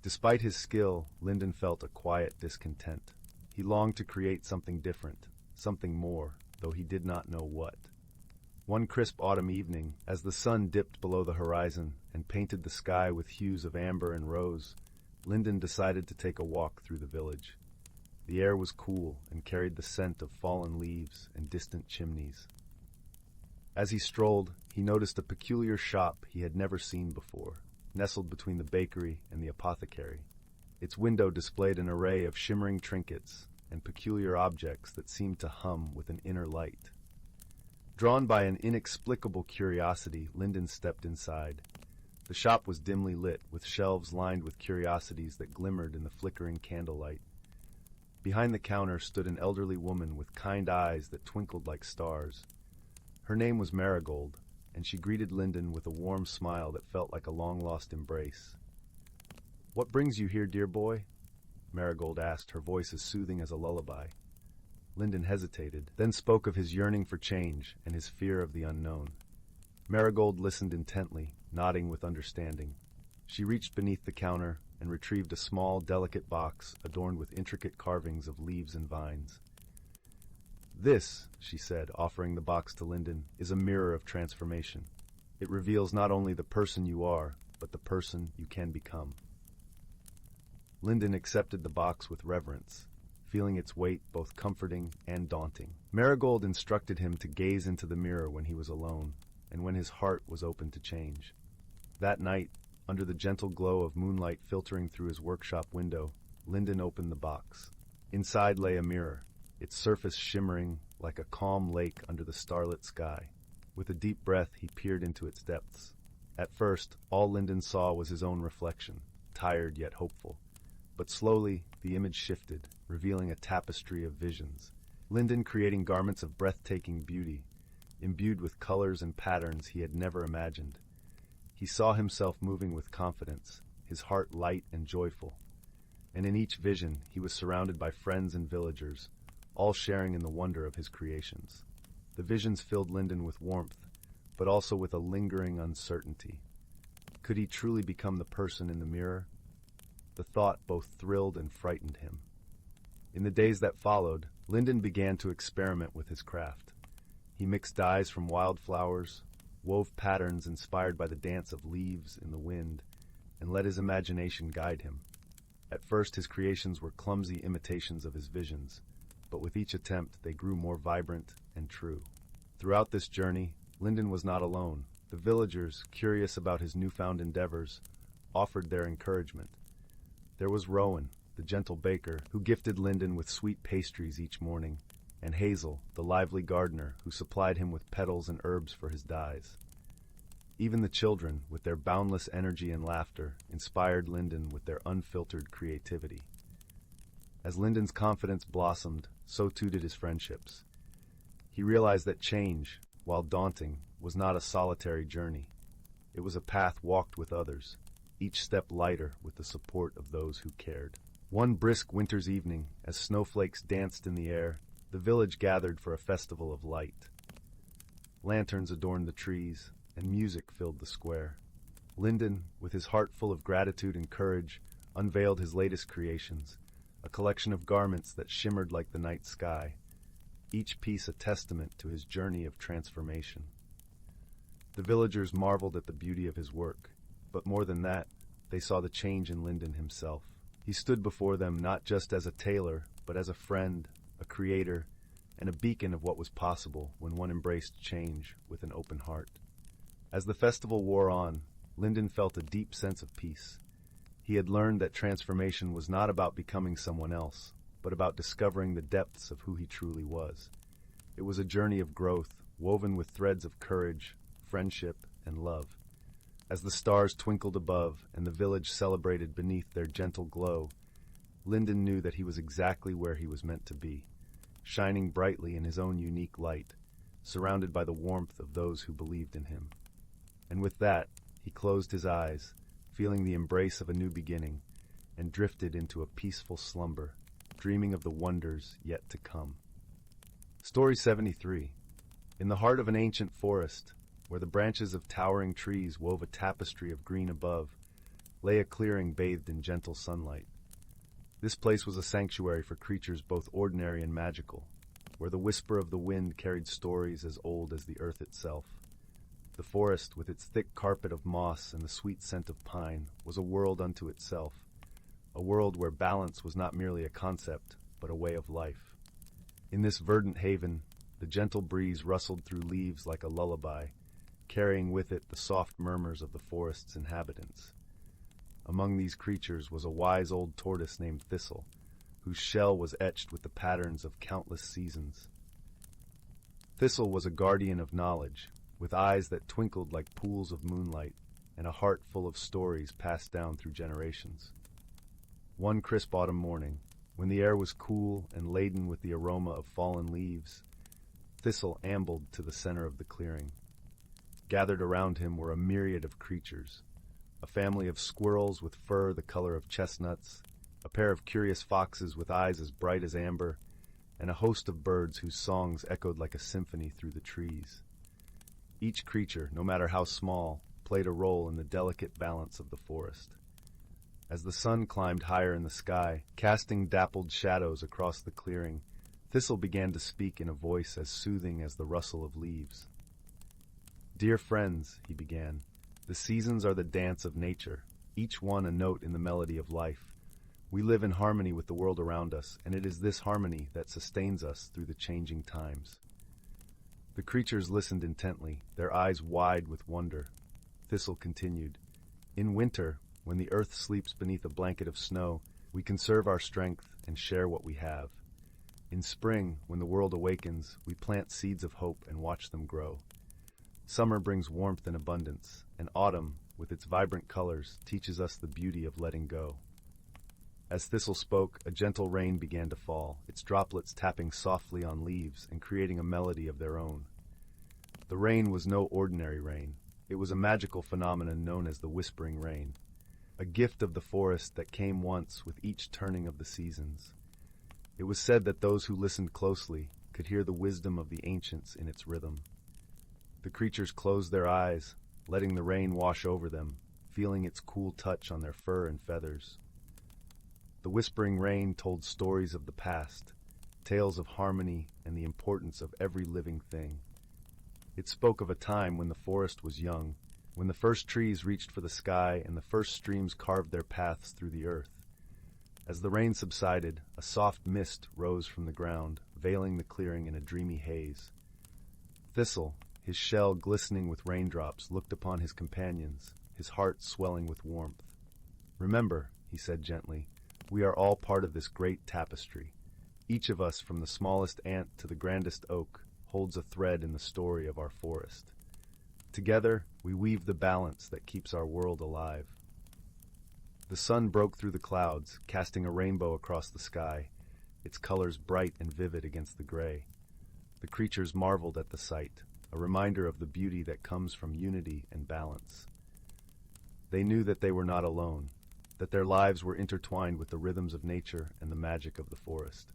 Despite his skill, Lyndon felt a quiet discontent. He longed to create something different, something more, though he did not know what. One crisp autumn evening, as the sun dipped below the horizon and painted the sky with hues of amber and rose, Lyndon decided to take a walk through the village. The air was cool and carried the scent of fallen leaves and distant chimneys. As he strolled, he noticed a peculiar shop he had never seen before, nestled between the bakery and the apothecary. Its window displayed an array of shimmering trinkets and peculiar objects that seemed to hum with an inner light. Drawn by an inexplicable curiosity, Lyndon stepped inside. The shop was dimly lit, with shelves lined with curiosities that glimmered in the flickering candlelight. Behind the counter stood an elderly woman with kind eyes that twinkled like stars. Her name was Marigold, and she greeted Lyndon with a warm smile that felt like a long-lost embrace. "What brings you here, dear boy?" Marigold asked, her voice as soothing as a lullaby. Lyndon hesitated, then spoke of his yearning for change and his fear of the unknown. Marigold listened intently, nodding with understanding. She reached beneath the counter and retrieved a small, delicate box adorned with intricate carvings of leaves and vines. "This," she said, offering the box to Lyndon, "is a mirror of transformation. It reveals not only the person you are, but the person you can become." Lyndon accepted the box with reverence, feeling its weight both comforting and daunting. Marigold instructed him to gaze into the mirror when he was alone, and when his heart was open to change. That night, under the gentle glow of moonlight filtering through his workshop window, Lyndon opened the box. Inside lay a mirror, its surface shimmering like a calm lake under the starlit sky. With a deep breath, he peered into its depths. At first, all Lyndon saw was his own reflection, tired yet hopeful. But slowly, the image shifted, revealing a tapestry of visions. Lyndon creating garments of breathtaking beauty, imbued with colors and patterns he had never imagined. He saw himself moving with confidence, his heart light and joyful. And in each vision, he was surrounded by friends and villagers, all sharing in the wonder of his creations. The visions filled Lyndon with warmth, but also with a lingering uncertainty. Could he truly become the person in the mirror? The thought both thrilled and frightened him. In the days that followed, Lyndon began to experiment with his craft. He mixed dyes from wildflowers, wove patterns inspired by the dance of leaves in the wind, and let his imagination guide him. At first, his creations were clumsy imitations of his visions, but with each attempt, they grew more vibrant and true. Throughout this journey, Lyndon was not alone. The villagers, curious about his newfound endeavors, offered their encouragement. There was Rowan, the gentle baker, who gifted Lyndon with sweet pastries each morning, and Hazel, the lively gardener, who supplied him with petals and herbs for his dyes. Even the children, with their boundless energy and laughter, inspired Lyndon with their unfiltered creativity. As Lyndon's confidence blossomed, so too did his friendships. He realized that change, while daunting, was not a solitary journey. It was a path walked with others, each step lighter with the support of those who cared. One brisk winter's evening, as snowflakes danced in the air, the village gathered for a festival of light. Lanterns adorned the trees, and music filled the square. Lyndon, with his heart full of gratitude and courage, unveiled his latest creations, a collection of garments that shimmered like the night sky, each piece a testament to his journey of transformation. The villagers marveled at the beauty of his work, but more than that, they saw the change in Lyndon himself. He stood before them not just as a tailor, but as a friend, a creator, and a beacon of what was possible when one embraced change with an open heart. As the festival wore on, Lyndon felt a deep sense of peace. He had learned that transformation was not about becoming someone else, but about discovering the depths of who he truly was. It was a journey of growth, woven with threads of courage, friendship, and love. As the stars twinkled above and the village celebrated beneath their gentle glow, Lyndon knew that he was exactly where he was meant to be, shining brightly in his own unique light, surrounded by the warmth of those who believed in him. And with that, he closed his eyes, feeling the embrace of a new beginning, and drifted into a peaceful slumber, dreaming of the wonders yet to come. Story 73. In the heart of an ancient forest, where the branches of towering trees wove a tapestry of green above, lay a clearing bathed in gentle sunlight. This place was a sanctuary for creatures both ordinary and magical, where the whisper of the wind carried stories as old as the earth itself. The forest, with its thick carpet of moss and the sweet scent of pine, was a world unto itself, a world where balance was not merely a concept, but a way of life. In this verdant haven, the gentle breeze rustled through leaves like a lullaby, carrying with it the soft murmurs of the forest's inhabitants. Among these creatures was a wise old tortoise named Thistle, whose shell was etched with the patterns of countless seasons. Thistle was a guardian of knowledge, with eyes that twinkled like pools of moonlight, and a heart full of stories passed down through generations. One crisp autumn morning, when the air was cool and laden with the aroma of fallen leaves, Thistle ambled to the center of the clearing. Gathered around him were a myriad of creatures, a family of squirrels with fur the color of chestnuts, a pair of curious foxes with eyes as bright as amber, and a host of birds whose songs echoed like a symphony through the trees. Each creature, no matter how small, played a role in the delicate balance of the forest. As the sun climbed higher in the sky, casting dappled shadows across the clearing, Thistle began to speak in a voice as soothing as the rustle of leaves. "Dear friends," he began, "the seasons are the dance of nature, each one a note in the melody of life. We live in harmony with the world around us, and it is this harmony that sustains us through the changing times." The creatures listened intently, their eyes wide with wonder. Thistle continued, "In winter, when the earth sleeps beneath a blanket of snow, we conserve our strength and share what we have. In spring, when the world awakens, we plant seeds of hope and watch them grow. Summer brings warmth and abundance, and autumn, with its vibrant colors, teaches us the beauty of letting go." As Thistle spoke, a gentle rain began to fall, its droplets tapping softly on leaves and creating a melody of their own. The rain was no ordinary rain. It was a magical phenomenon known as the whispering rain, a gift of the forest that came once with each turning of the seasons. It was said that those who listened closely could hear the wisdom of the ancients in its rhythm. The creatures closed their eyes, letting the rain wash over them, feeling its cool touch on their fur and feathers. The whispering rain told stories of the past, tales of harmony and the importance of every living thing. It spoke of a time when the forest was young, when the first trees reached for the sky and the first streams carved their paths through the earth. As the rain subsided, a soft mist rose from the ground, veiling the clearing in a dreamy haze. Thistle, his shell glistening with raindrops, looked upon his companions, his heart swelling with warmth. "Remember," he said gently, "we are all part of this great tapestry. Each of us, from the smallest ant to the grandest oak, holds a thread in the story of our forest. Together, we weave the balance that keeps our world alive." The sun broke through the clouds, casting a rainbow across the sky, its colors bright and vivid against the gray. The creatures marveled at the sight, a reminder of the beauty that comes from unity and balance. They knew that they were not alone, that their lives were intertwined with the rhythms of nature and the magic of the forest.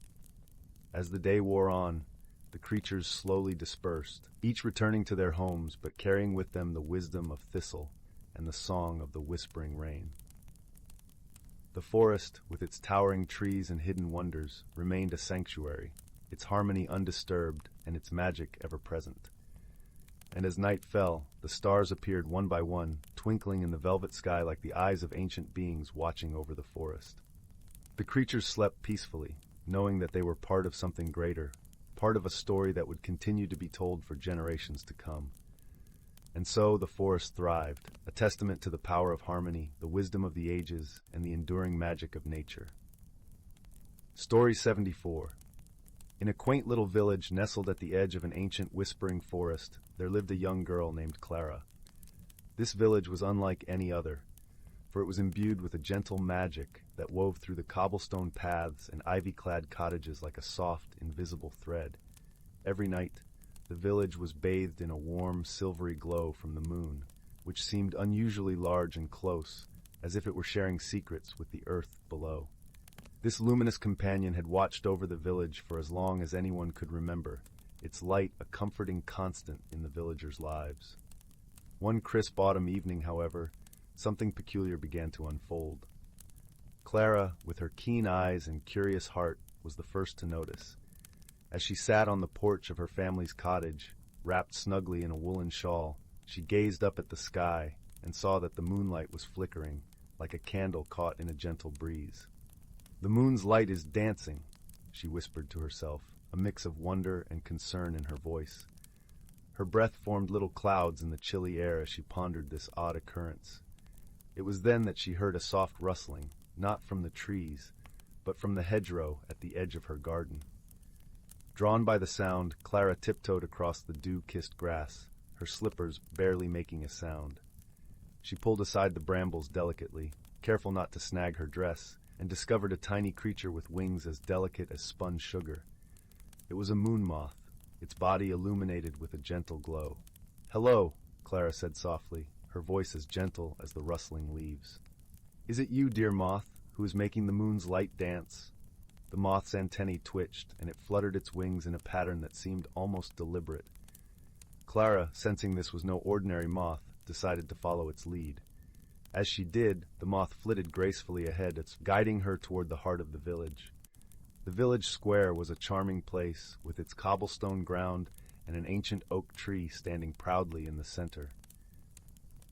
As the day wore on, the creatures slowly dispersed, each returning to their homes but carrying with them the wisdom of Thistle and the song of the whispering rain. The forest, with its towering trees and hidden wonders, remained a sanctuary, its harmony undisturbed and its magic ever present. And as night fell, the stars appeared one by one, twinkling in the velvet sky like the eyes of ancient beings watching over the forest. The creatures slept peacefully, knowing that they were part of something greater, part of a story that would continue to be told for generations to come. And so the forest thrived, a testament to the power of harmony, the wisdom of the ages, and the enduring magic of nature. Story 74. In a quaint little village nestled at the edge of an ancient whispering forest, there lived a young girl named Clara. This village was unlike any other, for it was imbued with a gentle magic that wove through the cobblestone paths and ivy-clad cottages like a soft, invisible thread. Every night, the village was bathed in a warm, silvery glow from the moon, which seemed unusually large and close, as if it were sharing secrets with the earth below. This luminous companion had watched over the village for as long as anyone could remember, its light a comforting constant in the villagers' lives. One crisp autumn evening, however, something peculiar began to unfold. Clara, with her keen eyes and curious heart, was the first to notice. As she sat on the porch of her family's cottage, wrapped snugly in a woolen shawl, she gazed up at the sky and saw that the moonlight was flickering, like a candle caught in a gentle breeze. "The moon's light is dancing," she whispered to herself, a mix of wonder and concern in her voice. Her breath formed little clouds in the chilly air as she pondered this odd occurrence. It was then that she heard a soft rustling, not from the trees, but from the hedgerow at the edge of her garden. Drawn by the sound, Clara tiptoed across the dew-kissed grass, her slippers barely making a sound. She pulled aside the brambles delicately, careful not to snag her dress, and discovered a tiny creature with wings as delicate as spun sugar. It was a moon moth, its body illuminated with a gentle glow. "Hello," Clara said softly, her voice as gentle as the rustling leaves. "Is it you, dear moth, who is making the moon's light dance?" The moth's antennae twitched, and it fluttered its wings in a pattern that seemed almost deliberate. Clara, sensing this was no ordinary moth, decided to follow its lead. As she did, the moth flitted gracefully ahead, guiding her toward the heart of the village. The village square was a charming place, with its cobblestone ground and an ancient oak tree standing proudly in the center.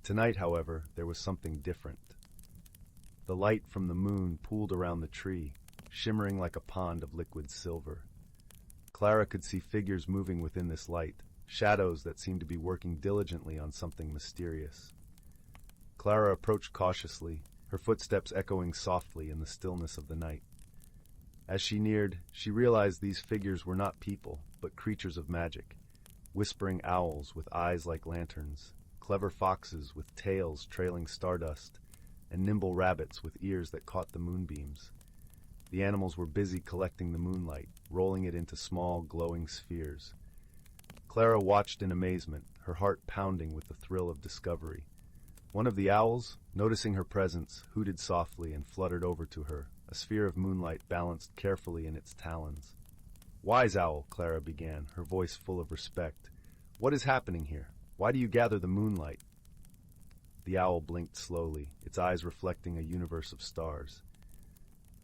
Tonight, however, there was something different. The light from the moon pooled around the tree, shimmering like a pond of liquid silver. Clara could see figures moving within this light, shadows that seemed to be working diligently on something mysterious. Clara approached cautiously, her footsteps echoing softly in the stillness of the night. As she neared, she realized these figures were not people, but creatures of magic, whispering owls with eyes like lanterns, clever foxes with tails trailing stardust, and nimble rabbits with ears that caught the moonbeams. The animals were busy collecting the moonlight, rolling it into small, glowing spheres. Clara watched in amazement, her heart pounding with the thrill of discovery. One of the owls, noticing her presence, hooted softly and fluttered over to her, a sphere of moonlight balanced carefully in its talons. "Wise owl," Clara began, her voice full of respect. "What is happening here? Why do you gather the moonlight?" The owl blinked slowly, its eyes reflecting a universe of stars.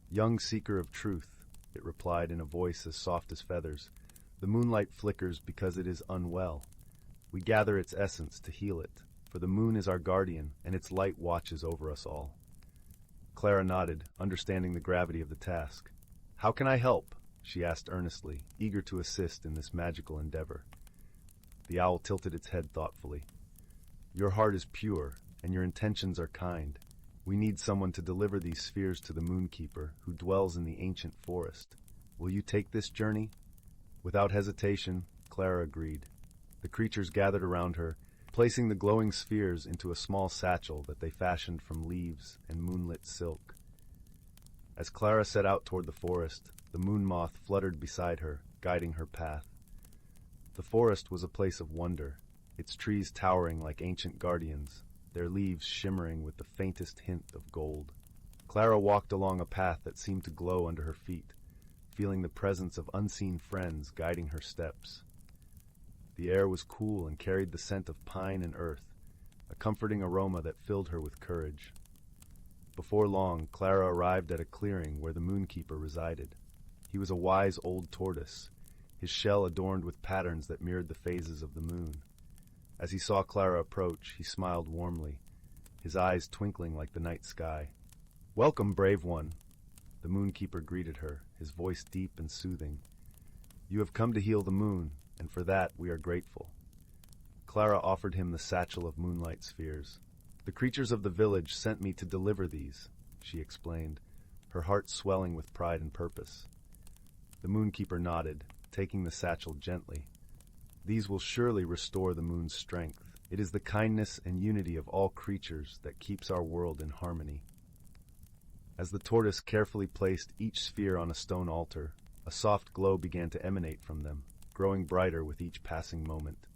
"Young seeker of truth," it replied in a voice as soft as feathers, "the moonlight flickers because it is unwell. We gather its essence to heal it, for the moon is our guardian, and its light watches over us all." Clara nodded, understanding the gravity of the task. "How can I help?" she asked earnestly, eager to assist in this magical endeavor. The owl tilted its head thoughtfully. "Your heart is pure, and your intentions are kind. We need someone to deliver these spheres to the Moonkeeper, who dwells in the ancient forest. Will you take this journey?" Without hesitation, Clara agreed. The creatures gathered around her, placing the glowing spheres into a small satchel that they fashioned from leaves and moonlit silk. As Clara set out toward the forest, the moon moth fluttered beside her, guiding her path. The forest was a place of wonder, its trees towering like ancient guardians, their leaves shimmering with the faintest hint of gold. Clara walked along a path that seemed to glow under her feet, feeling the presence of unseen friends guiding her steps. The air was cool and carried the scent of pine and earth, a comforting aroma that filled her with courage. Before long, Clara arrived at a clearing where the Moonkeeper resided. He was a wise old tortoise, his shell adorned with patterns that mirrored the phases of the moon. As he saw Clara approach, he smiled warmly, his eyes twinkling like the night sky. "Welcome, brave one," the Moonkeeper greeted her, his voice deep and soothing. "You have come to heal the moon, and for that we are grateful." Clara offered him the satchel of moonlight spheres. "The creatures of the village sent me to deliver these," she explained, her heart swelling with pride and purpose. The Moonkeeper nodded, taking the satchel gently. "These will surely restore the moon's strength. It is the kindness and unity of all creatures that keeps our world in harmony." As the tortoise carefully placed each sphere on a stone altar, a soft glow began to emanate from them, growing brighter with each passing moment.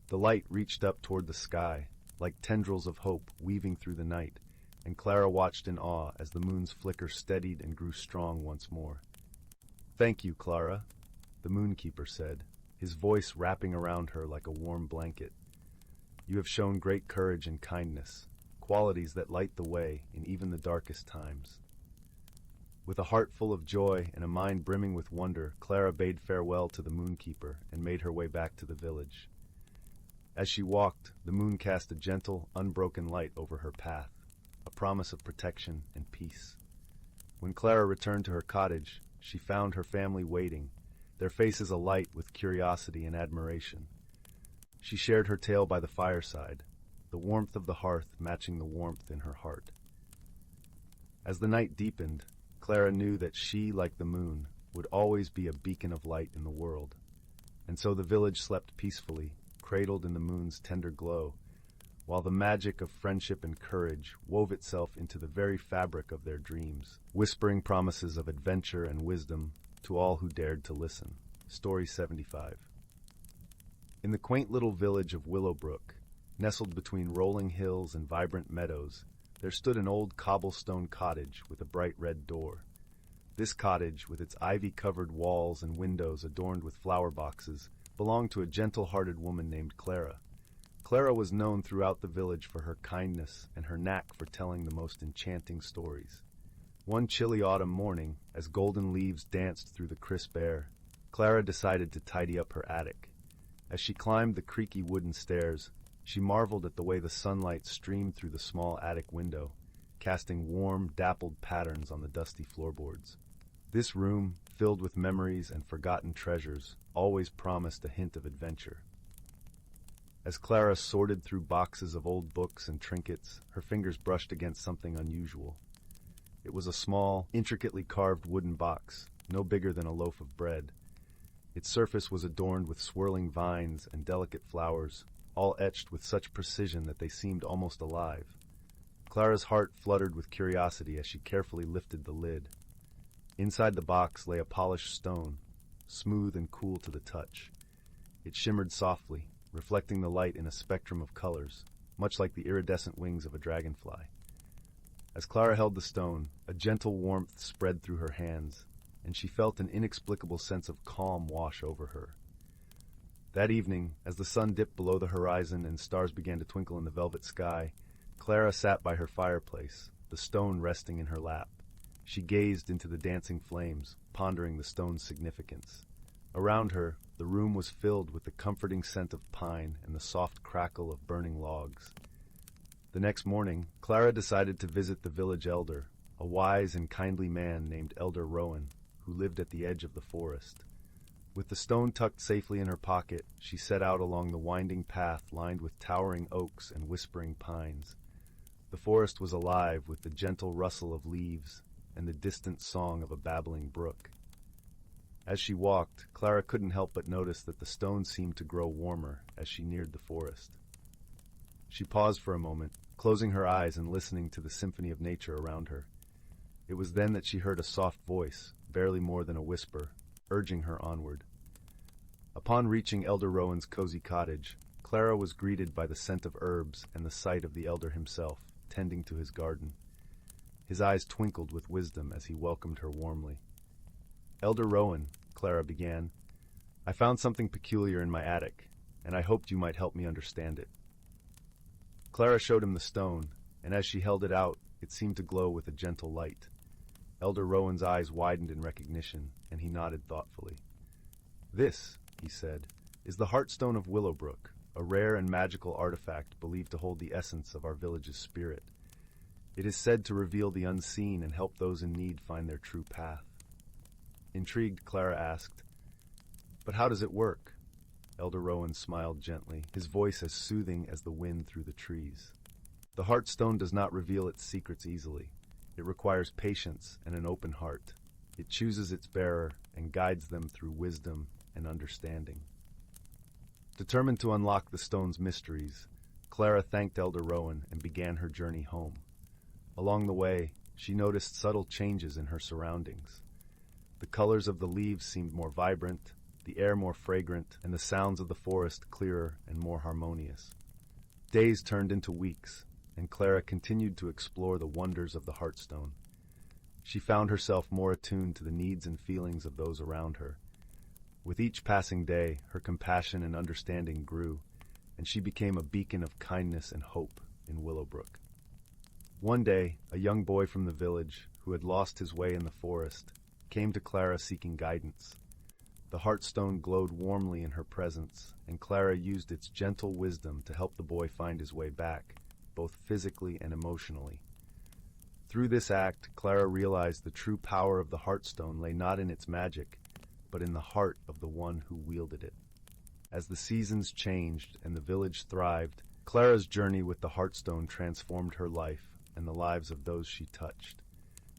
The light reached up toward the sky, like tendrils of hope weaving through the night, and Clara watched in awe as the moon's flicker steadied and grew strong once more. "Thank you, Clara," the moonkeeper said, his voice wrapping around her like a warm blanket. "You have shown great courage and kindness, qualities that light the way in even the darkest times." With a heart full of joy and a mind brimming with wonder, Clara bade farewell to the moonkeeper and made her way back to the village. As she walked, the moon cast a gentle, unbroken light over her path, a promise of protection and peace. When Clara returned to her cottage, she found her family waiting, their faces alight with curiosity and admiration. She shared her tale by the fireside, the warmth of the hearth matching the warmth in her heart. As the night deepened, Clara knew that she, like the moon, would always be a beacon of light in the world. And so the village slept peacefully, cradled in the moon's tender glow, while the magic of friendship and courage wove itself into the very fabric of their dreams, whispering promises of adventure and wisdom to all who dared to listen. Story 75. In the quaint little village of Willowbrook, nestled between rolling hills and vibrant meadows, there stood an old cobblestone cottage with a bright red door. This cottage, with its ivy-covered walls and windows adorned with flower boxes, belonged to a gentle-hearted woman named Clara. Clara was known throughout the village for her kindness and her knack for telling the most enchanting stories. One chilly autumn morning, as golden leaves danced through the crisp air, Clara decided to tidy up her attic. As she climbed the creaky wooden stairs, she marveled at the way the sunlight streamed through the small attic window, casting warm, dappled patterns on the dusty floorboards. This room, filled with memories and forgotten treasures, always promised a hint of adventure. As Clara sorted through boxes of old books and trinkets, her fingers brushed against something unusual. It was a small, intricately carved wooden box, no bigger than a loaf of bread. Its surface was adorned with swirling vines and delicate flowers, all etched with such precision that they seemed almost alive. Clara's heart fluttered with curiosity as she carefully lifted the lid. Inside the box lay a polished stone, smooth and cool to the touch. It shimmered softly, reflecting the light in a spectrum of colors, much like the iridescent wings of a dragonfly. As Clara held the stone, a gentle warmth spread through her hands, and she felt an inexplicable sense of calm wash over her. That evening, as the sun dipped below the horizon and stars began to twinkle in the velvet sky, Clara sat by her fireplace, the stone resting in her lap. She gazed into the dancing flames, pondering the stone's significance. Around her, the room was filled with the comforting scent of pine and the soft crackle of burning logs. The next morning, Clara decided to visit the village elder, a wise and kindly man named Elder Rowan, who lived at the edge of the forest. With the stone tucked safely in her pocket, she set out along the winding path lined with towering oaks and whispering pines. The forest was alive with the gentle rustle of leaves and the distant song of a babbling brook. As she walked, Clara couldn't help but notice that the stone seemed to grow warmer as she neared the forest. She paused for a moment, closing her eyes and listening to the symphony of nature around her. It was then that she heard a soft voice, barely more than a whisper, urging her onward. Upon reaching Elder Rowan's cozy cottage, Clara was greeted by the scent of herbs and the sight of the elder himself, tending to his garden. His eyes twinkled with wisdom as he welcomed her warmly. "Elder Rowan," Clara began, "I found something peculiar in my attic, and I hoped you might help me understand it." Clara showed him the stone, and as she held it out, it seemed to glow with a gentle light. Elder Rowan's eyes widened in recognition, and he nodded thoughtfully. "This," he said, "is the Heartstone of Willowbrook, a rare and magical artifact believed to hold the essence of our village's spirit. It is said to reveal the unseen and help those in need find their true path." Intrigued, Clara asked, "But how does it work?" Elder Rowan smiled gently, his voice as soothing as the wind through the trees. "The Heartstone does not reveal its secrets easily. It requires patience and an open heart. It chooses its bearer and guides them through wisdom and understanding." Determined to unlock the stone's mysteries, Clara thanked Elder Rowan and began her journey home. Along the way, she noticed subtle changes in her surroundings. The colors of the leaves seemed more vibrant, the air more fragrant, and the sounds of the forest clearer and more harmonious. Days turned into weeks, and Clara continued to explore the wonders of the Heartstone. She found herself more attuned to the needs and feelings of those around her. With each passing day, her compassion and understanding grew, and she became a beacon of kindness and hope in Willowbrook. One day, a young boy from the village, who had lost his way in the forest, came to Clara seeking guidance. The Heartstone glowed warmly in her presence, and Clara used its gentle wisdom to help the boy find his way back, both physically and emotionally. Through this act, Clara realized the true power of the Heartstone lay not in its magic, but in the heart of the one who wielded it. As the seasons changed and the village thrived, Clara's journey with the Heartstone transformed her life and the lives of those she touched.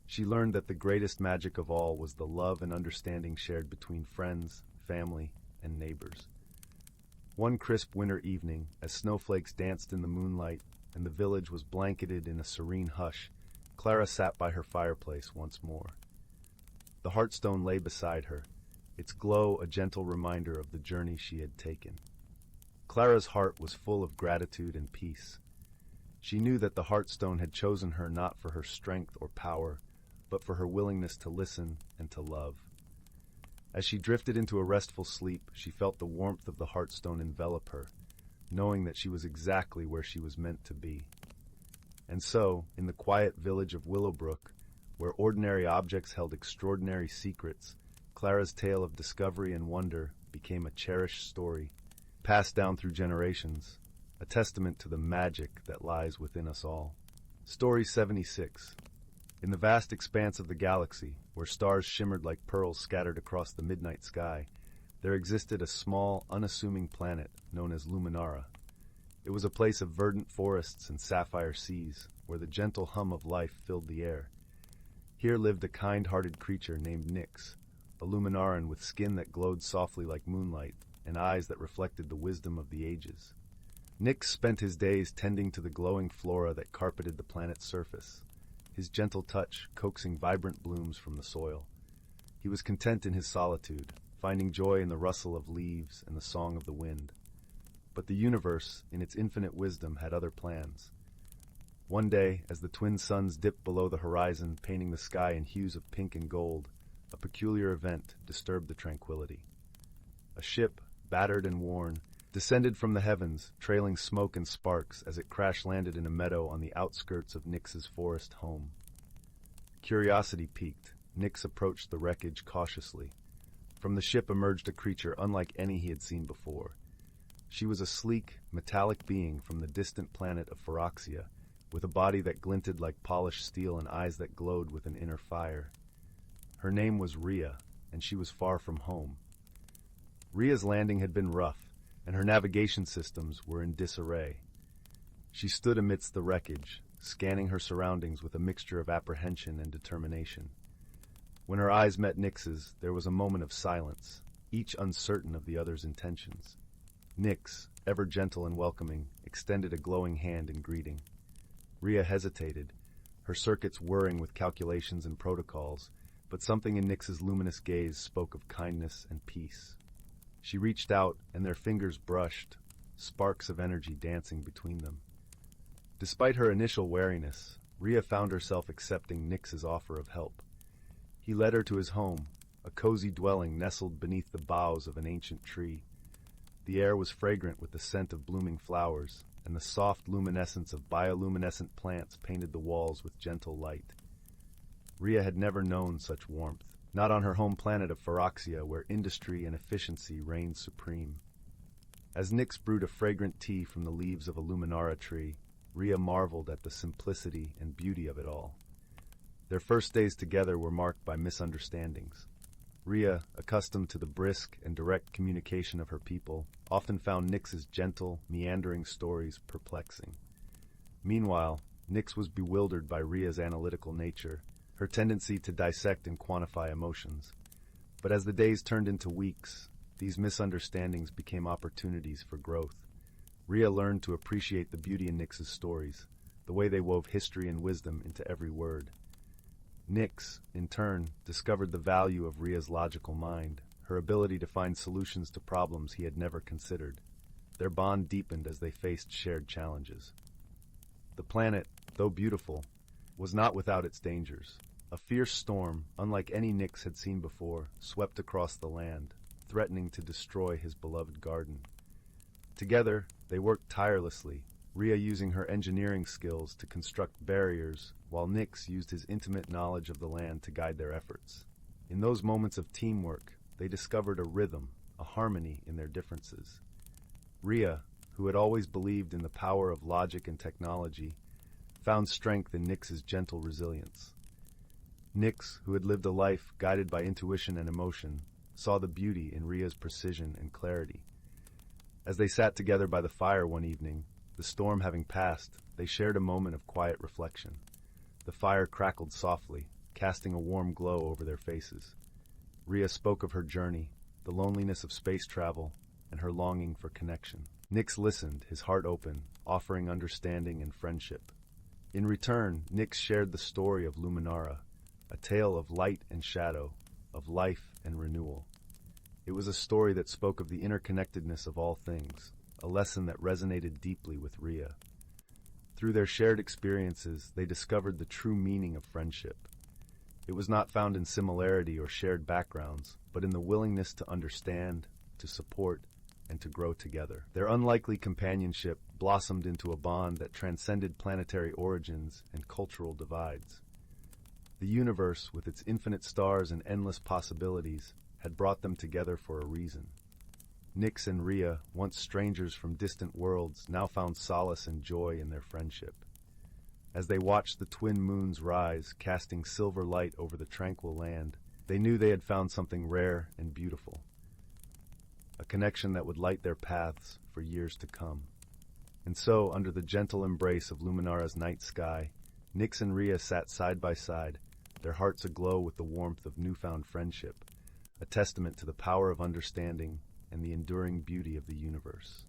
She learned that the greatest magic of all was the love and understanding shared between friends, family, and neighbors. One crisp winter evening, as snowflakes danced in the moonlight and the village was blanketed in a serene hush, Clara sat by her fireplace once more. The Heartstone lay beside her, its glow a gentle reminder of the journey she had taken. Clara's heart was full of gratitude and peace. She knew that the Heartstone had chosen her not for her strength or power, but for her willingness to listen and to love. As she drifted into a restful sleep, she felt the warmth of the Heartstone envelop her, knowing that she was exactly where she was meant to be. And so, in the quiet village of Willowbrook, where ordinary objects held extraordinary secrets, Clara's tale of discovery and wonder became a cherished story, passed down through generations, a testament to the magic that lies within us all. Story 76. In the vast expanse of the galaxy, where stars shimmered like pearls scattered across the midnight sky, there existed a small, unassuming planet known as Luminara. It was a place of verdant forests and sapphire seas, where the gentle hum of life filled the air. Here lived a kind-hearted creature named Nyx, a Luminaran with skin that glowed softly like moonlight and eyes that reflected the wisdom of the ages. Nyx spent his days tending to the glowing flora that carpeted the planet's surface, his gentle touch coaxing vibrant blooms from the soil. He was content in his solitude, finding joy in the rustle of leaves and the song of the wind. But the universe, in its infinite wisdom, had other plans. One day, as the twin suns dipped below the horizon, painting the sky in hues of pink and gold, a peculiar event disturbed the tranquility. A ship, battered and worn, descended from the heavens, trailing smoke and sparks as it crash-landed in a meadow on the outskirts of Nyx's forest home. Curiosity piqued, Nyx approached the wreckage cautiously. From the ship emerged a creature unlike any he had seen before. She was a sleek, metallic being from the distant planet of Phyrexia, with a body that glinted like polished steel and eyes that glowed with an inner fire. Her name was Rhea, and she was far from home. Rhea's landing had been rough, and her navigation systems were in disarray. She stood amidst the wreckage, scanning her surroundings with a mixture of apprehension and determination. When her eyes met Nyx's, there was a moment of silence, each uncertain of the other's intentions. Nyx, ever gentle and welcoming, extended a glowing hand in greeting. Rhea hesitated, her circuits whirring with calculations and protocols, but something in Nyx's luminous gaze spoke of kindness and peace. She reached out, and their fingers brushed, sparks of energy dancing between them. Despite her initial wariness, Rhea found herself accepting Nyx's offer of help. He led her to his home, a cozy dwelling nestled beneath the boughs of an ancient tree. The air was fragrant with the scent of blooming flowers, and the soft luminescence of bioluminescent plants painted the walls with gentle light. Rhea had never known such warmth, not on her home planet of Phyrexia, where industry and efficiency reigned supreme. As Nyx brewed a fragrant tea from the leaves of a Luminara tree, Rhea marveled at the simplicity and beauty of it all. Their first days together were marked by misunderstandings. Rhea, accustomed to the brisk and direct communication of her people, often found Nyx's gentle, meandering stories perplexing. Meanwhile, Nyx was bewildered by Rhea's analytical nature, her tendency to dissect and quantify emotions. But as the days turned into weeks, these misunderstandings became opportunities for growth. Rhea learned to appreciate the beauty in Nyx's stories, the way they wove history and wisdom into every word. Nyx, in turn, discovered the value of Rhea's logical mind, her ability to find solutions to problems he had never considered. Their bond deepened as they faced shared challenges. The planet, though beautiful, was not without its dangers. A fierce storm, unlike any Nyx had seen before, swept across the land, threatening to destroy his beloved garden. Together, they worked tirelessly, Rhea using her engineering skills to construct barriers, while Nyx used his intimate knowledge of the land to guide their efforts. In those moments of teamwork, they discovered a rhythm, a harmony in their differences. Rhea, who had always believed in the power of logic and technology, found strength in Nyx's gentle resilience. Nyx, who had lived a life guided by intuition and emotion, saw the beauty in Rhea's precision and clarity. As they sat together by the fire one evening, the storm having passed, they shared a moment of quiet reflection. The fire crackled softly, casting a warm glow over their faces. Rhea spoke of her journey, the loneliness of space travel, and her longing for connection. Nyx listened, his heart open, offering understanding and friendship. In return, Nyx shared the story of Luminara, a tale of light and shadow, of life and renewal. It was a story that spoke of the interconnectedness of all things, a lesson that resonated deeply with Rhea. Through their shared experiences, they discovered the true meaning of friendship. It was not found in similarity or shared backgrounds, but in the willingness to understand, to support, and to grow together. Their unlikely companionship blossomed into a bond that transcended planetary origins and cultural divides. The universe, with its infinite stars and endless possibilities, had brought them together for a reason. Nyx and Rhea, once strangers from distant worlds, now found solace and joy in their friendship. As they watched the twin moons rise, casting silver light over the tranquil land, they knew they had found something rare and beautiful. A connection that would light their paths for years to come. And so, under the gentle embrace of Luminara's night sky, Nyx and Rhea sat side by side, their hearts aglow with the warmth of newfound friendship, a testament to the power of understanding and the enduring beauty of the universe.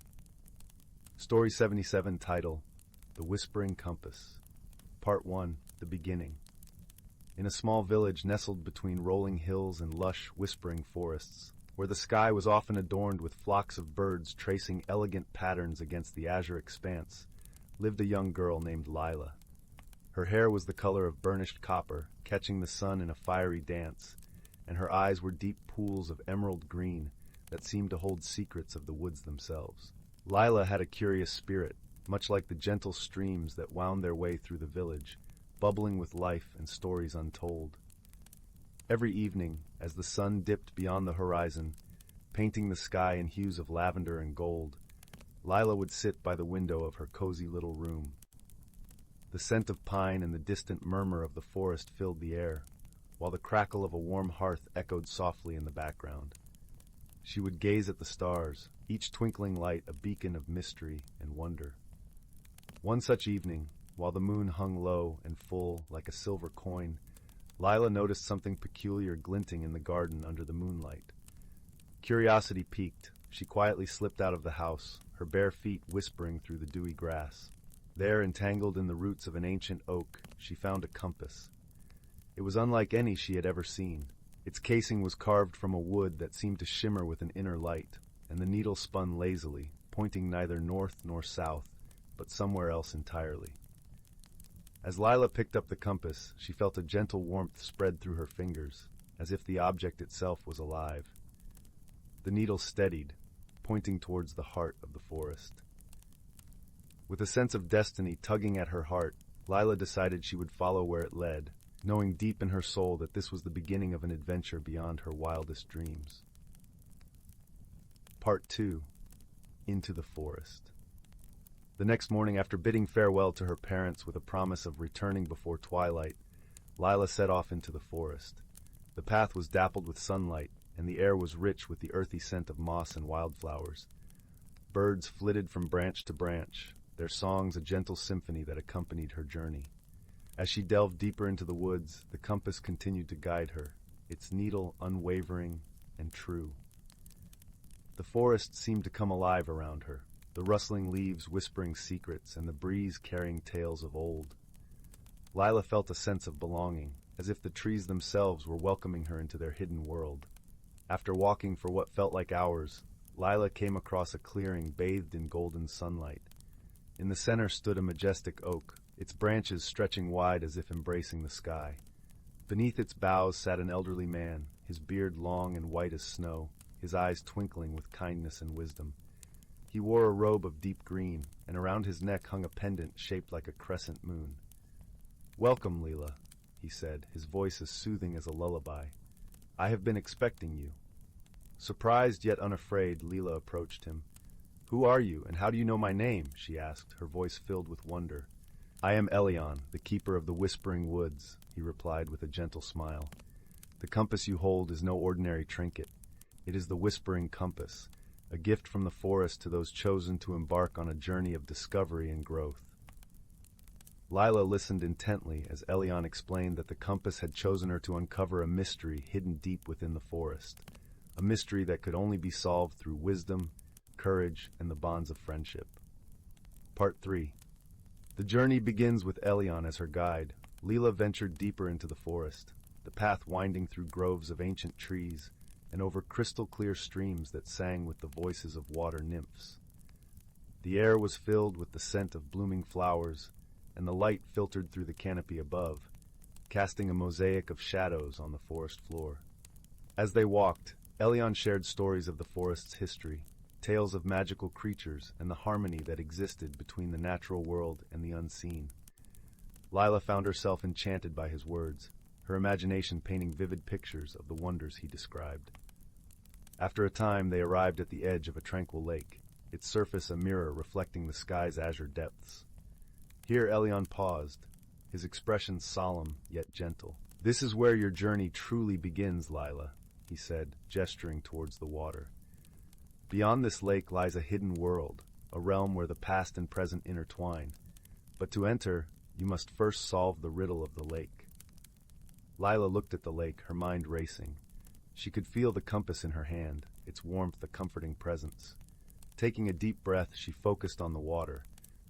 Story 77, title, The Whispering Compass. Part 1, The Beginning. In a small village nestled between rolling hills and lush, whispering forests, where the sky was often adorned with flocks of birds tracing elegant patterns against the azure expanse, lived a young girl named Lyra. Her hair was the color of burnished copper, catching the sun in a fiery dance, and her eyes were deep pools of emerald green that seemed to hold secrets of the woods themselves. Lyra had a curious spirit, much like the gentle streams that wound their way through the village, bubbling with life and stories untold. Every evening, as the sun dipped beyond the horizon, painting the sky in hues of lavender and gold, Lyra would sit by the window of her cozy little room. The scent of pine and the distant murmur of the forest filled the air, while the crackle of a warm hearth echoed softly in the background. She would gaze at the stars, each twinkling light a beacon of mystery and wonder. One such evening, while the moon hung low and full like a silver coin, Lyra noticed something peculiar glinting in the garden under the moonlight. Curiosity piqued, she quietly slipped out of the house, her bare feet whispering through the dewy grass. There, entangled in the roots of an ancient oak, she found a compass. It was unlike any she had ever seen. Its casing was carved from a wood that seemed to shimmer with an inner light, and the needle spun lazily, pointing neither north nor south, but somewhere else entirely. As Lyra picked up the compass, she felt a gentle warmth spread through her fingers, as if the object itself was alive. The needle steadied, pointing towards the heart of the forest. With a sense of destiny tugging at her heart, Lyra decided she would follow where it led, knowing deep in her soul that this was the beginning of an adventure beyond her wildest dreams. Part 2. Into the Forest. The next morning, after bidding farewell to her parents with a promise of returning before twilight, Lyra set off into the forest. The path was dappled with sunlight, and the air was rich with the earthy scent of moss and wildflowers. Birds flitted from branch to branch, their songs a gentle symphony that accompanied her journey. As she delved deeper into the woods, the compass continued to guide her, its needle unwavering and true. The forest seemed to come alive around her, the rustling leaves whispering secrets and the breeze carrying tales of old. Lyra felt a sense of belonging, as if the trees themselves were welcoming her into their hidden world. After walking for what felt like hours, Lyra came across a clearing bathed in golden sunlight. In the center stood a majestic oak, its branches stretching wide as if embracing the sky. Beneath its boughs sat an elderly man, his beard long and white as snow, his eyes twinkling with kindness and wisdom. He wore a robe of deep green, and around his neck hung a pendant shaped like a crescent moon. "Welcome, Leela," he said, his voice as soothing as a lullaby. "I have been expecting you." Surprised yet unafraid, Leela approached him. "Who are you, and how do you know my name?" she asked, her voice filled with wonder. "I am Elion, the keeper of the Whispering Woods," he replied with a gentle smile. "The compass you hold is no ordinary trinket. It is the Whispering Compass, a gift from the forest to those chosen to embark on a journey of discovery and growth." Lila listened intently as Elion explained that the compass had chosen her to uncover a mystery hidden deep within the forest, a mystery that could only be solved through wisdom, courage, and the bonds of friendship. Part 3. The journey begins with Elion as her guide. Leela ventured deeper into the forest, the path winding through groves of ancient trees and over crystal-clear streams that sang with the voices of water nymphs. The air was filled with the scent of blooming flowers, and the light filtered through the canopy above, casting a mosaic of shadows on the forest floor. As they walked, Elion shared stories of the forest's history, tales of magical creatures and the harmony that existed between the natural world and the unseen. Lila found herself enchanted by his words, her imagination painting vivid pictures of the wonders he described. After a time, they arrived at the edge of a tranquil lake, its surface a mirror reflecting the sky's azure depths. Here Elion paused, his expression solemn yet gentle. "This is where your journey truly begins, Lila," he said, gesturing towards the water. "Beyond this lake lies a hidden world, a realm where the past and present intertwine. But to enter, you must first solve the riddle of the lake." Lila looked at the lake, her mind racing. She could feel the compass in her hand, its warmth a comforting presence. Taking a deep breath, she focused on the water,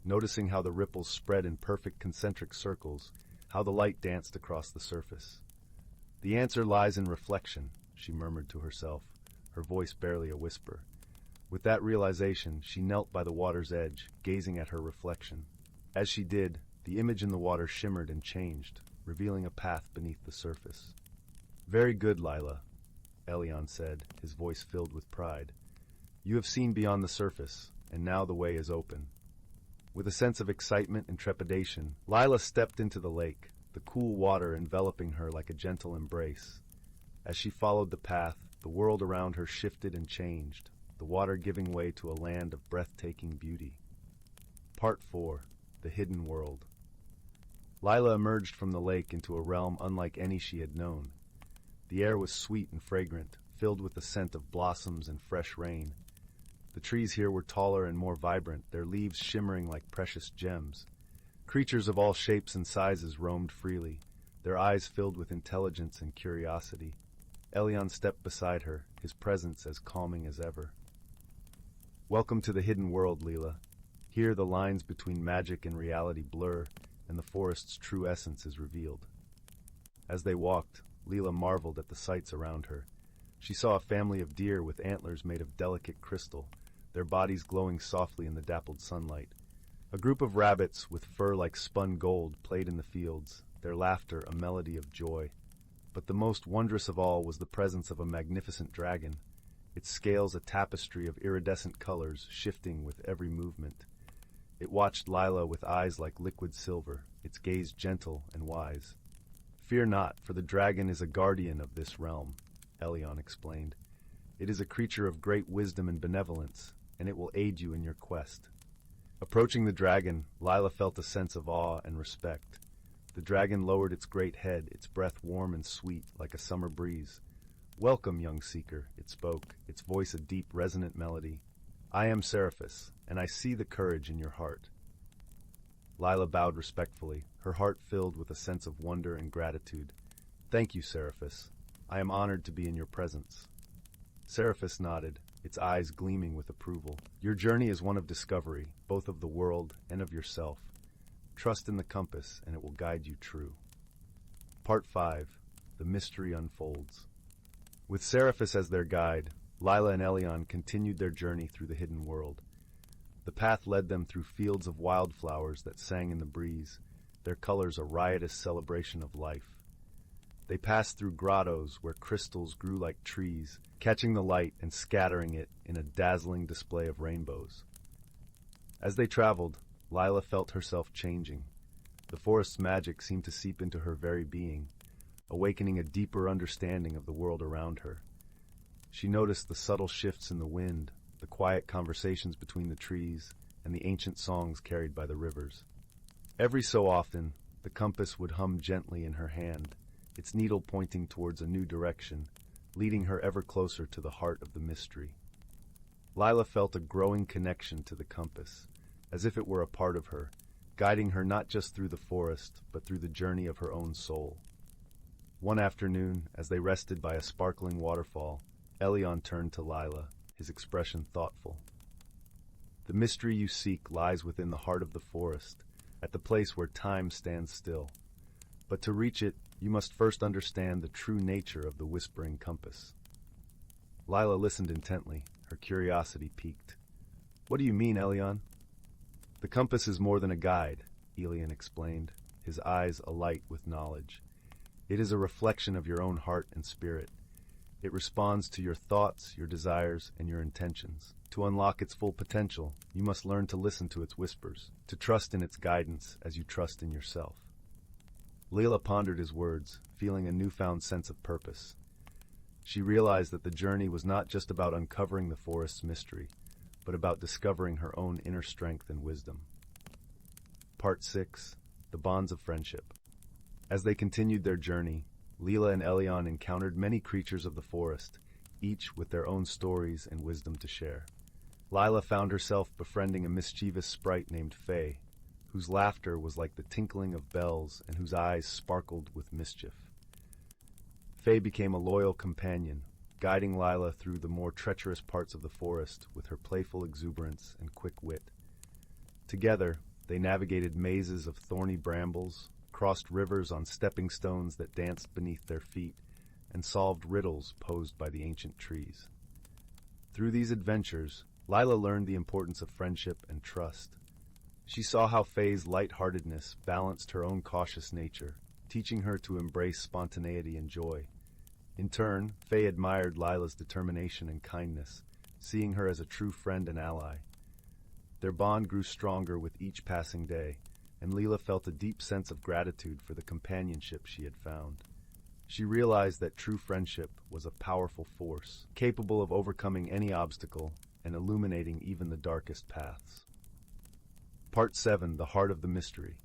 noticing how the ripples spread in perfect concentric circles, how the light danced across the surface. "The answer lies in reflection," she murmured to herself, her voice barely a whisper. With that realization, she knelt by the water's edge, gazing at her reflection. As she did, the image in the water shimmered and changed, revealing a path beneath the surface. "Very good, Lila," Elion said, his voice filled with pride. "You have seen beyond the surface, and now the way is open." With a sense of excitement and trepidation, Lila stepped into the lake, the cool water enveloping her like a gentle embrace. As she followed the path, the world around her shifted and changed, the water giving way to a land of breathtaking beauty. Part 4. The Hidden World. Lila emerged from the lake into a realm unlike any she had known. The air was sweet and fragrant, filled with the scent of blossoms and fresh rain. The trees here were taller and more vibrant, their leaves shimmering like precious gems. Creatures of all shapes and sizes roamed freely, their eyes filled with intelligence and curiosity. Elion stepped beside her, his presence as calming as ever. "Welcome to the hidden world, Leela. Here the lines between magic and reality blur, and the forest's true essence is revealed." As they walked, Leela marveled at the sights around her. She saw a family of deer with antlers made of delicate crystal, their bodies glowing softly in the dappled sunlight. A group of rabbits with fur like spun gold played in the fields, their laughter a melody of joy. But the most wondrous of all was the presence of a magnificent dragon, its scales a tapestry of iridescent colors shifting with every movement. It watched Lila with eyes like liquid silver, its gaze gentle and wise. "Fear not, for the dragon is a guardian of this realm," Elion explained. "It is a creature of great wisdom and benevolence, and it will aid you in your quest." Approaching the dragon, Lila felt a sense of awe and respect. The dragon lowered its great head, its breath warm and sweet like a summer breeze. "Welcome, young seeker," it spoke, its voice a deep, resonant melody. "I am Seraphis, and I see the courage in your heart." Lila bowed respectfully, her heart filled with a sense of wonder and gratitude. "Thank you, Seraphis. I am honored to be in your presence." Seraphis nodded, its eyes gleaming with approval. "Your journey is one of discovery, both of the world and of yourself. Trust in the compass, and it will guide you true." Part 5. The Mystery Unfolds. With Seraphis as their guide, Lila and Elion continued their journey through the hidden world. The path led them through fields of wildflowers that sang in the breeze, their colors a riotous celebration of life. They passed through grottos where crystals grew like trees, catching the light and scattering it in a dazzling display of rainbows. As they traveled, Lyla felt herself changing. The forest's magic seemed to seep into her very being, awakening a deeper understanding of the world around her. She noticed the subtle shifts in the wind, the quiet conversations between the trees, and the ancient songs carried by the rivers. Every so often, the compass would hum gently in her hand, its needle pointing towards a new direction, leading her ever closer to the heart of the mystery. Lyla felt a growing connection to the compass, as if it were a part of her, guiding her not just through the forest, but through the journey of her own soul. One afternoon, as they rested by a sparkling waterfall, Elion turned to Lyla, his expression thoughtful. The mystery you seek lies within the heart of the forest, at the place where time stands still. But to reach it, you must first understand the true nature of the whispering compass. Lyla listened intently, her curiosity piqued. What do you mean, Elion? The compass is more than a guide, Elion explained, his eyes alight with knowledge. It is a reflection of your own heart and spirit. It responds to your thoughts, your desires, and your intentions. To unlock its full potential, you must learn to listen to its whispers, to trust in its guidance as you trust in yourself. Lyla pondered his words, feeling a newfound sense of purpose. She realized that the journey was not just about uncovering the forest's mystery, but about discovering her own inner strength and wisdom. Part 6. The Bonds of Friendship. As they continued their journey, Lyla and Elion encountered many creatures of the forest, each with their own stories and wisdom to share. Lyla found herself befriending a mischievous sprite named Faye, whose laughter was like the tinkling of bells and whose eyes sparkled with mischief. Faye became a loyal companion, guiding Lyla through the more treacherous parts of the forest with her playful exuberance and quick wit. Together, they navigated mazes of thorny brambles, crossed rivers on stepping stones that danced beneath their feet, and solved riddles posed by the ancient trees. Through these adventures, Lyla learned the importance of friendship and trust. She saw how Faye's light-heartedness balanced her own cautious nature, teaching her to embrace spontaneity and joy. In turn, Faye admired Lyla's determination and kindness, seeing her as a true friend and ally. Their bond grew stronger with each passing day, and Lyla felt a deep sense of gratitude for the companionship she had found. She realized that true friendship was a powerful force, capable of overcoming any obstacle and illuminating even the darkest paths. Part 7. The Heart of the Mystery.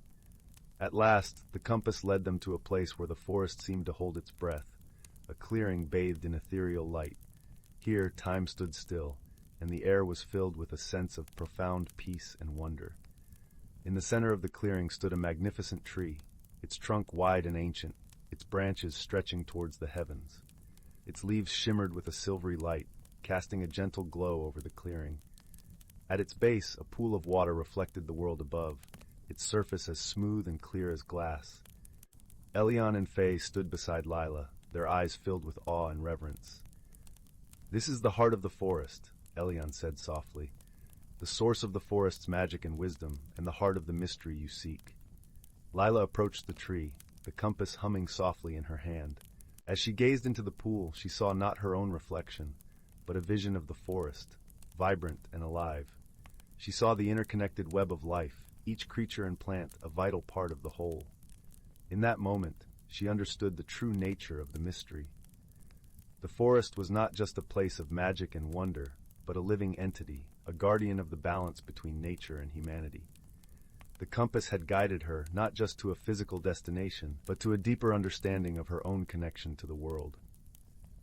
At last, the compass led them to a place where the forest seemed to hold its breath, a clearing bathed in ethereal light. Here, time stood still, and the air was filled with a sense of profound peace and wonder. In the center of the clearing stood a magnificent tree, its trunk wide and ancient, its branches stretching towards the heavens. Its leaves shimmered with a silvery light, casting a gentle glow over the clearing. At its base, a pool of water reflected the world above, its surface as smooth and clear as glass. Elion and Faye stood beside Lyla, their eyes filled with awe and reverence. "This is the heart of the forest," Elion said softly, "the source of the forest's magic and wisdom, and the heart of the mystery you seek." Lyla approached the tree, the compass humming softly in her hand. As she gazed into the pool, she saw not her own reflection, but a vision of the forest, vibrant and alive. She saw the interconnected web of life, each creature and plant a vital part of the whole. In that moment, she understood the true nature of the mystery. The forest was not just a place of magic and wonder, but a living entity, a guardian of the balance between nature and humanity. The compass had guided her not just to a physical destination, but to a deeper understanding of her own connection to the world.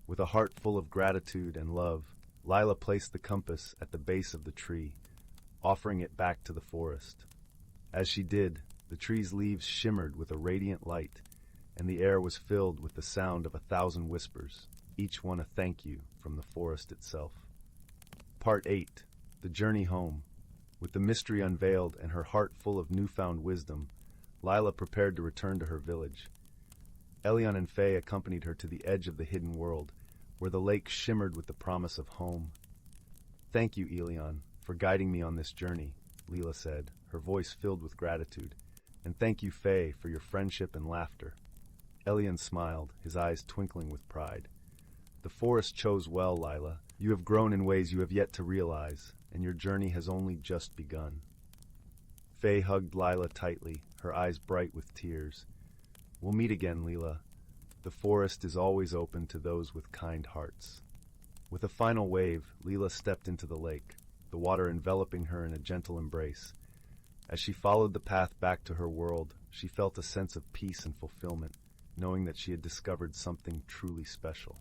With a heart full of gratitude and love, Lyla placed the compass at the base of the tree, offering it back to the forest. As she did, the tree's leaves shimmered with a radiant light, and the air was filled with the sound of 1,000 whispers, each one a thank you from the forest itself. Part 8. The Journey Home. With the mystery unveiled and her heart full of newfound wisdom, Lyla prepared to return to her village. Elion and Faye accompanied her to the edge of the hidden world, where the lake shimmered with the promise of home. "Thank you, Elion, for guiding me on this journey," Lyla said, her voice filled with gratitude. And thank you, Faye, for your friendship and laughter." Elian smiled, his eyes twinkling with pride. "The forest chose well, Lyla. You have grown in ways you have yet to realize, and your journey has only just begun." Faye hugged Lyla tightly, her eyes bright with tears. "We'll meet again, Leela. The forest is always open to those with kind hearts." With a final wave, Leela stepped into the lake, the water enveloping her in a gentle embrace. As she followed the path back to her world, she felt a sense of peace and fulfillment, knowing that she had discovered something truly special.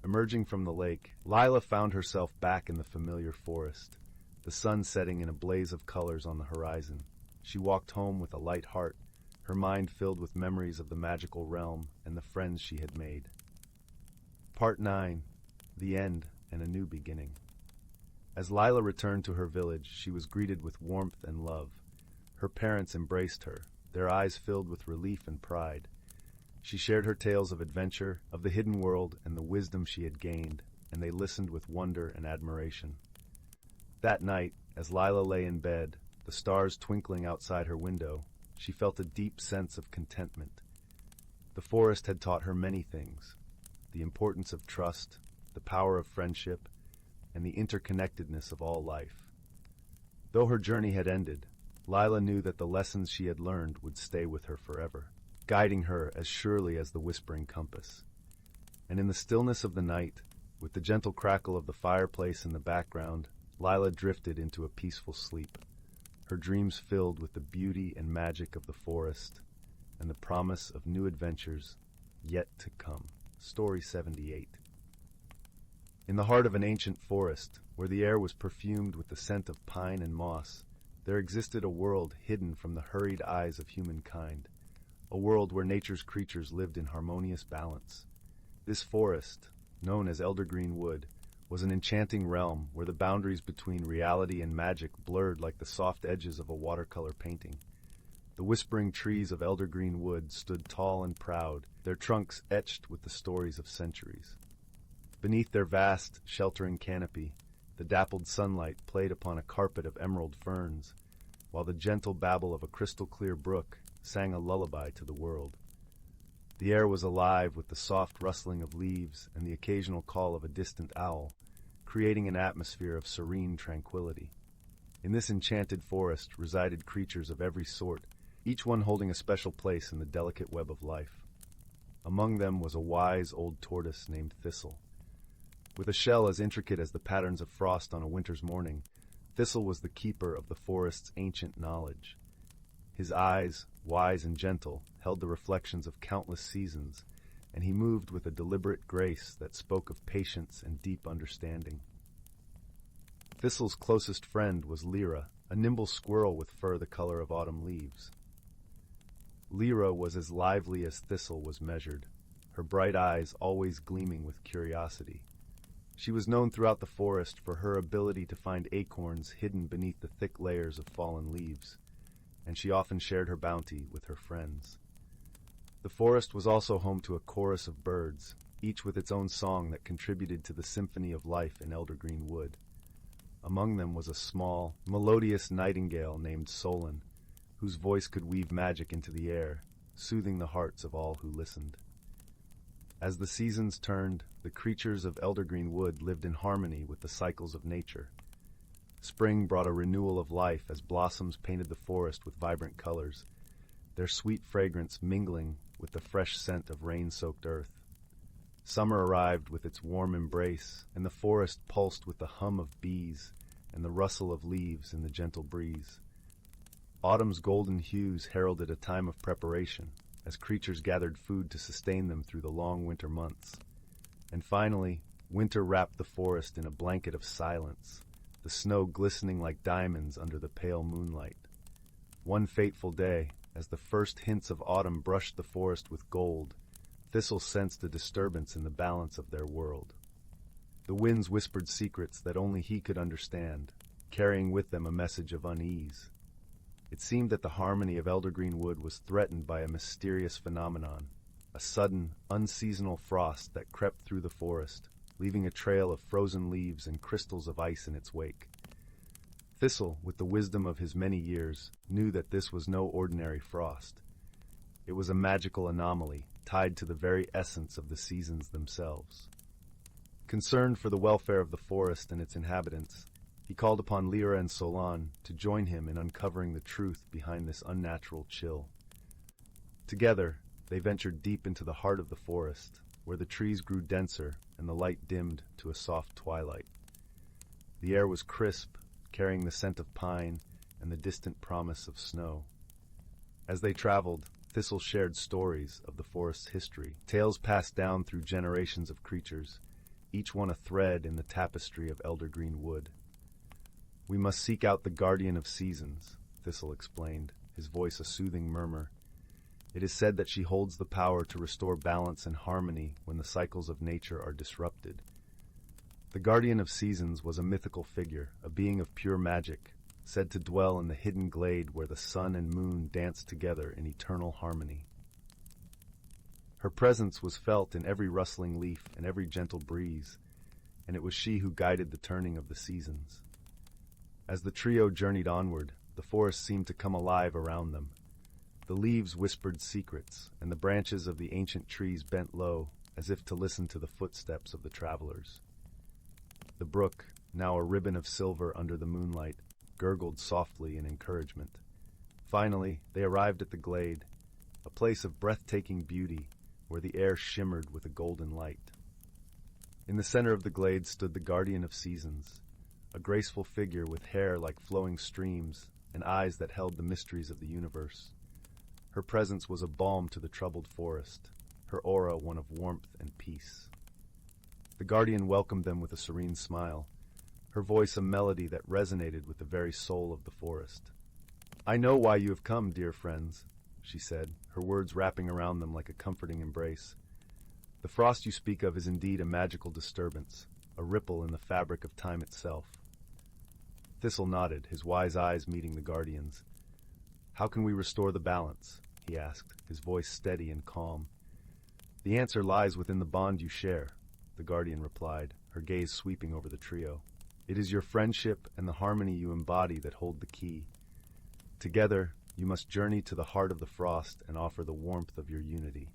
Emerging from the lake, Lyla found herself back in the familiar forest, the sun setting in a blaze of colors on the horizon. She walked home with a light heart, her mind filled with memories of the magical realm and the friends she had made. Part 9. The End and a New Beginning. As Lyla returned to her village, she was greeted with warmth and love. Her parents embraced her, their eyes filled with relief and pride. She shared her tales of adventure, of the hidden world, and the wisdom she had gained, and they listened with wonder and admiration. That night, as Lyla lay in bed, the stars twinkling outside her window, she felt a deep sense of contentment. The forest had taught her many things: the importance of trust, the power of friendship, and the interconnectedness of all life. Though her journey had ended, Lyla knew that the lessons she had learned would stay with her forever, guiding her as surely as the whispering compass. And in the stillness of the night, with the gentle crackle of the fireplace in the background, Lyla drifted into a peaceful sleep, her dreams filled with the beauty and magic of the forest and the promise of new adventures yet to come. Story 78. In the heart of an ancient forest, where the air was perfumed with the scent of pine and moss, there existed a world hidden from the hurried eyes of humankind, a world where nature's creatures lived in harmonious balance. This forest, known as Eldergreen Wood, was an enchanting realm where the boundaries between reality and magic blurred like the soft edges of a watercolor painting. The whispering trees of Eldergreen Wood stood tall and proud, their trunks etched with the stories of centuries. Beneath their vast, sheltering canopy, the dappled sunlight played upon a carpet of emerald ferns, while the gentle babble of a crystal-clear brook sang a lullaby to the world. The air was alive with the soft rustling of leaves and the occasional call of a distant owl, creating an atmosphere of serene tranquility. In this enchanted forest resided creatures of every sort, each one holding a special place in the delicate web of life. Among them was a wise old tortoise named Thistle. With a shell as intricate as the patterns of frost on a winter's morning, Thistle was the keeper of the forest's ancient knowledge. His eyes, wise and gentle, held the reflections of countless seasons, and he moved with a deliberate grace that spoke of patience and deep understanding. Thistle's closest friend was Lyra, a nimble squirrel with fur the color of autumn leaves. Lyra was as lively as Thistle was measured, her bright eyes always gleaming with curiosity. She was known throughout the forest for her ability to find acorns hidden beneath the thick layers of fallen leaves, and she often shared her bounty with her friends. The forest was also home to a chorus of birds, each with its own song that contributed to the symphony of life in Eldergreen Wood. Among them was a small, melodious nightingale named Solon, whose voice could weave magic into the air, soothing the hearts of all who listened. As the seasons turned, the creatures of Eldergreen Wood lived in harmony with the cycles of nature. Spring brought a renewal of life as blossoms painted the forest with vibrant colors, their sweet fragrance mingling with the fresh scent of rain-soaked earth. Summer arrived with its warm embrace, and the forest pulsed with the hum of bees and the rustle of leaves in the gentle breeze. Autumn's golden hues heralded a time of preparation, as creatures gathered food to sustain them through the long winter months. And finally, winter wrapped the forest in a blanket of silence, the snow glistening like diamonds under the pale moonlight. One fateful day, as the first hints of autumn brushed the forest with gold, Thistle sensed a disturbance in the balance of their world. The winds whispered secrets that only he could understand, carrying with them a message of unease. It seemed that the harmony of Eldergreen Wood was threatened by a mysterious phenomenon, a sudden, unseasonal frost that crept through the forest, leaving a trail of frozen leaves and crystals of ice in its wake. Thistle, with the wisdom of his many years, knew that this was no ordinary frost. It was a magical anomaly, tied to the very essence of the seasons themselves. Concerned for the welfare of the forest and its inhabitants, he called upon Lyra and Solon to join him in uncovering the truth behind this unnatural chill. Together, they ventured deep into the heart of the forest, where the trees grew denser and the light dimmed to a soft twilight. The air was crisp, carrying the scent of pine and the distant promise of snow. As they traveled, Thistle shared stories of the forest's history, tales passed down through generations of creatures, each one a thread in the tapestry of elder-green wood. "We must seek out the guardian of seasons," Thistle explained, his voice a soothing murmur. "It is said that she holds the power to restore balance and harmony when the cycles of nature are disrupted." The guardian of seasons was a mythical figure, a being of pure magic, said to dwell in the hidden glade where the sun and moon danced together in eternal harmony. Her presence was felt in every rustling leaf and every gentle breeze, and it was she who guided the turning of the seasons. As the trio journeyed onward, the forest seemed to come alive around them. The leaves whispered secrets, and the branches of the ancient trees bent low, as if to listen to the footsteps of the travelers. The brook, now a ribbon of silver under the moonlight, gurgled softly in encouragement. Finally, they arrived at the glade, a place of breathtaking beauty, where the air shimmered with a golden light. In the center of the glade stood the guardian of seasons, a graceful figure with hair like flowing streams and eyes that held the mysteries of the universe. Her presence was a balm to the troubled forest, her aura one of warmth and peace. The guardian welcomed them with a serene smile, her voice a melody that resonated with the very soul of the forest. "I know why you have come, dear friends," she said, her words wrapping around them like a comforting embrace. "The frost you speak of is indeed a magical disturbance, a ripple in the fabric of time itself." Thistle nodded, his wise eyes meeting the guardian's. "How can we restore the balance?" he asked, his voice steady and calm. "The answer lies within the bond you share," the guardian replied, her gaze sweeping over the trio. "It is your friendship and the harmony you embody that hold the key. Together, you must journey to the heart of the frost and offer the warmth of your unity."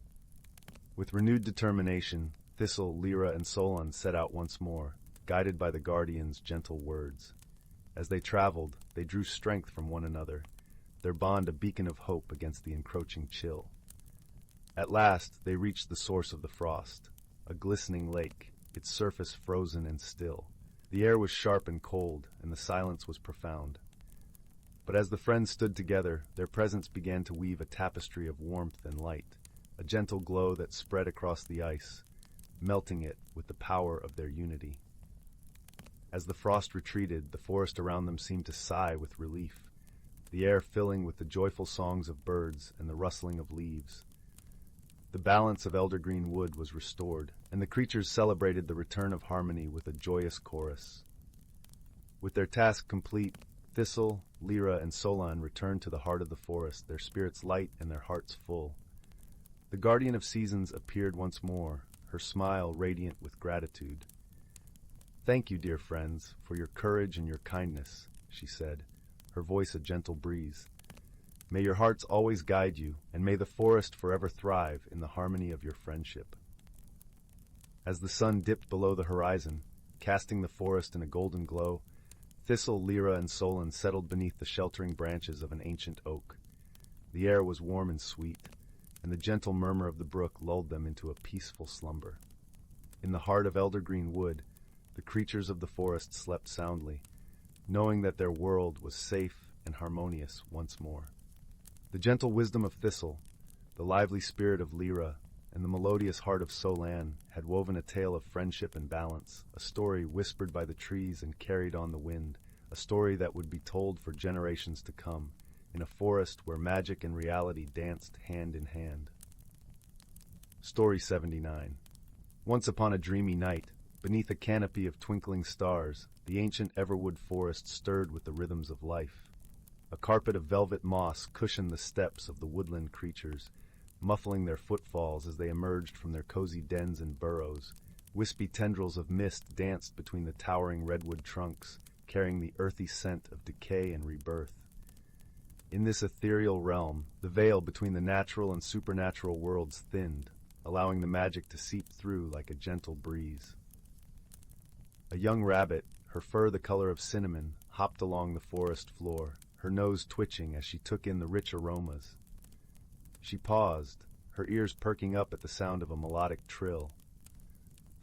With renewed determination, Thistle, Lyra, and Solon set out once more, guided by the guardian's gentle words. As they traveled, they drew strength from one another, their bond a beacon of hope against the encroaching chill. At last, they reached the source of the frost, a glistening lake, its surface frozen and still. The air was sharp and cold, and the silence was profound. But as the friends stood together, their presence began to weave a tapestry of warmth and light, a gentle glow that spread across the ice, melting it with the power of their unity. As the frost retreated, the forest around them seemed to sigh with relief, the air filling with the joyful songs of birds and the rustling of leaves. The balance of elder-green wood was restored, and the creatures celebrated the return of harmony with a joyous chorus. With their task complete, Thistle, Lyra, and Solon returned to the heart of the forest, their spirits light and their hearts full. The guardian of seasons appeared once more, her smile radiant with gratitude. "Thank you, dear friends, for your courage and your kindness," she said, her voice a gentle breeze. "May your hearts always guide you, and may the forest forever thrive in the harmony of your friendship." As the sun dipped below the horizon, casting the forest in a golden glow, Thistle, Lyra, and Solon settled beneath the sheltering branches of an ancient oak. The air was warm and sweet, and the gentle murmur of the brook lulled them into a peaceful slumber. In the heart of elder-green wood, the creatures of the forest slept soundly, knowing that their world was safe and harmonious once more. The gentle wisdom of Thistle, the lively spirit of Lyra, and the melodious heart of Solon had woven a tale of friendship and balance, a story whispered by the trees and carried on the wind, a story that would be told for generations to come, in a forest where magic and reality danced hand in hand. Story 79. Once upon a dreamy night, beneath a canopy of twinkling stars, the ancient everwood forest stirred with the rhythms of life. A carpet of velvet moss cushioned the steps of the woodland creatures, muffling their footfalls as they emerged from their cozy dens and burrows. Wispy tendrils of mist danced between the towering redwood trunks, carrying the earthy scent of decay and rebirth. In this ethereal realm, the veil between the natural and supernatural worlds thinned, allowing the magic to seep through like a gentle breeze. A young rabbit, her fur the color of cinnamon, hopped along the forest floor, her nose twitching as she took in the rich aromas. She paused, her ears perking up at the sound of a melodic trill.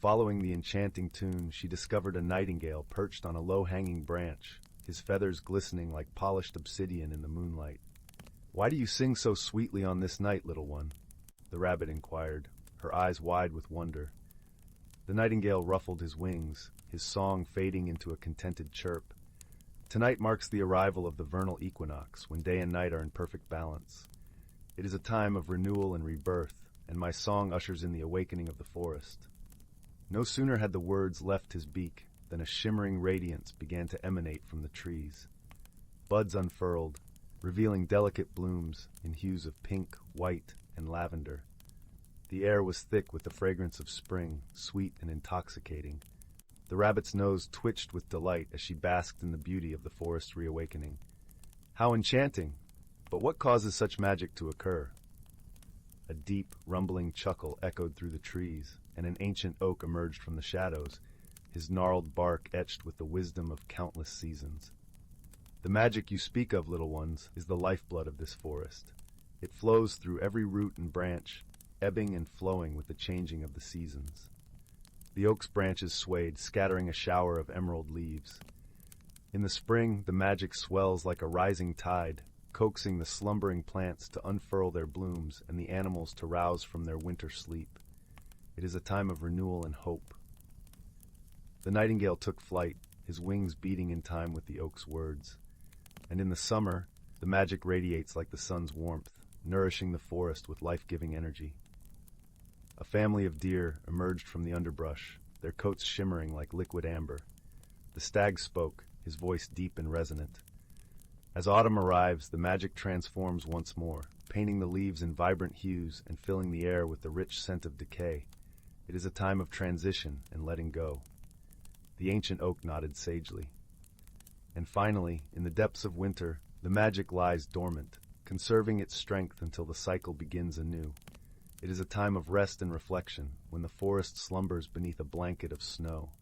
Following the enchanting tune, she discovered a nightingale perched on a low-hanging branch, his feathers glistening like polished obsidian in the moonlight. "Why do you sing so sweetly on this night, little one?" the rabbit inquired, her eyes wide with wonder. The nightingale ruffled his wings, his song fading into a contented chirp. "Tonight marks the arrival of the vernal equinox, when day and night are in perfect balance. It is a time of renewal and rebirth, and my song ushers in the awakening of the forest." No sooner had the words left his beak than a shimmering radiance began to emanate from the trees. Buds unfurled, revealing delicate blooms in hues of pink, white, and lavender. The air was thick with the fragrance of spring, sweet and intoxicating. The rabbit's nose twitched with delight as she basked in the beauty of the forest reawakening. "How enchanting! But what causes such magic to occur?" A deep, rumbling chuckle echoed through the trees, and an ancient oak emerged from the shadows, his gnarled bark etched with the wisdom of countless seasons. "The magic you speak of, little ones, is the lifeblood of this forest. It flows through every root and branch, ebbing and flowing with the changing of the seasons." The oak's branches swayed, scattering a shower of emerald leaves. In the spring, the magic swells like a rising tide, coaxing the slumbering plants to unfurl their blooms and the animals to rouse from their winter sleep. It is a time of renewal and hope. The nightingale took flight, his wings beating in time with the oak's words. And in the summer, the magic radiates like the sun's warmth, nourishing the forest with life-giving energy. A family of deer emerged from the underbrush, their coats shimmering like liquid amber. The stag spoke, his voice deep and resonant. As autumn arrives, the magic transforms once more, painting the leaves in vibrant hues and filling the air with the rich scent of decay. It is a time of transition and letting go. The ancient oak nodded sagely. And finally, in the depths of winter, the magic lies dormant, conserving its strength until the cycle begins anew. It is a time of rest and reflection, when the forest slumbers beneath a blanket of snow.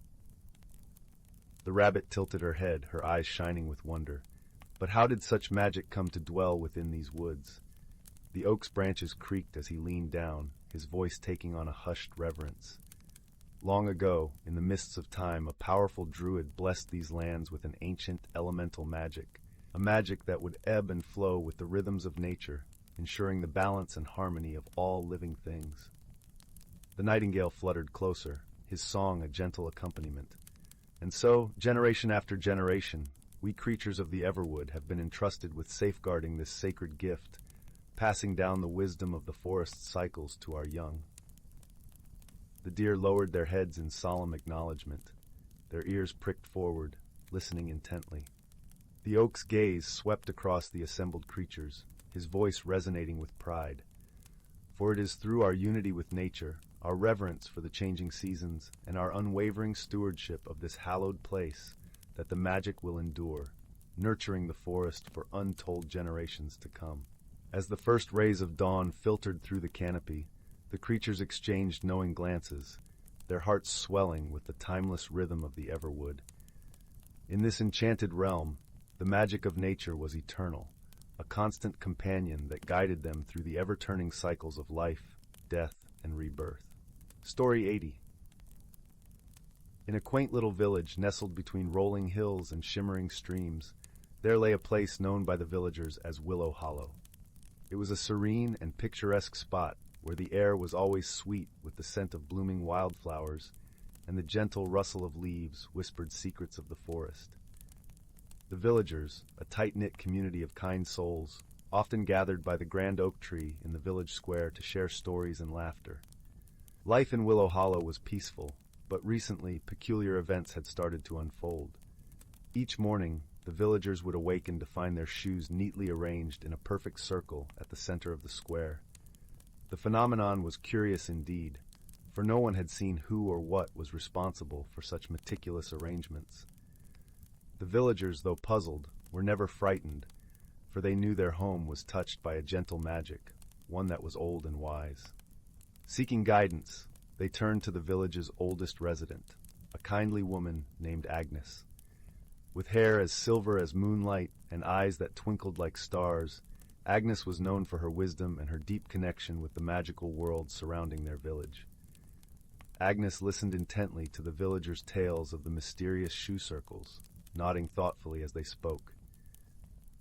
The rabbit tilted her head, her eyes shining with wonder. But how did such magic come to dwell within these woods? The oak's branches creaked as he leaned down, his voice taking on a hushed reverence. Long ago, in the mists of time, a powerful druid blessed these lands with an ancient elemental magic, a magic that would ebb and flow with the rhythms of nature, ensuring the balance and harmony of all living things. The nightingale fluttered closer, his song a gentle accompaniment. And so, generation after generation, we creatures of the Everwood have been entrusted with safeguarding this sacred gift, passing down the wisdom of the forest's cycles to our young. The deer lowered their heads in solemn acknowledgement, their ears pricked forward, listening intently. The oak's gaze swept across the assembled creatures, his voice resonating with pride. For it is through our unity with nature, our reverence for the changing seasons, and our unwavering stewardship of this hallowed place that the magic will endure, nurturing the forest for untold generations to come. As the first rays of dawn filtered through the canopy, the creatures exchanged knowing glances, their hearts swelling with the timeless rhythm of the Everwood. In this enchanted realm, the magic of nature was eternal, a constant companion that guided them through the ever-turning cycles of life, death, and rebirth. Story 80. In a quaint little village nestled between rolling hills and shimmering streams, there lay a place known by the villagers as Willow Hollow. It was a serene and picturesque spot where the air was always sweet with the scent of blooming wildflowers, and the gentle rustle of leaves whispered secrets of the forest. The villagers, a tight-knit community of kind souls, often gathered by the grand oak tree in the village square to share stories and laughter. Life in Willow Hollow was peaceful, but recently peculiar events had started to unfold. Each morning, the villagers would awaken to find their shoes neatly arranged in a perfect circle at the center of the square. The phenomenon was curious indeed, for no one had seen who or what was responsible for such meticulous arrangements. The villagers, though puzzled, were never frightened, for they knew their home was touched by a gentle magic, one that was old and wise. Seeking guidance, they turned to the village's oldest resident, a kindly woman named Agnes. With hair as silver as moonlight and eyes that twinkled like stars, Agnes was known for her wisdom and her deep connection with the magical world surrounding their village. Agnes listened intently to the villagers' tales of the mysterious shoe circles, nodding thoughtfully as they spoke.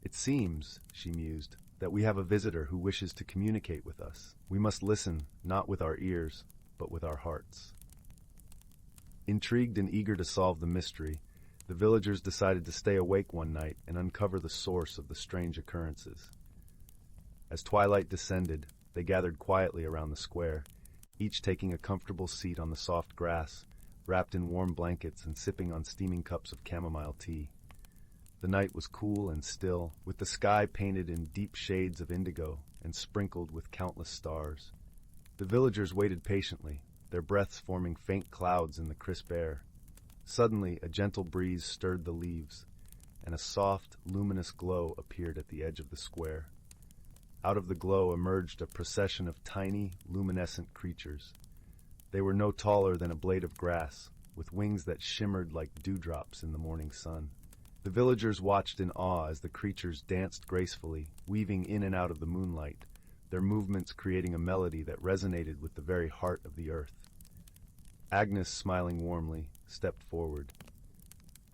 "It seems," she mused, "that we have a visitor who wishes to communicate with us. We must listen, not with our ears, but with our hearts." Intrigued and eager to solve the mystery, the villagers decided to stay awake one night and uncover the source of the strange occurrences. As twilight descended, they gathered quietly around the square, each taking a comfortable seat on the soft grass, wrapped in warm blankets and sipping on steaming cups of chamomile tea. The night was cool and still, with the sky painted in deep shades of indigo and sprinkled with countless stars. The villagers waited patiently, their breaths forming faint clouds in the crisp air. Suddenly, a gentle breeze stirred the leaves, and a soft, luminous glow appeared at the edge of the square. Out of the glow emerged a procession of tiny, luminescent creatures. They were no taller than a blade of grass, with wings that shimmered like dewdrops in the morning sun. The villagers watched in awe as the creatures danced gracefully, weaving in and out of the moonlight, their movements creating a melody that resonated with the very heart of the earth. Agnes, smiling warmly, stepped forward.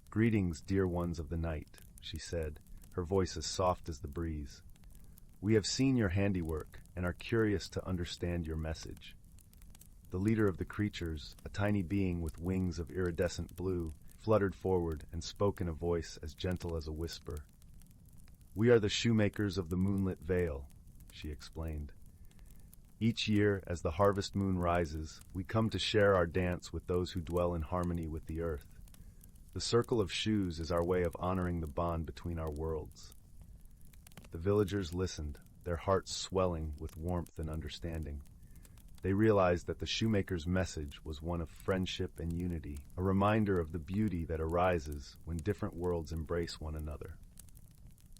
"Greetings, dear ones of the night," she said, her voice as soft as the breeze. "We have seen your handiwork and are curious to understand your message." The leader of the creatures, a tiny being with wings of iridescent blue, fluttered forward and spoke in a voice as gentle as a whisper. "We are the shoemakers of the moonlit vale," she explained. "Each year, as the harvest moon rises, we come to share our dance with those who dwell in harmony with the earth. The circle of shoes is our way of honoring the bond between our worlds." The villagers listened, their hearts swelling with warmth and understanding. They realized that the shoemaker's message was one of friendship and unity, a reminder of the beauty that arises when different worlds embrace one another.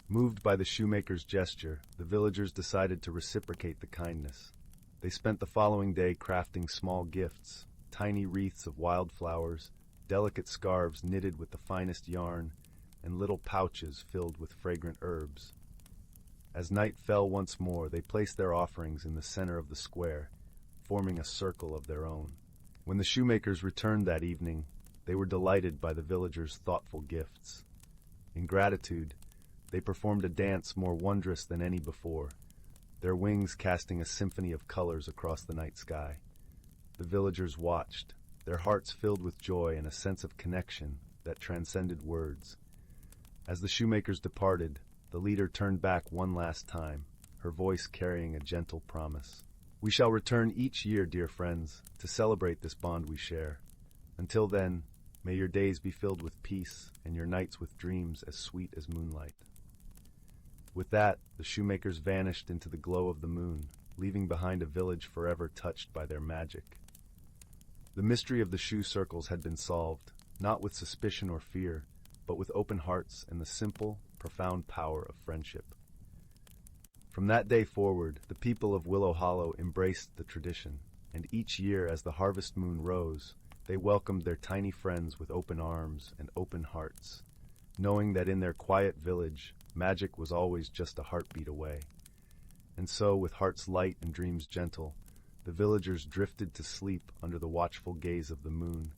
Moved by the shoemaker's gesture, the villagers decided to reciprocate the kindness. They spent the following day crafting small gifts, tiny wreaths of wildflowers, delicate scarves knitted with the finest yarn, and little pouches filled with fragrant herbs. As night fell once more, they placed their offerings in the center of the square, forming a circle of their own. When the shoemakers returned that evening, they were delighted by the villagers' thoughtful gifts. In gratitude, they performed a dance more wondrous than any before, their wings casting a symphony of colors across the night sky. The villagers watched, their hearts filled with joy and a sense of connection that transcended words. As the shoemakers departed, the leader turned back one last time, her voice carrying a gentle promise. "We shall return each year, dear friends, to celebrate this bond we share. Until then, may your days be filled with peace and your nights with dreams as sweet as moonlight." With that, the shoemakers vanished into the glow of the moon, leaving behind a village forever touched by their magic. The mystery of the shoe circles had been solved, not with suspicion or fear, but with open hearts and the simple, profound power of friendship. From that day forward, the people of Willow Hollow embraced the tradition, and each year as the harvest moon rose, they welcomed their tiny friends with open arms and open hearts, knowing that in their quiet village, magic was always just a heartbeat away. And so, with hearts light and dreams gentle, the villagers drifted to sleep under the watchful gaze of the moon,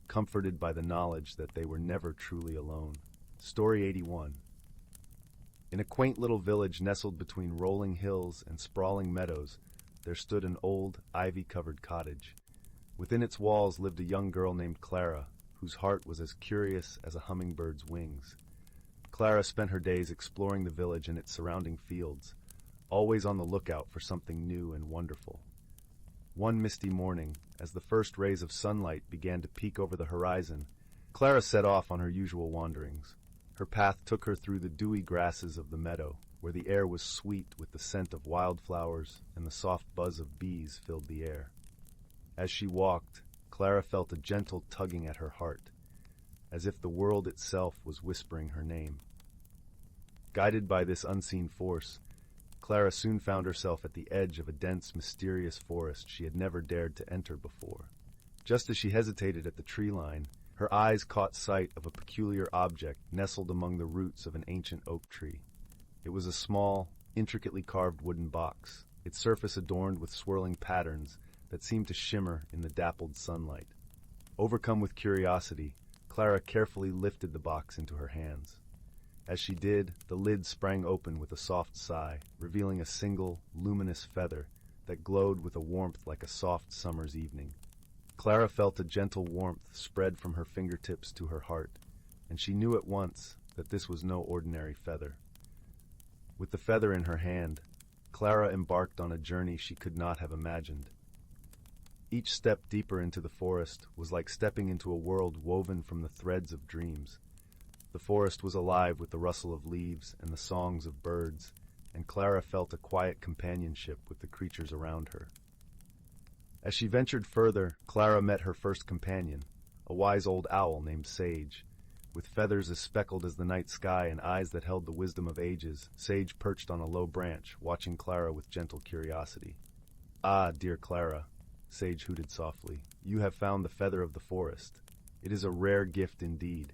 comforted by the knowledge that they were never truly alone. Story 81. In a quaint little village nestled between rolling hills and sprawling meadows, there stood an old, ivy-covered cottage. Within its walls lived a young girl named Clara, whose heart was as curious as a hummingbird's wings. Clara spent her days exploring the village and its surrounding fields, always on the lookout for something new and wonderful. One misty morning, as the first rays of sunlight began to peek over the horizon, Clara set off on her usual wanderings. Her path took her through the dewy grasses of the meadow, where the air was sweet with the scent of wildflowers and the soft buzz of bees filled the air. As she walked, Clara felt a gentle tugging at her heart. as if the world itself was whispering her name. Guided by this unseen force, Clara soon found herself at the edge of a dense, mysterious forest she had never dared to enter before. Just as she hesitated at the tree line, her eyes caught sight of a peculiar object nestled among the roots of an ancient oak tree. It was a small, intricately carved wooden box, its surface adorned with swirling patterns that seemed to shimmer in the dappled sunlight. Overcome with curiosity, Clara carefully lifted the box into her hands. As she did, the lid sprang open with a soft sigh, revealing a single, luminous feather that glowed with a warmth like a soft summer's evening. Clara felt a gentle warmth spread from her fingertips to her heart, and she knew at once that this was no ordinary feather. With the feather in her hand, Clara embarked on a journey she could not have imagined. Each step deeper into the forest was like stepping into a world woven from the threads of dreams. The forest was alive with the rustle of leaves and the songs of birds, and Clara felt a quiet companionship with the creatures around her. As she ventured further, Clara met her first companion, a wise old owl named Sage. With feathers as speckled as the night sky and eyes that held the wisdom of ages, Sage perched on a low branch, watching Clara with gentle curiosity. "Ah, dear Clara," Sage hooted softly, "you have found the feather of the forest. It is a rare gift indeed.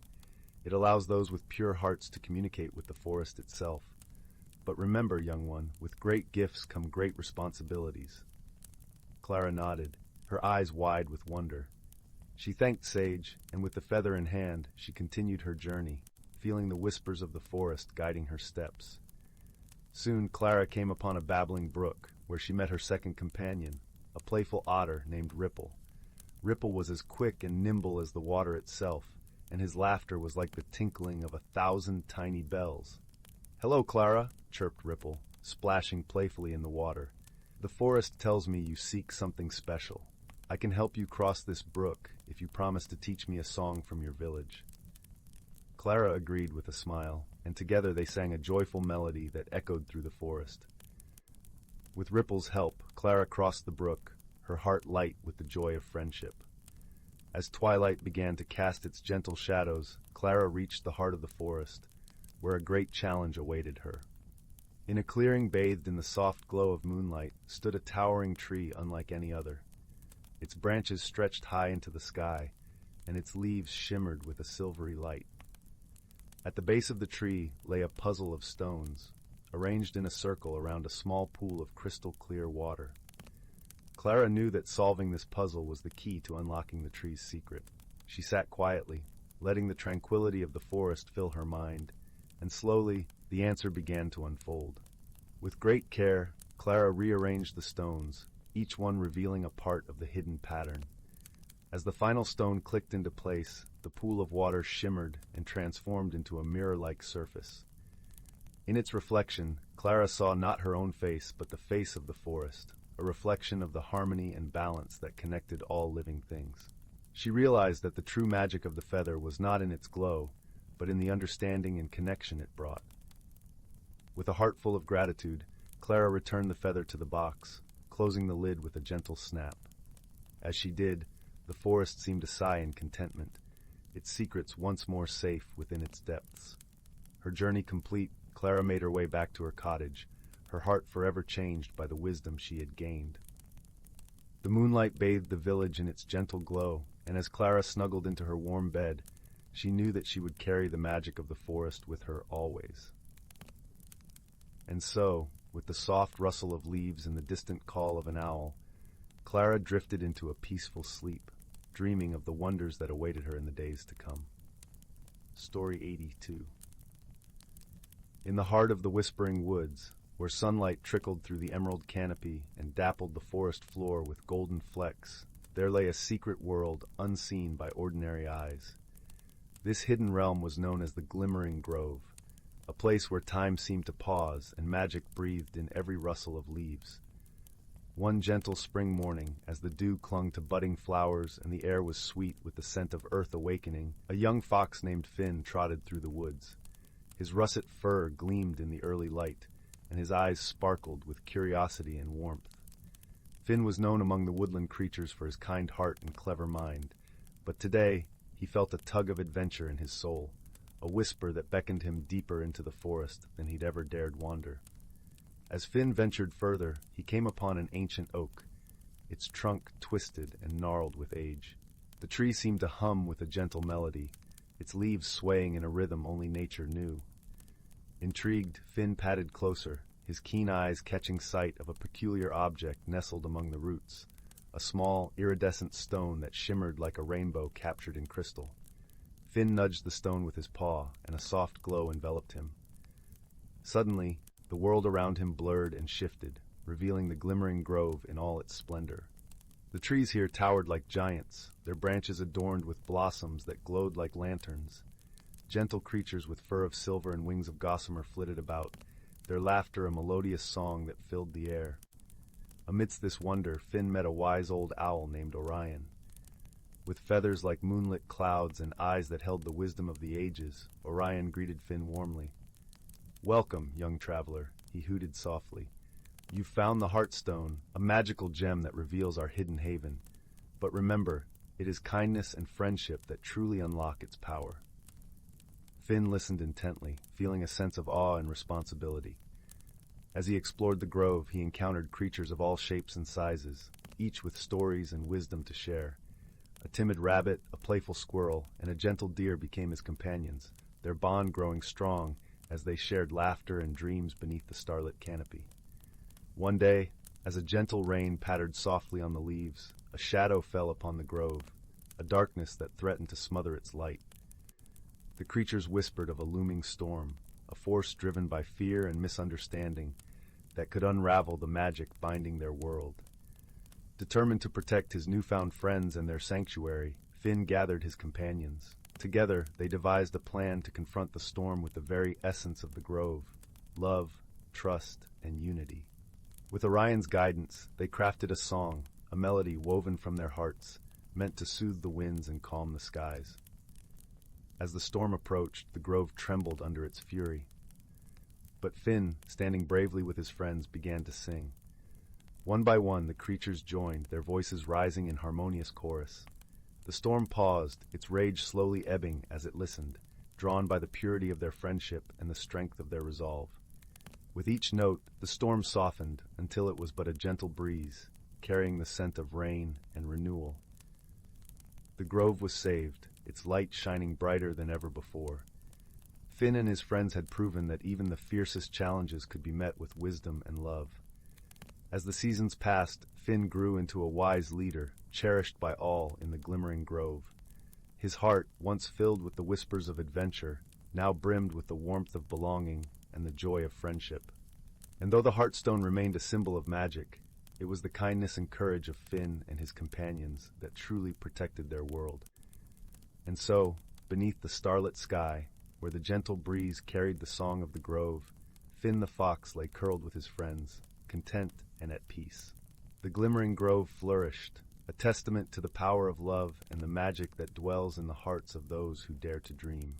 It allows those with pure hearts to communicate with the forest itself. But remember, young one, with great gifts come great responsibilities." Clara nodded, her eyes wide with wonder. She thanked Sage, and with the feather in hand, she continued her journey, feeling the whispers of the forest guiding her steps. Soon Clara came upon a babbling brook, where she met her second companion, a playful otter named Ripple. Ripple was as quick and nimble as the water itself, and his laughter was like the tinkling of 1,000 tiny bells. "Hello, Clara," chirped Ripple, splashing playfully in the water. "The forest tells me you seek something special. I can help you cross this brook if you promise to teach me a song from your village." Clara agreed with a smile, and together they sang a joyful melody that echoed through the forest. With Ripple's help, Clara crossed the brook, her heart light with the joy of friendship. As twilight began to cast its gentle shadows, Clara reached the heart of the forest, where a great challenge awaited her. In a clearing bathed in the soft glow of moonlight stood a towering tree unlike any other. Its branches stretched high into the sky, and its leaves shimmered with a silvery light. At the base of the tree lay a puzzle of stones, arranged in a circle around a small pool of crystal-clear water. Clara knew that solving this puzzle was the key to unlocking the tree's secret. She sat quietly, letting the tranquility of the forest fill her mind, and slowly the answer began to unfold. With great care, Clara rearranged the stones, each one revealing a part of the hidden pattern. As the final stone clicked into place, the pool of water shimmered and transformed into a mirror-like surface. In its reflection, Clara saw not her own face, but the face of the forest, a reflection of the harmony and balance that connected all living things. She realized that the true magic of the feather was not in its glow, but in the understanding and connection it brought. With a heart full of gratitude, Clara returned the feather to the box, closing the lid with a gentle snap. As she did, the forest seemed to sigh in contentment, its secrets once more safe within its depths. Her journey complete, Clara made her way back to her cottage, her heart forever changed by the wisdom she had gained. The moonlight bathed the village in its gentle glow, and as Clara snuggled into her warm bed, she knew that she would carry the magic of the forest with her always. And so, with the soft rustle of leaves and the distant call of an owl, Clara drifted into a peaceful sleep, dreaming of the wonders that awaited her in the days to come. Story 82. In the heart of the whispering woods, where sunlight trickled through the emerald canopy and dappled the forest floor with golden flecks, there lay a secret world unseen by ordinary eyes. This hidden realm was known as the Glimmering Grove, a place where time seemed to pause and magic breathed in every rustle of leaves. One gentle spring morning, as the dew clung to budding flowers and the air was sweet with the scent of earth awakening, a young fox named Finn trotted through the woods. His russet fur gleamed in the early light, and his eyes sparkled with curiosity and warmth. Finn was known among the woodland creatures for his kind heart and clever mind, but today he felt a tug of adventure in his soul, a whisper that beckoned him deeper into the forest than he'd ever dared wander. As Finn ventured further, he came upon an ancient oak, its trunk twisted and gnarled with age. The tree seemed to hum with a gentle melody, its leaves swaying in a rhythm only nature knew. Intrigued, Finn padded closer, his keen eyes catching sight of a peculiar object nestled among the roots, a small, iridescent stone that shimmered like a rainbow captured in crystal. Finn nudged the stone with his paw, and a soft glow enveloped him. Suddenly, the world around him blurred and shifted, revealing the glimmering grove in all its splendor. The trees here towered like giants, their branches adorned with blossoms that glowed like lanterns. Gentle creatures with fur of silver and wings of gossamer flitted about, their laughter a melodious song that filled the air. Amidst this wonder, Finn met a wise old owl named Orion. With feathers like moonlit clouds and eyes that held the wisdom of the ages, Orion greeted Finn warmly. "Welcome, young traveler," he hooted softly. "You've found the Heartstone, a magical gem that reveals our hidden haven. But remember, it is kindness and friendship that truly unlock its power." Finn listened intently, feeling a sense of awe and responsibility. As he explored the grove, he encountered creatures of all shapes and sizes, each with stories and wisdom to share. A timid rabbit, a playful squirrel, and a gentle deer became his companions, their bond growing strong as they shared laughter and dreams beneath the starlit canopy. One day, as a gentle rain pattered softly on the leaves, a shadow fell upon the grove, a darkness that threatened to smother its light. The creatures whispered of a looming storm, a force driven by fear and misunderstanding that could unravel the magic binding their world. Determined to protect his newfound friends and their sanctuary, Finn gathered his companions. Together, they devised a plan to confront the storm with the very essence of the grove: love, trust, and unity. With Orion's guidance, they crafted a song, a melody woven from their hearts, meant to soothe the winds and calm the skies. As the storm approached, the grove trembled under its fury. But Finn, standing bravely with his friends, began to sing. One by one, the creatures joined, their voices rising in harmonious chorus. The storm paused, its rage slowly ebbing as it listened, drawn by the purity of their friendship and the strength of their resolve. With each note, the storm softened until it was but a gentle breeze, carrying the scent of rain and renewal. The grove was saved, its light shining brighter than ever before. Finn and his friends had proven that even the fiercest challenges could be met with wisdom and love. As the seasons passed, Finn grew into a wise leader, cherished by all in the glimmering grove. His heart, once filled with the whispers of adventure, now brimmed with the warmth of belonging and the joy of friendship. And though the Heartstone remained a symbol of magic, it was the kindness and courage of Finn and his companions that truly protected their world. And so, beneath the starlit sky, where the gentle breeze carried the song of the grove, Finn the fox lay curled with his friends, content and at peace. The glimmering grove flourished, a testament to the power of love and the magic that dwells in the hearts of those who dare to dream.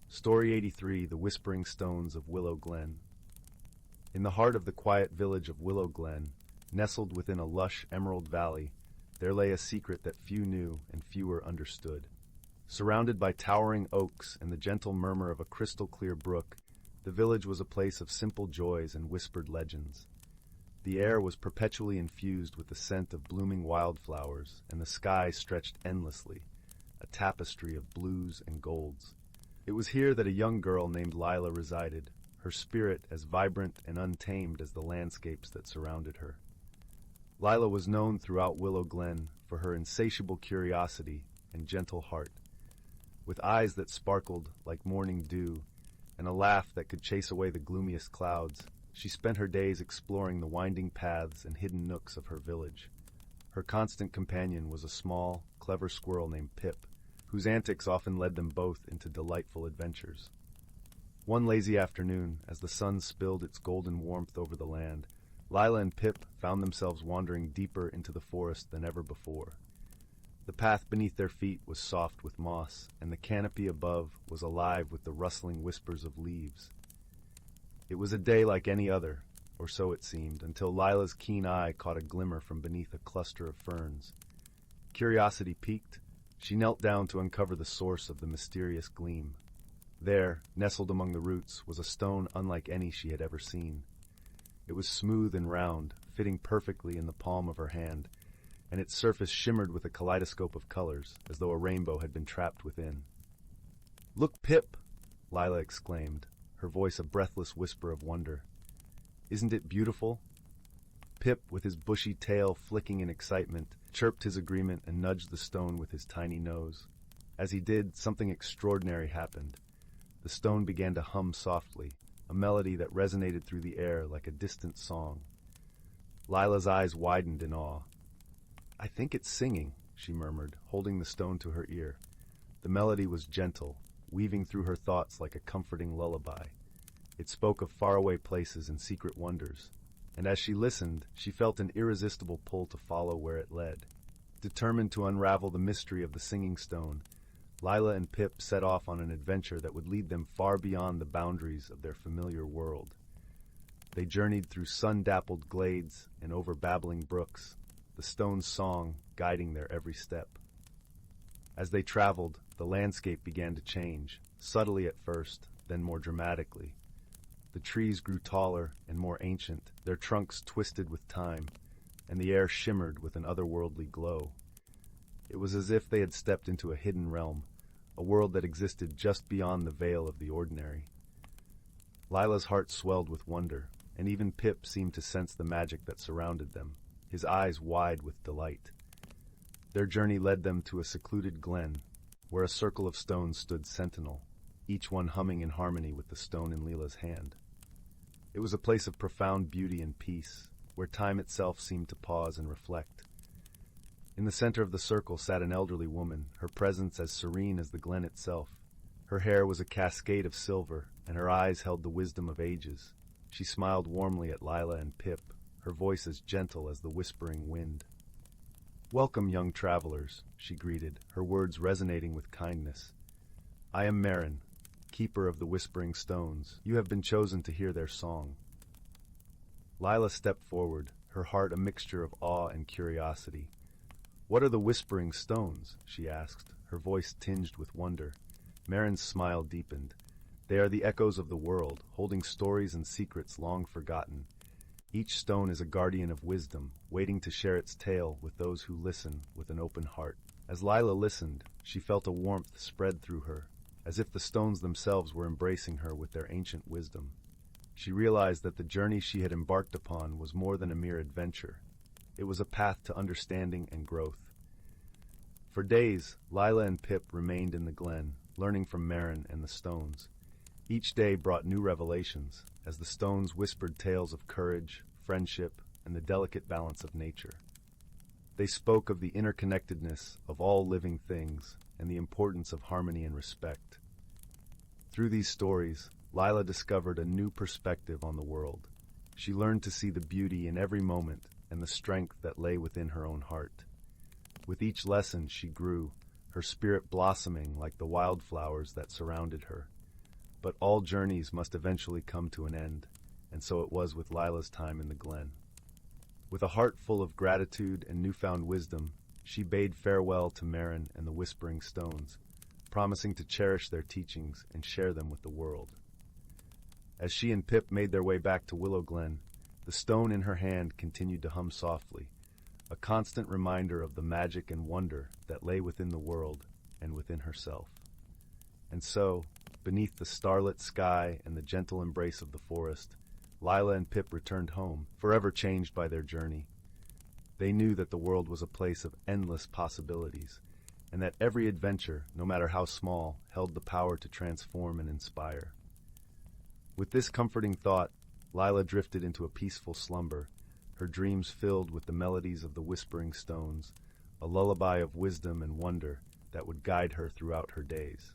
Story 83, The Whispering Stones of Willow Glen. In the heart of the quiet village of Willow Glen, nestled within a lush emerald valley, there lay a secret that few knew and fewer understood. Surrounded by towering oaks and the gentle murmur of a crystal-clear brook, the village was a place of simple joys and whispered legends. The air was perpetually infused with the scent of blooming wildflowers, and the sky stretched endlessly, a tapestry of blues and golds. It was here that a young girl named Lyra resided, her spirit as vibrant and untamed as the landscapes that surrounded her. Lyra was known throughout Willow Glen for her insatiable curiosity and gentle heart. With eyes that sparkled like morning dew, and a laugh that could chase away the gloomiest clouds, she spent her days exploring the winding paths and hidden nooks of her village. Her constant companion was a small, clever squirrel named Pip, whose antics often led them both into delightful adventures. One lazy afternoon, as the sun spilled its golden warmth over the land, Lyra and Pip found themselves wandering deeper into the forest than ever before. The path beneath their feet was soft with moss, and the canopy above was alive with the rustling whispers of leaves. It was a day like any other, or so it seemed, until Lyra's keen eye caught a glimmer from beneath a cluster of ferns. Curiosity piqued, She knelt down to uncover the source of the mysterious gleam. There, nestled among the roots, was a stone unlike any she had ever seen. It was smooth and round, fitting perfectly in the palm of her hand, and its surface shimmered with a kaleidoscope of colors, as though a rainbow had been trapped within. "Look, Pip!" Lyla exclaimed, her voice a breathless whisper of wonder. "Isn't it beautiful?" Pip, with his bushy tail flicking in excitement, chirped his agreement and nudged the stone with his tiny nose. As he did, something extraordinary happened. The stone began to hum softly, a melody that resonated through the air like a distant song. Lila's eyes widened in awe. "I think it's singing," she murmured, holding the stone to her ear. The melody was gentle, weaving through her thoughts like a comforting lullaby. It spoke of faraway places and secret wonders, and as she listened, she felt an irresistible pull to follow where it led. Determined to unravel the mystery of the singing stone, Lyla and Pip set off on an adventure that would lead them far beyond the boundaries of their familiar world. They journeyed through sun-dappled glades and over babbling brooks, the stone's song guiding their every step. As they traveled, the landscape began to change, subtly at first, then more dramatically. The trees grew taller and more ancient, their trunks twisted with time, and the air shimmered with an otherworldly glow. It was as if they had stepped into a hidden realm, a world that existed just beyond the veil of the ordinary. Lila's heart swelled with wonder, and even Pip seemed to sense the magic that surrounded them, his eyes wide with delight. Their journey led them to a secluded glen, where a circle of stones stood sentinel, each one humming in harmony with the stone in Lila's hand. It was a place of profound beauty and peace, where time itself seemed to pause and reflect. In the center of the circle sat an elderly woman, her presence as serene as the glen itself. Her hair was a cascade of silver, and her eyes held the wisdom of ages. She smiled warmly at Lyla and Pip, her voice as gentle as the whispering wind. "Welcome, young travelers," she greeted, her words resonating with kindness. "I am Marin, keeper of the Whispering Stones. You have been chosen to hear their song." Lyla stepped forward, her heart a mixture of awe and curiosity. "What are the Whispering Stones?" she asked, her voice tinged with wonder. Marin's smile deepened. "They are the echoes of the world, holding stories and secrets long forgotten. Each stone is a guardian of wisdom, waiting to share its tale with those who listen with an open heart." As Lyla listened, she felt a warmth spread through her, as if the stones themselves were embracing her with their ancient wisdom. She realized that the journey she had embarked upon was more than a mere adventure. It was a path to understanding and growth. For days, Lyla and Pip remained in the glen, learning from Marin and the stones. Each day brought new revelations, as the stones whispered tales of courage, friendship, and the delicate balance of nature. They spoke of the interconnectedness of all living things and the importance of harmony and respect. Through these stories, Lyla discovered a new perspective on the world. She learned to see the beauty in every moment and the strength that lay within her own heart. With each lesson she grew, her spirit blossoming like the wildflowers that surrounded her. But all journeys must eventually come to an end, and so it was with Lila's time in the glen. With a heart full of gratitude and newfound wisdom, she bade farewell to Marin and the Whispering Stones, promising to cherish their teachings and share them with the world. As she and Pip made their way back to Willow Glen, the stone in her hand continued to hum softly, a constant reminder of the magic and wonder that lay within the world and within herself. And so, beneath the starlit sky and the gentle embrace of the forest, Lyla and Pip returned home, forever changed by their journey. They knew that the world was a place of endless possibilities, and that every adventure, no matter how small, held the power to transform and inspire. With this comforting thought, Lyla drifted into a peaceful slumber, her dreams filled with the melodies of the Whispering Stones, a lullaby of wisdom and wonder that would guide her throughout her days.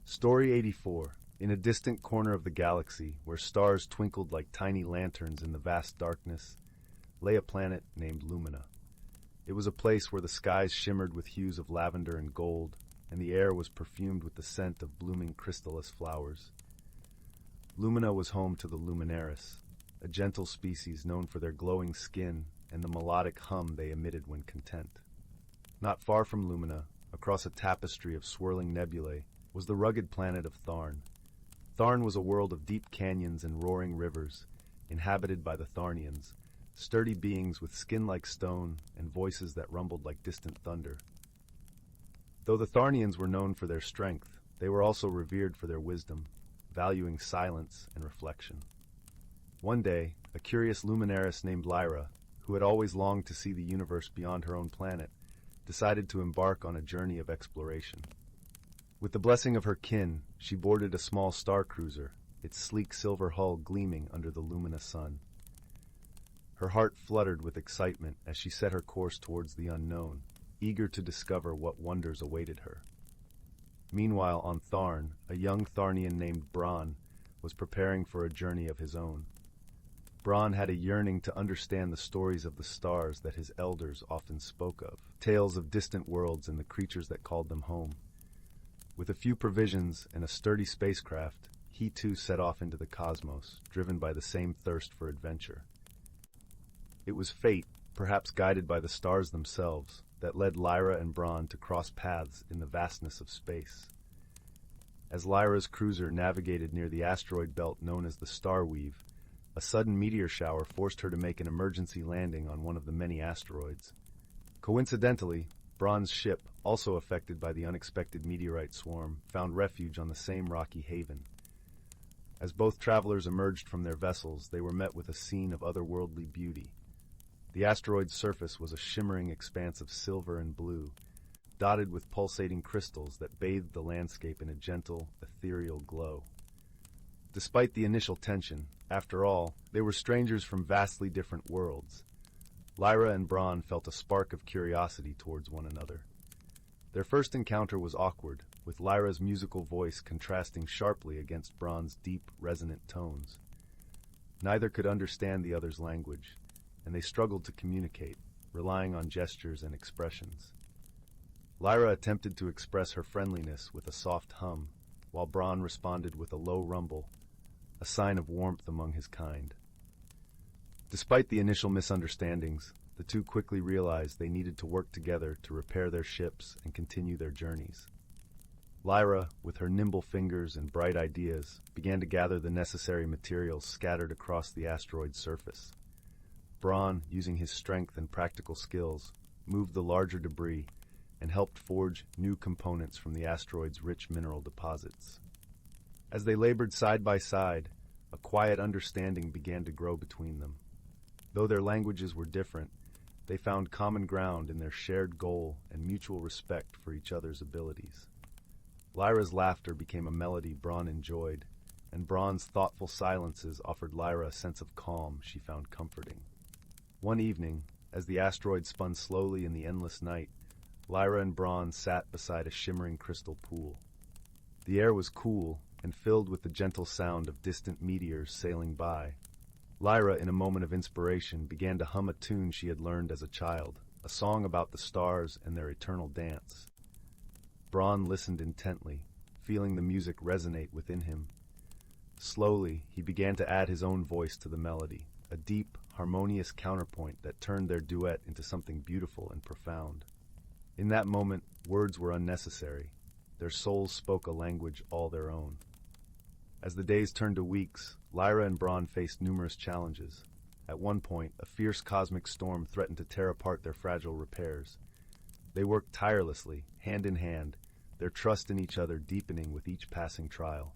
Story 84. In a distant corner of the galaxy, where stars twinkled like tiny lanterns in the vast darkness, lay a planet named Lumina. It was a place where the skies shimmered with hues of lavender and gold, and the air was perfumed with the scent of blooming crystallus flowers. Lumina was home to the Luminaris, a gentle species known for their glowing skin and the melodic hum they emitted when content. Not far from Lumina, a across a tapestry of swirling nebulae, was the rugged planet of Tharn. Tharn was a world of deep canyons and roaring rivers, inhabited by the Tharnians, sturdy beings with skin like stone and voices that rumbled like distant thunder. Though the Tharnians were known for their strength, they were also revered for their wisdom, valuing silence and reflection. One day, a curious luminaris named Lyra, who had always longed to see the universe beyond her own planet, decided to embark on a journey of exploration. With the blessing of her kin, she boarded a small star cruiser, its sleek silver hull gleaming under the luminous sun. Her heart fluttered with excitement as she set her course towards the unknown, eager to discover what wonders awaited her. Meanwhile, on Tharn, a young Tharnian named Bron was preparing for a journey of his own. Bron had a yearning to understand the stories of the stars that his elders often spoke of, tales of distant worlds and the creatures that called them home. With a few provisions and a sturdy spacecraft, he too set off into the cosmos, driven by the same thirst for adventure. It was fate, perhaps guided by the stars themselves, that led Lyra and Bron to cross paths in the vastness of space. As Lyra's cruiser navigated near the asteroid belt known as the Starweave, a sudden meteor shower forced her to make an emergency landing on one of the many asteroids. Coincidentally, Bron's ship, also affected by the unexpected meteorite swarm, found refuge on the same rocky haven. As both travelers emerged from their vessels, they were met with a scene of otherworldly beauty. The asteroid's surface was a shimmering expanse of silver and blue, dotted with pulsating crystals that bathed the landscape in a gentle, ethereal glow. Despite the initial tension, after all, they were strangers from vastly different worlds. Lyra and Bron felt a spark of curiosity towards one another. Their first encounter was awkward, with Lyra's musical voice contrasting sharply against Bron's deep, resonant tones. Neither could understand the other's language, and they struggled to communicate, relying on gestures and expressions. Lyra attempted to express her friendliness with a soft hum, while Bron responded with a low rumble, a sign of warmth among his kind. Despite the initial misunderstandings, the two quickly realized they needed to work together to repair their ships and continue their journeys. Lyra, with her nimble fingers and bright ideas, began to gather the necessary materials scattered across the asteroid's surface. Bron, using his strength and practical skills, moved the larger debris and helped forge new components from the asteroid's rich mineral deposits. As they labored side by side, a quiet understanding began to grow between them. Though their languages were different, they found common ground in their shared goal and mutual respect for each other's abilities. Lyra's laughter became a melody Bron enjoyed, and Bron's thoughtful silences offered Lyra a sense of calm she found comforting. One evening, as the asteroid spun slowly in the endless night, Lyra and Bron sat beside a shimmering crystal pool. The air was cool and filled with the gentle sound of distant meteors sailing by. Lyra, in a moment of inspiration, began to hum a tune she had learned as a child, a song about the stars and their eternal dance. Bron listened intently, feeling the music resonate within him. Slowly, he began to add his own voice to the melody, a deep, harmonious counterpoint that turned their duet into something beautiful and profound. In that moment, words were unnecessary. Their souls spoke a language all their own. As the days turned to weeks, Lyra and Bron faced numerous challenges. At one point, a fierce cosmic storm threatened to tear apart their fragile repairs. They worked tirelessly, hand in hand, their trust in each other deepening with each passing trial.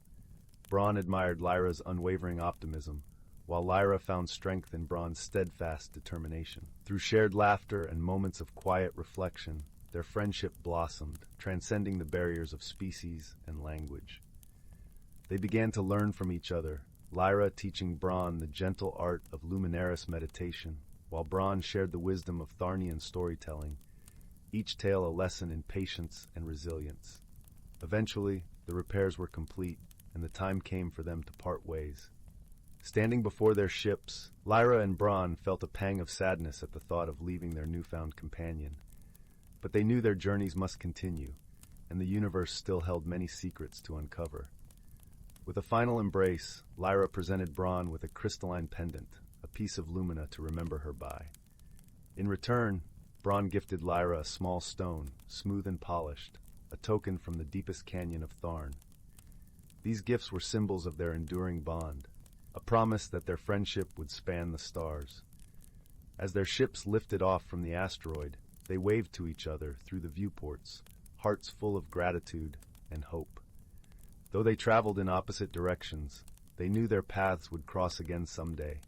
Bron admired Lyra's unwavering optimism, while Lyra found strength in Bron's steadfast determination. Through shared laughter and moments of quiet reflection, their friendship blossomed, transcending the barriers of species and language. They began to learn from each other, Lyra teaching Bron the gentle art of luminaris meditation, while Bron shared the wisdom of Tharnian storytelling, each tale a lesson in patience and resilience. Eventually, the repairs were complete, and the time came for them to part ways. Standing before their ships, Lyra and Bron felt a pang of sadness at the thought of leaving their newfound companion. But they knew their journeys must continue, and the universe still held many secrets to uncover. With a final embrace, Lyra presented Bron with a crystalline pendant, a piece of lumina to remember her by. In return, Bron gifted Lyra a small stone, smooth and polished, a token from the deepest canyon of Tharn. These gifts were symbols of their enduring bond, a promise that their friendship would span the stars. As their ships lifted off from the asteroid, they waved to each other through the viewports, hearts full of gratitude and hope. Though they traveled in opposite directions, they knew their paths would cross again someday,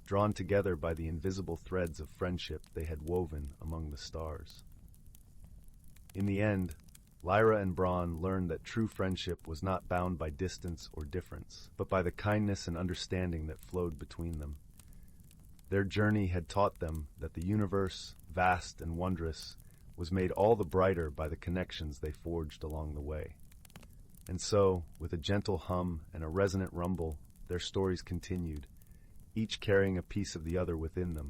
drawn together by the invisible threads of friendship they had woven among the stars. In the end, Lyra and Bron learned that true friendship was not bound by distance or difference, but by the kindness and understanding that flowed between them. Their journey had taught them that the universe, vast and wondrous, was made all the brighter by the connections they forged along the way. And so, with a gentle hum and a resonant rumble, their stories continued, each carrying a piece of the other within them,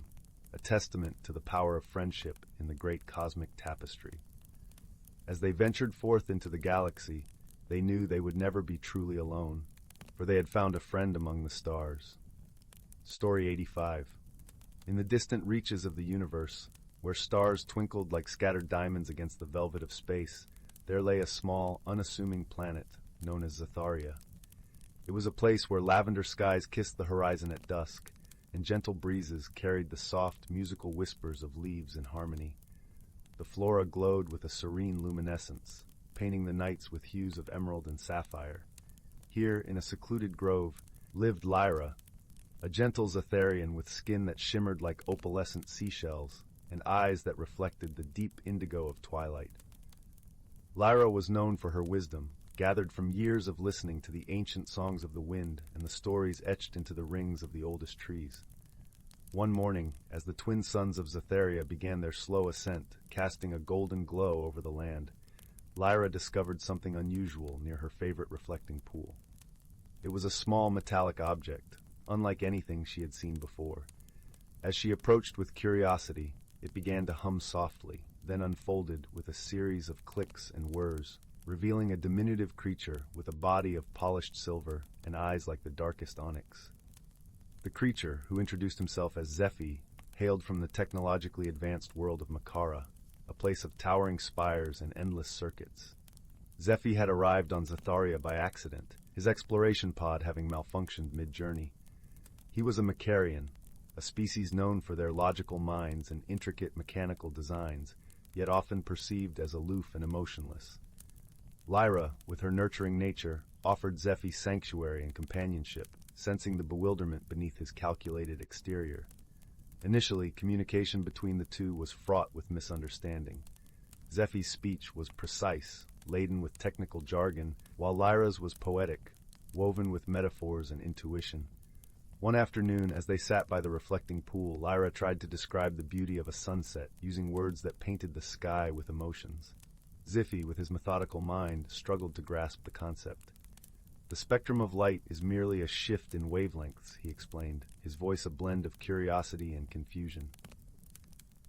a testament to the power of friendship in the great cosmic tapestry. As they ventured forth into the galaxy, they knew they would never be truly alone, for they had found a friend among the stars. Story 85. In the distant reaches of the universe, where stars twinkled like scattered diamonds against the velvet of space, there lay a small, unassuming planet known as Zephyr. It was a place where lavender skies kissed the horizon at dusk, and gentle breezes carried the soft, musical whispers of leaves in harmony. The flora glowed with a serene luminescence, painting the nights with hues of emerald and sapphire. Here, in a secluded grove, lived Lyra, a gentle Zetharian with skin that shimmered like opalescent seashells and eyes that reflected the deep indigo of twilight. Lyra was known for her wisdom, gathered from years of listening to the ancient songs of the wind and the stories etched into the rings of the oldest trees. One morning, as the twin sons of Zephyr began their slow ascent, casting a golden glow over the land, Lyra discovered something unusual near her favorite reflecting pool. It was a small metallic object, unlike anything she had seen before. As she approached with curiosity, it began to hum softly, then unfolded with a series of clicks and whirs, revealing a diminutive creature with a body of polished silver and eyes like the darkest onyx. The creature, who introduced himself as Zephyr, hailed from the technologically advanced world of Makara, a place of towering spires and endless circuits. Zephyr had arrived on Zethria by accident, his exploration pod having malfunctioned mid-journey. He was a Makarian, a species known for their logical minds and intricate mechanical designs, yet often perceived as aloof and emotionless. Lyra, with her nurturing nature, offered Zephyr sanctuary and companionship, sensing the bewilderment beneath his calculated exterior. Initially, communication between the two was fraught with misunderstanding. Zephyr's speech was precise, laden with technical jargon, while Lyra's was poetic, woven with metaphors and intuition. One afternoon, as they sat by the reflecting pool, Lyra tried to describe the beauty of a sunset, using words that painted the sky with emotions. Zephyr, with his methodical mind, struggled to grasp the concept. The spectrum of light is merely a shift in wavelengths, he explained, his voice a blend of curiosity and confusion.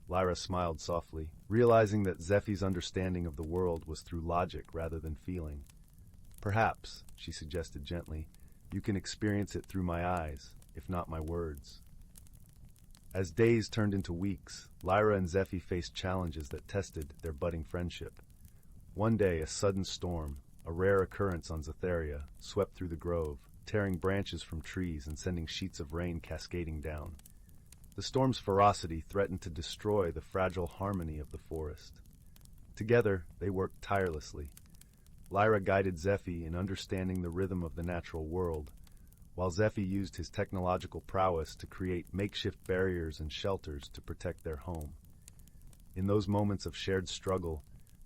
Lyra smiled softly, realizing that Zephyr's understanding of the world was through logic rather than feeling. Perhaps, she suggested gently, you can experience it through my eyes, if not my words. As days turned into weeks, Lyra and Zephyr faced challenges that tested their budding friendship. One day, a sudden storm, a rare occurrence on Zethria, swept through the grove, tearing branches from trees and sending sheets of rain cascading down. The storm's ferocity threatened to destroy the fragile harmony of the forest. Together, they worked tirelessly. Lyra guided Zephyr in understanding the rhythm of the natural world, while Zephyr used his technological prowess to create makeshift barriers and shelters to protect their home. In those moments of shared struggle,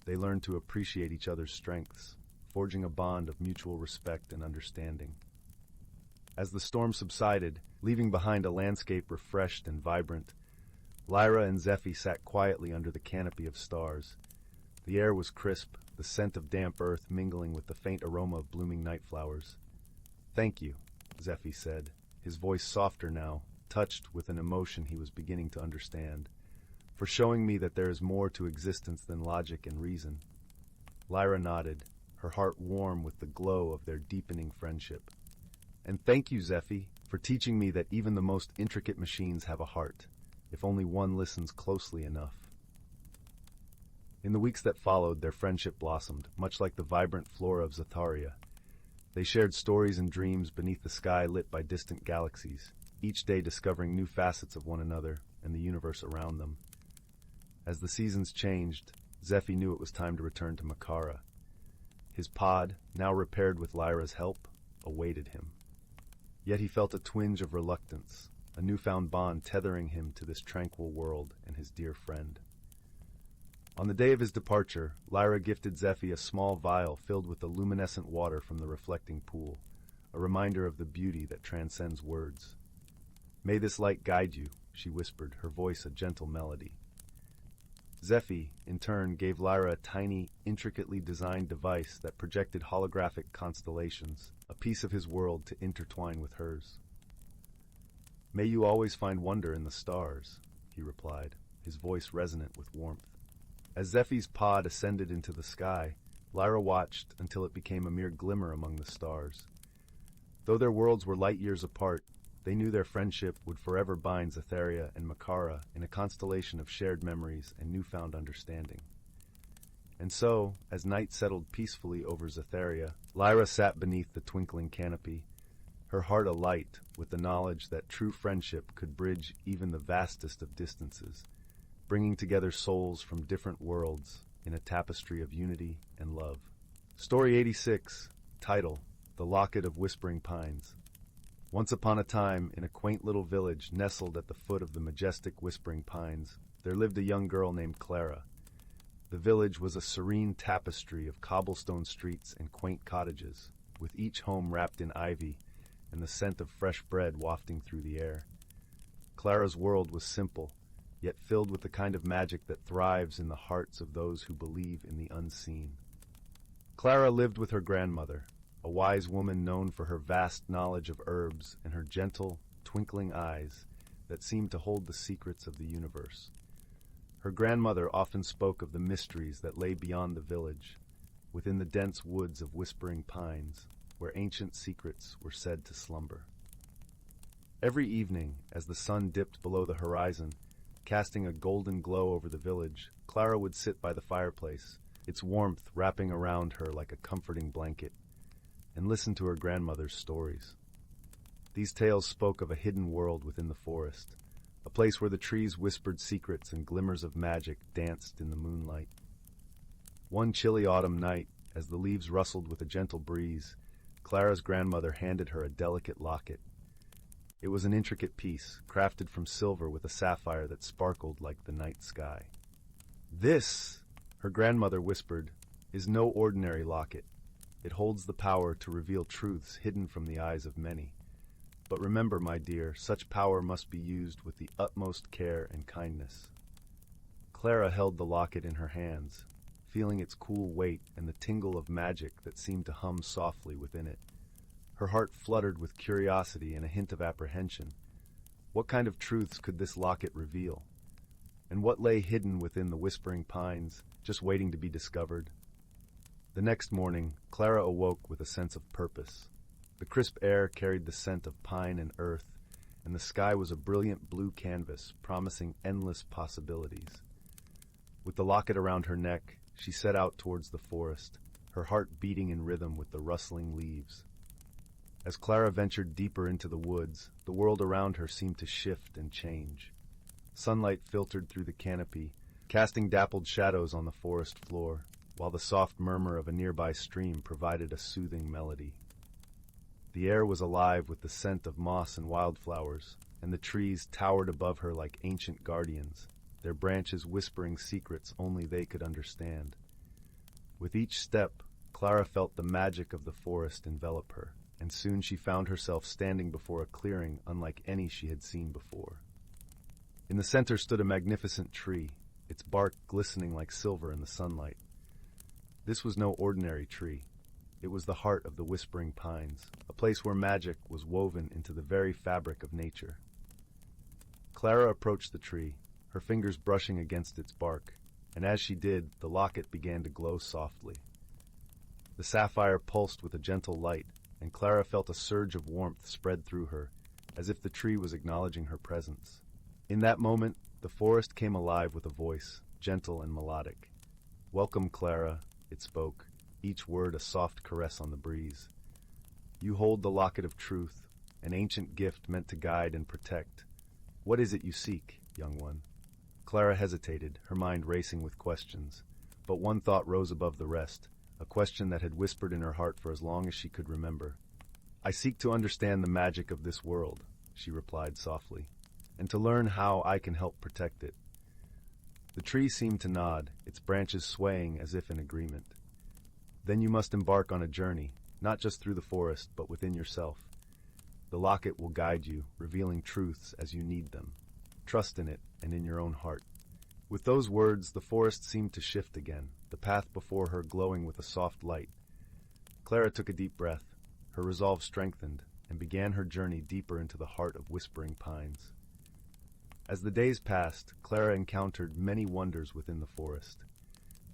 they learned to appreciate each other's strengths, forging a bond of mutual respect and understanding. As the storm subsided, leaving behind a landscape refreshed and vibrant, Lyra and Zephyr sat quietly under the canopy of stars. The air was crisp, the scent of damp earth mingling with the faint aroma of blooming night flowers. "Thank you," Zephyr said, his voice softer now, touched with an emotion he was beginning to understand, "for showing me that there is more to existence than logic and reason." Lyra nodded, her heart warm with the glow of their deepening friendship. "And thank you, Zephyr, for teaching me that even the most intricate machines have a heart, if only one listens closely enough." In the weeks that followed, their friendship blossomed, much like the vibrant flora of Zatharia. They shared stories and dreams beneath the sky lit by distant galaxies, each day discovering new facets of one another and the universe around them. As the seasons changed, Zephy knew it was time to return to Makara. His pod, now repaired with Lyra's help, awaited him. Yet he felt a twinge of reluctance, a newfound bond tethering him to this tranquil world and his dear friend. On the day of his departure, Lyra gifted Zephy a small vial filled with the luminescent water from the reflecting pool, a reminder of the beauty that transcends words. "May this light guide you," she whispered, her voice a gentle melody. Zephy, in turn, gave Lyra a tiny, intricately designed device that projected holographic constellations, a piece of his world to intertwine with hers. "May you always find wonder in the stars," he replied, his voice resonant with warmth. As Zephy's pod ascended into the sky, Lyra watched until it became a mere glimmer among the stars. Though their worlds were light years apart, they knew their friendship would forever bind Zatharia and Makara in a constellation of shared memories and newfound understanding. And so, as night settled peacefully over Zatharia, Lyra sat beneath the twinkling canopy, her heart alight with the knowledge that true friendship could bridge even the vastest of distances, bringing together souls from different worlds in a tapestry of unity and love. Story 86, title, The Locket of Whispering Pines. Once upon a time, in a quaint little village nestled at the foot of the majestic Whispering Pines, there lived a young girl named Clara. The village was a serene tapestry of cobblestone streets and quaint cottages, with each home wrapped in ivy and the scent of fresh bread wafting through the air. Clara's world was simple, yet filled with the kind of magic that thrives in the hearts of those who believe in the unseen. Clara lived with her grandmother, a wise woman known for her vast knowledge of herbs and her gentle, twinkling eyes that seemed to hold the secrets of the universe. Her grandmother often spoke of the mysteries that lay beyond the village, within the dense woods of Whispering Pines, where ancient secrets were said to slumber. Every evening, as the sun dipped below the horizon, casting a golden glow over the village, Clara would sit by the fireplace, its warmth wrapping around her like a comforting blanket, and listen to her grandmother's stories. These tales spoke of a hidden world within the forest, a place where the trees whispered secrets and glimmers of magic danced in the moonlight. One chilly autumn night, as the leaves rustled with a gentle breeze, Clara's grandmother handed her a delicate locket. It was an intricate piece, crafted from silver with a sapphire that sparkled like the night sky. "This," her grandmother whispered, "is no ordinary locket. It holds the power to reveal truths hidden from the eyes of many. But remember, my dear, such power must be used with the utmost care and kindness." Clara held the locket in her hands, feeling its cool weight and the tingle of magic that seemed to hum softly within it. Her heart fluttered with curiosity and a hint of apprehension. What kind of truths could this locket reveal? And what lay hidden within the Whispering Pines, just waiting to be discovered? The next morning, Clara awoke with a sense of purpose. The crisp air carried the scent of pine and earth, and the sky was a brilliant blue canvas, promising endless possibilities. With the locket around her neck, she set out towards the forest, her heart beating in rhythm with the rustling leaves. As Clara ventured deeper into the woods, the world around her seemed to shift and change. Sunlight filtered through the canopy, casting dappled shadows on the forest floor, while the soft murmur of a nearby stream provided a soothing melody. The air was alive with the scent of moss and wildflowers, and the trees towered above her like ancient guardians, their branches whispering secrets only they could understand. With each step, Clara felt the magic of the forest envelop her, and soon she found herself standing before a clearing unlike any she had seen before. In the center stood a magnificent tree, its bark glistening like silver in the sunlight. This was no ordinary tree. It was the heart of the Whispering Pines, a place where magic was woven into the very fabric of nature. Clara approached the tree, her fingers brushing against its bark, and as she did, the locket began to glow softly. The sapphire pulsed with a gentle light, and Clara felt a surge of warmth spread through her, as if the tree was acknowledging her presence. In that moment, the forest came alive with a voice, gentle and melodic. Welcome, Clara, it spoke, each word a soft caress on the breeze. You hold the locket of truth, an ancient gift meant to guide and protect. What is it you seek, young one? Clara hesitated, her mind racing with questions. But one thought rose above the rest, a question that had whispered in her heart for as long as she could remember. I seek to understand the magic of this world, she replied softly, and to learn how I can help protect it. The tree seemed to nod, its branches swaying as if in agreement. Then you must embark on a journey, not just through the forest, but within yourself. The locket will guide you, revealing truths as you need them. Trust in it and in your own heart. With those words, the forest seemed to shift again, the path before her glowing with a soft light. Clara took a deep breath, her resolve strengthened, and began her journey deeper into the heart of whispering pines. As the days passed, Clara encountered many wonders within the forest.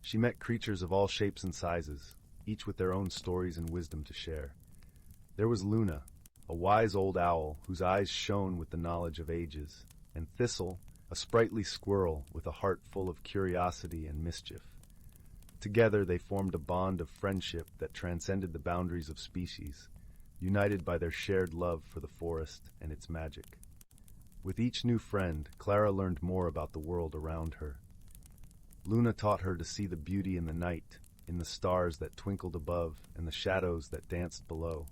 She met creatures of all shapes and sizes, each with their own stories and wisdom to share. There was Luna, a wise old owl whose eyes shone with the knowledge of ages, and Thistle, a sprightly squirrel with a heart full of curiosity and mischief. Together they formed a bond of friendship that transcended the boundaries of species, united by their shared love for the forest and its magic. With each new friend, Clara learned more about the world around her. Luna taught her to see the beauty in the night, in the stars that twinkled above and the shadows that danced below.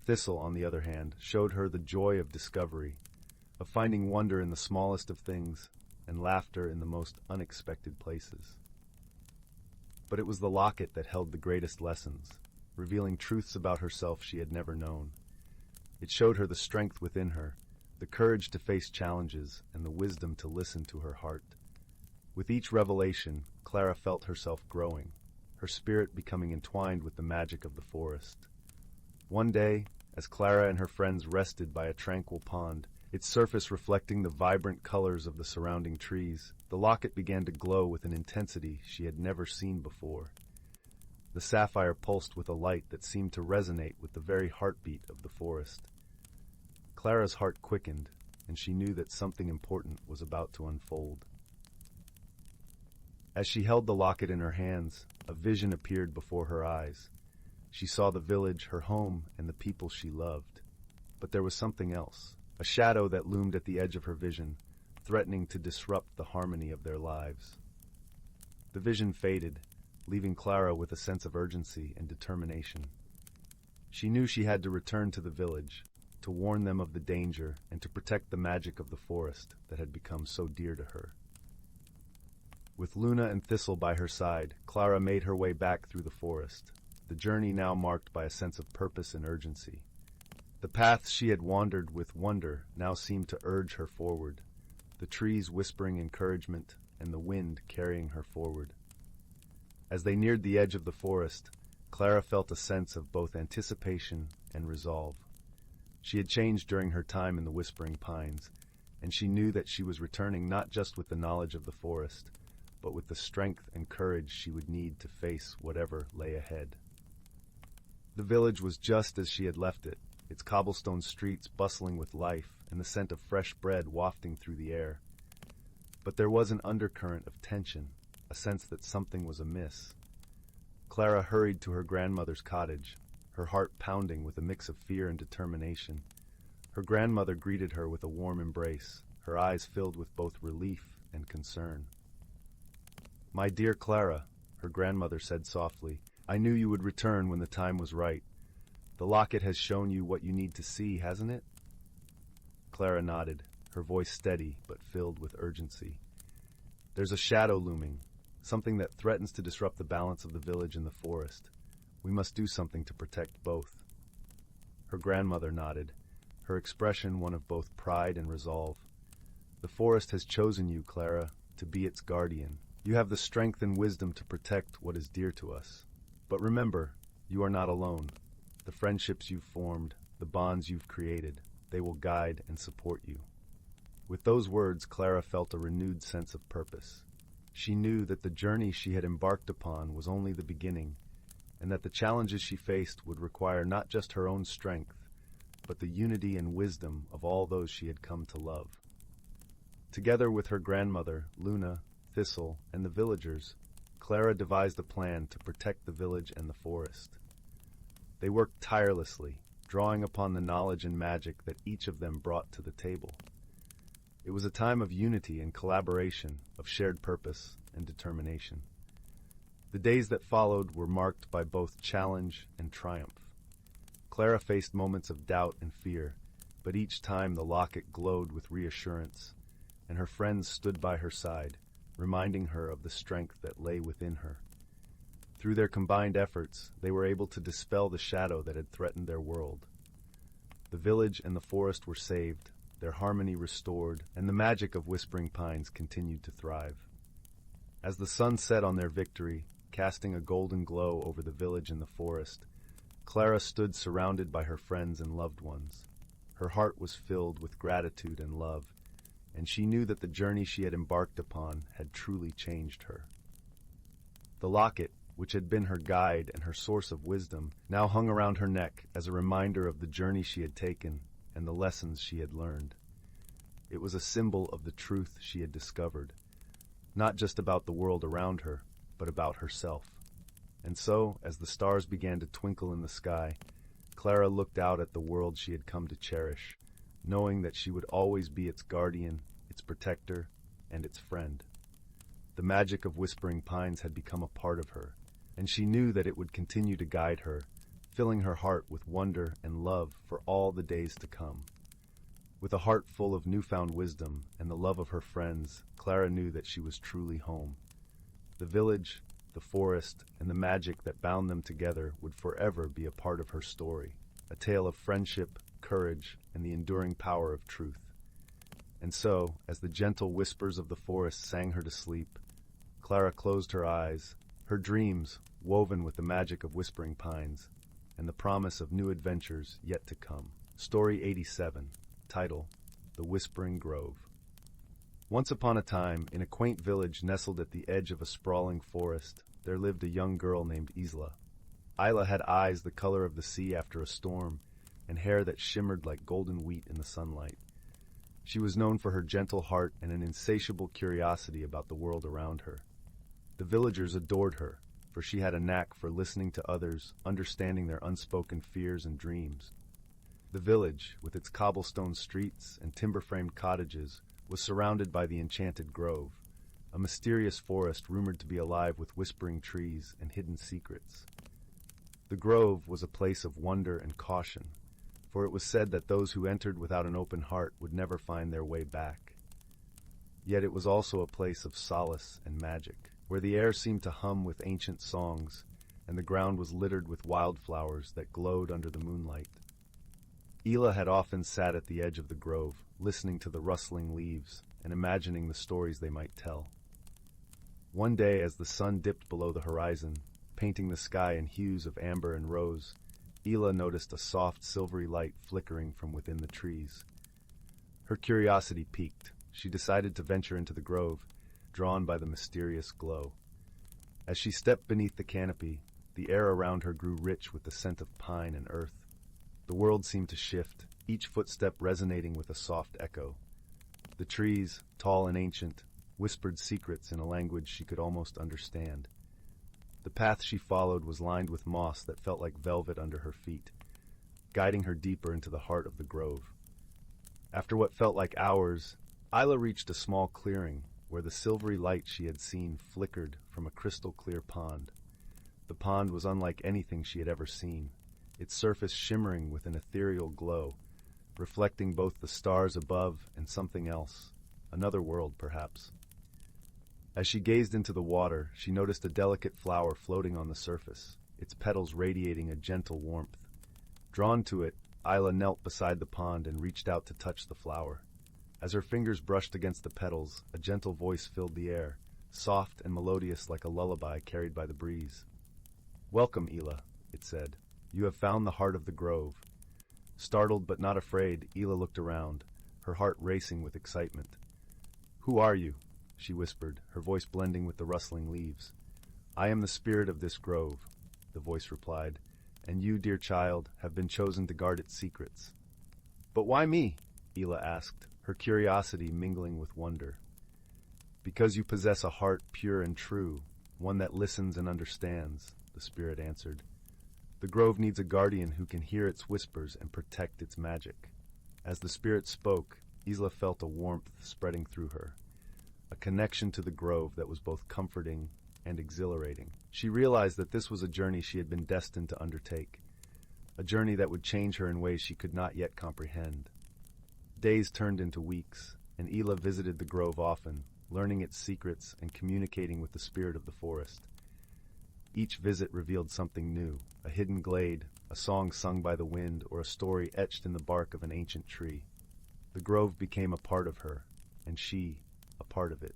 Thistle, on the other hand, showed her the joy of discovery, of finding wonder in the smallest of things and laughter in the most unexpected places. But it was the locket that held the greatest lessons, revealing truths about herself she had never known. It showed her the strength within her, the courage to face challenges, and the wisdom to listen to her heart. With each revelation, Clara felt herself growing, her spirit becoming entwined with the magic of the forest. One day, as Clara and her friends rested by a tranquil pond, its surface reflecting the vibrant colors of the surrounding trees, the locket began to glow with an intensity she had never seen before. The sapphire pulsed with a light that seemed to resonate with the very heartbeat of the forest. Clara's heart quickened, and she knew that something important was about to unfold. As she held the locket in her hands, a vision appeared before her eyes. She saw the village, her home, and the people she loved. But there was something else, a shadow that loomed at the edge of her vision, threatening to disrupt the harmony of their lives. The vision faded, leaving Clara with a sense of urgency and determination. She knew she had to return to the village, to warn them of the danger and to protect the magic of the forest that had become so dear to her. With Luna and Thistle by her side, Clara made her way back through the forest, the journey now marked by a sense of purpose and urgency. The paths she had wandered with wonder now seemed to urge her forward, the trees whispering encouragement and the wind carrying her forward. As they neared the edge of the forest, Clara felt a sense of both anticipation and resolve. She had changed during her time in the Whispering Pines, and she knew that she was returning not just with the knowledge of the forest, but with the strength and courage she would need to face whatever lay ahead. The village was just as she had left it, its cobblestone streets bustling with life and the scent of fresh bread wafting through the air. But there was an undercurrent of tension, a sense that something was amiss. Clara hurried to her grandmother's cottage, her heart pounding with a mix of fear and determination. Her grandmother greeted her with a warm embrace, her eyes filled with both relief and concern. "My dear Clara," her grandmother said softly, "I knew you would return when the time was right. The locket has shown you what you need to see, hasn't it?" Clara nodded, her voice steady but filled with urgency. "There's a shadow looming, something that threatens to disrupt the balance of the village and the forest. We must do something to protect both." Her grandmother nodded, her expression one of both pride and resolve. "The forest has chosen you, Clara, to be its guardian. You have the strength and wisdom to protect what is dear to us. But remember, you are not alone. The friendships you've formed, the bonds you've created, they will guide and support you." With those words, Clara felt a renewed sense of purpose. She knew that the journey she had embarked upon was only the beginning, and that the challenges she faced would require not just her own strength, but the unity and wisdom of all those she had come to love. Together with her grandmother, Luna, Thistle, and the villagers, Clara devised a plan to protect the village and the forest. They worked tirelessly, drawing upon the knowledge and magic that each of them brought to the table. It was a time of unity and collaboration, of shared purpose and determination. The days that followed were marked by both challenge and triumph. Clara faced moments of doubt and fear, but each time the locket glowed with reassurance, and her friends stood by her side, reminding her of the strength that lay within her. Through their combined efforts, they were able to dispel the shadow that had threatened their world. The village and the forest were saved, their harmony restored, and the magic of Whispering Pines continued to thrive. As the sun set on their victory, casting a golden glow over the village and the forest, Clara stood surrounded by her friends and loved ones. Her heart was filled with gratitude and love, and she knew that the journey she had embarked upon had truly changed her. The locket, which had been her guide and her source of wisdom, now hung around her neck as a reminder of the journey she had taken and the lessons she had learned. It was a symbol of the truth she had discovered, not just about the world around her, but about herself. And so, as the stars began to twinkle in the sky, Clara looked out at the world she had come to cherish, knowing that she would always be its guardian, its protector, and its friend. The magic of Whispering Pines had become a part of her, and she knew that it would continue to guide her, filling her heart with wonder and love for all the days to come. With a heart full of newfound wisdom and the love of her friends, Clara knew that she was truly home. The village, the forest, and the magic that bound them together would forever be a part of her story, a tale of friendship, courage, and the enduring power of truth. And so, as the gentle whispers of the forest sang her to sleep, Clara closed her eyes, her dreams woven with the magic of Whispering Pines, and the promise of new adventures yet to come. Story 87, title, The Whispering Grove. Once upon a time, in a quaint village nestled at the edge of a sprawling forest, there lived a young girl named Isla. Isla had eyes the color of the sea after a storm, and hair that shimmered like golden wheat in the sunlight. She was known for her gentle heart and an insatiable curiosity about the world around her. The villagers adored her, for she had a knack for listening to others, understanding their unspoken fears and dreams. The village, with its cobblestone streets and timber-framed cottages, was surrounded by the enchanted grove, a mysterious forest rumored to be alive with whispering trees and hidden secrets. The grove was a place of wonder and caution, for it was said that those who entered without an open heart would never find their way back. Yet it was also a place of solace and magic, where the air seemed to hum with ancient songs, and the ground was littered with wildflowers that glowed under the moonlight. Isla had often sat at the edge of the grove, listening to the rustling leaves and imagining the stories they might tell. One day, as the sun dipped below the horizon, painting the sky in hues of amber and rose, Isla noticed a soft, silvery light flickering from within the trees. Her curiosity piqued. She decided to venture into the grove, drawn by the mysterious glow. As she stepped beneath the canopy, the air around her grew rich with the scent of pine and earth. The world seemed to shift, each footstep resonating with a soft echo. The trees, tall and ancient, whispered secrets in a language she could almost understand. The path she followed was lined with moss that felt like velvet under her feet, guiding her deeper into the heart of the grove. After what felt like hours, Isla reached a small clearing where the silvery light she had seen flickered from a crystal-clear pond. The pond was unlike anything she had ever seen, its surface shimmering with an ethereal glow, reflecting both the stars above and something else, another world perhaps. As she gazed into the water, she noticed a delicate flower floating on the surface, its petals radiating a gentle warmth. Drawn to it, Isla knelt beside the pond and reached out to touch the flower. As her fingers brushed against the petals, a gentle voice filled the air, soft and melodious like a lullaby carried by the breeze. "Welcome, Isla," it said. "You have found the heart of the grove." Startled but not afraid, Isla looked around, her heart racing with excitement. "Who are you?" she whispered, her voice blending with the rustling leaves. "I am the spirit of this grove," the voice replied, "and you, dear child, have been chosen to guard its secrets." "But why me?" Isla asked, her curiosity mingling with wonder. "Because you possess a heart pure and true, one that listens and understands, the spirit answered. The grove needs a guardian who can hear its whispers and protect its magic. As the spirit spoke, Isla felt a warmth spreading through her, a connection to the grove that was both comforting and exhilarating. She realized that this was a journey she had been destined to undertake, a journey that would change her in ways she could not yet comprehend. Days turned into weeks, and Isla visited the grove often, learning its secrets and communicating with the spirit of the forest. Each visit revealed something new, a hidden glade, a song sung by the wind, or a story etched in the bark of an ancient tree. The grove became a part of her, and she a part of it.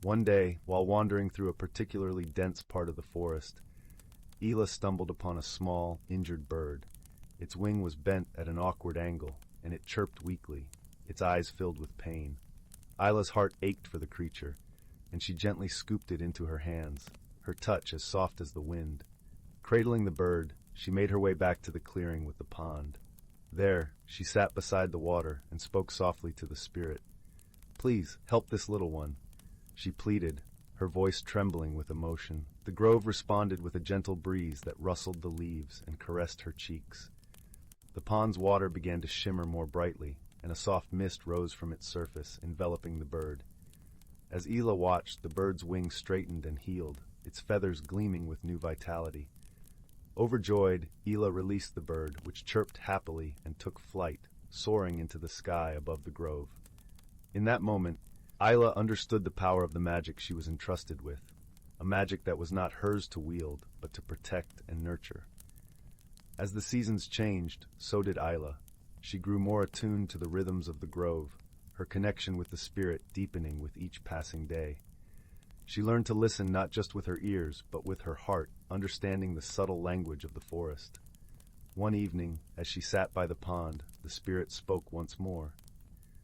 One day, while wandering through a particularly dense part of the forest, Isla stumbled upon a small, injured bird. Its wing was bent at an awkward angle, and it chirped weakly, its eyes filled with pain. Isla's heart ached for the creature, and she gently scooped it into her hands, her touch as soft as the wind. Cradling the bird, she made her way back to the clearing with the pond. There, she sat beside the water and spoke softly to the spirit. "Please, help this little one," she pleaded, her voice trembling with emotion. The grove responded with a gentle breeze that rustled the leaves and caressed her cheeks. The pond's water began to shimmer more brightly, and a soft mist rose from its surface, enveloping the bird. As Isla watched, the bird's wings straightened and healed, its feathers gleaming with new vitality. Overjoyed, Isla released the bird, which chirped happily and took flight, soaring into the sky above the grove. In that moment, Isla understood the power of the magic she was entrusted with, a magic that was not hers to wield, but to protect and nurture. As the seasons changed, so did Isla. She grew more attuned to the rhythms of the grove, her connection with the spirit deepening with each passing day. She learned to listen not just with her ears, but with her heart, understanding the subtle language of the forest. One evening, as she sat by the pond, the spirit spoke once more.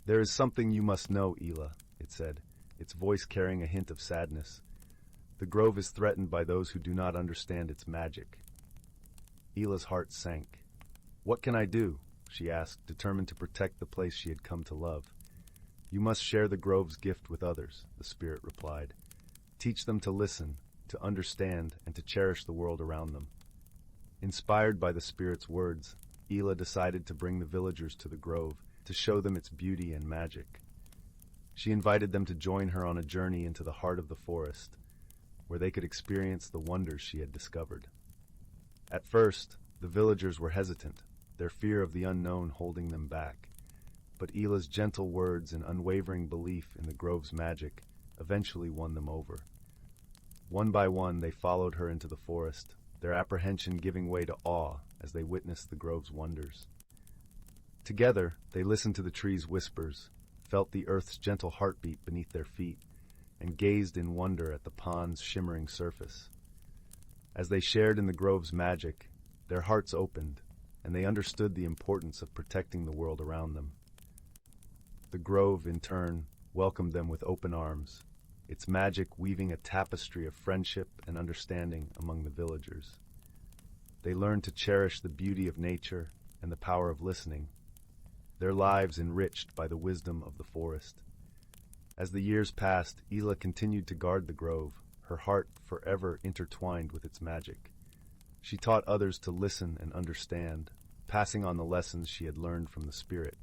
"There is something you must know, Isla," it said, its voice carrying a hint of sadness. "The grove is threatened by those who do not understand its magic." Isla's heart sank. "What can I do?" she asked, determined to protect the place she had come to love. "You must share the grove's gift with others," the spirit replied. "Teach them to listen, to understand, and to cherish the world around them." Inspired by the spirit's words, Isla decided to bring the villagers to the grove, to show them its beauty and magic. She invited them to join her on a journey into the heart of the forest, where they could experience the wonders she had discovered. At first, the villagers were hesitant, their fear of the unknown holding them back. But Isla's gentle words and unwavering belief in the grove's magic eventually won them over. One by one, they followed her into the forest, their apprehension giving way to awe as they witnessed the grove's wonders. Together, they listened to the tree's whispers, felt the earth's gentle heartbeat beneath their feet, and gazed in wonder at the pond's shimmering surface. As they shared in the grove's magic, their hearts opened, and they understood the importance of protecting the world around them. The grove, in turn, welcomed them with open arms, its magic weaving a tapestry of friendship and understanding among the villagers. They learned to cherish the beauty of nature and the power of listening, their lives enriched by the wisdom of the forest. As the years passed, Isla continued to guard the grove, her heart forever intertwined with its magic. She taught others to listen and understand, passing on the lessons she had learned from the spirit.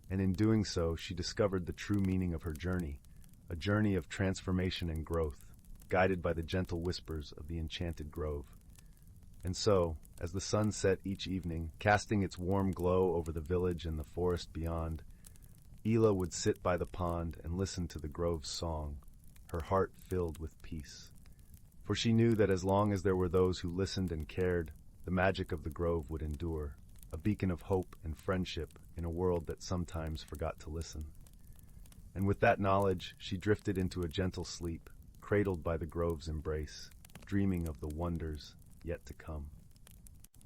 And in doing so, she discovered the true meaning of her journey, a journey of transformation and growth, guided by the gentle whispers of the enchanted grove. And so, as the sun set each evening, casting its warm glow over the village and the forest beyond, Isla would sit by the pond and listen to the grove's song, her heart filled with peace. For she knew that as long as there were those who listened and cared, the magic of the grove would endure, a beacon of hope and friendship in a world that sometimes forgot to listen. And with that knowledge, she drifted into a gentle sleep, cradled by the grove's embrace, dreaming of the wonders yet to come.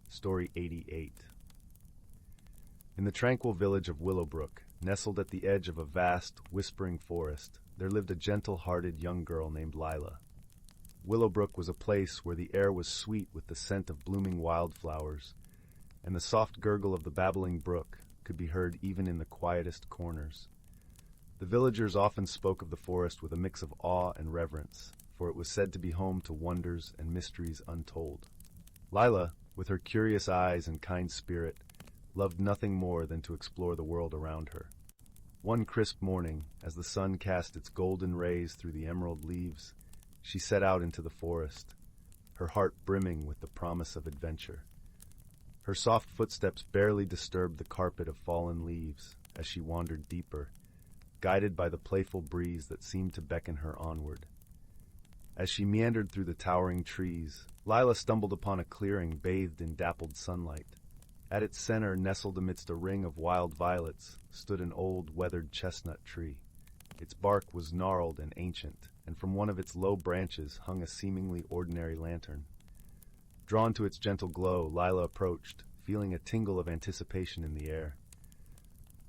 Story 88. In the tranquil village of Willowbrook, nestled at the edge of a vast, whispering forest, there lived a gentle-hearted young girl named Lyra. Willowbrook was a place where the air was sweet with the scent of blooming wildflowers, and the soft gurgle of the babbling brook could be heard even in the quietest corners. The villagers often spoke of the forest with a mix of awe and reverence, for it was said to be home to wonders and mysteries untold. Lyla, with her curious eyes and kind spirit, loved nothing more than to explore the world around her. One crisp morning, as the sun cast its golden rays through the emerald leaves, she set out into the forest, her heart brimming with the promise of adventure. Her soft footsteps barely disturbed the carpet of fallen leaves as she wandered deeper, guided by the playful breeze that seemed to beckon her onward. As she meandered through the towering trees, Lyla stumbled upon a clearing bathed in dappled sunlight. At its center, nestled amidst a ring of wild violets, stood an old, weathered chestnut tree. Its bark was gnarled and ancient, and from one of its low branches hung a seemingly ordinary lantern. Drawn to its gentle glow, Lyla approached, feeling a tingle of anticipation in the air.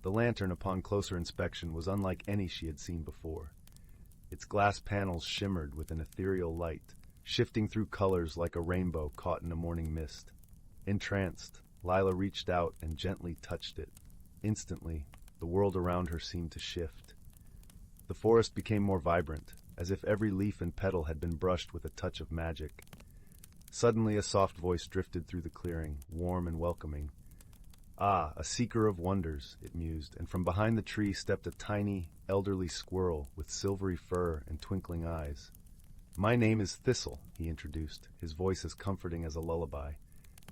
The lantern, upon closer inspection, was unlike any she had seen before. Its glass panels shimmered with an ethereal light, shifting through colors like a rainbow caught in a morning mist. Entranced, Lyla reached out and gently touched it. Instantly, the world around her seemed to shift. The forest became more vibrant, as if every leaf and petal had been brushed with a touch of magic. Suddenly, a soft voice drifted through the clearing, warm and welcoming. "Ah, a seeker of wonders," it mused, and from behind the tree stepped a tiny, elderly squirrel with silvery fur and twinkling eyes. "My name is Thistle," he introduced, his voice as comforting as a lullaby.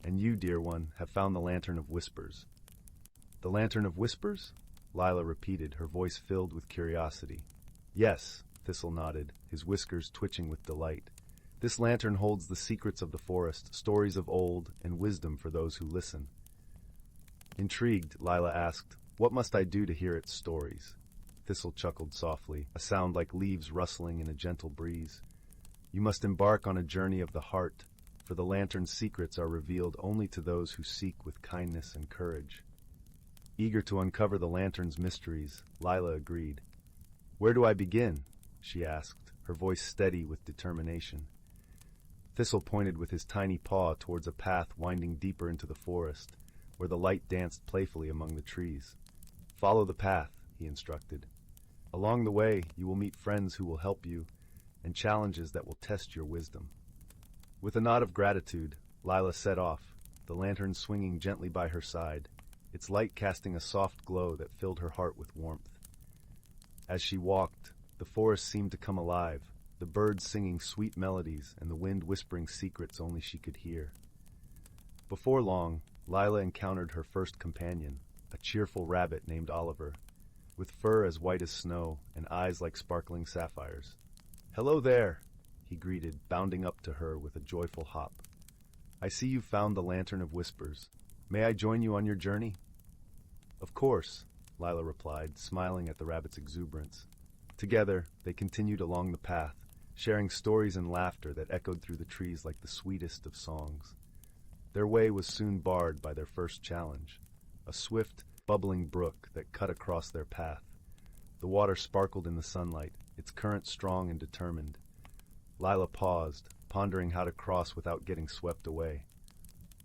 "And you, dear one, have found the Lantern of Whispers." "The Lantern of Whispers?" Lyla repeated, her voice filled with curiosity. "Yes," Thistle nodded, his whiskers twitching with delight. "This lantern holds the secrets of the forest, stories of old, and wisdom for those who listen." Intrigued, Lyla asked, "What must I do to hear its stories?" Thistle chuckled softly, a sound like leaves rustling in a gentle breeze. "You must embark on a journey of the heart, for the lantern's secrets are revealed only to those who seek with kindness and courage." Eager to uncover the lantern's mysteries, Lyla agreed. "Where do I begin?" she asked, her voice steady with determination. Thistle pointed with his tiny paw towards a path winding deeper into the forest, where the light danced playfully among the trees. "Follow the path," he instructed. "Along the way, you will meet friends who will help you, and challenges that will test your wisdom." With a nod of gratitude, Lyla set off, the lantern swinging gently by her side, its light casting a soft glow that filled her heart with warmth. As she walked, the forest seemed to come alive, the birds singing sweet melodies and the wind whispering secrets only she could hear. Before long, Lyla encountered her first companion, a cheerful rabbit named Oliver, with fur as white as snow and eyes like sparkling sapphires. "Hello there," he greeted, bounding up to her with a joyful hop. "I see you've found the Lantern of Whispers. May I join you on your journey?" "Of course," Lyla replied, smiling at the rabbit's exuberance. Together, they continued along the path, sharing stories and laughter that echoed through the trees like the sweetest of songs. Their way was soon barred by their first challenge, a swift, bubbling brook that cut across their path. The water sparkled in the sunlight, its current strong and determined. Lyla paused, pondering how to cross without getting swept away.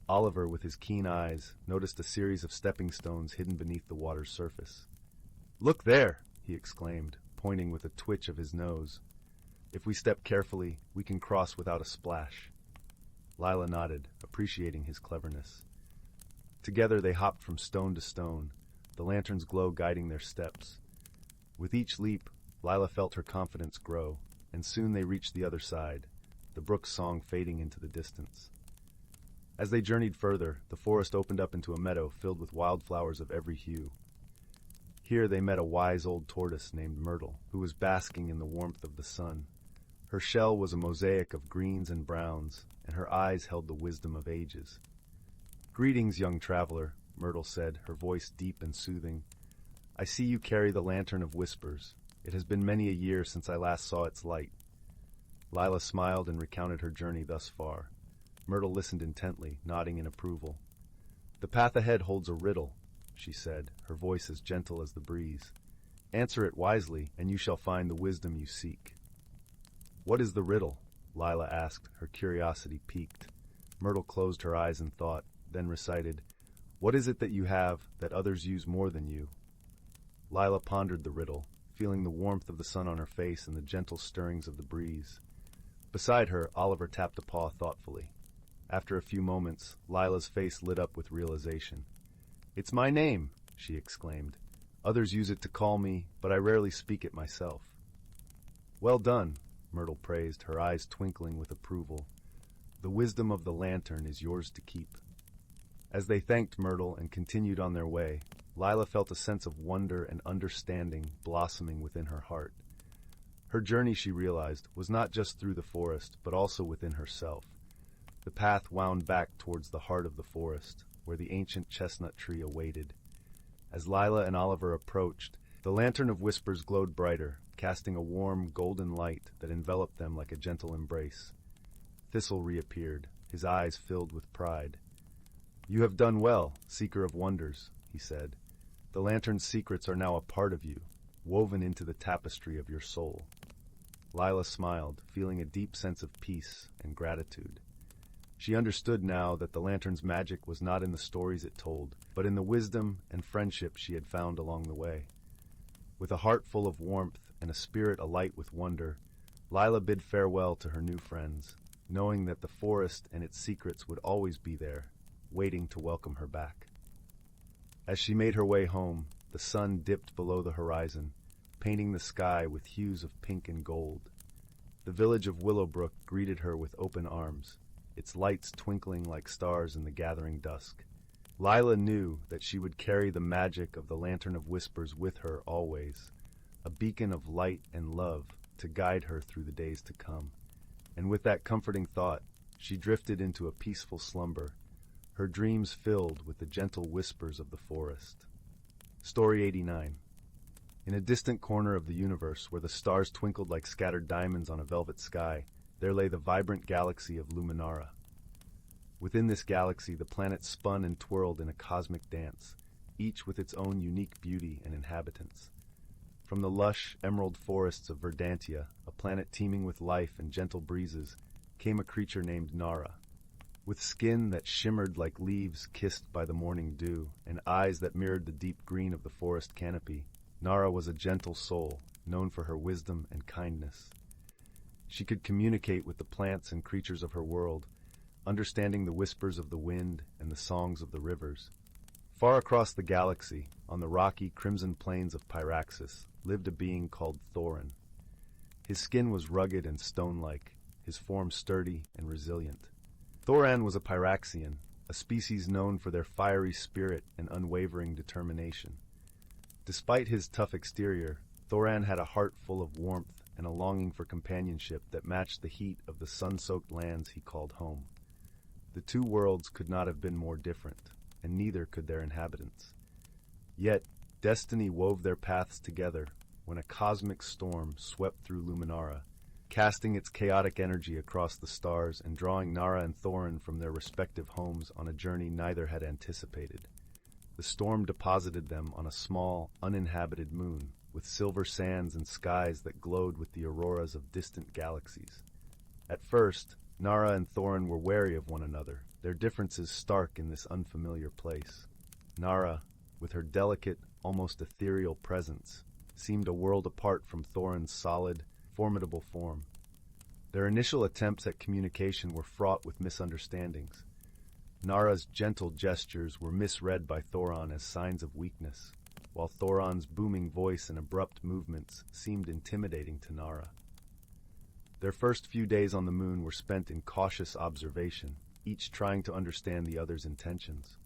Oliver, with his keen eyes, noticed a series of stepping stones hidden beneath the water's surface. "Look there!" he exclaimed, pointing with a twitch of his nose. "If we step carefully, we can cross without a splash." Lyla nodded, appreciating his cleverness. Together they hopped from stone to stone, the lantern's glow guiding their steps. With each leap, Lyla felt her confidence grow, and soon they reached the other side, the brook's song fading into the distance. As they journeyed further, the forest opened up into a meadow filled with wildflowers of every hue. Here they met a wise old tortoise named Myrtle, who was basking in the warmth of the sun. Her shell was a mosaic of greens and browns, and her eyes held the wisdom of ages. "Greetings, young traveler," Myrtle said, her voice deep and soothing. "I see you carry the Lantern of Whispers. It has been many a year since I last saw its light." Lyla smiled and recounted her journey thus far. Myrtle listened intently, nodding in approval. "The path ahead holds a riddle," she said, her voice as gentle as the breeze. "Answer it wisely, and you shall find the wisdom you seek." "What is the riddle?" Lyla asked, her curiosity piqued. Myrtle closed her eyes in thought, then recited, "What is it that you have that others use more than you?" Lyla pondered the riddle, feeling the warmth of the sun on her face and the gentle stirrings of the breeze. Beside her, Oliver tapped a paw thoughtfully. After a few moments, Lila's face lit up with realization. "It's my name," she exclaimed. "Others use it to call me, but I rarely speak it myself." "Well done," Myrtle praised, her eyes twinkling with approval. "The wisdom of the lantern is yours to keep." As they thanked Myrtle and continued on their way, Lila felt a sense of wonder and understanding blossoming within her heart. Her journey, she realized, was not just through the forest, but also within herself. The path wound back towards the heart of the forest, where the ancient chestnut tree awaited. As Lila and Oliver approached, the lantern of whispers glowed brighter, casting a warm, golden light that enveloped them like a gentle embrace. Thistle reappeared, his eyes filled with pride. "You have done well, seeker of wonders," he said. "The lantern's secrets are now a part of you, woven into the tapestry of your soul." Lila smiled, feeling a deep sense of peace and gratitude. She understood now that the lantern's magic was not in the stories it told, but in the wisdom and friendship she had found along the way. With a heart full of warmth and a spirit alight with wonder, Lila bid farewell to her new friends, knowing that the forest and its secrets would always be there, waiting to welcome her back. As she made her way home, the sun dipped below the horizon, painting the sky with hues of pink and gold. The village of Willowbrook greeted her with open arms, its lights twinkling like stars in the gathering dusk. Lila knew that she would carry the magic of the Lantern of Whispers with her always, a beacon of light and love to guide her through the days to come. And with that comforting thought, she drifted into a peaceful slumber, her dreams filled with the gentle whispers of the forest. Story 89. In a distant corner of the universe, where the stars twinkled like scattered diamonds on a velvet sky, there lay the vibrant galaxy of Luminara. Within this galaxy, the planets spun and twirled in a cosmic dance, each with its own unique beauty and inhabitants. From the lush, emerald forests of Verdantia, a planet teeming with life and gentle breezes, came a creature named Nara. With skin that shimmered like leaves kissed by the morning dew, and eyes that mirrored the deep green of the forest canopy, Nara was a gentle soul, known for her wisdom and kindness. She could communicate with the plants and creatures of her world, understanding the whispers of the wind and the songs of the rivers. Far across the galaxy, on the rocky, crimson plains of Pyraxis, lived a being called Thorin. His skin was rugged and stone-like, his form sturdy and resilient. Thoran was a Pyraxian, a species known for their fiery spirit and unwavering determination. Despite his tough exterior, Thoran had a heart full of warmth and a longing for companionship that matched the heat of the sun-soaked lands he called home. The two worlds could not have been more different, and neither could their inhabitants. Yet, destiny wove their paths together when a cosmic storm swept through Luminara, casting its chaotic energy across the stars and drawing Nara and Thorin from their respective homes on a journey neither had anticipated. The storm deposited them on a small, uninhabited moon, with silver sands and skies that glowed with the auroras of distant galaxies. At first, Nara and Thorin were wary of one another, their differences stark in this unfamiliar place. Nara, with her delicate, almost ethereal presence, seemed a world apart from Thorin's solid, formidable form. Their initial attempts at communication were fraught with misunderstandings. Nara's gentle gestures were misread by Thoron as signs of weakness, while Thoron's booming voice and abrupt movements seemed intimidating to Nara. Their first few days on the moon were spent in cautious observation, each trying to understand the other's intentions.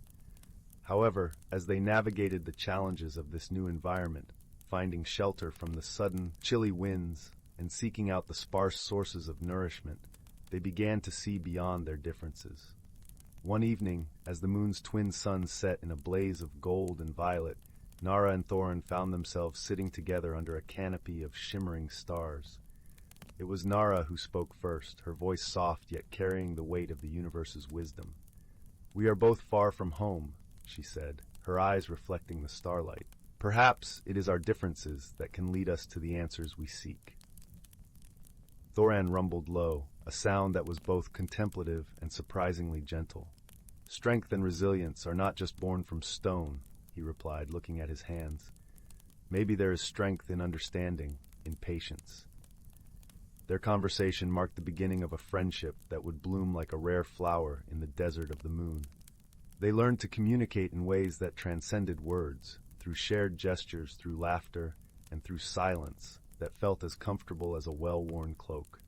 However, as they navigated the challenges of this new environment, finding shelter from the sudden, chilly winds and seeking out the sparse sources of nourishment, they began to see beyond their differences. One evening, as the moon's twin suns set in a blaze of gold and violet, Nara and Thorin found themselves sitting together under a canopy of shimmering stars. It was Nara who spoke first, her voice soft yet carrying the weight of the universe's wisdom. "We are both far from home," she said, her eyes reflecting the starlight. "Perhaps it is our differences that can lead us to the answers we seek." Thoran rumbled low, a sound that was both contemplative and surprisingly gentle. "Strength and resilience are not just born from stone," he replied, looking at his hands. "Maybe there is strength in understanding, in patience." Their conversation marked the beginning of a friendship that would bloom like a rare flower in the desert of the moon. They learned to communicate in ways that transcended words, through shared gestures, through laughter, and through silence that felt as comfortable as a well-worn cloak.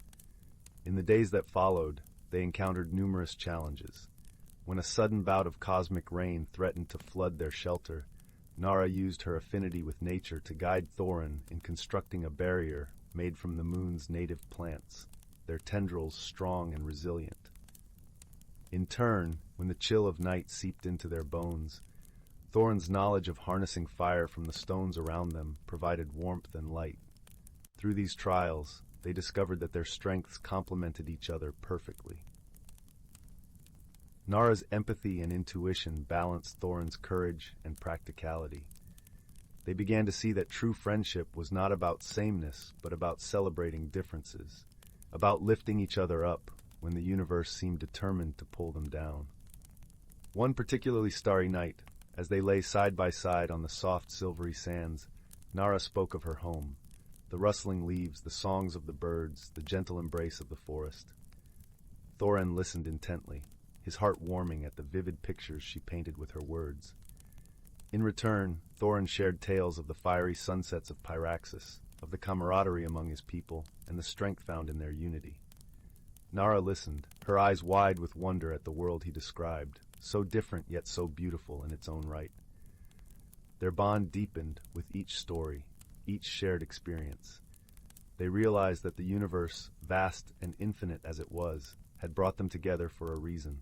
In the days that followed, they encountered numerous challenges. When a sudden bout of cosmic rain threatened to flood their shelter, Nara used her affinity with nature to guide Thorin in constructing a barrier made from the moon's native plants, their tendrils strong and resilient. In turn, when the chill of night seeped into their bones, Thorin's knowledge of harnessing fire from the stones around them provided warmth and light. Through these trials, they discovered that their strengths complemented each other perfectly. Nara's empathy and intuition balanced Thorin's courage and practicality. They began to see that true friendship was not about sameness, but about celebrating differences, about lifting each other up when the universe seemed determined to pull them down. One particularly starry night, as they lay side by side on the soft silvery sands, Nara spoke of her home, the rustling leaves, the songs of the birds, the gentle embrace of the forest. Thorin listened intently, his heart warming at the vivid pictures she painted with her words. In return, Thorin shared tales of the fiery sunsets of Pyraxis, of the camaraderie among his people, and the strength found in their unity. Nara listened, her eyes wide with wonder at the world he described, so different yet so beautiful in its own right. Their bond deepened with each story, each shared experience. They realized that the universe, vast and infinite as it was, had brought them together for a reason.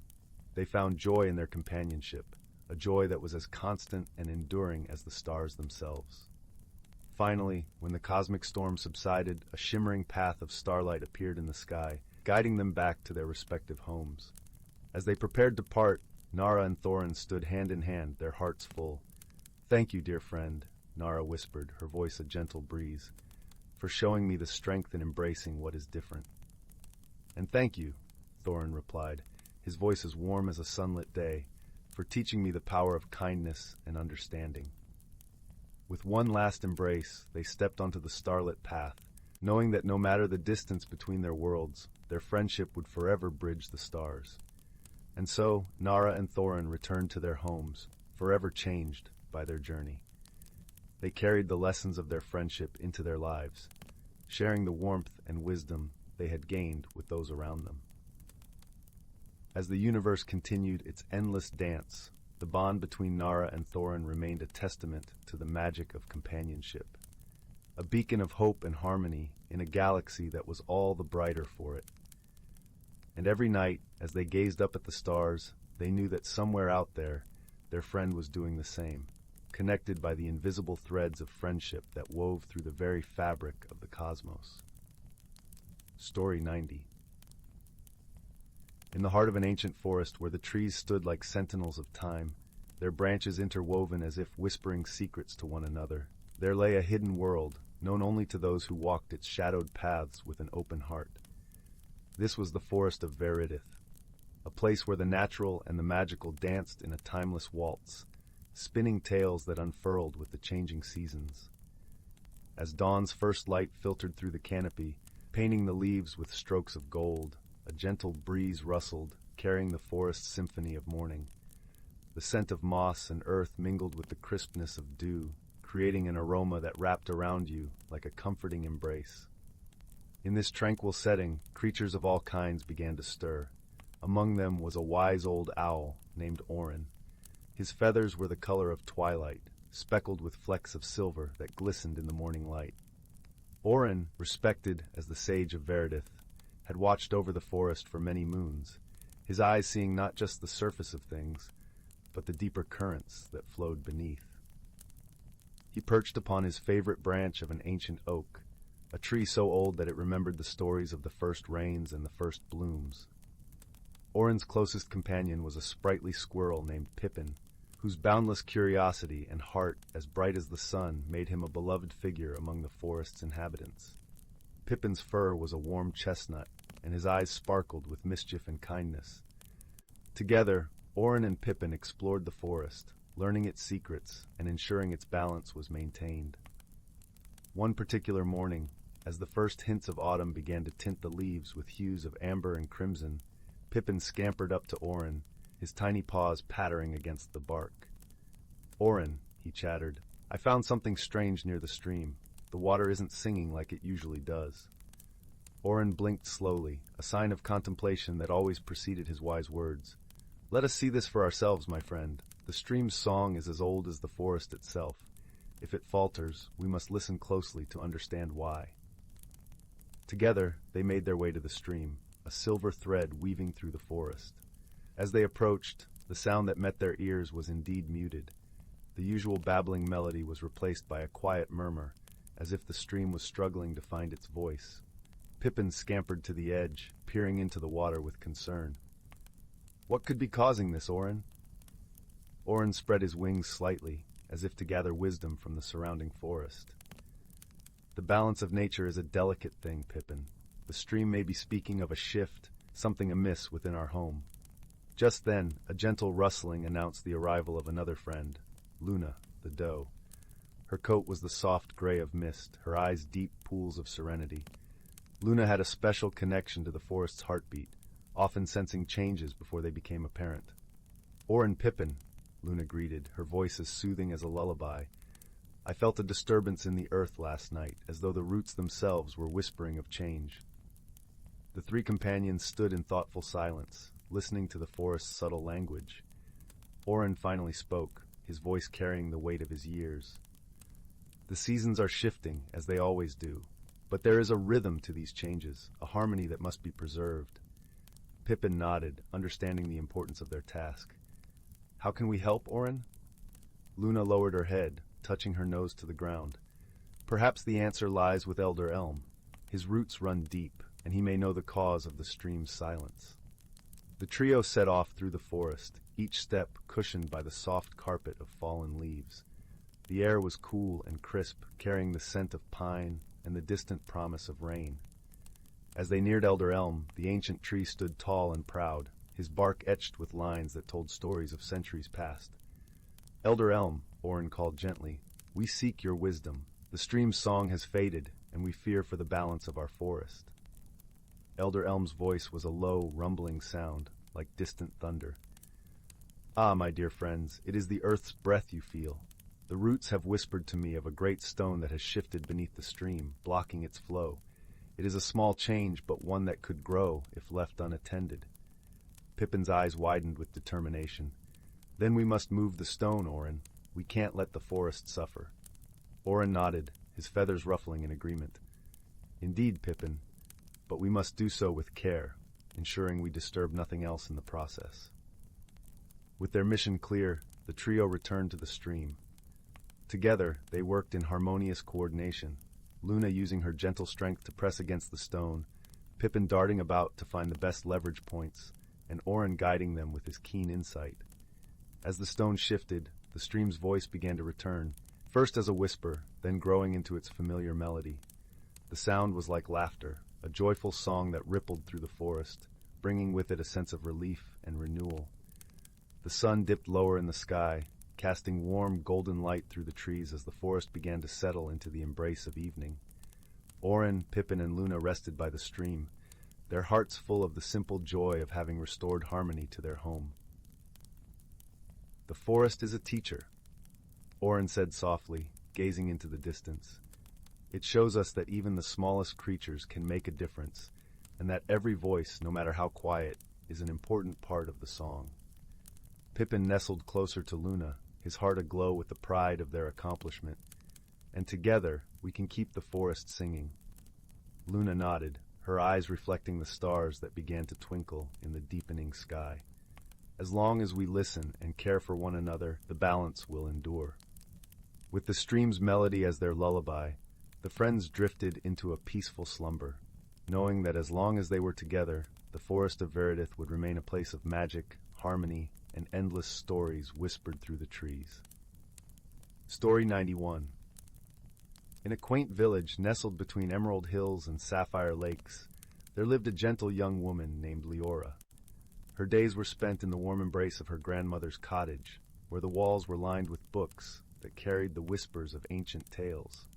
They found joy in their companionship, a joy that was as constant and enduring as the stars themselves. Finally, when the cosmic storm subsided, a shimmering path of starlight appeared in the sky, guiding them back to their respective homes. As they prepared to part, Nara and Thorin stood hand in hand, their hearts full. "Thank you, dear friend," Nara whispered, her voice a gentle breeze, "for showing me the strength in embracing what is different." "And thank you," Thorin replied, his voice as warm as a sunlit day, "for teaching me the power of kindness and understanding." With one last embrace, they stepped onto the starlit path, knowing that no matter the distance between their worlds, their friendship would forever bridge the stars. And so, Nara and Thorin returned to their homes, forever changed by their journey. They carried the lessons of their friendship into their lives, sharing the warmth and wisdom they had gained with those around them. As the universe continued its endless dance, the bond between Nara and Thorin remained a testament to the magic of companionship, a beacon of hope and harmony in a galaxy that was all the brighter for it. And every night, as they gazed up at the stars, they knew that somewhere out there, their friend was doing the same, connected by the invisible threads of friendship that wove through the very fabric of the cosmos. Story 90. In the heart of an ancient forest where the trees stood like sentinels of time, their branches interwoven as if whispering secrets to one another, there lay a hidden world, known only to those who walked its shadowed paths with an open heart. This was the forest of Veridith, a place where the natural and the magical danced in a timeless waltz, spinning tales that unfurled with the changing seasons. As dawn's first light filtered through the canopy, painting the leaves with strokes of gold, a gentle breeze rustled, carrying the forest's symphony of morning. The scent of moss and earth mingled with the crispness of dew, creating an aroma that wrapped around you like a comforting embrace. In this tranquil setting, creatures of all kinds began to stir. Among them was a wise old owl named Orin. His feathers were the color of twilight, speckled with flecks of silver that glistened in the morning light. Orin, respected as the sage of Veridith, had watched over the forest for many moons, his eyes seeing not just the surface of things, but the deeper currents that flowed beneath. He perched upon his favorite branch of an ancient oak, a tree so old that it remembered the stories of the first rains and the first blooms. Orin's closest companion was a sprightly squirrel named Pippin, whose boundless curiosity and heart as bright as the sun made him a beloved figure among the forest's inhabitants. Pippin's fur was a warm chestnut, and his eyes sparkled with mischief and kindness. Together, Orin and Pippin explored the forest, learning its secrets and ensuring its balance was maintained. One particular morning, As the first hints of autumn began to tint the leaves with hues of amber and crimson, Pippin scampered up to Orin, his tiny paws pattering against the bark. "Orin," he chattered, "I found something strange near the stream. The water isn't singing like it usually does." Orin blinked slowly, a sign of contemplation that always preceded his wise words. "Let us see this for ourselves, my friend. The stream's song is as old as the forest itself. If it falters, we must listen closely to understand why." Together, they made their way to the stream, a silver thread weaving through the forest. As they approached, the sound that met their ears was indeed muted. The usual babbling melody was replaced by a quiet murmur, as if the stream was struggling to find its voice. Pippin scampered to the edge, peering into the water with concern. "What could be causing this, Orin?" Orin spread his wings slightly, as if to gather wisdom from the surrounding forest. "The balance of nature is a delicate thing, Pippin. The stream may be speaking of a shift, something amiss within our home." Just then, a gentle rustling announced the arrival of another friend, Luna, the doe. Her coat was the soft gray of mist, her eyes deep pools of serenity. Luna had a special connection to the forest's heartbeat, often sensing changes before they became apparent. "Orin Pippin," Luna greeted, her voice as soothing as a lullaby. "I felt a disturbance in the earth last night, as though the roots themselves were whispering of change." The three companions stood in thoughtful silence, listening to the forest's subtle language. Orin finally spoke, his voice carrying the weight of his years. "The seasons are shifting, as they always do, but there is a rhythm to these changes, a harmony that must be preserved." Pippin nodded, understanding the importance of their task. "How can we help, Orin?" Luna lowered her head, touching her nose to the ground. "Perhaps the answer lies with Elder Elm. His roots run deep, and he may know the cause of the stream's silence." The trio set off through the forest, each step cushioned by the soft carpet of fallen leaves. The air was cool and crisp, carrying the scent of pine and the distant promise of rain. As they neared Elder Elm, the ancient tree stood tall and proud, his bark etched with lines that told stories of centuries past. "Elder Elm," Orin called gently, "we seek your wisdom. The stream's song has faded, and we fear for the balance of our forest." Elder Elm's voice was a low, rumbling sound, like distant thunder. "Ah, my dear friends, it is the earth's breath you feel. The roots have whispered to me of a great stone that has shifted beneath the stream, blocking its flow. It is a small change, but one that could grow if left unattended." Pippin's eyes widened with determination. "Then we must move the stone, Orin. We can't let the forest suffer." Orin nodded, his feathers ruffling in agreement. "Indeed, Pippin, but we must do so with care, ensuring we disturb nothing else in the process." With their mission clear, the trio returned to the stream. Together, they worked in harmonious coordination, Luna using her gentle strength to press against the stone, Pippin darting about to find the best leverage points, and Orin guiding them with his keen insight. As the stone shifted, the stream's voice began to return, first as a whisper, then growing into its familiar melody. The sound was like laughter, a joyful song that rippled through the forest, bringing with it a sense of relief and renewal. The sun dipped lower in the sky, casting warm golden light through the trees as the forest began to settle into the embrace of evening. Orin, Pippin, and Luna rested by the stream, their hearts full of the simple joy of having restored harmony to their home. "The forest is a teacher," Orin said softly, gazing into the distance. "It shows us that even the smallest creatures can make a difference, and that every voice, no matter how quiet, is an important part of the song." Pippin nestled closer to Luna, his heart aglow with the pride of their accomplishment. "And together, we can keep the forest singing." Luna nodded, her eyes reflecting the stars that began to twinkle in the deepening sky. "As long as we listen and care for one another, the balance will endure." With the stream's melody as their lullaby, the friends drifted into a peaceful slumber, knowing that as long as they were together, the forest of Veridith would remain a place of magic, harmony, and endless stories whispered through the trees. Story 91. In a quaint village nestled between emerald hills and sapphire lakes, there lived a gentle young woman named Lyra. Her days were spent in the warm embrace of her grandmother's cottage, where the walls were lined with books that carried the whispers of ancient tales.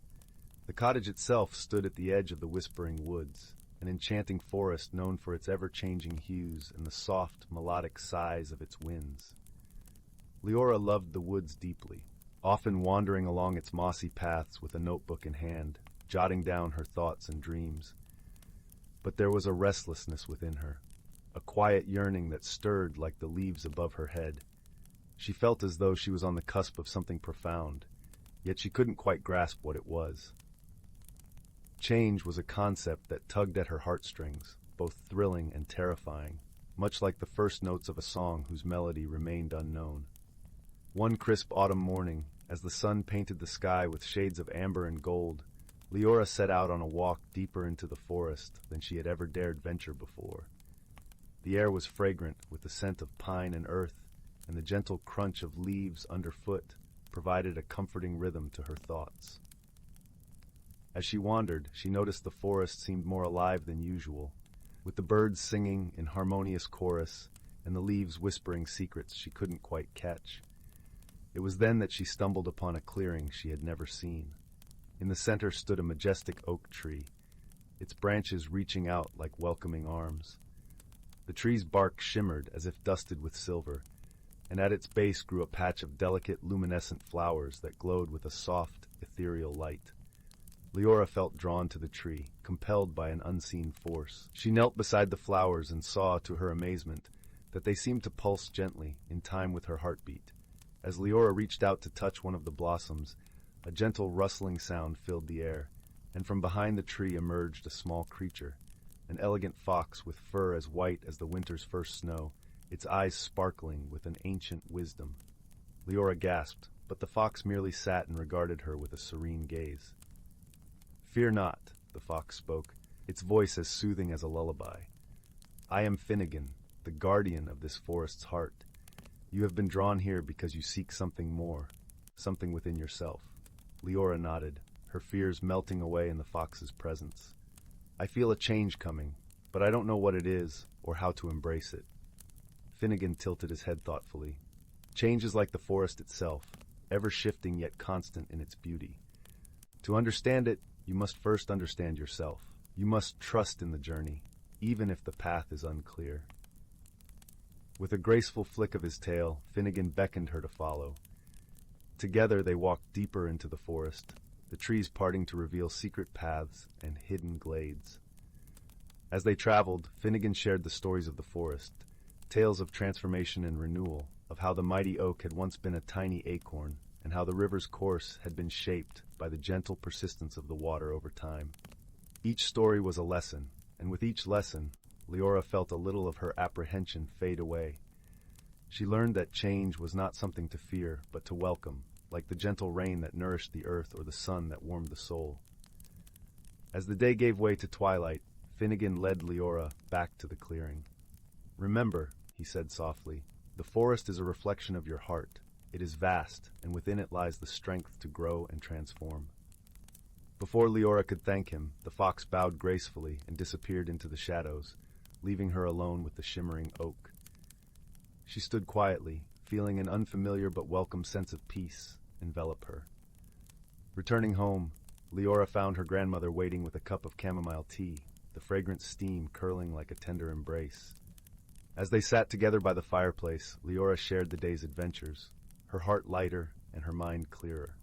The cottage itself stood at the edge of the whispering woods, an enchanting forest known for its ever-changing hues and the soft, melodic sighs of its winds. Lyra loved the woods deeply, often wandering along its mossy paths with a notebook in hand, jotting down her thoughts and dreams. But there was a restlessness within her, a quiet yearning that stirred like the leaves above her head. She felt as though she was on the cusp of something profound, yet she couldn't quite grasp what it was. Change was a concept that tugged at her heartstrings, both thrilling and terrifying, much like the first notes of a song whose melody remained unknown. One crisp autumn morning, as the sun painted the sky with shades of amber and gold, Lyra set out on a walk deeper into the forest than she had ever dared venture before. The air was fragrant with the scent of pine and earth, and the gentle crunch of leaves underfoot provided a comforting rhythm to her thoughts. As she wandered, she noticed the forest seemed more alive than usual, with the birds singing in harmonious chorus and the leaves whispering secrets she couldn't quite catch. It was then that she stumbled upon a clearing she had never seen. In the center stood a majestic oak tree, its branches reaching out like welcoming arms. The tree's bark shimmered as if dusted with silver, and at its base grew a patch of delicate, luminescent flowers that glowed with a soft, ethereal light. Lyra felt drawn to the tree, compelled by an unseen force. She knelt beside the flowers and saw, to her amazement, that they seemed to pulse gently, in time with her heartbeat. As Lyra reached out to touch one of the blossoms, a gentle rustling sound filled the air, and from behind the tree emerged a small creature, an elegant fox with fur as white as the winter's first snow, its eyes sparkling with an ancient wisdom. Lyra gasped, but the fox merely sat and regarded her with a serene gaze. "Fear not," the fox spoke, its voice as soothing as a lullaby. "I am Finnegan, the guardian of this forest's heart. You have been drawn here because you seek something more, something within yourself." Lyra nodded, her fears melting away in the fox's presence. "I feel a change coming, but I don't know what it is or how to embrace it." Finnegan tilted his head thoughtfully. "Change is like the forest itself, ever shifting yet constant in its beauty. To understand it, you must first understand yourself. You must trust in the journey, even if the path is unclear." With a graceful flick of his tail, Finnegan beckoned her to follow. Together they walked deeper into the forest, the trees parting to reveal secret paths and hidden glades. As they traveled, Finnegan shared the stories of the forest, tales of transformation and renewal, of how the mighty oak had once been a tiny acorn, and how the river's course had been shaped by the gentle persistence of the water over time. Each story was a lesson, and with each lesson, Lyra felt a little of her apprehension fade away. She learned that change was not something to fear, but to welcome, like the gentle rain that nourished the earth or the sun that warmed the soul. As the day gave way to twilight, Finnegan led Lyra back to the clearing. "Remember," he said softly, "the forest is a reflection of your heart. It is vast, and within it lies the strength to grow and transform." Before Lyra could thank him, the fox bowed gracefully and disappeared into the shadows, leaving her alone with the shimmering oak. She stood quietly, feeling an unfamiliar but welcome sense of peace envelop her. Returning home, Lyra found her grandmother waiting with a cup of chamomile tea, the fragrant steam curling like a tender embrace. As they sat together by the fireplace, Lyra shared the day's adventures, her heart lighter and her mind clearer.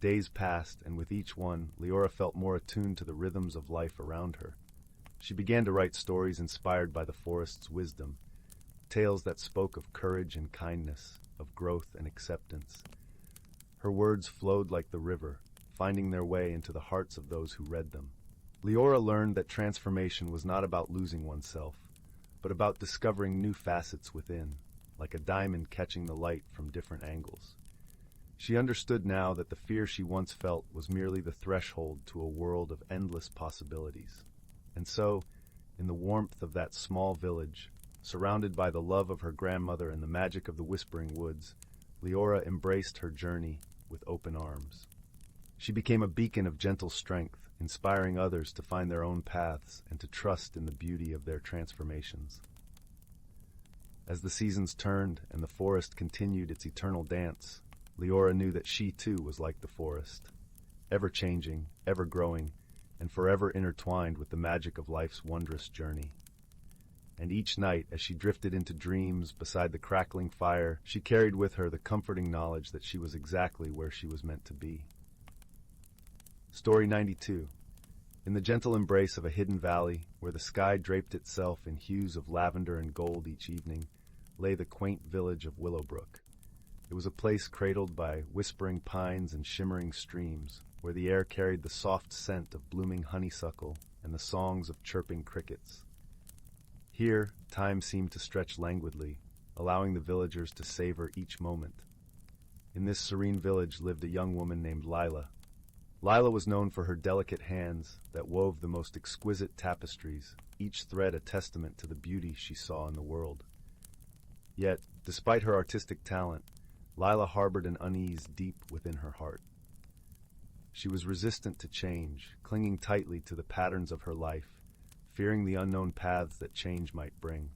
Days passed, and with each one, Lyra felt more attuned to the rhythms of life around her. She began to write stories inspired by the forest's wisdom, tales that spoke of courage and kindness, of growth and acceptance. Her words flowed like the river, finding their way into the hearts of those who read them. Lyra learned that transformation was not about losing oneself, but about discovering new facets within, like a diamond catching the light from different angles. She understood now that the fear she once felt was merely the threshold to a world of endless possibilities. And so, in the warmth of that small village, surrounded by the love of her grandmother and the magic of the whispering woods, Lyra embraced her journey with open arms. She became a beacon of gentle strength, inspiring others to find their own paths and to trust in the beauty of their transformations. As the seasons turned and the forest continued its eternal dance, Lyra knew that she too was like the forest, ever-changing, ever-growing, and forever intertwined with the magic of life's wondrous journey. And each night, as she drifted into dreams beside the crackling fire, she carried with her the comforting knowledge that she was exactly where she was meant to be. Story 92. In the gentle embrace of a hidden valley, where the sky draped itself in hues of lavender and gold each evening, lay the quaint village of Willowbrook. It was a place cradled by whispering pines and shimmering streams, where the air carried the soft scent of blooming honeysuckle and the songs of chirping crickets. Here, time seemed to stretch languidly, allowing the villagers to savor each moment. In this serene village lived a young woman named Lyla. Lyla was known for her delicate hands that wove the most exquisite tapestries, each thread a testament to the beauty she saw in the world. Yet, despite her artistic talent, Lyla harbored an unease deep within her heart. She was resistant to change, clinging tightly to the patterns of her life, fearing the unknown paths that change might bring.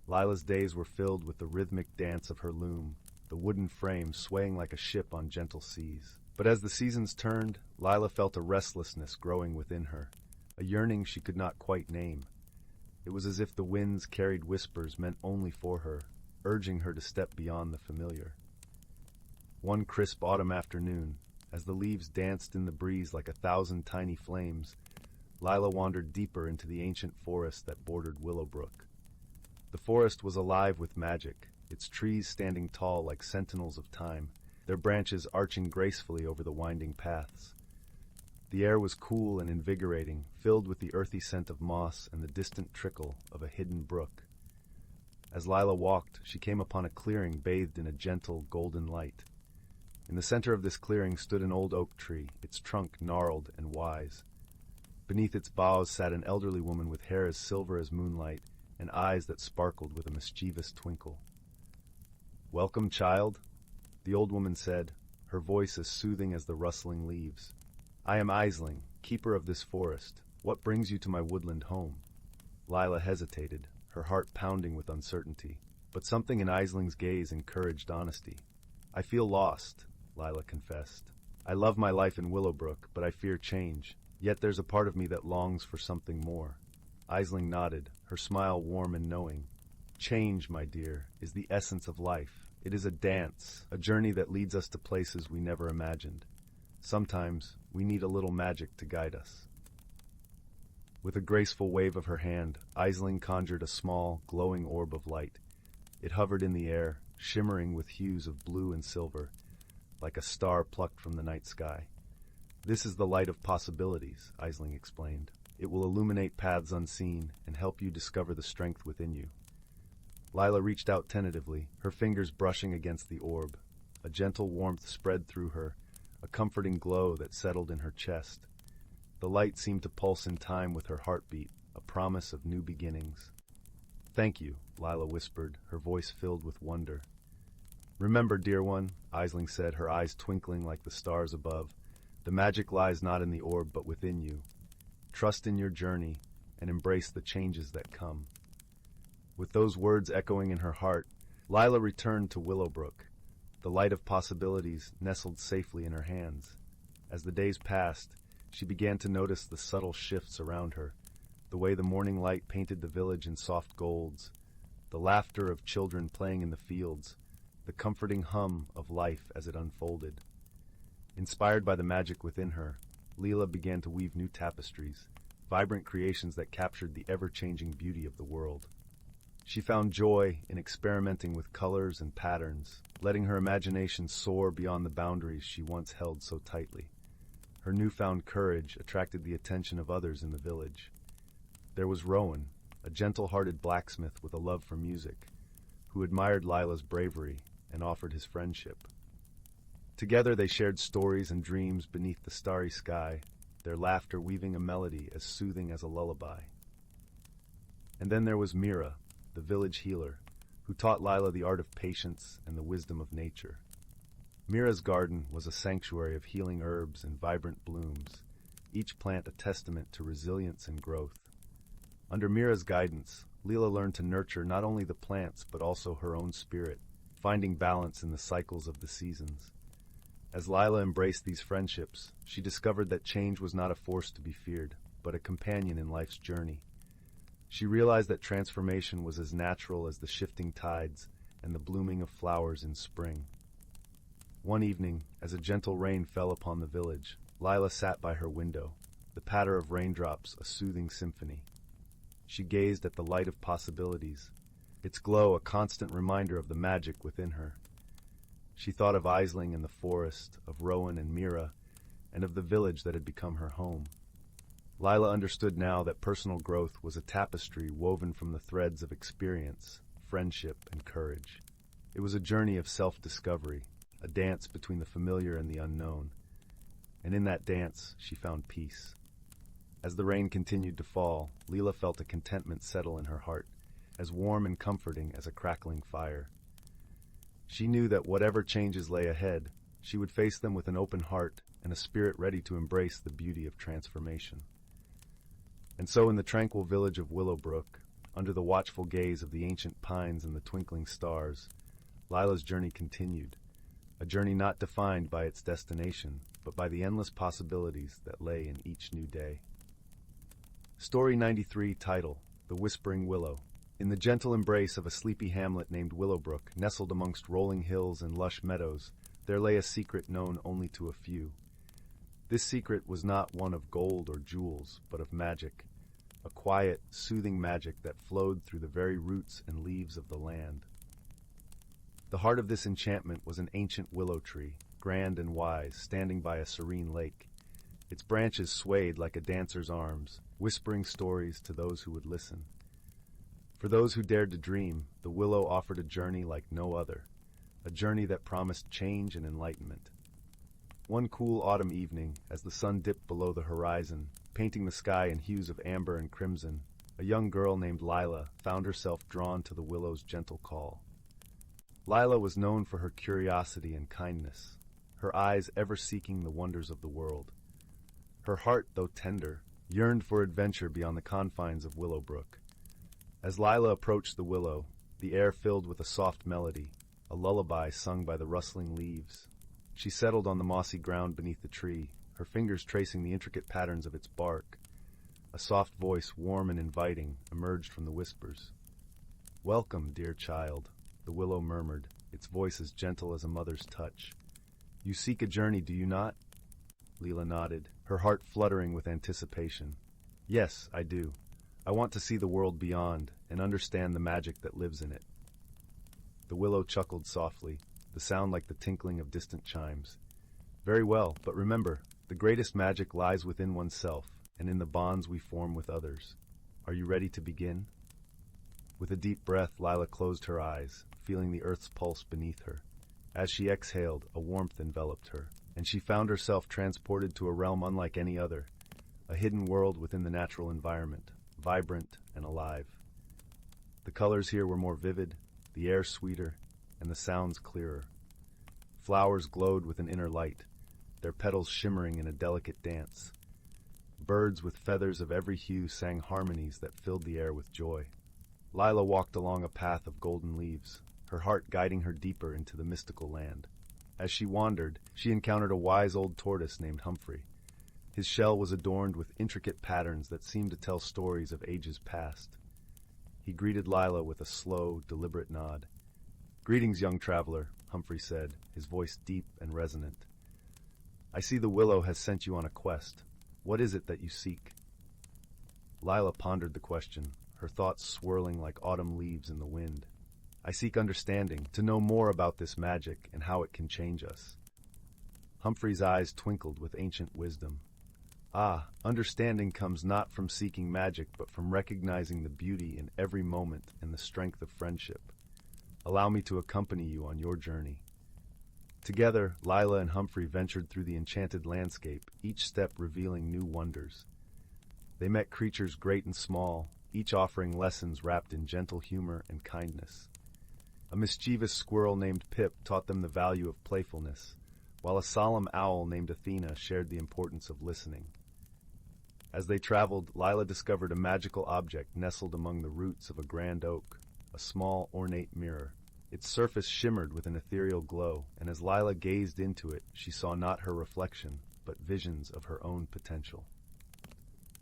Lyla's days were filled with the rhythmic dance of her loom, the wooden frame swaying like a ship on gentle seas. But as the seasons turned, Lyla felt a restlessness growing within her, a yearning she could not quite name. It was as if the winds carried whispers meant only for her, urging her to step beyond the familiar. One crisp autumn afternoon, as the leaves danced in the breeze like 1,000 tiny flames, Lyla wandered deeper into the ancient forest that bordered Willowbrook. The forest was alive with magic, its trees standing tall like sentinels of time, their branches arching gracefully over the winding paths. The air was cool and invigorating, filled with the earthy scent of moss and the distant trickle of a hidden brook. As Lyla walked, she came upon a clearing bathed in a gentle, golden light. In the center of this clearing stood an old oak tree, its trunk gnarled and wise. Beneath its boughs sat an elderly woman with hair as silver as moonlight and eyes that sparkled with a mischievous twinkle. "Welcome, child," the old woman said, her voice as soothing as the rustling leaves. "I am Aisling, keeper of this forest. What brings you to my woodland home?" Lyla hesitated, her heart pounding with uncertainty, but something in Aisling's gaze encouraged honesty. "I feel lost," Lyla confessed. "I love my life in Willowbrook, but I fear change. Yet there's a part of me that longs for something more." Aisling nodded, her smile warm and knowing. "Change, my dear, is the essence of life. It is a dance, a journey that leads us to places we never imagined. Sometimes we need a little magic to guide us." With a graceful wave of her hand, Aisling conjured a small, glowing orb of light. It hovered in the air, shimmering with hues of blue and silver, like a star plucked from the night sky. "This is the light of possibilities," Aisling explained. "It will illuminate paths unseen and help you discover the strength within you." Lyla reached out tentatively, her fingers brushing against the orb. A gentle warmth spread through her, a comforting glow that settled in her chest. The light seemed to pulse in time with her heartbeat, a promise of new beginnings. "Thank you," Lyla whispered, her voice filled with wonder. "Remember, dear one," Aisling said, her eyes twinkling like the stars above, "the magic lies not in the orb but within you. Trust in your journey and embrace the changes that come." With those words echoing in her heart, Lyla returned to Willowbrook. The light of possibilities nestled safely in her hands. As the days passed, she began to notice the subtle shifts around her, the way the morning light painted the village in soft golds, the laughter of children playing in the fields, the comforting hum of life as it unfolded. Inspired by the magic within her, Lyla began to weave new tapestries, vibrant creations that captured the ever-changing beauty of the world. She found joy in experimenting with colors and patterns, letting her imagination soar beyond the boundaries she once held so tightly. Her newfound courage attracted the attention of others in the village. There was Rowan, a gentle-hearted blacksmith with a love for music, who admired Lyla's bravery and offered his friendship. Together they shared stories and dreams beneath the starry sky, their laughter weaving a melody as soothing as a lullaby. And then there was Mira, the village healer, who taught Lyla the art of patience and the wisdom of nature. Mira's garden was a sanctuary of healing herbs and vibrant blooms, each plant a testament to resilience and growth. Under Mira's guidance, Lyla learned to nurture not only the plants but also her own spirit, finding balance in the cycles of the seasons. As Lyla embraced these friendships, she discovered that change was not a force to be feared, but a companion in life's journey. She realized that transformation was as natural as the shifting tides and the blooming of flowers in spring. One evening, as a gentle rain fell upon the village, Lyla sat by her window, the patter of raindrops a soothing symphony. She gazed at the light of possibilities, its glow a constant reminder of the magic within her. She thought of Aisling and the forest, of Rowan and Mira, and of the village that had become her home. Lyla understood now that personal growth was a tapestry woven from the threads of experience, friendship, and courage. It was a journey of self-discovery, a dance between the familiar and the unknown. And in that dance, she found peace. As the rain continued to fall, Leela felt a contentment settle in her heart, as warm and comforting as a crackling fire. She knew that whatever changes lay ahead, she would face them with an open heart and a spirit ready to embrace the beauty of transformation. And so in the tranquil village of Willowbrook, under the watchful gaze of the ancient pines and the twinkling stars, Lila's journey continued, a journey not defined by its destination, but by the endless possibilities that lay in each new day. Story 93, title, The Whispering Willow. In the gentle embrace of a sleepy hamlet named Willowbrook, nestled amongst rolling hills and lush meadows, there lay a secret known only to a few. This secret was not one of gold or jewels, but of magic, a quiet, soothing magic that flowed through the very roots and leaves of the land. The heart of this enchantment was an ancient willow tree, grand and wise, standing by a serene lake. Its branches swayed like a dancer's arms, whispering stories to those who would listen. For those who dared to dream, the willow offered a journey like no other, a journey that promised change and enlightenment. One cool autumn evening, as the sun dipped below the horizon, painting the sky in hues of amber and crimson, a young girl named Lyla found herself drawn to the willow's gentle call. Lyla was known for her curiosity and kindness, her eyes ever seeking the wonders of the world. Her heart, though tender, yearned for adventure beyond the confines of Willowbrook. As Lyla approached the willow, the air filled with a soft melody, a lullaby sung by the rustling leaves. She settled on the mossy ground beneath the tree, her fingers tracing the intricate patterns of its bark. A soft voice, warm and inviting, emerged from the whispers. "Welcome, dear child," the willow murmured, its voice as gentle as a mother's touch. "You seek a journey, do you not?" Leela nodded, her heart fluttering with anticipation. "Yes, I do. I want to see the world beyond and understand the magic that lives in it." The willow chuckled softly, the sound like the tinkling of distant chimes. "Very well, but remember, the greatest magic lies within oneself and in the bonds we form with others. Are you ready to begin?" With a deep breath, Lyla closed her eyes, feeling the earth's pulse beneath her. As she exhaled, a warmth enveloped her, and she found herself transported to a realm unlike any other, a hidden world within the natural environment, vibrant and alive. The colors here were more vivid, the air sweeter, and the sounds clearer. Flowers glowed with an inner light, their petals shimmering in a delicate dance. Birds with feathers of every hue sang harmonies that filled the air with joy. Lyla walked along a path of golden leaves, her heart guiding her deeper into the mystical land. As she wandered, she encountered a wise old tortoise named Humphrey. His shell was adorned with intricate patterns that seemed to tell stories of ages past. He greeted Lyla with a slow, deliberate nod. "Greetings, young traveler," Humphrey said, his voice deep and resonant. "I see the willow has sent you on a quest. What is it that you seek?" Lyla pondered the question, her thoughts swirling like autumn leaves in the wind. "I seek understanding, to know more about this magic and how it can change us." Humphrey's eyes twinkled with ancient wisdom. "Ah, understanding comes not from seeking magic, but from recognizing the beauty in every moment and the strength of friendship. Allow me to accompany you on your journey." Together, Lyla and Humphrey ventured through the enchanted landscape, each step revealing new wonders. They met creatures great and small, each offering lessons wrapped in gentle humor and kindness. A mischievous squirrel named Pip taught them the value of playfulness, while a solemn owl named Athena shared the importance of listening. As they traveled, Lyla discovered a magical object nestled among the roots of a grand oak, a small, ornate mirror. Its surface shimmered with an ethereal glow, and as Lila gazed into it, she saw not her reflection, but visions of her own potential.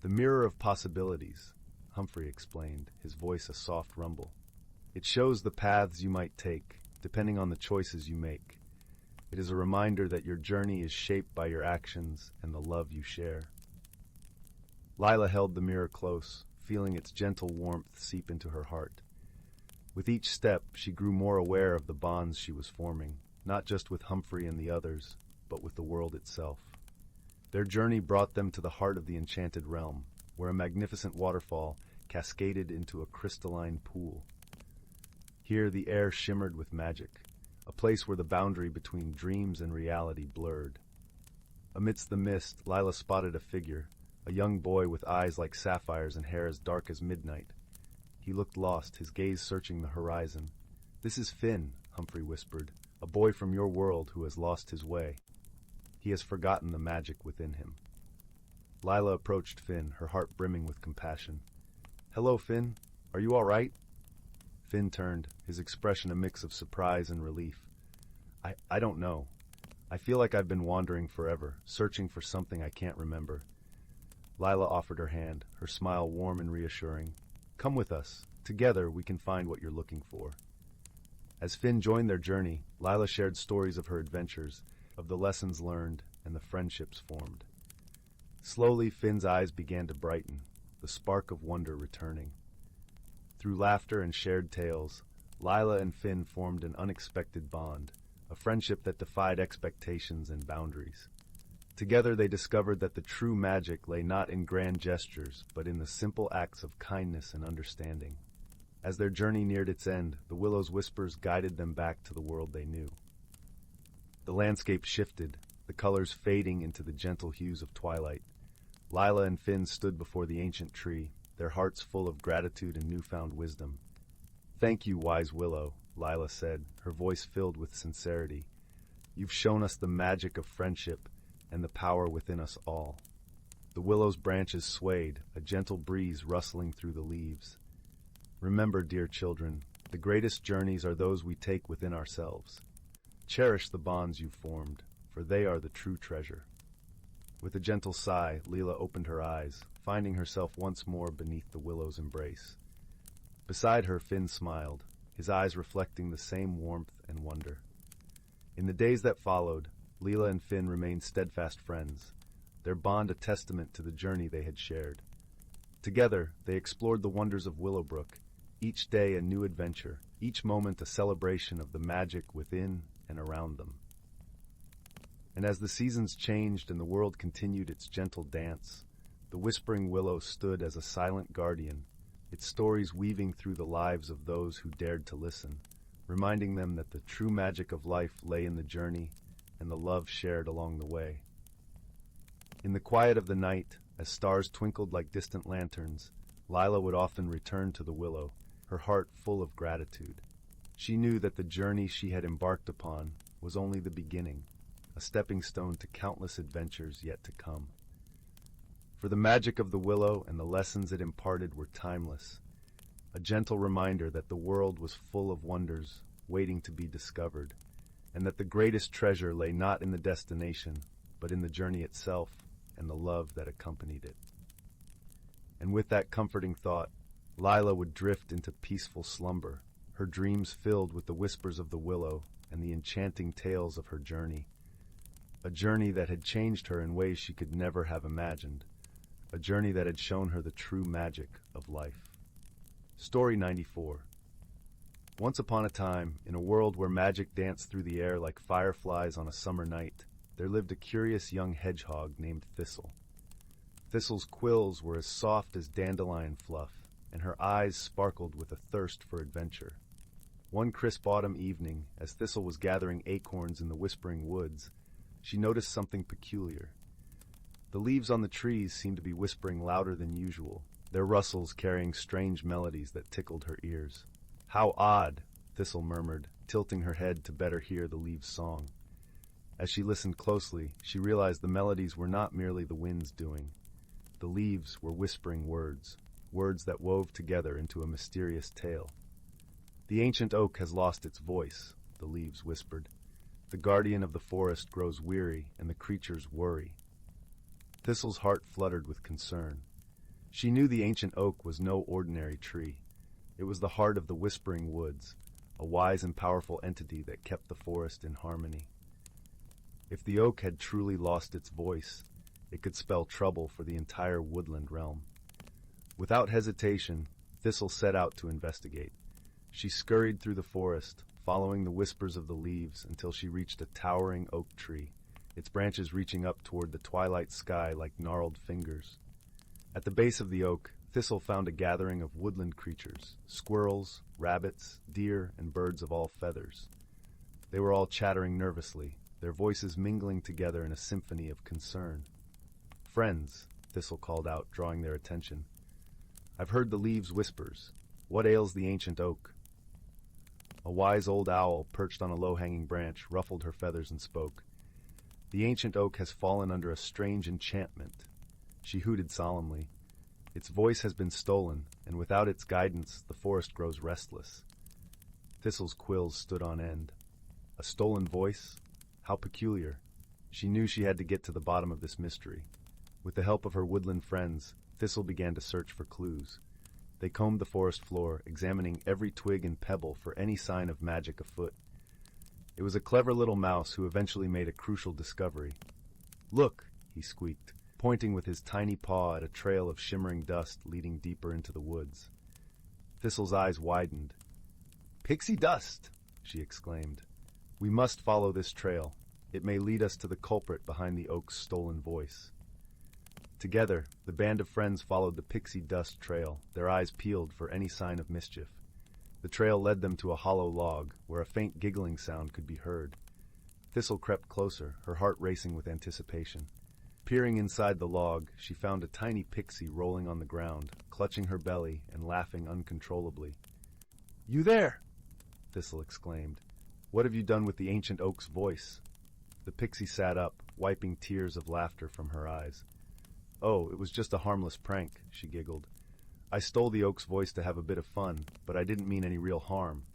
"The mirror of possibilities," Humphrey explained, his voice a soft rumble. "It shows the paths you might take, depending on the choices you make. It is a reminder that your journey is shaped by your actions and the love you share." Lila held the mirror close, feeling its gentle warmth seep into her heart. With each step, she grew more aware of the bonds she was forming, not just with Humphrey and the others, but with the world itself. Their journey brought them to the heart of the enchanted realm, where a magnificent waterfall cascaded into a crystalline pool. Here the air shimmered with magic, a place where the boundary between dreams and reality blurred. Amidst the mist, Lila spotted a figure, a young boy with eyes like sapphires and hair as dark as midnight. He looked lost, his gaze searching the horizon. "This is Finn," Humphrey whispered, "a boy from your world who has lost his way. He has forgotten the magic within him." Lila approached Finn, her heart brimming with compassion. "Hello, Finn. Are you all right?" Finn turned, his expression a mix of surprise and relief. I don't know. I feel like I've been wandering forever, searching for something I can't remember." Lila offered her hand, her smile warm and reassuring. "Come with us. Together we can find what you're looking for." As Finn joined their journey, Lila shared stories of her adventures, of the lessons learned, and the friendships formed. Slowly, Finn's eyes began to brighten, the spark of wonder returning. Through laughter and shared tales, Lila and Finn formed an unexpected bond, a friendship that defied expectations and boundaries. Together they discovered that the true magic lay not in grand gestures, but in the simple acts of kindness and understanding. As their journey neared its end, the willow's whispers guided them back to the world they knew. The landscape shifted, the colors fading into the gentle hues of twilight. Lila and Finn stood before the ancient tree, their hearts full of gratitude and newfound wisdom. "Thank you, wise willow," Lila said, her voice filled with sincerity. "You've shown us the magic of friendship and the power within us all." The willow's branches swayed, a gentle breeze rustling through the leaves. "Remember, dear children, the greatest journeys are those we take within ourselves. Cherish the bonds you've formed, for they are the true treasure." With a gentle sigh, Lila opened her eyes, finding herself once more beneath the willow's embrace. Beside her, Finn smiled, his eyes reflecting the same warmth and wonder. In the days that followed, Lila and Finn remained steadfast friends, their bond a testament to the journey they had shared. Together, they explored the wonders of Willowbrook, each day a new adventure, each moment a celebration of the magic within and around them. And as the seasons changed and the world continued its gentle dance, the Whispering Willow stood as a silent guardian, its stories weaving through the lives of those who dared to listen, reminding them that the true magic of life lay in the journey and the love shared along the way. In the quiet of the night, as stars twinkled like distant lanterns, Lila would often return to the willow, her heart full of gratitude. She knew that the journey she had embarked upon was only the beginning, a stepping stone to countless adventures yet to come. For the magic of the willow and the lessons it imparted were timeless, a gentle reminder that the world was full of wonders waiting to be discovered, and that the greatest treasure lay not in the destination, but in the journey itself and the love that accompanied it. And with that comforting thought, Lila would drift into peaceful slumber, her dreams filled with the whispers of the willow and the enchanting tales of her journey. A journey that had changed her in ways she could never have imagined, a journey that had shown her the true magic of life. Story 94. Once upon a time, in a world where magic danced through the air like fireflies on a summer night, there lived a curious young hedgehog named Thistle. Thistle's quills were as soft as dandelion fluff, and her eyes sparkled with a thirst for adventure. One crisp autumn evening, as Thistle was gathering acorns in the whispering woods, she noticed something peculiar. The leaves on the trees seemed to be whispering louder than usual, their rustles carrying strange melodies that tickled her ears. "How odd," Thistle murmured, tilting her head to better hear the leaves' song. As she listened closely, she realized the melodies were not merely the wind's doing. The leaves were whispering words, words that wove together into a mysterious tale. The ancient oak has lost its voice, the leaves whispered. The guardian of the forest grows weary, and the creatures worry. Thistle's heart fluttered with concern. She knew the ancient oak was no ordinary tree. It was the heart of the whispering woods, a wise and powerful entity that kept the forest in harmony. If the oak had truly lost its voice, it could spell trouble for the entire woodland realm. Without hesitation, Thistle set out to investigate. She scurried through the forest, following the whispers of the leaves until she reached a towering oak tree, its branches reaching up toward the twilight sky like gnarled fingers. At the base of the oak, Thistle found a gathering of woodland creatures, squirrels, rabbits, deer, and birds of all feathers. They were all chattering nervously, their voices mingling together in a symphony of concern. "Friends," Thistle called out, drawing their attention. "I've heard the leaves' whispers. What ails the ancient oak?" A wise old owl, perched on a low-hanging branch, ruffled her feathers and spoke. "The ancient oak has fallen under a strange enchantment." She hooted solemnly. "Its voice has been stolen, and without its guidance, the forest grows restless." Thistle's quills stood on end. A stolen voice? How peculiar. She knew she had to get to the bottom of this mystery. With the help of her woodland friends, Thistle began to search for clues. They combed the forest floor, examining every twig and pebble for any sign of magic afoot. It was a clever little mouse who eventually made a crucial discovery. "Look," he squeaked, pointing with his tiny paw at a trail of shimmering dust leading deeper into the woods. Thistle's eyes widened. "Pixie dust!" she exclaimed. "We must follow this trail. It may lead us to the culprit behind the oak's stolen voice." Together, the band of friends followed the pixie dust trail, their eyes peeled for any sign of mischief. The trail led them to a hollow log, where a faint giggling sound could be heard. Thistle crept closer, her heart racing with anticipation. Peering inside the log, she found a tiny pixie rolling on the ground, clutching her belly and laughing uncontrollably. "You there!" Thistle exclaimed. "What have you done with the ancient oak's voice?" The pixie sat up, wiping tears of laughter from her eyes. "Oh, it was just a harmless prank," she giggled. "I stole the oak's voice to have a bit of fun, but I didn't mean any real harm."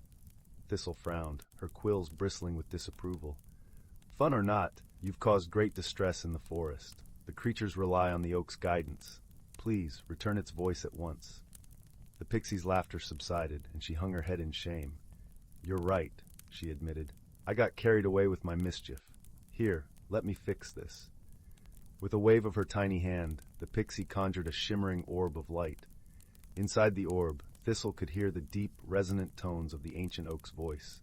Thistle frowned, her quills bristling with disapproval. "Fun or not, you've caused great distress in the forest. The creatures rely on the oak's guidance. Please, return its voice at once." The pixie's laughter subsided, and she hung her head in shame. "You're right," she admitted. "I got carried away with my mischief. Here, let me fix this." With a wave of her tiny hand, the pixie conjured a shimmering orb of light. Inside the orb, Thistle could hear the deep, resonant tones of the ancient oak's voice.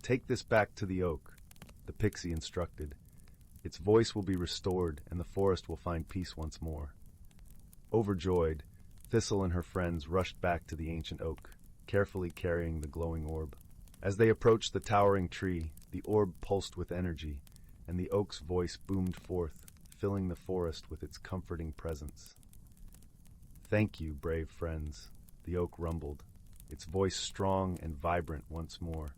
"Take this back to the oak," the pixie instructed. "Its voice will be restored, and the forest will find peace once more." Overjoyed, Thistle and her friends rushed back to the ancient oak, carefully carrying the glowing orb. As they approached the towering tree, the orb pulsed with energy, and the oak's voice boomed forth, filling the forest with its comforting presence. "Thank you, brave friends," the oak rumbled, its voice strong and vibrant once more.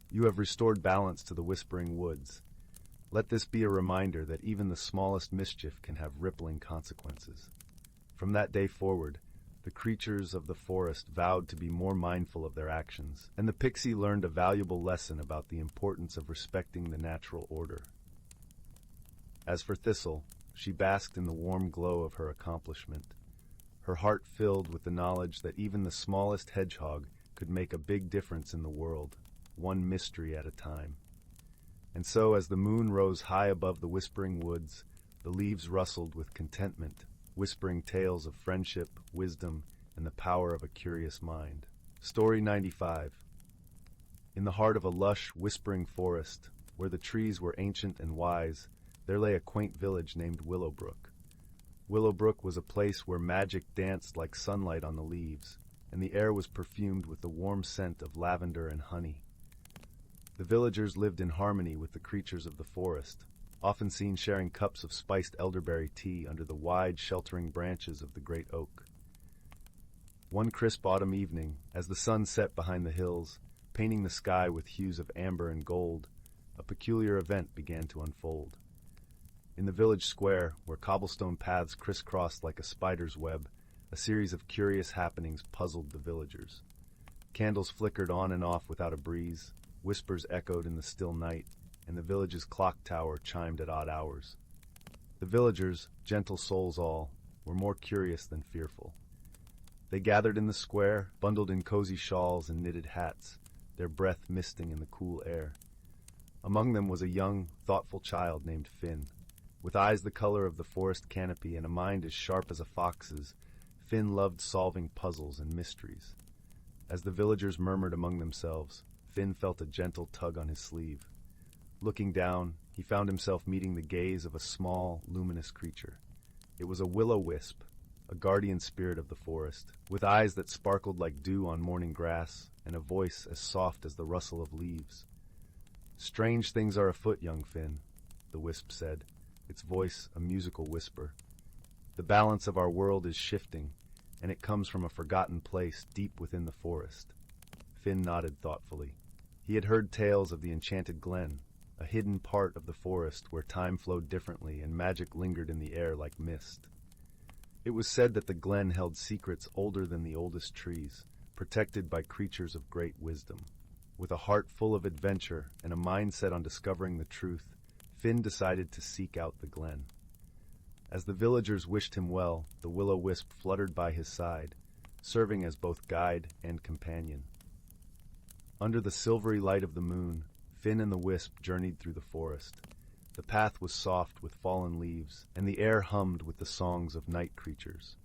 "You have restored balance to the whispering woods. Let this be a reminder that even the smallest mischief can have rippling consequences." From that day forward, the creatures of the forest vowed to be more mindful of their actions, and the pixie learned a valuable lesson about the importance of respecting the natural order. As for Thistle, she basked in the warm glow of her accomplishment, her heart filled with the knowledge that even the smallest hedgehog could make a big difference in the world, one mystery at a time. And so, as the moon rose high above the whispering woods, the leaves rustled with contentment, whispering tales of friendship, wisdom, and the power of a curious mind. Story 95. In the heart of a lush, whispering forest, where the trees were ancient and wise, there lay a quaint village named Willowbrook. Willowbrook was a place where magic danced like sunlight on the leaves, and the air was perfumed with the warm scent of lavender and honey. The villagers lived in harmony with the creatures of the forest, often seen sharing cups of spiced elderberry tea under the wide, sheltering branches of the great oak. One crisp autumn evening, as the sun set behind the hills, painting the sky with hues of amber and gold, a peculiar event began to unfold. In the village square, where cobblestone paths crisscrossed like a spider's web, a series of curious happenings puzzled the villagers. Candles flickered on and off without a breeze, whispers echoed in the still night, and the village's clock tower chimed at odd hours. The villagers, gentle souls all, were more curious than fearful. They gathered in the square, bundled in cozy shawls and knitted hats, their breath misting in the cool air. Among them was a young, thoughtful child named Finn. With eyes the color of the forest canopy and a mind as sharp as a fox's, Finn loved solving puzzles and mysteries. As the villagers murmured among themselves, Finn felt a gentle tug on his sleeve. Looking down, he found himself meeting the gaze of a small, luminous creature. It was a will-o-wisp, a guardian spirit of the forest, with eyes that sparkled like dew on morning grass and a voice as soft as the rustle of leaves. "Strange things are afoot, young Finn," the wisp said, its voice a musical whisper. "The balance of our world is shifting, and it comes from a forgotten place deep within the forest." Finn nodded thoughtfully. He had heard tales of the enchanted glen, a hidden part of the forest where time flowed differently and magic lingered in the air like mist. It was said that the glen held secrets older than the oldest trees, protected by creatures of great wisdom. With a heart full of adventure and a mind set on discovering the truth, Finn decided to seek out the glen. As the villagers wished him well, the will-o-wisp fluttered by his side, serving as both guide and companion. Under the silvery light of the moon, Finn and the wisp journeyed through the forest. The path was soft with fallen leaves, and the air hummed with the songs of night creatures.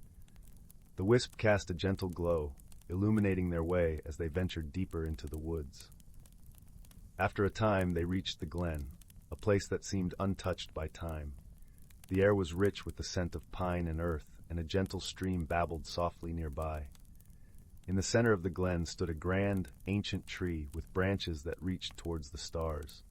The wisp cast a gentle glow, illuminating their way as they ventured deeper into the woods. After a time, they reached the glen, a place that seemed untouched by time. The air was rich with the scent of pine and earth, and a gentle stream babbled softly nearby. In the center of the glen stood a grand, ancient tree with branches that reached towards the stars.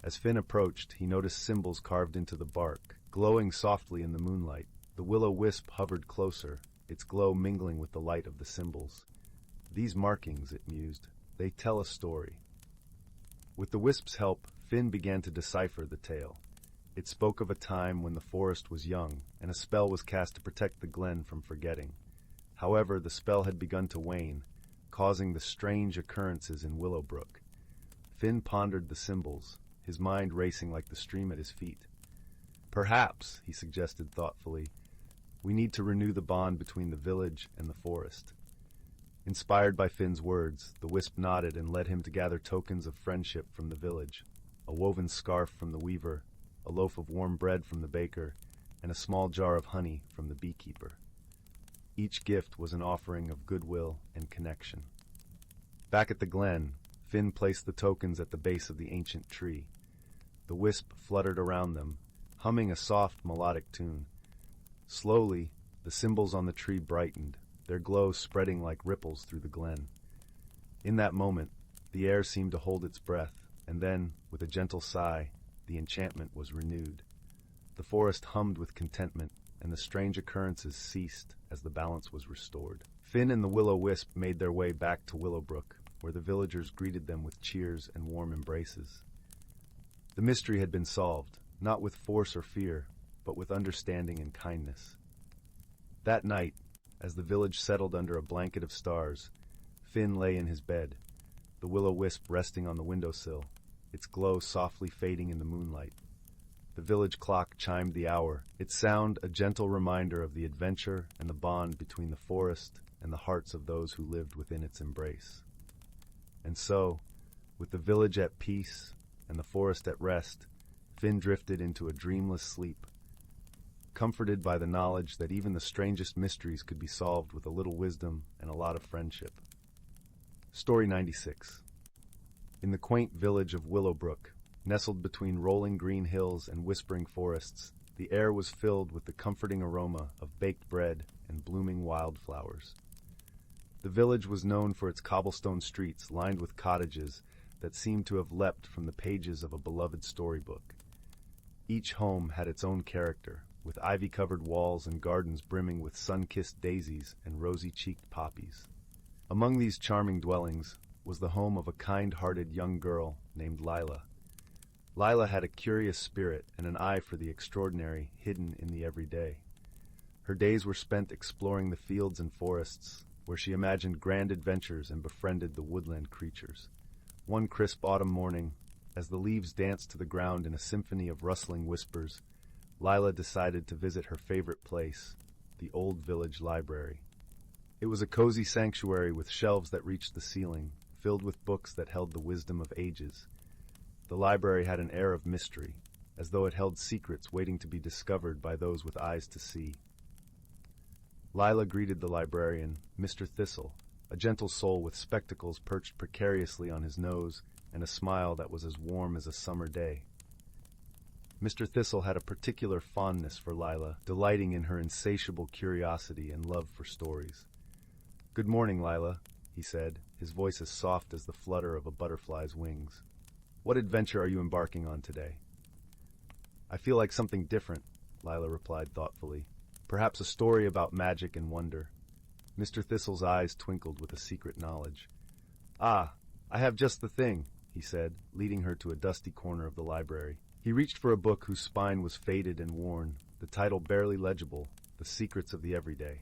As Finn approached, he noticed symbols carved into the bark, glowing softly in the moonlight. The will-o-wisp hovered closer, its glow mingling with the light of the symbols. "These markings," it mused, "they tell a story." With the wisp's help, Finn began to decipher the tale. It spoke of a time when the forest was young, and a spell was cast to protect the glen from forgetting. However, the spell had begun to wane, causing the strange occurrences in Willowbrook. Finn pondered the symbols, his mind racing like the stream at his feet. "Perhaps," he suggested thoughtfully, "we need to renew the bond between the village and the forest." Inspired by Finn's words, the wisp nodded and led him to gather tokens of friendship from the village: a woven scarf from the weaver, a loaf of warm bread from the baker, and a small jar of honey from the beekeeper. Each gift was an offering of goodwill and connection. Back at the glen, Finn placed the tokens at the base of the ancient tree. The wisp fluttered around them, humming a soft melodic tune. Slowly, the symbols on the tree brightened, their glow spreading like ripples through the glen. In that moment, the air seemed to hold its breath, and then, with a gentle sigh, the enchantment was renewed. The forest hummed with contentment, and the strange occurrences ceased as the balance was restored. Finn and the will-o-wisp made their way back to Willowbrook, where the villagers greeted them with cheers and warm embraces. The mystery had been solved, not with force or fear, but with understanding and kindness. That night, as the village settled under a blanket of stars, Finn lay in his bed, the will-o-wisp resting on the windowsill, its glow softly fading in the moonlight. The village clock chimed the hour, its sound a gentle reminder of the adventure and the bond between the forest and the hearts of those who lived within its embrace. And so, with the village at peace and the forest at rest, Finn drifted into a dreamless sleep, comforted by the knowledge that even the strangest mysteries could be solved with a little wisdom and a lot of friendship. Story 96. In the quaint village of Willowbrook, nestled between rolling green hills and whispering forests, the air was filled with the comforting aroma of baked bread and blooming wildflowers. The village was known for its cobblestone streets lined with cottages that seemed to have leapt from the pages of a beloved storybook. Each home had its own character, with ivy-covered walls and gardens brimming with sun-kissed daisies and rosy-cheeked poppies. Among these charming dwellings was the home of a kind-hearted young girl named Lyla. Lyla had a curious spirit and an eye for the extraordinary hidden in the everyday. Her days were spent exploring the fields and forests, where she imagined grand adventures and befriended the woodland creatures. One crisp autumn morning, as the leaves danced to the ground in a symphony of rustling whispers, Lyla decided to visit her favorite place, the old village library. It was a cozy sanctuary with shelves that reached the ceiling, filled with books that held the wisdom of ages. The library had an air of mystery, as though it held secrets waiting to be discovered by those with eyes to see. Lyla greeted the librarian, Mr. Thistle, a gentle soul with spectacles perched precariously on his nose and a smile that was as warm as a summer day. Mr. Thistle had a particular fondness for Lyla, delighting in her insatiable curiosity and love for stories. "Good morning, Lyla," he said, his voice as soft as the flutter of a butterfly's wings. "What adventure are you embarking on today?" "I feel like something different," Lyla replied thoughtfully. "Perhaps a story about magic and wonder." Mr. Thistle's eyes twinkled with a secret knowledge. "Ah, I have just the thing," he said, leading her to a dusty corner of the library. He reached for a book whose spine was faded and worn, the title barely legible, The Secrets of the Everyday.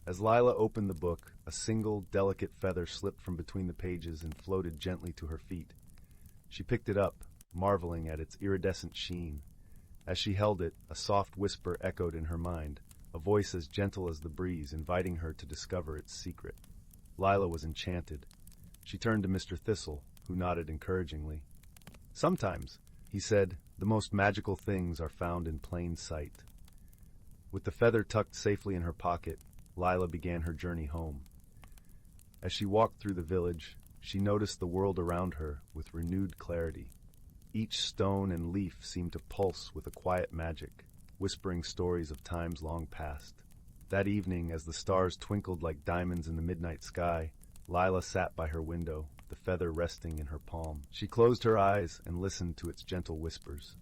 As Lyla opened the book, a single, delicate feather slipped from between the pages and floated gently to her feet. She picked it up, marveling at its iridescent sheen. As she held it, a soft whisper echoed in her mind, a voice as gentle as the breeze inviting her to discover its secret. Lyla was enchanted. She turned to Mr. Thistle, who nodded encouragingly. "Sometimes," he said, "the most magical things are found in plain sight." With the feather tucked safely in her pocket, Lyla began her journey home. As she walked through the village, she noticed the world around her with renewed clarity. Each stone and leaf seemed to pulse with a quiet magic, whispering stories of times long past. That evening, as the stars twinkled like diamonds in the midnight sky, Lyla sat by her window, the feather resting in her palm. She closed her eyes and listened to its gentle whispers.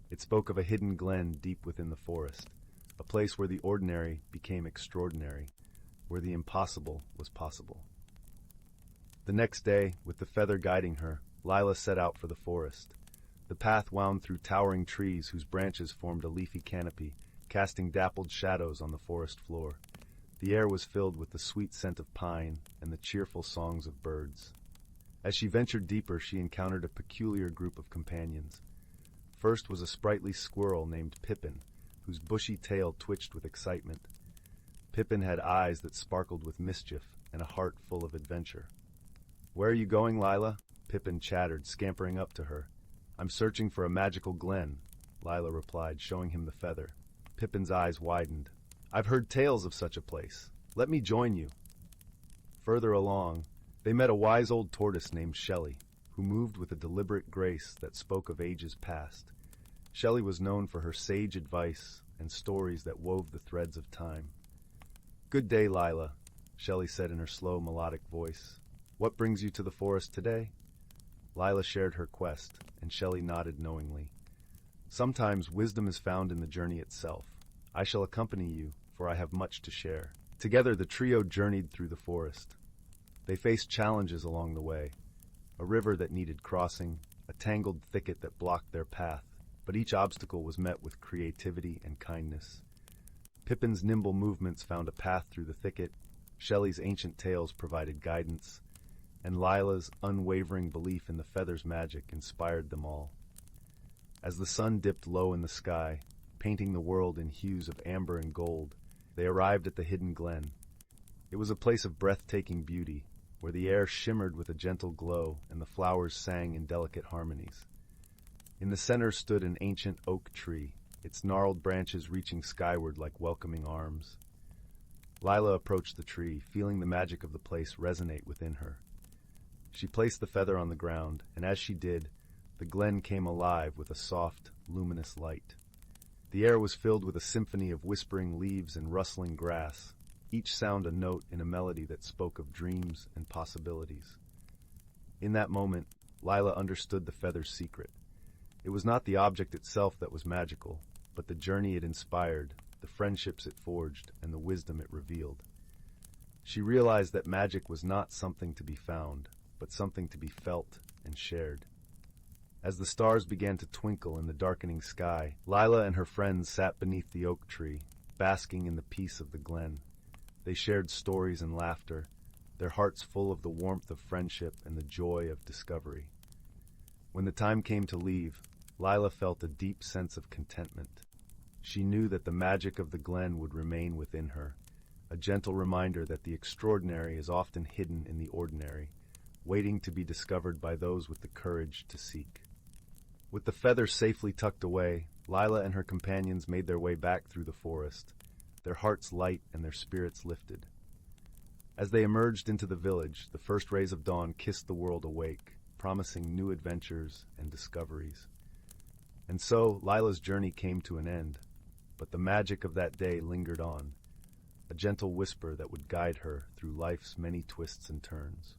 It spoke of a hidden glen deep within the forest, a place where the ordinary became extraordinary, where the impossible was possible. The next day, with the feather guiding her, Lyla set out for the forest. The path wound through towering trees whose branches formed a leafy canopy, casting dappled shadows on the forest floor. The air was filled with the sweet scent of pine and the cheerful songs of birds. As she ventured deeper, she encountered a peculiar group of companions. First was a sprightly squirrel named Pippin, whose bushy tail twitched with excitement. Pippin had eyes that sparkled with mischief and a heart full of adventure. "Where are you going, Lyla?" Pippin chattered, scampering up to her. "I'm searching for a magical glen," Lyla replied, showing him the feather. Pippin's eyes widened. "I've heard tales of such a place. Let me join you." Further along, they met a wise old tortoise named Shelley, who moved with a deliberate grace that spoke of ages past. Shelley was known for her sage advice and stories that wove the threads of time. "Good day, Lyla," Shelley said in her slow, melodic voice. "What brings you to the forest today?" Lyla shared her quest, and Shelley nodded knowingly. "Sometimes wisdom is found in the journey itself. I shall accompany you, for I have much to share." Together the trio journeyed through the forest. They faced challenges along the way. A river that needed crossing, a tangled thicket that blocked their path, but each obstacle was met with creativity and kindness. Pippin's nimble movements found a path through the thicket, Shelley's ancient tales provided guidance, and Lyla's unwavering belief in the feather's magic inspired them all. As the sun dipped low in the sky, painting the world in hues of amber and gold, they arrived at the hidden glen. It was a place of breathtaking beauty, where the air shimmered with a gentle glow and the flowers sang in delicate harmonies. In the center stood an ancient oak tree, its gnarled branches reaching skyward like welcoming arms. Lyla approached the tree, feeling the magic of the place resonate within her. She placed the feather on the ground, and as she did, the glen came alive with a soft, luminous light. The air was filled with a symphony of whispering leaves and rustling grass, each sound a note in a melody that spoke of dreams and possibilities. In that moment, Lyla understood the feather's secret. It was not the object itself that was magical, but the journey it inspired, the friendships it forged, and the wisdom it revealed. She realized that magic was not something to be found, but something to be felt and shared. As the stars began to twinkle in the darkening sky, Lyla and her friends sat beneath the oak tree, basking in the peace of the glen. They shared stories and laughter, their hearts full of the warmth of friendship and the joy of discovery. When the time came to leave, Lila felt a deep sense of contentment. She knew that the magic of the glen would remain within her, a gentle reminder that the extraordinary is often hidden in the ordinary, waiting to be discovered by those with the courage to seek. With the feather safely tucked away, Lila and her companions made their way back through the forest, their hearts light and their spirits lifted. As they emerged into the village, the first rays of dawn kissed the world awake, promising new adventures and discoveries. And so, Lila's journey came to an end, but the magic of that day lingered on, a gentle whisper that would guide her through life's many twists and turns.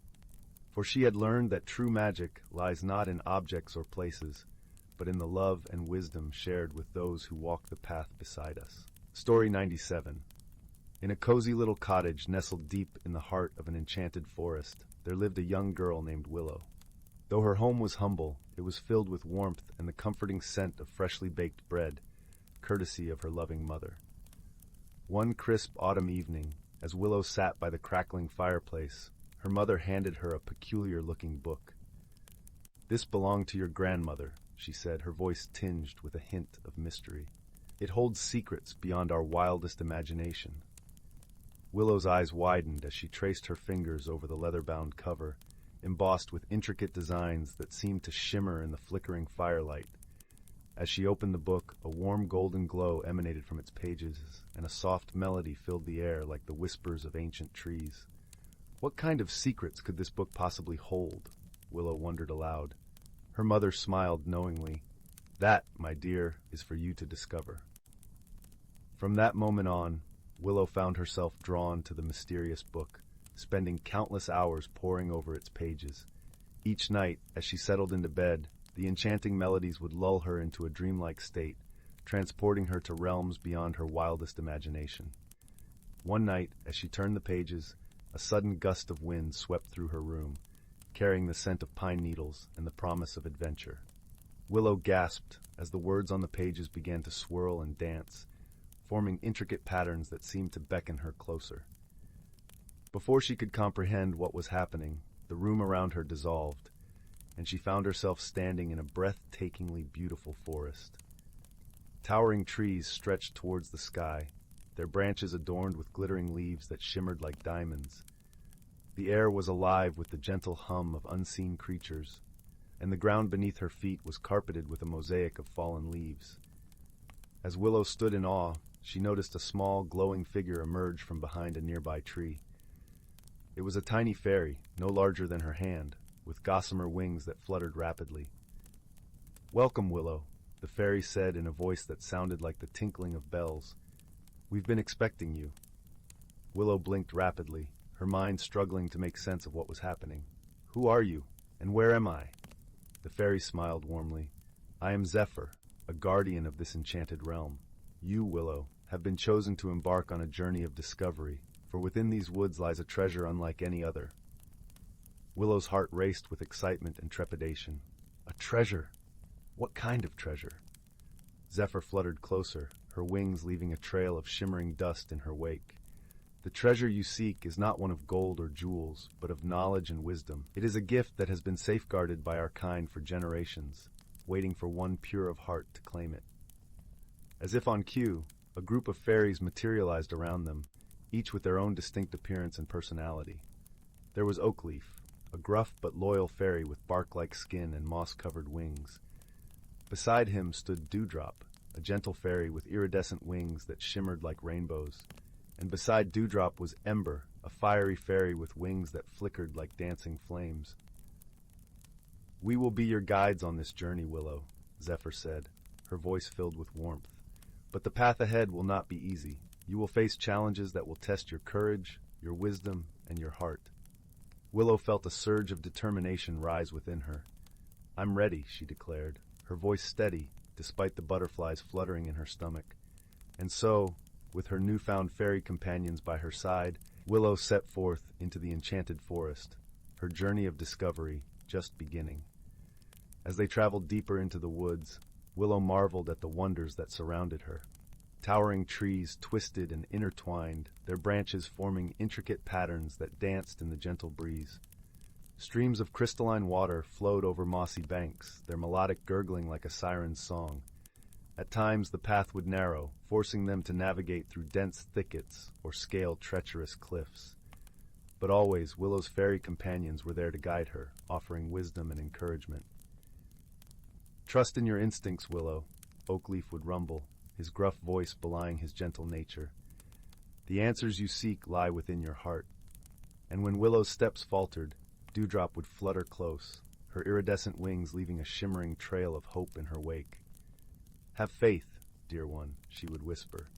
For she had learned that true magic lies not in objects or places, but in the love and wisdom shared with those who walk the path beside us. Story 97. In a cozy little cottage nestled deep in the heart of an enchanted forest, there lived a young girl named Willow. Though her home was humble, it was filled with warmth and the comforting scent of freshly baked bread, courtesy of her loving mother. One crisp autumn evening, as Willow sat by the crackling fireplace, her mother handed her a peculiar-looking book. "This belonged to your grandmother," she said, her voice tinged with a hint of mystery. "It holds secrets beyond our wildest imagination." Willow's eyes widened as she traced her fingers over the leather-bound cover, embossed with intricate designs that seemed to shimmer in the flickering firelight. As she opened the book, a warm golden glow emanated from its pages, and a soft melody filled the air like the whispers of ancient trees. What kind of secrets could this book possibly hold? Willow wondered aloud. Her mother smiled knowingly. "That, my dear, is for you to discover." From that moment on, Willow found herself drawn to the mysterious book, spending countless hours poring over its pages. Each night, as she settled into bed, the enchanting melodies would lull her into a dreamlike state, transporting her to realms beyond her wildest imagination. One night, as she turned the pages, a sudden gust of wind swept through her room, carrying the scent of pine needles and the promise of adventure. Willow gasped as the words on the pages began to swirl and dance, forming intricate patterns that seemed to beckon her closer. Before she could comprehend what was happening, the room around her dissolved, and she found herself standing in a breathtakingly beautiful forest. Towering trees stretched towards the sky, their branches adorned with glittering leaves that shimmered like diamonds. The air was alive with the gentle hum of unseen creatures, and the ground beneath her feet was carpeted with a mosaic of fallen leaves. As Willow stood in awe, she noticed a small, glowing figure emerge from behind a nearby tree. It was a tiny fairy, no larger than her hand, with gossamer wings that fluttered rapidly. "Welcome, Willow," the fairy said in a voice that sounded like the tinkling of bells. "We've been expecting you." Willow blinked rapidly, her mind struggling to make sense of what was happening. "Who are you, and where am I?" The fairy smiled warmly. "I am Zephyr, a guardian of this enchanted realm. You, Willow, have been chosen to embark on a journey of discovery, for within these woods lies a treasure unlike any other." Willow's heart raced with excitement and trepidation. "A treasure? What kind of treasure?" Zephyr fluttered closer, her wings leaving a trail of shimmering dust in her wake. "The treasure you seek is not one of gold or jewels, but of knowledge and wisdom. It is a gift that has been safeguarded by our kind for generations, waiting for one pure of heart to claim it." As if on cue, a group of fairies materialized around them, each with their own distinct appearance and personality. There was Oakleaf, a gruff but loyal fairy with bark-like skin and moss-covered wings. Beside him stood Dewdrop, a gentle fairy with iridescent wings that shimmered like rainbows. And beside Dewdrop was Ember, a fiery fairy with wings that flickered like dancing flames. "We will be your guides on this journey, Willow," Zephyr said, her voice filled with warmth. "But the path ahead will not be easy. You will face challenges that will test your courage, your wisdom, and your heart." Willow felt a surge of determination rise within her. "I'm ready," she declared, her voice steady, despite the butterflies fluttering in her stomach. And so, with her newfound fairy companions by her side, Willow set forth into the enchanted forest, her journey of discovery just beginning. As they traveled deeper into the woods, Willow marveled at the wonders that surrounded her. Towering trees twisted and intertwined, their branches forming intricate patterns that danced in the gentle breeze. Streams of crystalline water flowed over mossy banks, their melodic gurgling like a siren's song. At times the path would narrow, forcing them to navigate through dense thickets or scale treacherous cliffs. But always, Willow's fairy companions were there to guide her, offering wisdom and encouragement. "Trust in your instincts, Willow," Oakleaf would rumble, his gruff voice belying his gentle nature. "The answers you seek lie within your heart." And when Willow's steps faltered, Dewdrop would flutter close, her iridescent wings leaving a shimmering trail of hope in her wake. "Have faith, dear one," she would whisper.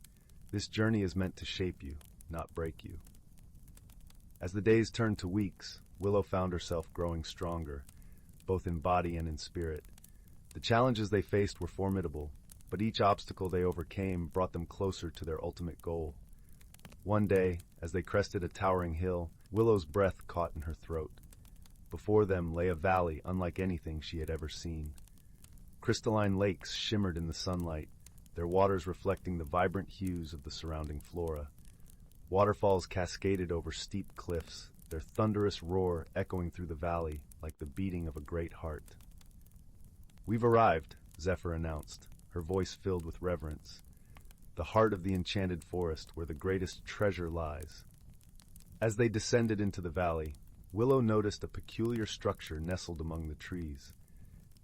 "This journey is meant to shape you, not break you." As the days turned to weeks, Willow found herself growing stronger, both in body and in spirit. The challenges they faced were formidable, but each obstacle they overcame brought them closer to their ultimate goal. One day, as they crested a towering hill, Willow's breath caught in her throat. Before them lay a valley unlike anything she had ever seen. Crystalline lakes shimmered in the sunlight, their waters reflecting the vibrant hues of the surrounding flora. Waterfalls cascaded over steep cliffs, their thunderous roar echoing through the valley like the beating of a great heart. "We've arrived," Zephyr announced, her voice filled with reverence. "The heart of the enchanted forest where the greatest treasure lies." As they descended into the valley, Willow noticed a peculiar structure nestled among the trees.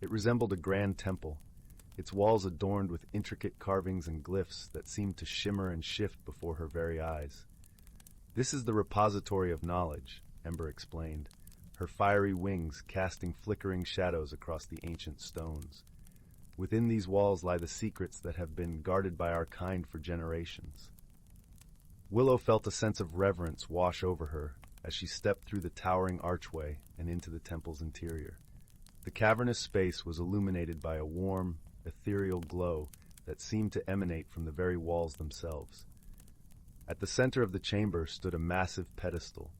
It resembled a grand temple, its walls adorned with intricate carvings and glyphs that seemed to shimmer and shift before her very eyes. "This is the repository of knowledge," Ember explained, her fiery wings casting flickering shadows across the ancient stones. "Within these walls lie the secrets that have been guarded by our kind for generations." Willow felt a sense of reverence wash over her as she stepped through the towering archway and into the temple's interior. The cavernous space was illuminated by a warm, ethereal glow that seemed to emanate from the very walls themselves. At the center of the chamber stood a massive pedestal,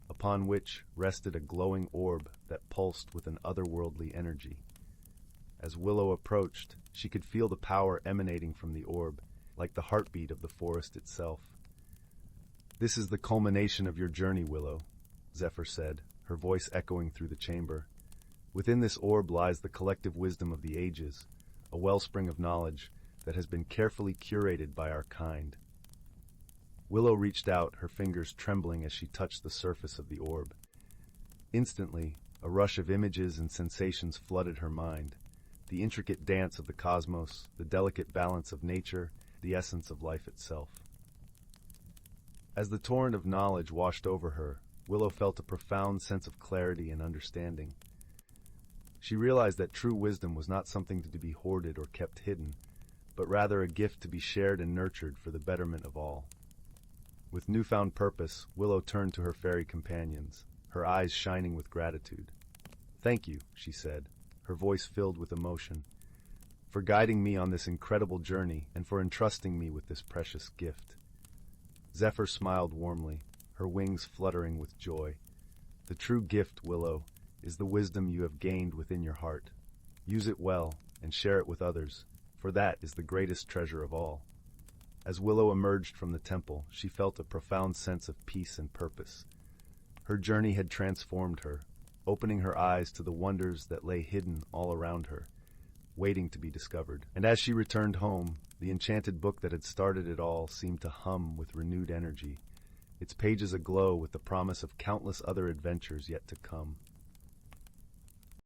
upon which rested a glowing orb that pulsed with an otherworldly energy. As Willow approached, she could feel the power emanating from the orb, like the heartbeat of the forest itself. "This is the culmination of your journey, Willow," Zephyr said, her voice echoing through the chamber. "Within this orb lies the collective wisdom of the ages, a wellspring of knowledge that has been carefully curated by our kind." Willow reached out, her fingers trembling as she touched the surface of the orb. Instantly, a rush of images and sensations flooded her mind. The intricate dance of the cosmos, the delicate balance of nature, the essence of life itself. As the torrent of knowledge washed over her, Willow felt a profound sense of clarity and understanding. She realized that true wisdom was not something to be hoarded or kept hidden, but rather a gift to be shared and nurtured for the betterment of all. With newfound purpose, Willow turned to her fairy companions, her eyes shining with gratitude. "Thank you," she said, her voice filled with emotion, "for guiding me on this incredible journey and for entrusting me with this precious gift." Zephyr smiled warmly, her wings fluttering with joy. "The true gift, Willow, is the wisdom you have gained within your heart. Use it well and share it with others, for that is the greatest treasure of all." As Willow emerged from the temple, she felt a profound sense of peace and purpose. Her journey had transformed her, opening her eyes to the wonders that lay hidden all around her, waiting to be discovered. And as she returned home, the enchanted book that had started it all seemed to hum with renewed energy, its pages aglow with the promise of countless other adventures yet to come.